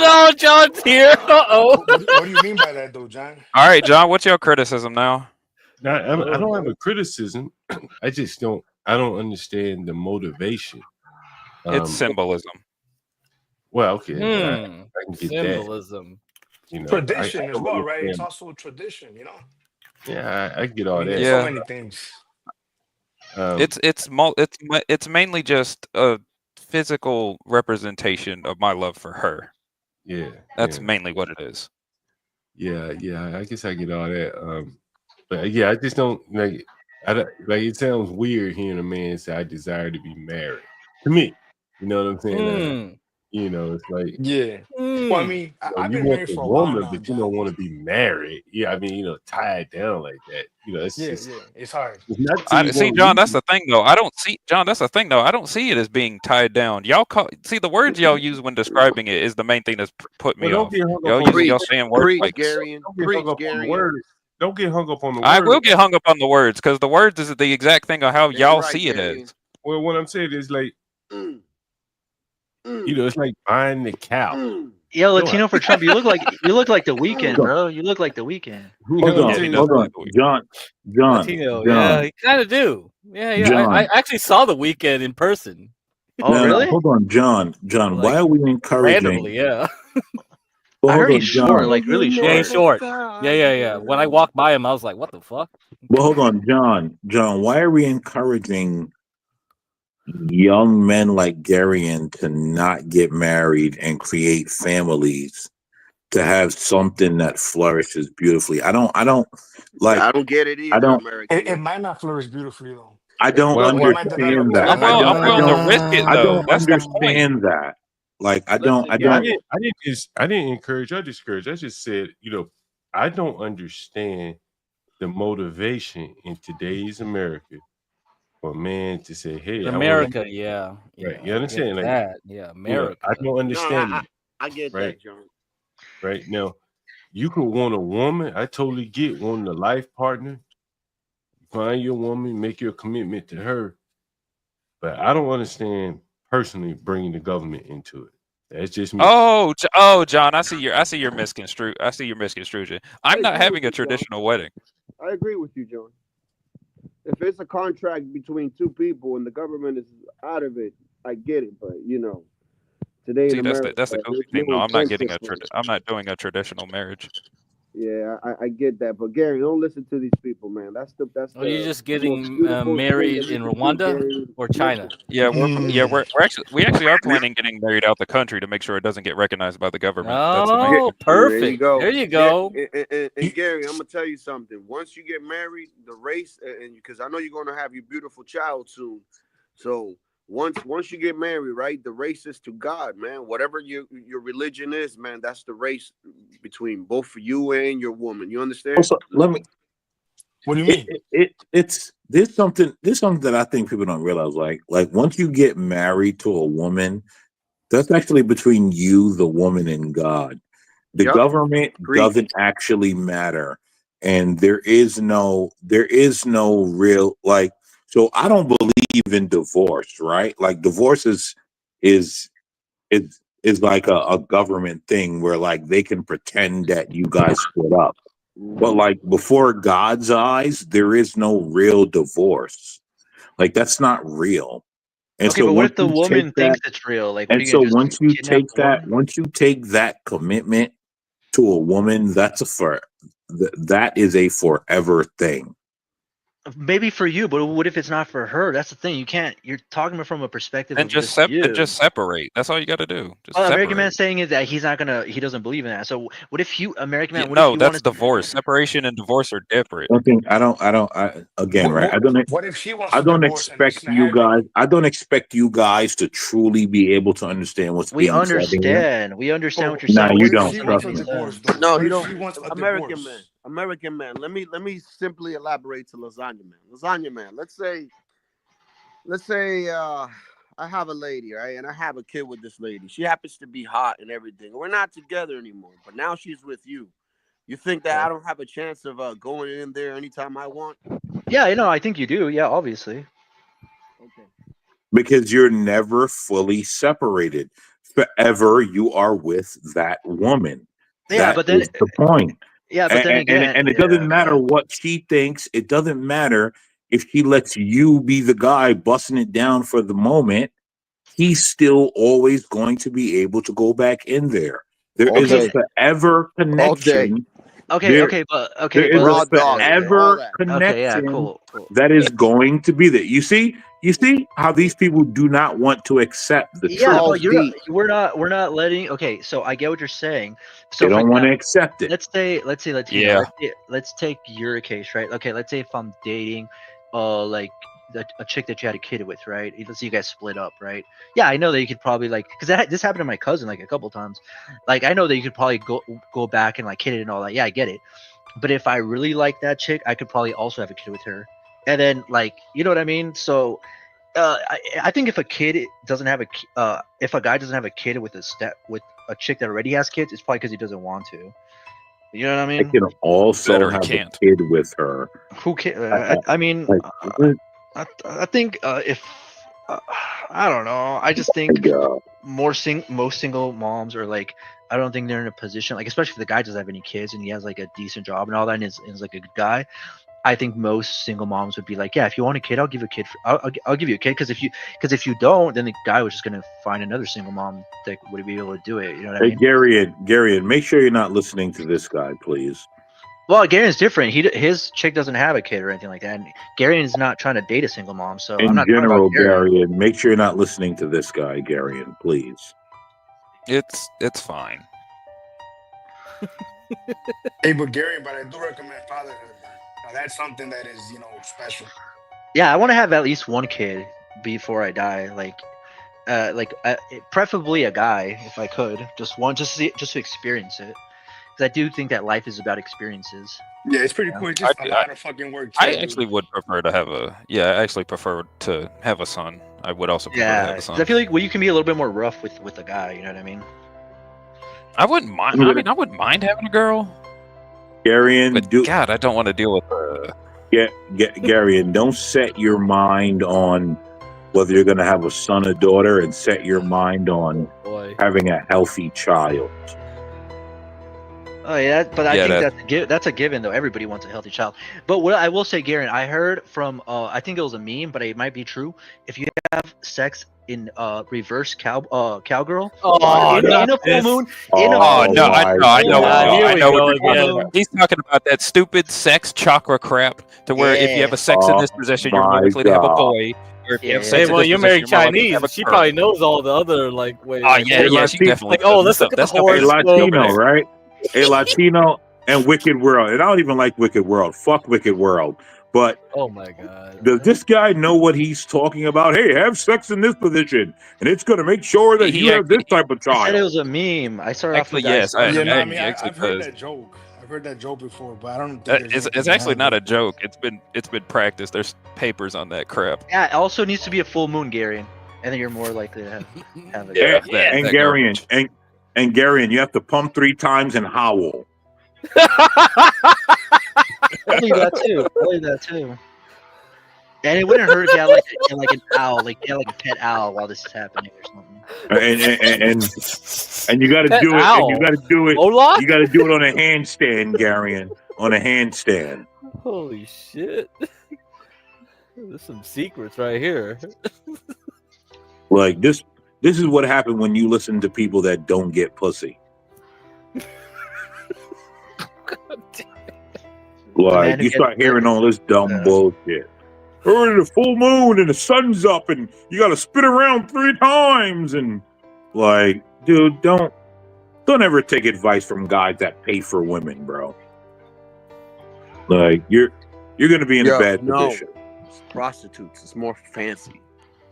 no, John's here. What do you mean by that, though, John? All right, John. What's your criticism now? I don't have a criticism. I just don't. I don't understand the motivation. It's symbolism. Well, okay, I can get symbolism. That. You know, Tradition as well, right? It's also tradition, you know. Yeah, I get all that. So many things. It's mainly just a physical representation of my love for her. Yeah, that's mainly what it is. Yeah. I guess I get all that. But yeah, I just don't like. It sounds weird hearing a man say, "I desire to be married." To me, you know what I'm saying? You know, it's like Well, I mean, I've you been want married the for a while woman, now, but you don't want to be married. Yeah, I mean, you know, tied down like that. You know, it's just it's hard. It's not I see, John. That's the thing, though. I don't see it as being tied down. Y'all see the words y'all use when describing it is the main thing that's put me off. Y'all saying words like Don't get hung up on the words. I will get hung up on the words because the words is the exact thing of how y'all see it as. Well, what I'm saying is like, you know, it's like buying the cow. Yo, Latino for Trump, you look like the Weeknd, bro. You look like the Weeknd. Hold on, John. Latino, yeah, you kind of do. Yeah. I actually saw the Weeknd in person. Oh, really? Hold on, John. Like, why are we encouraging? randomly, yeah. Well, I hold heard on, he's short, John. like really Yeah, he's short. short. Yeah. When I walked by him, I was like, "What the fuck?" Well, hold on, John. John, why are we encouraging young men like Garion to not get married and create families to have something that flourishes beautifully? I don't like. I don't get it I either, don't. American It man. might not flourish beautifully though. I don't It might develop understand that. better. I'm willing to risk it I though. don't That's the point. understand that. Like I don't. I Yeah, don't. I didn't encourage or discourage. I just said, I don't understand the motivation in today's America for a man to say, "Hey, In I want America, yeah. right." You I get understand? Like, that. Yeah, America. I don't No, understand that. I get Right, that, John. right now, you could want a woman. I totally get wanting a life partner. Find your woman, make your commitment to her. But I don't understand personally bringing the government into it. That's just me. Oh, John, I see your misconstruction. I I'm not agree with having a you, John. traditional wedding. I agree with you, John. If it's a contract between two people and the government is out of it, I get it. But today in See, America, that's the goofy there's thing. No, no I'm not getting incentive. I'm not doing a traditional marriage. Yeah, I get that. But Gary, don't listen to these people, man. That's the Are you just most getting beautiful thing married that you in can do, Rwanda Gary. or China? Yeah, we actually are planning getting married out the country to make sure it doesn't get recognized by the government. That's the main Oh, thing. There you perfect. go. There you go. And Gary, I'm gonna tell you something. Once you get married, the race, and because I know you're gonna have your beautiful child soon, so once you get married, right, the race is to God, man. Whatever your religion is, man, that's the race between both you and your woman. You understand? Also, let me. What do you mean? It's there's something that I think people don't realize. Like once you get married to a woman, that's actually between you, the woman, and God. The Yep. government doesn't actually matter, and there is no real like. So I don't believe in divorce, right? Like divorce is like a government thing where like they can pretend that you guys split up. But like before God's eyes, there is no real divorce. Like that's not real. And Okay, so but what once if the you take woman that, thinks it's real? Like, what are and you so gonna just once you kidnap take the woman? once you take that commitment to a woman, that is a forever thing. Maybe for you, but what if it's not for her? That's the thing. You can't. You're talking from a perspective Then of just you. just separate. That's all you got to do. Just Well, separate. American Man saying is that he doesn't believe in that. So what if you, American Man? Yeah, What if no, you that's want divorce. Separation and divorce are different. Again, right? What if she wants I to don't divorce and it's expect not you happening? guys. I don't expect you guys to truly be able to understand what's We being said here. understand. We understand what you're Nah, saying. you What don't. doesn't Trust make any me. sense. No, What you if don't. she wants a American divorce? man. American man. Let me simply elaborate to Lasagna Man. Lasagna Man. Let's say I have a lady, right, and I have a kid with this lady. She happens to be hot and everything. We're not together anymore, but now she's with you. You think that I don't have a chance of going in there anytime I want? Yeah, I think you do. Yeah, obviously. Okay. Because you're never fully separated. Forever, you are with that woman. Yeah, That but then is the point. yeah, but then again, And it doesn't matter what she thinks. It doesn't matter if she lets you be the guy busting it down for the moment. He's still always going to be able to go back in there. There is a forever connection. There is a raw dog, all forever that. Okay, yeah, connection cool. that is going to be there. You see how these people do not want to accept the Yeah, truth. but we're not letting. Okay, so I get what you're saying. So They for don't want to example, accept it. let's say Latino. Yeah. Let's take your case, right? Okay, let's say if I'm dating, like a chick that you had a kid with, right? Let's say you guys split up, right? Yeah, I know that you could probably like, because this happened to my cousin like a couple times. Like I know that you could probably go back and like hit it and all that. Yeah, I get it. But if I really like that chick, I could probably also have a kid with her, and then like, you know what I mean? So. I think if a kid doesn't have if a guy doesn't have a kid with a chick that already has kids, it's probably because he doesn't want to. You know what I I mean? can also Better he have can't. a kid with her. Who can? I mean, I think if I don't know, I just think most single moms are like, I don't think they're in a position like, especially if the guy doesn't have any kids and he has like a decent job and all that, and is like a good guy. I think most single moms would be like, yeah, if you want a kid, I'll give a kid. I'll give you a kid because if you don't, then the guy was just gonna find another single mom that would be able to do it. You know what I Hey, mean? Gary, make sure you're not listening to this guy, please. Well, Garen's different. His chick doesn't have a kid or anything like that. And Garen's not trying to date a single mom, so I'm In not talking about general, Garen. Gary, make sure you're not listening to this guy, Gary, please. It's fine. Hey, but I do recommend fatherhood, man. Now, that's something that is, special. Yeah, I want to have at least one kid before I die. Preferably a guy if I could, just one, just to experience it. Because I do think that life is about experiences. Yeah, it's pretty cool. It's just a lot of fucking work. I actually would prefer to have a. Yeah, I actually prefer to have a son. I would also prefer to have a son. I feel like you can be a little bit more rough with a guy. You know what I mean? I wouldn't mind. I mean, I wouldn't mind having a girl. Gary, God, I don't want to deal with. Gary, don't set your mind on whether you're going to have a son or daughter, and set your mind on having a healthy child. Oh yeah, but I think that's a given though. Everybody wants a healthy child. But what I will say, Garen, I heard from I think it was a meme, but it might be true. If you have sex in reverse cowgirl, in a full moon, I know what you're talking about. He's talking about that stupid sex chakra crap. To where if you have a sex in this position, you're more likely to have a boy. Or if you have sex in this you're position, married you're more likely to have Chinese. a She girl. probably knows all the other ways. Oh yeah, she definitely. Let's look at the Hey, horoscope. Latino, right? Hey, Latino and Wicked World. And I don't even like Wicked World. Fuck Wicked World. But oh my god, does this guy know what he's talking about? Hey, have sex in this position, and it's going to make sure that you have this type of child. I said it was a meme. I started off with yes. I've heard that joke. I've heard that joke before, but I don't think It's actually not a joke. It's been practiced. There's papers on that crap. Yeah, it also needs to be a full moon, Gary, and then you're more likely to have it. And Gary, and Gary, you have to pump 3 times and howl. I'll leave that too. And it wouldn't hurt if you had like an owl, like you had like a pet owl while this is happening or something. And you got to do it. And you got to do it. Hola? You got to do it on a handstand, Gary, on a handstand. Holy shit! There's some secrets right here. Like this is what happened when you listen to people that don't get pussy. Like you start hearing all this dumb bullshit. Or the full moon and the sun's up and you got to spin around 3 times and like, dude, don't ever take advice from guys that pay for women, bro. Like you're going to be in a bad position. It's prostitutes. It's more fancy.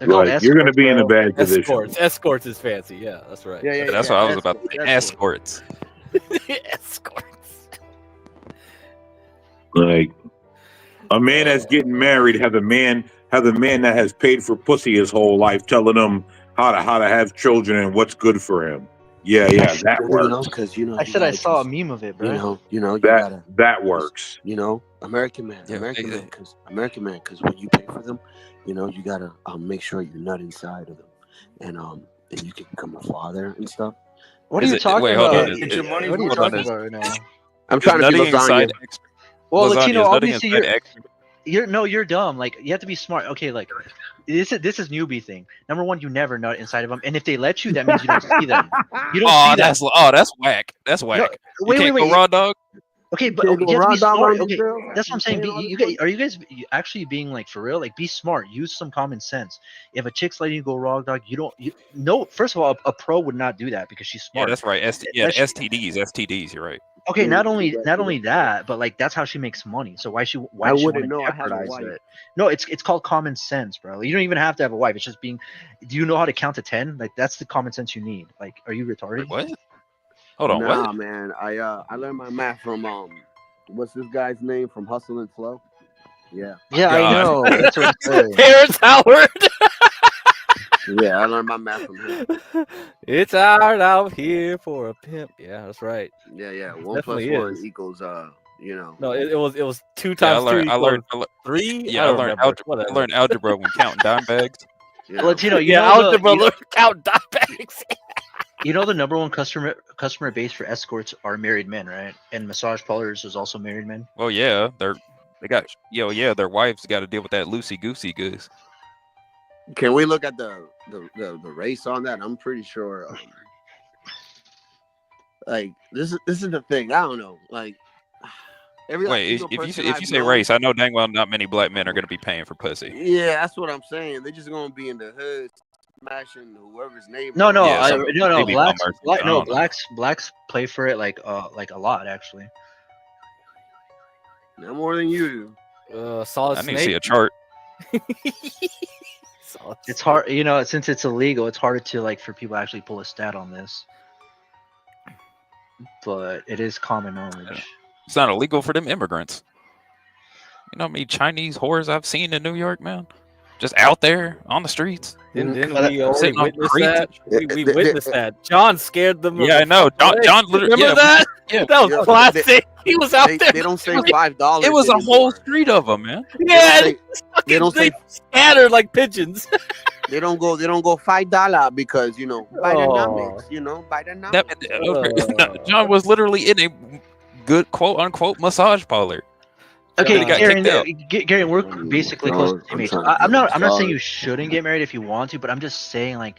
Like, you're going to be in a bad position. Escorts is fancy. Yeah, that's right. Yeah, that's what I was about to say. Escorts. Escorts. Like a man that's getting married has a man that has paid for pussy his whole life, telling him how to have children and what's good for him. Yeah, that works. Because I said I saw a meme of it, bro. That works. American man, because when you pay for them, you gotta make sure you're not inside of them, and you can become a father and stuff. What are you talking about? Get your money. What are you talking about right now? I'm trying to be lasagna. Well, Latino, obviously you're dumb. Like you have to be smart. Okay, like this is newbie thing. Number one, you never nut inside of them, and if they let you, that means you don't see them. You don't see them. That's whack. That's whack. No, wait. Go raw dog. Okay, but you have to be smart. Okay, that's what I'm saying. Are you guys actually being like for real? Like, be smart. Use some common sense. If a chick's letting you go raw dog, no. First of all, a pro would not do that because she's smart. Yeah, that's right. STDs. You're right. Okay, not only that, but like that's how she makes money. So why she wouldn't know I have a wife. It? No, it's called common sense, bro. You don't even have to have a wife. It's just being. Do you know how to count to 10? Like that's the common sense you need. Like, are you retarded? What? Hold on. Nah, what? Man. I learned my math from what's this guy's name from Hustle and Flow? Yeah. Yeah, I know. That's what I'm saying. Terrence Howard. Yeah, I learned my math from him. It's hard out here for a pimp. Yeah, that's right. Yeah. 1 + 1 equals No, it was 2 times 2 equals 3. Yeah, I learned algebra when counting dime bags. Yeah. Latino, algebra count dime bags. You know the number one customer base for escorts are married men, right? And massage parlors is also married men. Well, yeah, They got their wives got to deal with that loosey goosey goose. Can we look at the race on that? I'm pretty sure. Like this is the thing. I don't know. Like Wait, if you say race, I know dang well not many black men are going to be paying for pussy. Yeah, that's what I'm saying. They're just gonna be in the hood smashing whoever's neighbor. No, baby blacks play for it like a lot actually. No more than you do. Solid I Snake. need to see a chart. It's hard, since it's illegal. It's harder to like for people to actually pull a stat on this, but it is common knowledge. It's not illegal for them immigrants. You know how many Chinese whores I've seen in New York, man? Just out there on the streets. Didn't we already witness that? We witnessed that. John scared them. Yeah, I know. John literally. Remember that? Yeah. That was classic. He was out there. They don't say $5. It was a whole street of them, man. Yeah, they don't say scattered like pigeons. They don't go $5 because Bidenomics. Bidenomics. John was literally in a good quote unquote massage parlor. Okay, Gary, we're basically close to the same age. I'm not saying you shouldn't get married if you want to, but I'm just saying like,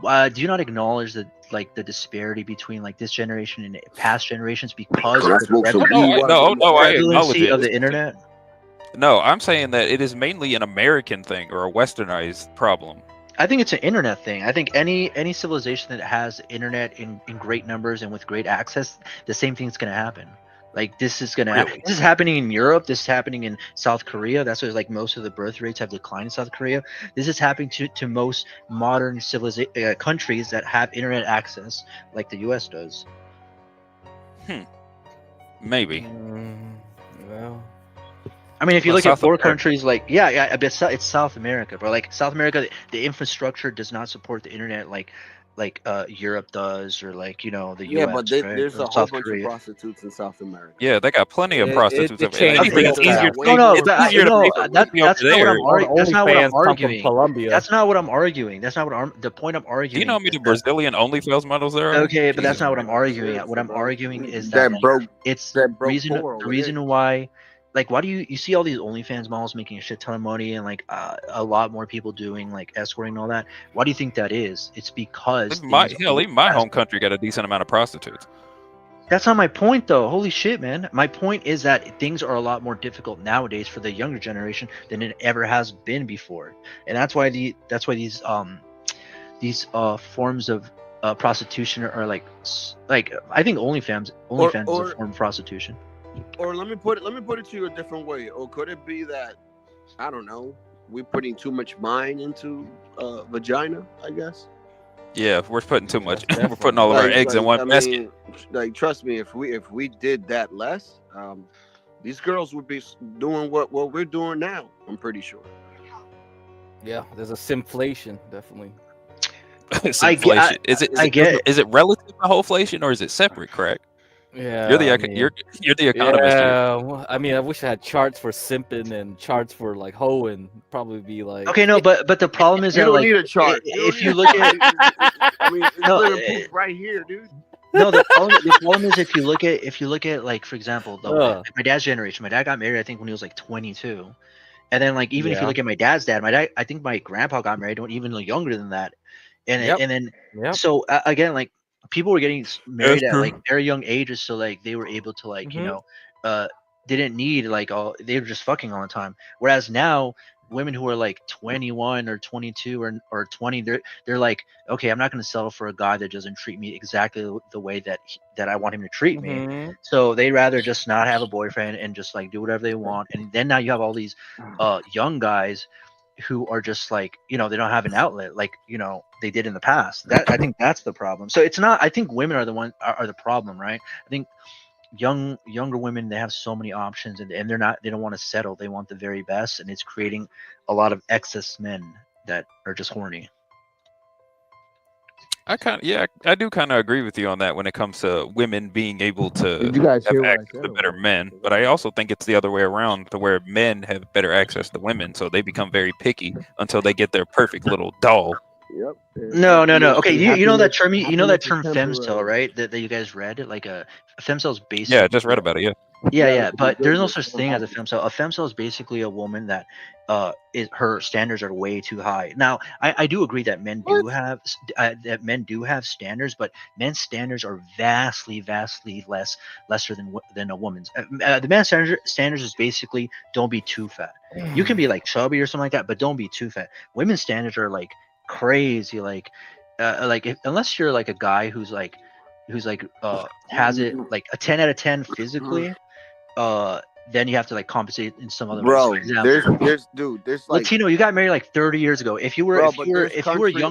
do you not acknowledge that like the disparity between like this generation and past generations because of the prevalency of the internet? No, I'm saying that it is mainly an American thing or a westernized problem. I think it's an internet thing. I think any civilization that has internet in great numbers and with great access, the same thing's going to happen. Like this is going to happen. This is happening in Europe. This is happening in South Korea. That's why like most of the birth rates have declined in South Korea. This is happening to most modern countries that have internet access, like the U.S. does. Maybe. Well, I mean, if you look at four countries, like it's South America, but like South America, the infrastructure does not support the internet like Europe does, or like the US. Yeah, but there's a whole bunch of prostitutes in South America. Yeah, they got plenty of prostitutes. That's not what I'm arguing. That's not what I'm arguing. That's not the point I'm arguing. Do you know how many Brazilian OnlyFans models there are? Okay, but that's not what I'm arguing. What I'm arguing is that the reason why. Like, why do you see all these OnlyFans models making a shit ton of money and like a lot more people doing like escorting and all that? Why do you think that is? It's because even my home country got a decent amount of prostitutes. That's not my point, though. Holy shit, man! My point is that things are a lot more difficult nowadays for the younger generation than it ever has been before, and that's why these forms of prostitution are like I think OnlyFans is a form of prostitution. Or let me put it to you a different way. Or could it be that, I don't know, we're putting too much mind into vagina, I guess? Yeah, we're putting too much. We're putting all of our eggs in one basket. Like, trust me, if we did that less, these girls would be doing what we're doing now. I'm pretty sure. Yeah, there's a simflation, definitely. Simflation. Is it relative to wholeflation or is it separate, Craig? Yeah, you're the economist. Yeah, well, I mean, I wish I had charts for simping and charts for like hoeing. Probably be like. Okay, no, but the problem is you that don't like need a chart. if you look at, I mean, it's right here, dude. No, the problem is if you look at like, for example, my dad's generation. My dad got married, I think, when he was like 22, and then like even if you look at my dad's dad, I think my grandpa got married even younger than that, and so again, like. People were getting married at like very young ages, so like they were able to like didn't need like they were just fucking all the time. Whereas now, women who are like 21 or 22 or 20, they're like, okay, I'm not going to settle for a guy that doesn't treat me exactly the way that I want him to treat me. So they'd rather just not have a boyfriend and just like do whatever they want. And then now you have all these young guys who are just like, they don't have an outlet like, they did in the past. That I think that's the problem. So it's not, I think women are the problem, right? I think younger women, they have so many options and they don't want to settle. They want the very best. And it's creating a lot of excess men that are just horny. I do kind of agree with you on that when it comes to women being able to have access to better men. But I also think it's the other way around, to where men have better access to women, so they become very picky until they get their perfect little doll. Yep. No. Okay, you know that term femcel, right? That you guys read, like a femcel is basically. Yeah, I just read about it. Yeah. Yeah, but there's no such thing as a femcel. A femcel is basically a woman that her standards are way too high. Now, I do agree that men do have standards, but men's standards are vastly lesser than a woman's. The man's standards is basically don't be too fat. You can be like chubby or something like that, but don't be too fat. Women's standards are like crazy, unless you're like a guy who's like has it like a 10 out of 10 physically, then you have to like compensate in some other ways. For example, there's like Latino, you got married like 30 years ago. If you were young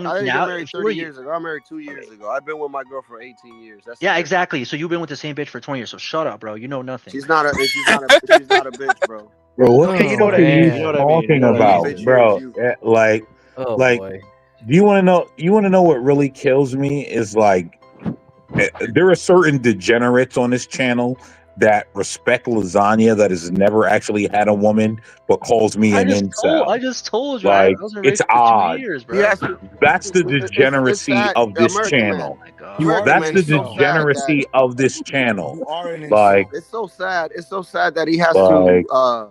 I didn't now, get married if you were 30 years ago. I married 2 years ago. I've been with my girl for 18 years. That's yeah, exactly. So you've been with the same bitch for 20 years. So shut up, bro. You know nothing. She's not a bitch, bro. Bro, what Okay, the fuck are you talking about, bro? Do you want to know? You want to know what really kills me is like there are certain degenerates on this channel that respect lasagna that has never actually had a woman but calls me an incel. I just told you. Like, I was it's for odd. 2 years, bro. That's the degeneracy of this channel. That's the degeneracy of this channel. Like, it's so sad. It's so sad that he has to.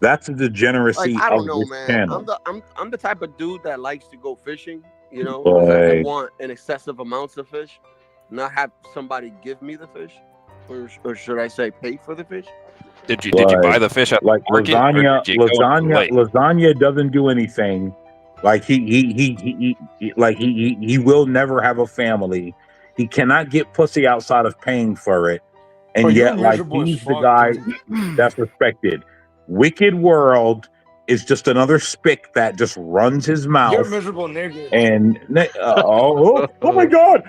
That's the degeneracy Like, I don't of know, this man. channel. I'm the type of dude that likes to go fishing. You know, 'cause I want an excessive amounts of fish, not have somebody give me the fish, or should I say, pay for the fish? Did you buy the fish at the market? Lasagna doesn't do anything. Like he will never have a family. He cannot get pussy outside of paying for it, and yet like he's the guy that's respected. Wicked World is just another spick that just runs his mouth. You're a miserable nigga. And oh my god,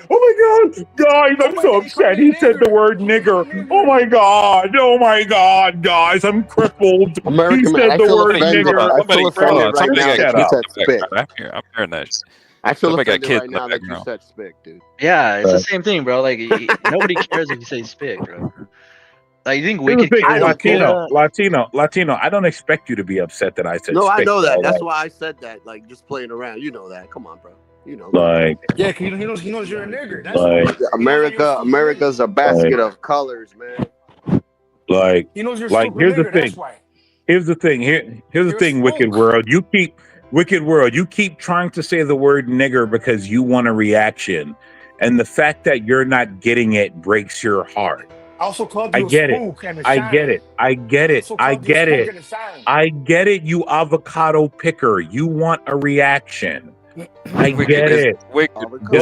guys, I'm so upset. He said the word nigger. Oh my god, guys, I'm crippled. He said the word nigger. I feel offended right now that you said spick. I'm hearing that. I feel Somebody got offended kids right in the now that you background. said spick, dude. Yeah, it's the same thing, bro. Like nobody cares if you say spick, bro. Like, you think Here's the Wicked thing, cares? Latino. I don't expect you to be upset that I said. No, I spick, know that. bro. That's why I said that. Like, just playing around. You know that. Come on, bro. You know. Like, yeah, he knows you're a nigger. That's like, America's a basket of colors, man. Like, he knows you're here's the nigger, thing. that's why. Here's the thing. Here's the thing. Wicked World. You keep trying to say the word nigger because you want a reaction, and the fact that you're not getting it breaks your heart. I also called I you get a it. spook and a I siren. get it. I get it. Also I called you a get spook it. and a siren. I get it. You avocado picker. You want a reaction. I get it. Is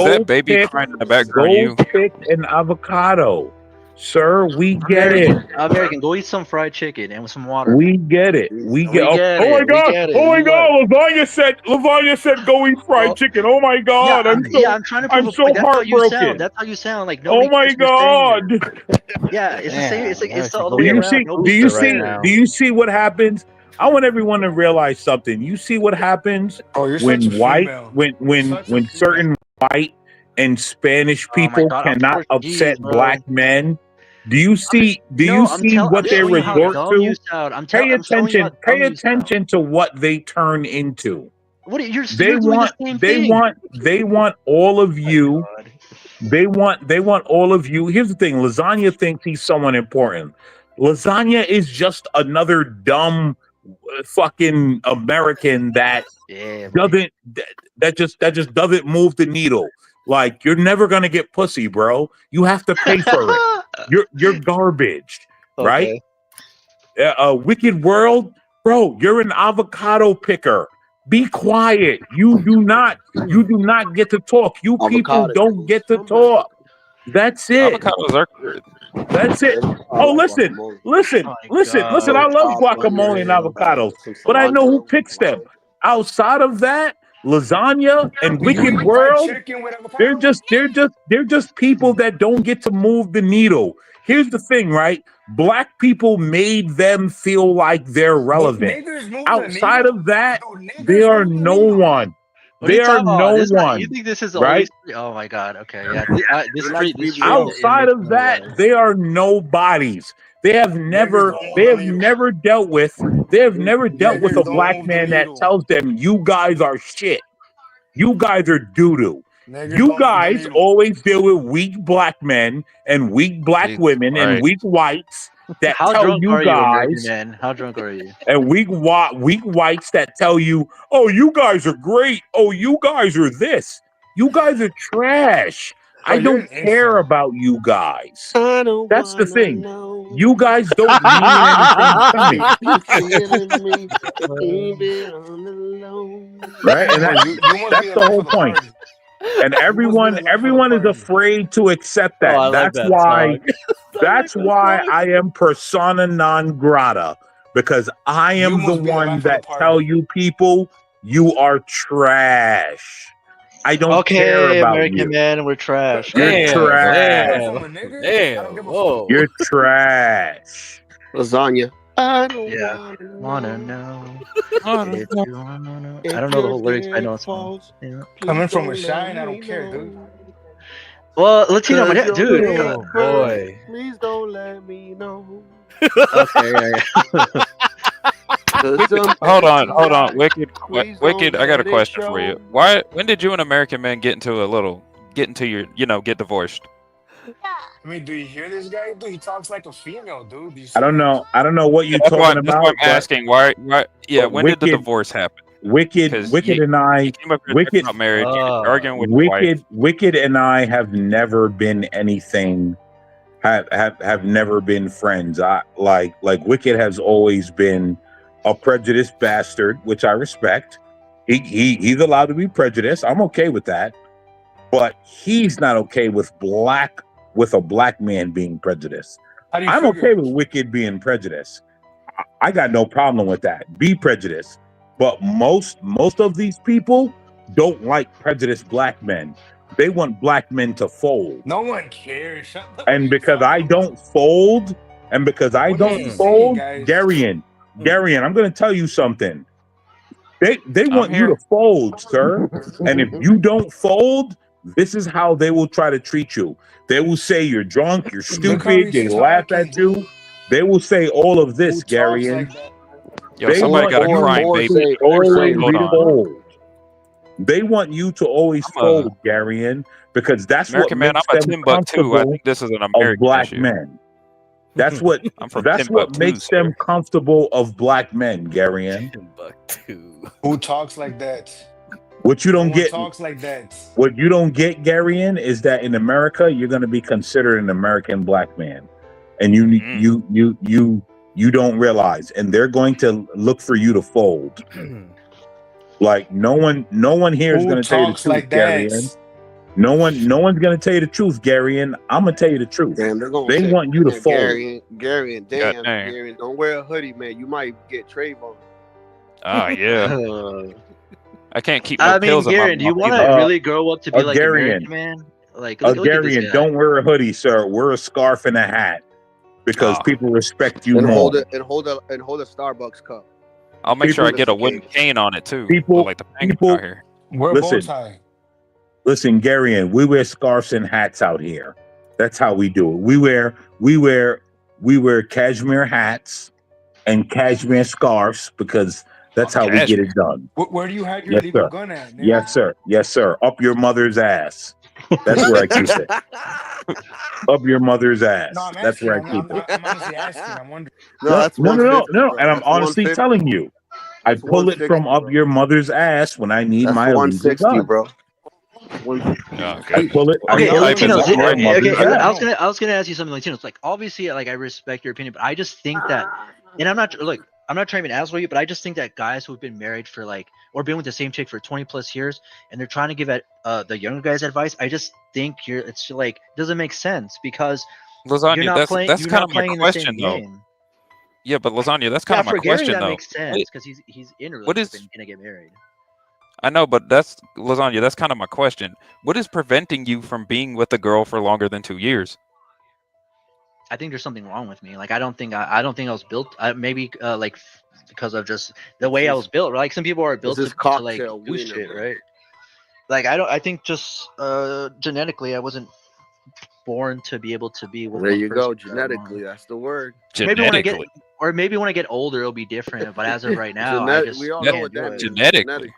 that baby crying in the background? You pick an avocado, sir. We get it. American, go eat some fried chicken and with some water. We get it. We get it. Oh my We god. get it. Oh my You god. Lasagna said go eat fried chicken. Oh my god. I'm trying to prove I'm a so point. That's how you sound. heartbroken. That's how you sound. Like Oh nobody my cares you're saying it. god. Yeah, it's the same. It's like it's the other Do way you around. see? Do you see what happens? I want everyone to realize something. You see what happens you're when such a white, female. when certain white and Spanish people God, I'm cannot Portuguese, upset bro. black men. Do you see? What they showing you how resort dumb you to? sound. Pay I'm showing you how attention. Pay dumb you sound. attention to what they turn into. You're They doing want. the same They thing. want. They want all of you. They want all of you. Here's the thing. Lasagna thinks he's someone important. Lasagna is just another dumb fucking American that doesn't that just doesn't move the needle. Like, you're never gonna get pussy, bro. You have to pay for it. You're garbage, right? Wicked World, bro. You're an avocado picker. Be quiet. You do not get to talk. You people don't get to talk. That's it. avocados are good. That's it. Oh, listen. I love guacamole and avocados, but I know who picks them. Outside of that, lasagna and Wicked World, they're just people that don't get to move the needle. Here's the thing, right? Black people made them feel like they're relevant. Outside of that, they are no one. They are no one. You think this is right? always? Oh my god. Okay, yeah. Outside of that, they are nobodies. They have never dealt with a black man that tells them you guys are shit. You guys are doo-doo. You guys always deal with weak black men and weak black women and weak whites that How tell drunk you are you, American guys, man? How drunk are you? and weak whites that tell you, oh, you guys are great. Oh, you guys are this. You guys are trash. Bro, I you're don't an care incel. about you guys. I don't That's the wanna thing. know You guys don't mean anything to me. if you feeling me. Keep it on the low. Right? And Bro, you must be that's the the life of whole the point. party. And You must be the life of the everyone is party. afraid to accept Oh, I that. like that song. That's why I am persona non grata, because I You am the must be the one life of the that tell party. you people you are trash. I don't care Okay, about American you. man, we're trash. You're Damn, trash. If damn, I'm a nigga, I don't damn. give a fuck. Whoa. You're trash. Lasagna. I don't Yeah. wanna Wanna know know I don't if know. you wanna know. I if don't know the your whole lyrics, but I dick know a song. falls. Yeah. Coming Please from a don't let shine, I me don't care, dude. know. Well, Latino, Cause man, your dude. dick Oh hurt. boy. Please don't let me know. Okay, yeah. Cause Wicked, I'm hold acting on, right. Wicked, Please Wicked. don't I got a let it question for you. show. Why? When did you and American Man get into your, get divorced? I mean, do you hear this guy? Dude, he talks like a female, dude. Do you I see don't that? know. I don't know what Yeah, you're talking that's why about, I'm asking. Why? Yeah, when did the Wicked, divorce happen? Because Wicked and I, you came up here talking Wicked, about marriage. You're arguing with your wife. Wicked and I have never been anything. Have never been friends. I like Wicked has always been a prejudiced bastard, which I respect. He's allowed to be prejudiced. I'm okay with that, but he's not okay with a black man being prejudiced. How do you I'm okay figure? with Wicked being prejudiced. I got no problem with that. Be prejudiced. But most of these people don't like prejudiced black men. They want black men to fold. No one cares. Shut up. What are And you because I talking about? don't fold, What is he saying, guys? Darian, I'm going to tell you something. They want you to here. fold, sir. And if you don't fold, this is how they will try to treat you. They will say you're drunk, you're Look how stupid, he's they laugh talking, at you. dude. They will say all of this, Who talks Garian. like that? Yo, They somebody want got a you crying or baby. to say always Hold on. fold. They want you to always fold, Garian, because that's what American Man. makes I'm a them Timbuktu. I comfortable think this is an of American black issue. men. That's what I'm from that's what Timbuktu, makes them sir. comfortable of black men, Garian. Timbuktu. Who talks like that? What you No don't one get, talks like that. what you don't get, Garian, is that in America you're going to be considered an American black man, and you don't realize, and they're going to look for you to fold. Like no one here is Who going to tell you the talks truth, like that? Garian. No one's going to tell you the truth, Garian. I'm going to tell you the truth. Damn, they're gonna They say, want you to man, fold. Gary, and damn, God damn. Gary, don't wear a hoodie, man. You might get Trayvon. Ah, yeah. I can't keep no I mean, pills in my Garen, do you mouth want either. to really grow up to be like Garian, American man? Like, look at this Garian, guy. don't wear a hoodie, sir. Wear a scarf and a hat because people respect you And more. hold a Starbucks cup. I'll make sure I People- get a wooden cane on it too. People- like the penguin out here. Wear a bow tie. Listen, Garian, we wear scarves and hats out here. That's how we do it. We wear cashmere hats and cashmere scarves because that's how we get it done. Where do you hide your Yes, illegal sir. gun at, nigga? Yes, sir. Yes, sir. Up your mother's ass. That's where I keep it. Up your mother's ass. No, I'm That's where I asking. keep it. I'm honestly asking. I'm wondering. No, that's No. 150, And bro. I'm That's honestly 150. telling you, I That's pull it from 160, up bro. your mother's ass when I need That's my illegal 160, gun. bro. I pull it. Okay, I pull it Latino, from up my mother's ass. I was gonna ask you something, Latino. It's like obviously, like I respect your opinion, but I just think that, and I'm not trying to be an asshole you, but I just think that guys who've been married for or been with the same chick for 20 plus years, and they're trying to give the younger guys advice, I just think it's like doesn't make sense because Lasagna, you're not playing. that's You're kind not of my playing question in the same though. game. Yeah, but Lasagna, that's kind of my for Gary, question that though. makes sense because he's in a What relationship is- and gonna get married. I know, but that's Lasagna. That's kind of my question. What is preventing you from being with a girl for longer than 2 years? I think there's something wrong with me. Like I don't think I was built. Maybe because of just the way I was built. Right? Like some people are built This is to like cocktail do wiener, shit, man. right? Like I think just genetically I wasn't born to be able to be with. There one you person go. for that long. Genetically, that's the word. Maybe when I get older, it'll be different. But as of right now, I just we all know can't what do that it. means. Genetically.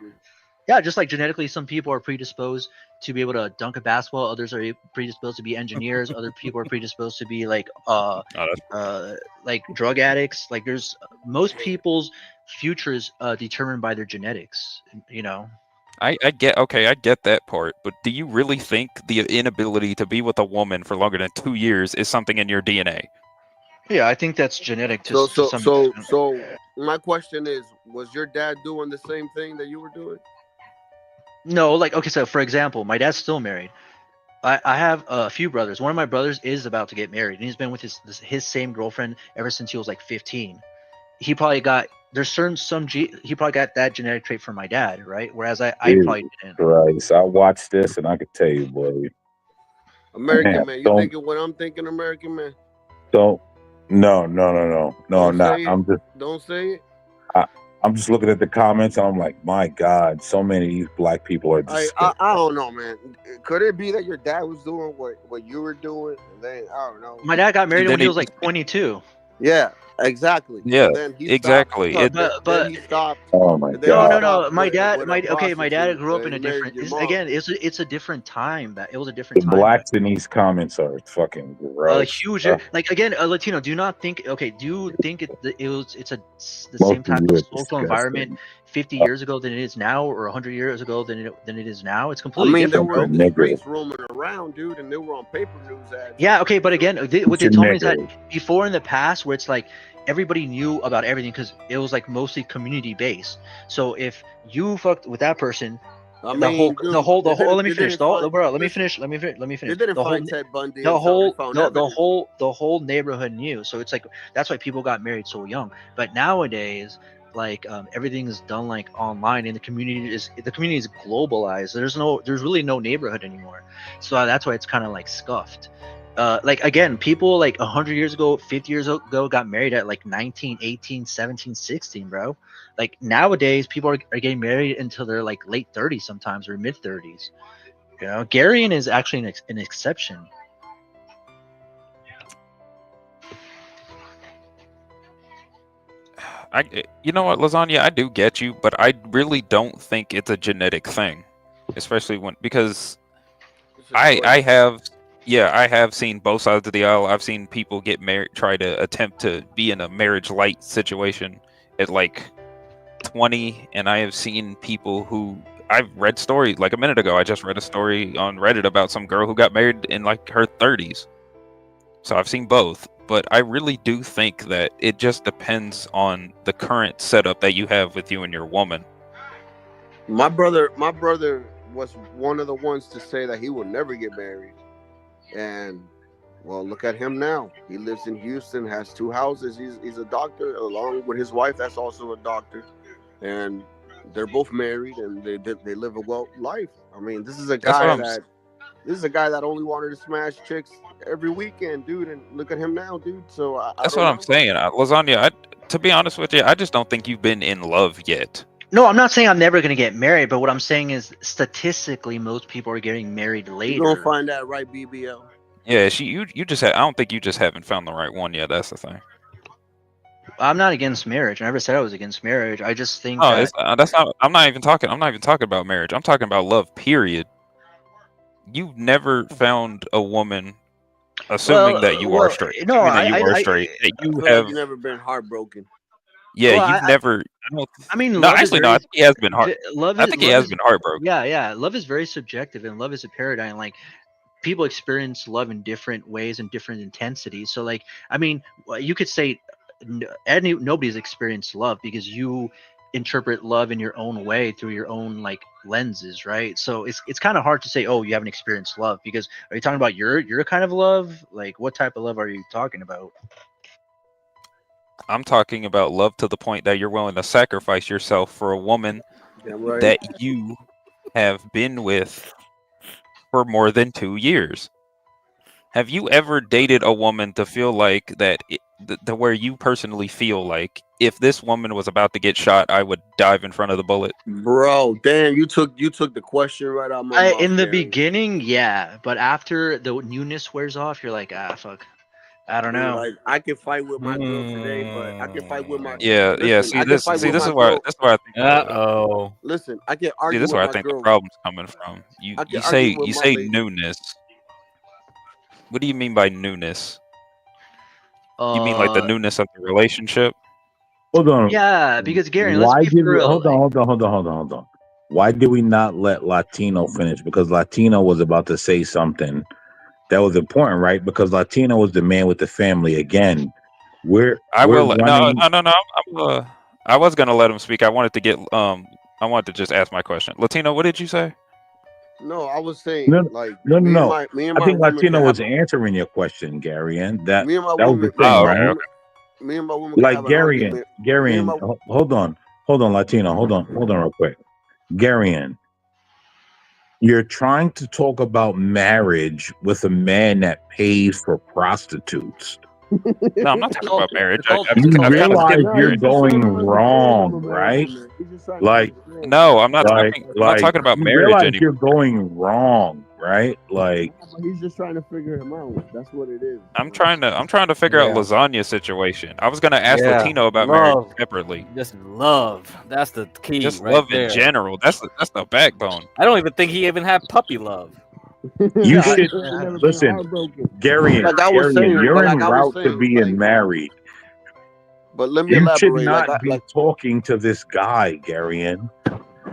Yeah, just like genetically, some people are predisposed to be able to dunk a basketball. Others are predisposed to be engineers. Other people are predisposed to be like drug addicts. Like there's most people's futures determined by their genetics. You know. I get I get that part, but do you really think the inability to be with a woman for longer than 2 years is something in your DNA? Yeah, I think that's genetic to So some extent. my question is, was your dad doing the same thing that you were doing? No, like okay, so for example, my dad's still married. I have a few brothers. One of my brothers is about to get married, and he's been with his same girlfriend ever since he was like 15. He probably got he probably got that genetic trait from my dad, right? Whereas I probably didn't. Christ, I watched this and I could tell you, boy. American man, you thinking what I'm thinking, American man? No, I'm not. Don't say it. I'm just looking at the comments and I'm like, my God, so many of these black people are disgusting. I don't know, man. Could it be that your dad was doing what you were doing, and then I don't know? My dad got married when he was like 22. Yeah, exactly. Yeah, then he exactly. Stopped, then he stopped. Oh my God. No. My dad grew up in a different. It's a different time. It was a different The time. blacks in these comments are fucking gross. Huge, like again, Latino. Do not think. Okay, do you think it's the Most same type of you of are social environment 50 years ago than it is now, or 100 years ago than it is now? It's I completely mean, there different. were the streets roaming around, dude, and they were on paper news ads. Yeah, okay, but again, what they told me is that before in the past, where it's like everybody knew about everything because it was like mostly community based. So if you fucked with that person, Let me finish. You didn't find Ted Bundy. The whole neighborhood knew. So it's like that's why people got married so young. But nowadays, like everything is done like online, and the community is globalized. There's really no neighborhood anymore. So that's why it's kind of like scuffed. Like again, people like 100 years ago, 50 years ago got married at like 19, 18, 17, 16, bro. Like nowadays, people are getting married until they're like late 30s sometimes, or mid 30s. You know, Garian is actually an exception. You know what, Lasagna, I do get you, but I really don't think it's a genetic thing, especially because I have seen both sides of the aisle. I've seen people get married, try to attempt to be in a marriage light situation at like 20, and I have seen people who I've read stories like a minute ago. I just read a story on Reddit about some girl who got married in like her 30s. So I've seen both, but I really do think that it just depends on the current setup that you have with you and your woman. My brother was one of the ones to say that he will never get married. And well, look at him now. He lives in Houston, has 2 houses. He's a doctor along with his wife. That's also a doctor, and they're both married and they live a well life. I mean, this is a guy that only wanted to smash chicks every weekend, dude. And look at him now, dude. So that's what I'm saying, Lasagna. To be honest with you, I just don't think you've been in love yet. No, I'm not saying I'm never going to get married, but what I'm saying is statistically, most people are getting married later. You're going to find that right, BBL. Yeah, you just I don't think you just haven't found the right one yet. That's the thing. I'm not against marriage. I never said I was against marriage. I just think that's not. I'm not even talking about marriage. I'm talking about love. Period. You've never found a woman, assuming that you are straight. No, You've never been heartbroken. Yeah, you've never. I mean, no, actually, no. I think he has been heart. I think he has been heartbroken. Yeah. Love is very subjective, and love is a paradigm. Like people experience love in different ways and different intensities. So, like, I mean, you could say nobody's experienced love because you interpret love in your own way through your own like lenses, right? So it's kind of hard to say, oh, you haven't experienced love, because are you talking about your kind of love? Like, what type of love are you talking about? I'm talking about love to the point that you're willing to sacrifice yourself for a woman that you have been with for more than 2 years. Have you ever dated a woman to feel like that, where you personally feel like if this woman was about to get shot, I would dive in front of the bullet? Bro, damn, you took the question right out my mouth. In the beginning, yeah, but after the newness wears off, you're like, fuck. I don't know. Like I can fight with my girl today, but I can fight with my Yeah. listen. I can fight with This my is where girl. I think. Listen, I can See, argue this is with where I my think the girl. problem's coming from. I can argue with You my say lady. newness. What do you mean by newness? You mean like the newness of the relationship? Hold on. Yeah, because Gary, let's Why be did for we? real. Hold on. Why did we not let Latino finish? Because Latino was about to say something that was important, right? Because Latino was the man with the family. Again, we're running. No. I was gonna let him speak. I wanted to just ask my question. Latino, what did you say? No, I was saying No, like no, me and no. my I think woman Latino can was have answering your question, Gary, and that me and my was the woman. thing, right? Me and my woman can Like have an argument. Garian, hold on, Latino, hold on, real quick. Garian, you're trying to talk about marriage with a man that pays for prostitutes. No, I'm not talking about marriage. You I've kind of realize skipped you're marriage. going wrong, right? Like, No, I'm not talking about you marriage realize anymore. you're going wrong, right? Like, He's just trying to figure him out. That's what it is. I'm trying to figure out lasagna's situation. I was gonna ask Latino about marriage separately. Just love. That's the key. Just right love there. in general. That's the backbone. I don't even think he even had puppy love. you should listen, Garian, Like I was saying, you're but en like I was route to saying, being married. But let me You should elaborate. not be talking to this guy, Garian.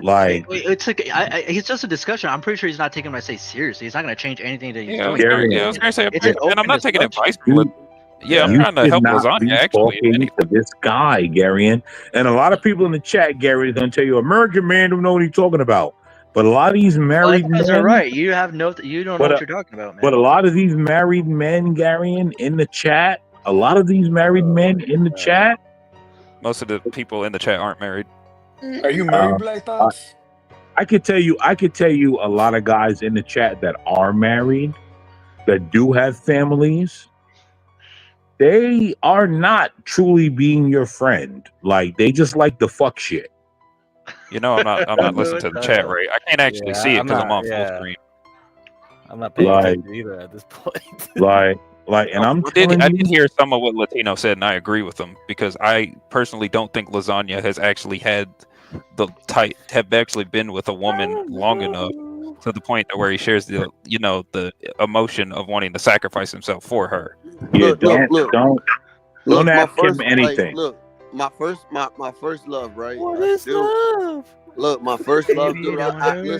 Like, It's like it's just a discussion. I'm pretty sure he's not taking what I say seriously. He's not going to change anything that he's Yeah, doing. I was gonna say, It's an and I'm not open taking discussion. advice from I'm you trying to should help not lasagna be actually. talking to this guy, Garian. And a lot of people in the chat, Gary, is going to tell you, American man don't know what he's talking about. But a lot of these married Because they're men, right. You don't know what you're talking about, man. but a lot of these married men, Garian, in the chat, a lot of these married men in the chat. Most of the people in the chat aren't married. Are you married, Black Thoughts? I could tell you a lot of guys in the chat that are married, that do have families. They are not truly being your friend. Like, they just like the fuck shit. You know, I'm not listening to the chat right. I can't actually see it because I'm on full screen. I'm not paying Like- attention either at this point. And I'm I telling you, did hear some of what Latino said, and I agree with him because I personally don't think lasagna has actually have actually been with a woman long enough to the point where he shares the emotion of wanting to sacrifice himself for her. Yeah, Look, don't my ask first, him anything. Like, look, my first love, right? What is love? Look, my first love, dude.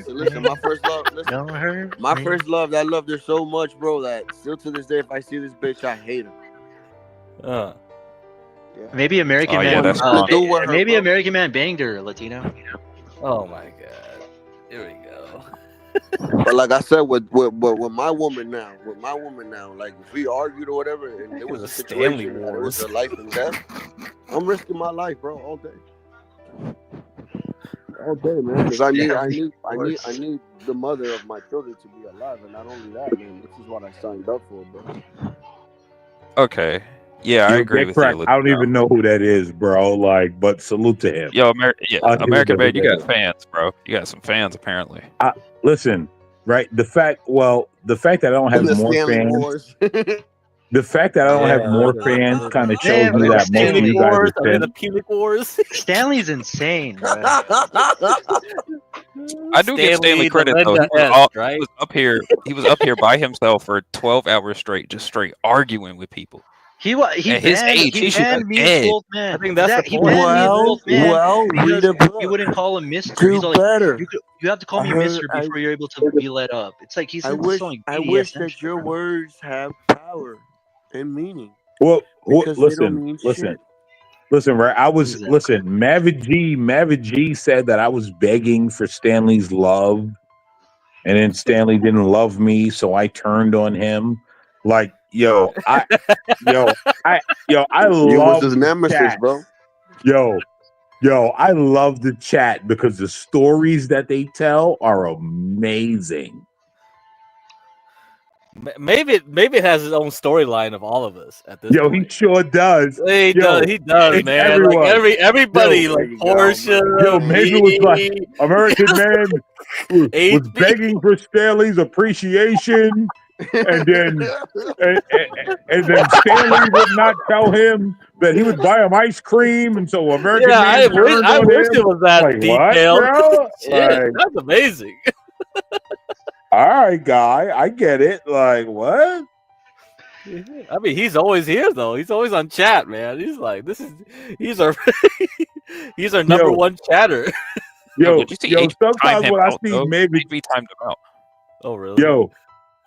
Listen, my first love. Listen, my first love. I loved her so much, bro, that still to this day, if I see this bitch, I hate her. Maybe American man. that's maybe American man banged her, Latino. Oh my god. Here we go. But like I said, with my woman now, like if we argued or whatever, and it was a situation that it was a life and death, I'm risking my life, bro, all day. All day, man, because I need the mother of my children to be alive, and not only that, man, this is what I signed up for, bro. Okay. Yeah, I agree with you. I don't even know who that is, bro. Like, but salute to him. Yo, American man, you got fans, bro. You got some fans apparently. Listen, right? The fact that I don't have more fans. The fact that I don't have more fans kind of shows me that most of you guys are the pubic wars. Stanley's insane, bro. I do give Stanley credit though. He was up here. He was up here by himself for 12 hours straight, just straight arguing with people. At his age, he should be dead. Man. I think that's the point. Read a book. You wouldn't call him Mister. He's like, better. You have to call me Mister before you're able to be let up. It's like he's. I wish that your words have power and meaning. Well, because listen. Right? Maverick G said that I was begging for Stanley's love, and then Stanley didn't love me, so I turned on him. Like, I love you was his nemesis, chat. bro. I love the chat because the stories that they tell are amazing. Maybe it has his own storyline of all of us at this point. He sure does. He does, man. Everyone. Like everybody, like Portia. Maybe it was like American man was begging for Stanley's appreciation. and then Stanley would not tell him that he would buy him ice cream, and so American Yeah, Man turned I on wish him. it was that Like what, detailed. bro? Shit, Like, that's amazing. all right, guy, I get it. Like what? I mean, he's always here though. He's always on chat, man. He's like, he's our he's our number one chatter. Yo, did you see yo, H time sometimes him when I out, see though? Maven, HB timed him out. Oh really? yo,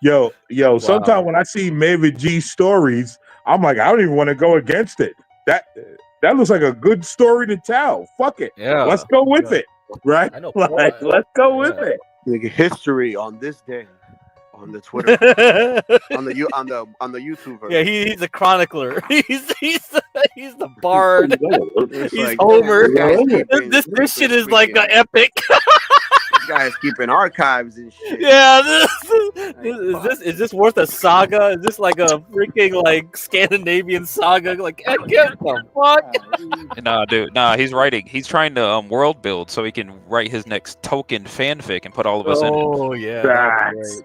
Wow. sometimes when I see Maven G stories, I'm like, I don't even want to go against it. That looks like a good story to tell. Fuck it. Yeah. Let's go with it. Right? I know. Like, let's go with it. Nigga, history on this day on the Twitter on the YouTube version. Yeah, he's a chronicler. He's the bard. It's He's like, Homer. damn, This shit is like an epic. This guy's keeping archives and shit. Yeah, is this worth a saga? Is this like a freaking like Scandinavian saga? Like, get the fuck? Nah, dude. Nah, he's writing. He's trying to world build so he can write his next token fanfic and put all of us in it. Oh yeah, Facts.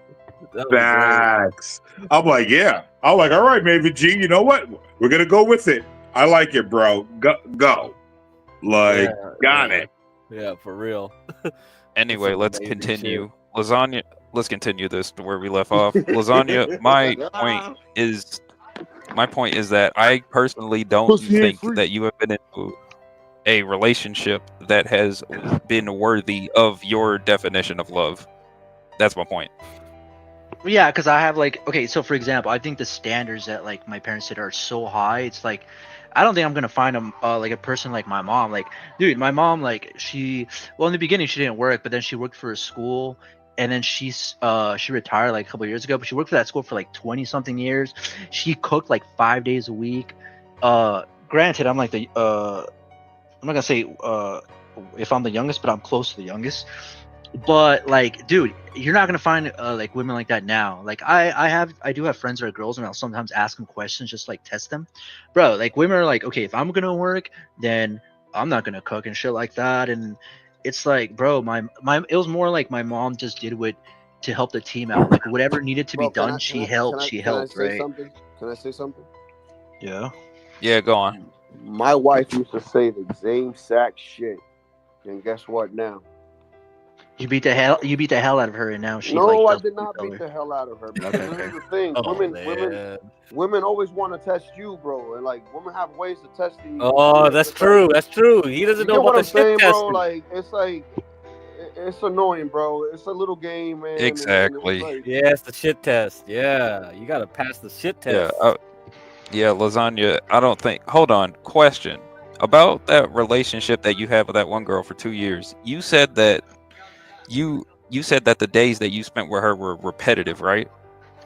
Facts. I'm like, yeah. I'm like, all right, Maven G. You know what? We're gonna go with it. I like it, bro. Go. Like, got it. Yeah, for real. Anyway, let's continue. Lasagna. Let's continue this to where we left off. Lasagna. My point is that I personally don't think that you have been into a relationship that has been worthy of your definition of love. That's my point. Yeah, because I have like, okay, so for example, I think the standards that like my parents said are so high. It's like, I don't think I'm gonna find like a person like my mom. Like, dude, my mom, like, in the beginning she didn't work, but then she worked for a school, and then she retired like a couple of years ago. But she worked for that school for like 20 something years. She cooked like 5 days a week. Granted, I'm like I'm not gonna say if I'm the youngest, but I'm close to the youngest. But like, dude, you're not gonna find like women like that now. Like I do have friends that are girls, and I'll sometimes ask them questions just like test them. Bro, like women are like, okay, if I'm gonna work, then I'm not gonna cook and shit like that. And it's like, bro, my it was more like my mom just did what to help the team out. Like whatever needed to be done, she helped. She helped, right? Can I say something? Yeah. Yeah, go on. My wife used to say the same exact shit, and guess what now? You beat the hell out of her, and now she. No, like, I did not beat the hell out of her. Because Okay. this is the thing. Women always want to test you, bro. And like, women have ways to test you. Oh, that's true. That's true. He doesn't know about the shit testing. Bro? Like, it's annoying, bro. It's a little game, man. Exactly. Yeah, it's the shit test. Yeah, you gotta pass the shit test. Yeah, Lasagna. I don't think. Hold on. Question about that relationship that you had with that one girl for 2 years. You said that you said that the days that you spent with her were repetitive, right?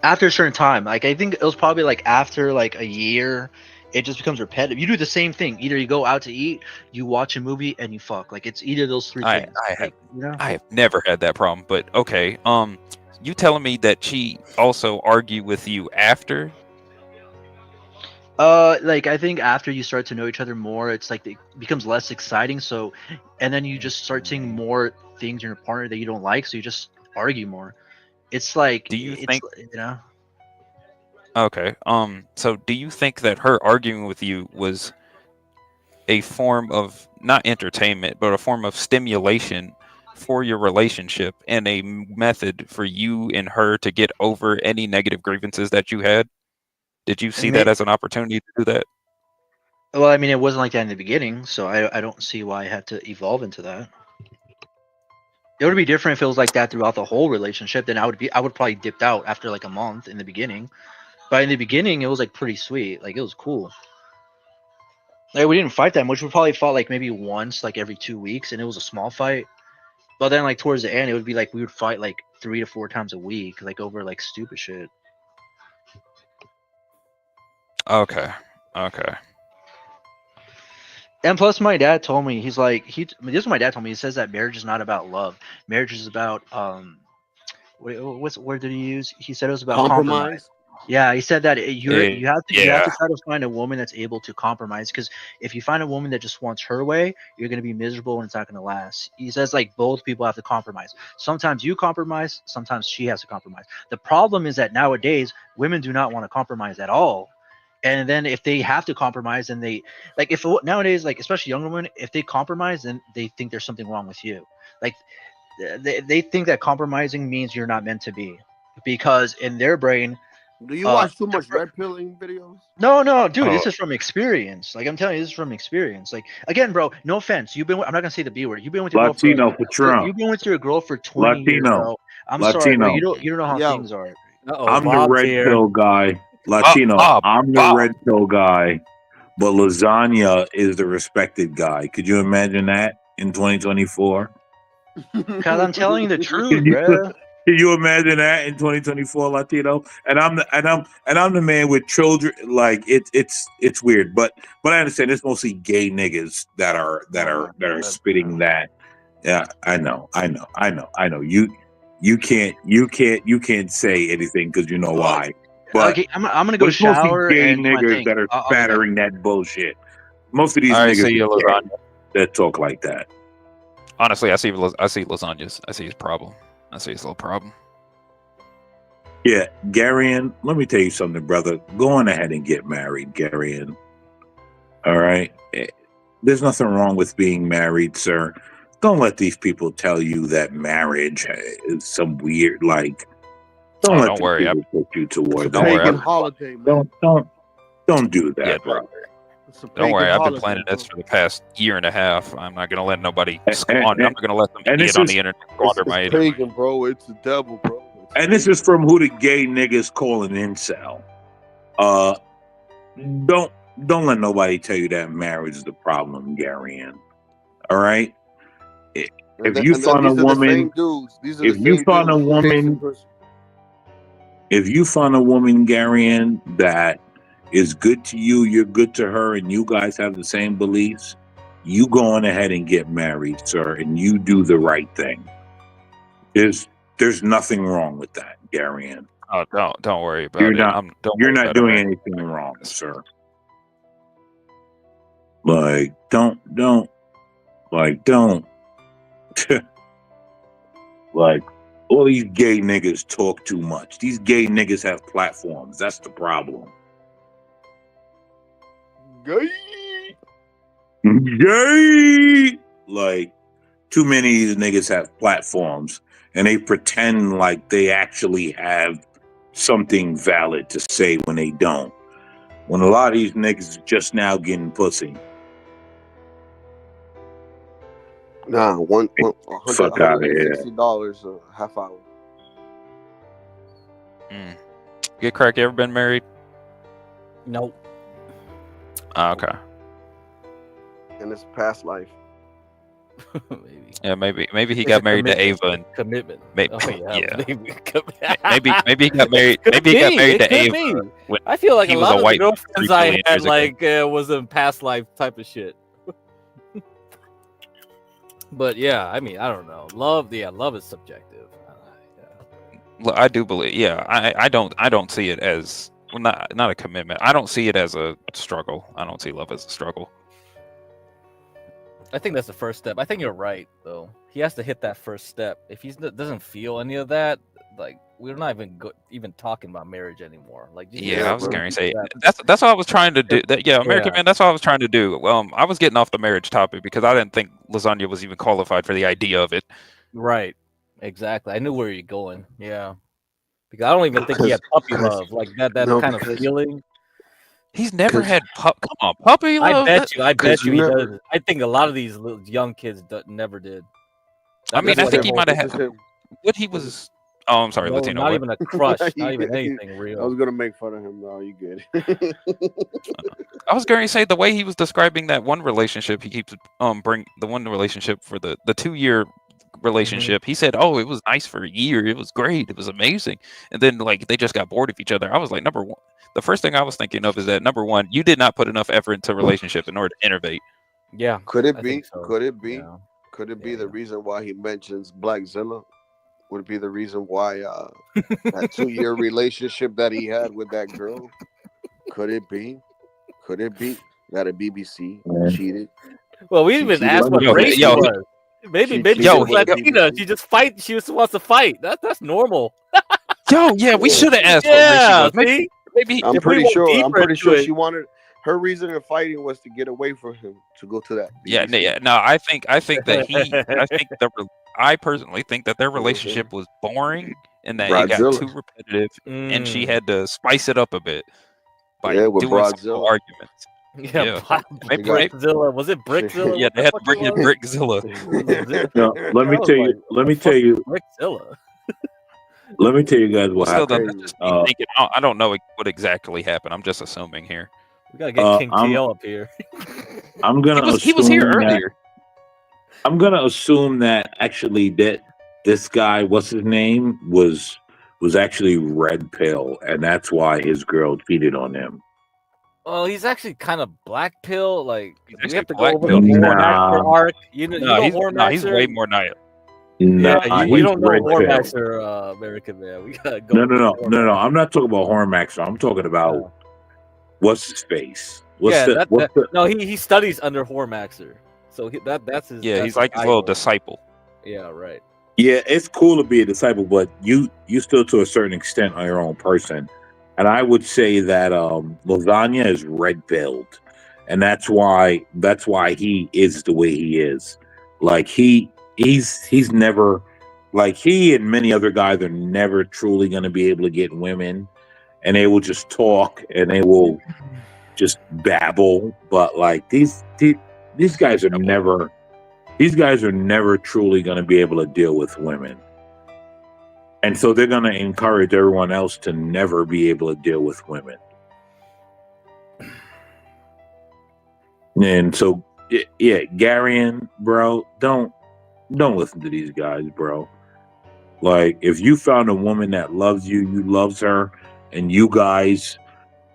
After a certain time, like I think it was probably like after like a year, it just becomes repetitive. You do the same thing. Either you go out to eat, you watch a movie, and you fuck. Like it's either of those three things. I have never had that problem, but okay. You telling me that she also argued with you after? Like I think after you start to know each other more, it's like it becomes less exciting. So, and then you just start seeing more things in your partner that you don't like, so you just argue more. It's like, do you think, you know? Okay. So do you think that her arguing with you was a form of not entertainment, but a form of stimulation for your relationship and a method for you and her to get over any negative grievances that you had? Did you see that as an opportunity to do that? Well, I mean, it wasn't like that in the beginning, so I don't see why I had to evolve into that. It would be different if it was like that throughout the whole relationship. Then I would probably dipped out after like a month in the beginning. But in the beginning, it was like pretty sweet. Like it was cool. Like we didn't fight that much. We probably fought like maybe once, like every 2 weeks, and it was a small fight. But then like towards the end, it would be like we would fight like 3 to 4 times a week, like over like stupid shit. Okay. And plus, my dad told me, he's like, this is what my dad told me. He says that marriage is not about love. Marriage is about what's word did he use? He said it was about compromise. Yeah, he said that you have to Yeah. try to find a woman that's able to compromise, because if you find a woman that just wants her way, you're going to be miserable and it's not going to last. He says like both people have to compromise. Sometimes you compromise, sometimes she has to compromise. The problem is that nowadays women do not want to compromise at all. And then if they have to compromise, and they like if nowadays, like especially younger women, if they compromise, then they think there's something wrong with you. Like they think that compromising means you're not meant to be, because in their brain. Do you watch too much red pilling videos? No, dude, Oh. this is from experience. Like I'm telling you, this is from experience. Like again, bro, no offense. I'm not gonna say the B word. You've been with your Latino girl Patron. you've been with your girl for 20 years, bro. I'm sorry, bro. You don't know how things are. I'm the red pill guy. Latino. I'm the red pill guy. But lasagna is the respected guy. Could you imagine that in 2024? Because I'm telling you the truth, bro. Can you imagine that in 2024, Latino? And I'm the man with children. Like it's weird, but I understand it's mostly gay niggas that are spitting that. Yeah, I know. You can't say anything because you know why. But okay, I'm gonna go it's mostly shower gay and do my niggas thing. that are spattering that bullshit. Most of these All right, niggas see you, are gay lasagna. that talk like that. Honestly, I see lasagnas. I see his problem. I see his little problem. Yeah, Garion, let me tell you something, brother. Go on ahead and get married, Garion. All right? There's nothing wrong with being married, sir. Don't let these people tell you that marriage is some weird, like, don't let don't these worry. people put you toward Don't that. worry. Holiday, man. Don't do that, Yeah, brother. Don't worry. I've been planning this for the past year and a half. I'm not gonna let nobody squander. I'm not gonna let some idiot on the internet squander my It's idea. pagan, bro. It's the devil, bro. And this is from who the gay niggas call an incel. Don't let nobody tell you that marriage is the problem, Garion. All right? If you find a woman, if you find a woman, Garion, that is good to you, you're good to her, and you guys have the same beliefs, you go on ahead and get married, sir, and you do the right thing. There's nothing wrong with that, Garion. Oh, don't worry about You're it. not you're not doing anything wrong, sir. Like don't like all these gay niggas talk too much. These gay niggas have platforms. That's the problem. Gay. Like too many of these niggas have platforms and they pretend like they actually have something valid to say when they don't. When a lot of these niggas are just now getting pussy. Nah, Fuck out of here. $160 a half hour. Get crack. You ever been married? Nope. Oh, okay. In his past life. Maybe. Yeah, maybe he got married to Ava and commitment. Maybe, Oh, yeah. maybe he got married. Maybe he got married to Ava. When I feel like he a was lot of the white girlfriends 3 I billion had years ago. like was in past life type of shit. But yeah, I mean, I don't know. Love is subjective. Look, I do believe. Yeah, I don't see it as not a commitment. I don't see it as a struggle. I don't see love as a struggle. I think that's the first step. I think you're right, though. He has to hit that first step. If he doesn't feel any of that, like we're not even talking about marriage anymore. Like, Yeah, I was going to say that's what I was trying to do. American Man. That's what I was trying to do. I was getting off the marriage topic because I didn't think lasagna was even qualified for the idea of it. Right. Exactly. I knew where you're going. Yeah. Because I don't even think he had puppy love, like that kind of feeling. He's never had come on puppy love. I bet you he does. I think a lot of these little young kids never did. I mean, I think he might have had what he was. Oh, I'm sorry, no, Latino. Not what? even a crush, not even anything real. I was gonna make fun of him. No, you good. I was going to say the way he was describing that one relationship, he keeps bring the one relationship for the 2-year relationship. He said, "Oh, it was nice for a year. It was great. It was amazing." And then like they just got bored of each other. I was like, number one, the first thing I was thinking of is that number one, you did not put enough effort into a relationship in order to innovate. Yeah. Could it be? So. Could it be? Yeah. Could it be the reason why he mentions Blackzilla? would be the reason why that 2-year relationship that he had with that girl? Could it be? Could it be that a BBC cheated? Well, we She didn't even cheated ask with what the race she BBC. was. Maybe She maybe cheated she was with the Latina. BBC. She just wants to fight. That's normal. We should have asked what race she Yeah, was. see? Maybe I'm If we pretty went sure. I'm deeper pretty into sure it, she wanted. Her reason in fighting was to get away from him to go to that BBC. No, I think I personally think that their relationship was boring and that it got Broadzilla. too repetitive, and she Mm. had to spice it up a bit by Yeah, with doing some cool Broadzilla. arguments. Yeah, Maybe, Brickzilla. Was it Brickzilla? yeah, What they the had fuck to bring in it was? Brickzilla. No, let me I was tell you. like, Let what me the tell fuck you. is Brickzilla? Let me tell you guys Well, what still, though, happened. that's just me thinking. I don't know what exactly happened. I'm just assuming here. We gotta get King I'm TL up here. I'm gonna He was here assume that earlier. I'm gonna assume that actually that this guy, what's his name, was actually red pill, and that's why his girl cheated on him. Well, he's actually kind of black pill. Like, do we have to go black over pill. the He's more Hormaxer Nah, arc? You know No, he's Hormaxer. way more Naya. nah, Yeah, you he's don't know red pill. Hormaxer, American man. We gotta go. No. I'm not talking about Hormaxer. I'm talking about what's his face. No, he studies under Hormaxer, so that's his. Yeah, that's he's his like his little idol. disciple. Yeah, right. Yeah, it's cool to be a disciple, but you still to a certain extent are your own person. And I would say that Lasagna is red pilled. And that's why he is the way he is. Like he's never, like, he and many other guys are never truly gonna be able to get women, and they will just talk and they will just babble. But like these guys are never truly going to be able to deal with women. And so they're going to encourage everyone else to never be able to deal with women. And so, yeah, Garion, bro, don't listen to these guys, bro. Like, if you found a woman that loves you, loves her, and you guys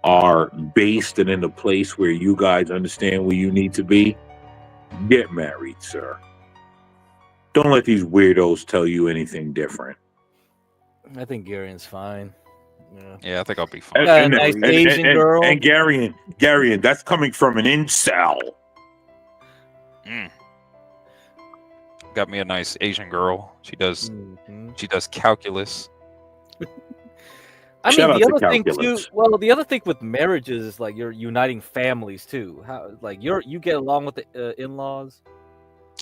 are based and in a place where you guys understand where you need to be, get married, sir. Don't let these weirdos tell you anything different. I think Garion's fine. Yeah, I think I'll be fine. And nice Asian girl. And Garion, that's coming from an incel. Got me a nice Asian girl. She does calculus. I Shout mean, out the to other thing calculus. too. Well, the other thing with marriages is like you're uniting families too. How like you get along with the in-laws.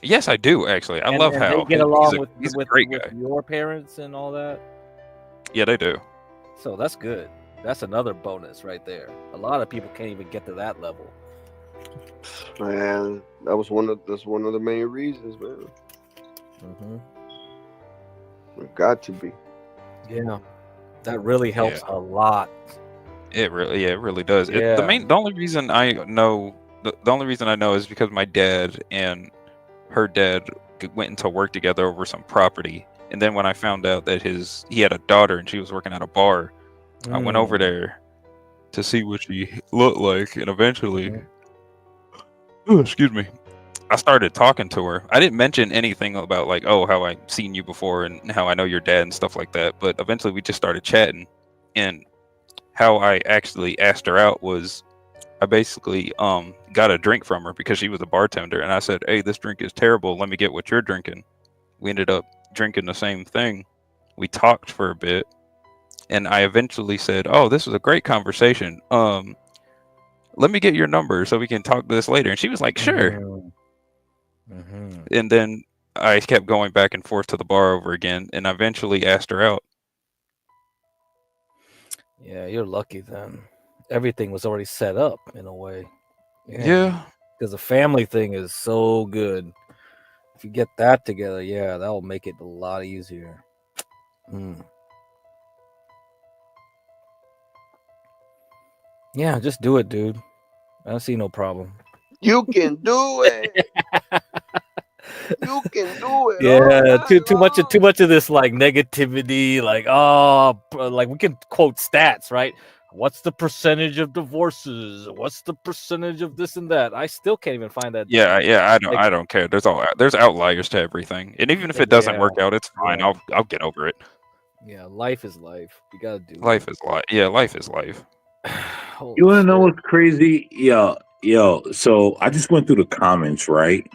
Yes, I do actually. I love how they get along he's a with great guy. your parents and all that. Yeah, they do. So that's good. That's another bonus right there. A lot of people can't even get to that level. Man, that's one of the main reasons, man. It got to be. Yeah, that really helps a lot. It really does. Yeah. The only reason I know is because my dad and her dad went into work together over some property, and then when I found out that he had a daughter and she was working at a bar, I went over there to see what she looked like, and eventually, excuse me, I started talking to her. I didn't mention anything about like, oh, how I've seen you before and how I know your dad and stuff like that. But eventually, we just started chatting, and how I actually asked her out was, I basically got a drink from her because she was a bartender, and I said, "Hey, this drink is terrible. Let me get what you're drinking." We ended up drinking the same thing. We talked for a bit, and I eventually said, "Oh, this was a great conversation. Let me get your number so we can talk this later." And she was like, "Sure." And then I kept going back and forth to the bar over again, and I eventually asked her out. Yeah, you're lucky then. Everything was already set up in a way. Yeah. Because the family thing is so good. If you get that together, yeah, that'll make it a lot easier. Yeah, just do it, dude. I don't see no problem. You can do it. You can do it. Yeah, too much of this like negativity, like like we can quote stats, right? what's the percentage of divorces? What's the percentage of this and that? I still can't even find that. Yeah, I don't. Like- I don't care. There's outliers to everything, and even if it doesn't Yeah, work out, it's fine. yeah. I'll get over it. Yeah, life is life. You gotta do Life is life. Yeah, life is life. You want to know shit. what's crazy? Yo. So I just went through the comments, right?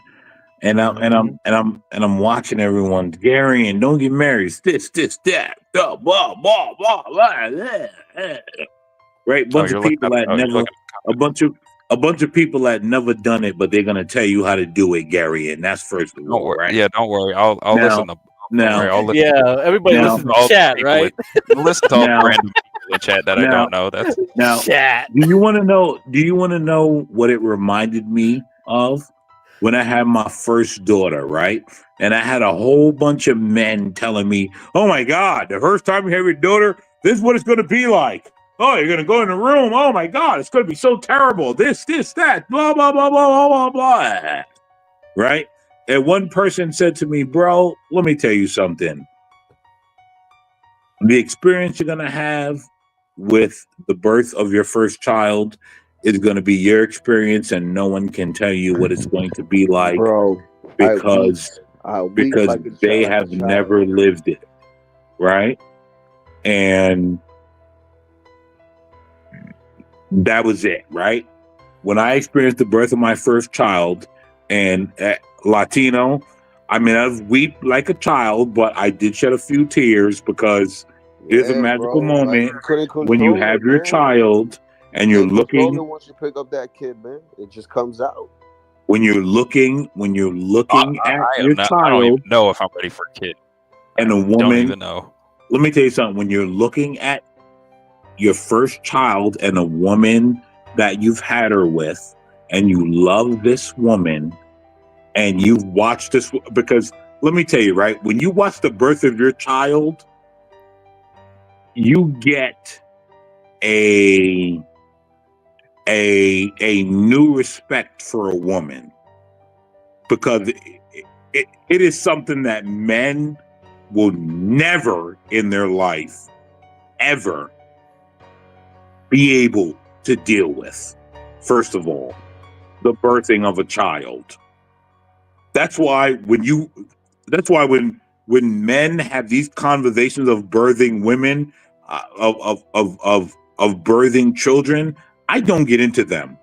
And I'm watching everyone. Gary, and don't get married. This, that, blah, blah, blah, blah, blah, blah. Right? Oh, Bunch of people that never, a bunch of people that never done it, but they're gonna tell you how to do it, Gary. And that's first of Don't all, worry. right? Yeah, don't worry. I'll listen to. Don't worry, I'll listen. Yeah, everybody Now- listen to all the chat, people right? I'll listen to all Now- the random people in chat that I don't know. That's Now, chat. do you want to know? Do you want to know what it reminded me of when I had my first daughter, right? And I had a whole bunch of men telling me, "Oh my God, the first time you have your daughter, this is what it's going to be like. Oh, you're going to go in the room. Oh my God, it's going to be so terrible. This, that, blah blah blah blah blah blah blah." Right? And one person said to me, "Bro, let me tell you something. The experience you're going to have with the birth of your first child is going to be your experience, and no one can tell you what it's going to be like, Bro, because like a they child, have never lived it, right?" And that was it, right? When I experienced the birth of my first child, and Latino, I mean, I weep like a child, but I did shed a few tears, because there's a magical bro. Like, moment you couldn't when you control have it, your man. child and You you're can't control looking, it once you pick up that kid, man. It just comes out. when you're looking at I your am not. I don't even child know if I'm ready for a kid. and a Don't woman. even know. Let me tell you something. When you're looking at your first child and a woman that you've had her with, and you love this woman, and you've watched this, because let me tell you, right, when you watch the birth of your child, you get a new respect for a woman, because it is something that men will never in their life ever be able to deal with. First of all, the birthing of a child. That's why when men have these conversations of birthing women, of birthing children, I don't get into them.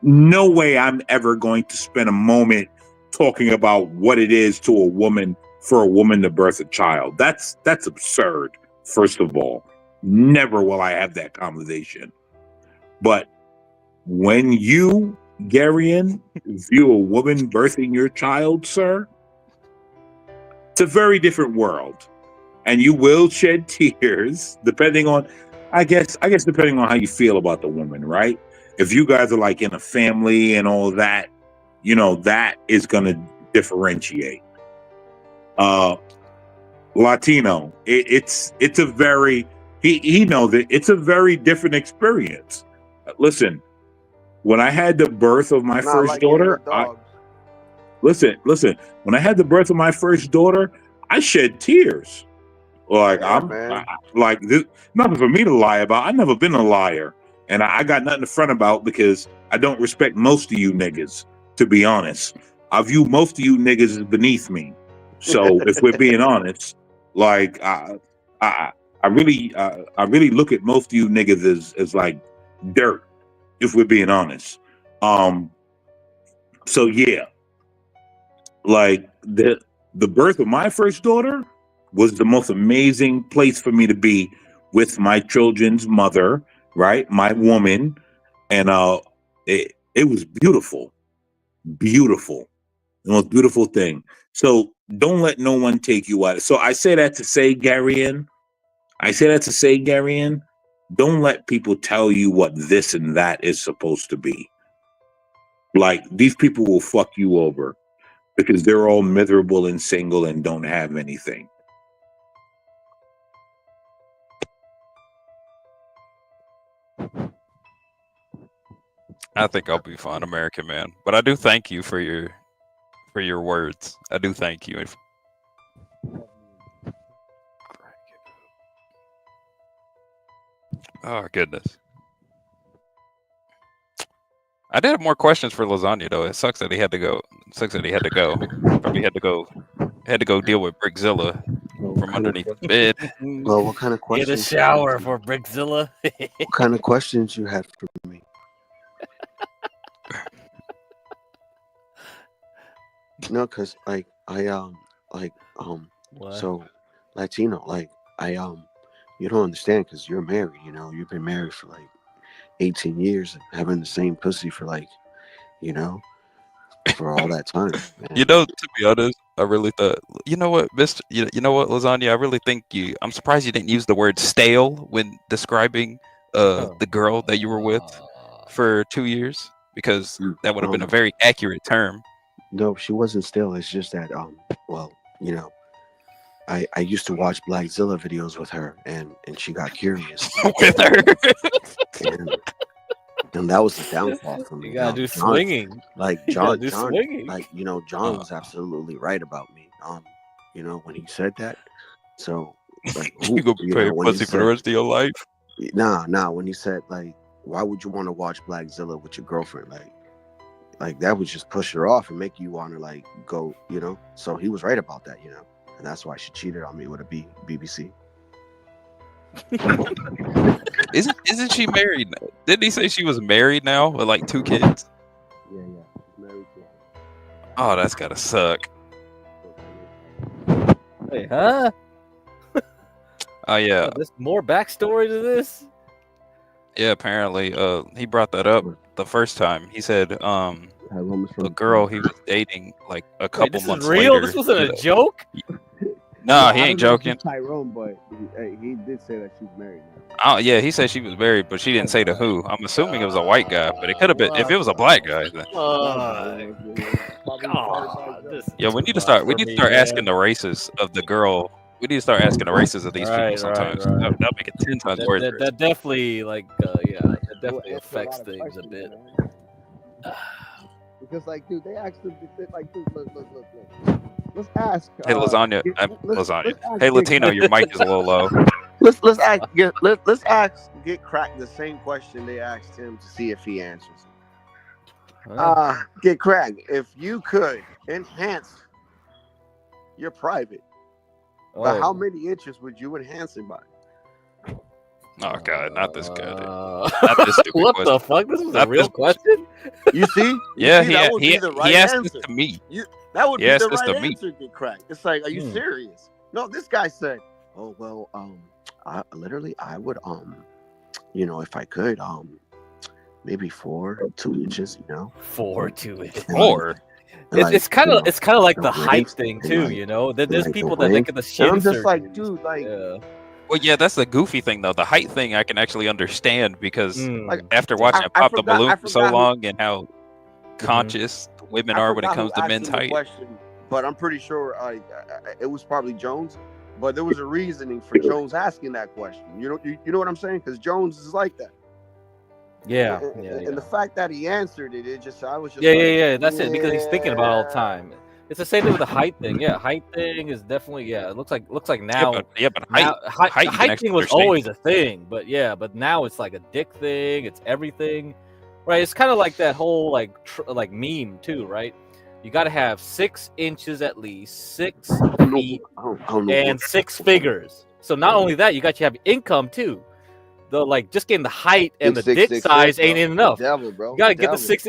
No way I'm ever going to spend a moment talking about what it is to a woman, for a woman to birth a child. That's absurd. First of all, never will I have that conversation. But when you, Garian, view a woman birthing your child, sir, it's a very different world. And you will shed tears, depending on, I guess depending on how you feel about the woman, right? If you guys are like in a family and all that, that is gonna differentiate. Latino, it's a very, he knows it, it's a very different experience. Listen, when I had the birth of my Not first like getting daughter, the dogs. listen, when I had the birth of my first daughter, I shed tears. Like, Yeah, I'm man. like, this, nothing for me to lie about. I've never been a liar, and I got nothing to front about, because I don't respect most of you niggas, to be honest. I view most of you niggas as beneath me. So if we're being honest, like, I really look at most of you niggas as like dirt, if we're being honest. So yeah, like the birth of my first daughter was the most amazing place for me to be with my children's mother, right? My woman. And it was beautiful. Beautiful. The most beautiful thing. So don't let no one take you out. So I say that to say, Garian, don't let people tell you what this and that is supposed to be. Like, these people will fuck you over, because they're all miserable and single and don't have anything. I think I'll be fine, American man. But I do thank you for your words. I do thank you. Oh goodness. I did have more questions for Lasagna though. It sucks that he had to go. It sucks that he had to go. Probably had to go deal with Brickzilla from underneath the bed. Well, what kind of questions? Get a shower for Brickzilla. What kind of questions you had for me? No, cause like What? so Latino, like you don't understand because you're married. You know, you've been married for like 18 years, and having the same pussy for like, for all that time. You know, to be honest, I really thought. You know what, Mister? You know what, Lasagna? I really think you. I'm surprised you didn't use the word stale when describing the girl that you were with for 2 years, because that would have been a very accurate term. No, she wasn't still. It's just that well, I used to watch Blackzilla videos with her, and she got curious with her. And that was the downfall for me. You gotta do John, swinging. Like You gotta John, do John, swinging. like John was absolutely right about me. When he said that. So like, You gonna be paying pussy for the rest of your life? Nah. When he said like, why would you want to watch Blackzilla with your girlfriend? Like that would just push her off and make you want to like go. So he was right about that. And that's why she cheated on me with a BBC. Isn't she married? Didn't he say she was married now with like 2 kids? Yeah. Married to. Oh, that's gotta suck. Wait, huh? Oh yeah. There's more backstory to this. Yeah, apparently, he brought that up the first time. He said, the girl he was dating like a couple months real? later. This wasn't a joke? No, he ain't joking. Tyrone, but he did say that she's married now. Oh yeah, he said she was married, but she didn't say to who. I'm assuming it was a white guy, but it could have been if it was a black guy. Then. Yeah, we need to start. We need to start asking the races of the girl. We need to start asking the races of these people sometimes. Right. That'll make it 10 times worse. That definitely that definitely affects things a bit. Because dude, they asked them dude, look. Let's ask. Hey Lasagna, Lasagna. Hey Latino, your mic is a little low. Let's ask Get Cracked the same question they asked him to see if he answers it. Get Cracked, if you could enhance your private, by how many inches would you enhance it by? Oh God, not this good. Not this stupid what question. the fuck? This is a real question? You see? Yeah, that would be the right asked answer. this to me. That would He be asked the this right to me. answer, Get Cracked. It's like, are you serious? No, this guy said, oh well, I would if I could, maybe 2 inches, 2 inches. And it's kind of like the the height waist thing and, too. There's the people that they waist. get the And shin I'm just like, surgeries. dude, Well, yeah, that's the goofy thing though. The height thing I can actually understand because Like, after watching I Pop the forgot- Balloon I for so forgot who- long and how conscious women are when it comes to men's height. But I'm pretty sure it was probably Jones. But there was a reasoning for Jones asking that question. You know what I'm saying? Because Jones is like that. Yeah. And the fact that he answered it, I was just Yeah. That's it, because he's thinking about it all the time. It's the same thing with the height thing. Yeah, height thing is definitely It looks like now. but now, height you can height actually thing was understand. always a thing, but now it's like a dick thing. It's everything, right? It's kind of like that whole like meme too, right? You got to have 6 inches at least, 6 feet, and 6 figures. So not only that, you got to have income too. The just getting the height and the dick size ain't enough. Devil, bro. You gotta get the 6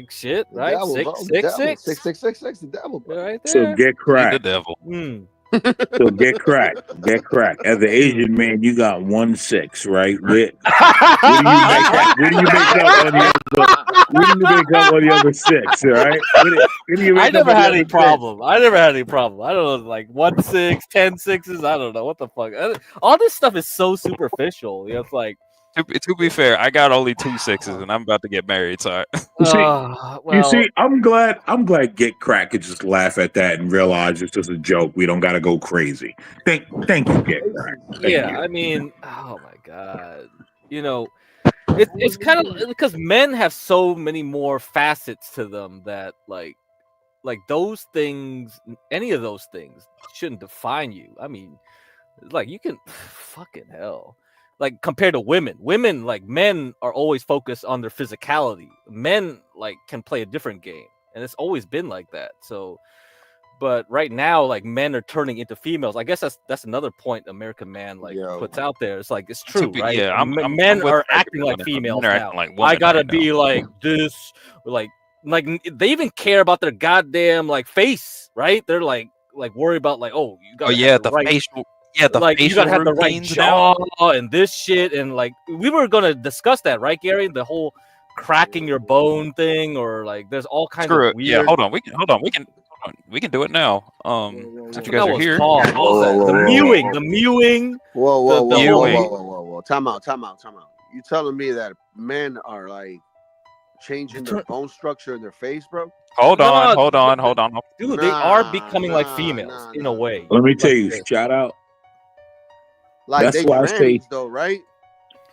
shit, right? Devil, bro. 666. 666, the devil, bro. Right there. So get cracked. The devil. So get cracked. As an Asian man, you got 1/6, right? Where do you make up on the other 6, right? I never had any problem. I don't know, like 1 6, 10 sixes. I don't know what the fuck. All this stuff is so superficial. It's like. To be fair, I got only 2 6s and I'm about to get married. So You see, I'm glad Get Cracked could just laugh at that and realize it's just a joke. We don't got to go crazy. Thank you, Get Cracked. Thank you. I mean, oh my god, it's kind of because men have so many more facets to them that like those things, any of those things shouldn't define you. I mean, like you can fucking hell. like compared to women. Women, like men, are always focused on their physicality. Men like can play a different game, and it's always been like that. So, but right now, like men are turning into females. I guess that's another point American Man like puts out there. It's like it's true, right? Yeah, I'm Men with are American acting like Man. females Men are now. acting like I women gotta right be now. like this, like they even care about their goddamn like face, right? They're like worried about like, oh, you gotta have the right the like you gotta facial have the right routines jaw now. and this shit, and like we were gonna discuss that, right, Gary? The whole cracking your bone thing, or like there's all kinds Screw of it. weird. Yeah, hold on. We can do it now. Since you guys That are was here. called. What was that? The mewing. The mewing. Whoa. Time out. You telling me that men are like changing their bone structure in their face, bro? Hold on. Dude, they are becoming like females in a way. Let me tell Like you, this. shout out. Like That's they why I say. trannies though, right?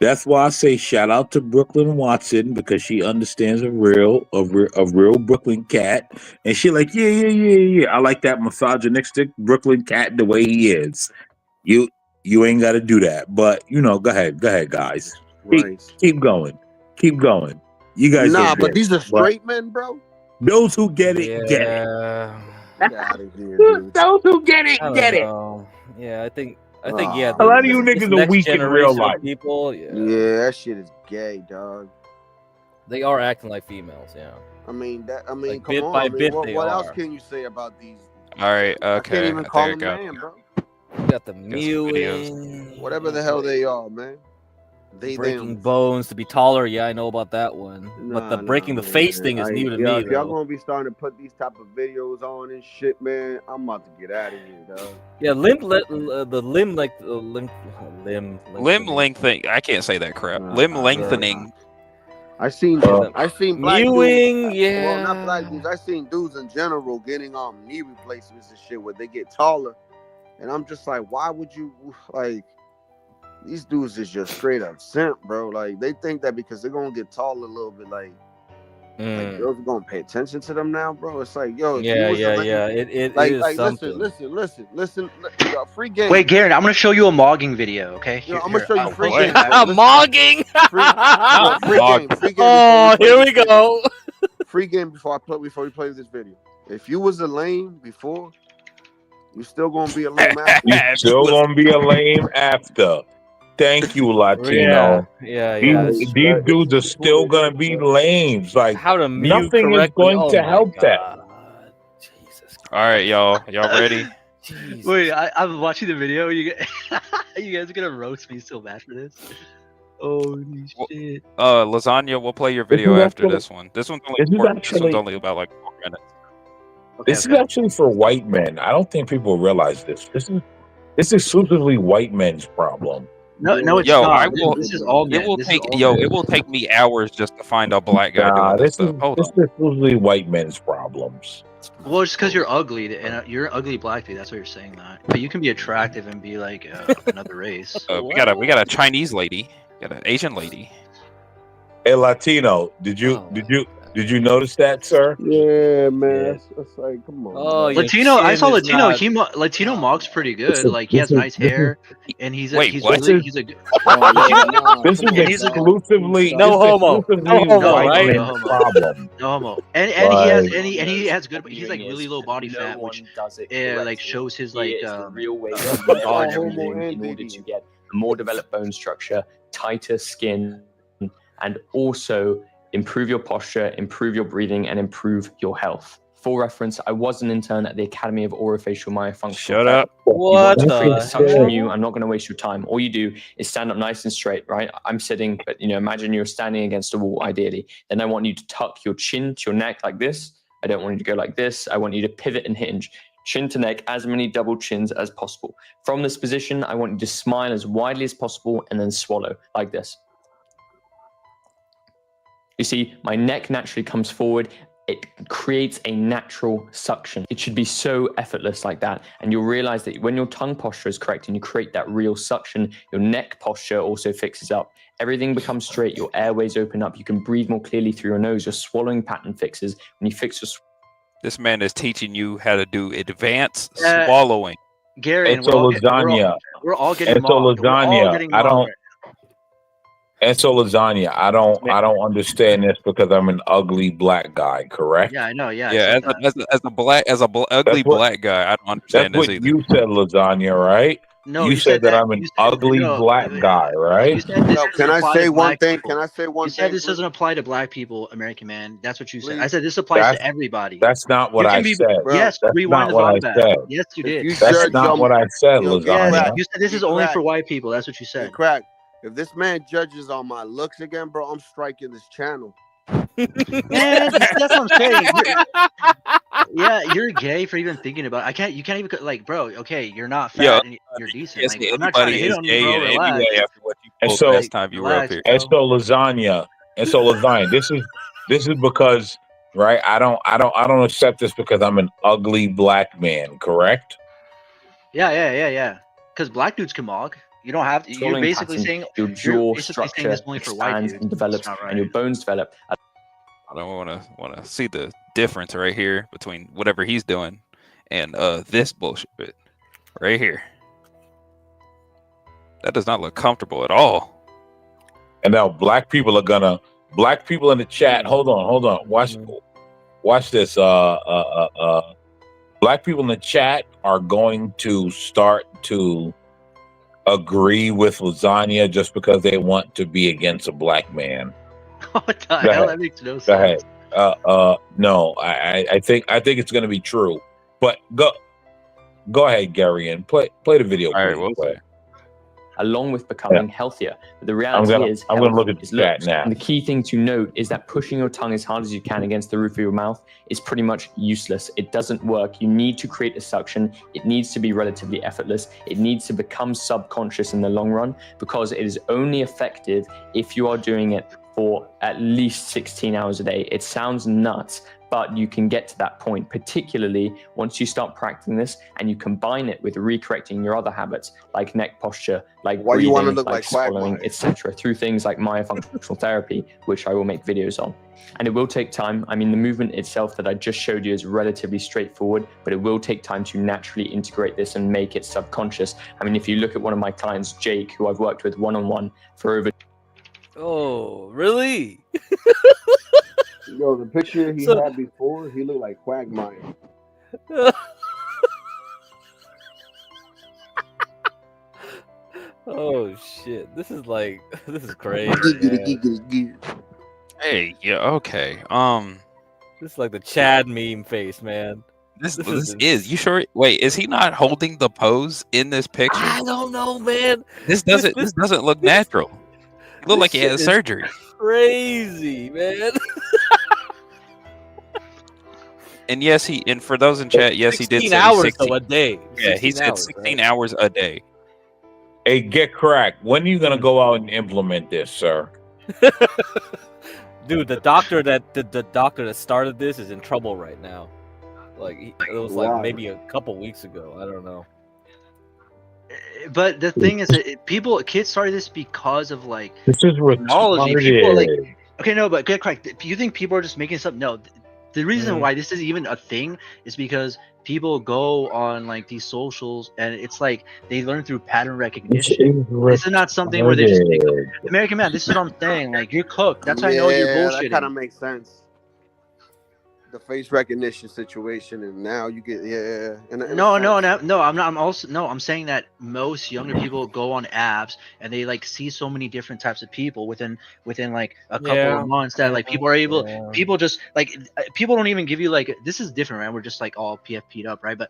That's why I say shout out to Brooklyn Watson, because she understands a real Brooklyn cat, and she like yeah. I like that misogynistic Brooklyn cat the way he is. You ain't got to do that, but go ahead, guys. Keep going. You guys Nah, are but good. these are straight men, bro. Those who get it, get it. Get out of here, dude. Those who get it, I don't get it. know. Yeah, I think A lot of you this niggas are next weak in real generation life. of people, yeah, that shit is gay, dog. they are acting like females. Yeah. I mean, Like, come bit on. by I mean, bit, what they else are. can you say about these? All right. I can't Okay. even call There you them go. man, bro. You got the Got some videos. mewing. Whatever the hell they are, man. Breaking bones to be taller. Yeah, I know about that one. But the breaking the face thing is new to me, if y'all though. gonna be starting to put these type of videos on and shit, man, I'm about to get out of here, dog. Yeah, limb lengthening. I can't say that crap. Limb lengthening. I seen black mewing, dudes. yeah. Well, not black dudes. I seen dudes in general getting knee replacements and shit where they get taller, and I'm just like, why would you like? These dudes is just straight up simp, bro. Like they think that because they're gonna get taller a little bit, like girls are gonna pay attention to them now, bro. It's like, yo, if you was It like, is something. listen. Free game. Wait, Garen, I'm gonna show you a mogging video, okay? Yo, I'm gonna show you free game. Mogging. Free game. Oh, here we go. Free game before we play this video. If you was a lame before, you still gonna be a lame after. You still gonna be a lame after. Thank you, Latino. Yeah. These dudes are still gonna be lames. Like how to mute nothing is correctly. going to help that. All right, y'all ready? Wait, I'm watching the video. You guys are gonna roast me so bad for this. Holy shit. Lasagna, we'll play your video after this one. This one's only about like 4 minutes. This is actually for white men. I don't think people realize this. This is exclusively white men's problem. No, it's not. This is all men. It will take me hours just to find a black guy doing this stuff. This is exclusively white men's problems. Well, it's because you're ugly, and you're an ugly black dude. That's why you're saying that. But you can be attractive and be like another race. We got a Chinese lady, got an Asian lady. Hey, Latino, did you notice that, sir? Yeah, man. It's like, come on. Oh, Latino. I saw Latino. Latino mocks pretty good. Like he has nice hair, and he's a. This is exclusively no homo, right? No homo. And he has good. He's like really low body fat, which like shows his like real way in order to get a more developed bone structure, tighter skin, and also improve your posture, improve your breathing, and improve your health. For reference, I was an intern at the Academy of Orofacial Myofunctional. Shut up. What the suction hell? you, I'm not going to waste your time. All you do is stand up nice and straight, right? I'm sitting, but imagine you're standing against a wall, ideally. Then I want you to tuck your chin to your neck like this. I don't want you to go like this. I want you to pivot and hinge. Chin to neck, as many double chins as possible. From this position, I want you to smile as widely as possible and then swallow like this. You see, my neck naturally comes forward. It creates a natural suction. It should be so effortless like that. And you'll realize that when your tongue posture is correct and you create that real suction, your neck posture also fixes up. Everything becomes straight. Your airways open up. You can breathe more clearly through your nose. Your swallowing pattern fixes. When you fix your... This man is teaching you how to do advanced swallowing. Gary, It's a lasagna. we're all getting It's a mocked. lasagna. And so lasagna, I don't understand this because I'm an ugly black guy, correct? Yeah, I know. Yeah, I Yeah, said that. as a ugly That's what black guy, I don't that's understand this what either. you said, lasagna, right? No, You you said said that that. I'm an You said ugly no. black guy, You right? said this Yo, doesn't can I apply to say one black thing? people. Can I say You one said thing, this please? doesn't apply to black people, American man. That's what you said. I Please, said this applies That's to everybody. that's not what You I can be. said. bro. Yes, That's rewind not the what I VOD back. said. Yes, you If did. you That's Yes, judge not what I said, yo, get yes. lasagna. cracked, You said this get is only for cracked, white people. That's what you get said. cracked. If this man judges on my looks again, bro, I'm striking this channel. Man, that's what I'm saying. Yeah, you're gay for even thinking about it. I can't. You can't even like, bro. Okay, you're not Yo, fat and you're decent. yes, Like, I'm not trying to anybody hit is on you, gay bro. in any way Relax. after what you And pulled so last time you were up Relax, here. and bro. so lasagna. And so lasagna. This is because right. I don't accept this because I'm an ugly black man. Correct. Yeah. Because black dudes can mock. You don't have to. You're Swallowing basically pattern, saying your you're jaw basically saying this structure only for white expands dudes. and That's develops, not and right. your bones develop. I don't want to see the difference right here between whatever he's doing and this bullshit right here. That does not look comfortable at all. And now black people in the chat. Hold on. Watch this. Black people in the chat are going to start to agree with lasagna just because they want to be against a black man. What the Go hell? ahead. That makes no Go ahead. sense. No, I think it's going to be true. But go ahead, Gary, and play the video. All right, please. we'll Go see. ahead. Along with becoming healthier. But the reality I'm gonna look at the chat now. And the key thing to note is that pushing your tongue as hard as you can against the roof of your mouth is pretty much useless. It doesn't work. You need to create a suction. It needs to be relatively effortless. It needs to become subconscious in the long run because it is only effective if you are doing it for at least 16 hours a day. It sounds nuts, but you can get to that point, particularly once you start practicing this and you combine it with recorrecting your other habits like neck posture, like Why breathing, you want to look like like swallowing, Quagmire? etc., through things like myofunctional therapy, which I will make videos on. And it will take time. I mean, the movement itself that I just showed you is relatively straightforward, but it will take time to naturally integrate this and make it subconscious. I mean, if you look at one of my clients, Jake, who I've worked with one-on-one for over... Oh, really? Yo, the picture he had before, he looked like Quagmire. Oh shit! This is crazy. man. Hey, yeah, okay. This is like the Chad meme face, man. This is you sure? Wait, is he not holding the pose in this picture? I don't know, man. This doesn't look natural. It looked like he had surgery. Crazy, man. And yes, for those in chat, yes, he did 16 say hours 16 a day. Yeah, he said 16 hours a day. Hey, get cracked. When are you gonna go out and implement this, sir? Dude, the doctor that started this is in trouble right now. Like it was like maybe a couple weeks ago. I don't know. But the thing is that kids started this because of like This is technology. People are like, retarded. okay, no, but get correct. Do you think people are just making stuff? No, the reason why this is even a thing is because people go on like these socials and it's like they learn through pattern recognition. This is not something where they just make up. American man, this is what I'm saying. Like you're cooked. That's how I know you're bullshitting. That kind of makes sense. The face recognition situation, and now you get No, I'm saying that most younger people go on apps and they like see so many different types of people within like a couple of months that like people are able people just like people don't even give you like this is different, right? We're just like all PFP'd up, right? But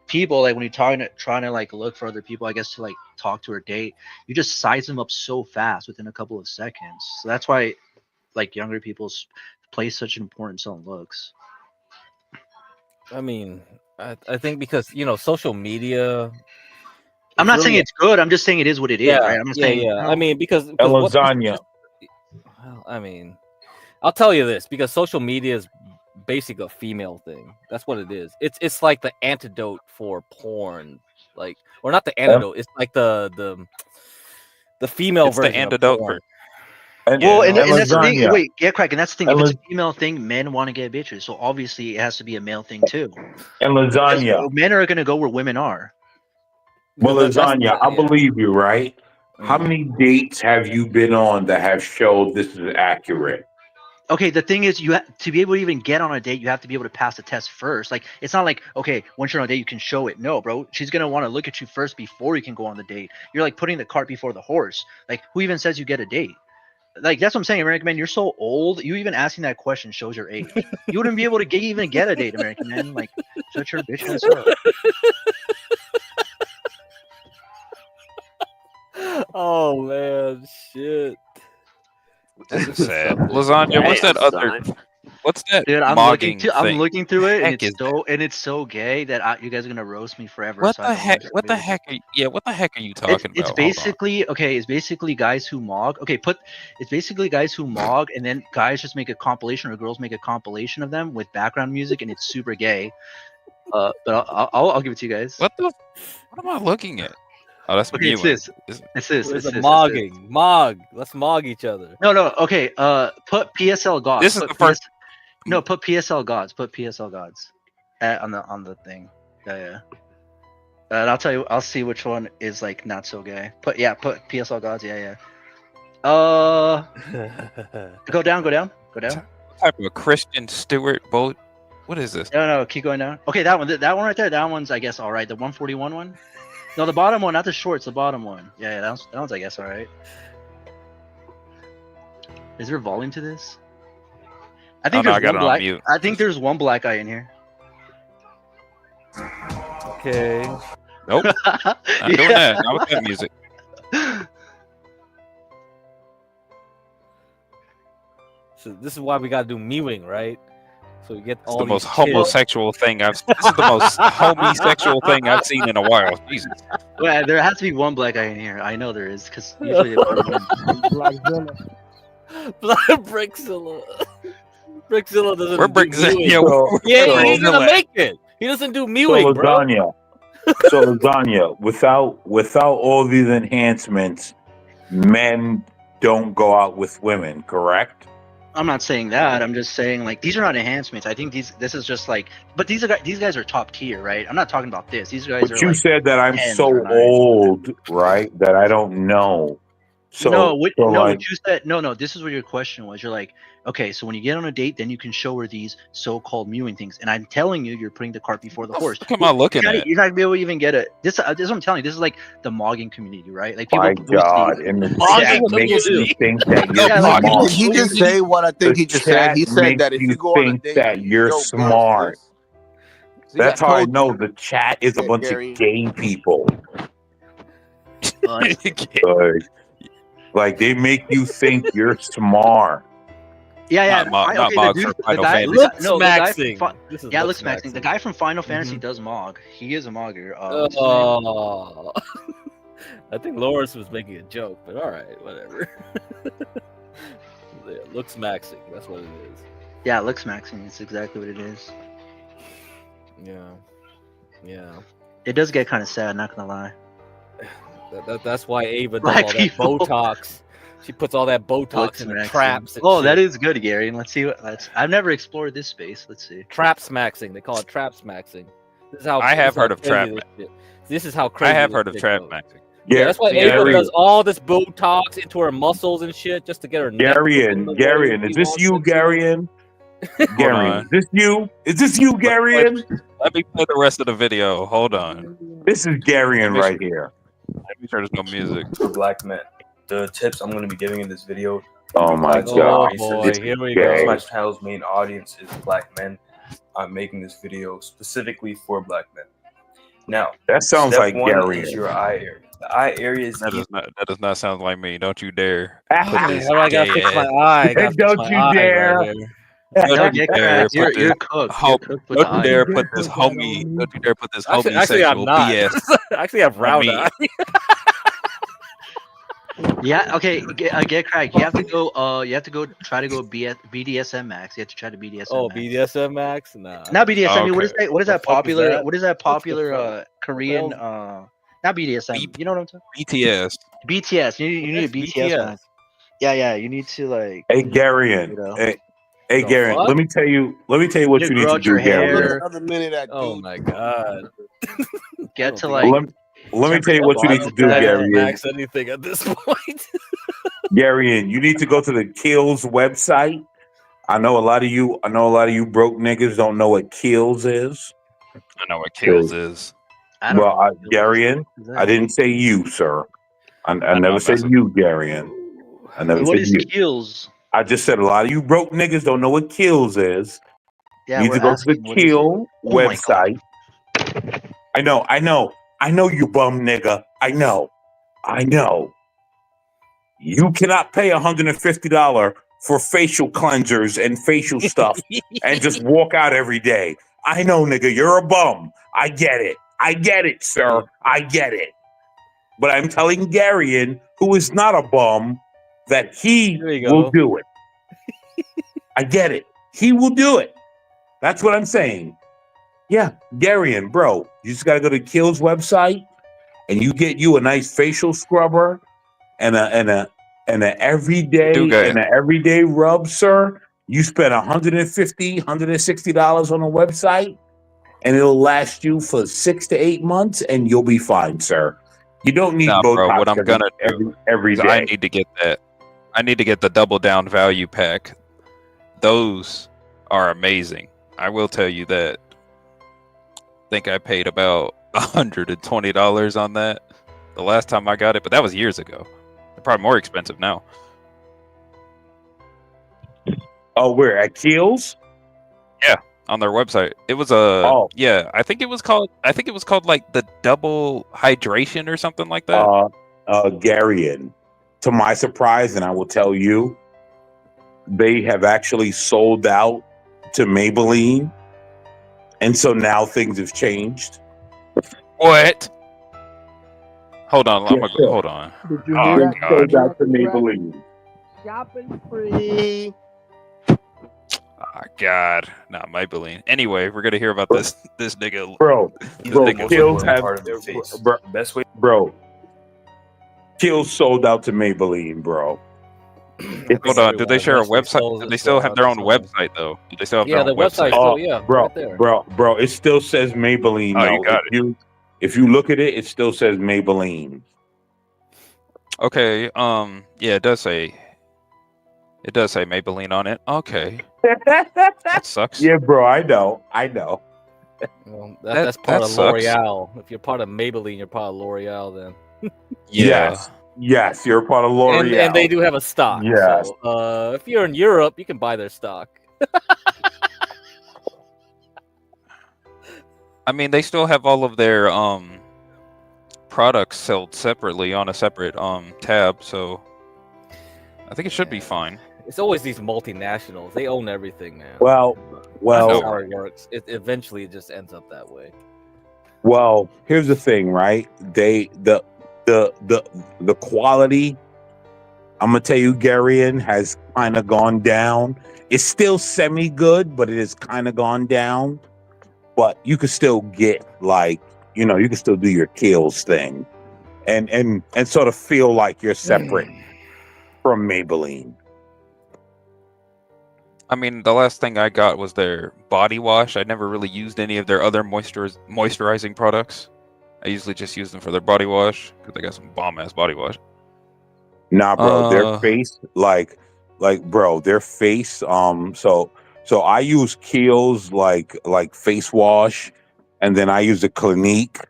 people like when you're trying to like look for other people, I guess, to like talk to or date, you just size them up so fast within a couple of seconds. So that's why like younger people place such an importance on looks. I mean, I think because social media. I'm not saying it's good. I'm just saying it is what it is, right? I'm not saying. Yeah. I mean, because lasagna. Well, I mean, I'll tell you this because social media is basically a female thing. That's what it is. It's like the antidote for porn, like, or not the antidote. It's like the female It's version. the antidote of porn. for. And that's the thing. Wait, get crack. And that's the thing. If it's a female thing, men want to get bitches. So obviously, it has to be a male thing too. And lasagna. Men are going to go where women are. Well, lasagna, I believe you, right? How many dates have you been on that have showed this is accurate? Okay, the thing is, to be able to even get on a date, you have to be able to pass the test first. Like, it's not like, okay, once you're on a date, you can show it. No, bro. She's gonna want to look at you first before you can go on the date. You're like putting the cart before the horse. Like, who even says you get a date? Like, that's what I'm saying, American man. You're so old. You even asking that question shows your age. You wouldn't be able to even get a date, American man. Like, shut your bitch ass up. Oh man, shit. This is sad. Lasagna, what's that other? What's that Dude, I'm mogging thing? I'm looking through it, and Heck is it's so gay that you guys are gonna roast me forever. What so the heck? What the heck? What the heck are you talking It's about? Hold on. basically okay. It's basically guys who mog. Okay, it's basically guys who mog, and then guys just make a compilation, or girls make a compilation of them with background music, and it's super gay. But I'll give it to you guys. What am I looking at? Oh, that's Okay, it's mewing. this. It's this. It's It's a this. mogging. Mog. Let's mog each other. No. Okay. Put PSL gods. This is the first. No, put PSL gods. Put PSL gods. On the thing. Yeah. And I'll tell you. I'll see which one is like not so gay. Put PSL gods. Yeah. Go down. What type of Christian Stewart boat? What is this? No. Keep going down. Okay, that one right there. That one's I guess all right. The 141 one. No, the bottom one, not the shorts. The bottom one. Yeah. That one's I guess all right. Is there volume to this? I think I got it on mute. I think there's one black guy in here. Okay. Nope. Not doing that. Not with that music. So this is why we gotta do mewing, right? So we get It's all the these most kids. homosexual thing I've. This is the most homosexual thing I've seen in a while. Jesus. Well, there has to be one black guy in here. I know there is, because usually they put one. Brickzilla. Brickzilla doesn't We're do Brickzilla. mewing. Yeah, He's gonna make it. He doesn't do mewing, bro. Lasagna, without all these enhancements, men don't go out with women, correct? I'm not saying that. I'm just saying like these are not enhancements. I think this is just like, but these guys are top tier, right? I'm not talking about this. These guys But are. you Like said that I'm 10s so or 9s. old, right? That I don't know. So What like, you said. No. This is what your question was. You're like, okay, so when you get on a date, then you can show her these so-called mewing things, and I'm telling you, you're putting the cart before the horse. What am I looking at? You're not gonna be able to even get it. This is what I'm telling you. This is like the mogging community, right? Like people. my God, and the chat makes you think that Yo, you're Mog, smart. did he just say what I think The he just said? He chat said that makes if you go on a think date, that you you're show girls smart. this. See, That's I how I told know you. the chat is a bunch Gary. of gay people. Like they make you think you're smart. Yeah. Not Mog for Final Fantasy. Looks The guy maxing. from This is yeah, looks looks maxing. The guy from Final Fantasy Mhm. does mog. He is a mogger. Oh. I think Lawrence was making a joke, but all right, whatever. Yeah, looks maxing. That's what it is. Yeah, looks maxing. It's exactly what it is. Yeah. It does get kind of sad. Not gonna lie. That's why Ava does Black all that people. Botox. She puts all that Botox Looks in the maxing. traps. And Oh, that shit. is good, Gary. And let's see what. I've never explored this space. Let's see. Trap smaxing. They call it trap smaxing. This is how I have heard of trap. This is how crazy. I have this heard of shit trap goes. maxing. Yeah, that's why Ava Gary, does all this Botox into her muscles and shit just to get her neck. Garian, is this you, Garian? Garian, on. is this you? Is this you, Garian? Let me play the rest of the video. Hold on. This is Garian right here. Let me sure there's no music. For black men, the tips I'm going to be giving in this video. Oh my applies to God. research. boy, This here is we gay. go. My channel's main audience is black men. I'm making this video specifically for black men. Now, That sounds step like one Garian. is your eye area. The eye area is That does not sound like me. Don't you dare. How do I gotta fix my eye? I gotta fix Don't my you eye dare. Right here. Don't you dare put You're this. cooked. Ho- You're cooked with Don't the you eye. dare put this homie. Don't you dare put this Actually, I'm homosexual not. BS. Actually, I have round me. eye. Yeah. Okay. Get crack. You have to go. You have to go. Try to go BDSM max. You have to try to BDSM. Oh, max. BDSM max? Nah. Not BDSM. I mean, what is Okay. that? What is that The fuck is popular? that? What is that What's the popular fuck? Korean? Not BDSM. You know what I'm talking? BTS. BTS. You need a BTS, man. Yeah. You need to like. Hey, Garian. You know. Hey, The Garian. fuck? Let me tell you what You you need grow to out your do, Garian. hair. Another minute at Oh dude. my god. Get to think like. let me tell you what you need to do, Gary. Max anything at this point. Gary, you need to go to the Kills website. I know a lot of you broke niggas don't know what Kills is. I know what Kills is. I don't know. Gary, I didn't say you, sir. I never said you, Gary. I never What said is you. Kills? I just said a lot of you broke niggas don't know what Kills is. Yeah, you need to go to the Kill website. I know you bum nigga. I know. You cannot pay $150 for facial cleansers and facial stuff and just walk out every day. I know, nigga, you're a bum. I get it, sir. I get it. But I'm telling Garion, who is not a bum, that he will do it. I get it. He will do it. That's what I'm saying. Yeah, Garion, bro, you just got to go to Kill's website and you get you a nice facial scrubber and an everyday rub, sir. You spend $150, $160 on a website, and it'll last you for 6 to 8 months, and you'll be fine, sir. You don't need Botox bro, what I'm gonna do every day. I need to get that. I need to get the double down value pack. Those are amazing. I will tell you that. I think I paid about $120 on that the last time I got it, but that was years ago. They're probably more expensive now. Oh, where at Kiehl's? Yeah, on their website. It was yeah, I think it was called like the double hydration or something like that. Garion. To my surprise, and I will tell you, they have actually sold out to Maybelline. And so now things have changed. What? Hold on, hold on. Did you Oh, hear God. sold out to Maybelline? Shopping spree. Oh, God. Nah, Maybelline. Anyway, we're gonna hear about this nigga. Bro, Kills have part of the face. Best way. Bro, Kills sold out to Maybelline, bro. Hold on, do they share a website? Do they still have their own website though? Do they still have their own website? Bro, it still says Maybelline. Oh, you got it. If you look at it, it still says Maybelline. Okay, yeah, it does say Maybelline on it. Okay. That sucks. Yeah, bro, I know. Well, that's part of sucks. L'Oreal. If you're part of Maybelline, you're part of L'Oreal then. Yeah. Yes, you're a part of L'Oreal. And they do have a stock. Yes. So, if you're in Europe, you can buy their stock. I mean, they still have all of their products sold separately on a separate tab, so I think it should be fine. It's always these multinationals. They own everything, man. Well, That's how it works. Eventually, it just ends up that way. Well, here's the thing, right? The quality, I'm gonna tell you, Garion, has kind of gone down. It's still semi good, but it has kind of gone down. But you can still get you can still do your Kills thing, and sort of feel like you're separate from Maybelline. I mean, the last thing I got was their body wash. I never really used any of their other moisturizing products. I usually just use them for their body wash because they got some bomb ass body wash. Nah, bro, their face, bro, their face. So I use Kiehl's like face wash, and then I use the Clinique.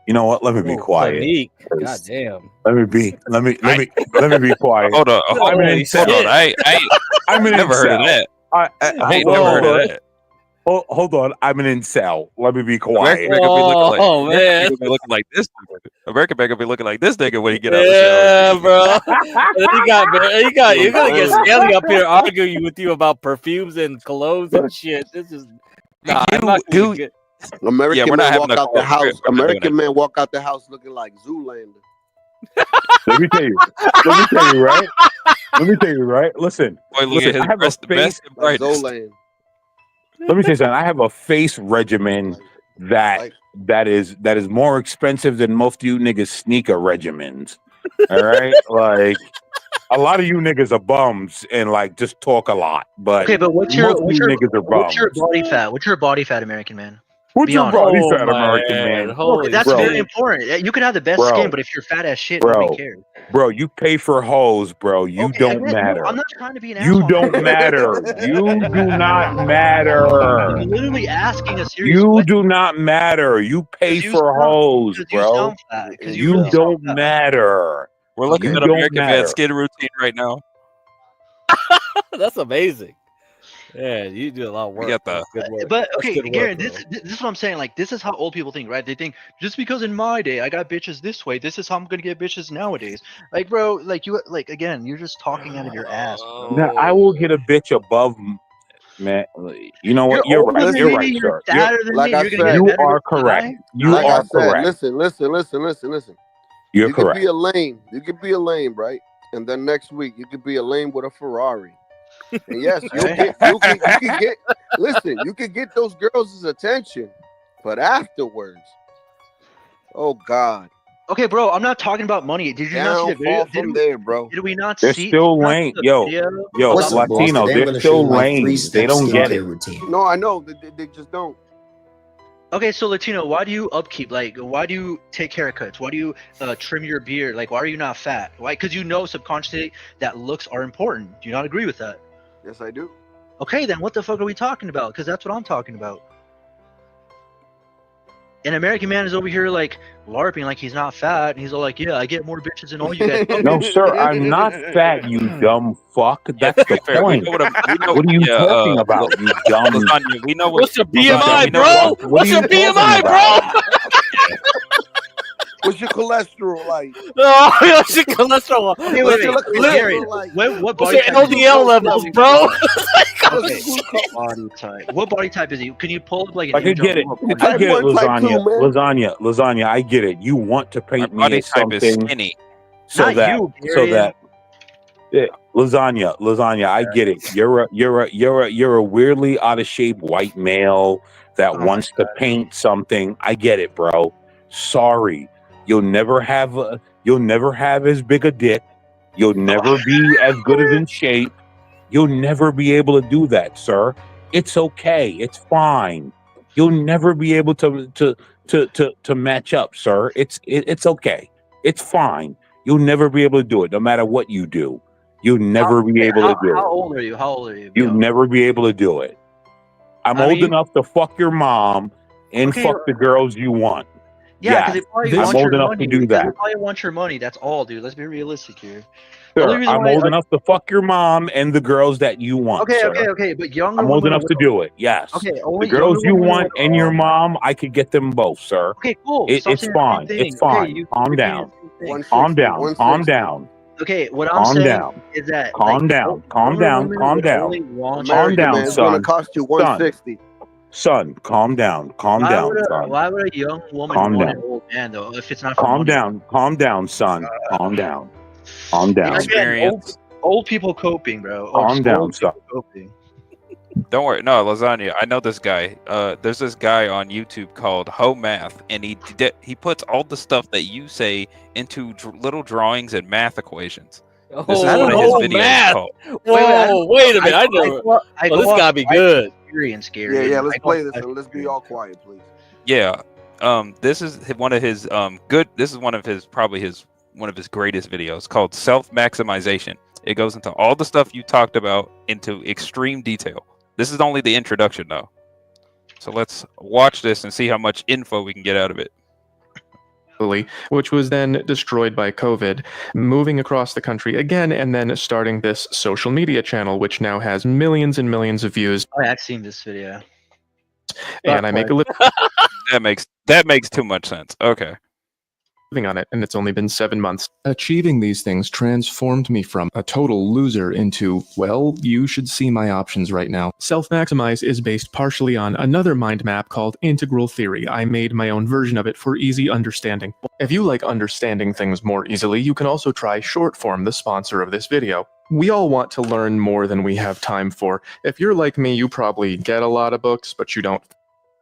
You know what? Let me be quiet. Clinique. God damn. Let me be quiet. Hold on. I'm an never heard of that. I ain't never heard of that. Hold on, I'm an incel. Let me be quiet. Man. American be looking like this. American man gonna be looking like this nigga when he get out of the Yeah, shower. bro. You're gonna get Shelly up here arguing with you about perfumes and colognes and shit. This is I'm not gonna get- American we're not man having walk a out the call. house. We're not doing American that. man walk out the house looking like Zoolander. Let me tell you, right? Listen, Boy, look at his I have a best face. and brightest. Zoolander. Let me tell you something. I have a face regimen that is more expensive than most of you niggas sneaker regimens. All right, like a lot of you niggas are bums and just talk a lot. But Okay, but most of you niggas are bums. what's your body fat? What's your body fat, American man? What's Be your honest. body Oh fat, my American man, man? holy That's Bro, very shit! important. You could have the best skin, but if you're fat as shit, nobody cares. Bro, you pay for hoes, bro. You Okay, don't again, no, matter. I'm not trying to be an You asshole. don't matter. You do not I'm matter. literally asking a serious You question. do not matter. You pay for hoes, Because you bro. sound fat. Because you You really sound don't fat. matter. We're looking You at don't American Man's matter. skin routine right now. That's amazing. Yeah, you do a lot of work. We got the That's good work. But That's okay, good work, Garen, bro. this is what I'm saying. Like, this is how old people think, right? They think just because in my day I got bitches this way, this is how I'm gonna get bitches nowadays. Like, bro, like you, like again, you're just talking out of your ass, bro. Now, I will get a bitch above, man. You know what? You're right. older You're than right, me, sir. you're fatter than Like me. I You're gonna get said, You better are with correct. time. You like I are said, correct. listen. You're You could correct. be a lame. You could be a lame, right? And then next week you could be a lame with a Ferrari. And yes, you can get. Listen, you can get those girls' attention, but afterwards, oh God. Okay, bro, I'm not talking about money. Did you not see the video? Downfall from there, bro. Did we not They're see? still Did you not see lame. the Yo, video yo, about Latino, the they're still lame. They don't get it. No, I know. They just don't. Okay, so Latino, why do you upkeep? Like, why do you take haircuts? Why do you trim your beard? Like, why are you not fat? Why? Because you know subconsciously that looks are important. Do you not agree with that? Yes, I do. Okay, then what the fuck are we talking about? Because that's what I'm talking about. An American man is over here like LARPing like he's not fat, and he's all like, "Yeah, I get more bitches than all you guys." No, sir, I'm not fat, you dumb fuck. That's the Fair, we point. know we know, What are you yeah, talking about, you dumb? Lasagna, we know What's your Lasagna, BMI, we know bro? What What's are your you talking BMI, about? bro? What's your cholesterol like? Oh, what's your cholesterol? Okay, What's wait, your Gary, cholesterol like? what What's body your type is he? LDL levels, bro? Okay, body type. What body type is he? Can you pull up like an I could image get of it. what body I type? get it, Type 2, lasagna, lasagna. I get it. You want to My paint me body as type is something skinny. so Not that you, so Gary. that yeah, lasagna. I get it. You're a weirdly out of shape white male that Oh my wants to paint something. I get it, bro. Sorry, you'll never have as big a dick. You'll never be as good as in shape. You'll never be able to do that, sir. It's okay. It's fine. You'll never be able to match up, sir. It's okay. It's fine. You'll never be able to do it, no matter what you do. You'll never be able to do How it. old are you? How old are you? You'll never be able to do it. I'm old enough to fuck your mom and Okay, fuck the girls you want. Yeah, because Yes, they probably I'm want old your enough money. to do Because they that. probably want your money. That's all, dude. Let's be realistic here. The only Sir, reason I'm why, old enough to fuck your mom and the girls that you want, okay, sir. okay, but younger I'm old women enough to will. do it. Yes. Okay, The only girls younger you women want will. and your mom, I could get them both, sir. Okay, cool. Stop It's saying the fine. same It's thing. Okay, fine. Calm you're down. saying the same thing. Calm down. Calm 160. down. Okay, what I'm Calm saying down. is that Calm down. Calm younger down. women Calm would down. only want Calm American down, man, it's gonna son. cost you Son. 160. Son, calm down. Calm down, son. why would a young woman Calm want down. an old man though? If it's not for Calm money. down. Calm down, son. Calm down. Calm down. Again, old people coping, bro. Calm down, old son. people coping. Don't worry, no, lasagna. I know this guy. There's this guy on YouTube called Ho Math, and he puts all the stuff that you say into little drawings and math equations. This is one of his videos math. called. Whoa, wait a minute. I never. I Oh, this go gotta off be life good. Experience, Gary. Yeah, and let's I go play off this life and let's be all quiet, please. Yeah. This is one of his This is one of his one of his greatest videos called Self Maximization. It goes into all the stuff you talked about into extreme detail. This is only the introduction, though. So let's watch this and see how much info we can get out of it. Which was then destroyed by COVID, moving across the country again, and then starting this social media channel, which now has millions and millions of views. Oh, I've seen this video. And I make a living. That makes too much sense. Okay. On it, and it's only been 7 months. Achieving these things transformed me from a total loser into, well, you should see my options right now. Self-Maximize is based partially on another mind map called Integral Theory. I made my own version of it for easy understanding. If you like understanding things more easily, you can also try Shortform, the sponsor of this video. We all want to learn more than we have time for. If you're like me, you probably get a lot of books, but you don't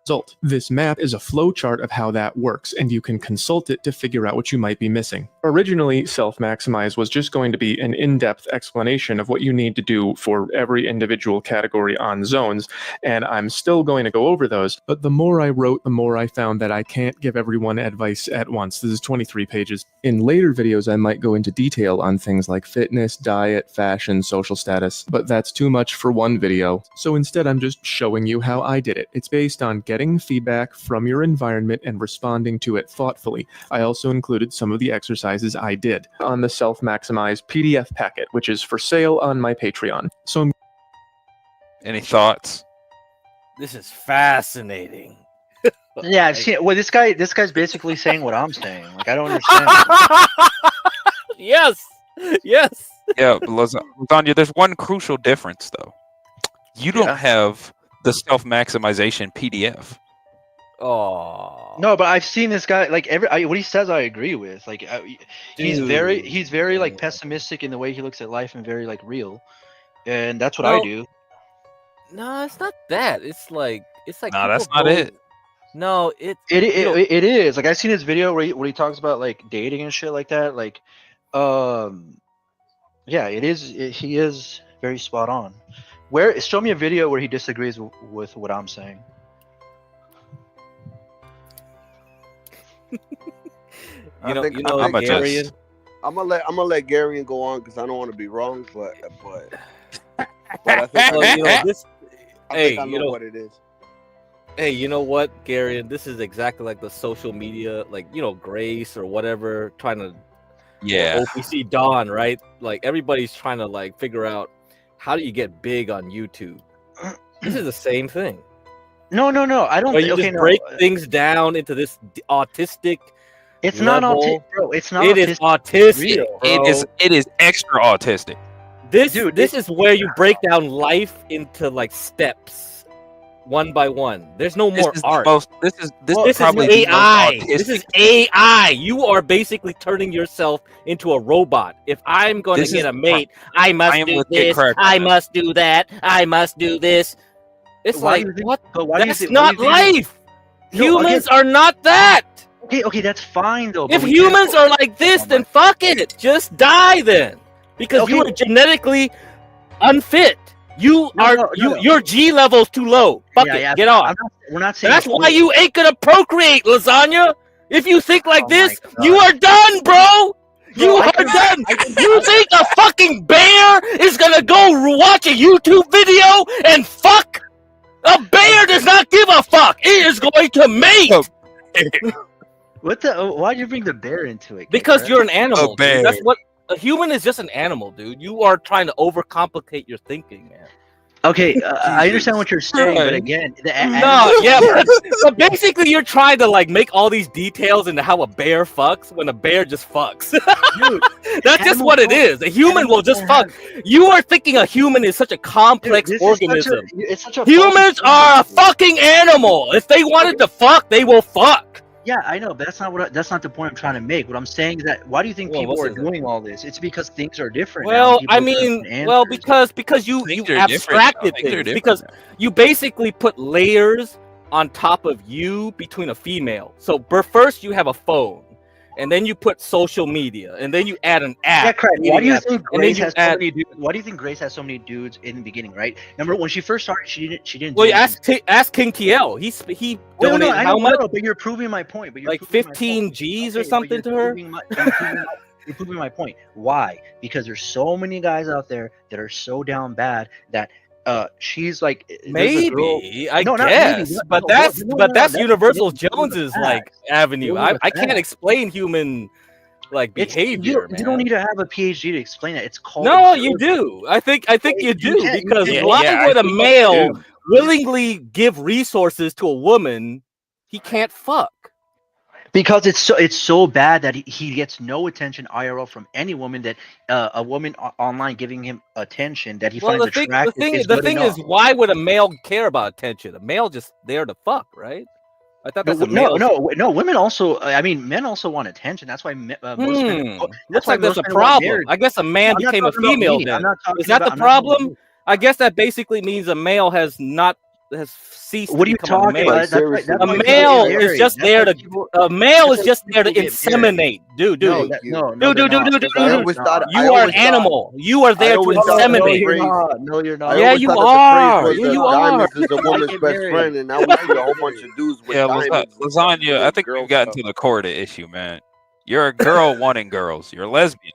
result. This map is a flowchart of how that works, and you can consult it to figure out what you might be missing. Originally, Self-Maximize was just going to be an in-depth explanation of what you need to do for every individual category on zones, and I'm still going to go over those, but the more I wrote, the more I found that I can't give everyone advice at once. This is 23 pages. In later videos, I might go into detail on things like fitness, diet, fashion, social status, but that's too much for one video. So instead, I'm just showing you how I did it. It's based on getting feedback from your environment and responding to it thoughtfully. I also included some of the exercises I did on the Self-Maximize PDF packet, which is for sale on my Patreon. So any thoughts? This is fascinating. Yeah, see, well, this guy's basically saying what I'm saying. Like, I don't understand. Yes. Yeah, but Lasagna, there's one crucial difference though. You don't have the self-maximization PDF. Oh no, but I've seen this guy. Like what he says, I agree with. Like he's very like pessimistic in the way he looks at life and very like real, and that's what I do. No, it's not that. It's like nah, that's not it. No, it is. Like I've seen his video where he talks about like dating and shit like that. Like, yeah, it is. He is very spot on. Show me a video where he disagrees with what I'm saying. I'm gonna let Garion go on because I don't want to be wrong, but I think I know what it is. Hey, you know what, Garion? This is exactly like the social media, like, Grace or whatever, trying to OPC Dawn, right? Like everybody's trying to like figure out how do you get big on YouTube. This is the same thing. No, I don't. You just break things down into this autistic. It's not autistic, bro. It's not. It is autistic. Real, bro. It is extra autistic. This is where you break down life into like steps. One by one. There's no more art. This is probably AI. This is AI. You are basically turning yourself into a robot. If I'm going to get a mate, I must do this. I must do that. I must do this. It's like, what? That's not life. Humans are not that. Okay, that's fine though. If humans are like this, then fuck it. Just die then, because you are genetically unfit. Your G level's too low. Fuck it, get off. We're not saying that's why you ain't gonna procreate, Lasagna. If you think like this, you are done, bro. You are done. You think a fucking bear is gonna go watch a YouTube video and fuck? A bear does not give a fuck. It is going to mate. Why'd you bring the bear into it? Because you're an animal. That's what. A human is just an animal, dude. You are trying to overcomplicate your thinking, man. Okay, I understand what you're saying, but again, but basically you're trying to like make all these details into how a bear fucks when a bear just fucks. Dude, that's just what it is. A human will just fuck. You are thinking a human is such a complex organism. Humans are a fucking animal. If they wanted to fuck, they will fuck. Yeah, I know, but that's not the point I'm trying to make. What I'm saying is that why do you think people are doing all this? It's because things are different. Well, I mean, because you abstracted things. Because you basically put layers on top of you between a female. So first you have a phone, and then you put social media, and then you add an app. Yeah, correct. Why do you think Grace has so many dudes? Why do you think Grace has so many dudes in the beginning? Right? Remember when she first started, she didn't. Well, ask King TL. He donated how much? But you're proving my point. But you're like 15 G's or something to her. You're proving my point. Why? Because there's so many guys out there that are so down bad that she's like maybe I guess, but that's Universal Jones's like avenue. I can't explain human like behavior. You don't need to have a PhD to explain it. It's called. No, you do. I think you do, because why would a male willingly give resources to a woman he can't fuck? Because it's so bad that he gets no attention IRL from any woman, that a woman online giving him attention that he finds attractive. The thing is, why would a male care about attention? A male just there to fuck, right? I thought that's no. Women also. I mean, men also want attention. That's why most men. Looks like there's a problem. I guess a man became a female. Then is that the problem? I guess that basically means a male has not has ceased What to are you become a talking male. about? That's why. That's A why male people get is married. just That's there why to people. a male That's is why just there to people get married. inseminate. Dude, No, dude, that you. no, no, dude, they're dude, dude, not. dude, They're dude, I dude, not. always dude. thought. Nah. I You are an always thought. animal. You are I there to always thought that No, the inseminate. you're phrase. not. No, you're I not. always Yeah, you thought that the phrase are. was Yeah, you are. diamonds is a I woman's get best married. friend, and now we I see a get whole bunch married. of dudes with Yeah, diamonds and stuff lasagna. I getting think girl we've gotten stuff. to the core of the issue, man. You're a girl wanting girls. You're a lesbian.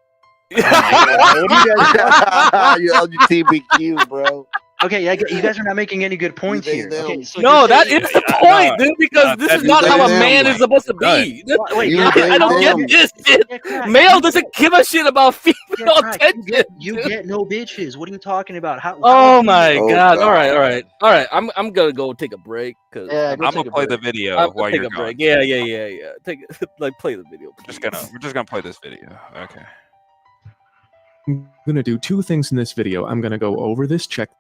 Oh my god! What are you guys talking? You LGBTQ, bro. Okay, yeah, you guys are not making any good You points they here. Okay, them. so No, you're that saying. is the Nah, point, dude. Because this that is You not they how a them. man is supposed to done. be. Wait, You get they I don't get them. this shit. crack. Male doesn't give a shit about female Crack. attention. You Dude. get no bitches. What are you talking about? How Oh do my you? Oh god! All right, all God. right, all right. I'm gonna go take a break because Yeah, go I'm take gonna a play the break. video while take you're a break. gone. Yeah. Take like play the video. We're just gonna play this video. Okay. I'm going to do two things in this video. I'm going to go over this check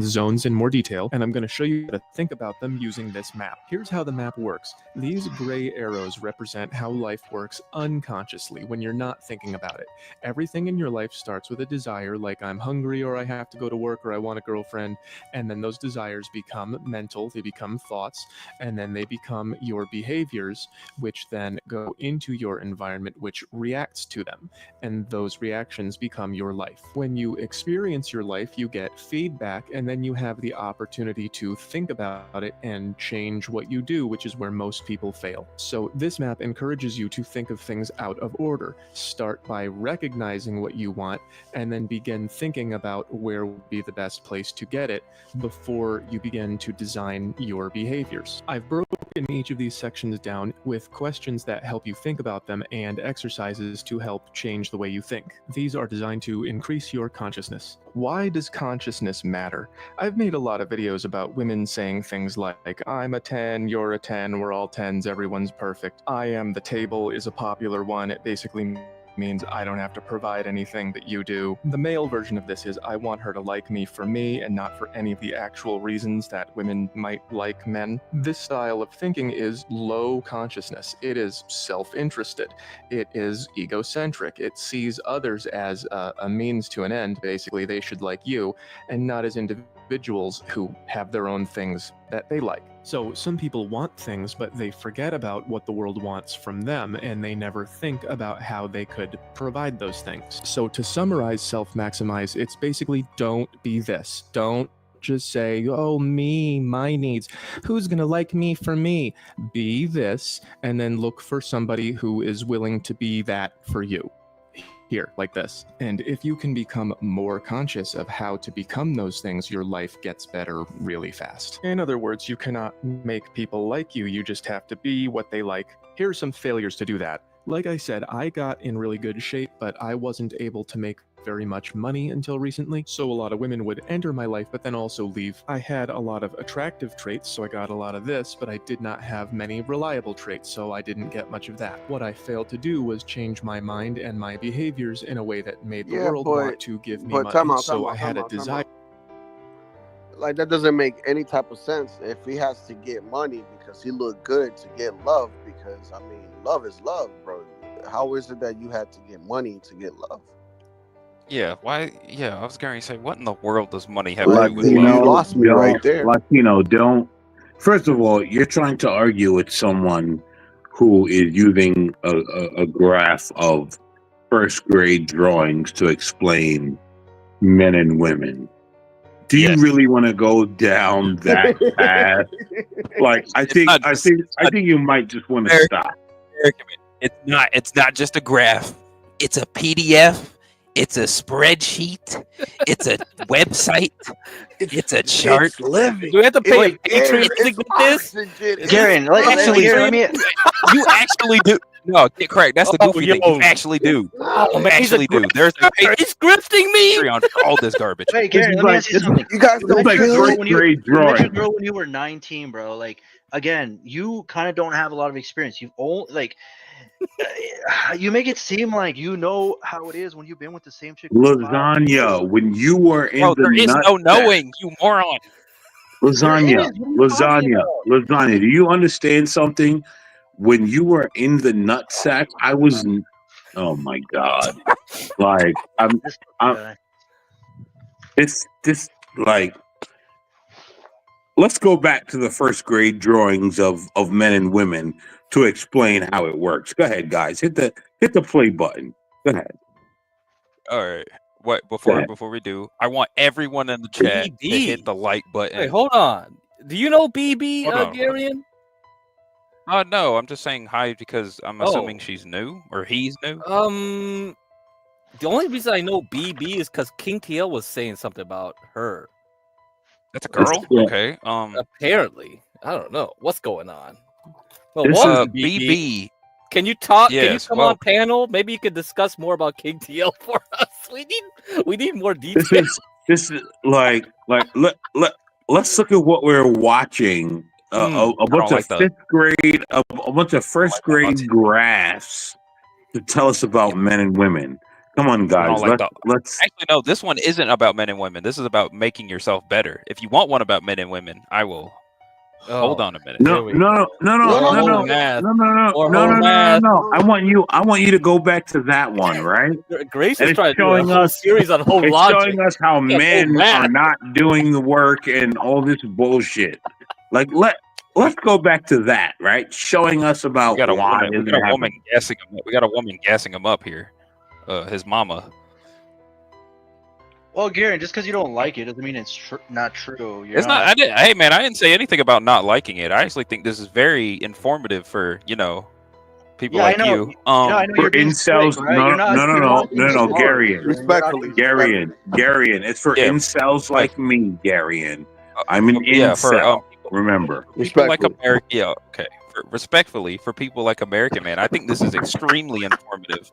zones in more detail, and I'm going to show you how to think about them using this map. Here's how the map works. These gray arrows represent how life works unconsciously when you're not thinking about it. Everything in your life starts with a desire, like I'm hungry, or I have to go to work, or I want a girlfriend, and then those desires become mental, they become thoughts, and then they become your behaviors, which then go into your environment, which reacts to them, and those reactions become your life. When you experience your life, you get feedback, and then you have the opportunity to think about it and change what you do, which is where most people fail. So this map encourages you to think of things out of order. Start by recognizing what you want, and then begin thinking about where would be the best place to get it before you begin to design your behaviors. I've broken each of these sections down with questions that help you think about them and exercises to help change the way you think. These are designed to increase your consciousness. Why does consciousness matter? I've made a lot of videos about women saying things like, I'm a 10, you're a 10, we're all 10s, everyone's perfect. I am the table is a popular one. It basically means I don't have to provide anything that you do. The male version of this is I want her to like me for me and not for any of the actual reasons that women might like men. This style of thinking is low consciousness. It is self-interested. It is egocentric. It sees others as a means to an end. Basically, they should like you and not as individuals who have their own things that they like. So some people want things, but they forget about what the world wants from them, and they never think about how they could provide those things. So to summarize self-maximize, it's basically don't be this. Don't just say, oh, me, my needs. Who's gonna like me for me? Be this, and then look for somebody who is willing to be that for you. Here, like this. And if you can become more conscious of how to become those things, your life gets better really fast. In other words, you cannot make people like you, you just have to be what they like. Here are some failures to do that. Like I said, I got in really good shape, but I wasn't able to make very much money until recently, so a lot of women would enter my life but then also leave. I had a lot of attractive traits, so I got a lot of this, but I did not have many reliable traits, so I didn't get much of that. What I failed to do was change my mind and my behaviors in a way that made the world want to give me money, so I had a desire. Like, that doesn't make any type of sense if he has to get money because he looked good to get love, because, I mean, love is love, bro. How is it that you had to get money to get love? Yeah, why? Yeah, I was going to say, what in the world does money have to do with Latino, love? You lost me right there. Latino, don't. First of all, you're trying to argue with someone who is using a graph of first grade drawings to explain men and women. Do you really want to go down that path? Like, I think you might just want to stop. It's not just a graph. It's a PDF. It's a spreadsheet. It's a website. It's a chart. It's living. Do we have to pay a Garen, patron to get this? Garen, let me. You actually do. No, get correct. That's the goofy thing. You actually do. Oh, man, actually do. There's a he's grifting me. on all this garbage. Wait, Garen, let me ask you something. You guys don't met your girl when you met your drawing. girl when you were 19, bro. Like, again, you kind of don't have a lot of experience. You've only like. You make it seem like you know how it is when you've been with the same chick. Lasagna, when you were in Bro, the there is nut no sack. knowing, you moron. Lasagna, do you understand something? When you were in the nut sack, I was. Oh my god! Like it's like let's go back to the first grade drawings of men and women to explain how it works. Go ahead, guys. Hit the play button. Go ahead. All right. What Go before ahead. before we do, I want everyone in the chat to hit BB. the like button. Wait, hold on. Do you know BB, Hold on. Garion? No, I'm just saying hi because I'm assuming Oh. she's new or he's new. The only reason I know BB is because King TL was saying something about her. That's a girl. Yeah. Okay. Apparently, I don't know what's going on. Well, This welcome, is- BB. BB. Can you talk? Can you Yes, come on panel? Maybe you could discuss more about King TL for us. We need more details. This is like let's look at what we're watching. A I bunch don't like of the- fifth grade, a bunch of first grade graphs to tell us about men and women. Come on, I guys. don't like Let's Actually, no. This one isn't about men and women. This is about making yourself better. If you want one about men and women, I will. Hold on a minute. No. I want you to go back to that one, right? Grace And is trying to do a whole series on whole it's logic. showing us how Yeah, men whole are math. not doing the work and all this bullshit. Like let's go back to that, right? Showing us about We got a why woman. We isn't got a happening. woman gassing him. We got a woman gassing him up here. His mama. Well, Garen, just because you don't like it doesn't mean it's not true. You're It's not. I didn't. Hey, man, I didn't say anything about not liking it. I actually think this is very informative for people Yeah, I like know. you. I know For you're being incels, slick, right? You're not Garion. Respectfully. Garion. It's for Yeah, incels like me, Garion. I'm an yeah, incel. for remember. people like America. Yeah, okay. Respectfully, for people like American Man, I think this is extremely informative.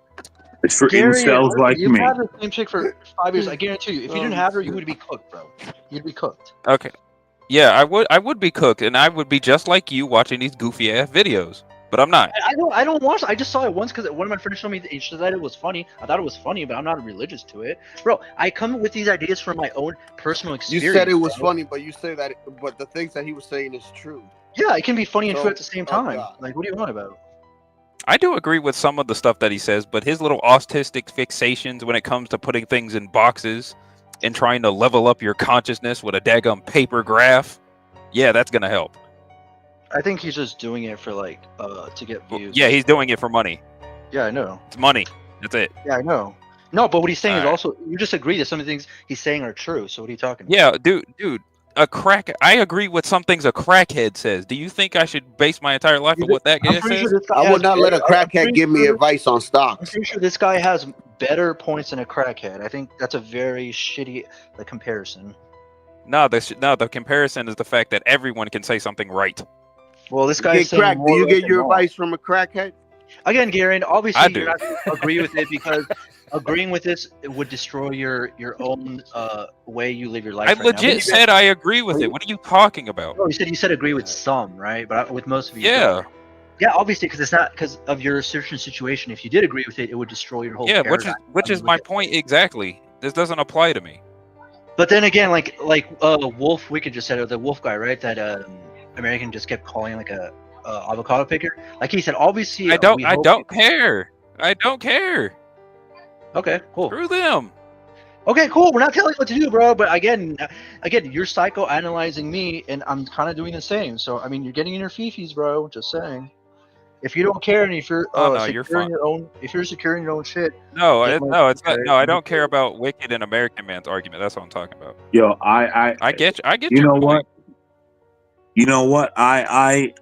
It's for Gary, incels like you've me. had the same chick for 5 years. I guarantee you, if you didn't have her, you would be cooked, bro. You'd be cooked. Okay. Yeah, I would be cooked, and I would be just like you watching these goofy ass videos. But I'm not. I don't watch. I just saw it once because one of my friends showed me. She said it was funny. I thought it was funny, but I'm not religious to it, bro. I come with these ideas from my own personal You experience. said it was bro. funny, but you say that, but the things that he was saying is true. Yeah, it can be funny and So- true at the same oh, time. God. Like, what do you want about? I do agree with some of the stuff that he says, but his little autistic fixations when it comes to putting things in boxes and trying to level up your consciousness with a daggum paper graph, yeah, that's gonna help. I think he's just doing it for like to get views. Yeah, he's doing it for money. Yeah, I know. It's money. That's it. Yeah, I know. No, but what he's saying is Alright. also you just agree that some of the things he's saying are true. So what are you talking about? Yeah, dude, I agree with some things a crackhead says. Do you think I should base my entire life on what that guy says? I would not let a crackhead give me advice on I'm stocks. pretty sure this guy has better points than a crackhead. I think that's a very shitty comparison. No, the comparison is the fact that everyone can say something right. Well, this You guy's get saying crack. Do more you right get than your wrong. advice from a crackhead? Again, Garen, obviously I you're do. not going to agree with it because agreeing with this would destroy your own way you live your life. I right now. legit But said I agree with it. What are you talking about? No, you said agree with some, right? But with most of you, Yeah. don't. Yeah, obviously, because it's not because of your certain situation. If you did agree with it, it would destroy your whole Yeah, paradigm. which is my point exactly. This doesn't apply to me. But then again, like Wolf Wicked just said, or the Wolf guy, right? That American just kept calling like a avocado picker. Like he said, obviously, I don't we hope- care. I don't care. Okay, cool. Screw them. Okay, cool. We're not telling you what to do, bro. But again, you're psychoanalyzing me, and I'm kind of doing the same. So I mean, you're getting in your fifis, bro. Just saying. If you don't care, and if you're Oh, no, you're secure in fine. your own, if you're secure in your own shit, No, get it's my- not. No, I don't care about Wicked and American Man's argument. That's what I'm talking about. Yo, I get you your know point. what? You know what? I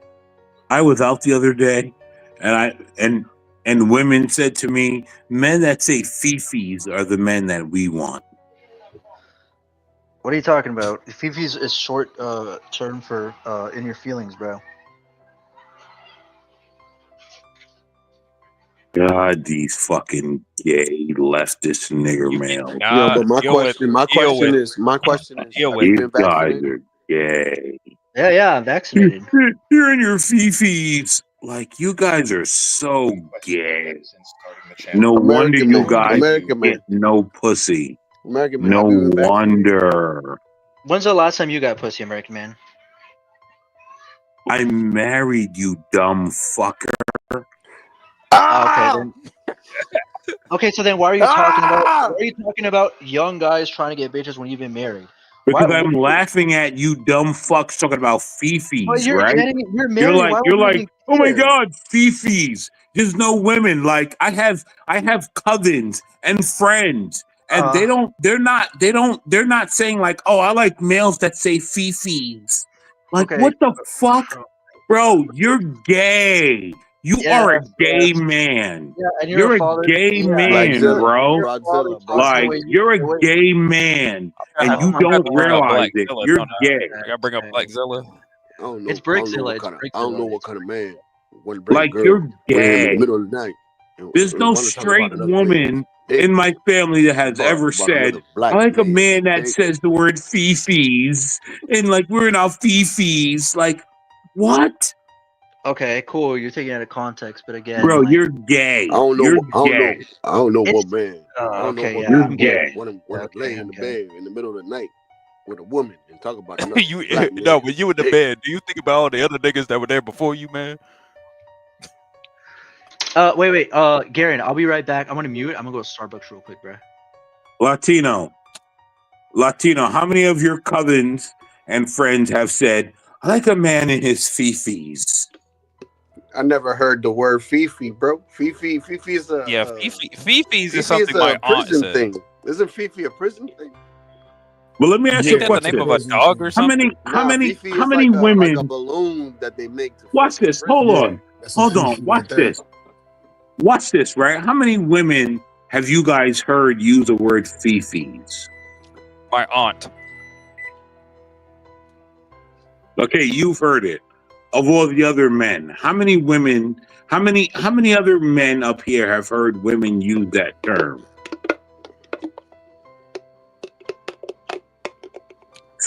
was out the other day, and women said to me, "Men that say fifis are the men that we want." What are you talking about? Fifis is short term for in your feelings, bro. God, these fucking gay leftist nigger males. Yeah, but my deal with- question, my deal question with- is, have you These been guys vaccinated? are gay. Yeah, I'm vaccinated. You're in your fifis. Like, you guys are so gay. No wonder American you man, guys American man. get no pussy. American man, No have you been vaccinated? wonder. When's the last time you got pussy, American man? I married you, dumb fucker. Okay, then. Okay, so then why are you talking about young guys trying to get bitches when you've been married? Because I'm laughing at you dumb fucks talking about Well, fifis, you're right? getting, you're You're married. Why would you like, even oh my care? god, fifis. There's no women. Like I have cousins and friends, and they're not saying like, oh, I like males that say fifis. Like, Okay. what the fuck, bro? You're gay. You are a gay man. Yeah, and You're your a father. gay Yeah, man, bro. your father talks the Like, way you're a the way. gay man, and I'm you gonna don't bring up realize it. Blackzilla, You're don't I? gay. I gotta bring up Blackzilla. I don't know. It's I don't know Brickzilla. what It's kind of. I Brickzilla. don't know what kind of man want to bring a Like, girl you're bring him in the gay. middle of the night. There's And no want to talk about straight another man's woman in my family that has ever about another said, black I like a man's man that dick. says the word fifis, and like, we're in our fifis. Like, what? Okay, cool. You're taking it out of context, but again, Bro, like you're gay. I don't know. You're I don't know. gay. I don't know it's. what man. I don't know Okay, what yeah, You're man I'm getting gay. it. want to Okay, lay in I'm the getting bed in the middle of the night with a woman and talk about another You black no, man. but you in the bed. Do you think about all the other niggas that were there before you, man? Wait. Garen, I'll be right back. I'm gonna mute. I'm gonna go to Starbucks real quick, bro. Latino, how many of your cousins and friends have said, I like a man in his fifis? I never heard the word Fifi, bro. Fifi is a Yeah, Fifi's is Fifi is something my a aunt prison said. thing. Isn't Fifi a prison thing? Well, let me ask you a Ain't that the name question. of a dog or something? Fifi How is many like a women? balloon that they make to Watch fuck in this. prison. Hold on. Watch this. Watch this, right? How many women have you guys heard use the word fifis? My aunt. Okay, you've heard it. Of all the other men, how many women? How many other men up here have heard women use that term?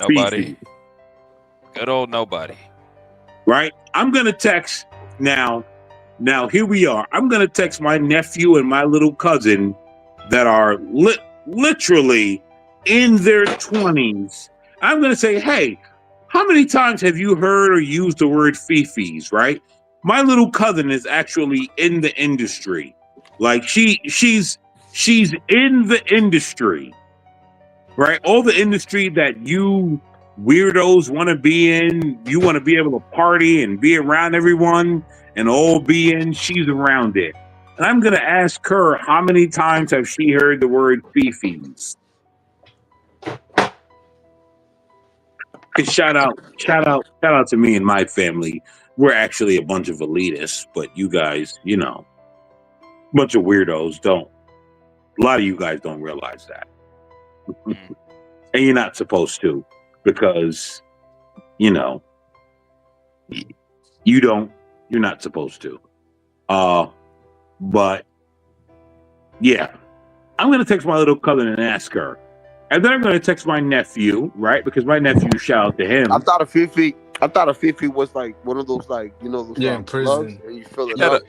Nobody. Fifi. Good old nobody. Right? I'm gonna text now. Now here we are. I'm gonna text my nephew and my little cousin that are literally in their 20s. I'm gonna say, hey, how many times have you heard or used the word fifis? Right? My little cousin is actually in the industry. Like she's in the industry. Right? All the industry that you weirdos want to be in, you want to be able to party and be around everyone and all be in, she's around it. And I'm going to ask her, how many times have she heard the word fifis? Shout out to me and my family. We're actually a bunch of elitists, but you guys, a bunch of weirdos don't. A lot of you guys don't realize that. And you're not supposed to, because, you're not supposed to. But yeah, I'm going to text my little cousin and ask her. And then I'm going to text my nephew, right? Because my nephew, shout out to him. I thought a Fifi was like one of those, like, those in gloves prison. and you fill it Ain't up.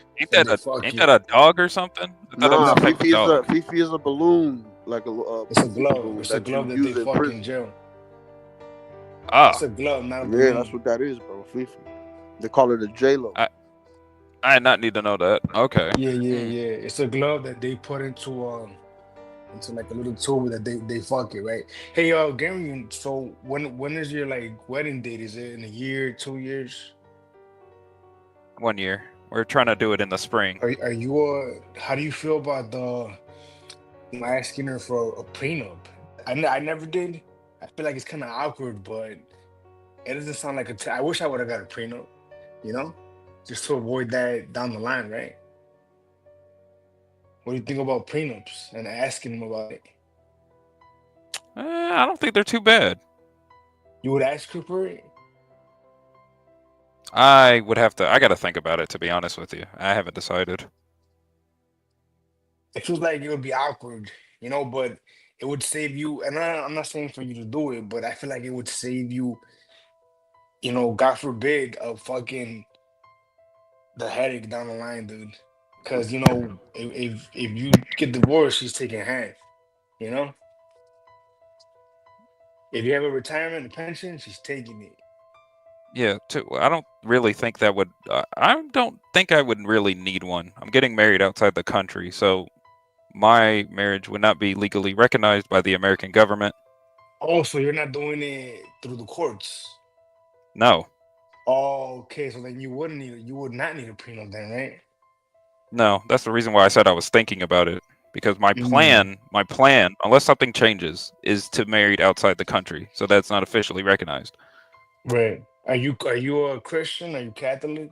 that a dog or something? I thought that was a type of dog. Fifi is a balloon, like it's a glove. It's a glove that they fuck in jail. Ah, it's a glove, not a balloon. Yeah, that's what that is, bro. Fifi. They call it a J-Lo. I did not need to know that. Okay. Yeah. It's a glove that they put into like a little tube that they fuck it, right? Hey, Gary, so when is your like wedding date? Is it in a year, 2 years? 1 year. We're trying to do it in the spring. Are you how do you feel about asking her for a prenup? I never did. I feel like it's kind of awkward, but it doesn't sound like I wish I would have got a prenup, just to avoid that down the line, right? What do you think about prenups and asking them about it? I don't think they're too bad. You would ask her for it? I got to think about it, to be honest with you. I haven't decided. It feels like it would be awkward, but it would save you. And I'm not saying for you to do it, but I feel like it would save you, God forbid, of fucking the headache down the line, dude. Because, if you get divorced, she's taking half, If you have a retirement and pension, she's taking it. Yeah, I don't really think that would. I don't think I would really need one. I'm getting married outside the country, so my marriage would not be legally recognized by the American government. Oh, so you're not doing it through the courts? No, Oh, okay. So then you would not need a prenup then, right? no. That's the reason why I said I was thinking about it because Mm, my plan, unless something changes, is to marry outside the country. So that's not officially recognized. right. Are you a Christian? Are you Catholic?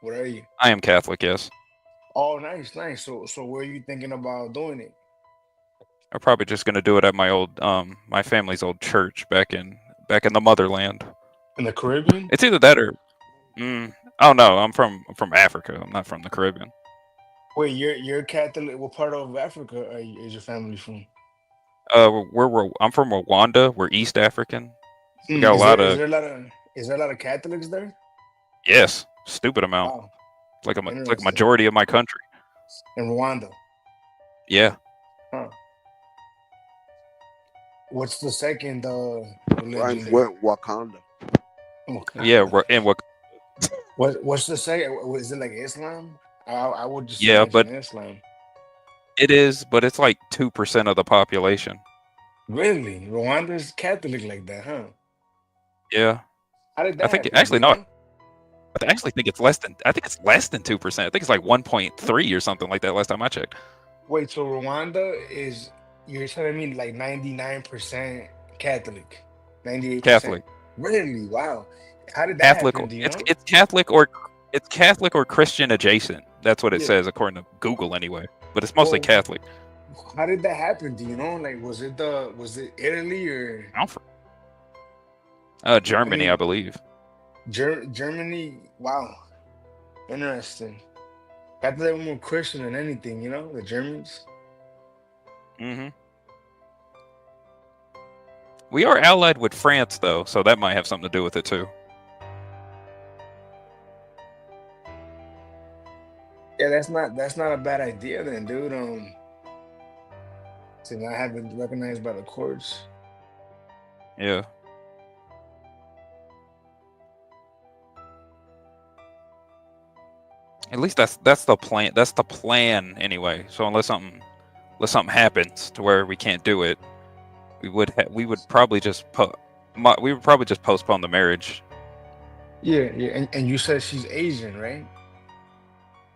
What are you? I am Catholic, yes. Oh, nice, nice. So where are you thinking about doing it? I'm probably just gonna do it at my old my family's old church back in the motherland. In the Caribbean? It's either that or oh no, I'm from Africa. I'm not from the Caribbean. Wait, you're Catholic. What part of Africa is your family from? I'm from Rwanda. We're East African. We Hmm. got a Is there lot is of there a lot of is there a lot of Catholics there? yes, stupid amount. Wow, It's like a interesting. majority of my country. In Rwanda, Yeah, huh? What's the second religion Rhymes there? with Wakanda. yeah, Wakanda. and what? What's the second? Is it like Islam? I would just Yeah, imagine but Islam. it is, but it's like 2% of the population. Really, Rwanda's Catholic like that, huh? Yeah, How did I that think happen? Do actually you no. know? I actually think it's less than. I think it's less than 2%. I think it's like 1.3 or something like that. Last time I checked. Wait, so Rwanda is you're telling me like 99% Catholic, 98%? Catholic, Really? Wow. How did that Catholic. happen? Do you It's know? it's Catholic or it's Catholic or Christian adjacent. That's what it Yeah. says according to Google anyway. But it's mostly Well, Catholic. how did that happen? Do you know? Like, was it Italy or I'm from I Germany, I mean believe. Germany? Wow, interesting. I thought they were more Christian than anything. You know, the Germans. Hmm. We are allied with France though, so that might have something to do with it too. Yeah, that's not a bad idea then, dude. To not have it recognized by the courts. Yeah. At least that's the plan. That's the plan anyway. So unless something happens to where we can't do it, we would probably just we would probably just postpone the marriage. Yeah, yeah, and you said she's Asian, right?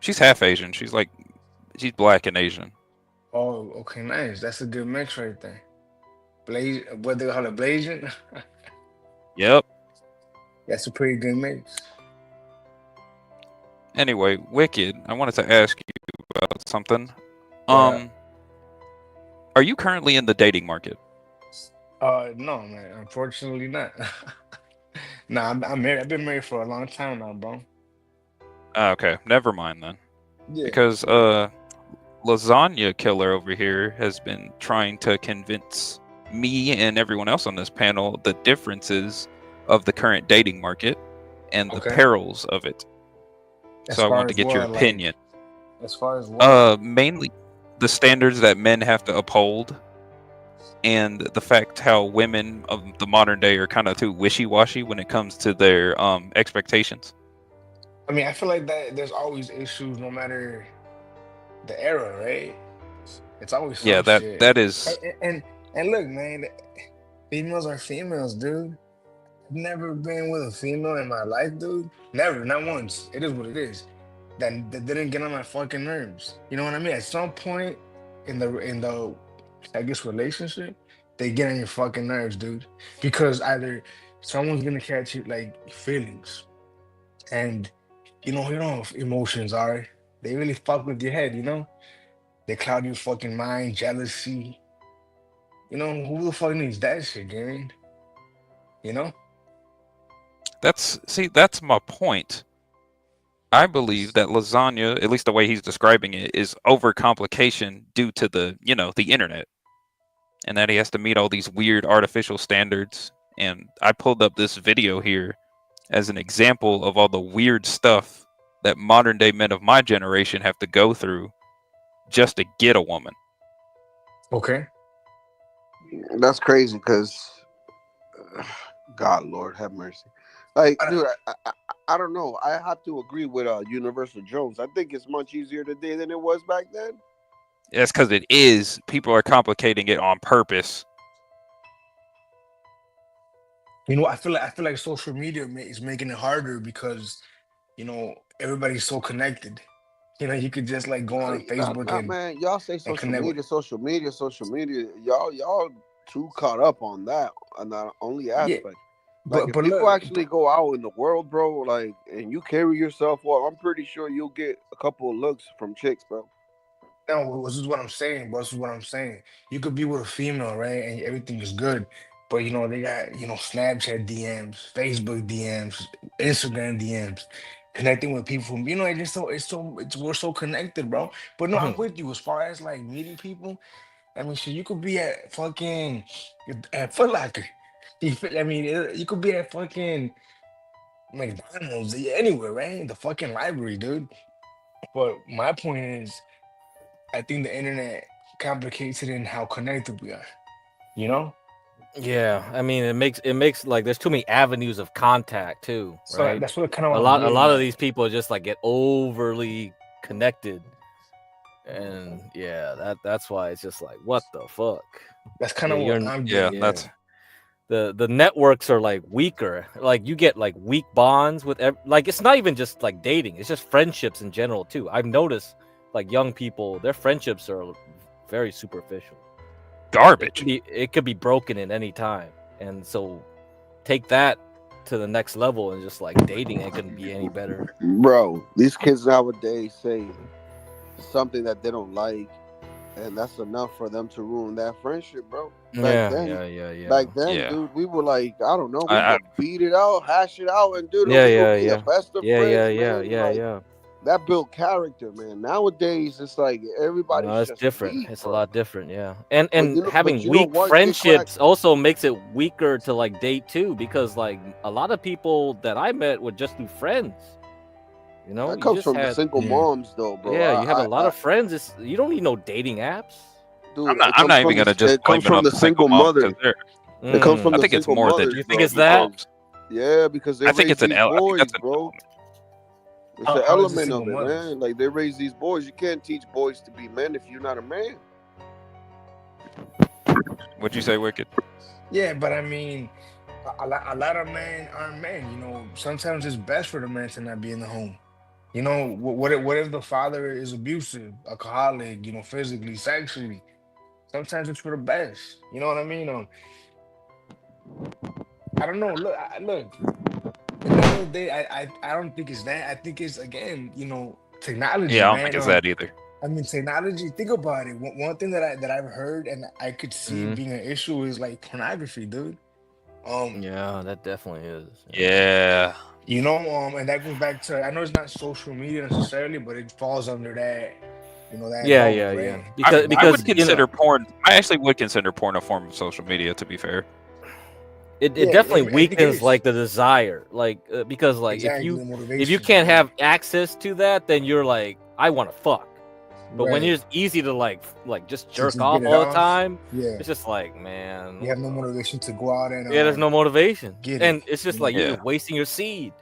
She's half Asian. She's black and Asian. Oh, okay, nice. That's a good mix right there. Blaze, what they call it, Blasian? Yep. That's a pretty good mix. Anyway, Wicked, I wanted to ask you about something. What? Are you currently in the dating market? No, man. Unfortunately, not. Nah, I'm married. I've been married for a long time now, bro. Okay, never mind then. Yeah. Because Lasagna Killer over here has been trying to convince me and everyone else on this panel the differences of the current dating market and the Okay. perils of it. As So I far wanted to as get your what, like, opinion. as far as what? Mainly the standards that men have to uphold and the fact how women of the modern day are kind of too wishy-washy when it comes to their expectations. I mean, I feel like that there's always issues no matter the era, right? It's always Yeah, some shit. that is And look, man, females are females, dude. I've never been with a female in my life, dude. Never, not once. It is what it is. That didn't get on my fucking nerves. You know what I mean? At some point in the I guess relationship, they get on your fucking nerves, dude. Because either someone's gonna catch you like feelings, and you know how emotions are. They really fuck with your head, you know? They cloud your fucking mind, jealousy. You know, who the fuck needs that shit, gang? You know? that's my point. I believe that lasagna, at least the way he's describing it, is overcomplication due to the internet, and that he has to meet all these weird artificial standards. And I pulled up this video here as an example of all the weird stuff that modern day men of my generation have to go through just to get a woman. Okay. That's crazy because God, Lord, have mercy. Like, dude, I don't know. I have to agree with Universal Jones. I think it's much easier today than it was back then. That's because it is. People are complicating it on purpose. You know, I feel like social media is making it harder because everybody's so connected. You could just like go on Facebook Not, man. Y'all say and social connect with. media, social media, social media. Y'all too caught up on that on that only Yeah, aspect. Like if but people look, actually go out in the world, bro, like and you carry yourself well, I'm pretty sure you'll get a couple of looks from chicks, bro. no, this is what I'm saying, bro. This is what I'm saying. You could be with a female, right, and everything is good, but they got Snapchat DMs, Facebook DMs, Instagram DMs, connecting with people from we're so connected, bro. But no, I'm with you as far as like meeting people. I mean, shit, you could be at fucking at Foot Locker. You could be at fucking McDonald's, yeah, anywhere, right? The fucking library, dude. But my point is, I think the internet complicates it in how connected we are. You know? Yeah, I mean, it makes like there's too many avenues of contact too, So right? that's what kind of A what I'm lot, a getting lot of at. these people just like get overly connected, and yeah, that's why it's just like, what the fuck? That's kind Yeah, of what I'm Yeah, getting yeah. at. The networks are like weaker. Like you get like weak bonds with like it's not even just like dating. It's just friendships in general too. I've noticed like young people, their friendships are very superficial. Garbage. It could be broken at any time, and so take that to the next level, and just like dating ain't gonna be any better. Bro, these kids nowadays say something that they don't like, and that's enough for them to ruin that friendship, bro. Back then, Yeah. dude, we were like, I don't know, we I would beat it out, hash it out, and dude, Yeah, we would yeah, be the yeah. best of Yeah, friends, yeah, man. yeah, Like yeah. that built character, man. Nowadays, it's like everybody's No, it's just different. weak, It's a bro. lot different, yeah. And But and having you know weak what? Get cracked. friendships also makes it weaker to like date too, because like a lot of people that I met were just through friends. That You comes just from the had single moms, though, bro. yeah, you had a lot of friends. You don't need no dating apps. Dude, I'm not even gonna just it comes blame it from on the the single single moms mother. because they're. It comes from I the think it's single more than mothers, You bro. think it's that? Yeah, because they I think raise it's an these I think boys, that's an bro. It's How an is the element single of it, mothers? man. Like they raise these boys. You can't teach boys to be men if you're not a man. What'd you say, Wicked? Yeah, but I mean, a lot of men aren't men. Sometimes it's best for the man to not be in the home. What if the father is abusive, alcoholic, physically, sexually? Sometimes it's for the best. You know what I mean? I don't know. Look. At the end of the day, I don't think it's that. I think it's again, technology, Yeah, I don't think man. it's that either. I mean, technology. Think about it. One thing that I've heard and I could see it Mhm. being an issue is like pornography, dude. Yeah, that definitely is. Yeah. And that goes back to I know it's not social media necessarily, but it falls under that, that Yeah, health, yeah, right? yeah. Because I would because consider porn. I actually would consider porn a form of social media. To be fair. it Yeah, definitely I think it weakens is. like the desire, like because like Exactly, the if you motivation, can't right? have access to that, then you're like, I want to fuck. But when Right. it's easy to like just To jerk just off get it all the off. time, Yeah. it's just like, man, You have no motivation to go out and yeah, there's no motivation, get and it. it's just you know? like you're Yeah. just wasting your seed.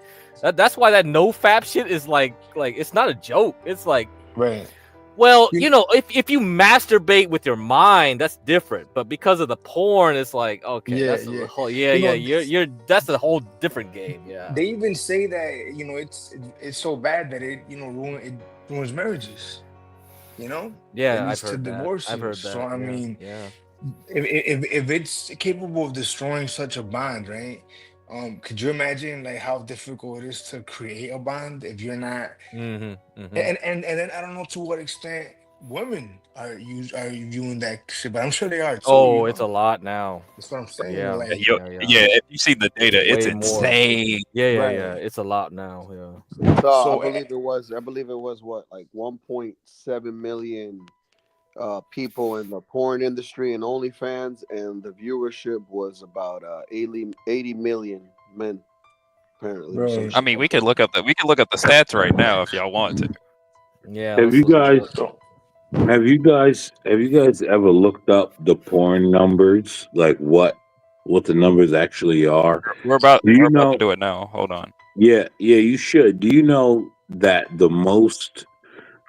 That's why that no fap shit is like it's not a joke. It's like, Right. well, You- if you masturbate with your mind, that's different. But because of the porn, it's like, okay, Yeah, that's yeah. a whole, yeah, You know, yeah, you're that's a whole different game. Yeah. They even say that it's so bad that it ruins marriages. It Yeah, leads I've to heard that. I've heard divorces. So that. I Yeah, mean, yeah. if it's capable of destroying such a bond, right? Could you imagine like how difficult it is to create a bond if you're not? Mm-hmm. And then I don't know to what extent women are viewing that shit, but I'm sure they are too. Oh, it's a lot now. That's what I'm saying. Yeah. Like, Yeah. If you see the data, it's Way more. insane. Yeah. Right. It's a lot now. Yeah. So So, I believe it was what, like 1.7 million people in the porn industry and OnlyFans, and the viewership was about 80 million men, apparently. Or some Bro. shit I mean, we like could that. look up the stats right now if y'all want to. Yeah. Have let's you look it guys up. have you guys ever looked up the porn numbers, like what the numbers actually are? We're about Do you to know? do it now. Hold on. Yeah, you should. Do you know that the most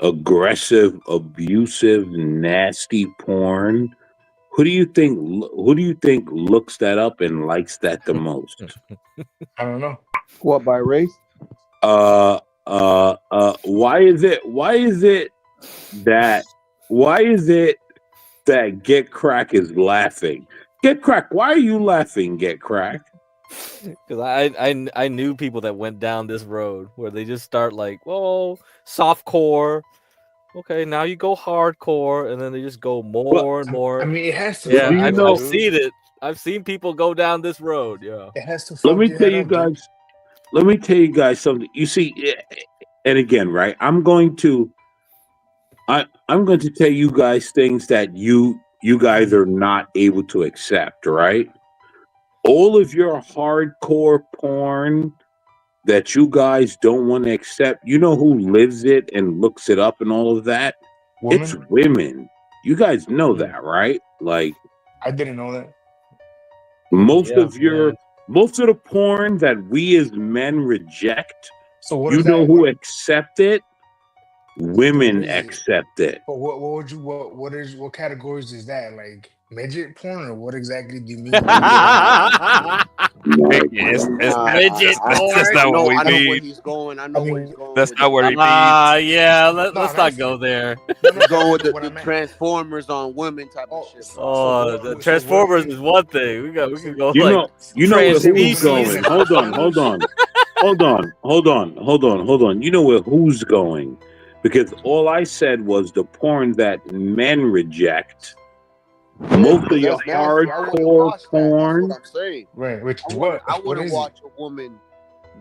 aggressive, abusive, nasty porn Who do you think looks that up and likes that the most? I don't know. What, by race? Why is it that Get Crack is laughing? Get Crack, why are you laughing, Get Crack? Because I knew people that went down this road where they just start like, oh, softcore. Okay, now you go hardcore, and then they just go more and more. I mean, it has to. Yeah, I've seen it. I've seen people go down this road. Yeah, it has to. Let me tell you guys something. You see, and again, right? I'm going to tell you guys things that you guys are not able to accept, right? All of your hardcore porn that you guys don't want to accept, you know who lives it and looks it up and all of that? Women? It's women. You guys know that, right? Like, I didn't know that. most of the porn that we as men reject, so what you is know that? who accept it? Women accept it. But what categories is that? Like midget porn, or what exactly do you mean? It's midget porn. That's not what we I know where mean. he's going. I know where he's going. That's not where he means. Yeah, let's not go there. He's going with the Transformers on women type of shit. Oh, the Transformers is one thing. We can go You like know where who's trans-species. going. Hold on. You know where who's going. Because all I said was the porn that men reject. Most of your hardcore porn. That's what I'm saying. Right, which is I wouldn't watch a woman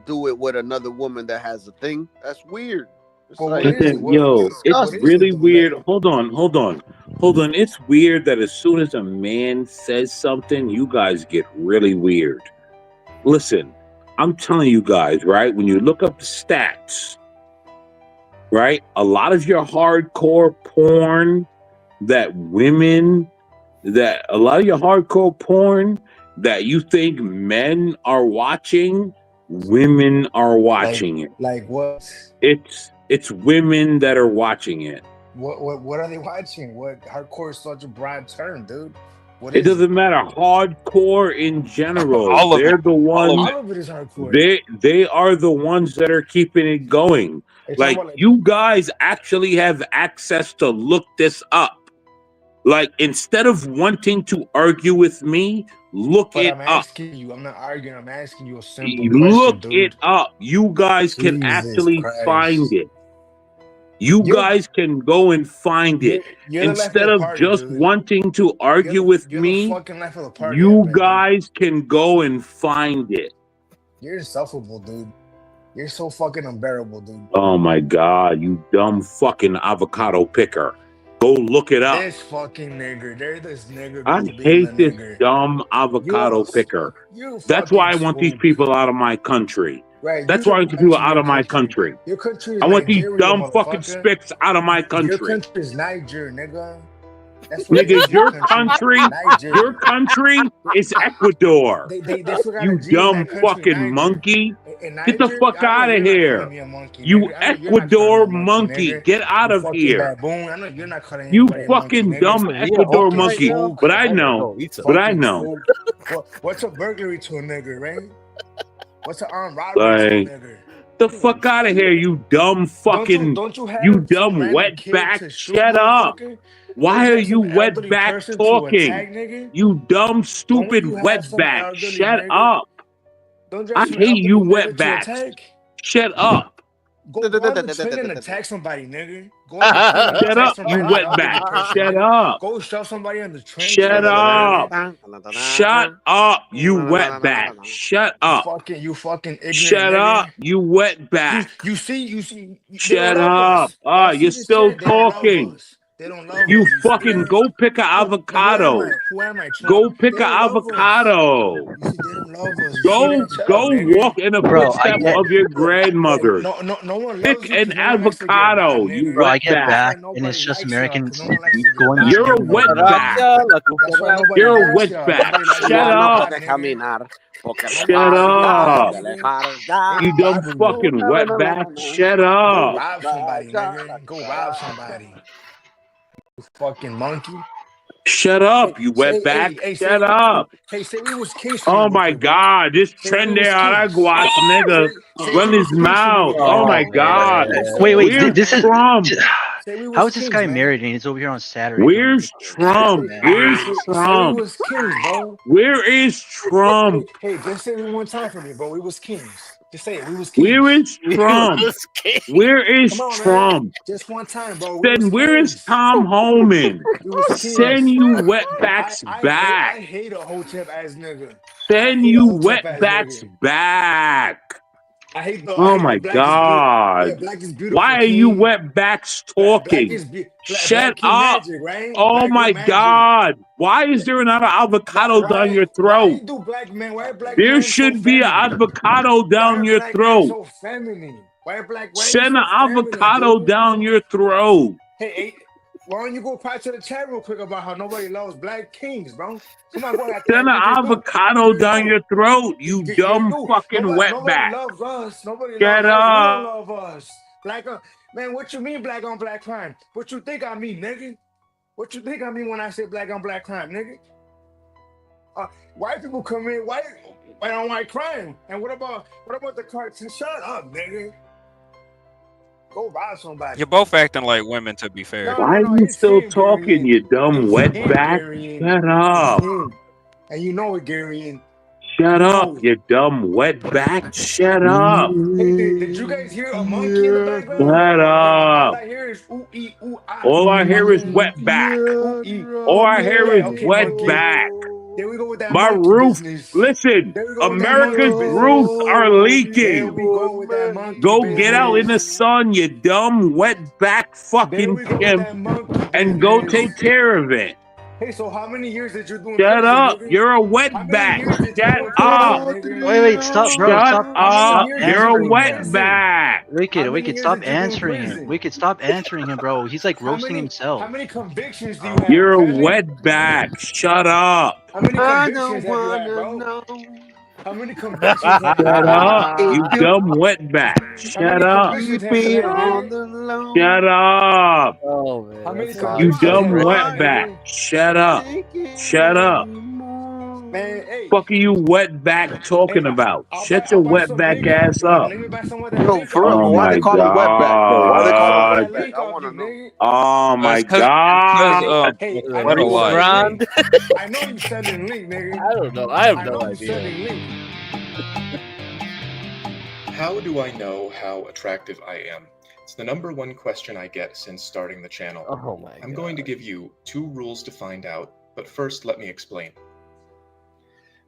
do it with another woman that has a thing. That's weird. It's It's really weird. Hold on. It's weird that as soon as a man says something, you guys get really weird. Listen, I'm telling you guys, right? When you look up the stats, right? A lot of your hardcore porn that you think men are watching, women are watching it. Like what? It's women that are watching it. What are they watching? What hardcore is such a broad term, dude? It doesn't matter. Hardcore in general. They're the ones. All of it is hardcore. They are the ones that are keeping it going. Like, you guys actually have access to look this up. Like, instead of wanting to argue with me, look it I'm up. asking you. I'm not arguing. I'm asking you a simple question, Look dude. it up. You guys can Jesus actually Christ. find it. You guys can go and find it. You're the life Instead of the of party, just dude. wanting to argue with You're me, the fucking life of the party. you guys can go and find it. You're insufferable, dude. You're so fucking unbearable, dude. Oh my God, you dumb fucking avocado picker. Go look it up. This fucking nigger. There's this nigger. I hate this dumb avocado picker. That's why I want these people out of my country. Right. That's why I want these people out of my country. Your country is I want these Nigeria, dumb fucking motherfucker. spicks out of my Your country. country is Niger, nigga. That's what Nigga, your country is Ecuador. They forgot You a G in dumb that country, fucking Niger. monkey. In Get the Niger, fuck I out know of you're not here. calling me a monkey, You nigga. I know you're not Ecuador calling me a monkey. nigga. Get out You of fucking here. baboon. I know you're not calling You anybody a monkey, fucking nigga. dumb Ecuador monkey. Folk. But I know. What's a burglary to a nigger, right? What's an armed robbery to a Like, nigger? the fuck out of here, you dumb fucking, Don't you have you some dumb random wetback. kid to shoot, Shut up. motherfucker? Why Don't are have you some elderly wetback person to talking? attack, nigga? You dumb, stupid you have some wetback. elderly Shut nigga? up. Don't you I have some hate you elderly nigga to wetbacks. attack? Shut up. Go on the twin and attack somebody, nigga. Go on the twin and Shut attack up, you somebody, elderly wetback. person, Shut nigga. up. Go shove somebody on the train. Shut up. Shut up, you wetback. Shut up. You fucking ignorant Shut nigga. up, you wetback. You see. Shut up. You're still talking. They don't love You us. fucking go pick an avocado. Who am I? Go pick an avocado. You see, they don't love us. Go walk in the footsteps of your grandmother. No one loves Pick you. an avocado, you Bro, I get wetback. back, and it's just Americans going. You're a wetback. You're a wetback. Shut up. Shut up. You dumb fucking wetback. Shut Go up. rob somebody, nigga. Go rob somebody. You fucking monkey. Shut up, you wetback. Shut up. Say we was kings for me Oh real my quick, bro. God, this Say we trend was there, kings. Araguas nigga, Say we run was his kings for me mouth. real quick, Oh my bro. God, Say we Wait, was wait. where's kings, This is. man. Trump? Say we How was is this kings, guy man. married and he's over here on Saturday doing Where's ridiculous shit, Trump? man? Where's Say we Trump? was kings, bro. Where is Trump? Hey, just say it one time for me, bro. We was kings. Just say it. We was Where kings. is Trump? Where is Come on, man. Trump? Just one time, bro. We was Then where is kings. Tom Homan? We was Send kings. you wetbacks I back. hate a hotep ass nigga. Send I hate a you hotep ass wetbacks nigga. back. I hate the Oh my black is beautiful. Yeah, God. black is beautiful, Why are you king. wetbacks Black talking? is Shut black king up. magic, right? Oh Black my girl magic. God. Why is there another avocado down your Why throat? you do black men? Why black There men so should be an feminine? avocado Why down are your black men throat. so feminine? Why are you Send an so feminine, avocado dude? down your throat. Hey, why don't you go part to the chat real quick about how nobody loves black kings, bro? Come on, go ahead. Send an Like you do. avocado down your throat, you You dumb do. fucking Nobody wetback. loves us. Nobody Get loves us. You don't up. love us. Black on man, what you mean black on black crime? What you think I mean, nigga? What you think I mean when I say black on black crime, nigga? White people come in white on white crime. And what about the cartoon? Shut up, nigga. Go rob somebody. You're both acting like women, to be fair. Why are you It's still him, talking, Gary. you dumb It's him, wetback? Gary. Shut It's up. him. And you know it, Gary. Shut You up, know it. you dumb wetback. Shut up. Hey, did you guys hear a monkey in the background? Shut All up. I hear is ooh ee ooh ah. All I hear is Monkey. wetback. Ooh ee. All I hear is Okay, monkey. wetback. There we go with that My monkey roof, business. listen, There we go with that monkey America's business. roofs are There leaking. we go with that monkey Go business. get out in the sun, you dumb wetback There fucking we go with chimp, that monkey and go business. take care of it. Hey, so how many years did you do in Shut prison, up. nigga? You're a How many wetback. years did you Shut do in up. prison, nigga? Wait, stop, bro. Shut Stop. How many up. Stop years did You're you a do in answering him. prison? wetback. How many Wicked, years stop did you do in answering him. prison? Wicked, stop answering him, bro. He's like roasting How himself. many convictions do you have, You're a Kevin? wetback. Shut up. How many convictions have you had, bro? How many convictions have you Shut had, up. nigga? You dumb wetback. How many Shut up. convictions have you had, nigga? Shut up. Oh man, How many You convictions dumb have you had, wetback. nigga? Shut up. Shut up. Man, hey, Fuck are you wetback talking about? Shut I'll your buy some wetback link off ass you. up. Let me buy some of that Yo, link for real, off but Oh you, why they my nigga. call him wetback though? Why Let they me buy call some him of God. that wetback? link I off want you, to know. nigga. Oh my It's because God. I wet know a you lot. selling link. I know you selling link, nigga. I don't know. I have I no know you idea. selling link. How do I know how attractive I am? It's the number one question I get since starting the channel. Oh my I'm god. going to give you 2 rules to find out, but first let me explain.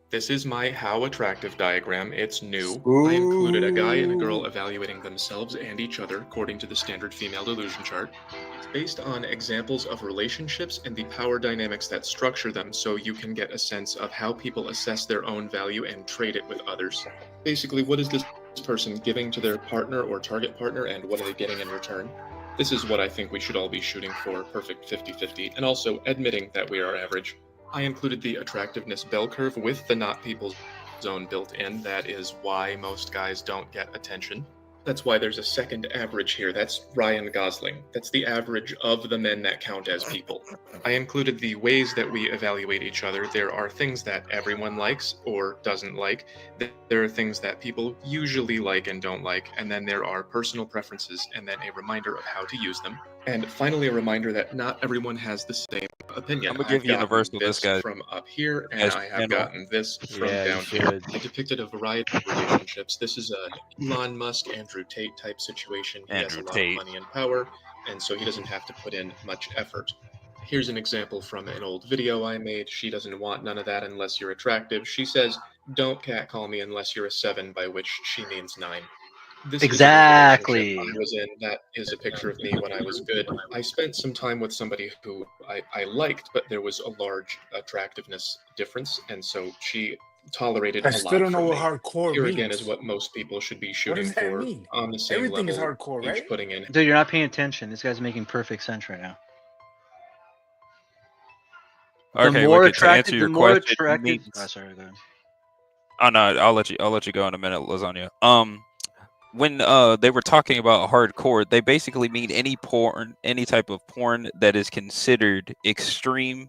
This is my how attractive diagram. It's new. I included a guy and a girl evaluating themselves and each other according to the standard female delusion chart. It's based on examples of relationships and the power dynamics that structure them, so you can get a sense of how people assess their own value and trade it with others. Basically, what is this person giving to their partner or target partner, and what are they getting in return? This is what I think we should all be shooting for, perfect 50-50, and also admitting that we are average. I included the attractiveness bell curve with the not people's zone built in. That is why most guys don't get attention. That's why there's a second average here. That's Ryan Gosling. That's the average of the men that count as people. I included the ways that we evaluate each other. There are things that everyone likes or doesn't like. There are things that people usually like and don't like. And then there are personal preferences, and then a reminder of how to use them. And finally, a reminder that not everyone has the same opinion. I'm gonna give I've gotten Universal this this guy from up here, and as I have channel. gotten this from Yeah, you down here. should. I depicted a variety of relationships. This is a Elon Musk, Andrew Tate type situation. He has a lot of money and power, and so he doesn't have to put in much effort. Here's an example from an old video I made. She doesn't want none of that unless you're attractive. She says, "Don't catcall me unless you're a 7," by which she means 9. This is the relationship I was in. That is a picture of me when I was good. I spent some time with somebody who I liked, but there was a large attractiveness difference, and so she tolerated I a still lot don't know from what me. hardcore Here means. again is what most people should be What shooting does that for mean? on the same Everything is level, hardcore, each right? putting in. Dude, you're not paying attention. This guy's making perfect sense right now. Okay, the more Wicked, to attractive, answer your the more question, it attractive. means... Oh, sorry, go ahead. Oh no, I'll let you go in a minute, Lasagna. When they were talking about hardcore, they basically mean any porn, any type of porn that is considered extreme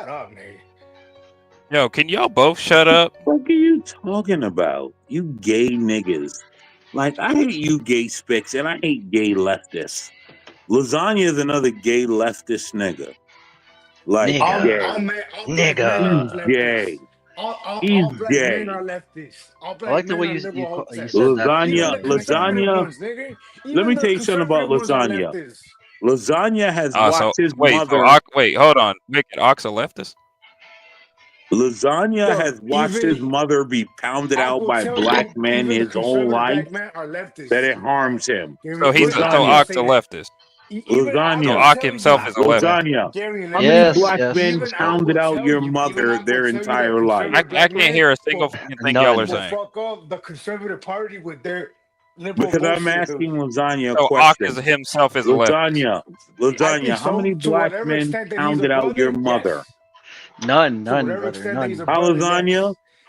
Shut up, nigga. Yo, can y'all both shut up? What are you talking about? You gay niggas. Like, I hate you gay spicks, and I hate gay leftists. Lasagna is another gay leftist nigga. Like, Nigga. gay. All black men are He's leftists. gay. All black men gay. are leftists. All I black like the men way are you liberal. said that. Even the conservative Lasagna. ones, nigga. Let Even me the tell you something about conservative ones are lasagna. leftists. Lasagna has So watched his wait, so mother. wait, hold on. Wicked Ox a leftist? Lasagna Yo, has watched his mother be pounded I out will by tell black you, men even the his whole conservative life black men are leftists. that it harms him. So he's so Lasagna. Ox a leftist. Even I Lasagna. So will Ock tell himself you, is a leftist. Lasagna. Gary, How let many me- black men even I pounded will out tell your you, mother their entire life? I black can't men hear a single will- fucking thing y'all are will saying. fuck up the conservative party with their liberal Because I'm bullshit, dude. asking Lasagna a So Ock is question. himself is a leftist. I Lasagna, think how many so. To black whatever men extent that he's a pounded out your brother, mother? yes. None, To whatever brother, extent that he's a none. How brother, Lasagna? yes.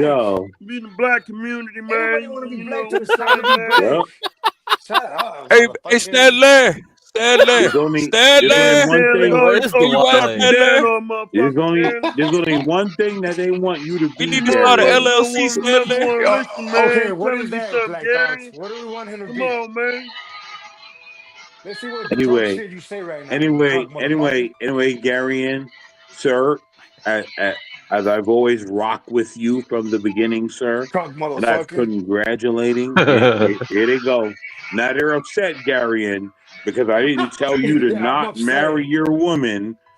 go. Be in the black community, man. Everybody want to be You black know to the what side I'm to be saying, man? black. Yep. Shut up, Hey, motherfucker. Stanley. There's only Stanley. one thing. Where's Oh, you out, Dwight? Stanley? There's only one thing that they want you to We be, need to start an Gary. LLC, Stanley. Okay, what is that, Black Thoughts? What do we want him to Come be? on, man. Let's see what drunk Anyway, shit you say right now. Drunk motherfucker. Garian, sir, as I've always rocked with you from the beginning, sir, Drunk and I've motherfucker. congratulating. Here they go. Now they're upset, Garian, because I didn't tell you to Yeah, I'm not marry upset. your woman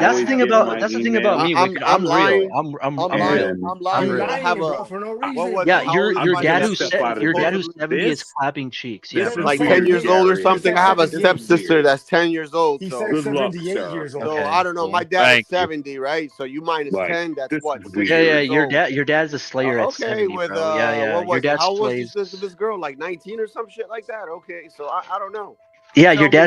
that's the thing about me. Wicked. I'm real. lying. I'm lying. real. I'm lying. real. I have a bro, for no reason. Yeah, how old is your my dad dad? who's 70 is clapping cheeks. Yeah, bro. Like 10 years old or something. I have a stepsister that's 10 years old. He So said 78 years old. So I don't know. My dad is 70, right? So you minus 10. That's what? 6 Yeah, years your old. dad's a slayer at Okay, 70, with bro. Yeah. what was Your it? dad How old was slays. this girl? Like 19 or some shit like that. Okay, so I don't know. Yeah, your dad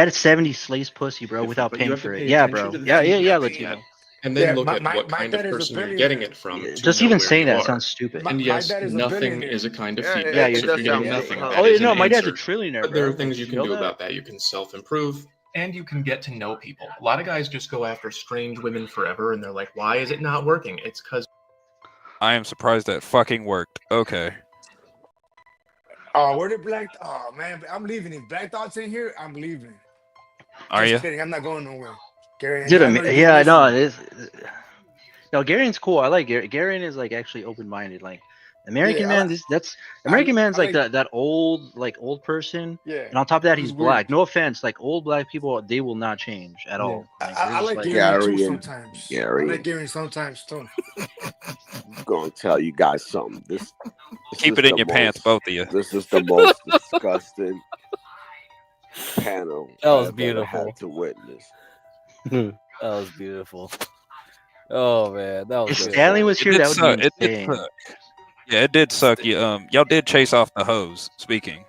at 70 slays pussy, bro, without but you paying have to for it. pay Yeah, attention bro. to the Yeah, feedback Latino. and then Yeah, look my- at my- what my kind dad of is a person you're billionaire. getting it from. to Just know even where saying you that are. sounds stupid. And My yes, dad is a nothing billionaire. is a kind of Yeah, feedback. it So does you're getting sound nothing. like- That Oh is no, an my dad's a answer. trillionaire, But bro. there are things you can Feel do that? about that. You can self-improve. and you can get to know people. A lot of guys just go after strange women forever, and they're like, why is it not working? It's because I am surprised that fucking worked. Okay. Oh, where did Black? Oh man, I'm leaving. If Black Thought's in here, I'm leaving. Are Just you? kidding. I'm not going nowhere. Gary, Dude, I know you're yeah, I know. listening. No, Garen's cool. I like Garen. Garen is like actually open-minded. Like American Yeah, Man, American Man's I like that old person. Yeah, And on top of that, he's he's weird. black. No offense, like old black people, they will not change at Yeah. all. Like, I they're just like Gary too Gary sometimes. I Gary, like Gary sometimes too. I'm gonna tell you guys something. This Keep is it in the your pants, most- both of you. This is the most disgusting panel That was I've ever beautiful. had to witness. That was beautiful. Oh man, that was If beautiful. Stanley was It here, did that would suck. be It did insane. suck. Yeah, it did suck. Y'all did chase off the hose. Speaking.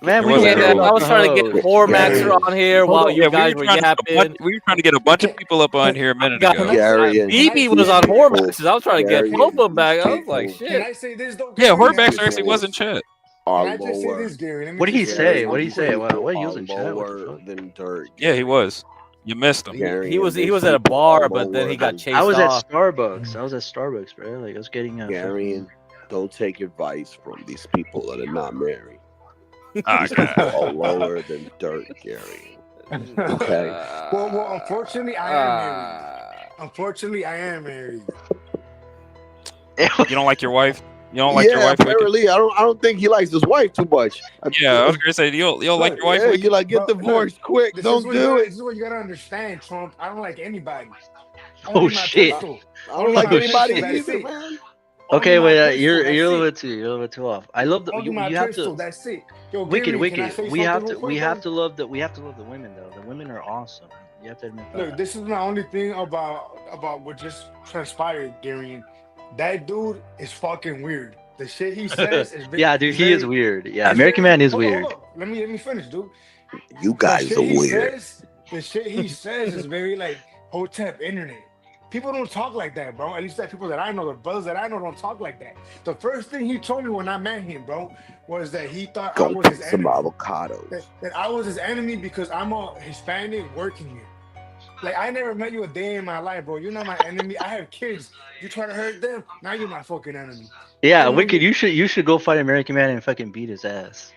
Man, It we wasn't didn't cool. I was trying to get more Maxer on here while you guys were yapping. We were trying to get a bunch of people up on here a minute ago. BB was on Hormaxes. I was trying to get both of them back. I was like, Can shit. I say this though? Yeah, Gary? Hormaxer actually was in chat. Can I just say this, Gary? Let me What did he just say? this. What did he say? What he Are was in chat? What the lower fuck? than dirt. Yeah, he was. You missed him. He was at a bar, but then he got chased I was off. at Starbucks. I was at Starbucks, bro. Like I was getting Gary, don't take advice from these people that are not married. Ah, These people are lower than dirt, Gary. Okay. Well, unfortunately, I am married. Unfortunately, I am married. You don't like your wife? You don't like your wife? Wicked? Apparently, I don't think he likes his wife too much. Yeah, I was gonna say you don't like your wife? Yeah, Wicked? you like get divorced quick. Don't do it. This is what you gotta understand, Trump. I don't like anybody. Oh Only my shit! pistol. I don't like Oh, anybody shit. That's either, it. man. Okay, Only my wait. pistol, You're that's a little it. bit too. You're a little bit too off. I love the. Only my You have pistol. to. That's it. Yo, Wicked, Gary, can I wicked. say We have something to. real quick, We have though? to love the. We have to love the women though. The women are awesome. You have to admit that. Look, this is my only thing about what just transpired, Gary. That dude is fucking weird. The shit he says is very, Yeah, dude, he is very- weird. Yeah, it's American very- Man is hold on, weird. hold on. Let me finish, dude. You guys The are shit he weird. the shit he says is very like hotep internet. People don't talk like that, bro. At least that people that I know, the brothers that I know, don't talk like that. The first thing he told me when I met him, bro, was that he thought I Go was get his some enemy. avocados. That I was his enemy because I'm a Hispanic working here. Like I never met you a day in my life, bro. You're not my enemy. I have kids. You try to hurt them, now you're my fucking enemy. Yeah, I know Wicked. You should go fight American Man and fucking beat his ass.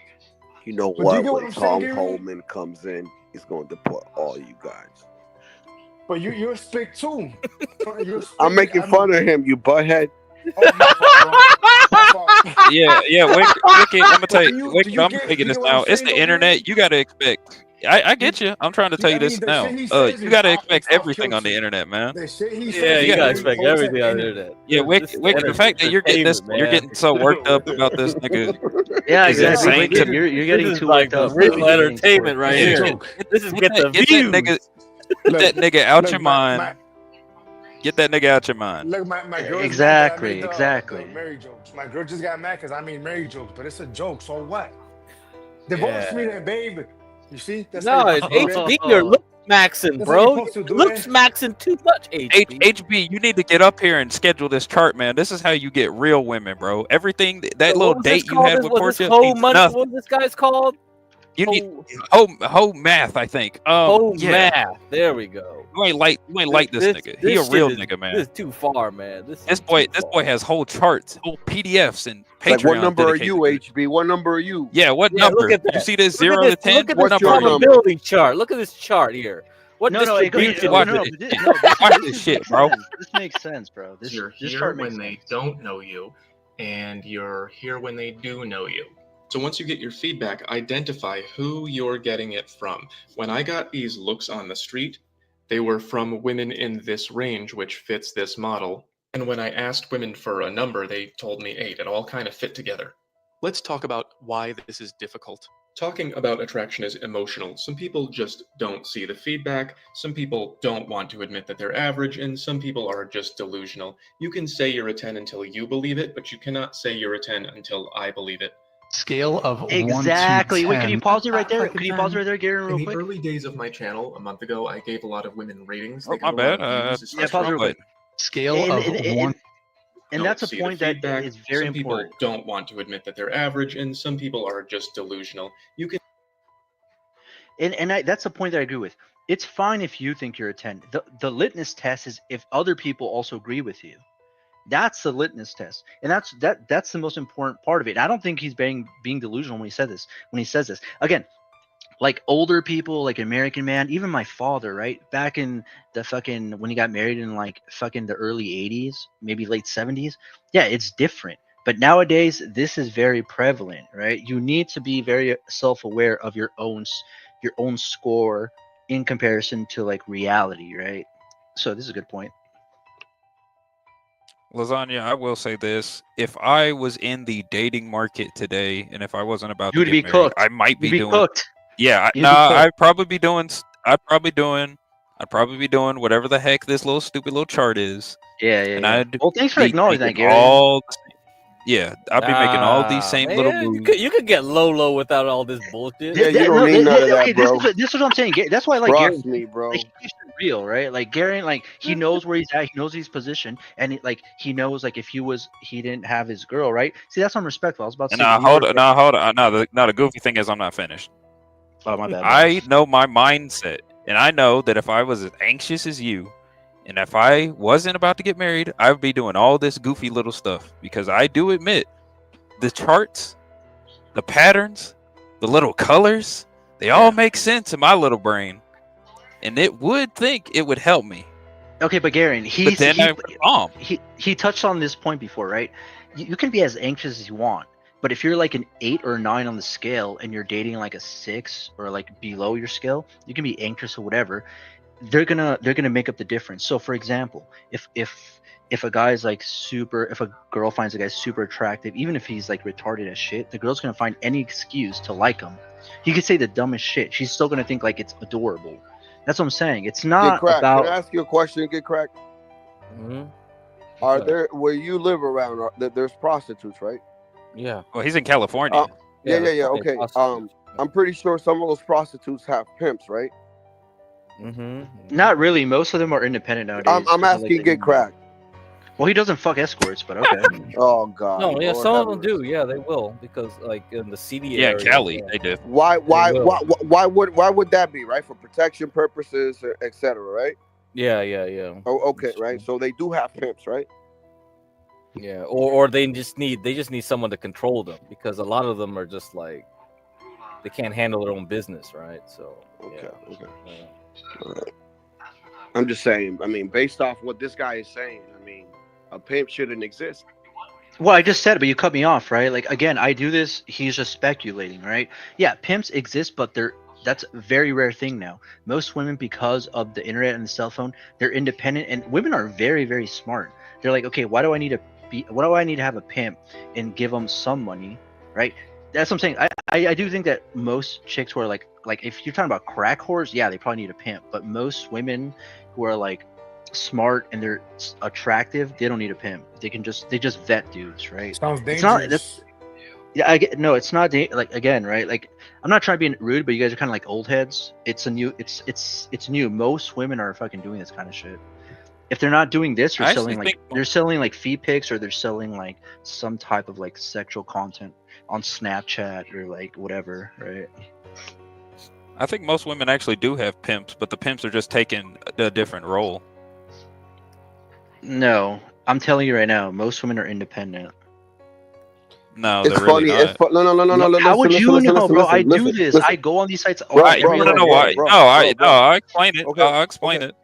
You know But you what? get what When I'm saying, Tom Gary? Coleman comes in, he's going to deport all you guys. But you're a spick too. You're a spick. I'm making fun of him, you butthead. Yeah, Wicked. I'm gonna tell Do you, you Wicked. I'm get taking this what I'm now. It's saying, the though, internet. You gotta expect. I get you. I'm trying to tell you this the now. shit he says You is gotta off- expect it's off everything on the kilter. internet, man. The shit he Yeah, says you is gotta very expect hotep everything on the internet. internet. Yeah, Wicked. The fact that you're getting this, entertainment, you're man. getting so worked up about this nigga. Yeah, is exactly. insane Wicked, to me. you're getting This is too like worked the up. real bro. You're getting entertainment right Yeah, here. Joke. This is get the Get views. that nigga out Look, your mind. Get that nigga out your mind. Look, my girl's Exactly, mad that I made exactly. the Mary jokes. My girl just got mad because I made Mary jokes, but it's a joke. So what? Divorce me then, babe. You see? That's No, how it's you're supposed to do HB. it. You're looks maxing, That's how you're bro. supposed to do Looks it. maxing too much, HB. HB, you need to get up here and schedule this chart, man. This is how you get real women, bro. Everything that little What was this date you called? had This with was this Portia hoe means money. nothing. What was this guy's called? You need Hoe hoe math, I think. Yeah. math. There we go. You ain't like this nigga. He a shit real is- nigga, man. This is too far, man. This boy has whole charts, whole PDFs, and Patreon. Like, what number are you, dedicated to it. HB? What number are you? Yeah, what Yeah, number? look at You that. see this Look at 0 to this- 10? Look at What this number are you? probability chart. Look at this chart here. What No, it goes- distribution? Watch no, it. but this, no, this, Watch this this is- shit, makes bro. sense. This makes sense, bro. This You're this here chart when makes they sense. don't know you, and you're here when they do know you. So once you get your feedback, identify who you're getting it from. When I got these looks on the street, they were from women in this range, which fits this model. And when I asked women for a number, they told me 8. It all kind of fit together. Let's talk about why this is difficult. Talking about attraction is emotional. Some people just don't see the feedback, some people don't want to admit that they're average, and some people are just delusional. You can say you're a 10 until you believe it, but you cannot say you're a 10 until I believe it. Scale of 1 to 10. Exactly. Wait, can you pause it right there? Can you pause it right there, Garen, In real the quick? early days of my channel, a month ago, I gave a lot of women ratings. Oh, They got my a lot bad. of views, Yeah, pause it real quick. Scale And- of and- 1. And Don't that's a see the point that feedback. is very Some important. people don't want to admit that they're average, and some people are just delusional. You can That's the point that I agree with. It's fine if you think you're a 10. The litmus test is if other people also agree with you. That's the litmus test, and that's the most important part of it. And I don't think he's being delusional when he says this. Again, like older people, like American Man, even my father, right? Back in the fucking when he got married in like fucking the early 80s, maybe late 70s. Yeah, it's different. But nowadays, this is very prevalent, right? You need to be very self-aware of your own score in comparison to like reality, right? So this is a good point. Lasagna, I will say this. If I was in the dating market today and if I wasn't about You to would get be married, cooked. I might You'd be be doing cooked. Yeah, You'd be cooked. I'd probably be doing whatever the heck this little stupid little chart is. Yeah. And I'd Well, thanks for be acknowledging that, making Gary. all I'd be making all these Nah, same little man, moves. you could get low without all this bullshit. Yeah, you don't need none of that, Okay, bro. this is what I'm saying. That's why I like Gary. Trust me, bro. Like, he's real, right? Like Gary, like he knows where he's at. He knows his position, and he knows like if he didn't have his girl, right? See, that's unrespectful. I was about to And say. now hold on. No, the goofy thing is I'm not finished. Oh, my bad. I know my mindset, and I know that if I was as anxious as you, and if I wasn't about to get married, I would be doing all this goofy little stuff. Because I do admit, the charts, the patterns, the little colors, they all make sense in my little brain, and it would think it would help me. Okay, but Gary, he touched on this point before, right? You can be as anxious as you want, but if you're like an 8 or 9 on the scale and you're dating like a 6 or like below your scale, you can be anxious or whatever. They're gonna make up the difference. So, for example, if a guy's like if a girl finds a guy super attractive, even if he's like retarded as shit, the girl's gonna find any excuse to like him. He could say the dumbest shit. She's still gonna think like it's adorable. That's what I'm saying. It's not about. Can I ask you a question? Get cracked. Mm-hmm. Are there where you live around? There's prostitutes, right? Yeah. Well, he's in California. Yeah. Okay. I'm pretty sure some of those prostitutes have pimps, right? Mm-hmm. Not really. Most of them are independent nowadays. I'm asking, get cracked. Well, he doesn't fuck escorts, but okay. Oh God. No, yeah, Lord some have of them do. Yeah, they will because like in the CD Yeah, area. Cali, they do. Why would that be, right? For protection purposes, etc., right? Yeah. Oh, okay, right. So they do have pimps, right? Yeah, or they just need someone to control them because a lot of them are just like they can't handle their own business, right? So okay. Yeah. All right. I'm just saying. I mean, based off what this guy is saying, I mean, a pimp shouldn't exist. Well, I just said it, but you cut me off, right? Like again, I do this. He's just speculating, right? Yeah, pimps exist, but that's a very rare thing now. Most women, because of the internet and the cell phone, they're independent, and women are very, very smart. They're like, okay, why do I need to have a pimp and give them some money, right? That's what I'm saying. I do think that most chicks who are like if you're talking about crack whores, yeah, they probably need a pimp. But most women who are like smart and they're attractive, they don't need a pimp. They just vet dudes, right? Sounds It's not. dangerous. Yeah, I get no. It's not like again, right? Like I'm not trying to be rude, but you guys are kind of like old heads. It's new. Most women are fucking doing this kind of shit. If they're not doing this, they're selling like feed pics or they're selling like some type of like sexual content on Snapchat or like whatever, right? I think most women actually do have pimps, but the pimps are just taking a different role. No, I'm telling you right now, most women are independent. No, it's they're funny. really not. No. How would you know, bro? I do this. Listen. I go on these sites. Bro, You want to know why? No, I'll explain it. Okay, I'll explain it.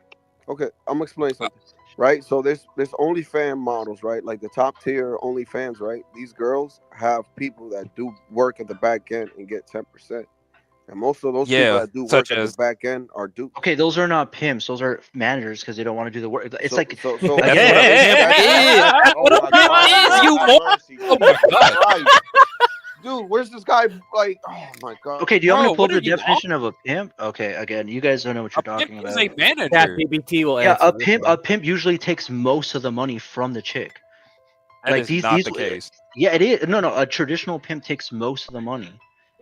Okay, I'm gonna explain something. Right, so there's OnlyFans models, right? Like the top tier OnlyFans, right? These girls have people that do work at the back end and get 10%. And most of those people that do work at the back end are dupes. Okay, those are not pimps. Those are managers because they don't want to do the work. It's That's what you. Oh my God. Dude, where's this guy? Like, oh my God. Okay, do you want me to pull up the definition of a pimp? Okay, again, you guys don't know what you're talking about. He's a manager. ChatGPT will Yeah, answer a pimp usually takes most of the money from the chick. That is not the case. Yeah, it is. No, a traditional pimp takes most of the money.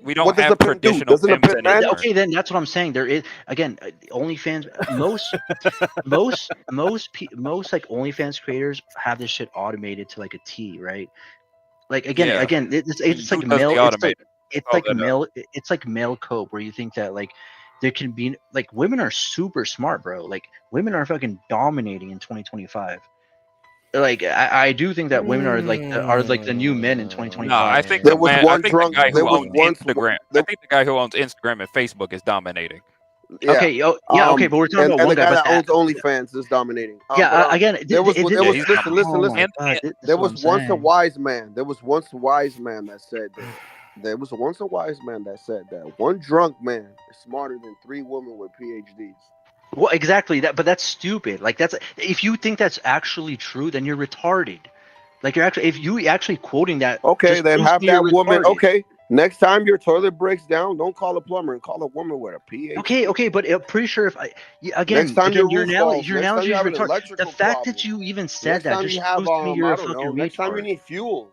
We don't have traditional pimps anymore. Okay, then that's what I'm saying. There is again, OnlyFans. Most like OnlyFans creators have this shit automated to like a T, right? Like it's like male. It's like male cope, where you think that like there can be like women are super smart, bro. Like women are fucking dominating in 2025. Like I do think that women are like the new men in No, 2025. I think There the was man. I one think the drunk. guy There who was owns once. Instagram. I think the guy who owns Instagram and Facebook is dominating. Yeah. Okay, yeah, okay, but we're talking about And one the guy. guy But that owns OnlyFans is dominating. yeah, again, There was yeah, he's listen, dominating. oh my listen. god, that's There what was I'm once a saying. wise man. There was once a wise man that said that. There was once a wise man that said that one drunk man is smarter than 3 women with PhDs. Well, exactly that, but that's stupid. Like that's if you think that's actually true, then you're retarded. Like you're actually if you actually quoting that, Okay, just then proves to have me you're that woman. retarded. Okay, next time your toilet breaks down, don't call a plumber and call a woman with a PhD. Okay, but I'm pretty sure if Next time your your roof falls, your next time analogy you is have an retarded. The electrical fact problem, that you even said next that time just you have proves to me you're I a don't know, fucking next time you retard. need fuel,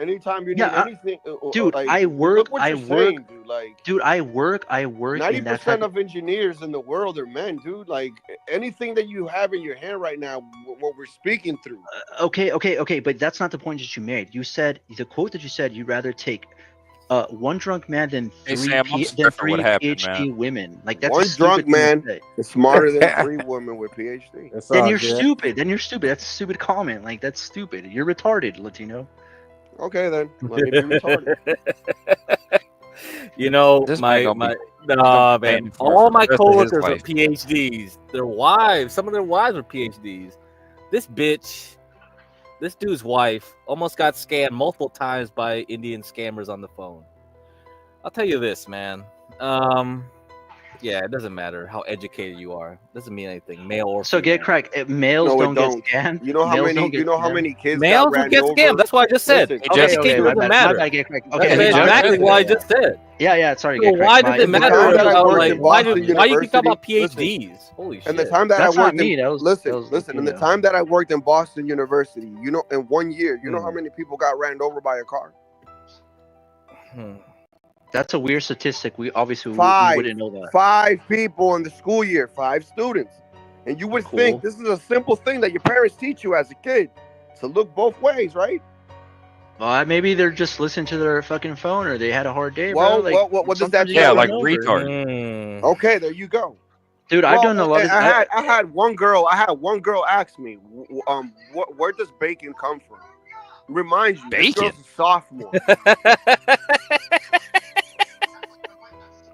anytime you need Yeah, anything, dude, like I work, look what you're saying, dude. Like dude, I work in that 90% type of engineers in the world are men, dude. Like anything that you have in your hand right now, what we're speaking through. Okay, but that's not the point that you made. You said the quote that you said you'd rather take one drunk man than Hey three Sam, I'm sorry for what happened, man. PhD women. Like that's a One drunk stupid thing to man say. is smarter than 3 women with PhD. That's Then all you're good. stupid. Then you're stupid. That's a stupid comment. Like that's stupid. You're retarded, Latino. Okay, then let me be retarded. You know, This man gonna be nah, man. banned for All the my rest of his coworkers are life. PhDs. Their wives, some of their wives are PhDs. This bitch, this dude's wife, almost got scammed multiple times by Indian scammers on the phone. I'll tell you this, man. Yeah, it doesn't matter how educated you are. Doesn't mean anything, male or So female. get correct. Males No, it don't get don't. scammed. You know how Males many? don't get You know how scammed. many kids Males got will ran get over? scammed. That's what I just said. Listen, Education My doesn't bad. matter. My bad. Get correct. That's Okay, exactly what I just said. Yeah. Sorry, So get correct. why does it in the matter time that I about worked like in why Boston you keep talking about University, PhDs? Holy and the shit! time that That's I not worked me. in That was listen, in the Latino. time that I worked in Boston University, you know, in 1 year, you know how many people got ran over by a car? That's a weird statistic. We obviously we 5 wouldn't know that. 5 people in the school year, 5 students. And you would think this is a simple thing that your parents teach you as a kid to look both ways, right? Well, maybe they're just listening to their fucking phone, or they had a hard day, Well, bro. Like, what does that sometimes you get tell run you? over. Okay, there you go. Dude, I've done a lot of. I had one girl ask me, where does bacon come from? Remind you, this girl's a sophomore.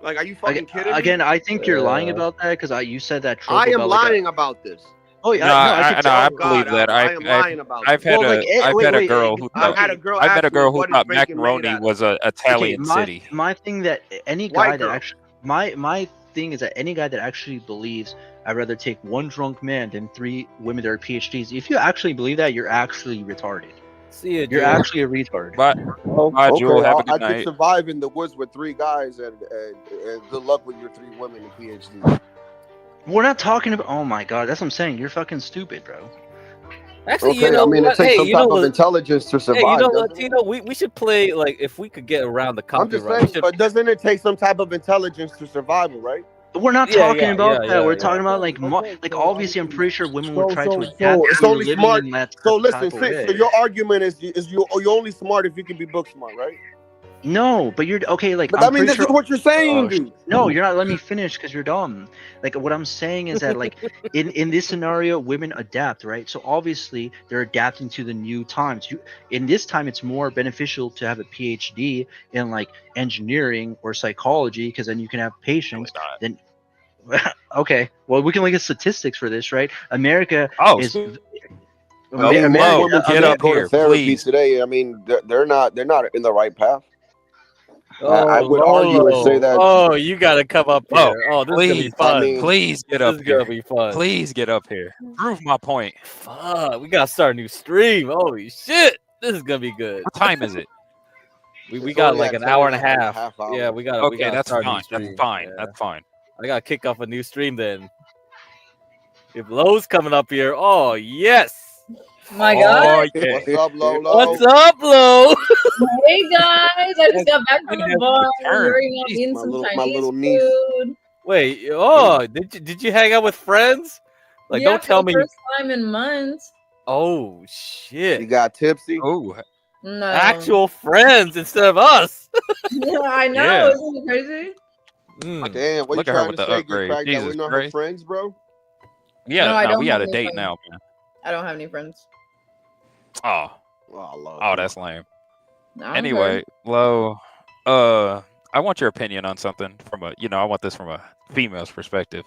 Like, are you fucking kidding me? Again, I think you're lying about that because you said that trope. I am about, lying about this. Oh yeah, No, I could tell. I believe that. I am lying about I've this. had Well, like, I've had a girl who I've thought had a girl I've met a ask me, girl who what is thought bacon made macaroni out of? was a Italian city. My thing that any White guy that girl. actually my thing is that any guy that actually believes I'd rather take one drunk man than 3 women that are PhDs. If you actually believe that, you're actually retarded. See you, You're actually a retard. Bye, Okay, Jewel. Have a I good could night. survive in the woods with 3 guys, and good luck with your 3 women in PhD. We're not talking about. Oh my god, that's what I'm saying. You're fucking stupid, bro. Actually, Okay, you know I mean, what? it takes Hey, some you know type of what? intelligence to survive. Hey, you know, doesn't it? Latino, we should play like if we could get around the I'm just copyright. saying, but doesn't it take some type of intelligence to survival, right? We're not Yeah, talking yeah, about yeah, that. yeah, We're yeah. talking about like obviously I'm pretty sure women would try to adapt It's to only living smart. in that So type listen, of way. so your argument is you're only smart if you can be book smart, right? No, but you're okay. Like But I'm I mean, pretty this sure. is what you're saying, dude. No, you're not letting me finish because you're dumb. Like what I'm saying is that like in this scenario, women adapt, right? So obviously they're adapting to the new times. In this time, it's more beneficial to have a PhD in like engineering or psychology because then you can have patience. Then okay, well we can look at statistics for this, right? America is. I mean, more women get today up go to here, therapy please. today. I mean, they're not in the right path. Oh, I would argue and say that. Oh, you gotta come up here. Oh, this is gonna be Please, fun. please get This up is here. gonna be fun. Please get up here. Prove my point. Fuck, we gotta start a new stream. Holy shit, this is gonna be good. What time is it? We got like an hour and a half. Yeah, we got. Okay, that's start a new fine. That's stream. fine. Yeah. That's fine. I gotta kick off a new stream then. If Lowe's coming up here, oh yes. My God. yeah. What's up, Lolo? What's up, Lo? Hey guys, I just got back from the bar. I'm working on eating my some little Chinese niece. food. Wait, did you hang out with friends? Like, Yeah, don't for tell the me. first time in months. Oh shit! You got tipsy? Oh, No. actual friends instead of us. Yeah, I know. Yeah. Isn't it crazy? Damn, what you Look at her trying with to the say? Get upgrade. cracked that we're Jesus not her Christ. friends, bro? Yeah, No, I no, don't we have got a any date friends. now, man. I don't have any friends. Oh, Lord, oh, that's lame. No, I don't care. Anyway, Lo, I want your opinion on something from a, I want this from a female's perspective.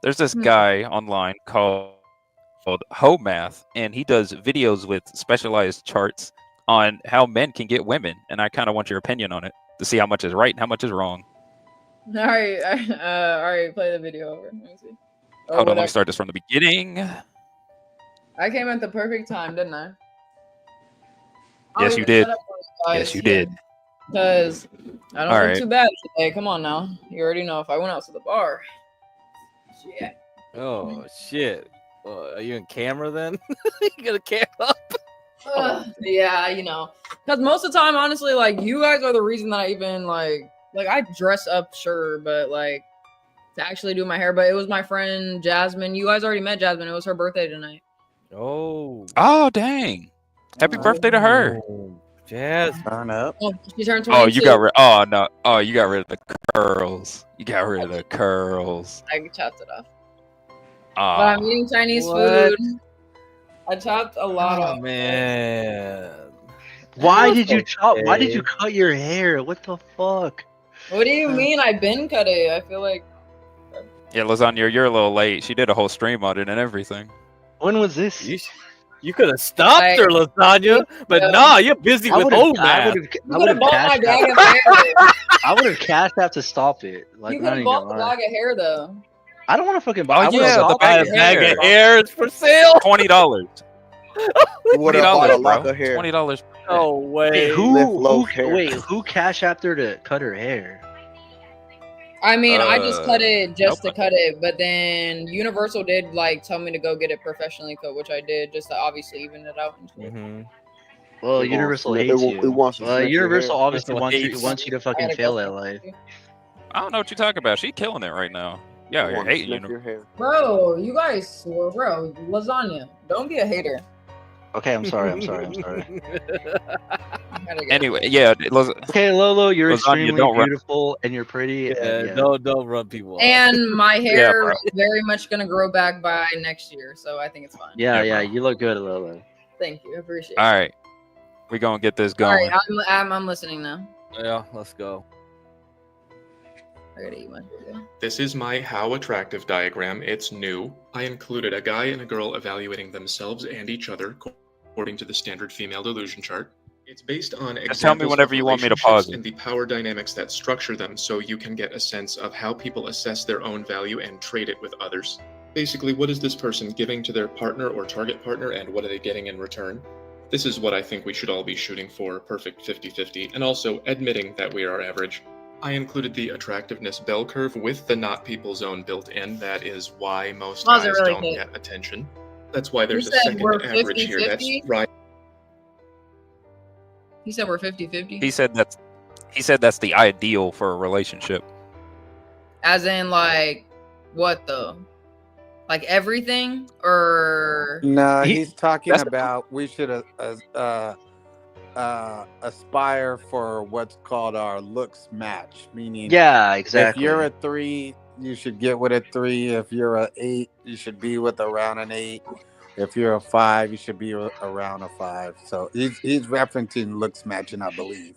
There's this guy online called Math, and he does videos with specialized charts on how men can get women, and I kind of want your opinion on it to see how much is right and how much is wrong. All right, all right, play the video over. Let me see. Or Hold on, let me whatever. start this from the beginning. I came at the perfect time, didn't I? Yes, you did. Yes, you did. Because I don't All look right. too bad today. Come on now. You already know if I went out to the bar. Shit. Oh shit! Are you in camera then? You got a camera up? Yeah, because most of the time, honestly, like you guys are the reason that I even like I dress up, sure, but like to actually do my hair. But it was my friend Jasmine. You guys already met Jasmine. It was her birthday tonight. Oh. Oh, dang. Happy birthday to her. Jazz. Turn up. Oh, she turned 22. Oh, you got rid. Oh no. Oh, you got rid of the curls. You got rid of the curls. I chopped it off. But Ah, I'm eating Chinese What? food. I chopped a lot off. Man. Why That's did you chop? Why did you okay. cut your hair? What the fuck? What do you mean? I've been cut it. I feel like yeah, Lasagna, you're a little late. She did a whole stream on it and everything. When was this? You could have stopped Like, her, Lasagna, but nah, you're busy with home I math. would have bought my cashed bag of out. hair. I would have cashed out to stop it. Like, You could not have even bought gonna the lie. bag of hair though. I don't want to fucking buy. Oh I would've yeah, the stopped bag it. of Bag hair. of hair is for sale. $20. You would have bought a $20, lock bro. of hair. $20. No Wait, way. Lift loaf hair. who cashed after to cut her hair? I mean, I just cut it just to nobody. cut it, but then Universal did like tell me to go get it professionally cut, which I did just to obviously even it out. And shit. Mm-hmm. Well, It Universal wants- hates it you. wants to Well, sniff your Universal hair. obviously Universal wants you to I fucking had a fail at girlfriend. life. I don't know what you're talking about. She killing it right now. Yeah, It you're want to hating sniff you. your hair. Bro, you guys swore, bro. Lasagna. Don't be a hater. Okay, I'm sorry. I'm sorry. I gotta get Anyway, yeah, Okay, Lolo, you're Lasagna, extremely don't run. beautiful and you're pretty. Yeah, And don't run people off. And my Yeah, hair bro. is very much gonna grow back by next year, so I think it's fine. yeah, Yeah, bro. you look good, Lolo. Thank you, I appreciate All it. right, we gonna get this All going. right, I'm listening now. Yeah, let's go. I gotta eat my food. This is my how attractive diagram. It's new. I included a guy and a girl evaluating themselves and each other according to the standard female delusion chart. It's based on Just tell me examples whenever of you want me to relationships pause it. and the power dynamics that structure them so you can get a sense of how people assess their own value and trade it with others. Basically, what is this person giving to their partner or target partner and what are they getting in return? This is what I think we should all be shooting for, perfect 50-50, and also admitting that we are average. I included the attractiveness bell curve with the not people zone built in. That is why most Pause it guys really don't quick. get attention. That's why there's a said second we're average here that's 50-50? right. He said we're 50-50. He said that's the ideal for a relationship. As in, like, what though? Like everything, or No, he's talking that's- about we should aspire for what's called our looks match, meaning Yeah, if exactly. you're a 3, you should get with a 3. If you're a 8, you should be with around an 8. If you're a 5, you should be around a 5. So he's referencing looks matching, I believe.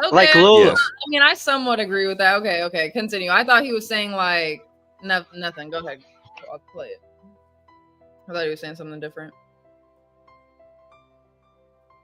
okay. Like Lola. Yes. I mean, I somewhat agree with that. Okay, continue. I thought he was saying like nothing. Go ahead, I'll play it. I thought he was saying something different.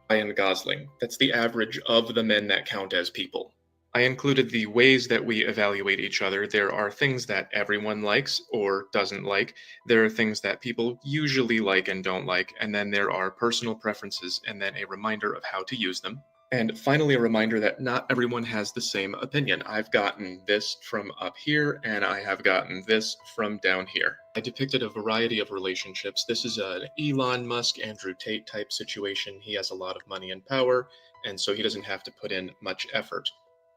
Ryan Gosling. That's the average of the men that count as people. I included the ways that we evaluate each other. There are things that everyone likes or doesn't like. There are things that people usually like and don't like. And then there are personal preferences and then a reminder of how to use them. And finally, a reminder that not everyone has the same opinion. I've gotten this from up here, and I have gotten this from down here. I depicted a variety of relationships. This is an Elon Musk, Andrew Tate type situation. He has a lot of money and power, and so he doesn't have to put in much effort.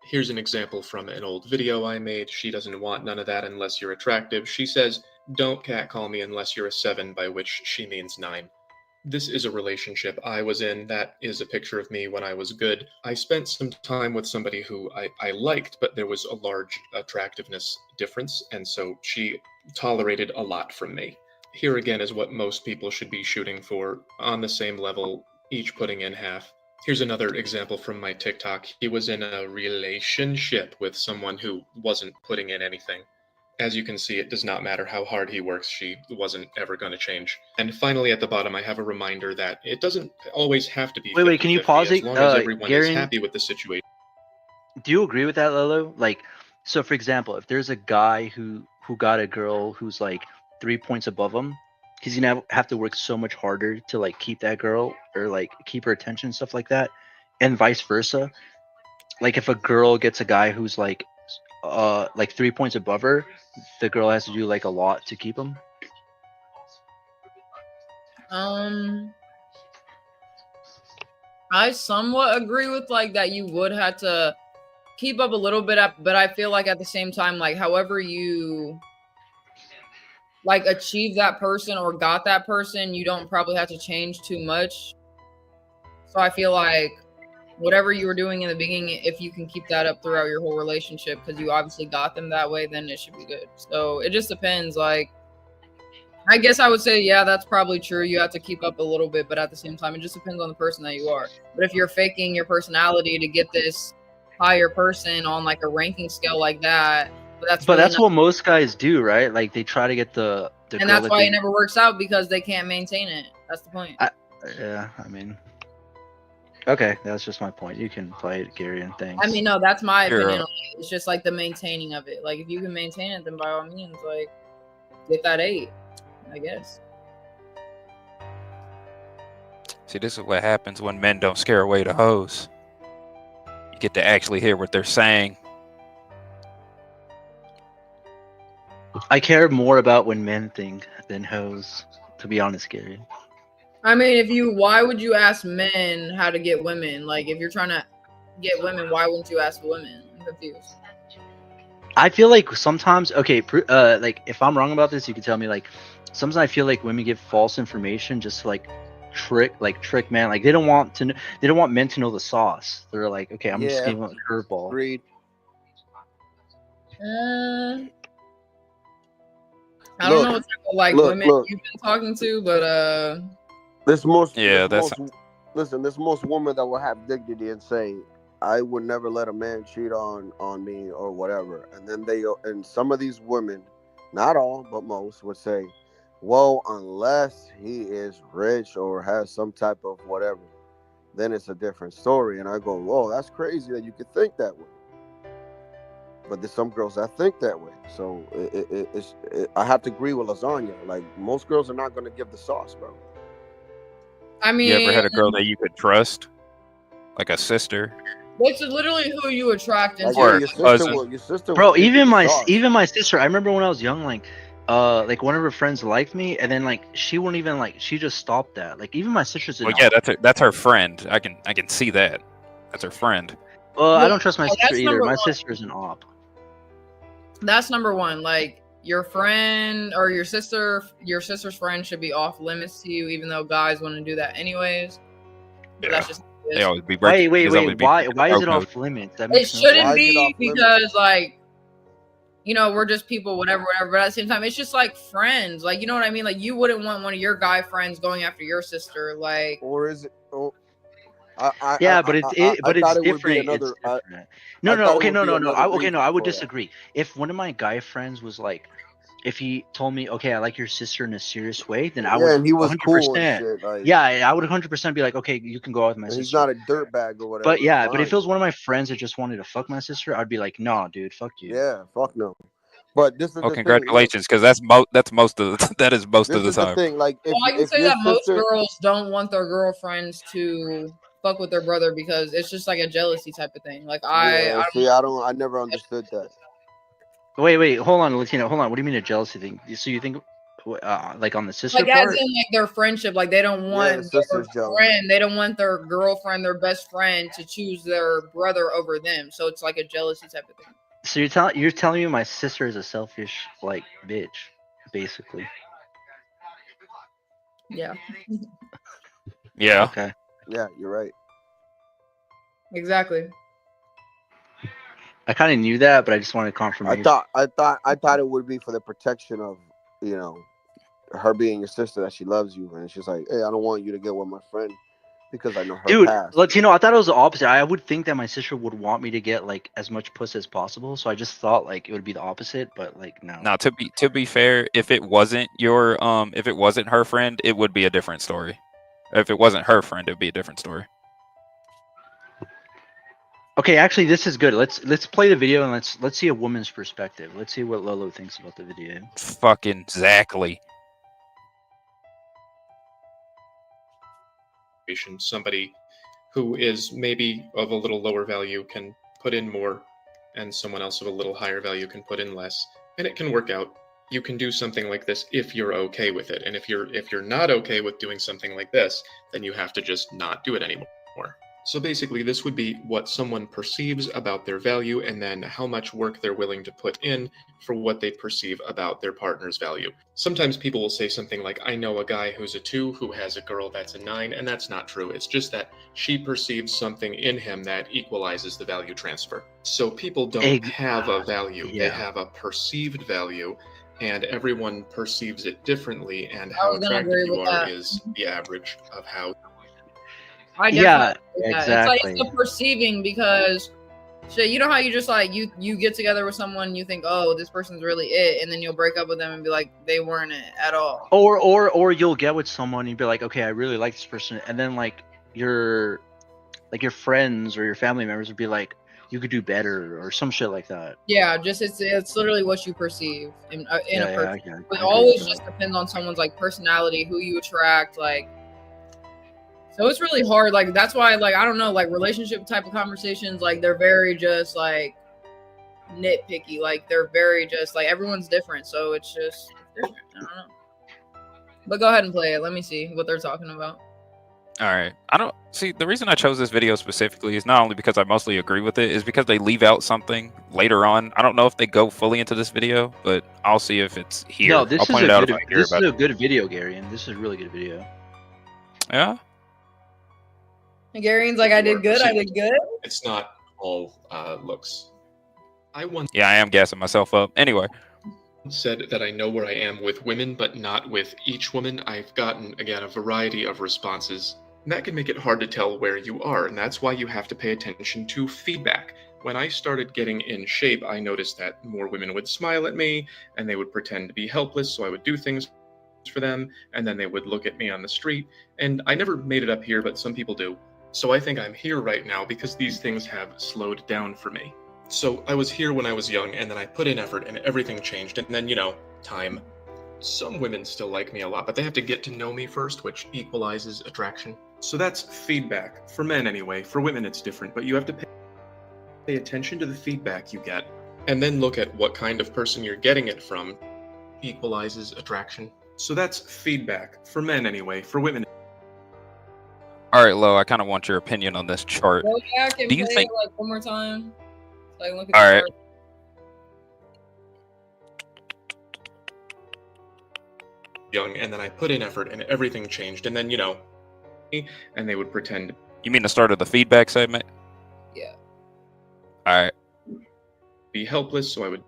Here's an example from an old video I made. She doesn't want none of that unless you're attractive. She says, "Don't catcall me unless you're a 7, by which she means 9. This is a relationship I was in. That is a picture of me when I was good. I spent some time with somebody who I liked, but there was a large attractiveness difference, and so she tolerated a lot from me. Here again is what most people should be shooting for, on the same level, each putting in half. Here's another example from my TikTok. He was in a relationship with someone who wasn't putting in anything. As you can see, it does not matter how hard he works, she wasn't ever going to change. And finally, at the bottom, I have a reminder that it doesn't always have to be Wait, can you 50-50, pause as it? long as everyone is Garen, happy with the situation. do you agree with that, Lolo? Like, so for example, if there's a guy who got a girl who's like 3 points above him, he's gonna have to work so much harder to like keep that girl or like keep her attention and stuff like that, and vice versa. Like if a girl gets a guy who's like 3 points above her, the girl has to do like a lot to keep him. I somewhat agree with like that you would have to keep up a little bit up, but I feel like at the same time, like however you like achieve that person or got that person, you don't probably have to change too much. So I feel like whatever you were doing in the beginning, if you can keep that up throughout your whole relationship, because you obviously got them that way, then it should be good. So it just depends. Like, I guess I would say, yeah, that's probably true. You have to keep up a little bit, but at the same time, it just depends on the person that you are. But if you're faking your personality to get this higher person on like a ranking scale like that, But that's what most guys do, right? Like they try to get the and girl that's that why they, it never works out, because they can't maintain it. That's the point. yeah, I mean, okay, that's just my point. You can play it, Gary, and things. I mean, no, that's my Sure. opinion on it. It's just like the maintaining of it. Like if you can maintain it, then by all means, like get that 8, I guess. See, this is what happens when men don't scare away the hoes. You get to actually hear what they're saying. I care more about when men think than hoes, to be honest, Gary. I mean, why would you ask men how to get women? Like if you're trying to get women, why wouldn't you ask women? I'm confused. I feel like sometimes, okay, like if I'm wrong about this, you can tell me. Like sometimes I feel like women give false information just to like trick man. Like they don't want men to know the sauce. They're like, okay, I'm just giving them a curveball. Agreed. I don't know what type of like women you've been talking to, but this most women that will have dignity and say, I would never let a man cheat on me or whatever. And then some of these women, not all, but most, would say, well, unless he is rich or has some type of whatever, then it's a different story. And I go, whoa, that's crazy that you could think that way. But there's some girls that think that way. So I have to agree with Lasagna. Like most girls are not going to give the sauce, bro. I mean, You ever had a girl that you could trust, like a sister? It's literally who you attract into. Or Your sister. Bro, even my sister. I remember when I was young, like one of her friends liked me, and then like she wouldn't even like she just stopped that. Like even my sister's. Well, yeah, that's her friend. I can see that. That's her friend. Well, I don't trust my sister that's either. number My one. sister's an op. That's number one. Like your friend or your sister's friend should be off limits to you, even though guys want to do that anyways. But that's just They always be Wait. Why is it broke off limits? That it makes no shouldn't sense. be because like we're just people, whatever. But at the same time, it's just like friends. Like you know what I mean? Like you wouldn't want one of your guy friends going after your sister. Like or is it? Oh, But I it's thought it would be different. another. It's different. I thought it Okay, would be another I reason would for that. disagree. If one of my guy friends was like, if he told me, okay, I like your sister in a serious way, then I would. And he was 100%, cool and shit. Like, yeah, I would 100% be like, okay, you can go out with my and sister. he's not a dirtbag or whatever. But yeah, but if fine. it was one of my friends that just wanted to fuck my sister, I'd be like, nah, dude, fuck you. Yeah, fuck no. But this is Oh, the congratulations, because that is most of the time. thing. Like, well, I can say that most girls don't want their girlfriends to fuck with their brother because it's just like a jealousy type of thing. Like I never understood that. Wait, hold on, Latino, hold on. What do you mean a jealousy thing? So you think, like on the sister like part? as in like their friendship, like they don't want their friend, they don't want their girlfriend, their best friend to choose their brother over them. So it's like a jealousy type of thing. So you're telling me my sister is a selfish like bitch, basically. Yeah. Yeah. Okay. Yeah, you're right. Exactly. I kind of knew that, but I just wanted confirmation. I thought it would be for the protection of, you know, her being your sister, that she loves you, and she's like, hey, I don't want you to get with my friend because I know her Dude, past. Latino, I thought it was the opposite. I would think that my sister would want me to get like as much puss as possible, so I just thought like it would be the opposite, but like no. Now, to be fair, if it wasn't her friend, it would be a different story. If it wasn't her friend, it'd be a different story. Okay, actually, this is good. Let's play the video and let's see a woman's perspective. Let's see what Lolo thinks about the video. Fucking exactly. Somebody who is maybe of a little lower value can put in more, and someone else of a little higher value can put in less, and it can work out. You can do something like this if you're okay with it, and if you're not okay with doing something like this, then you have to just not do it anymore. So basically, this would be what someone perceives about their value and then how much work they're willing to put in for what they perceive about their partner's value. Sometimes people will say something like, I know a guy who's a 2 who has a girl that's a 9, and that's not true. It's just that she perceives something in him that equalizes the value transfer. So people don't have a value. They have a perceived value, and everyone perceives it differently, and how attractive you are is the average of how... I Yeah, definitely exactly. It's like it's the perceiving, because shit, you know how you just like you get together with someone, you think, oh, this person's really it, and then you'll break up with them and be like, they weren't it at all. Or you'll get with someone and you'll be like, okay, I really like this person, and then like your friends or your family members would be like, you could do better or some shit like that. Yeah, just it's literally what you perceive in a person. Okay, It always just depends on someone's like personality, who you attract, like. So it's really hard. Like that's why, like I don't know, like relationship type of conversations, like they're very just like nitpicky. Like they're very just like everyone's different, so it's just different. I don't know. But go ahead and play it. Let me see what they're talking about. All right. I don't see the reason I chose this video specifically is not only because I mostly agree with it, is because they leave out something later on. I don't know if they go fully into this video, but I'll see if it's here. No, this I'll point it out if I hear this is about a it. good video, Gary, and this is a really good video. Yeah. And Gary's like, I did good. I did good. It's not all looks. I once Yeah, I am gassing myself up. Anyway. said that I know where I am with women, but not with each woman. I've gotten, again, a variety of responses. And that can make it hard to tell where you are, and that's why you have to pay attention to feedback. When I started getting in shape, I noticed that more women would smile at me, and they would pretend to be helpless, so I would do things for them, and then they would look at me on the street. And I never made it up here, but some people do. So I think I'm here right now because these things have slowed down for me. So I was here when I was young, and then I put in effort, and everything changed, and then, you know, time. Some women still like me a lot, but they have to get to know me first, which equalizes attraction. So that's feedback. For men anyway. For women it's different, but you have to pay attention to the feedback you get, and then look at what kind of person you're getting it from. Equalizes attraction. So that's feedback. For men anyway. For women... All right, Lo, I kind of want your opinion on this chart. Go back and Do you play think... it like one more time. Like look at All the right. chart. Young, and then I put in effort, and everything changed, and then, you know, and they would pretend. You mean the start of the feedback segment? Yeah. All right. Be helpless, so I would,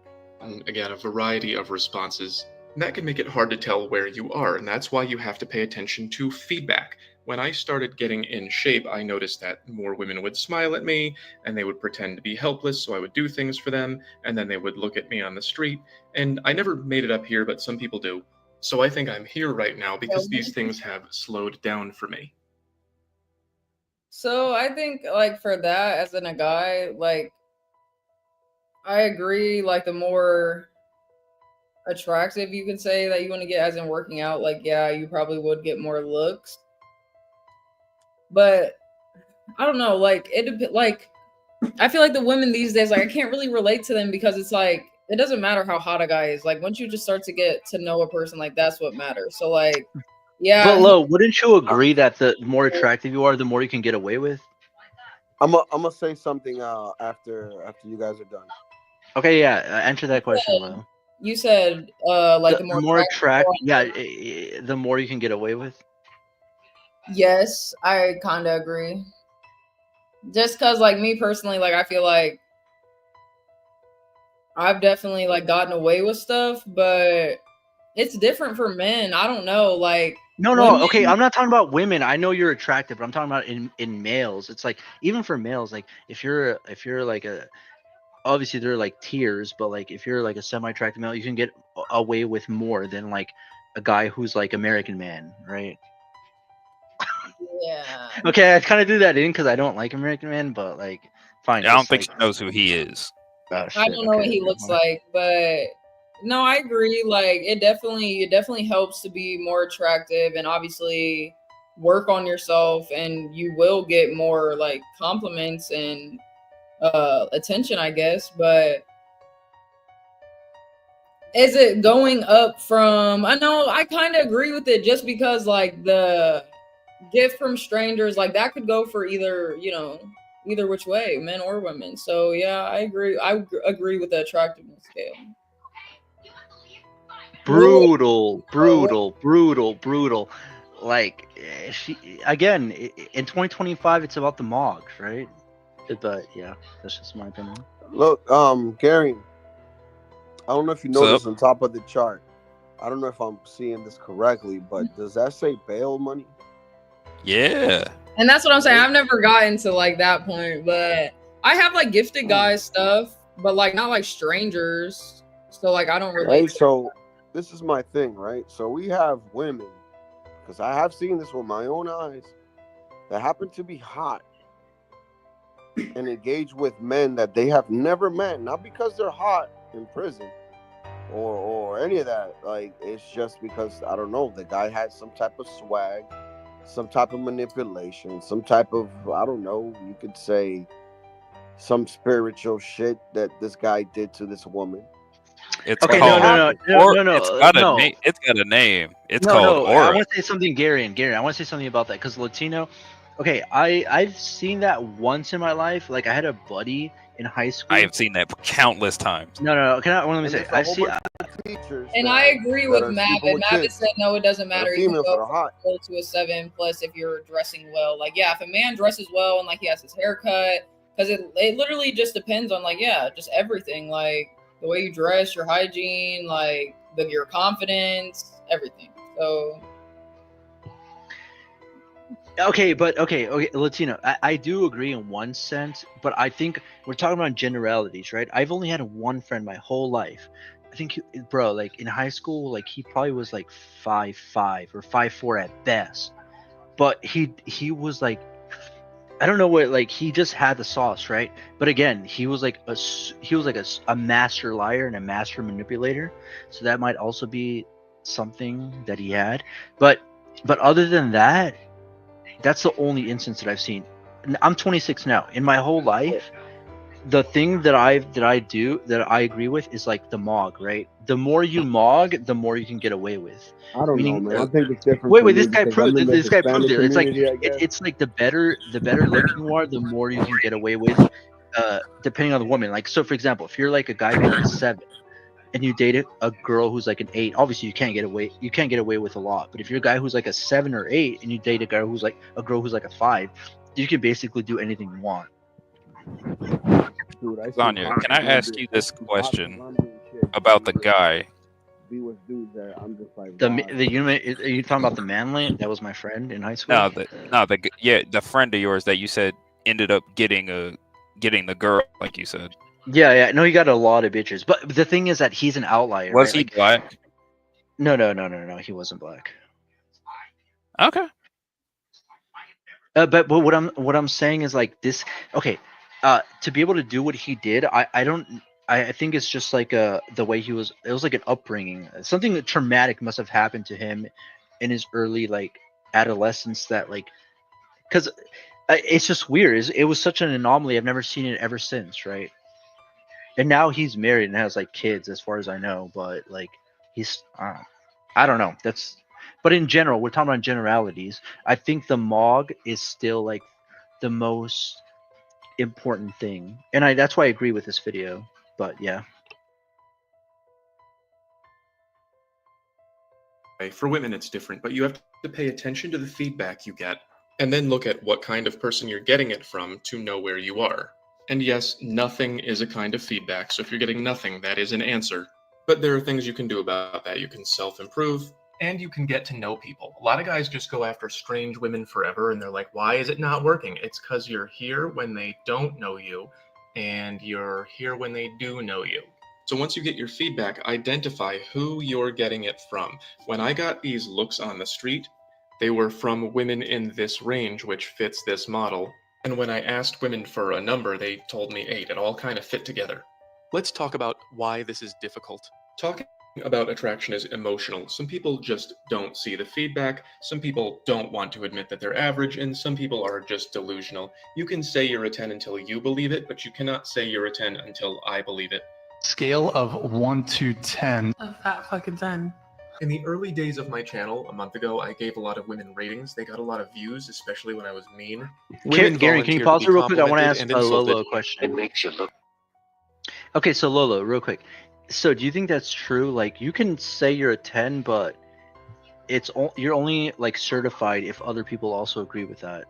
again, a variety of responses. And that can make it hard to tell where you are, and that's why you have to pay attention to feedback. When I started getting in shape, I noticed that more women would smile at me, and they would pretend to be helpless, so I would do things for them, and then they would look at me on the street. And I never made it up here, but some people do. So I think I'm here right now because these things have slowed down for me. So I think like for that, as in a guy, like I agree, like the more attractive you can say that you want to get, as in working out, like yeah, you probably would get more looks. But I don't know, like like I feel like the women these days, like I can't really relate to them because it's like it doesn't matter how hot a guy is. Like once you just start to get to know a person, like that's what matters. So like, yeah. But Lo, wouldn't you agree that the more attractive you are, the more you can get away with? I'm gonna say something after you guys are done. Okay, yeah. Answer that question, Lo. You said like the more attractive, yeah, the more you can get away with. Yes, I kind of agree. Just because, like, me personally, like, I feel like I've definitely, like, gotten away with stuff, but it's different for men. I don't know. Like, No. Okay, I'm not talking about women. I know you're attractive, but I'm talking about in males. It's like even for males, like if you're like a obviously there are like tiers, but like if you're like a semi-attractive male, you can get away with more than like a guy who's like American man, right? Yeah. Okay, I kind of do that in because I don't like American man, but like fine. I don't Just think like she knows who he is. oh I shit. don't know what Okay. he looks like, but no, I agree. Like, it definitely helps to be more attractive, and obviously work on yourself, and you will get more like compliments and attention, I guess. But is it going up from? I know I kind of agree with it, just because like the gift from strangers, like that could go for either, either which way, men or women. So yeah, I agree. I agree with the attractiveness scale. Brutal. Like she again in 2025, it's about the Mogs, right? But yeah, that's just my opinion. Look, Gary, I don't know if you What's noticed up? on top of the chart. I don't know if I'm seeing this correctly, but does that say bail money? Yeah. And that's what I'm saying. I've never gotten to like that point, but I have like gifted guys stuff, but like not like strangers. So like I don't relate. Right. So this is my thing, right? So we have women, because I have seen this with my own eyes, that happen to be hot and engage with men that they have never met, not because they're hot in prison or any of that. Like, it's just because, I don't know, the guy had some type of swag, some type of manipulation, some type of, I don't know, you could say some spiritual shit that this guy did to this woman. It's Okay, called no. It's got a name. It's got a name. It's called No. I Aura. want to say something, Gary. I want to say something about that because Latino. Okay, I've seen that once in my life. Like I had a buddy in high school. I have seen that countless times. No. Let me say. I see. Teachers And I agree with Mavitt. Mavitt said no, it doesn't matter. You can females that go are hot. from 0 to a 7 plus if you're dressing well. Like, yeah, if a man dresses well and like he has his haircut, because it literally just depends on like, yeah, just everything. Like the way you dress, your hygiene, like your confidence, everything. So Okay, Latino. I do agree in one sense, but I think we're talking about generalities, right? I've only had one friend my whole life. I think, bro, like in high school, like he probably was like 5'5" or 5'4" at best, but he was like, I don't know what, like he just had the sauce, right? But again, he was like a master liar and a master manipulator, so that might also be something that he had. But other than that, that's the only instance that I've seen. I'm 26 now. In my whole life, the thing that I agree with is like the Mog, right? The more you Mog, the more you can get away with. I don't know, Meaning, man. I think it's different wait, for me this guy because proved I'm in the this guy proved Hispanic it. It's like community, I guess. it's like the better looking you are, the more you can get away with, depending on the woman. Like, so for example, if you're like a guy who's like a 7 and you date a girl who's like an 8, obviously you can't get away with a lot. But if you're a guy who's like a 7 or 8 and you date a girl who's like a 5, you can basically do anything you want. Dude, I see Sonya, hot can I ask you this question about the guy? Be with dudes that I'm just like, The wow. are you talking about the manly? That was my friend in high school. The friend of yours that you said ended up getting the girl, like you said. Yeah. No, he got a lot of bitches. But the thing is that he's an outlier. Was right? he Like, black? No. He wasn't black. Okay. But what I'm saying is like this. Okay, to be able to do what he did, I think it's just like the way he was. It was like an upbringing. Something traumatic must have happened to him in his early like adolescence. That like, because it's just weird. It was such an anomaly. I've never seen it ever since. Right. And now he's married and has like kids, as far as I know. But like, he's I don't know. But in general, we're talking about generalities. I think the Mog is still like the most important thing, and that's why I agree with this video. But yeah, For women, it's different, but you have to pay attention to the feedback you get and then look at what kind of person you're getting it from to know where you are. And yes, nothing is a kind of feedback, so if you're getting nothing, that is an answer. But there are things you can do about that. You can self-improve, and you can get to know people. A lot of guys just go after strange women forever, and they're like, why is it not working? It's because you're here when they don't know you, and you're here when they do know you. So once you get your feedback, identify who you're getting it from. When I got these looks on the street, they were from women in this range, which fits this model. And when I asked women for a number, they told me 8. It all kind of fit together. Let's talk about why this is difficult. Talking about attraction is emotional. Some people just don't see the feedback, some people don't want to admit that they're average, and some people are just delusional. You can say you're a 10 until you believe it, but you cannot say you're a 10 until I believe it. Scale of 1 to 10. A fat fucking 10. In the early days of my channel, a month ago, I gave a lot of women ratings. They got a lot of views, especially when I was mean. Gary, can you pause it real quick? I want to ask Lolo a It question. makes you look. Okay, so Lolo, real quick. So do you think that's true? Like, you can say you're a 10, but you're only like certified if other people also agree with that,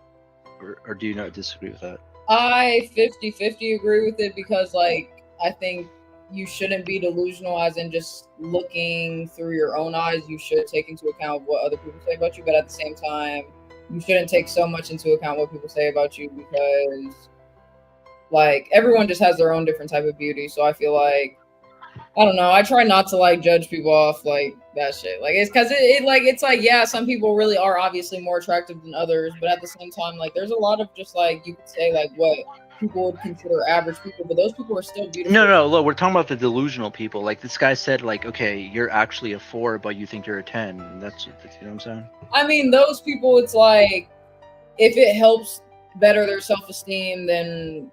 or do you not disagree with that? I 50-50 agree with it because, like, I think you shouldn't be delusional as in just looking through your own eyes. You should take into account what other people say about you, but at the same time, you shouldn't take so much into account what people say about you because, like, everyone just has their own different type of beauty. So I feel like, I don't know, I try not to, like, judge people off, like, that shit. Like, it's because it's like, yeah, some people really are obviously more attractive than others, but at the same time, like, there's a lot of just, like, you could say, like, what people would consider average people, but those people are still beautiful. No, look, we're talking about the delusional people. Like, this guy said, like, okay, you're actually a 4, but you think you're a 10. That's you know what I'm saying? I mean, those people, it's like, if it helps better their self-esteem, then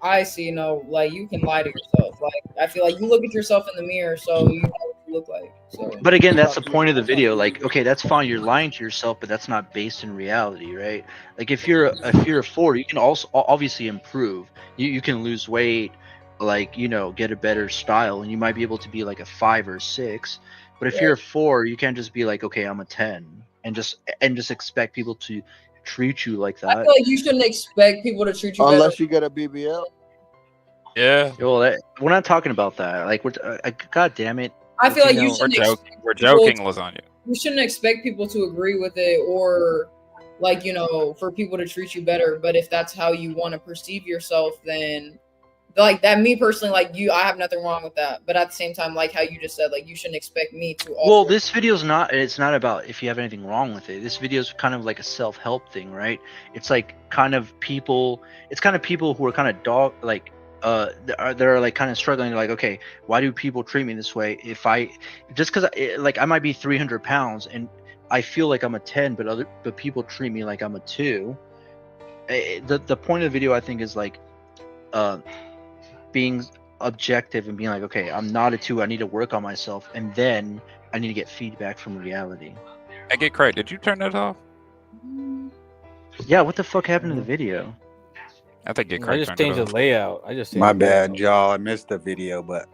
I see, like, you can lie to yourself. Like, I feel like you look at yourself in the mirror, so you know what you look like. So, But again, that's the point of the video. Like, okay, that's fine. You're lying to yourself, but that's not based in reality, right? Like, if you're a 4, you can also obviously improve. You can lose weight, like, get a better style, and you might be able to be like a 5 or 6. But if you're a 4, you can't just be like, okay, I'm a 10, and just expect people to treat you like that. I feel like you shouldn't expect people to treat you unless better. you get a BBL. Yeah. Well, we're not talking about that. Like, God damn it. I feel like you shouldn't We're joking, lasagna. You shouldn't expect people to agree with it or, like, for people to treat you better. But if that's how you want to perceive yourself, then, like, that, me personally, like, I have nothing wrong with that. But at the same time, like how you just said, like, you shouldn't expect me to. Well, this video's it's not about if you have anything wrong with it. This video's kind of like a self-help thing, right? It's like kind of people who are kind of they're like kind of struggling, like, okay, why do people treat me this way? Just because I might be 300 pounds and I feel like I'm a 10, but people treat me like I'm a 2. The point of the video, I think, is like being objective and being like, okay, I'm not a 2, I need to work on myself, and then I need to get feedback from reality. I get Craig, did you turn that off? Yeah, what the fuck happened to the video? I think I just changed the layout. My bad, y'all. I missed the video, but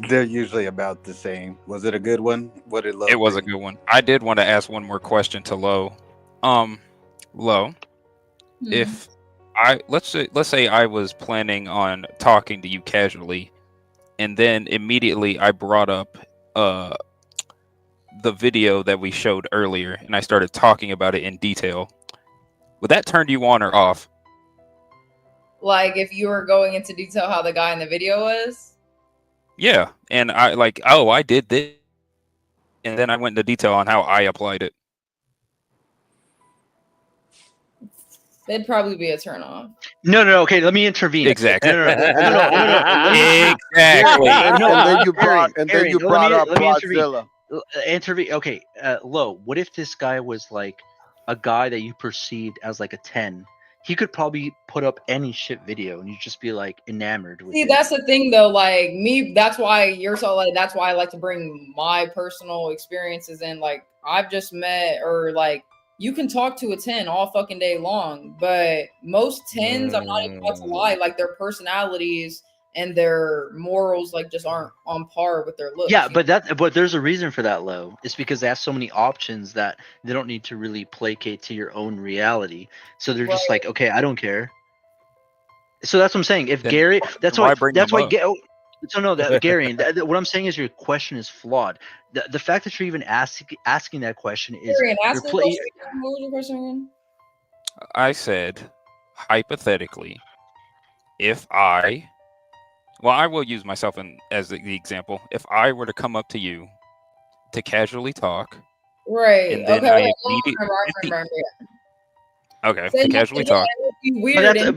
they're usually about the same. Was it a good one? What did Lo? It was a good one. I did want to ask one more question to Lo. Lo, if let's say I was planning on talking to you casually, and then immediately I brought up the video that we showed earlier, and I started talking about it in detail, would that turn you on or off? Like, if you were going into detail how the guy in the video was? Yeah, and I like, oh, I did this, and then I went into detail on how I applied it. It'd probably be a turn off. No, okay, let me intervene. Exactly. No. Exactly. And then you brought up Godzilla. Intervene. Okay, Lo, what if this guy was like a guy that you perceived as like a 10? He could probably put up any shit video and you just be like enamored with it. That's the thing though, like me, that's why that's why I like to bring my personal experiences in. Like, I've just met, or like, you can talk to a 10 all fucking day long, but most 10s, I'm not even about to lie, like, their personalities and their morals like just aren't on par with their looks. Yeah, but there's a reason for that, low. It's because they have so many options that they don't need to really placate to your own reality. So they're just like, okay, I don't care. So that's what I'm saying. If Then Gary, that's why why bring that's them why up? so no, that Gary, what I'm saying is your question is flawed. The fact that you're even asking that question is Gary, and you're ask the question again. What was your question again? I said, hypothetically, if I, well, I will use myself as the example. If I were to come up to you to casually talk, Right. and then Okay. I Right. immediately, okay, So to casually talk. it would be But weird.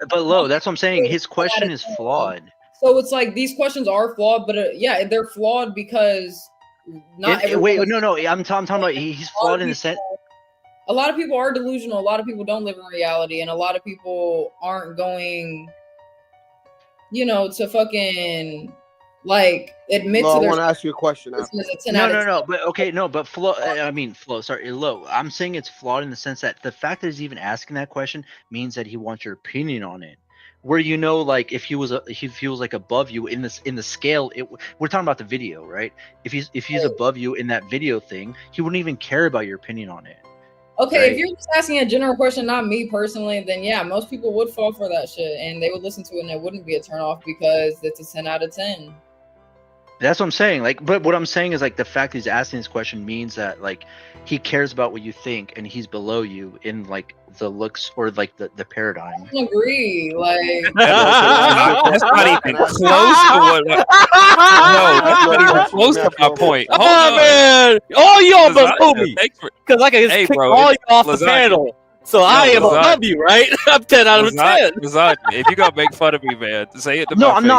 but low. That's what I'm saying. His question is flawed. So it's like these questions are flawed, but yeah, they're flawed because not everyone. Wait, no. I'm talking about he's flawed in the sense. A lot of people are delusional. A lot of people don't live in reality, and a lot of people aren't going, to fucking like admit No, to I their. want to ask you a question after. No, but okay, no, but flow. Sorry, low. I'm saying it's flawed in the sense that the fact that he's even asking that question means that he wants your opinion on it. Where like if he was like above you in the scale, we're talking about the video, right? If he's above you in that video thing, he wouldn't even care about your opinion on it. Okay, right? If you're just asking a general question, not me personally, then yeah, most people would fall for that shit and they would listen to it and it wouldn't be a turn off because it's a 10 out of 10. That's what I'm saying. But what I'm saying is the fact he's asking this question means that he cares about what you think and he's below you in the looks or the paradigm. I don't agree. That's not even close to what. No, that's not even close to my point. Hold on. Man, all y'all below Lasagna, me thanks for- because I can just Hey, kick bro, all you it's off the lasagna. panel. So I am lasagna. above you, right? I'm 10 out of 10. Lasagna, if you gonna make fun of me, man, say it to No, my I'm face.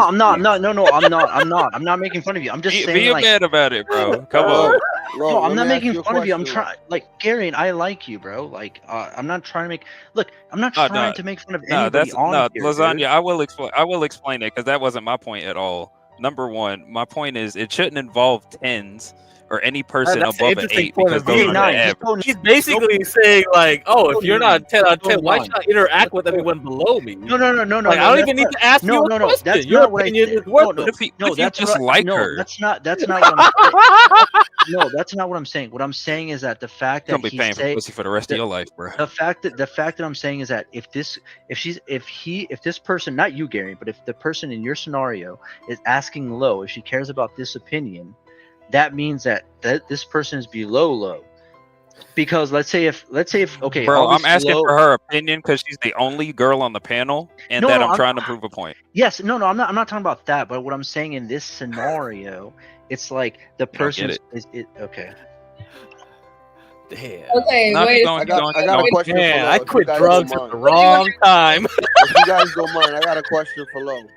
not. I'm not making fun of you. I'm just saying Be a man about it, bro. Come on. No, I'm not making fun of you. I'm trying, Gary, I like you, bro. I'm not trying to make. Look, I'm not trying to make fun of anybody on here, lasagna. dude. I will explain it because that wasn't my point at all. Number one, my point is it shouldn't involve tens or any person That's an above an interesting 8 point because of those view. are the average. He's basically saying if you're not 10 out of 10, why should I interact with everyone below me? No. I don't even need to ask you a question. That's Your not what I opinion said. is worthless. What if you just like her? That's not what I'm saying. No, that's not what I'm saying. What I'm saying is that the fact You're that gonna be paying for pussy for the rest of your life, bro. The fact that I'm saying is that if this person, not you, Gary, but if the person in your scenario is asking low, if she cares about this opinion, that means that this person is below low. Because let's say if okay, Bro, I'm obviously asking low, for her opinion because she's the only girl on the panel, and that I'm trying to prove a point. Yes, no, I'm not talking about that. But what I'm saying in this scenario, it's like the person is okay. Damn. Okay, Nah, wait. I got a question for Lo. I if you quit guys drugs don't at the mind. wrong time. If you guys don't mind, I got a question for Lo.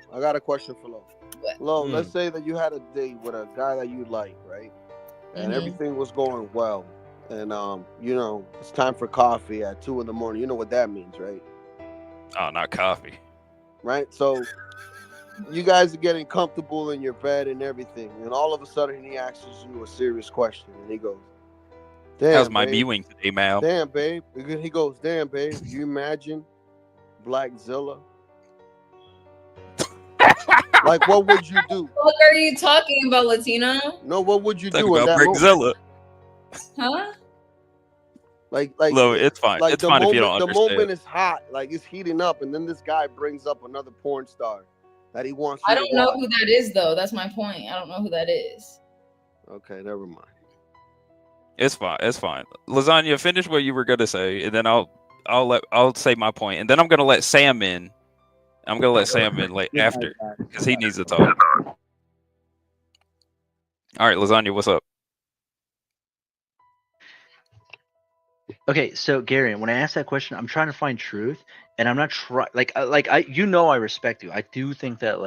Lo, let's say that you had a date with a guy that you like, right? And everything was going well. And it's time for coffee at 2 a.m. You know what that means, right? Oh, not coffee. Right? So you guys are getting comfortable in your bed and everything, and all of a sudden he asks you a serious question, and he goes, "Damn, That was my babe. viewing today, Mal. Damn, babe." He goes, "Damn, babe. You imagine Blackzilla? Like, what would you do?" What are you talking about, Latina? No, what would you Talk do in about that Blackzilla. Huh? Like, Lo, it's fine. Like It's the fine moment, if you don't the understand. moment is hot, like it's heating up, and then this guy brings up another porn star that he wants you I to don't know watch. who that is, though. That's my point. I don't know who that is. Okay, never mind. It's fine. It's fine. Lasagna, finish what you were gonna say, and then I'll say my point, and then I'm gonna let Sam in. I'm gonna let Sam in after because he needs to talk. All right, Lasagna, what's up? Okay, so Gary, when I ask that question, I'm trying to find truth, and I'm not trying. I respect you. I do think that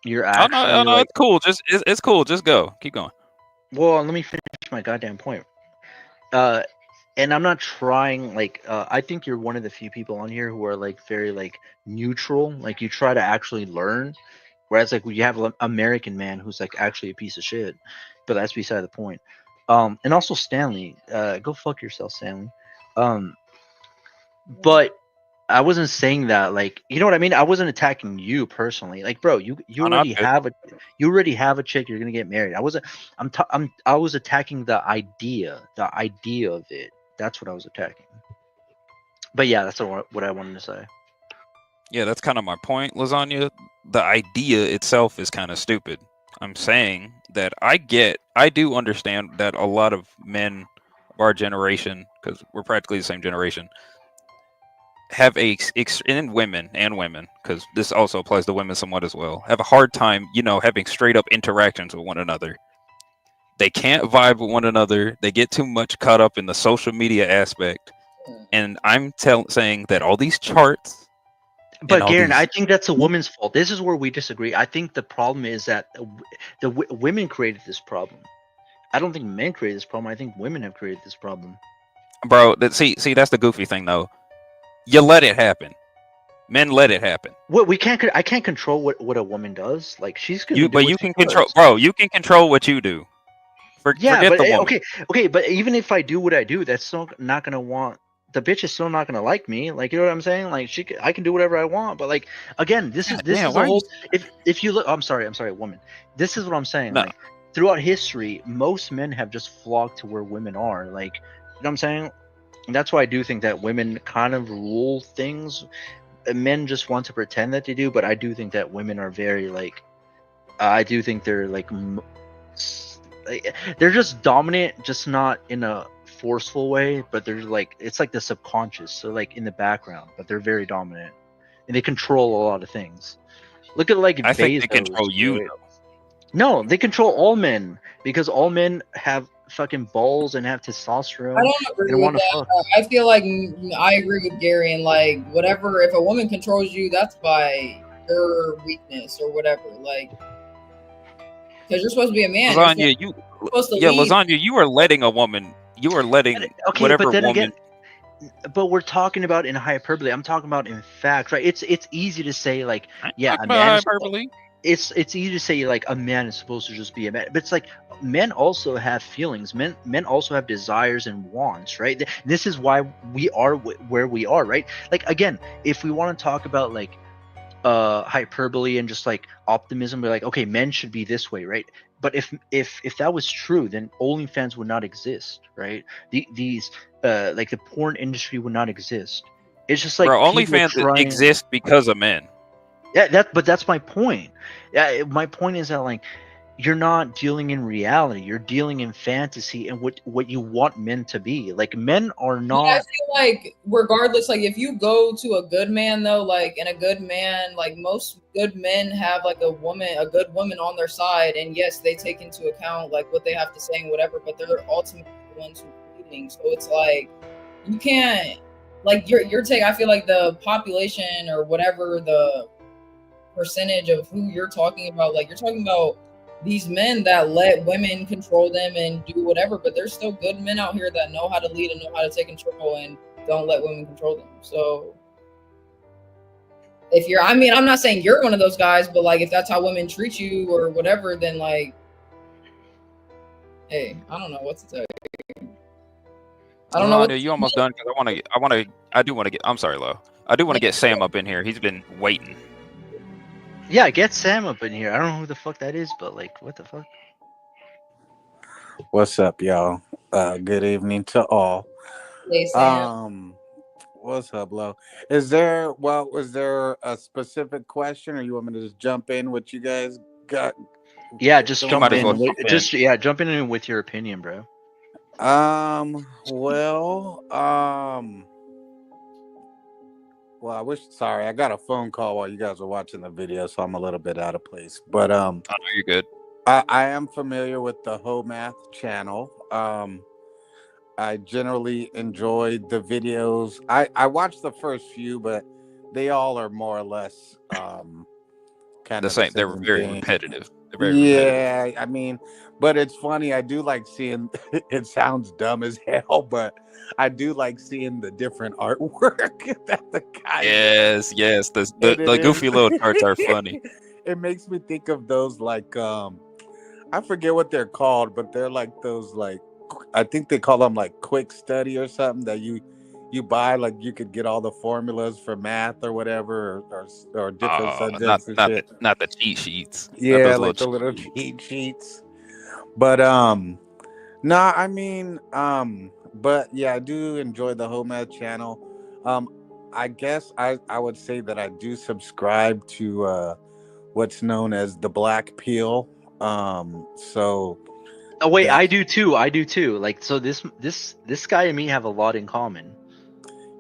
you're actually. Oh no, it's cool. It's cool. Just go. Keep going. Well, let me finish my goddamn point. And I'm not trying. I think you're one of the few people on here who are very neutral. Like you try to actually learn, whereas you have an American man who's actually a piece of shit. But that's beside the point. And also Stanley, go fuck yourself, Stanley. But I wasn't saying that, like, you know what I mean. I wasn't attacking you personally. Like, bro, you Oh, no, I'm good. you already have a chick. You're gonna get married. I wasn't. I was attacking the idea of it. That's what I was attacking. But yeah, that's what I wanted to say. Yeah, that's kind of my point, Lasagna. The idea itself is kind of stupid. I'm saying that I do understand that a lot of men of our generation, because we're practically the same generation, have and women, because this also applies to women somewhat as well, have a hard time, having straight up interactions with one another. They can't vibe with one another. They get too much caught up in the social media aspect. And I'm saying that all these charts. But Garen, I think that's a woman's fault. This is where we disagree. I think the problem is that women created this problem. I don't think men created this problem. I think women have created this problem. Bro, see, that's the goofy thing, though. You let it happen. Men let it happen. What I can't control what a woman does. Like, she's gonna do but what you she can control, does. bro. You can control what you do. Yeah, forget but the woman. okay. But even if I do what I do, that's still not gonna want. The bitch is still not gonna like me. Like, you know what I'm saying? Like, I can do whatever I want. But like, again, this is the whole. If you look, I'm sorry, woman. This is what I'm saying. No. Like, throughout history, most men have just flocked to where women are. Like, you know what I'm saying? And that's why I do think that women kind of rule things. Men just want to pretend that they do, but I do think that women are very like. I do think they're like. They're just dominant, just not in a forceful way, but they're like, it's like the subconscious, so like in the background, but they're very dominant and they control a lot of things. Look at like I think Bezos, they control you. right? No, they control all men because all men have fucking balls and have testosterone. I don't agree and with want to that. fuck. I feel like I agree with Gary, and like whatever, if a woman controls you, that's by your weakness or whatever. Like, because you're supposed to be a man. Lasagna, lead. Lasagna, you are letting a woman. You are letting whatever but then woman. again, but we're talking about in hyperbole. I'm talking about in fact, right? It's easy to say like, yeah, a man. Hyperbole. It's easy to say like a man is supposed to just be a man, but it's like men also have feelings. Men also have desires and wants, right? This is why we are where we are, right? Like, again, if we want to talk about like hyperbole and just like optimism, we're like, okay, men should be this way, right? But if that was true, then OnlyFans would not exist, right? These like the porn industry would not exist. It's just like, Bro, OnlyFans exist because of men. Yeah, but that's my point. Yeah, my point is that like you're not dealing in reality. You're dealing in fantasy and what you want men to be. Like, men are not. I feel like regardless, like if you go to a good man though, like, and a good man, like most good men have like a good woman on their side, and yes, they take into account like what they have to say and whatever, but they're ultimately the ones who are leading. So it's like you can't, like, your take. I feel like the population or whatever the percentage of who you're talking about, like you're talking about these men that let women control them and do whatever, but there's still good men out here that know how to lead and know how to take control and don't let women control them. So if I'm not saying you're one of those guys, but like if that's how women treat you or whatever, then like, hey, I don't know what to tell you. I don't know what you almost done, because I do want to get. I'm sorry, Lo. I do want to get Sam up in here. He's been waiting. Yeah, get Sam up in here. I don't know who the fuck that is, but like, what the fuck? What's up, y'all? Good evening to all. Hey, Sam. What's up, Lo? Was there a specific question, or you want me to just jump in? What you guys got? Yeah, just jump in. Well, Jump in with your opinion, bro. Well, sorry, I got a phone call while you guys were watching the video, so I'm a little bit out of place. But oh, no, you're good. I am familiar with the Ho Math channel. I generally enjoyed the videos. I watched the first few, but they all are more or less kind of the same. They're very repetitive. Yeah, I mean, but it's funny. I do like seeing. It sounds dumb as hell, but I do like seeing the different artwork that the guy. Yes. The goofy little charts are funny. It makes me think of those like I forget what they're called, but they're like those like I think they call them like quick study or something that you you buy, like you could get all the formulas for math or whatever, or different Not subjects and not shit. not the cheat sheets. Not Yeah, those little like the cheat little sheets. cheat sheets. But nah, I mean, but yeah, I do enjoy the home ed channel. Um, I guess I would say that I do subscribe to what's known as the Black Peel. So Oh wait, that I do too. I do too. Like, so this guy and me have a lot in common.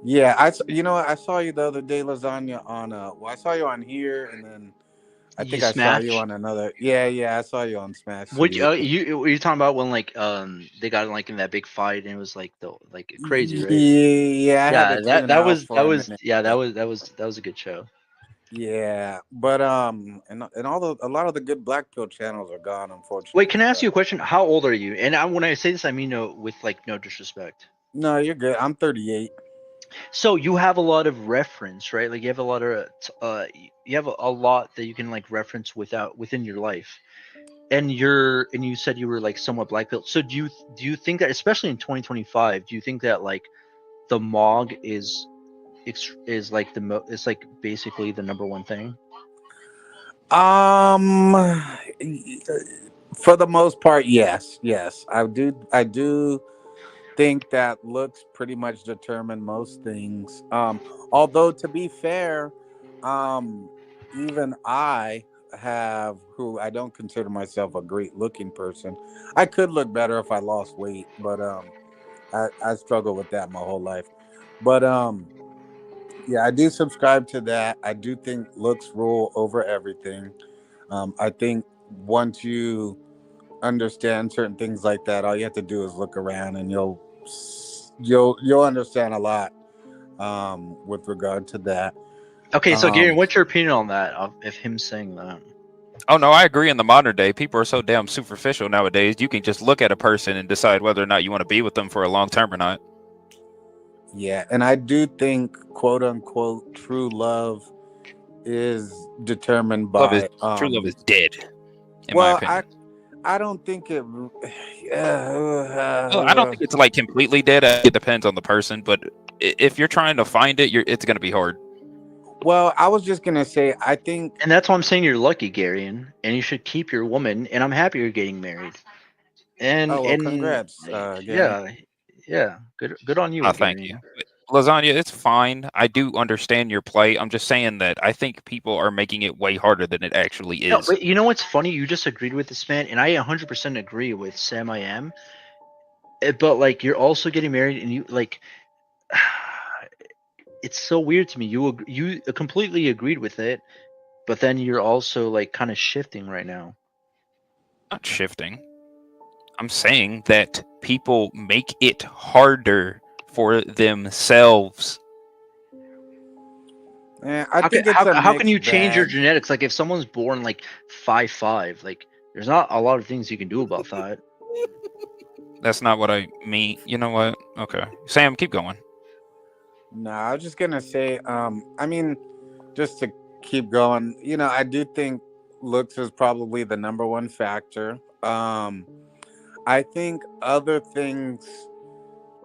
yeah, you know what, I saw you the other day, Lasagna, on well, I saw you on here, and then I You think I saw you smash. on another. Yeah, I saw you on Smash What TV. you talking about when like they got like in that big fight and it was like crazy, right? Yeah, I had to Yeah, tune out for a minute. yeah, But that was a good show. yeah, but and all a lot of the good Black Pill channels are gone, Wait, can unfortunately. I ask But you a question? How old are you? And when I say this, I mean with like no disrespect. no, you're good. I'm 38. So you have a lot of reference, right? Like you have a lot of you have a lot that you can like reference within your life. And you said you were like somewhat black pill. So do you think that, especially in 2025, do you think that like the Mog is like it's like basically the number one thing? Um, for the most part, yes, I do think that looks pretty much determine most things. Although to be fair, um, even I who I don't consider myself a great looking person. I could look better if I lost weight, but I struggle with that my whole life. But yeah, I do subscribe to that. I do think looks rule over everything. I think once you understand certain things like that, all you have to do is look around, and you'll understand a lot with regard to that. Okay, so Gary, Um, what's your opinion on that? Of him saying that? Oh no, I agree. In the modern day, people are so damn superficial nowadays. You can just look at a person and decide whether or not you want to be with them for a long term or not. yeah, and I do think quote unquote true love is determined by True love is dead, in my well, opinion. I don't think it. Well, I don't think it's like completely dead. It depends on the person, but if you're trying to find it, it's going to be hard. Well, I was just gonna say, I think, And that's why I'm saying you're lucky, Gary, and you should keep your woman. And I'm happy you're getting married. And oh well, congrats, again. yeah, good on you, Oh, thank Gary. you. Lasagna, it's fine. I do understand your play. I'm just saying that I think people are making it way harder than it actually No, is. but you know what's funny? You just agreed with this man, and I 100% agree with Sam. I am, but like you're also getting married, and you like. It's so weird to me. You completely agreed with it, but then you're also like kind of shifting right now. Not shifting. I'm saying that people make it harder for themselves. Yeah, I think it's a How can you mixed change your bag. genetics? Like if someone's born like 5'5", like there's not a lot of things you can do about that. That's not what I mean. You know what? Okay. Sam, keep going. No, I was just gonna say, I mean, just to keep going, I do think looks is probably the number one factor. I think other things,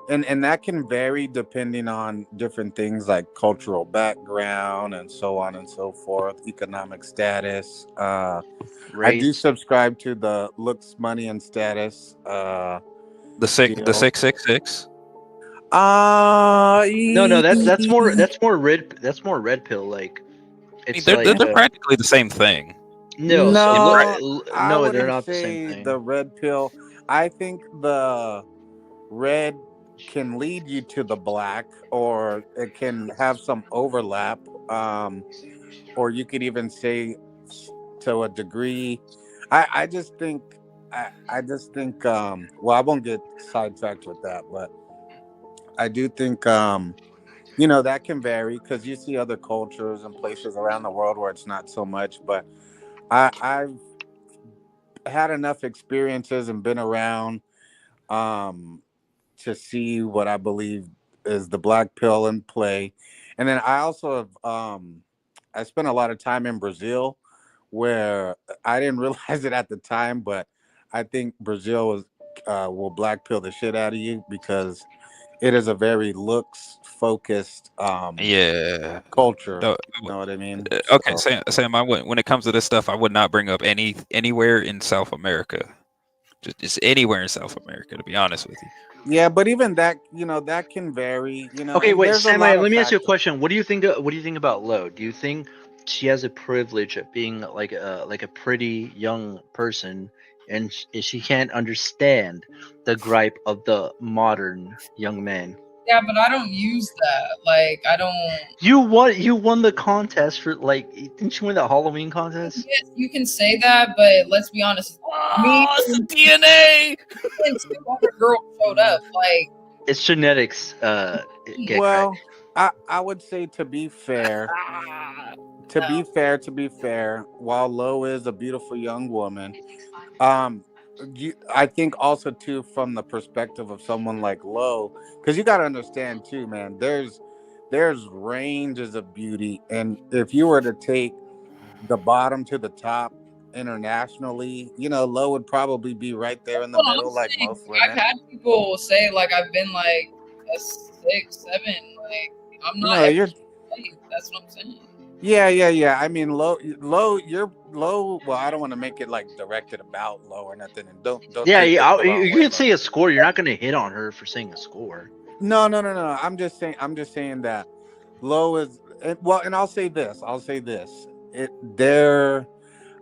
and that can vary depending on different things like cultural background and so on and so forth, economic status. I do Race. subscribe to the looks, money, and status The deal. 666. No, that's more red pill. Like I mean, it's they're like practically the same thing. no, No, I no, they're wouldn't not the same say thing. the red pill. I think the red can lead you to the black, or it can have some overlap. Or you could even say to a degree. I just think I just think well, I won't get sidetracked with that, but I do think that can vary because you see other cultures and places around the world where it's not so much, but I've had enough experiences and been around um, to see what I believe is the black pill in play. And then I also have I spent a lot of time in Brazil where I didn't realize it at the time, but I think Brazil will black pill the shit out of you because it is a very looks focused Yeah. culture. No, You know what I mean? okay, So, Sam, I would, when it comes to this stuff, I would not bring up anywhere in South America. Just anywhere in South America, to be honest with you. yeah, but even that, that can vary, Okay, and wait, there's a Sam. lot of Let me ask you a factors. question. What do you think? What do you think about Lo? Do you think she has a privilege of being like a pretty young person, and she can't understand the gripe of the modern young man? Yeah, but I don't use that. Like, I don't. You won the contest for didn't you win that Halloween contest? Yes, you can say that, but let's be honest. Me it's the DNA. and 200 girls showed up. Like, It's genetics. Get credit. Well, I would say to be fair, while Lo is a beautiful young woman, I think also too from the perspective of someone like Lo, because you got to understand too, man. There's ranges of beauty, and if you were to take the bottom to the top internationally, Lo would probably be right there in the well, I'm middle, like saying, most I've women. had people say like I've been like a 6, 7. Like, I'm not. You're. That's what I'm saying. Yeah. I mean, you're Lo. Well, I don't want to make it like directed about Lo or nothing, and don't Yeah, take this the wrong you way, can say a score. You're not gonna hit on her for saying a score. No. I'm just saying that Lo is well, and I'll say this.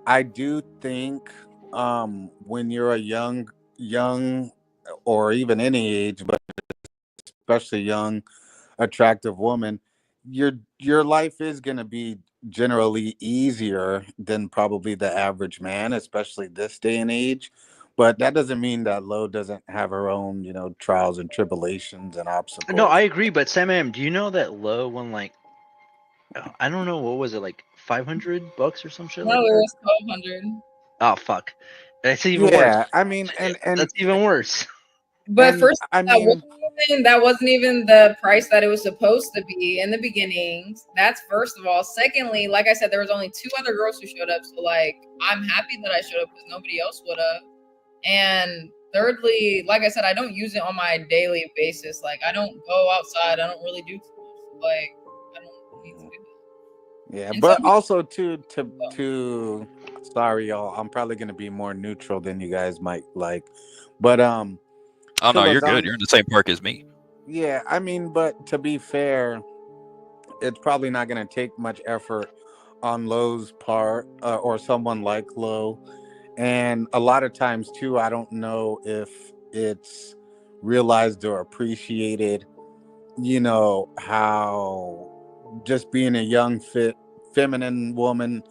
I do think when you're a young or even any age, but especially young, attractive woman, your life is going to be generally easier than probably the average man, especially this day and age. But that doesn't mean that Lo doesn't have her own, trials and tribulations and obstacles. No, I agree. But Sam M, do you know that Lo won like I don't know, what was it, like $500 or some shit No, like it that? was 1,200. Oh fuck, that's even worse. Yeah, I mean, and that's even worse. But And, first, I mean, that wasn't even the price that it was supposed to be in the beginning. That's first of all. Secondly, like I said, there was only 2 other girls who showed up. So like, I'm happy that I showed up because nobody else would have. And thirdly, like I said, I don't use it on my daily basis. Like, I don't go outside. I don't really do too much. Like, I don't need to do that. Yeah, And but some also to sorry y'all, I'm probably gonna be more neutral than you guys might like. But Oh no, you're good. You're in the same park as me. Yeah, I mean, but to be fair, it's probably not gonna take much effort on Lo's part or someone like Lo. And a lot of times too, I don't know if it's realized or appreciated, how just being a young, fit, feminine woman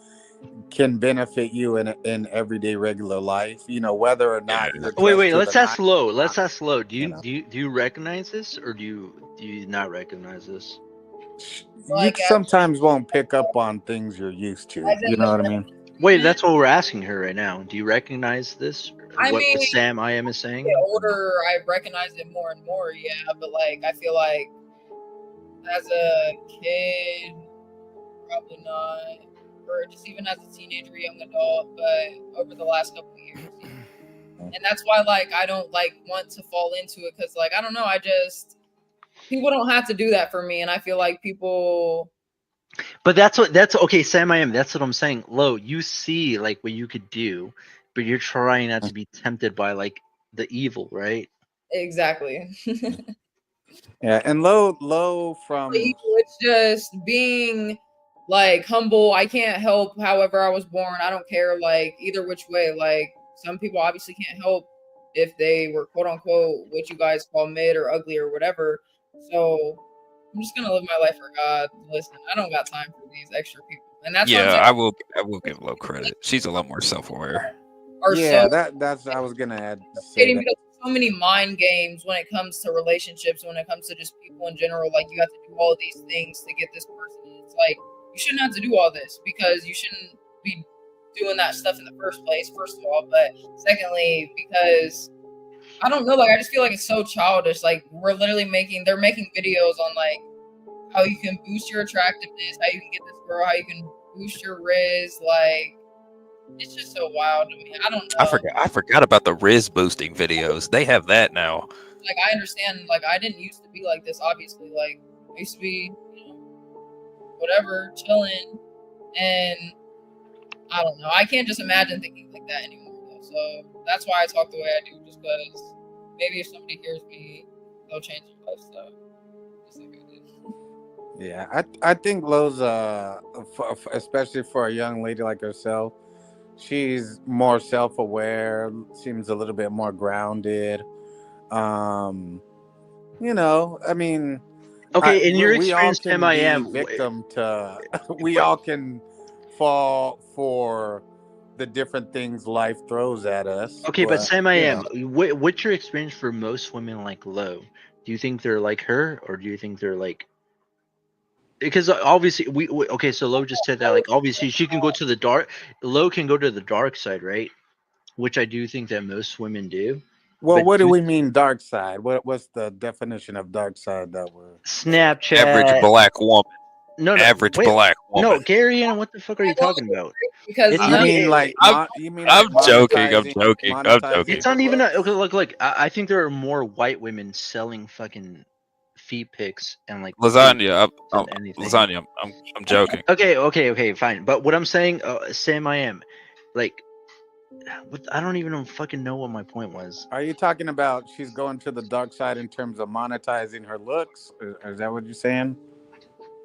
can benefit you in everyday regular life, whether or not you're Wait, dressed let's to the ask Lo. Let's ask Lo. Do you you know. do you, do you recognize this, or do you not recognize this? You sometimes won't pick up on things you're used to. You know what I mean? Wait, that's what we're asking her right now. Do you recognize this? I What mean, Sam I am is saying? get older, I recognize it more and more. Yeah, but like, I feel like as a kid, probably not, or just even as a teenager, young adult. But over the last couple of years, yeah. And that's why, like, I don't like want to fall into it because, like, I don't know, I just people don't have to do that for me, and I feel like people. But that's okay, Sam I am. That's what I'm saying. Lo, you see like what you could do, but you're trying not to be tempted by like the evil, right? Exactly. Yeah, and Lo from It's just being like humble. I can't help however I was born. I don't care like either which way. Like some people obviously can't help if they were quote unquote what you guys call mid or ugly or whatever. So I'm just gonna live my life for God. Listen, I don't got time for these extra people. And that's what I'm saying. I will give Lo credit. She's a lot more self-aware. Yeah, that's I was gonna say that. Because so many mind games when it comes to relationships, when it comes to just people in general. Like you have to do all of these things to get this person. It's like you shouldn't have to do all this because you shouldn't be doing that stuff in the first place. First of all, but secondly, because I don't know, like I just feel like it's so childish. Like they're making videos on like how you can boost your attractiveness, how you can get this girl, how you can boost your riz, like. It's just so wild to me. I don't know. I forgot about the Riz boosting videos. They have that now. Like I understand. Like I didn't used to be like this. Obviously, like I used to be, whatever, chilling, and I don't know. I can't just imagine thinking like that anymore, though. So that's why I talk the way I do, just because maybe if somebody hears me, they'll change their lifestyle. Just like I did. Yeah, I think Lowe's, especially for a young lady like herself, she's more self-aware, seems a little bit more grounded. I mean, Okay, in your we all experience, can be MIM, victim to. We all can fall for the different things life throws at us. okay, but Sam, I you am. know. What's your experience for most women like Lo? Do you think they're like her, or do you think they're like? Because obviously okay, so Lo just said that like obviously she can go to the dark. Lo can go to the dark side, right? Which I do think that most women do. Well, But what do we mean dark side? What's the definition of dark side that we're Snapchat? Average black woman. No, Average wait, black woman. no, Gary, what the fuck are you talking about? Because It's you not, mean like I'm joking. I'm monetizing? joking. I'm joking. It's not even okay. Look. I think there are more white women selling fucking feet pics and like Lasagna. than anything. Lasagna. I'm joking. Okay, fine. But what I'm saying, Sam, I am, like, I don't even fucking know what my point was. Are you talking about she's going to the dark side in terms of monetizing her looks? Is that what you're saying?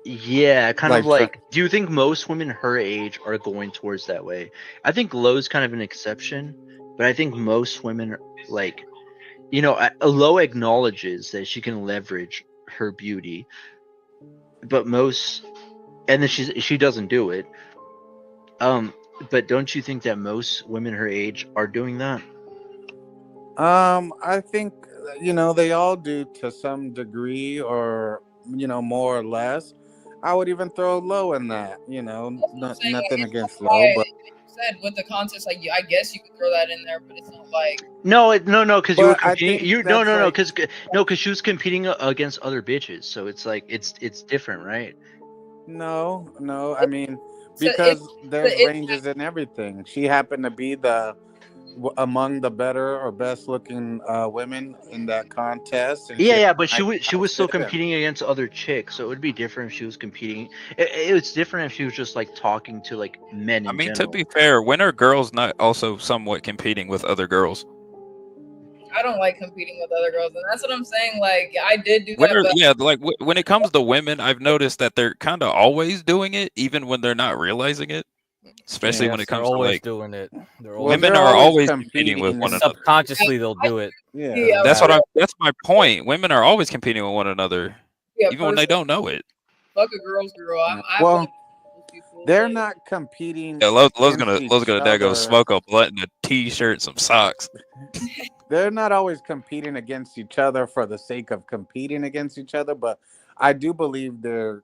Yeah, kind of Like, like. Do you think most women her age are going towards that way? I think Lo's kind of an exception, but I think most women, like, Lo acknowledges that she can leverage her beauty, but and then she doesn't do it. But don't you think that most women her age are doing that? I think they all do to some degree, or more or less. I would even throw Lo in that. Nothing against Lo, but you said with the contest, like I guess you could throw that in there, but it's not like No, because you were But I competing. think No, that's because she was competing against other bitches. So it's like it's different, right? no. I mean, So because there's it's ranges in everything. She happened to be among the better or best looking women in that contest, and Yeah, but she she was still outdid them. competing against other chicks. So it would be different if she was competing. It's different if she was just like talking to like men in I mean, general. to be fair, when are girls not also somewhat competing with other girls? I don't like competing with other girls, and that's what I'm saying. Like I did do that, but Yeah, like when it comes to women, I've noticed that they're kind of always doing it, even when they're not realizing it. Especially when it They're comes to always like doing it. women are always competing with one another. Subconsciously, they'll do it. Yeah, That's my point. Women are always competing with one another, even when they don't know it. fuck a girl's girl. Well, they're not competing. Yeah, Lo's against gonna each go other. smoke a blunt and a t-shirt, some socks. They're not always competing against each other for the sake of competing against each other, but I do believe they're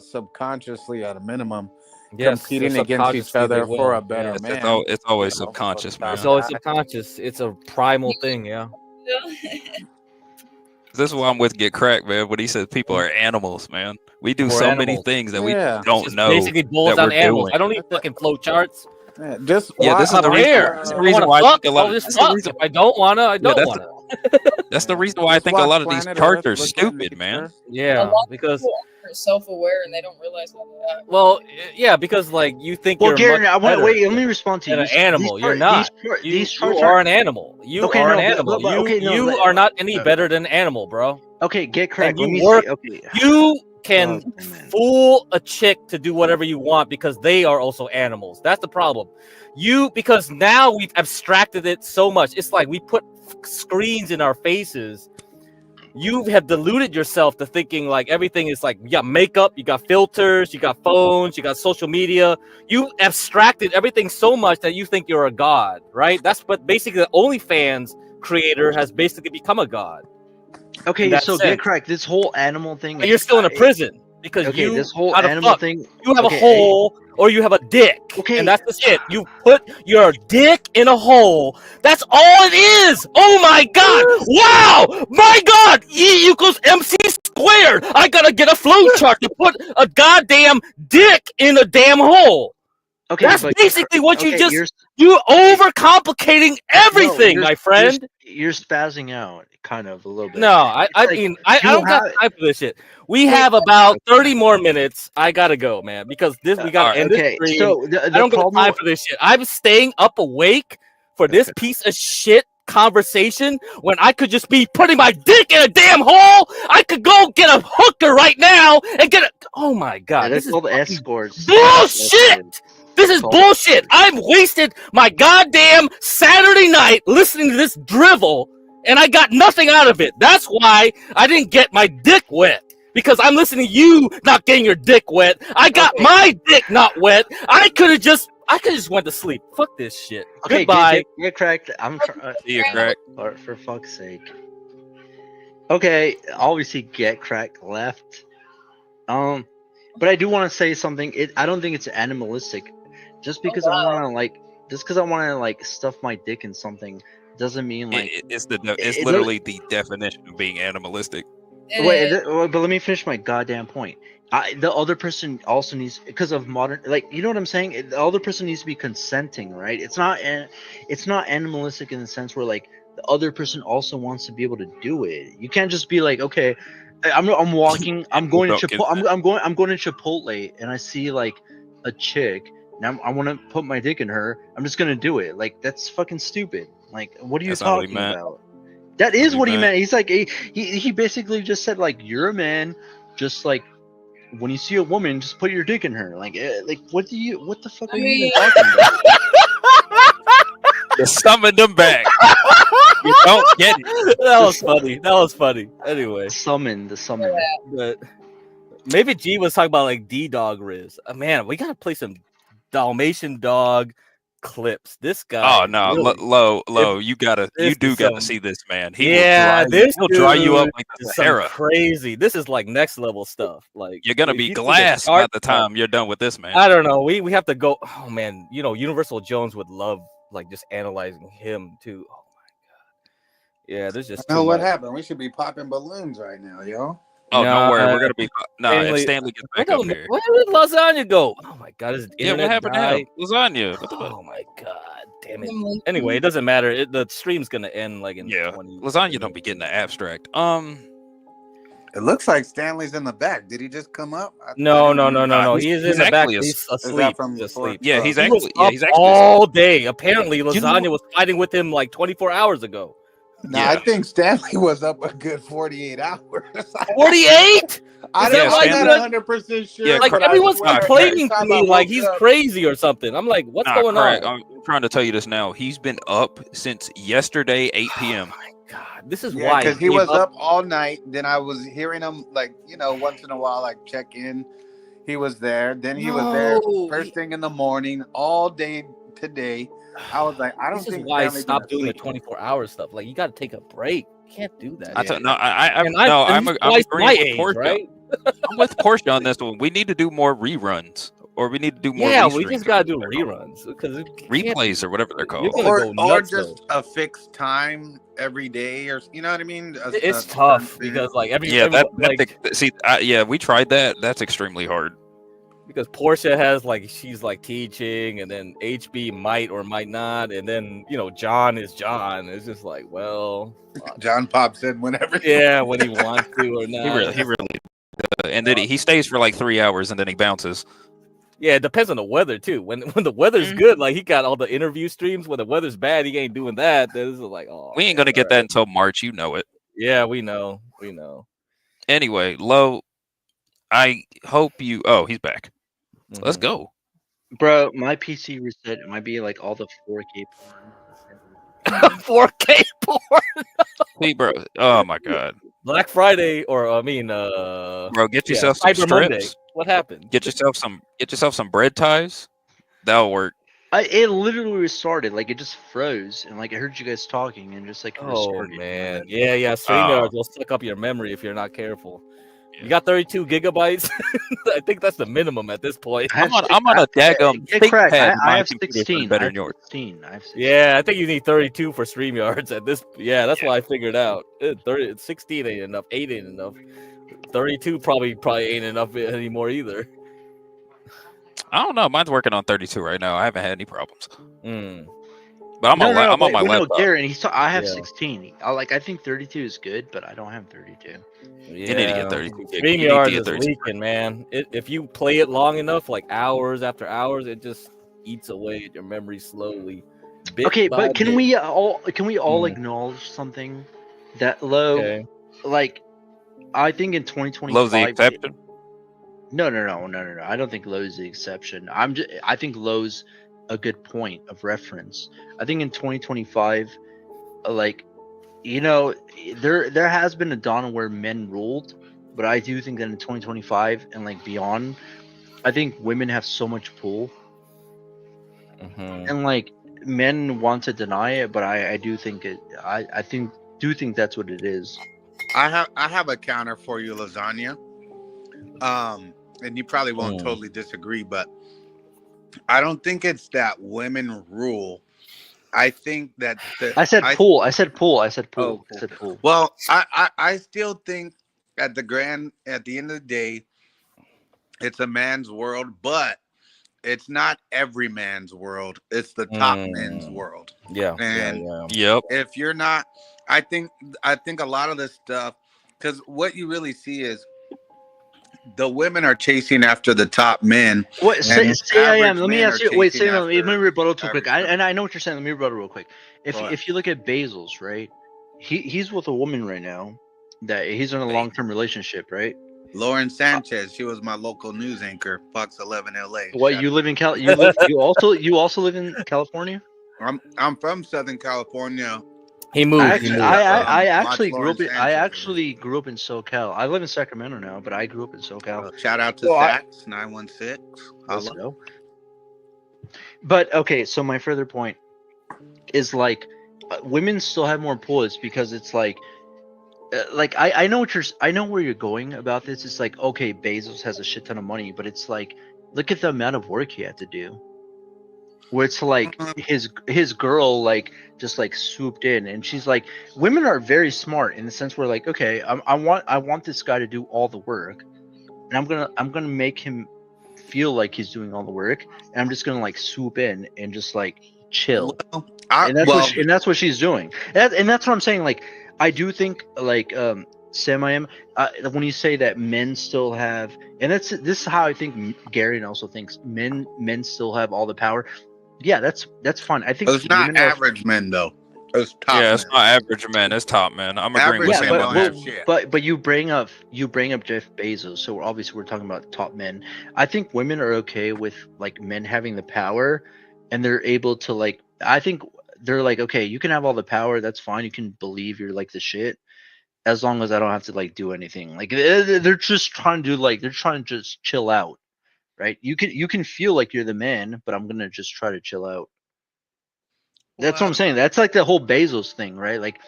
subconsciously, at a minimum, competing against each other for a better man. It's always subconscious, man. It's always subconscious. It's a primal thing, yeah. This is why I'm with Get Cracked, man. When he says people are animals, man. We do We're so many animals. things that we Yeah. don't Just know basically boils that down we're to animals. doing. I don't need fucking flow charts. Yeah, This is the reason why I think a lot. Just fuck. If I don't wanna, I don't that's wanna. That's the reason why I think a lot of these charts are stupid, man. Yeah, a lot because of people aren't self-aware and they don't realize how they act. well, yeah, because like you think Well, you're Gary, much let better me respond to than you. an animal. You're not. These You charts are an animal. You Okay, are no, an animal. but okay, no, you let- are not any better than an animal, bro. Okay, Get Cracked. And Let you me work. say, okay. You can Oh, man. fool a chick to do whatever you want because they are also animals. That's the problem. Because now we've abstracted it so much. It's like we put screens in our faces. You have deluded yourself to thinking like everything is like you got makeup, you got filters, you got phones, you got social media. You abstracted everything so much that you think you're a god, right? That's what basically the OnlyFans creator has basically become a god. Okay, so Get Cracked. This whole animal thing. And you're still in a prison because this whole how the animal fuck? thing. You have okay, a hole or you have a dick. Okay. And that's just it. You put your dick in a hole. That's all it is. Oh my god. Wow. My god. E equals MC squared. I gotta get a flow chart to put a goddamn dick in a damn hole. Okay, That's but basically what you okay, just you're overcomplicating everything, my friend. You're spazzing out, kind of a little bit. No, I mean I you don't got have time for this shit. We have about 30 more minutes. I gotta go, man, because this we gotta end this okay. stream. So I the don't got problem. time for this shit. I'm staying up awake for this piece of shit conversation when I could just be putting my dick in a damn hole. I could go get a hooker right now and get a. Oh my god, They're this is called fucking escorts. bullshit. This is bullshit. I've wasted my goddamn Saturday night listening to this drivel, and I got nothing out of it. That's why I didn't get my dick wet. Because I'm listening to you not getting your dick wet. I got my dick not wet. I could have just went to sleep. Fuck this shit. Okay, Goodbye. get cracked. I'm trying. See you, Crack. For fuck's sake. Okay, obviously get cracked left. But I do want to say something. I don't think it's animalistic. Just because I want to stuff my dick in something doesn't mean like It's literally the definition of being animalistic. Wait, but let me finish my goddamn point. The other person also needs, because of modern, like, you know what I'm saying? The other person needs to be consenting, right? It's not animalistic in the sense where like the other person also wants to be able to do it. You can't just be like, okay, I'm walking, I'm going to Chipotle, I'm going to Chipotle, and I see like a chick, and I want to put my dick in her. I'm just gonna do it. Like, that's fucking stupid. Like, what are you talking about? That is what he meant. He's like, he basically just said like, you're a man, just like when you see a woman, just put your dick in her. Like what the fuck are you even talking about? You summoned them back. You don't get it. That was funny. That was funny. Anyway, the summon. But maybe G was talking about like D-Dog Riz. Man, we gotta play some Dalmatian dog clips. This guy. Oh no, really, low. You gotta see this man. He'll dry you up like the Sahara. Crazy. This is like next level stuff. Like, you're gonna be glass by the time you're done with this, man. I don't know. We have to go. Oh man, Universal Jones would love like just analyzing him too. Oh my god. Yeah, there's just. I know what happened. We should be popping balloons right now, yo. Oh, don't worry. We're gonna be if Stanley gets back up here. Where did lasagna go? Oh my god, is what happened to him? Lasagna. Oh my god, damn it. Anyway, it doesn't matter. The stream's gonna end like in 20. Lasagna don't be getting the abstract. It looks like Stanley's in the back. Did he just come up? No. He's in the back. He's asleep. He's asleep. Yeah, he's actually all day. Apparently, lasagna was fighting with him like 24 hours ago. No, I think Stanley was up a good 48 hours. 48? I'm not 100% sure. Yeah, like everyone's complaining to me like he's crazy or something. I'm like, what's going on? I'm trying to tell you this now. He's been up since yesterday, 8 p.m. Oh my god, this is why. Because he was up all night. Then I was hearing him like, once in a while, like check in. He was there. Then he was there first thing in the morning, all day today. I was like, I don't think. This is why I stopped doing the 24-hour stuff. Like, you got to take a break. You can't do that. I'm agreeing with Portia. Right? I'm with Portia on this one. We need to do more reruns, or we need to do more. Yeah, we just gotta do reruns because replays or whatever they're called, or just a fixed time every day, or you know what I mean. It's tough because like we tried that. That's extremely hard. Because Portia has she's teaching, and then HB might or might not, and then John is John. It's just like, well, John pops in whenever. Yeah, when he wants to or not. He really and then he stays for like 3 hours and then he bounces. Yeah, it depends on the weather too. When the weather's good, like he got all the interview streams. When the weather's bad, he ain't doing that. This is like, we ain't gonna get that until March. You know it. Yeah, we know. Anyway, Lo, I hope you. Oh, he's back. Let's go, bro. My PC reset. It might be like all the 4K porn. 4K porn. Hey, bro. Oh my god. Black Friday, or bro, get yourself some Cyber strips. Monday. What happened? Get yourself some bread ties. That'll work. It literally restarted. Like it just froze, and like I heard you guys talking, and just like restarted. Man, yeah. StreamYard will suck up your memory if you're not careful. You got 32 gigabytes. I think that's the minimum at this point. I'm on a daggum ThinkPad. I have 16. Better than yours. 16. I have 16. Yeah, I think you need 32 for StreamYards at this. Yeah, that's what I figured out. 16 ain't enough. 8 ain't enough. 32 probably ain't enough anymore either. I don't know. Mine's working on 32 right now. I haven't had any problems. Mm. But I'm on my no, laptop. Garen, I have Yeah. 16. I think 32 is good, but I don't have 32. You need to get 32. You need to StreamYard get is 32. leaking, man. If you play it long enough, like hours after hours, it just eats away at your memory slowly. Bit Okay, by but can bit. we all Mm. acknowledge something that low? Okay. Like, I think in Lowe's the 2025. exception. No. I don't think Lowe's the exception. I think Lowe's a good point of reference. I think in 2025, like, there has been a dawn where men ruled, but I do think that in 2025 and like beyond, I think women have so much pull, and like men want to deny it, but I do think it. I think that's what it is. I have a counter for you, Lasagna. And you probably won't totally disagree, but I don't think it's that women rule. I think that I said pool. I said pool. Oh, I said pool. Well, I still think at the end of the day, it's a man's world, but it's not every man's world. It's the top men's world. Yeah. And Yep. if you're not, I think a lot of this stuff, because what you really see is the women are chasing after the top men. What say I am? Let me ask you. Wait, say let me after rebuttal too quick. I know what you're saying. Let me rebuttal real quick. Go ahead. If you look at Bezos, right? He's with a woman right now. That he's in a long-term relationship, right? Lauren Sanchez, she was my local news anchor, Fox 11 LA. What, you live in you also live in California? I'm from Southern California. He moved. I actually grew up in SoCal. I live in Sacramento now, but I grew up in SoCal. Shout out to Sax 916. Let's go. But okay, so my further point is like women still have more pull. It's because it's like I know where you're going about this. It's like, okay, Bezos has a shit ton of money, but it's like, look at the amount of work he had to do. Where it's like his girl like just like swooped in, and she's like, women are very smart in the sense where like, okay, I want this guy to do all the work, and I'm gonna make him feel like he's doing all the work, and I'm just gonna like swoop in and just like chill. And that's what she's doing. And that's what I'm saying. Like, I do think like Sam, I am when you say that men still have, and this is how I think Gary also thinks men still have all the power. Yeah, that's fine. I think it's not average men though. It's top men. It's not average men. It's top men. I'm agreeing with Sam on that. But you bring up Jeff Bezos, so obviously we're talking about top men. I think women are okay with like men having the power, and they're able to like. I think they're like, okay, you can have all the power. That's fine. You can believe you're like the shit, as long as I don't have to like do anything. Like they're just trying to do like they're trying to just chill out, right? You can feel like you're the man, but I'm gonna just try to chill out. That's what I'm saying. That's like the whole Bezos thing, right? Like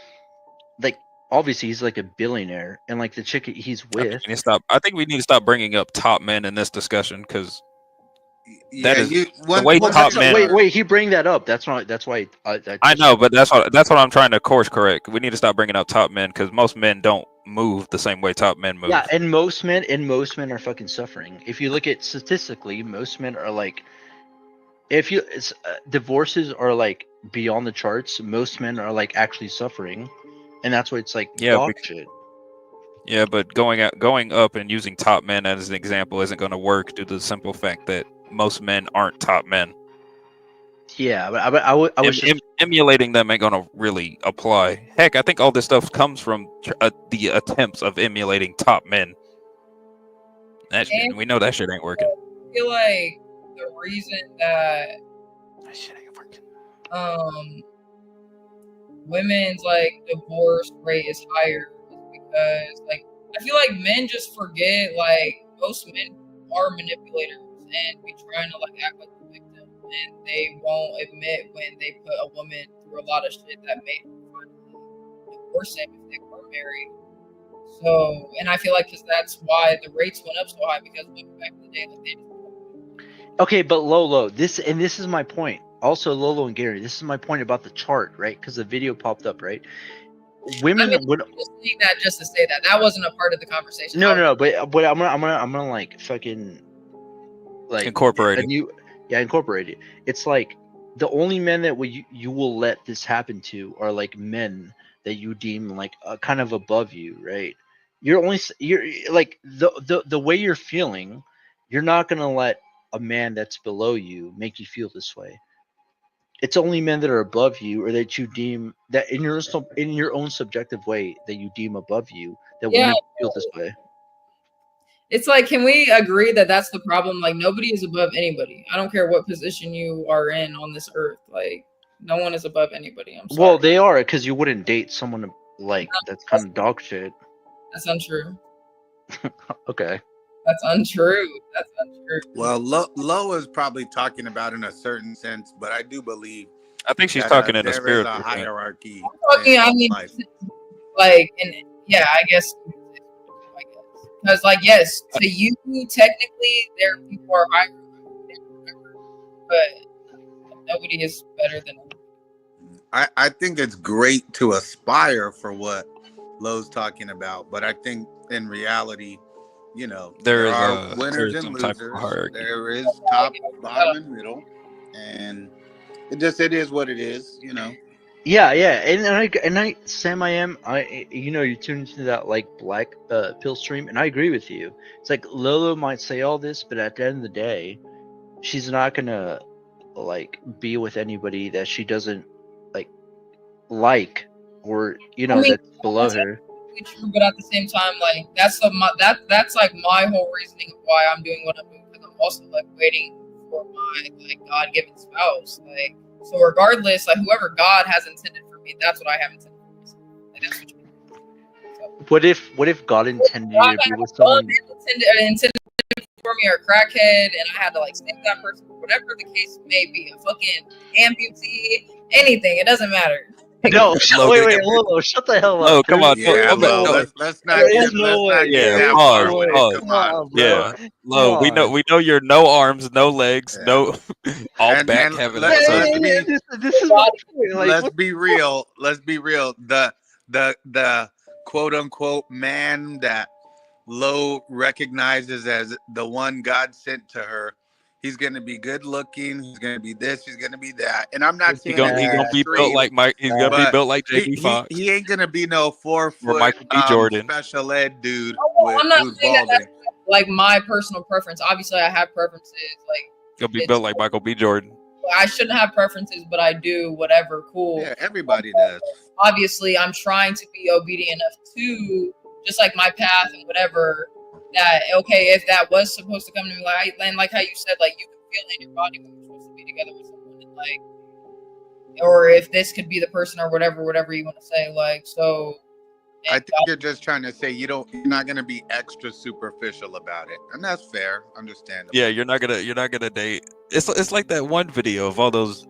obviously he's like a billionaire, and like the chick he's with. I think we need to stop bringing up top men in this discussion because that is the way top men. Wait, he bring that up. That's why. I know, but that's what I'm trying to course correct. We need to stop bringing up top men because most men don't move the same way top men move. Yeah, and most men are fucking suffering. If you look at statistically, most men are like, divorces are like beyond the charts. Most men are like actually suffering, and that's why it's like dog shit. Yeah, but going up and using top men as an example isn't going to work due to the simple fact that most men aren't top men. Yeah, but I was emulating them ain't going to really apply. Heck, I think all this stuff comes from the attempts of emulating top men. We know that shit ain't working. I feel like the reason that shit ain't working. Women's like divorce rate is higher is because like I feel like men just forget like most men are manipulators and be trying to like act like the victim, and they won't admit when they put a woman through a lot of shit that made her finally divorce him if they were married. So, and I feel like because that's why the rates went up so high, because women back in the day, like they just okay, but Lolo, this is my point. Also, Lolo and Gary, this is my point about the chart, right? Because the video popped up, right? Women would just saying that just to say that wasn't a part of the conversation. No, but I'm gonna like fucking like Incorporated. Incorporated. It's like the only men that you will let this happen to are like men that you deem like kind of above you, right? You're like the way you're feeling, you're not gonna let a man that's below you make you feel this way. It's only men that are above you or that you deem that in your own subjective way that you deem above you that will Yeah. make you feel this way. It's like, can we agree that that's the problem? Like, nobody is above anybody. I don't care what position you are in on this earth. Like, no one is above anybody. I'm sorry. Well, they are, because you wouldn't date someone like that's kind of dog shit. That's untrue. Okay. That's untrue. That's untrue. Well, Lo is probably talking about in a certain sense, but I do believe. I think she's that, talking in a there is spiritual a sense. hierarchy. I'm talking, I mean, like, and yeah, I guess, because, like, yes, to you, technically, there people are higher, but nobody is better than them. I think it's great to aspire for what Lo's talking about, but I think in reality, you know, there are winners and losers. There is top, bottom, and middle, and it is what it is, you know. Yeah, and I Sam, you tuned into that like black pill stream, and I agree with you. It's like Lolo might say all this, but at the end of the day, she's not gonna like be with anybody that she doesn't like or that's below her. True, but at the same time, like that's like my whole reasoning of why I'm doing what I'm doing. Because I'm also like waiting for my like God-given spouse. Like, so regardless, like whoever God has intended for me, that's what I have intended for myself. Like, that's what What if God intended you to be with someone? intended for me, or a crackhead, and I had to like save that person, whatever the case may be, a fucking amputee, anything, it doesn't matter. No, wait, Lolo, shut the hell up. Oh, come on. Yeah, Lo, let's not get that far with it. Come on, yeah. Lo, we know you're no arms, no legs, no all back having let's be real. Let's be real. The quote unquote man that Lo recognizes as the one God sent to her. He's gonna be good looking. He's gonna be this. He's gonna be that. And I'm not saying he's gonna be built like Mike. He's gonna be built like JB Fox. He ain't gonna be no 4 foot Michael B. Jordan special ed dude. I'm not who's saying that balding. that's like my personal preference. Obviously, I have preferences. Like, gonna be built like Michael B. Jordan. I shouldn't have preferences, but I do. Whatever, cool. Yeah, everybody does. Obviously, I'm trying to be obedient enough to just like my path and whatever. That okay, if that was supposed to come to me, like how you said, like you can feel it in your body when you're supposed to be together with someone, and like, or if this could be the person or whatever you want to say, like so. I think you're just trying to say you're not gonna be extra superficial about it, and that's fair, understandable. Yeah, you're not gonna date. It's like that one video of all those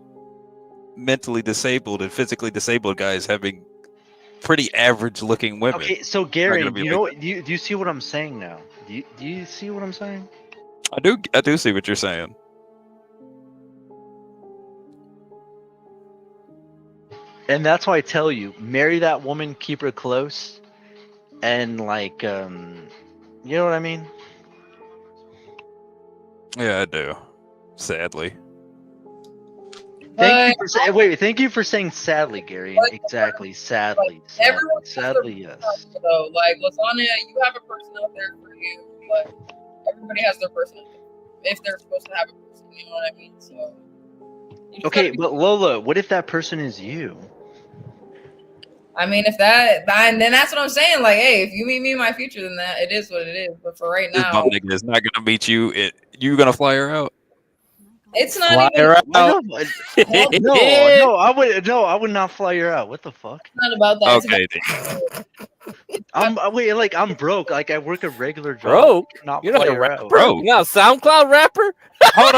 mentally disabled and physically disabled guys having pretty average looking women. Okay, so Gary, do you see what I'm saying now? Do you see what I'm saying? I do see what you're saying. And that's why I tell you, marry that woman, keep her close, and like, you know what I mean? Yeah, I do. Sadly. Thank you for saying sadly, Gary. Exactly, sadly. Sadly, yes. So, like, Lasagna, you have a person out there for you, but everybody has their person out there. If they're supposed to have a person, you know what I mean? So. Okay, but Lola, what if that person is you? I mean, if that, then that's what I'm saying. Like, hey, if you meet me in my future, then that it is what it is. But for right This now, bum nigga is not gonna meet you. You gonna fly her out? It's not Fly even. her out. No, I would not fly her out. What the fuck? It's not about that. Okay. I'm broke. Like I work a regular job. Broke? Not You're not fly a her rapper. out. Bro, you're not a SoundCloud rapper? Hold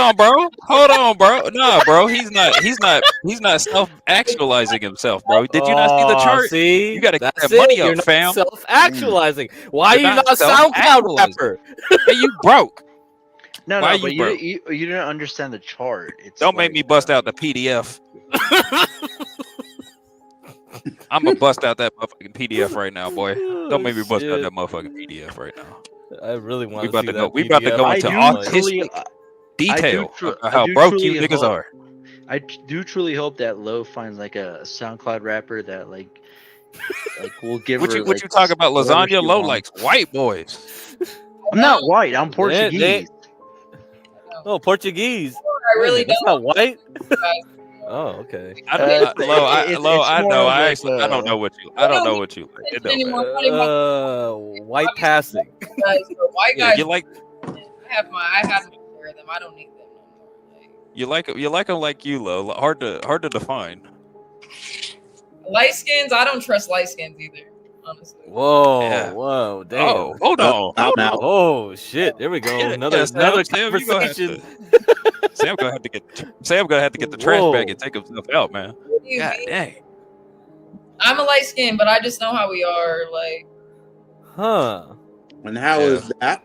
on, bro. Nah, bro. He's not self-actualizing himself, bro. Did you not see the chart? See? You gotta get That's that money it. You're up, not fam. self-actualizing. Why You're are you not a SoundCloud self-actualizing. rapper? Hey, you broke. No, Why but you broke? you didn't understand the chart. It's Don't make me bust out the PDF. I'm gonna bust out that motherfucking PDF right now, boy. Don't make me bust out that motherfucking PDF right now. I really want We about to see go. that We about to go PDF. into autistic. detail about how broke you niggas are. I do truly hope that Lo finds like a SoundCloud rapper that like will give What her you like talking about? whatever Lasagna she low wants. likes white boys. I'm not white. I'm Portuguese. Oh, Portuguese. I Wait a really minute, that's not white. guys. Oh, okay. I don't know what you. I don't know what you like. It don't Anymore. matter. I'm not even White passing. guys, but white Yeah, guys. you like I had my share of them. I don't need them no more. you like them like you, Lo. Hard to define. Light skins, I don't trust light skins either. Honestly. Whoa, Yeah. whoa, damn. Oh, hold on. I'm Hold out. on. Oh shit! There we go. Yeah, Another Sam, you gonna have conversation. to. Sam gonna have to get the trash bag Whoa. and take himself out, man. What do you God mean? dang. I'm a light skin, but I just know how we are. Like, Huh. And how is that?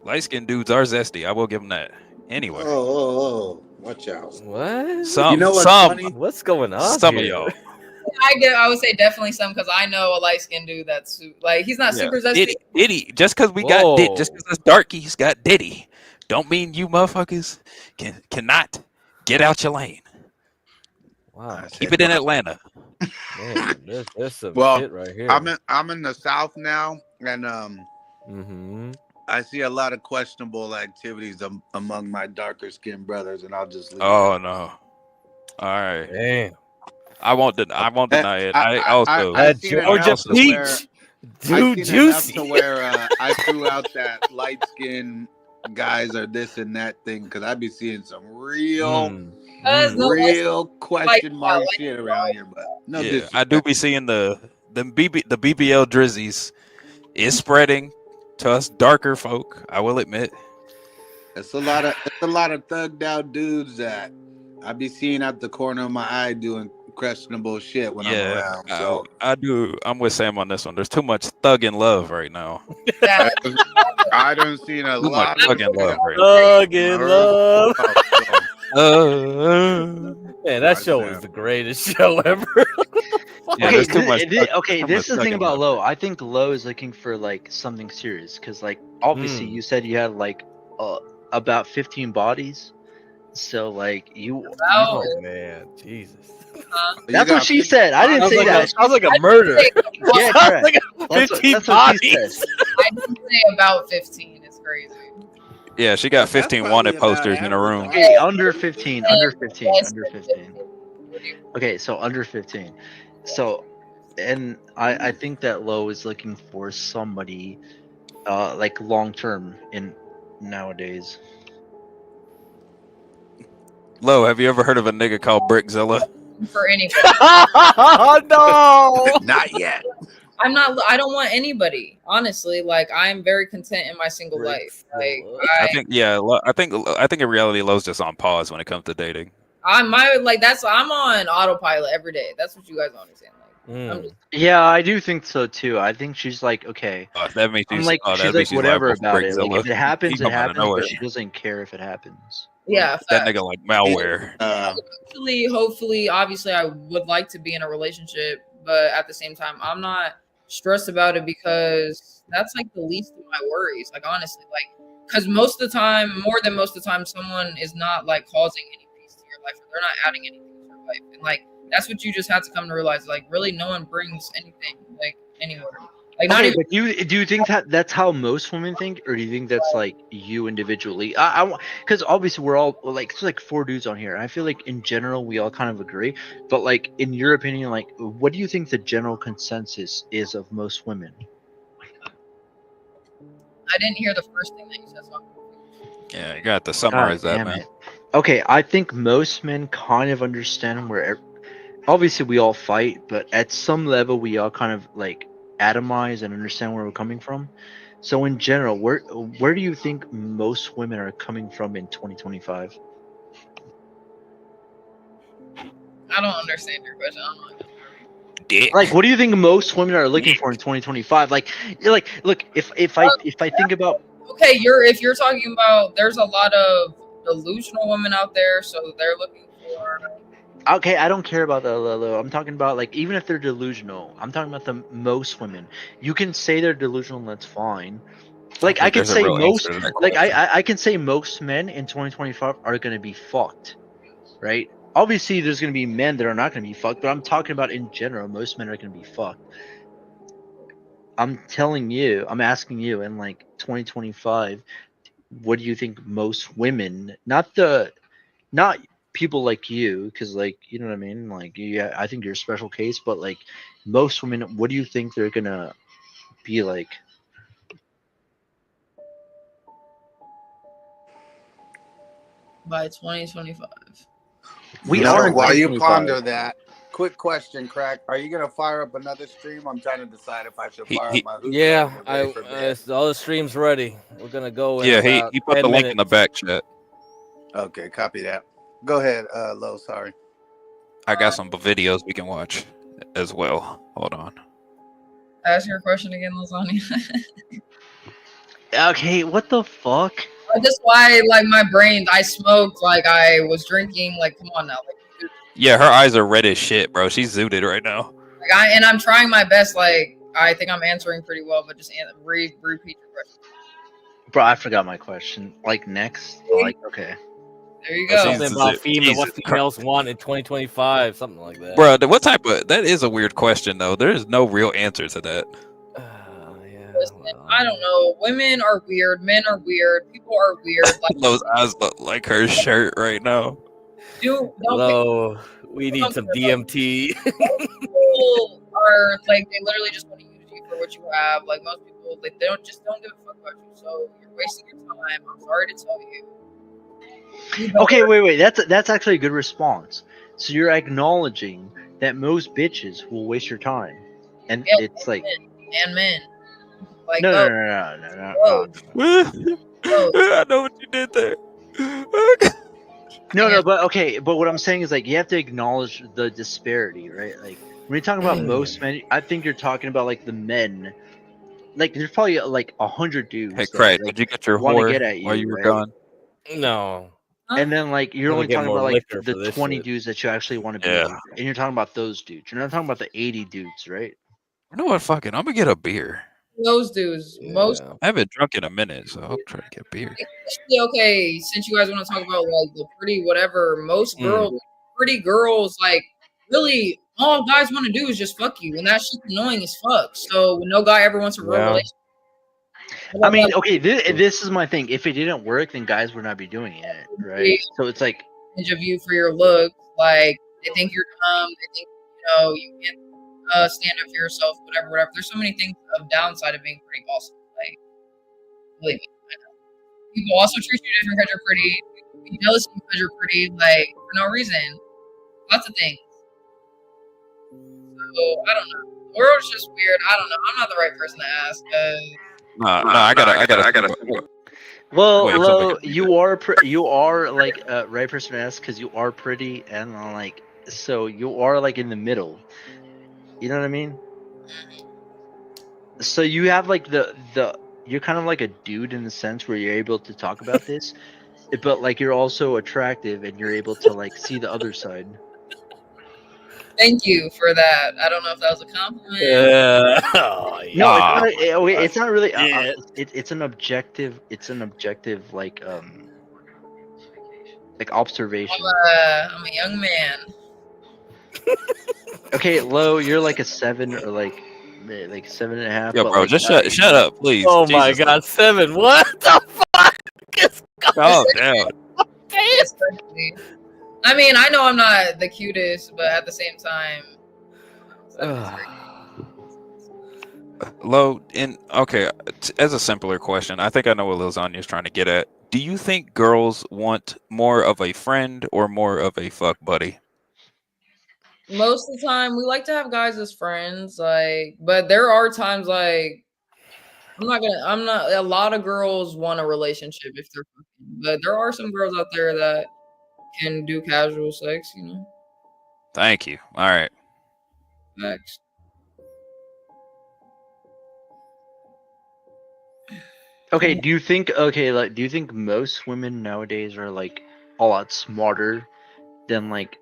Light skinned dudes are zesty. I will give them that. Anyway. Oh, watch out. What? Some, You know what's some, funny? What's going on some here? of y'all. I would say definitely some because I know a light skinned dude that's like he's not super zesty. Diddy. Just because we got Diddy, just because us darkies got Diddy, don't mean you motherfuckers cannot get out your lane. Wow. Keep it in Atlanta. Man, there's some Well, shit right here. I'm in the South now, and Mm-hmm. I see a lot of questionable activities among my darker skinned brothers, and I'll just leave. Oh no. All right. Damn. I won't deny it. I I've seen Georgia enough to where peach. I've Dude, seen enough juicy. to where I threw out that light skinned guys are this and that thing because I'd be seeing some real, real question mark shit around here. But no, yeah, I do be seeing the BBL drizzies is spreading to us darker folk. I will admit. It's a lot of thugged out dudes that I be seeing out the corner of my eye doing questionable shit when I'm around. So I do. I'm with Sam on this one. There's too much thug and love right now. I done seen a Too lot much of thug and love right now. Thug and love. Man, that show was the greatest show ever. Yeah, Okay, there's too much. okay. too This much is the thing thug and about love. Lo. I think Lo is looking for like something serious because, like, obviously you said you had like about 15 bodies. So like you. Oh man, Jesus. That's what she said. I didn't say that. Sounds like a murder. Yeah, Sounds correct. like That's 15 what she bodies. said. I didn't say about 15. It's crazy. Yeah, she got 15 wanted posters in her room. Okay, under 15. Under 15. Under 15. Okay, so under 15. So, and I think that Lo is looking for somebody, like long term in nowadays. Lo, have you ever heard of a nigga called Brickzilla? For anybody. Oh no! Not yet. I don't want anybody. Honestly, like I'm very content in my single life. Like I think in reality, Lo's just on pause when it comes to dating. I'm on autopilot every day. That's what you guys don't understand. Like, I'm just, Yeah, I do think so too. I think she's like, okay. That means I'm like, she's like whatever about it. Like if it happens, it happens, nowhere. but she doesn't care if it happens. yeah. That nigga like malware. Hopefully, obviously, I would like to be in a relationship, but at the same time, I'm not stressed about it because that's like the least of my worries. Like honestly, like because more than most of the time, someone is not like causing any peace to your life, or they're not adding anything to your life, and like that's what you just have to come to realize. Like really, no one brings anything like anywhere. Like not Okay, even. but do you think that's how most women think, or do you think that's like you individually? I because obviously we're all like it's like 4 dudes on here. And I feel like in general we all kind of agree, but like in your opinion, like what do you think the general consensus is of most women? I didn't hear the first thing that you said. So Yeah, you got to summarize that, man. Okay, I think most men kind of understand where. Obviously, we all fight, but at some level, we all kind of like atomize and understand where we're coming from. So, in general, where do you think most women are coming from in 2025? I don't understand your question. I'm like, Like, what do you think most women are looking for in 2025? Like, look, if I think about okay, if you're talking about, there's a lot of delusional women out there, so they're looking for. Okay, I don't care about that, Lolo. I'm talking about like even if they're delusional, I'm talking about the most women. You can say they're delusional, and that's fine, Like I can there's a say real most, answer to that like question. I can say most men in 2025 are gonna be fucked, right? Obviously, there's gonna be men that are not gonna be fucked, but I'm talking about in general. Most men are gonna be fucked. I'm telling you, I'm asking you, in like 2025, what do you think most women, not people like you, because like you know what I mean, like yeah, I think you're a special case, but like most women, what do you think they're gonna be like? By 2025. We So are in while you 2025. ponder that, quick question, Crack. Are you gonna fire up another stream? I'm trying to decide if I should He, fire up he my hookah Yeah, and get ready for bed. all the streams ready. We're gonna go in yeah, about he put 10 the link in minutes. the back chat. Okay, copy that. Go ahead, Lo. Sorry. I got some videos we can watch as well. Hold on. Ask your question again, Lasagna. Okay, what the fuck? That's why, like, my brain, I smoked, like, I was drinking, like, come on now. Like, Yeah, her eyes are red as shit, bro. She's zooted right now. and I'm trying my best, like, I think I'm answering pretty well, but just repeat your question. Bro, I forgot my question. Like next, like okay. There you Bro, go. Something about she's what females want in 2025, something like that. Bro, what type of that is a weird question though. There is no real answer to that. Listen, I don't know. Women are weird. Men are weird. People are weird. Like, Those eyes look like her shirt right now. don't Hello, we need some DMT. people are like, they literally just want to use you for what you have. Like, most people, like, they don't give a fuck about you. So you're wasting your time. I'm sorry to tell you. Okay, wait. That's actually a good response. So you're acknowledging that most bitches will waste your time, and Yeah, it's like and men. Like, no. I know what you did there. No, but okay, but what I'm saying is like you have to acknowledge the disparity, right? Like when you're talking about most men, I think you're talking about like the men. Like there's probably like 100 dudes Hey, that Craig, like did you get your want to whore get at while you, you were right? gone? No. And then like you're I'm gonna only get talking more about like liquor the for this 20 shit. dudes that you actually want to be Yeah. with, and you're talking about those dudes. You're not talking about the 80 dudes, right? You know what? Fucking, I'm gonna get a beer. Those dudes, most. I haven't drunk in a minute, so I'll try to get beer. Especially, okay, since you guys want to talk about like the pretty whatever, most girls, pretty girls, like really, all guys want to do is just fuck you, and that shit's annoying as fuck. So no guy ever wants a real relationship. I mean, okay, this is my thing. If it didn't work, then guys would not be doing it, right? So it's like Of you for your looks, like they think you're dumb, they think you can't stand up for yourself, whatever. There's so many things of downside of being pretty awesome. Like, believe me, I know. People also treat you different because you're pretty. People be jealous of you because you're pretty, like for no reason. Lots of things. So I don't know. The world's just weird. I don't know. I'm not the right person to ask. I gotta. well, Wait, Lo, you are like right person to ask because you are pretty and like so you are like in the middle. You know what I mean? So you have like the you're kind of like a dude in the sense where you're able to talk about this, but like you're also attractive and you're able to like see the other side. Thank you for that. I don't know if that was a compliment. No, it's not really. It's an objective. It's an objective like observation. I'm a young man. Okay, Lo, you're like a 7 or like 7.5. Yo, but bro, like, just shut up, please. Oh my Jesus. God, 7. What the fuck? Calm down. I mean, I know I'm not the cutest, but at the same time, Low in okay. As a simpler question, I think I know what Lasagna is trying to get at. Do you think girls want more of a friend or more of a fuck buddy? most of the time we like to have guys as friends, like, but there are times like I'm not a lot of girls want a relationship if they're fucking, but there are some girls out there that can do casual sex, Thank you. All right. Next. Okay, do you think most women nowadays are like a lot smarter than like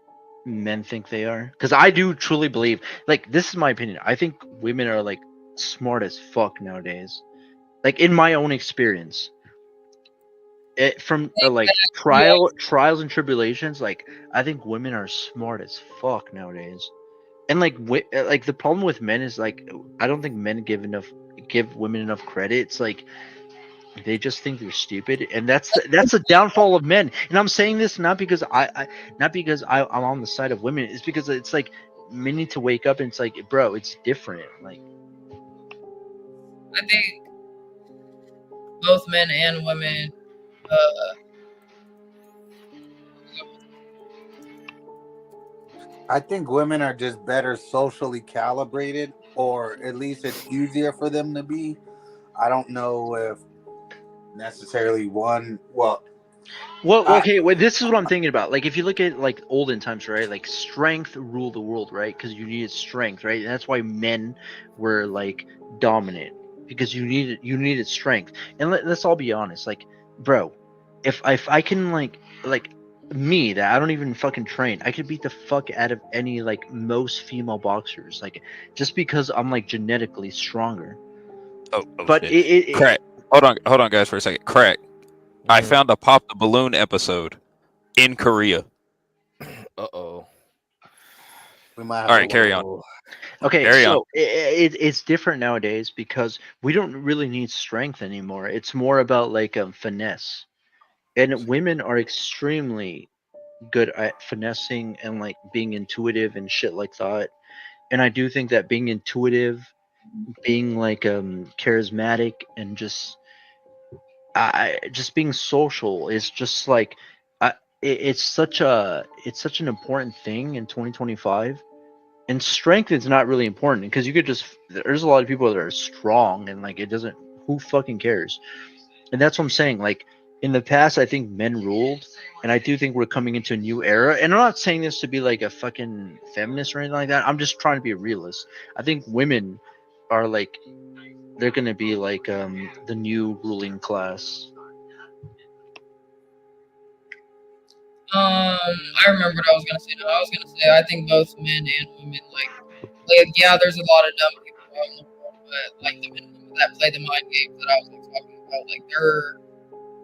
men think they are? Because I do truly believe, like, this is my opinion. I think women are like smart as fuck nowadays. Like in my own experience, from like trials and tribulations, like I think women are smart as fuck nowadays. And like like the problem with men is like I don't think men give women enough credit. It's like they just think they're stupid, and that's the downfall of men. And I'm saying this not because I'm on the side of women. It's because it's like men need to wake up, and it's like, bro, it's different. Like I think both men and women. I think women are just better socially calibrated, or at least it's easier for them to be. I don't know if necessarily one. Well, okay, this is what I'm thinking about. Like if you look at like olden times, right? Like strength ruled the world, right? Because you needed strength, right? And that's why men were like dominant, because you needed strength. And let's all be honest, like, bro, if I can like me that I don't even fucking train, I could beat the fuck out of any like most female boxers, like just because I'm like genetically stronger. Oh But shit. Crack. Hold on, guys, for a second. Crack. I found a Pop the Balloon episode in Korea. Uh-oh. We might have All right, carry on. Okay, Carry on. so it's different nowadays because we don't really need strength anymore. It's more about like finesse, and women are extremely good at finessing and like being intuitive and shit like that. And I do think that being intuitive, being like charismatic, and just being social is just like it's such an important thing in 2025. And strength is not really important because you could just there's a lot of people that are strong, and like it doesn't, who fucking cares. And that's what I'm saying. Like in the past I think men ruled, and I do think we're coming into a new era. And I'm not saying this to be like a fucking feminist or anything like that. I'm just trying to be a realist. I think women are like, they're gonna be like the new ruling class. I remember what I was gonna say. No, I was gonna say I think both men and women like yeah, there's a lot of dumb people out in the world, but like the men that play the mind games that I was like talking about, like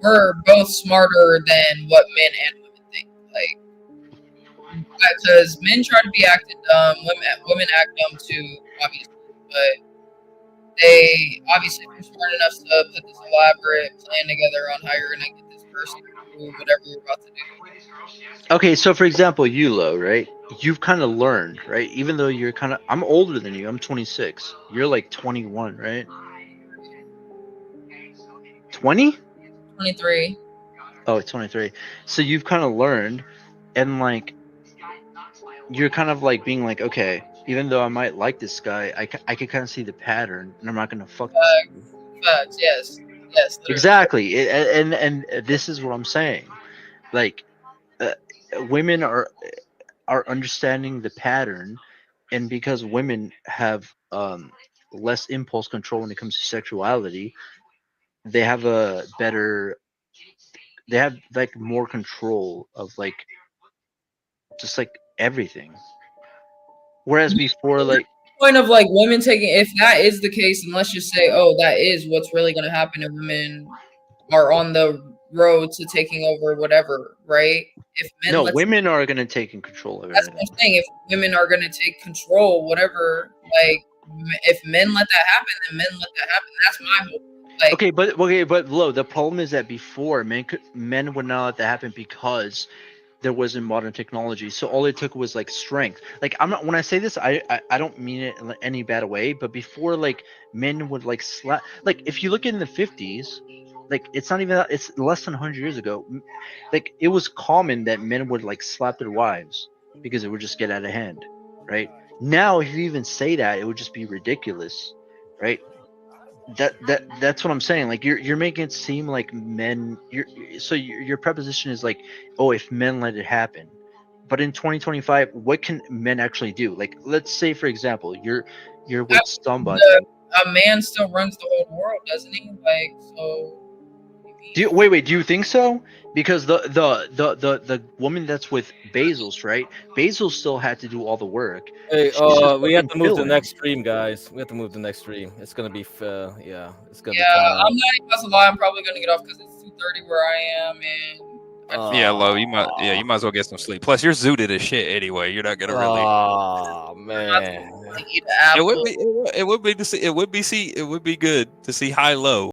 we're both smarter than what men and women think. Like because men try to be acting dumb, women act dumb too, obviously, but they obviously are smart enough to put this elaborate plan together on how you're gonna get this person to do whatever you're about to do. Okay, so for example, Yulo, right? You've kind of learned, right? Even though you're kind of, I'm older than you. I'm 26. You're like 21, right? 20? 23. Oh, 23. So you've kind of learned, and like you're kind of like being like, okay, even though I might like this guy, I can kind of see the pattern, and I'm not gonna fuck this dude. Facts, yes, yes, literally. Exactly. And this is what I'm saying. Like, women are understanding the pattern, and because women have less impulse control when it comes to sexuality, they have they have like more control of like just like everything. Whereas before, like, Point of like women taking, if that is the case, and let's just say, oh, that is what's really going to happen if women are on the road to taking over whatever, right? If men, no, women are gonna take control of that's everything. what I'm saying. If women are going to take control, whatever, like if men let that happen, then men let that happen. That's my hope. Like, But Lo, the problem is that before men would not let that happen because there wasn't modern technology. So all it took was like strength. Like I'm not, when I say this, I don't mean it in any bad way. But before, like men would like slap. Like if you look in the 50s, like it's not even that, it's less than 100 years ago. Like it was common that men would like slap their wives because it would just get out of hand, right? Now, if you even say that, it would just be ridiculous, right? That's what I'm saying. Like you're making it seem like men. Your preposition is like, oh, if men let it happen. But in 2025, what can men actually do? Like, let's say, for example, you're with somebody. a man still runs the whole world, doesn't he? Like, so Wait, do you think so? Because the woman that's with Bezos, right? Bezos still had to do all the work. Hey, She's just we have fucking to move to the chilling. next stream, guys. We have to move to the next stream. It's gonna be, yeah, it's gonna be Yeah, kind I'm not even gonna lie. I'm probably gonna get off because it's 2:30 where I am, and Yeah, Lo, you might as well get some sleep. Plus, you're zooted as shit anyway. You're not gonna really. Oh man. eat an apple. It would be good to see High Low